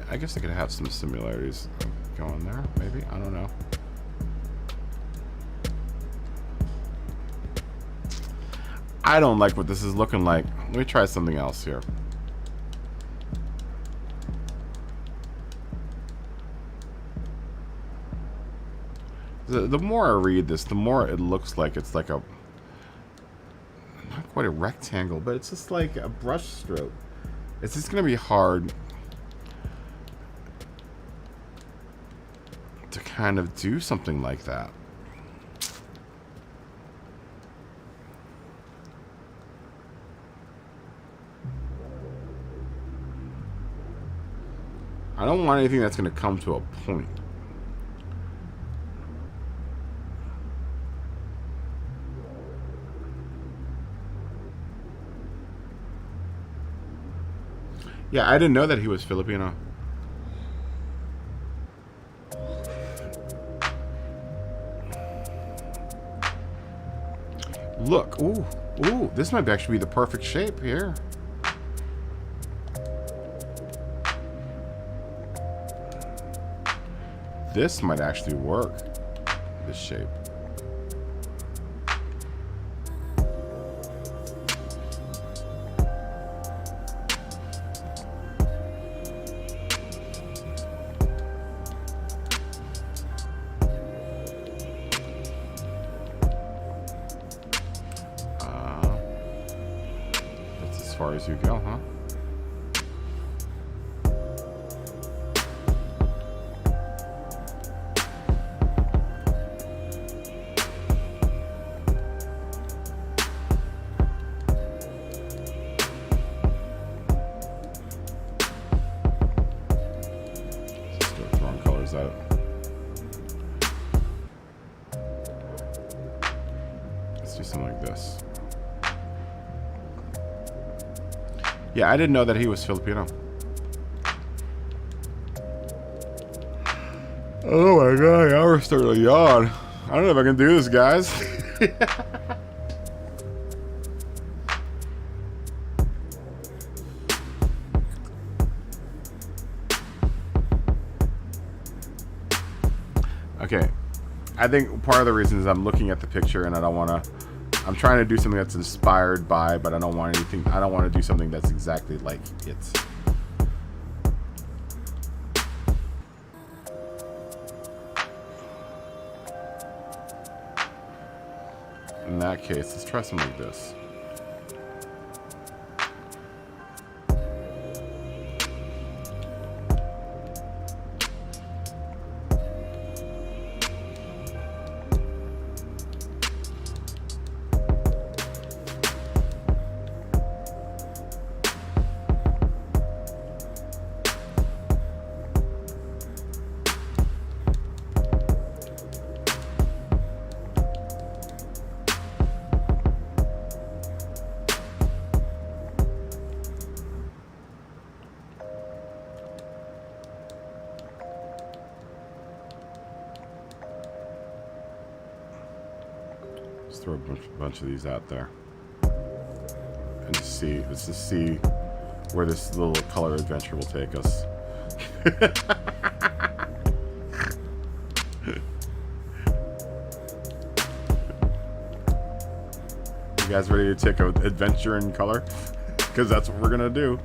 I guess I could have some similarities going there, maybe. I don't know. I don't like what this is looking like. Let me try something else here. The more I read this, the more it looks like it's like a, not quite a rectangle, but it's just like a brush stroke. It's just going to be hard to kind of do something like that. I don't want anything that's going to come to a point. Yeah, I didn't know that he was Filipino. Look, ooh, ooh, this might actually be the perfect shape here. This might actually work, this shape. That's as far as you go, huh? Out. Let's do something like this. Yeah, I didn't know that he was Filipino. Oh my god, now we're starting to yawn. I don't know if I can do this, guys. Okay, I think part of the reason is I'm looking at the picture and I don't want to, I'm trying to do something that's inspired by, but I don't want anything, I don't want to do something that's exactly like it. In that case, let's try something like this. Throw a bunch of these out there and just see, let's just see where this little color adventure will take us. You guys ready to take an adventure in color? Because that's what we're gonna do.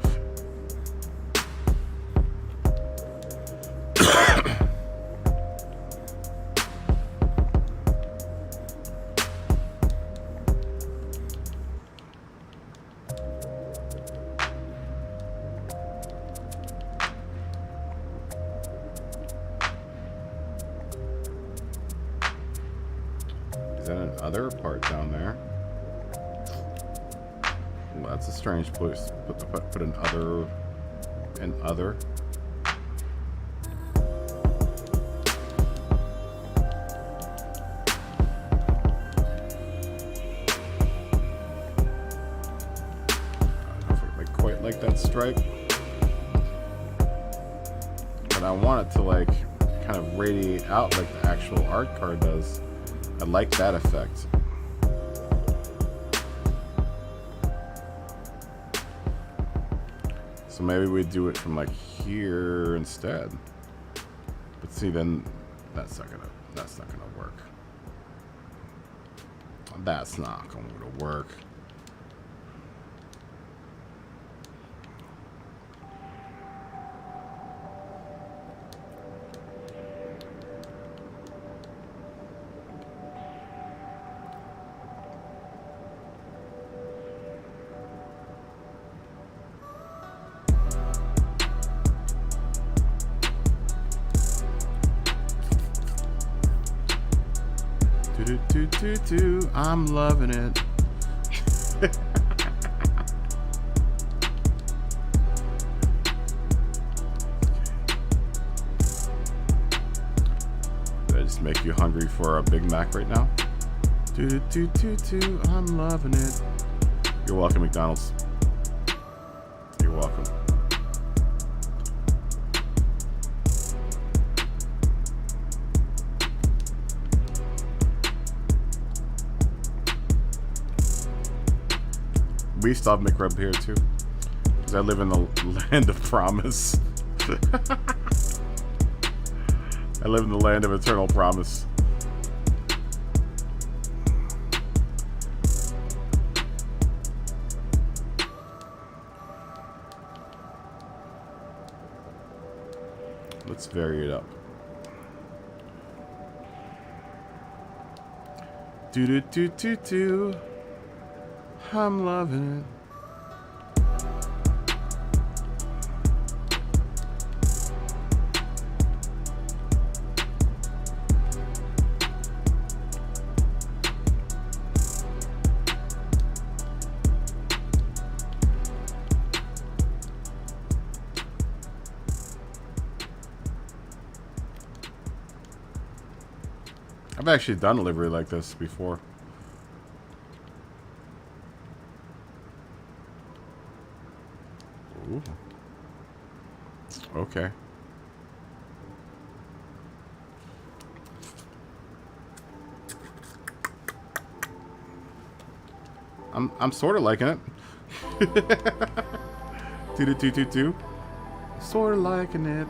Is that an other part down there? Well, that's a strange place. Put an other. An other. I don't know if I quite like that stripe, but I want it to like kind of radiate out like the actual art card does. I like that effect. So maybe we do it from like here instead. But see, then that's not gonna work. That's not going to work. I'm loving it. Did I just make you hungry for a Big Mac right now? I'm loving it. You're welcome, McDonald's. You're welcome. We still have McRib here too, because I live in the land of promise. I live in the land of eternal promise. Let's vary it up. Do. I'm loving it. I've actually done a livery like this before. Ooh. Okay. I'm sort of liking it. Do. Sort of liking it.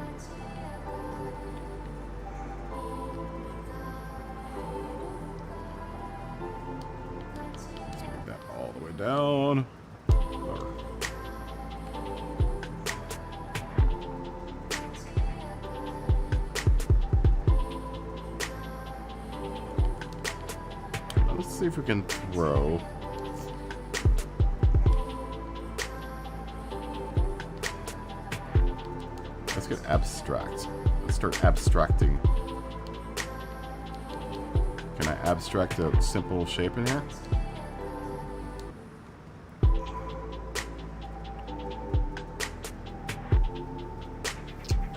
Let's make that all the way down. Let's see if we can throw. Let's get abstract. Let's start abstracting. Can I abstract a simple shape in here?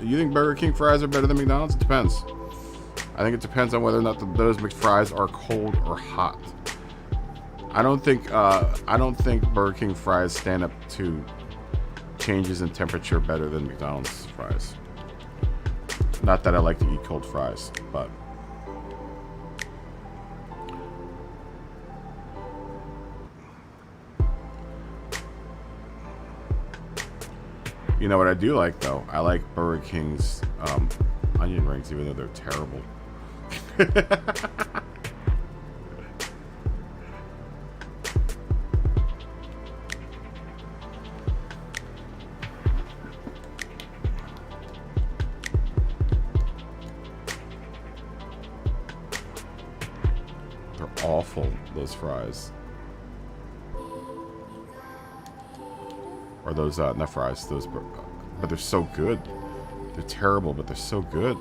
You think Burger King fries are better than McDonald's? It depends. I think it depends on whether or not those McFries are cold or hot. I don't think Burger King fries stand up to changes in temperature better than McDonald's fries. Not that I like to eat cold fries, but You know what I do like though? I like Burger King's onion rings, even though they're terrible. They're awful, those fries. Or those, not fries, those, but they're so good. They're terrible, but they're so good.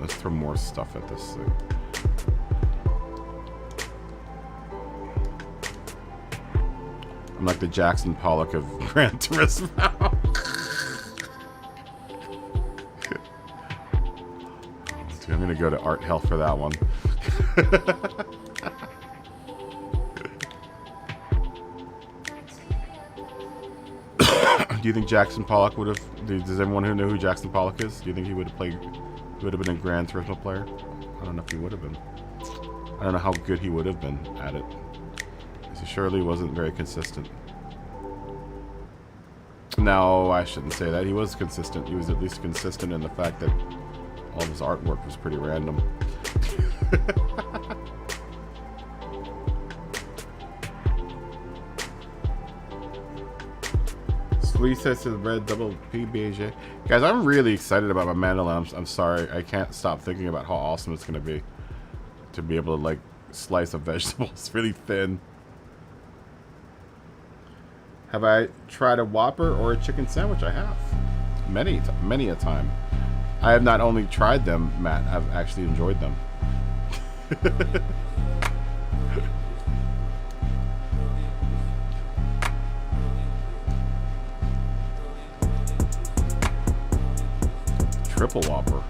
Let's throw more stuff at this thing. I'm like the Jackson Pollock of Gran Turismo. Dude, I'm gonna go to Art Health for that one. Do you think Jackson Pollock would have? Does everyone who know who Jackson Pollock is? Do you think he would have played? He would have been a Gran Turismo player? I don't know if he would have been. I don't know how good he would have been at it. He surely wasn't very consistent. No, I shouldn't say that. He was consistent. He was at least consistent in the fact that all of his artwork was pretty random. Sweet says to the red double PBJ. Guys, I'm really excited about my mandolin. I'm sorry. I can't stop thinking about how awesome it's going to be. To be able to, like, slice a vegetable. It's really thin. Have I tried a Whopper or a chicken sandwich? I have. Many a time. I have not only tried them, Matt, I've actually enjoyed them. Triple Whopper.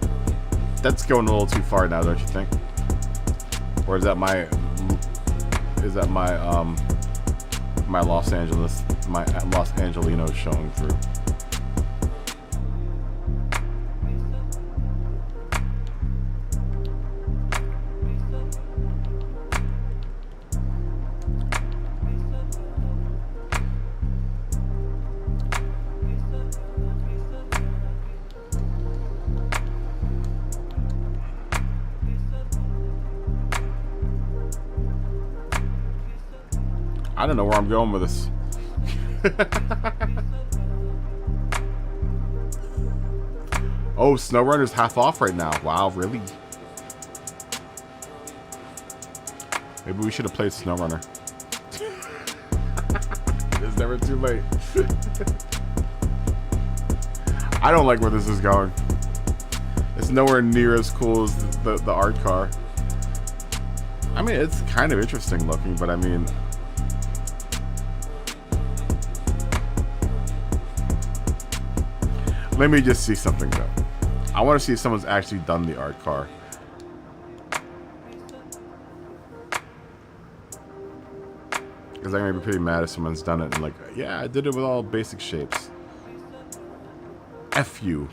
That's going a little too far now, don't you think? Or is that my my Los Angelinos showing through? I don't know where I'm going with this. Oh, SnowRunner's half off right now. Wow, really? Maybe we should have played SnowRunner. It's never too late. I don't like where this is going. It's nowhere near as cool as the art car. I mean, it's kind of interesting looking, but I mean... Let me just see something though. I want to see if someone's actually done the art car. Because I'm going to be pretty mad if someone's done it and like, yeah, I did it with all basic shapes. F you.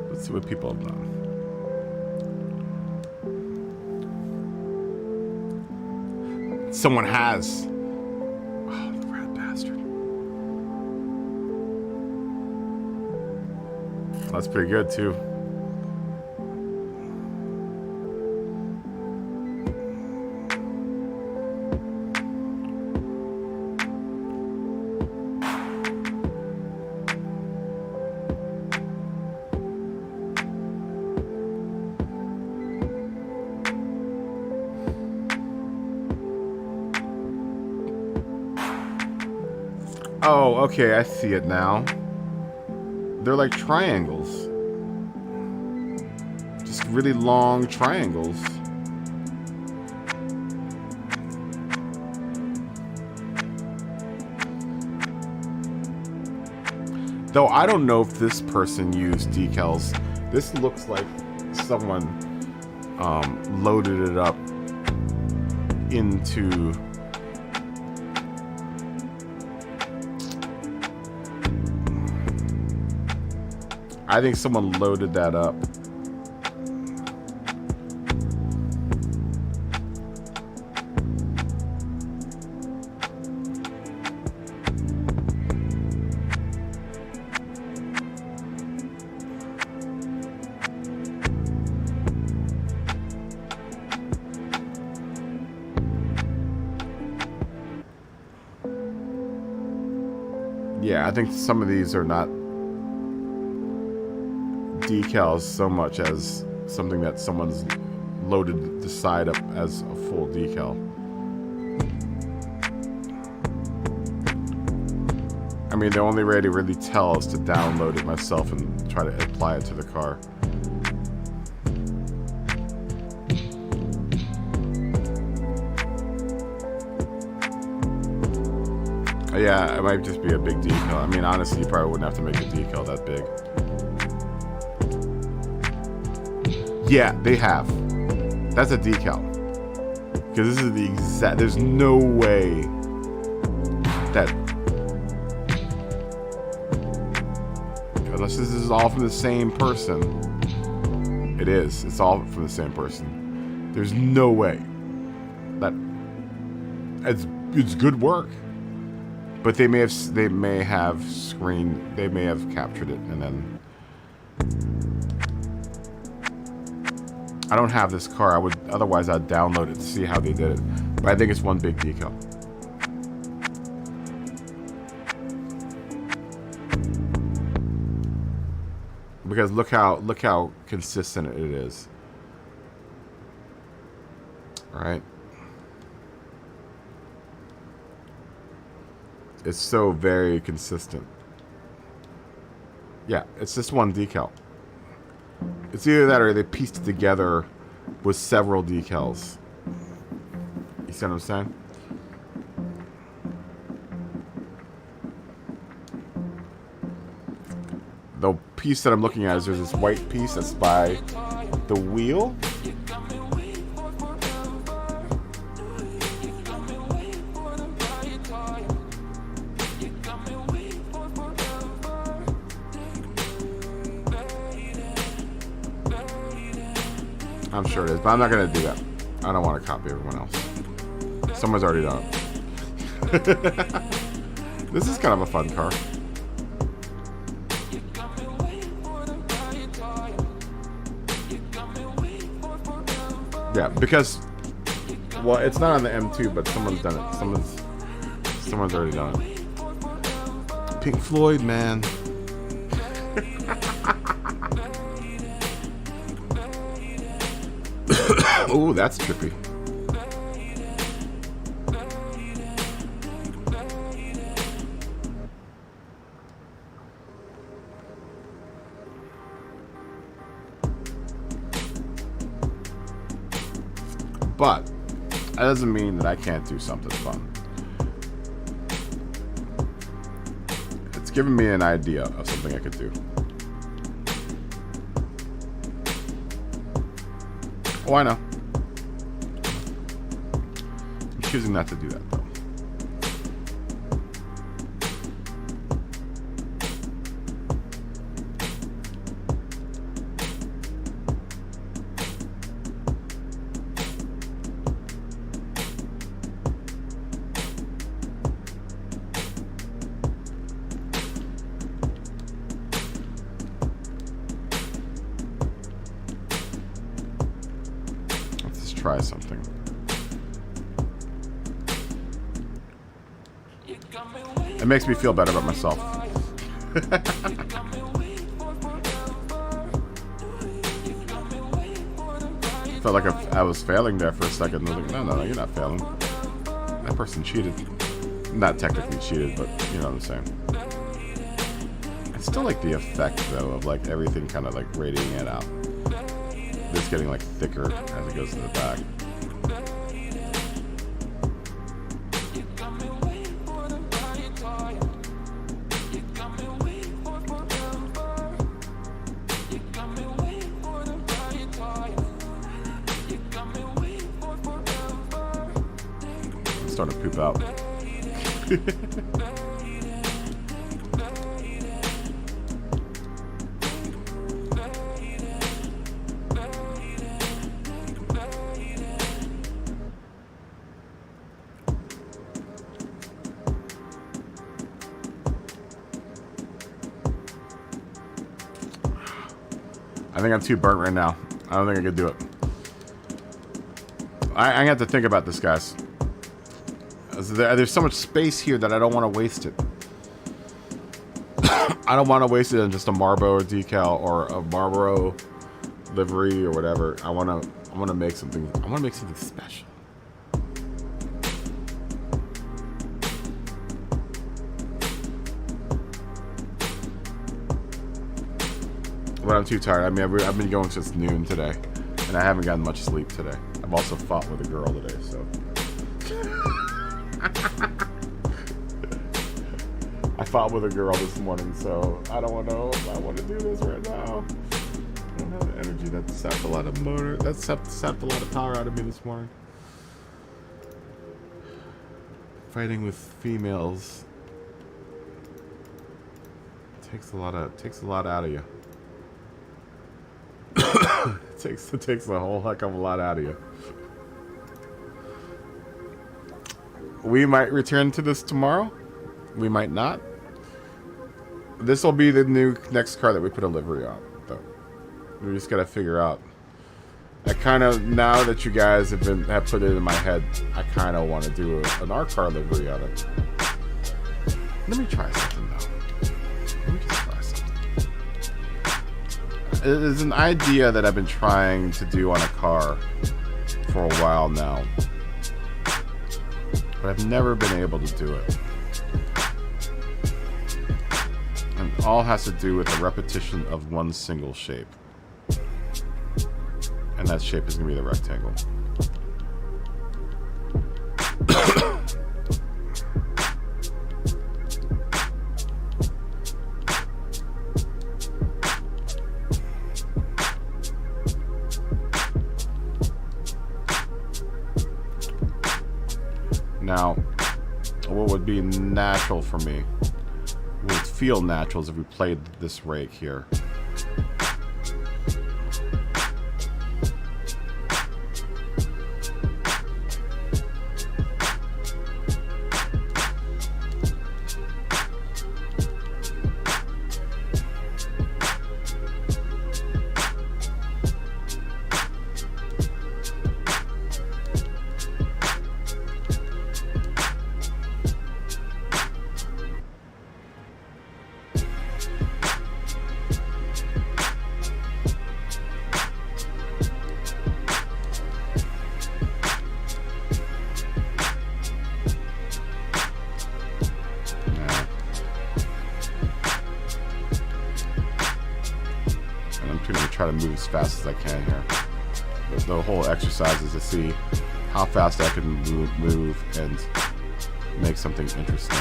Let's see what people have done. Someone has. Oh, the rat bastard. That's pretty good too. Oh, okay, I see it now. They're like triangles. Just really long triangles. Though I don't know if this person used decals. This looks like someone loaded it up into... I think someone loaded that up. Yeah, I think some of these are not decals so much as something that someone's loaded the side up as a full decal. I mean, the only way to really tell is to download it myself and try to apply it to the car. Yeah, it might just be a big decal. I mean, honestly, you probably wouldn't have to make a decal that big. Yeah, they have. That's a decal. Because this is the exact... There's no way that... Unless this is all from the same person. It is. It's all from the same person. There's no way that... It's good work. But they may have captured it and then... I don't have this car. Otherwise I'd download it to see how they did it. But I think it's one big decal. Because look how consistent it is. All right. It's so very consistent. Yeah, it's just one decal. It's either that or they pieced it together with several decals. You see what I'm saying? The piece that I'm looking at is there's this white piece that's by the wheel. I'm sure it is, but I'm not going to do that. I don't want to copy everyone else. Someone's already done it. This is kind of a fun car. Yeah, because, well, it's not on the M2, but someone's done it. Someone's already done it. Pink Floyd, man. Ooh, that's trippy. But that doesn't mean that I can't do something fun. It's giving me an idea of something I could do. Oh, I know. I'm choosing not to do that, though. Try something. It makes me feel better about myself. Felt like I was failing there for a second. I was like, no, you're not failing. That person cheated. Not technically cheated, but you know what I'm saying. I still like the effect though of like everything kind of like radiating it out. It's getting like thicker as it goes to the back. I'm starting to poop out. I think I'm too burnt right now. I don't think I could do it. I'm gonna have to think about this, guys. There's so much space here that I don't want to waste it. I don't want to waste it on just a Marlboro decal or a Marlboro livery or whatever. I want to make something. I want to make something special. But I'm too tired. I mean, I've been going since noon today, and I haven't gotten much sleep today. I've also fought with a girl today, so. I fought with a girl this morning, so I don't know if I want to do this right now. I don't have the energy. That sapped a lot of motor. That sapped a lot of power out of me this morning. Fighting with females takes a lot out of you. It takes a whole heck of a lot out of you. We might return to this tomorrow. We might not. This will be the next car that we put a livery on, though. We just gotta figure out. I kind of, now that you guys have put it in my head, I kind of want to do an R car livery on it. Let me try something though. Let me just try something. It is an idea that I've been trying to do on a car for a while now, but I've never been able to do it. And all has to do with the repetition of one single shape. And that shape is going to be the rectangle. Now, what would be natural for me, would feel natural, is if we played this rake here. Move as fast as I can here. The whole exercise is to see how fast I can move and make something interesting.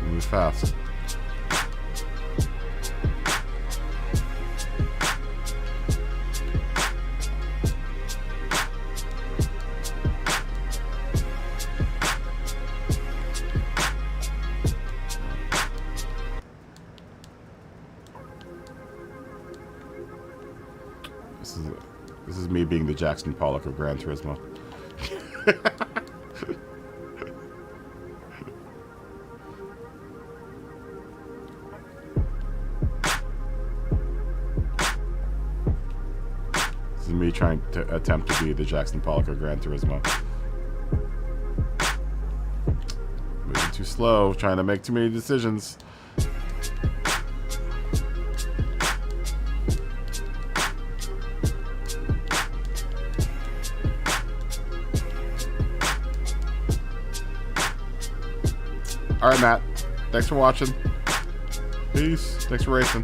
Move fast. This is me being the Jackson Pollock of Gran Turismo. This is me trying to attempt to be the Jackson Pollock of Gran Turismo. Moving too slow, trying to make too many decisions. All right, Matt. Thanks for watching. Peace. Thanks for racing.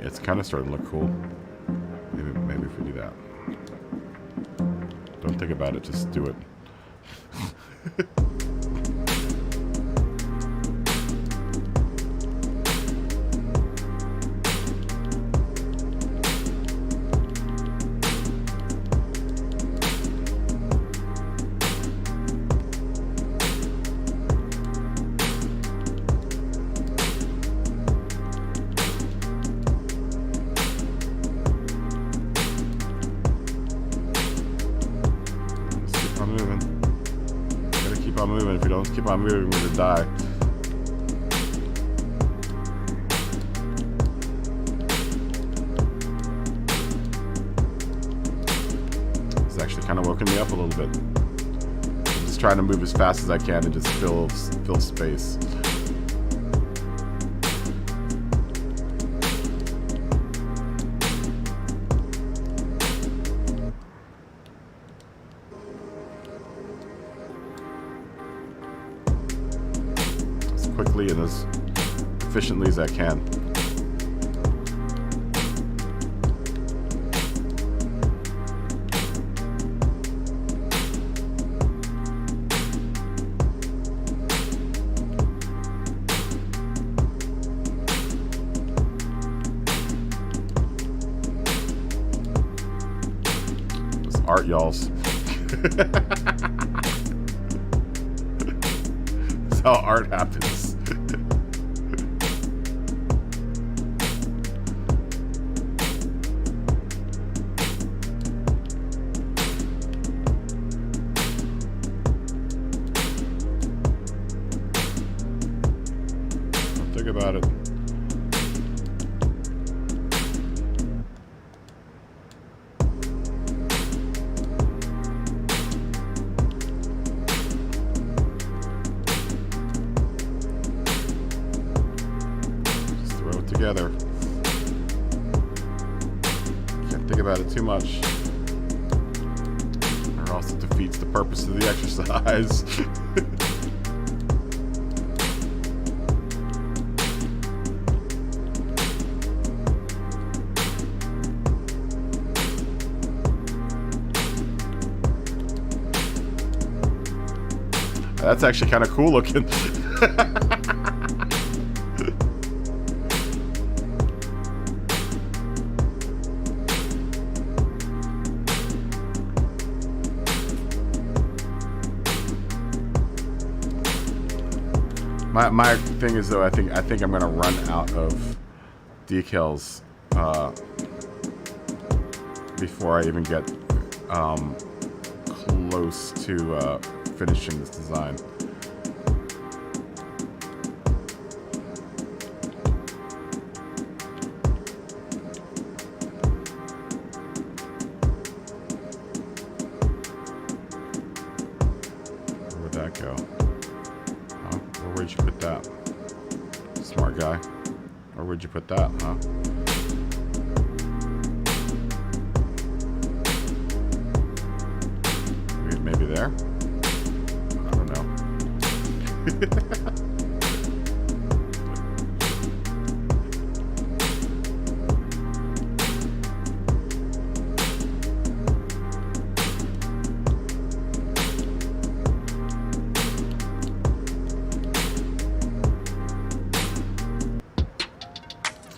It's kind of starting to look cool. Maybe if we do that. Don't think about it, just do it. Moving. If you don't keep on moving, we're gonna die. It's actually kind of woken me up a little bit. I'm just trying to move as fast as I can and just fill space. Quickly and as efficiently as I can. It's art, y'alls. That's how art happens. Think about it. Just throw it together. Can't think about it too much, or else it defeats the purpose of the exercise. That's actually kind of cool looking. My thing is though, I think I'm gonna run out of decals before I even get close to finishing this design. Where would that go? Huh? Where'd you put that? Smart guy. Or where'd you put that, huh? Maybe there? I don't know.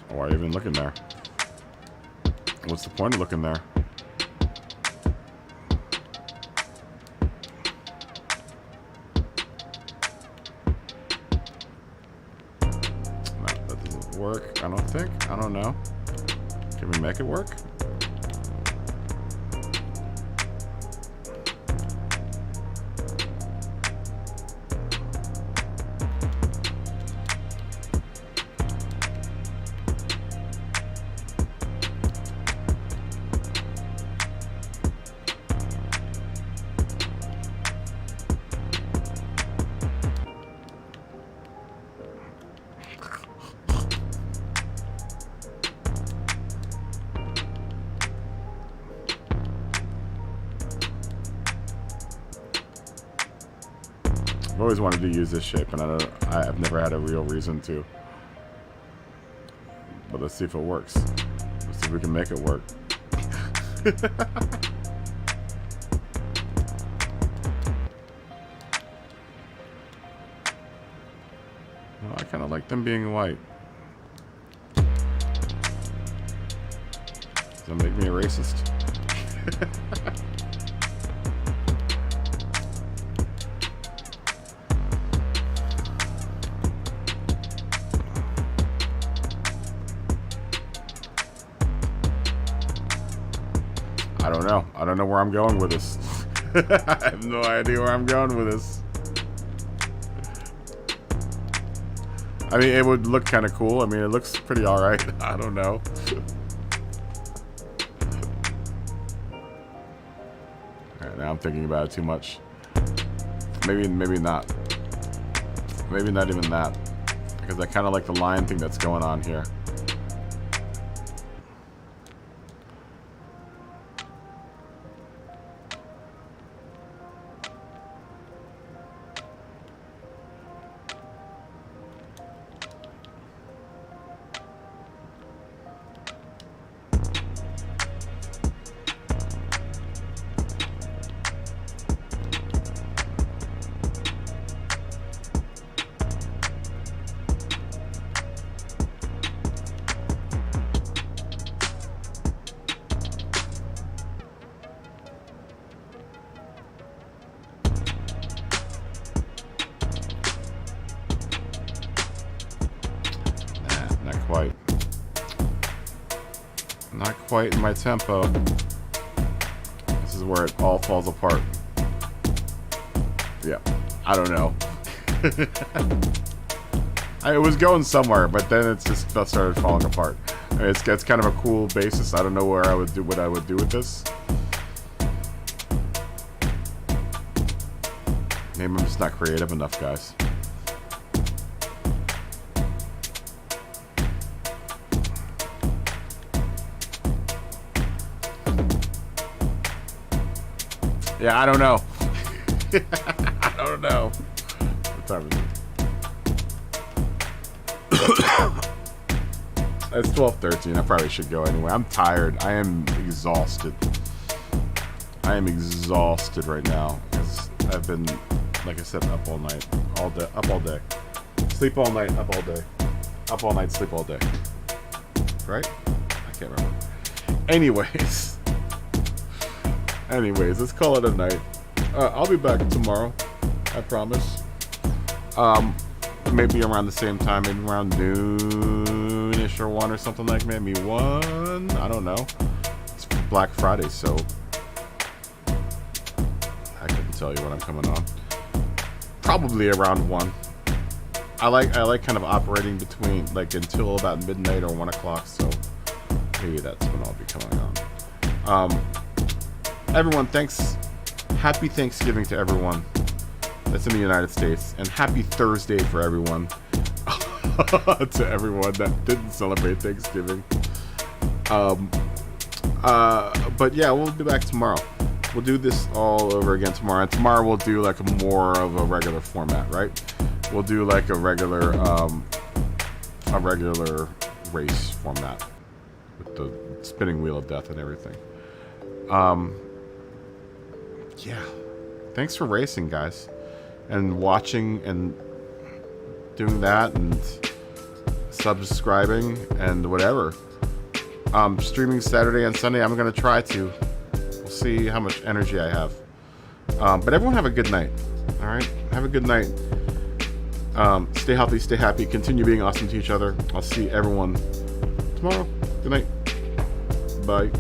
Why are you even looking there? What's the point of looking there? Work? I don't think. I don't know. Can we make it work? I've always wanted to use this shape, and I've never had a real reason to. But let's see if it works. Let's see if we can make it work. Well, I kind of like them being white. Does that make me a racist? I don't know. I don't know where I'm going with this. I have no idea where I'm going with this. I mean, it would look kind of cool. I mean, it looks pretty alright. I don't know. Alright, now I'm thinking about it too much. Maybe not. Maybe not even that. Because I kind of like the line thing that's going on here. Not quite in my tempo. This is where it all falls apart. Yeah, I don't know. It was going somewhere, but then it just started falling apart. I mean, it's kind of a cool basis. I don't know where I would do what I would do with this. Maybe I'm just not creative enough, guys. Yeah, I don't know. I don't know. What time is it? It's 12:13. I probably should go anyway. I'm tired. I am exhausted. I am exhausted right now because I've been, like I said, up all night, up all day, sleep all night, up all day, up all night, sleep all day. Right? I can't remember. Anyways, let's call it a night. I'll be back tomorrow. I promise. Maybe around the same time, maybe around noonish or 1 or something like maybe 1. I don't know. It's Black Friday, so I couldn't tell you when I'm coming on. Probably around 1. I like kind of operating between like until about midnight or 1 o'clock, so maybe that's when I'll be coming on. Everyone, thanks. Happy Thanksgiving to everyone that's in the United States, and happy Thursday for everyone. To everyone that didn't celebrate Thanksgiving. But yeah, we'll be back tomorrow. We'll do this all over again tomorrow, and tomorrow we'll do like more of a regular format, right? We'll do like a regular race format with the spinning wheel of death and everything. Yeah, thanks for racing, guys, and watching and doing that and subscribing and whatever. Streaming Saturday and Sunday. I'm gonna try to. We'll see how much energy I have. But everyone have a good night. All right, have a good night. Stay healthy, stay happy, continue being awesome to each other. I'll see everyone tomorrow. Good night. Bye.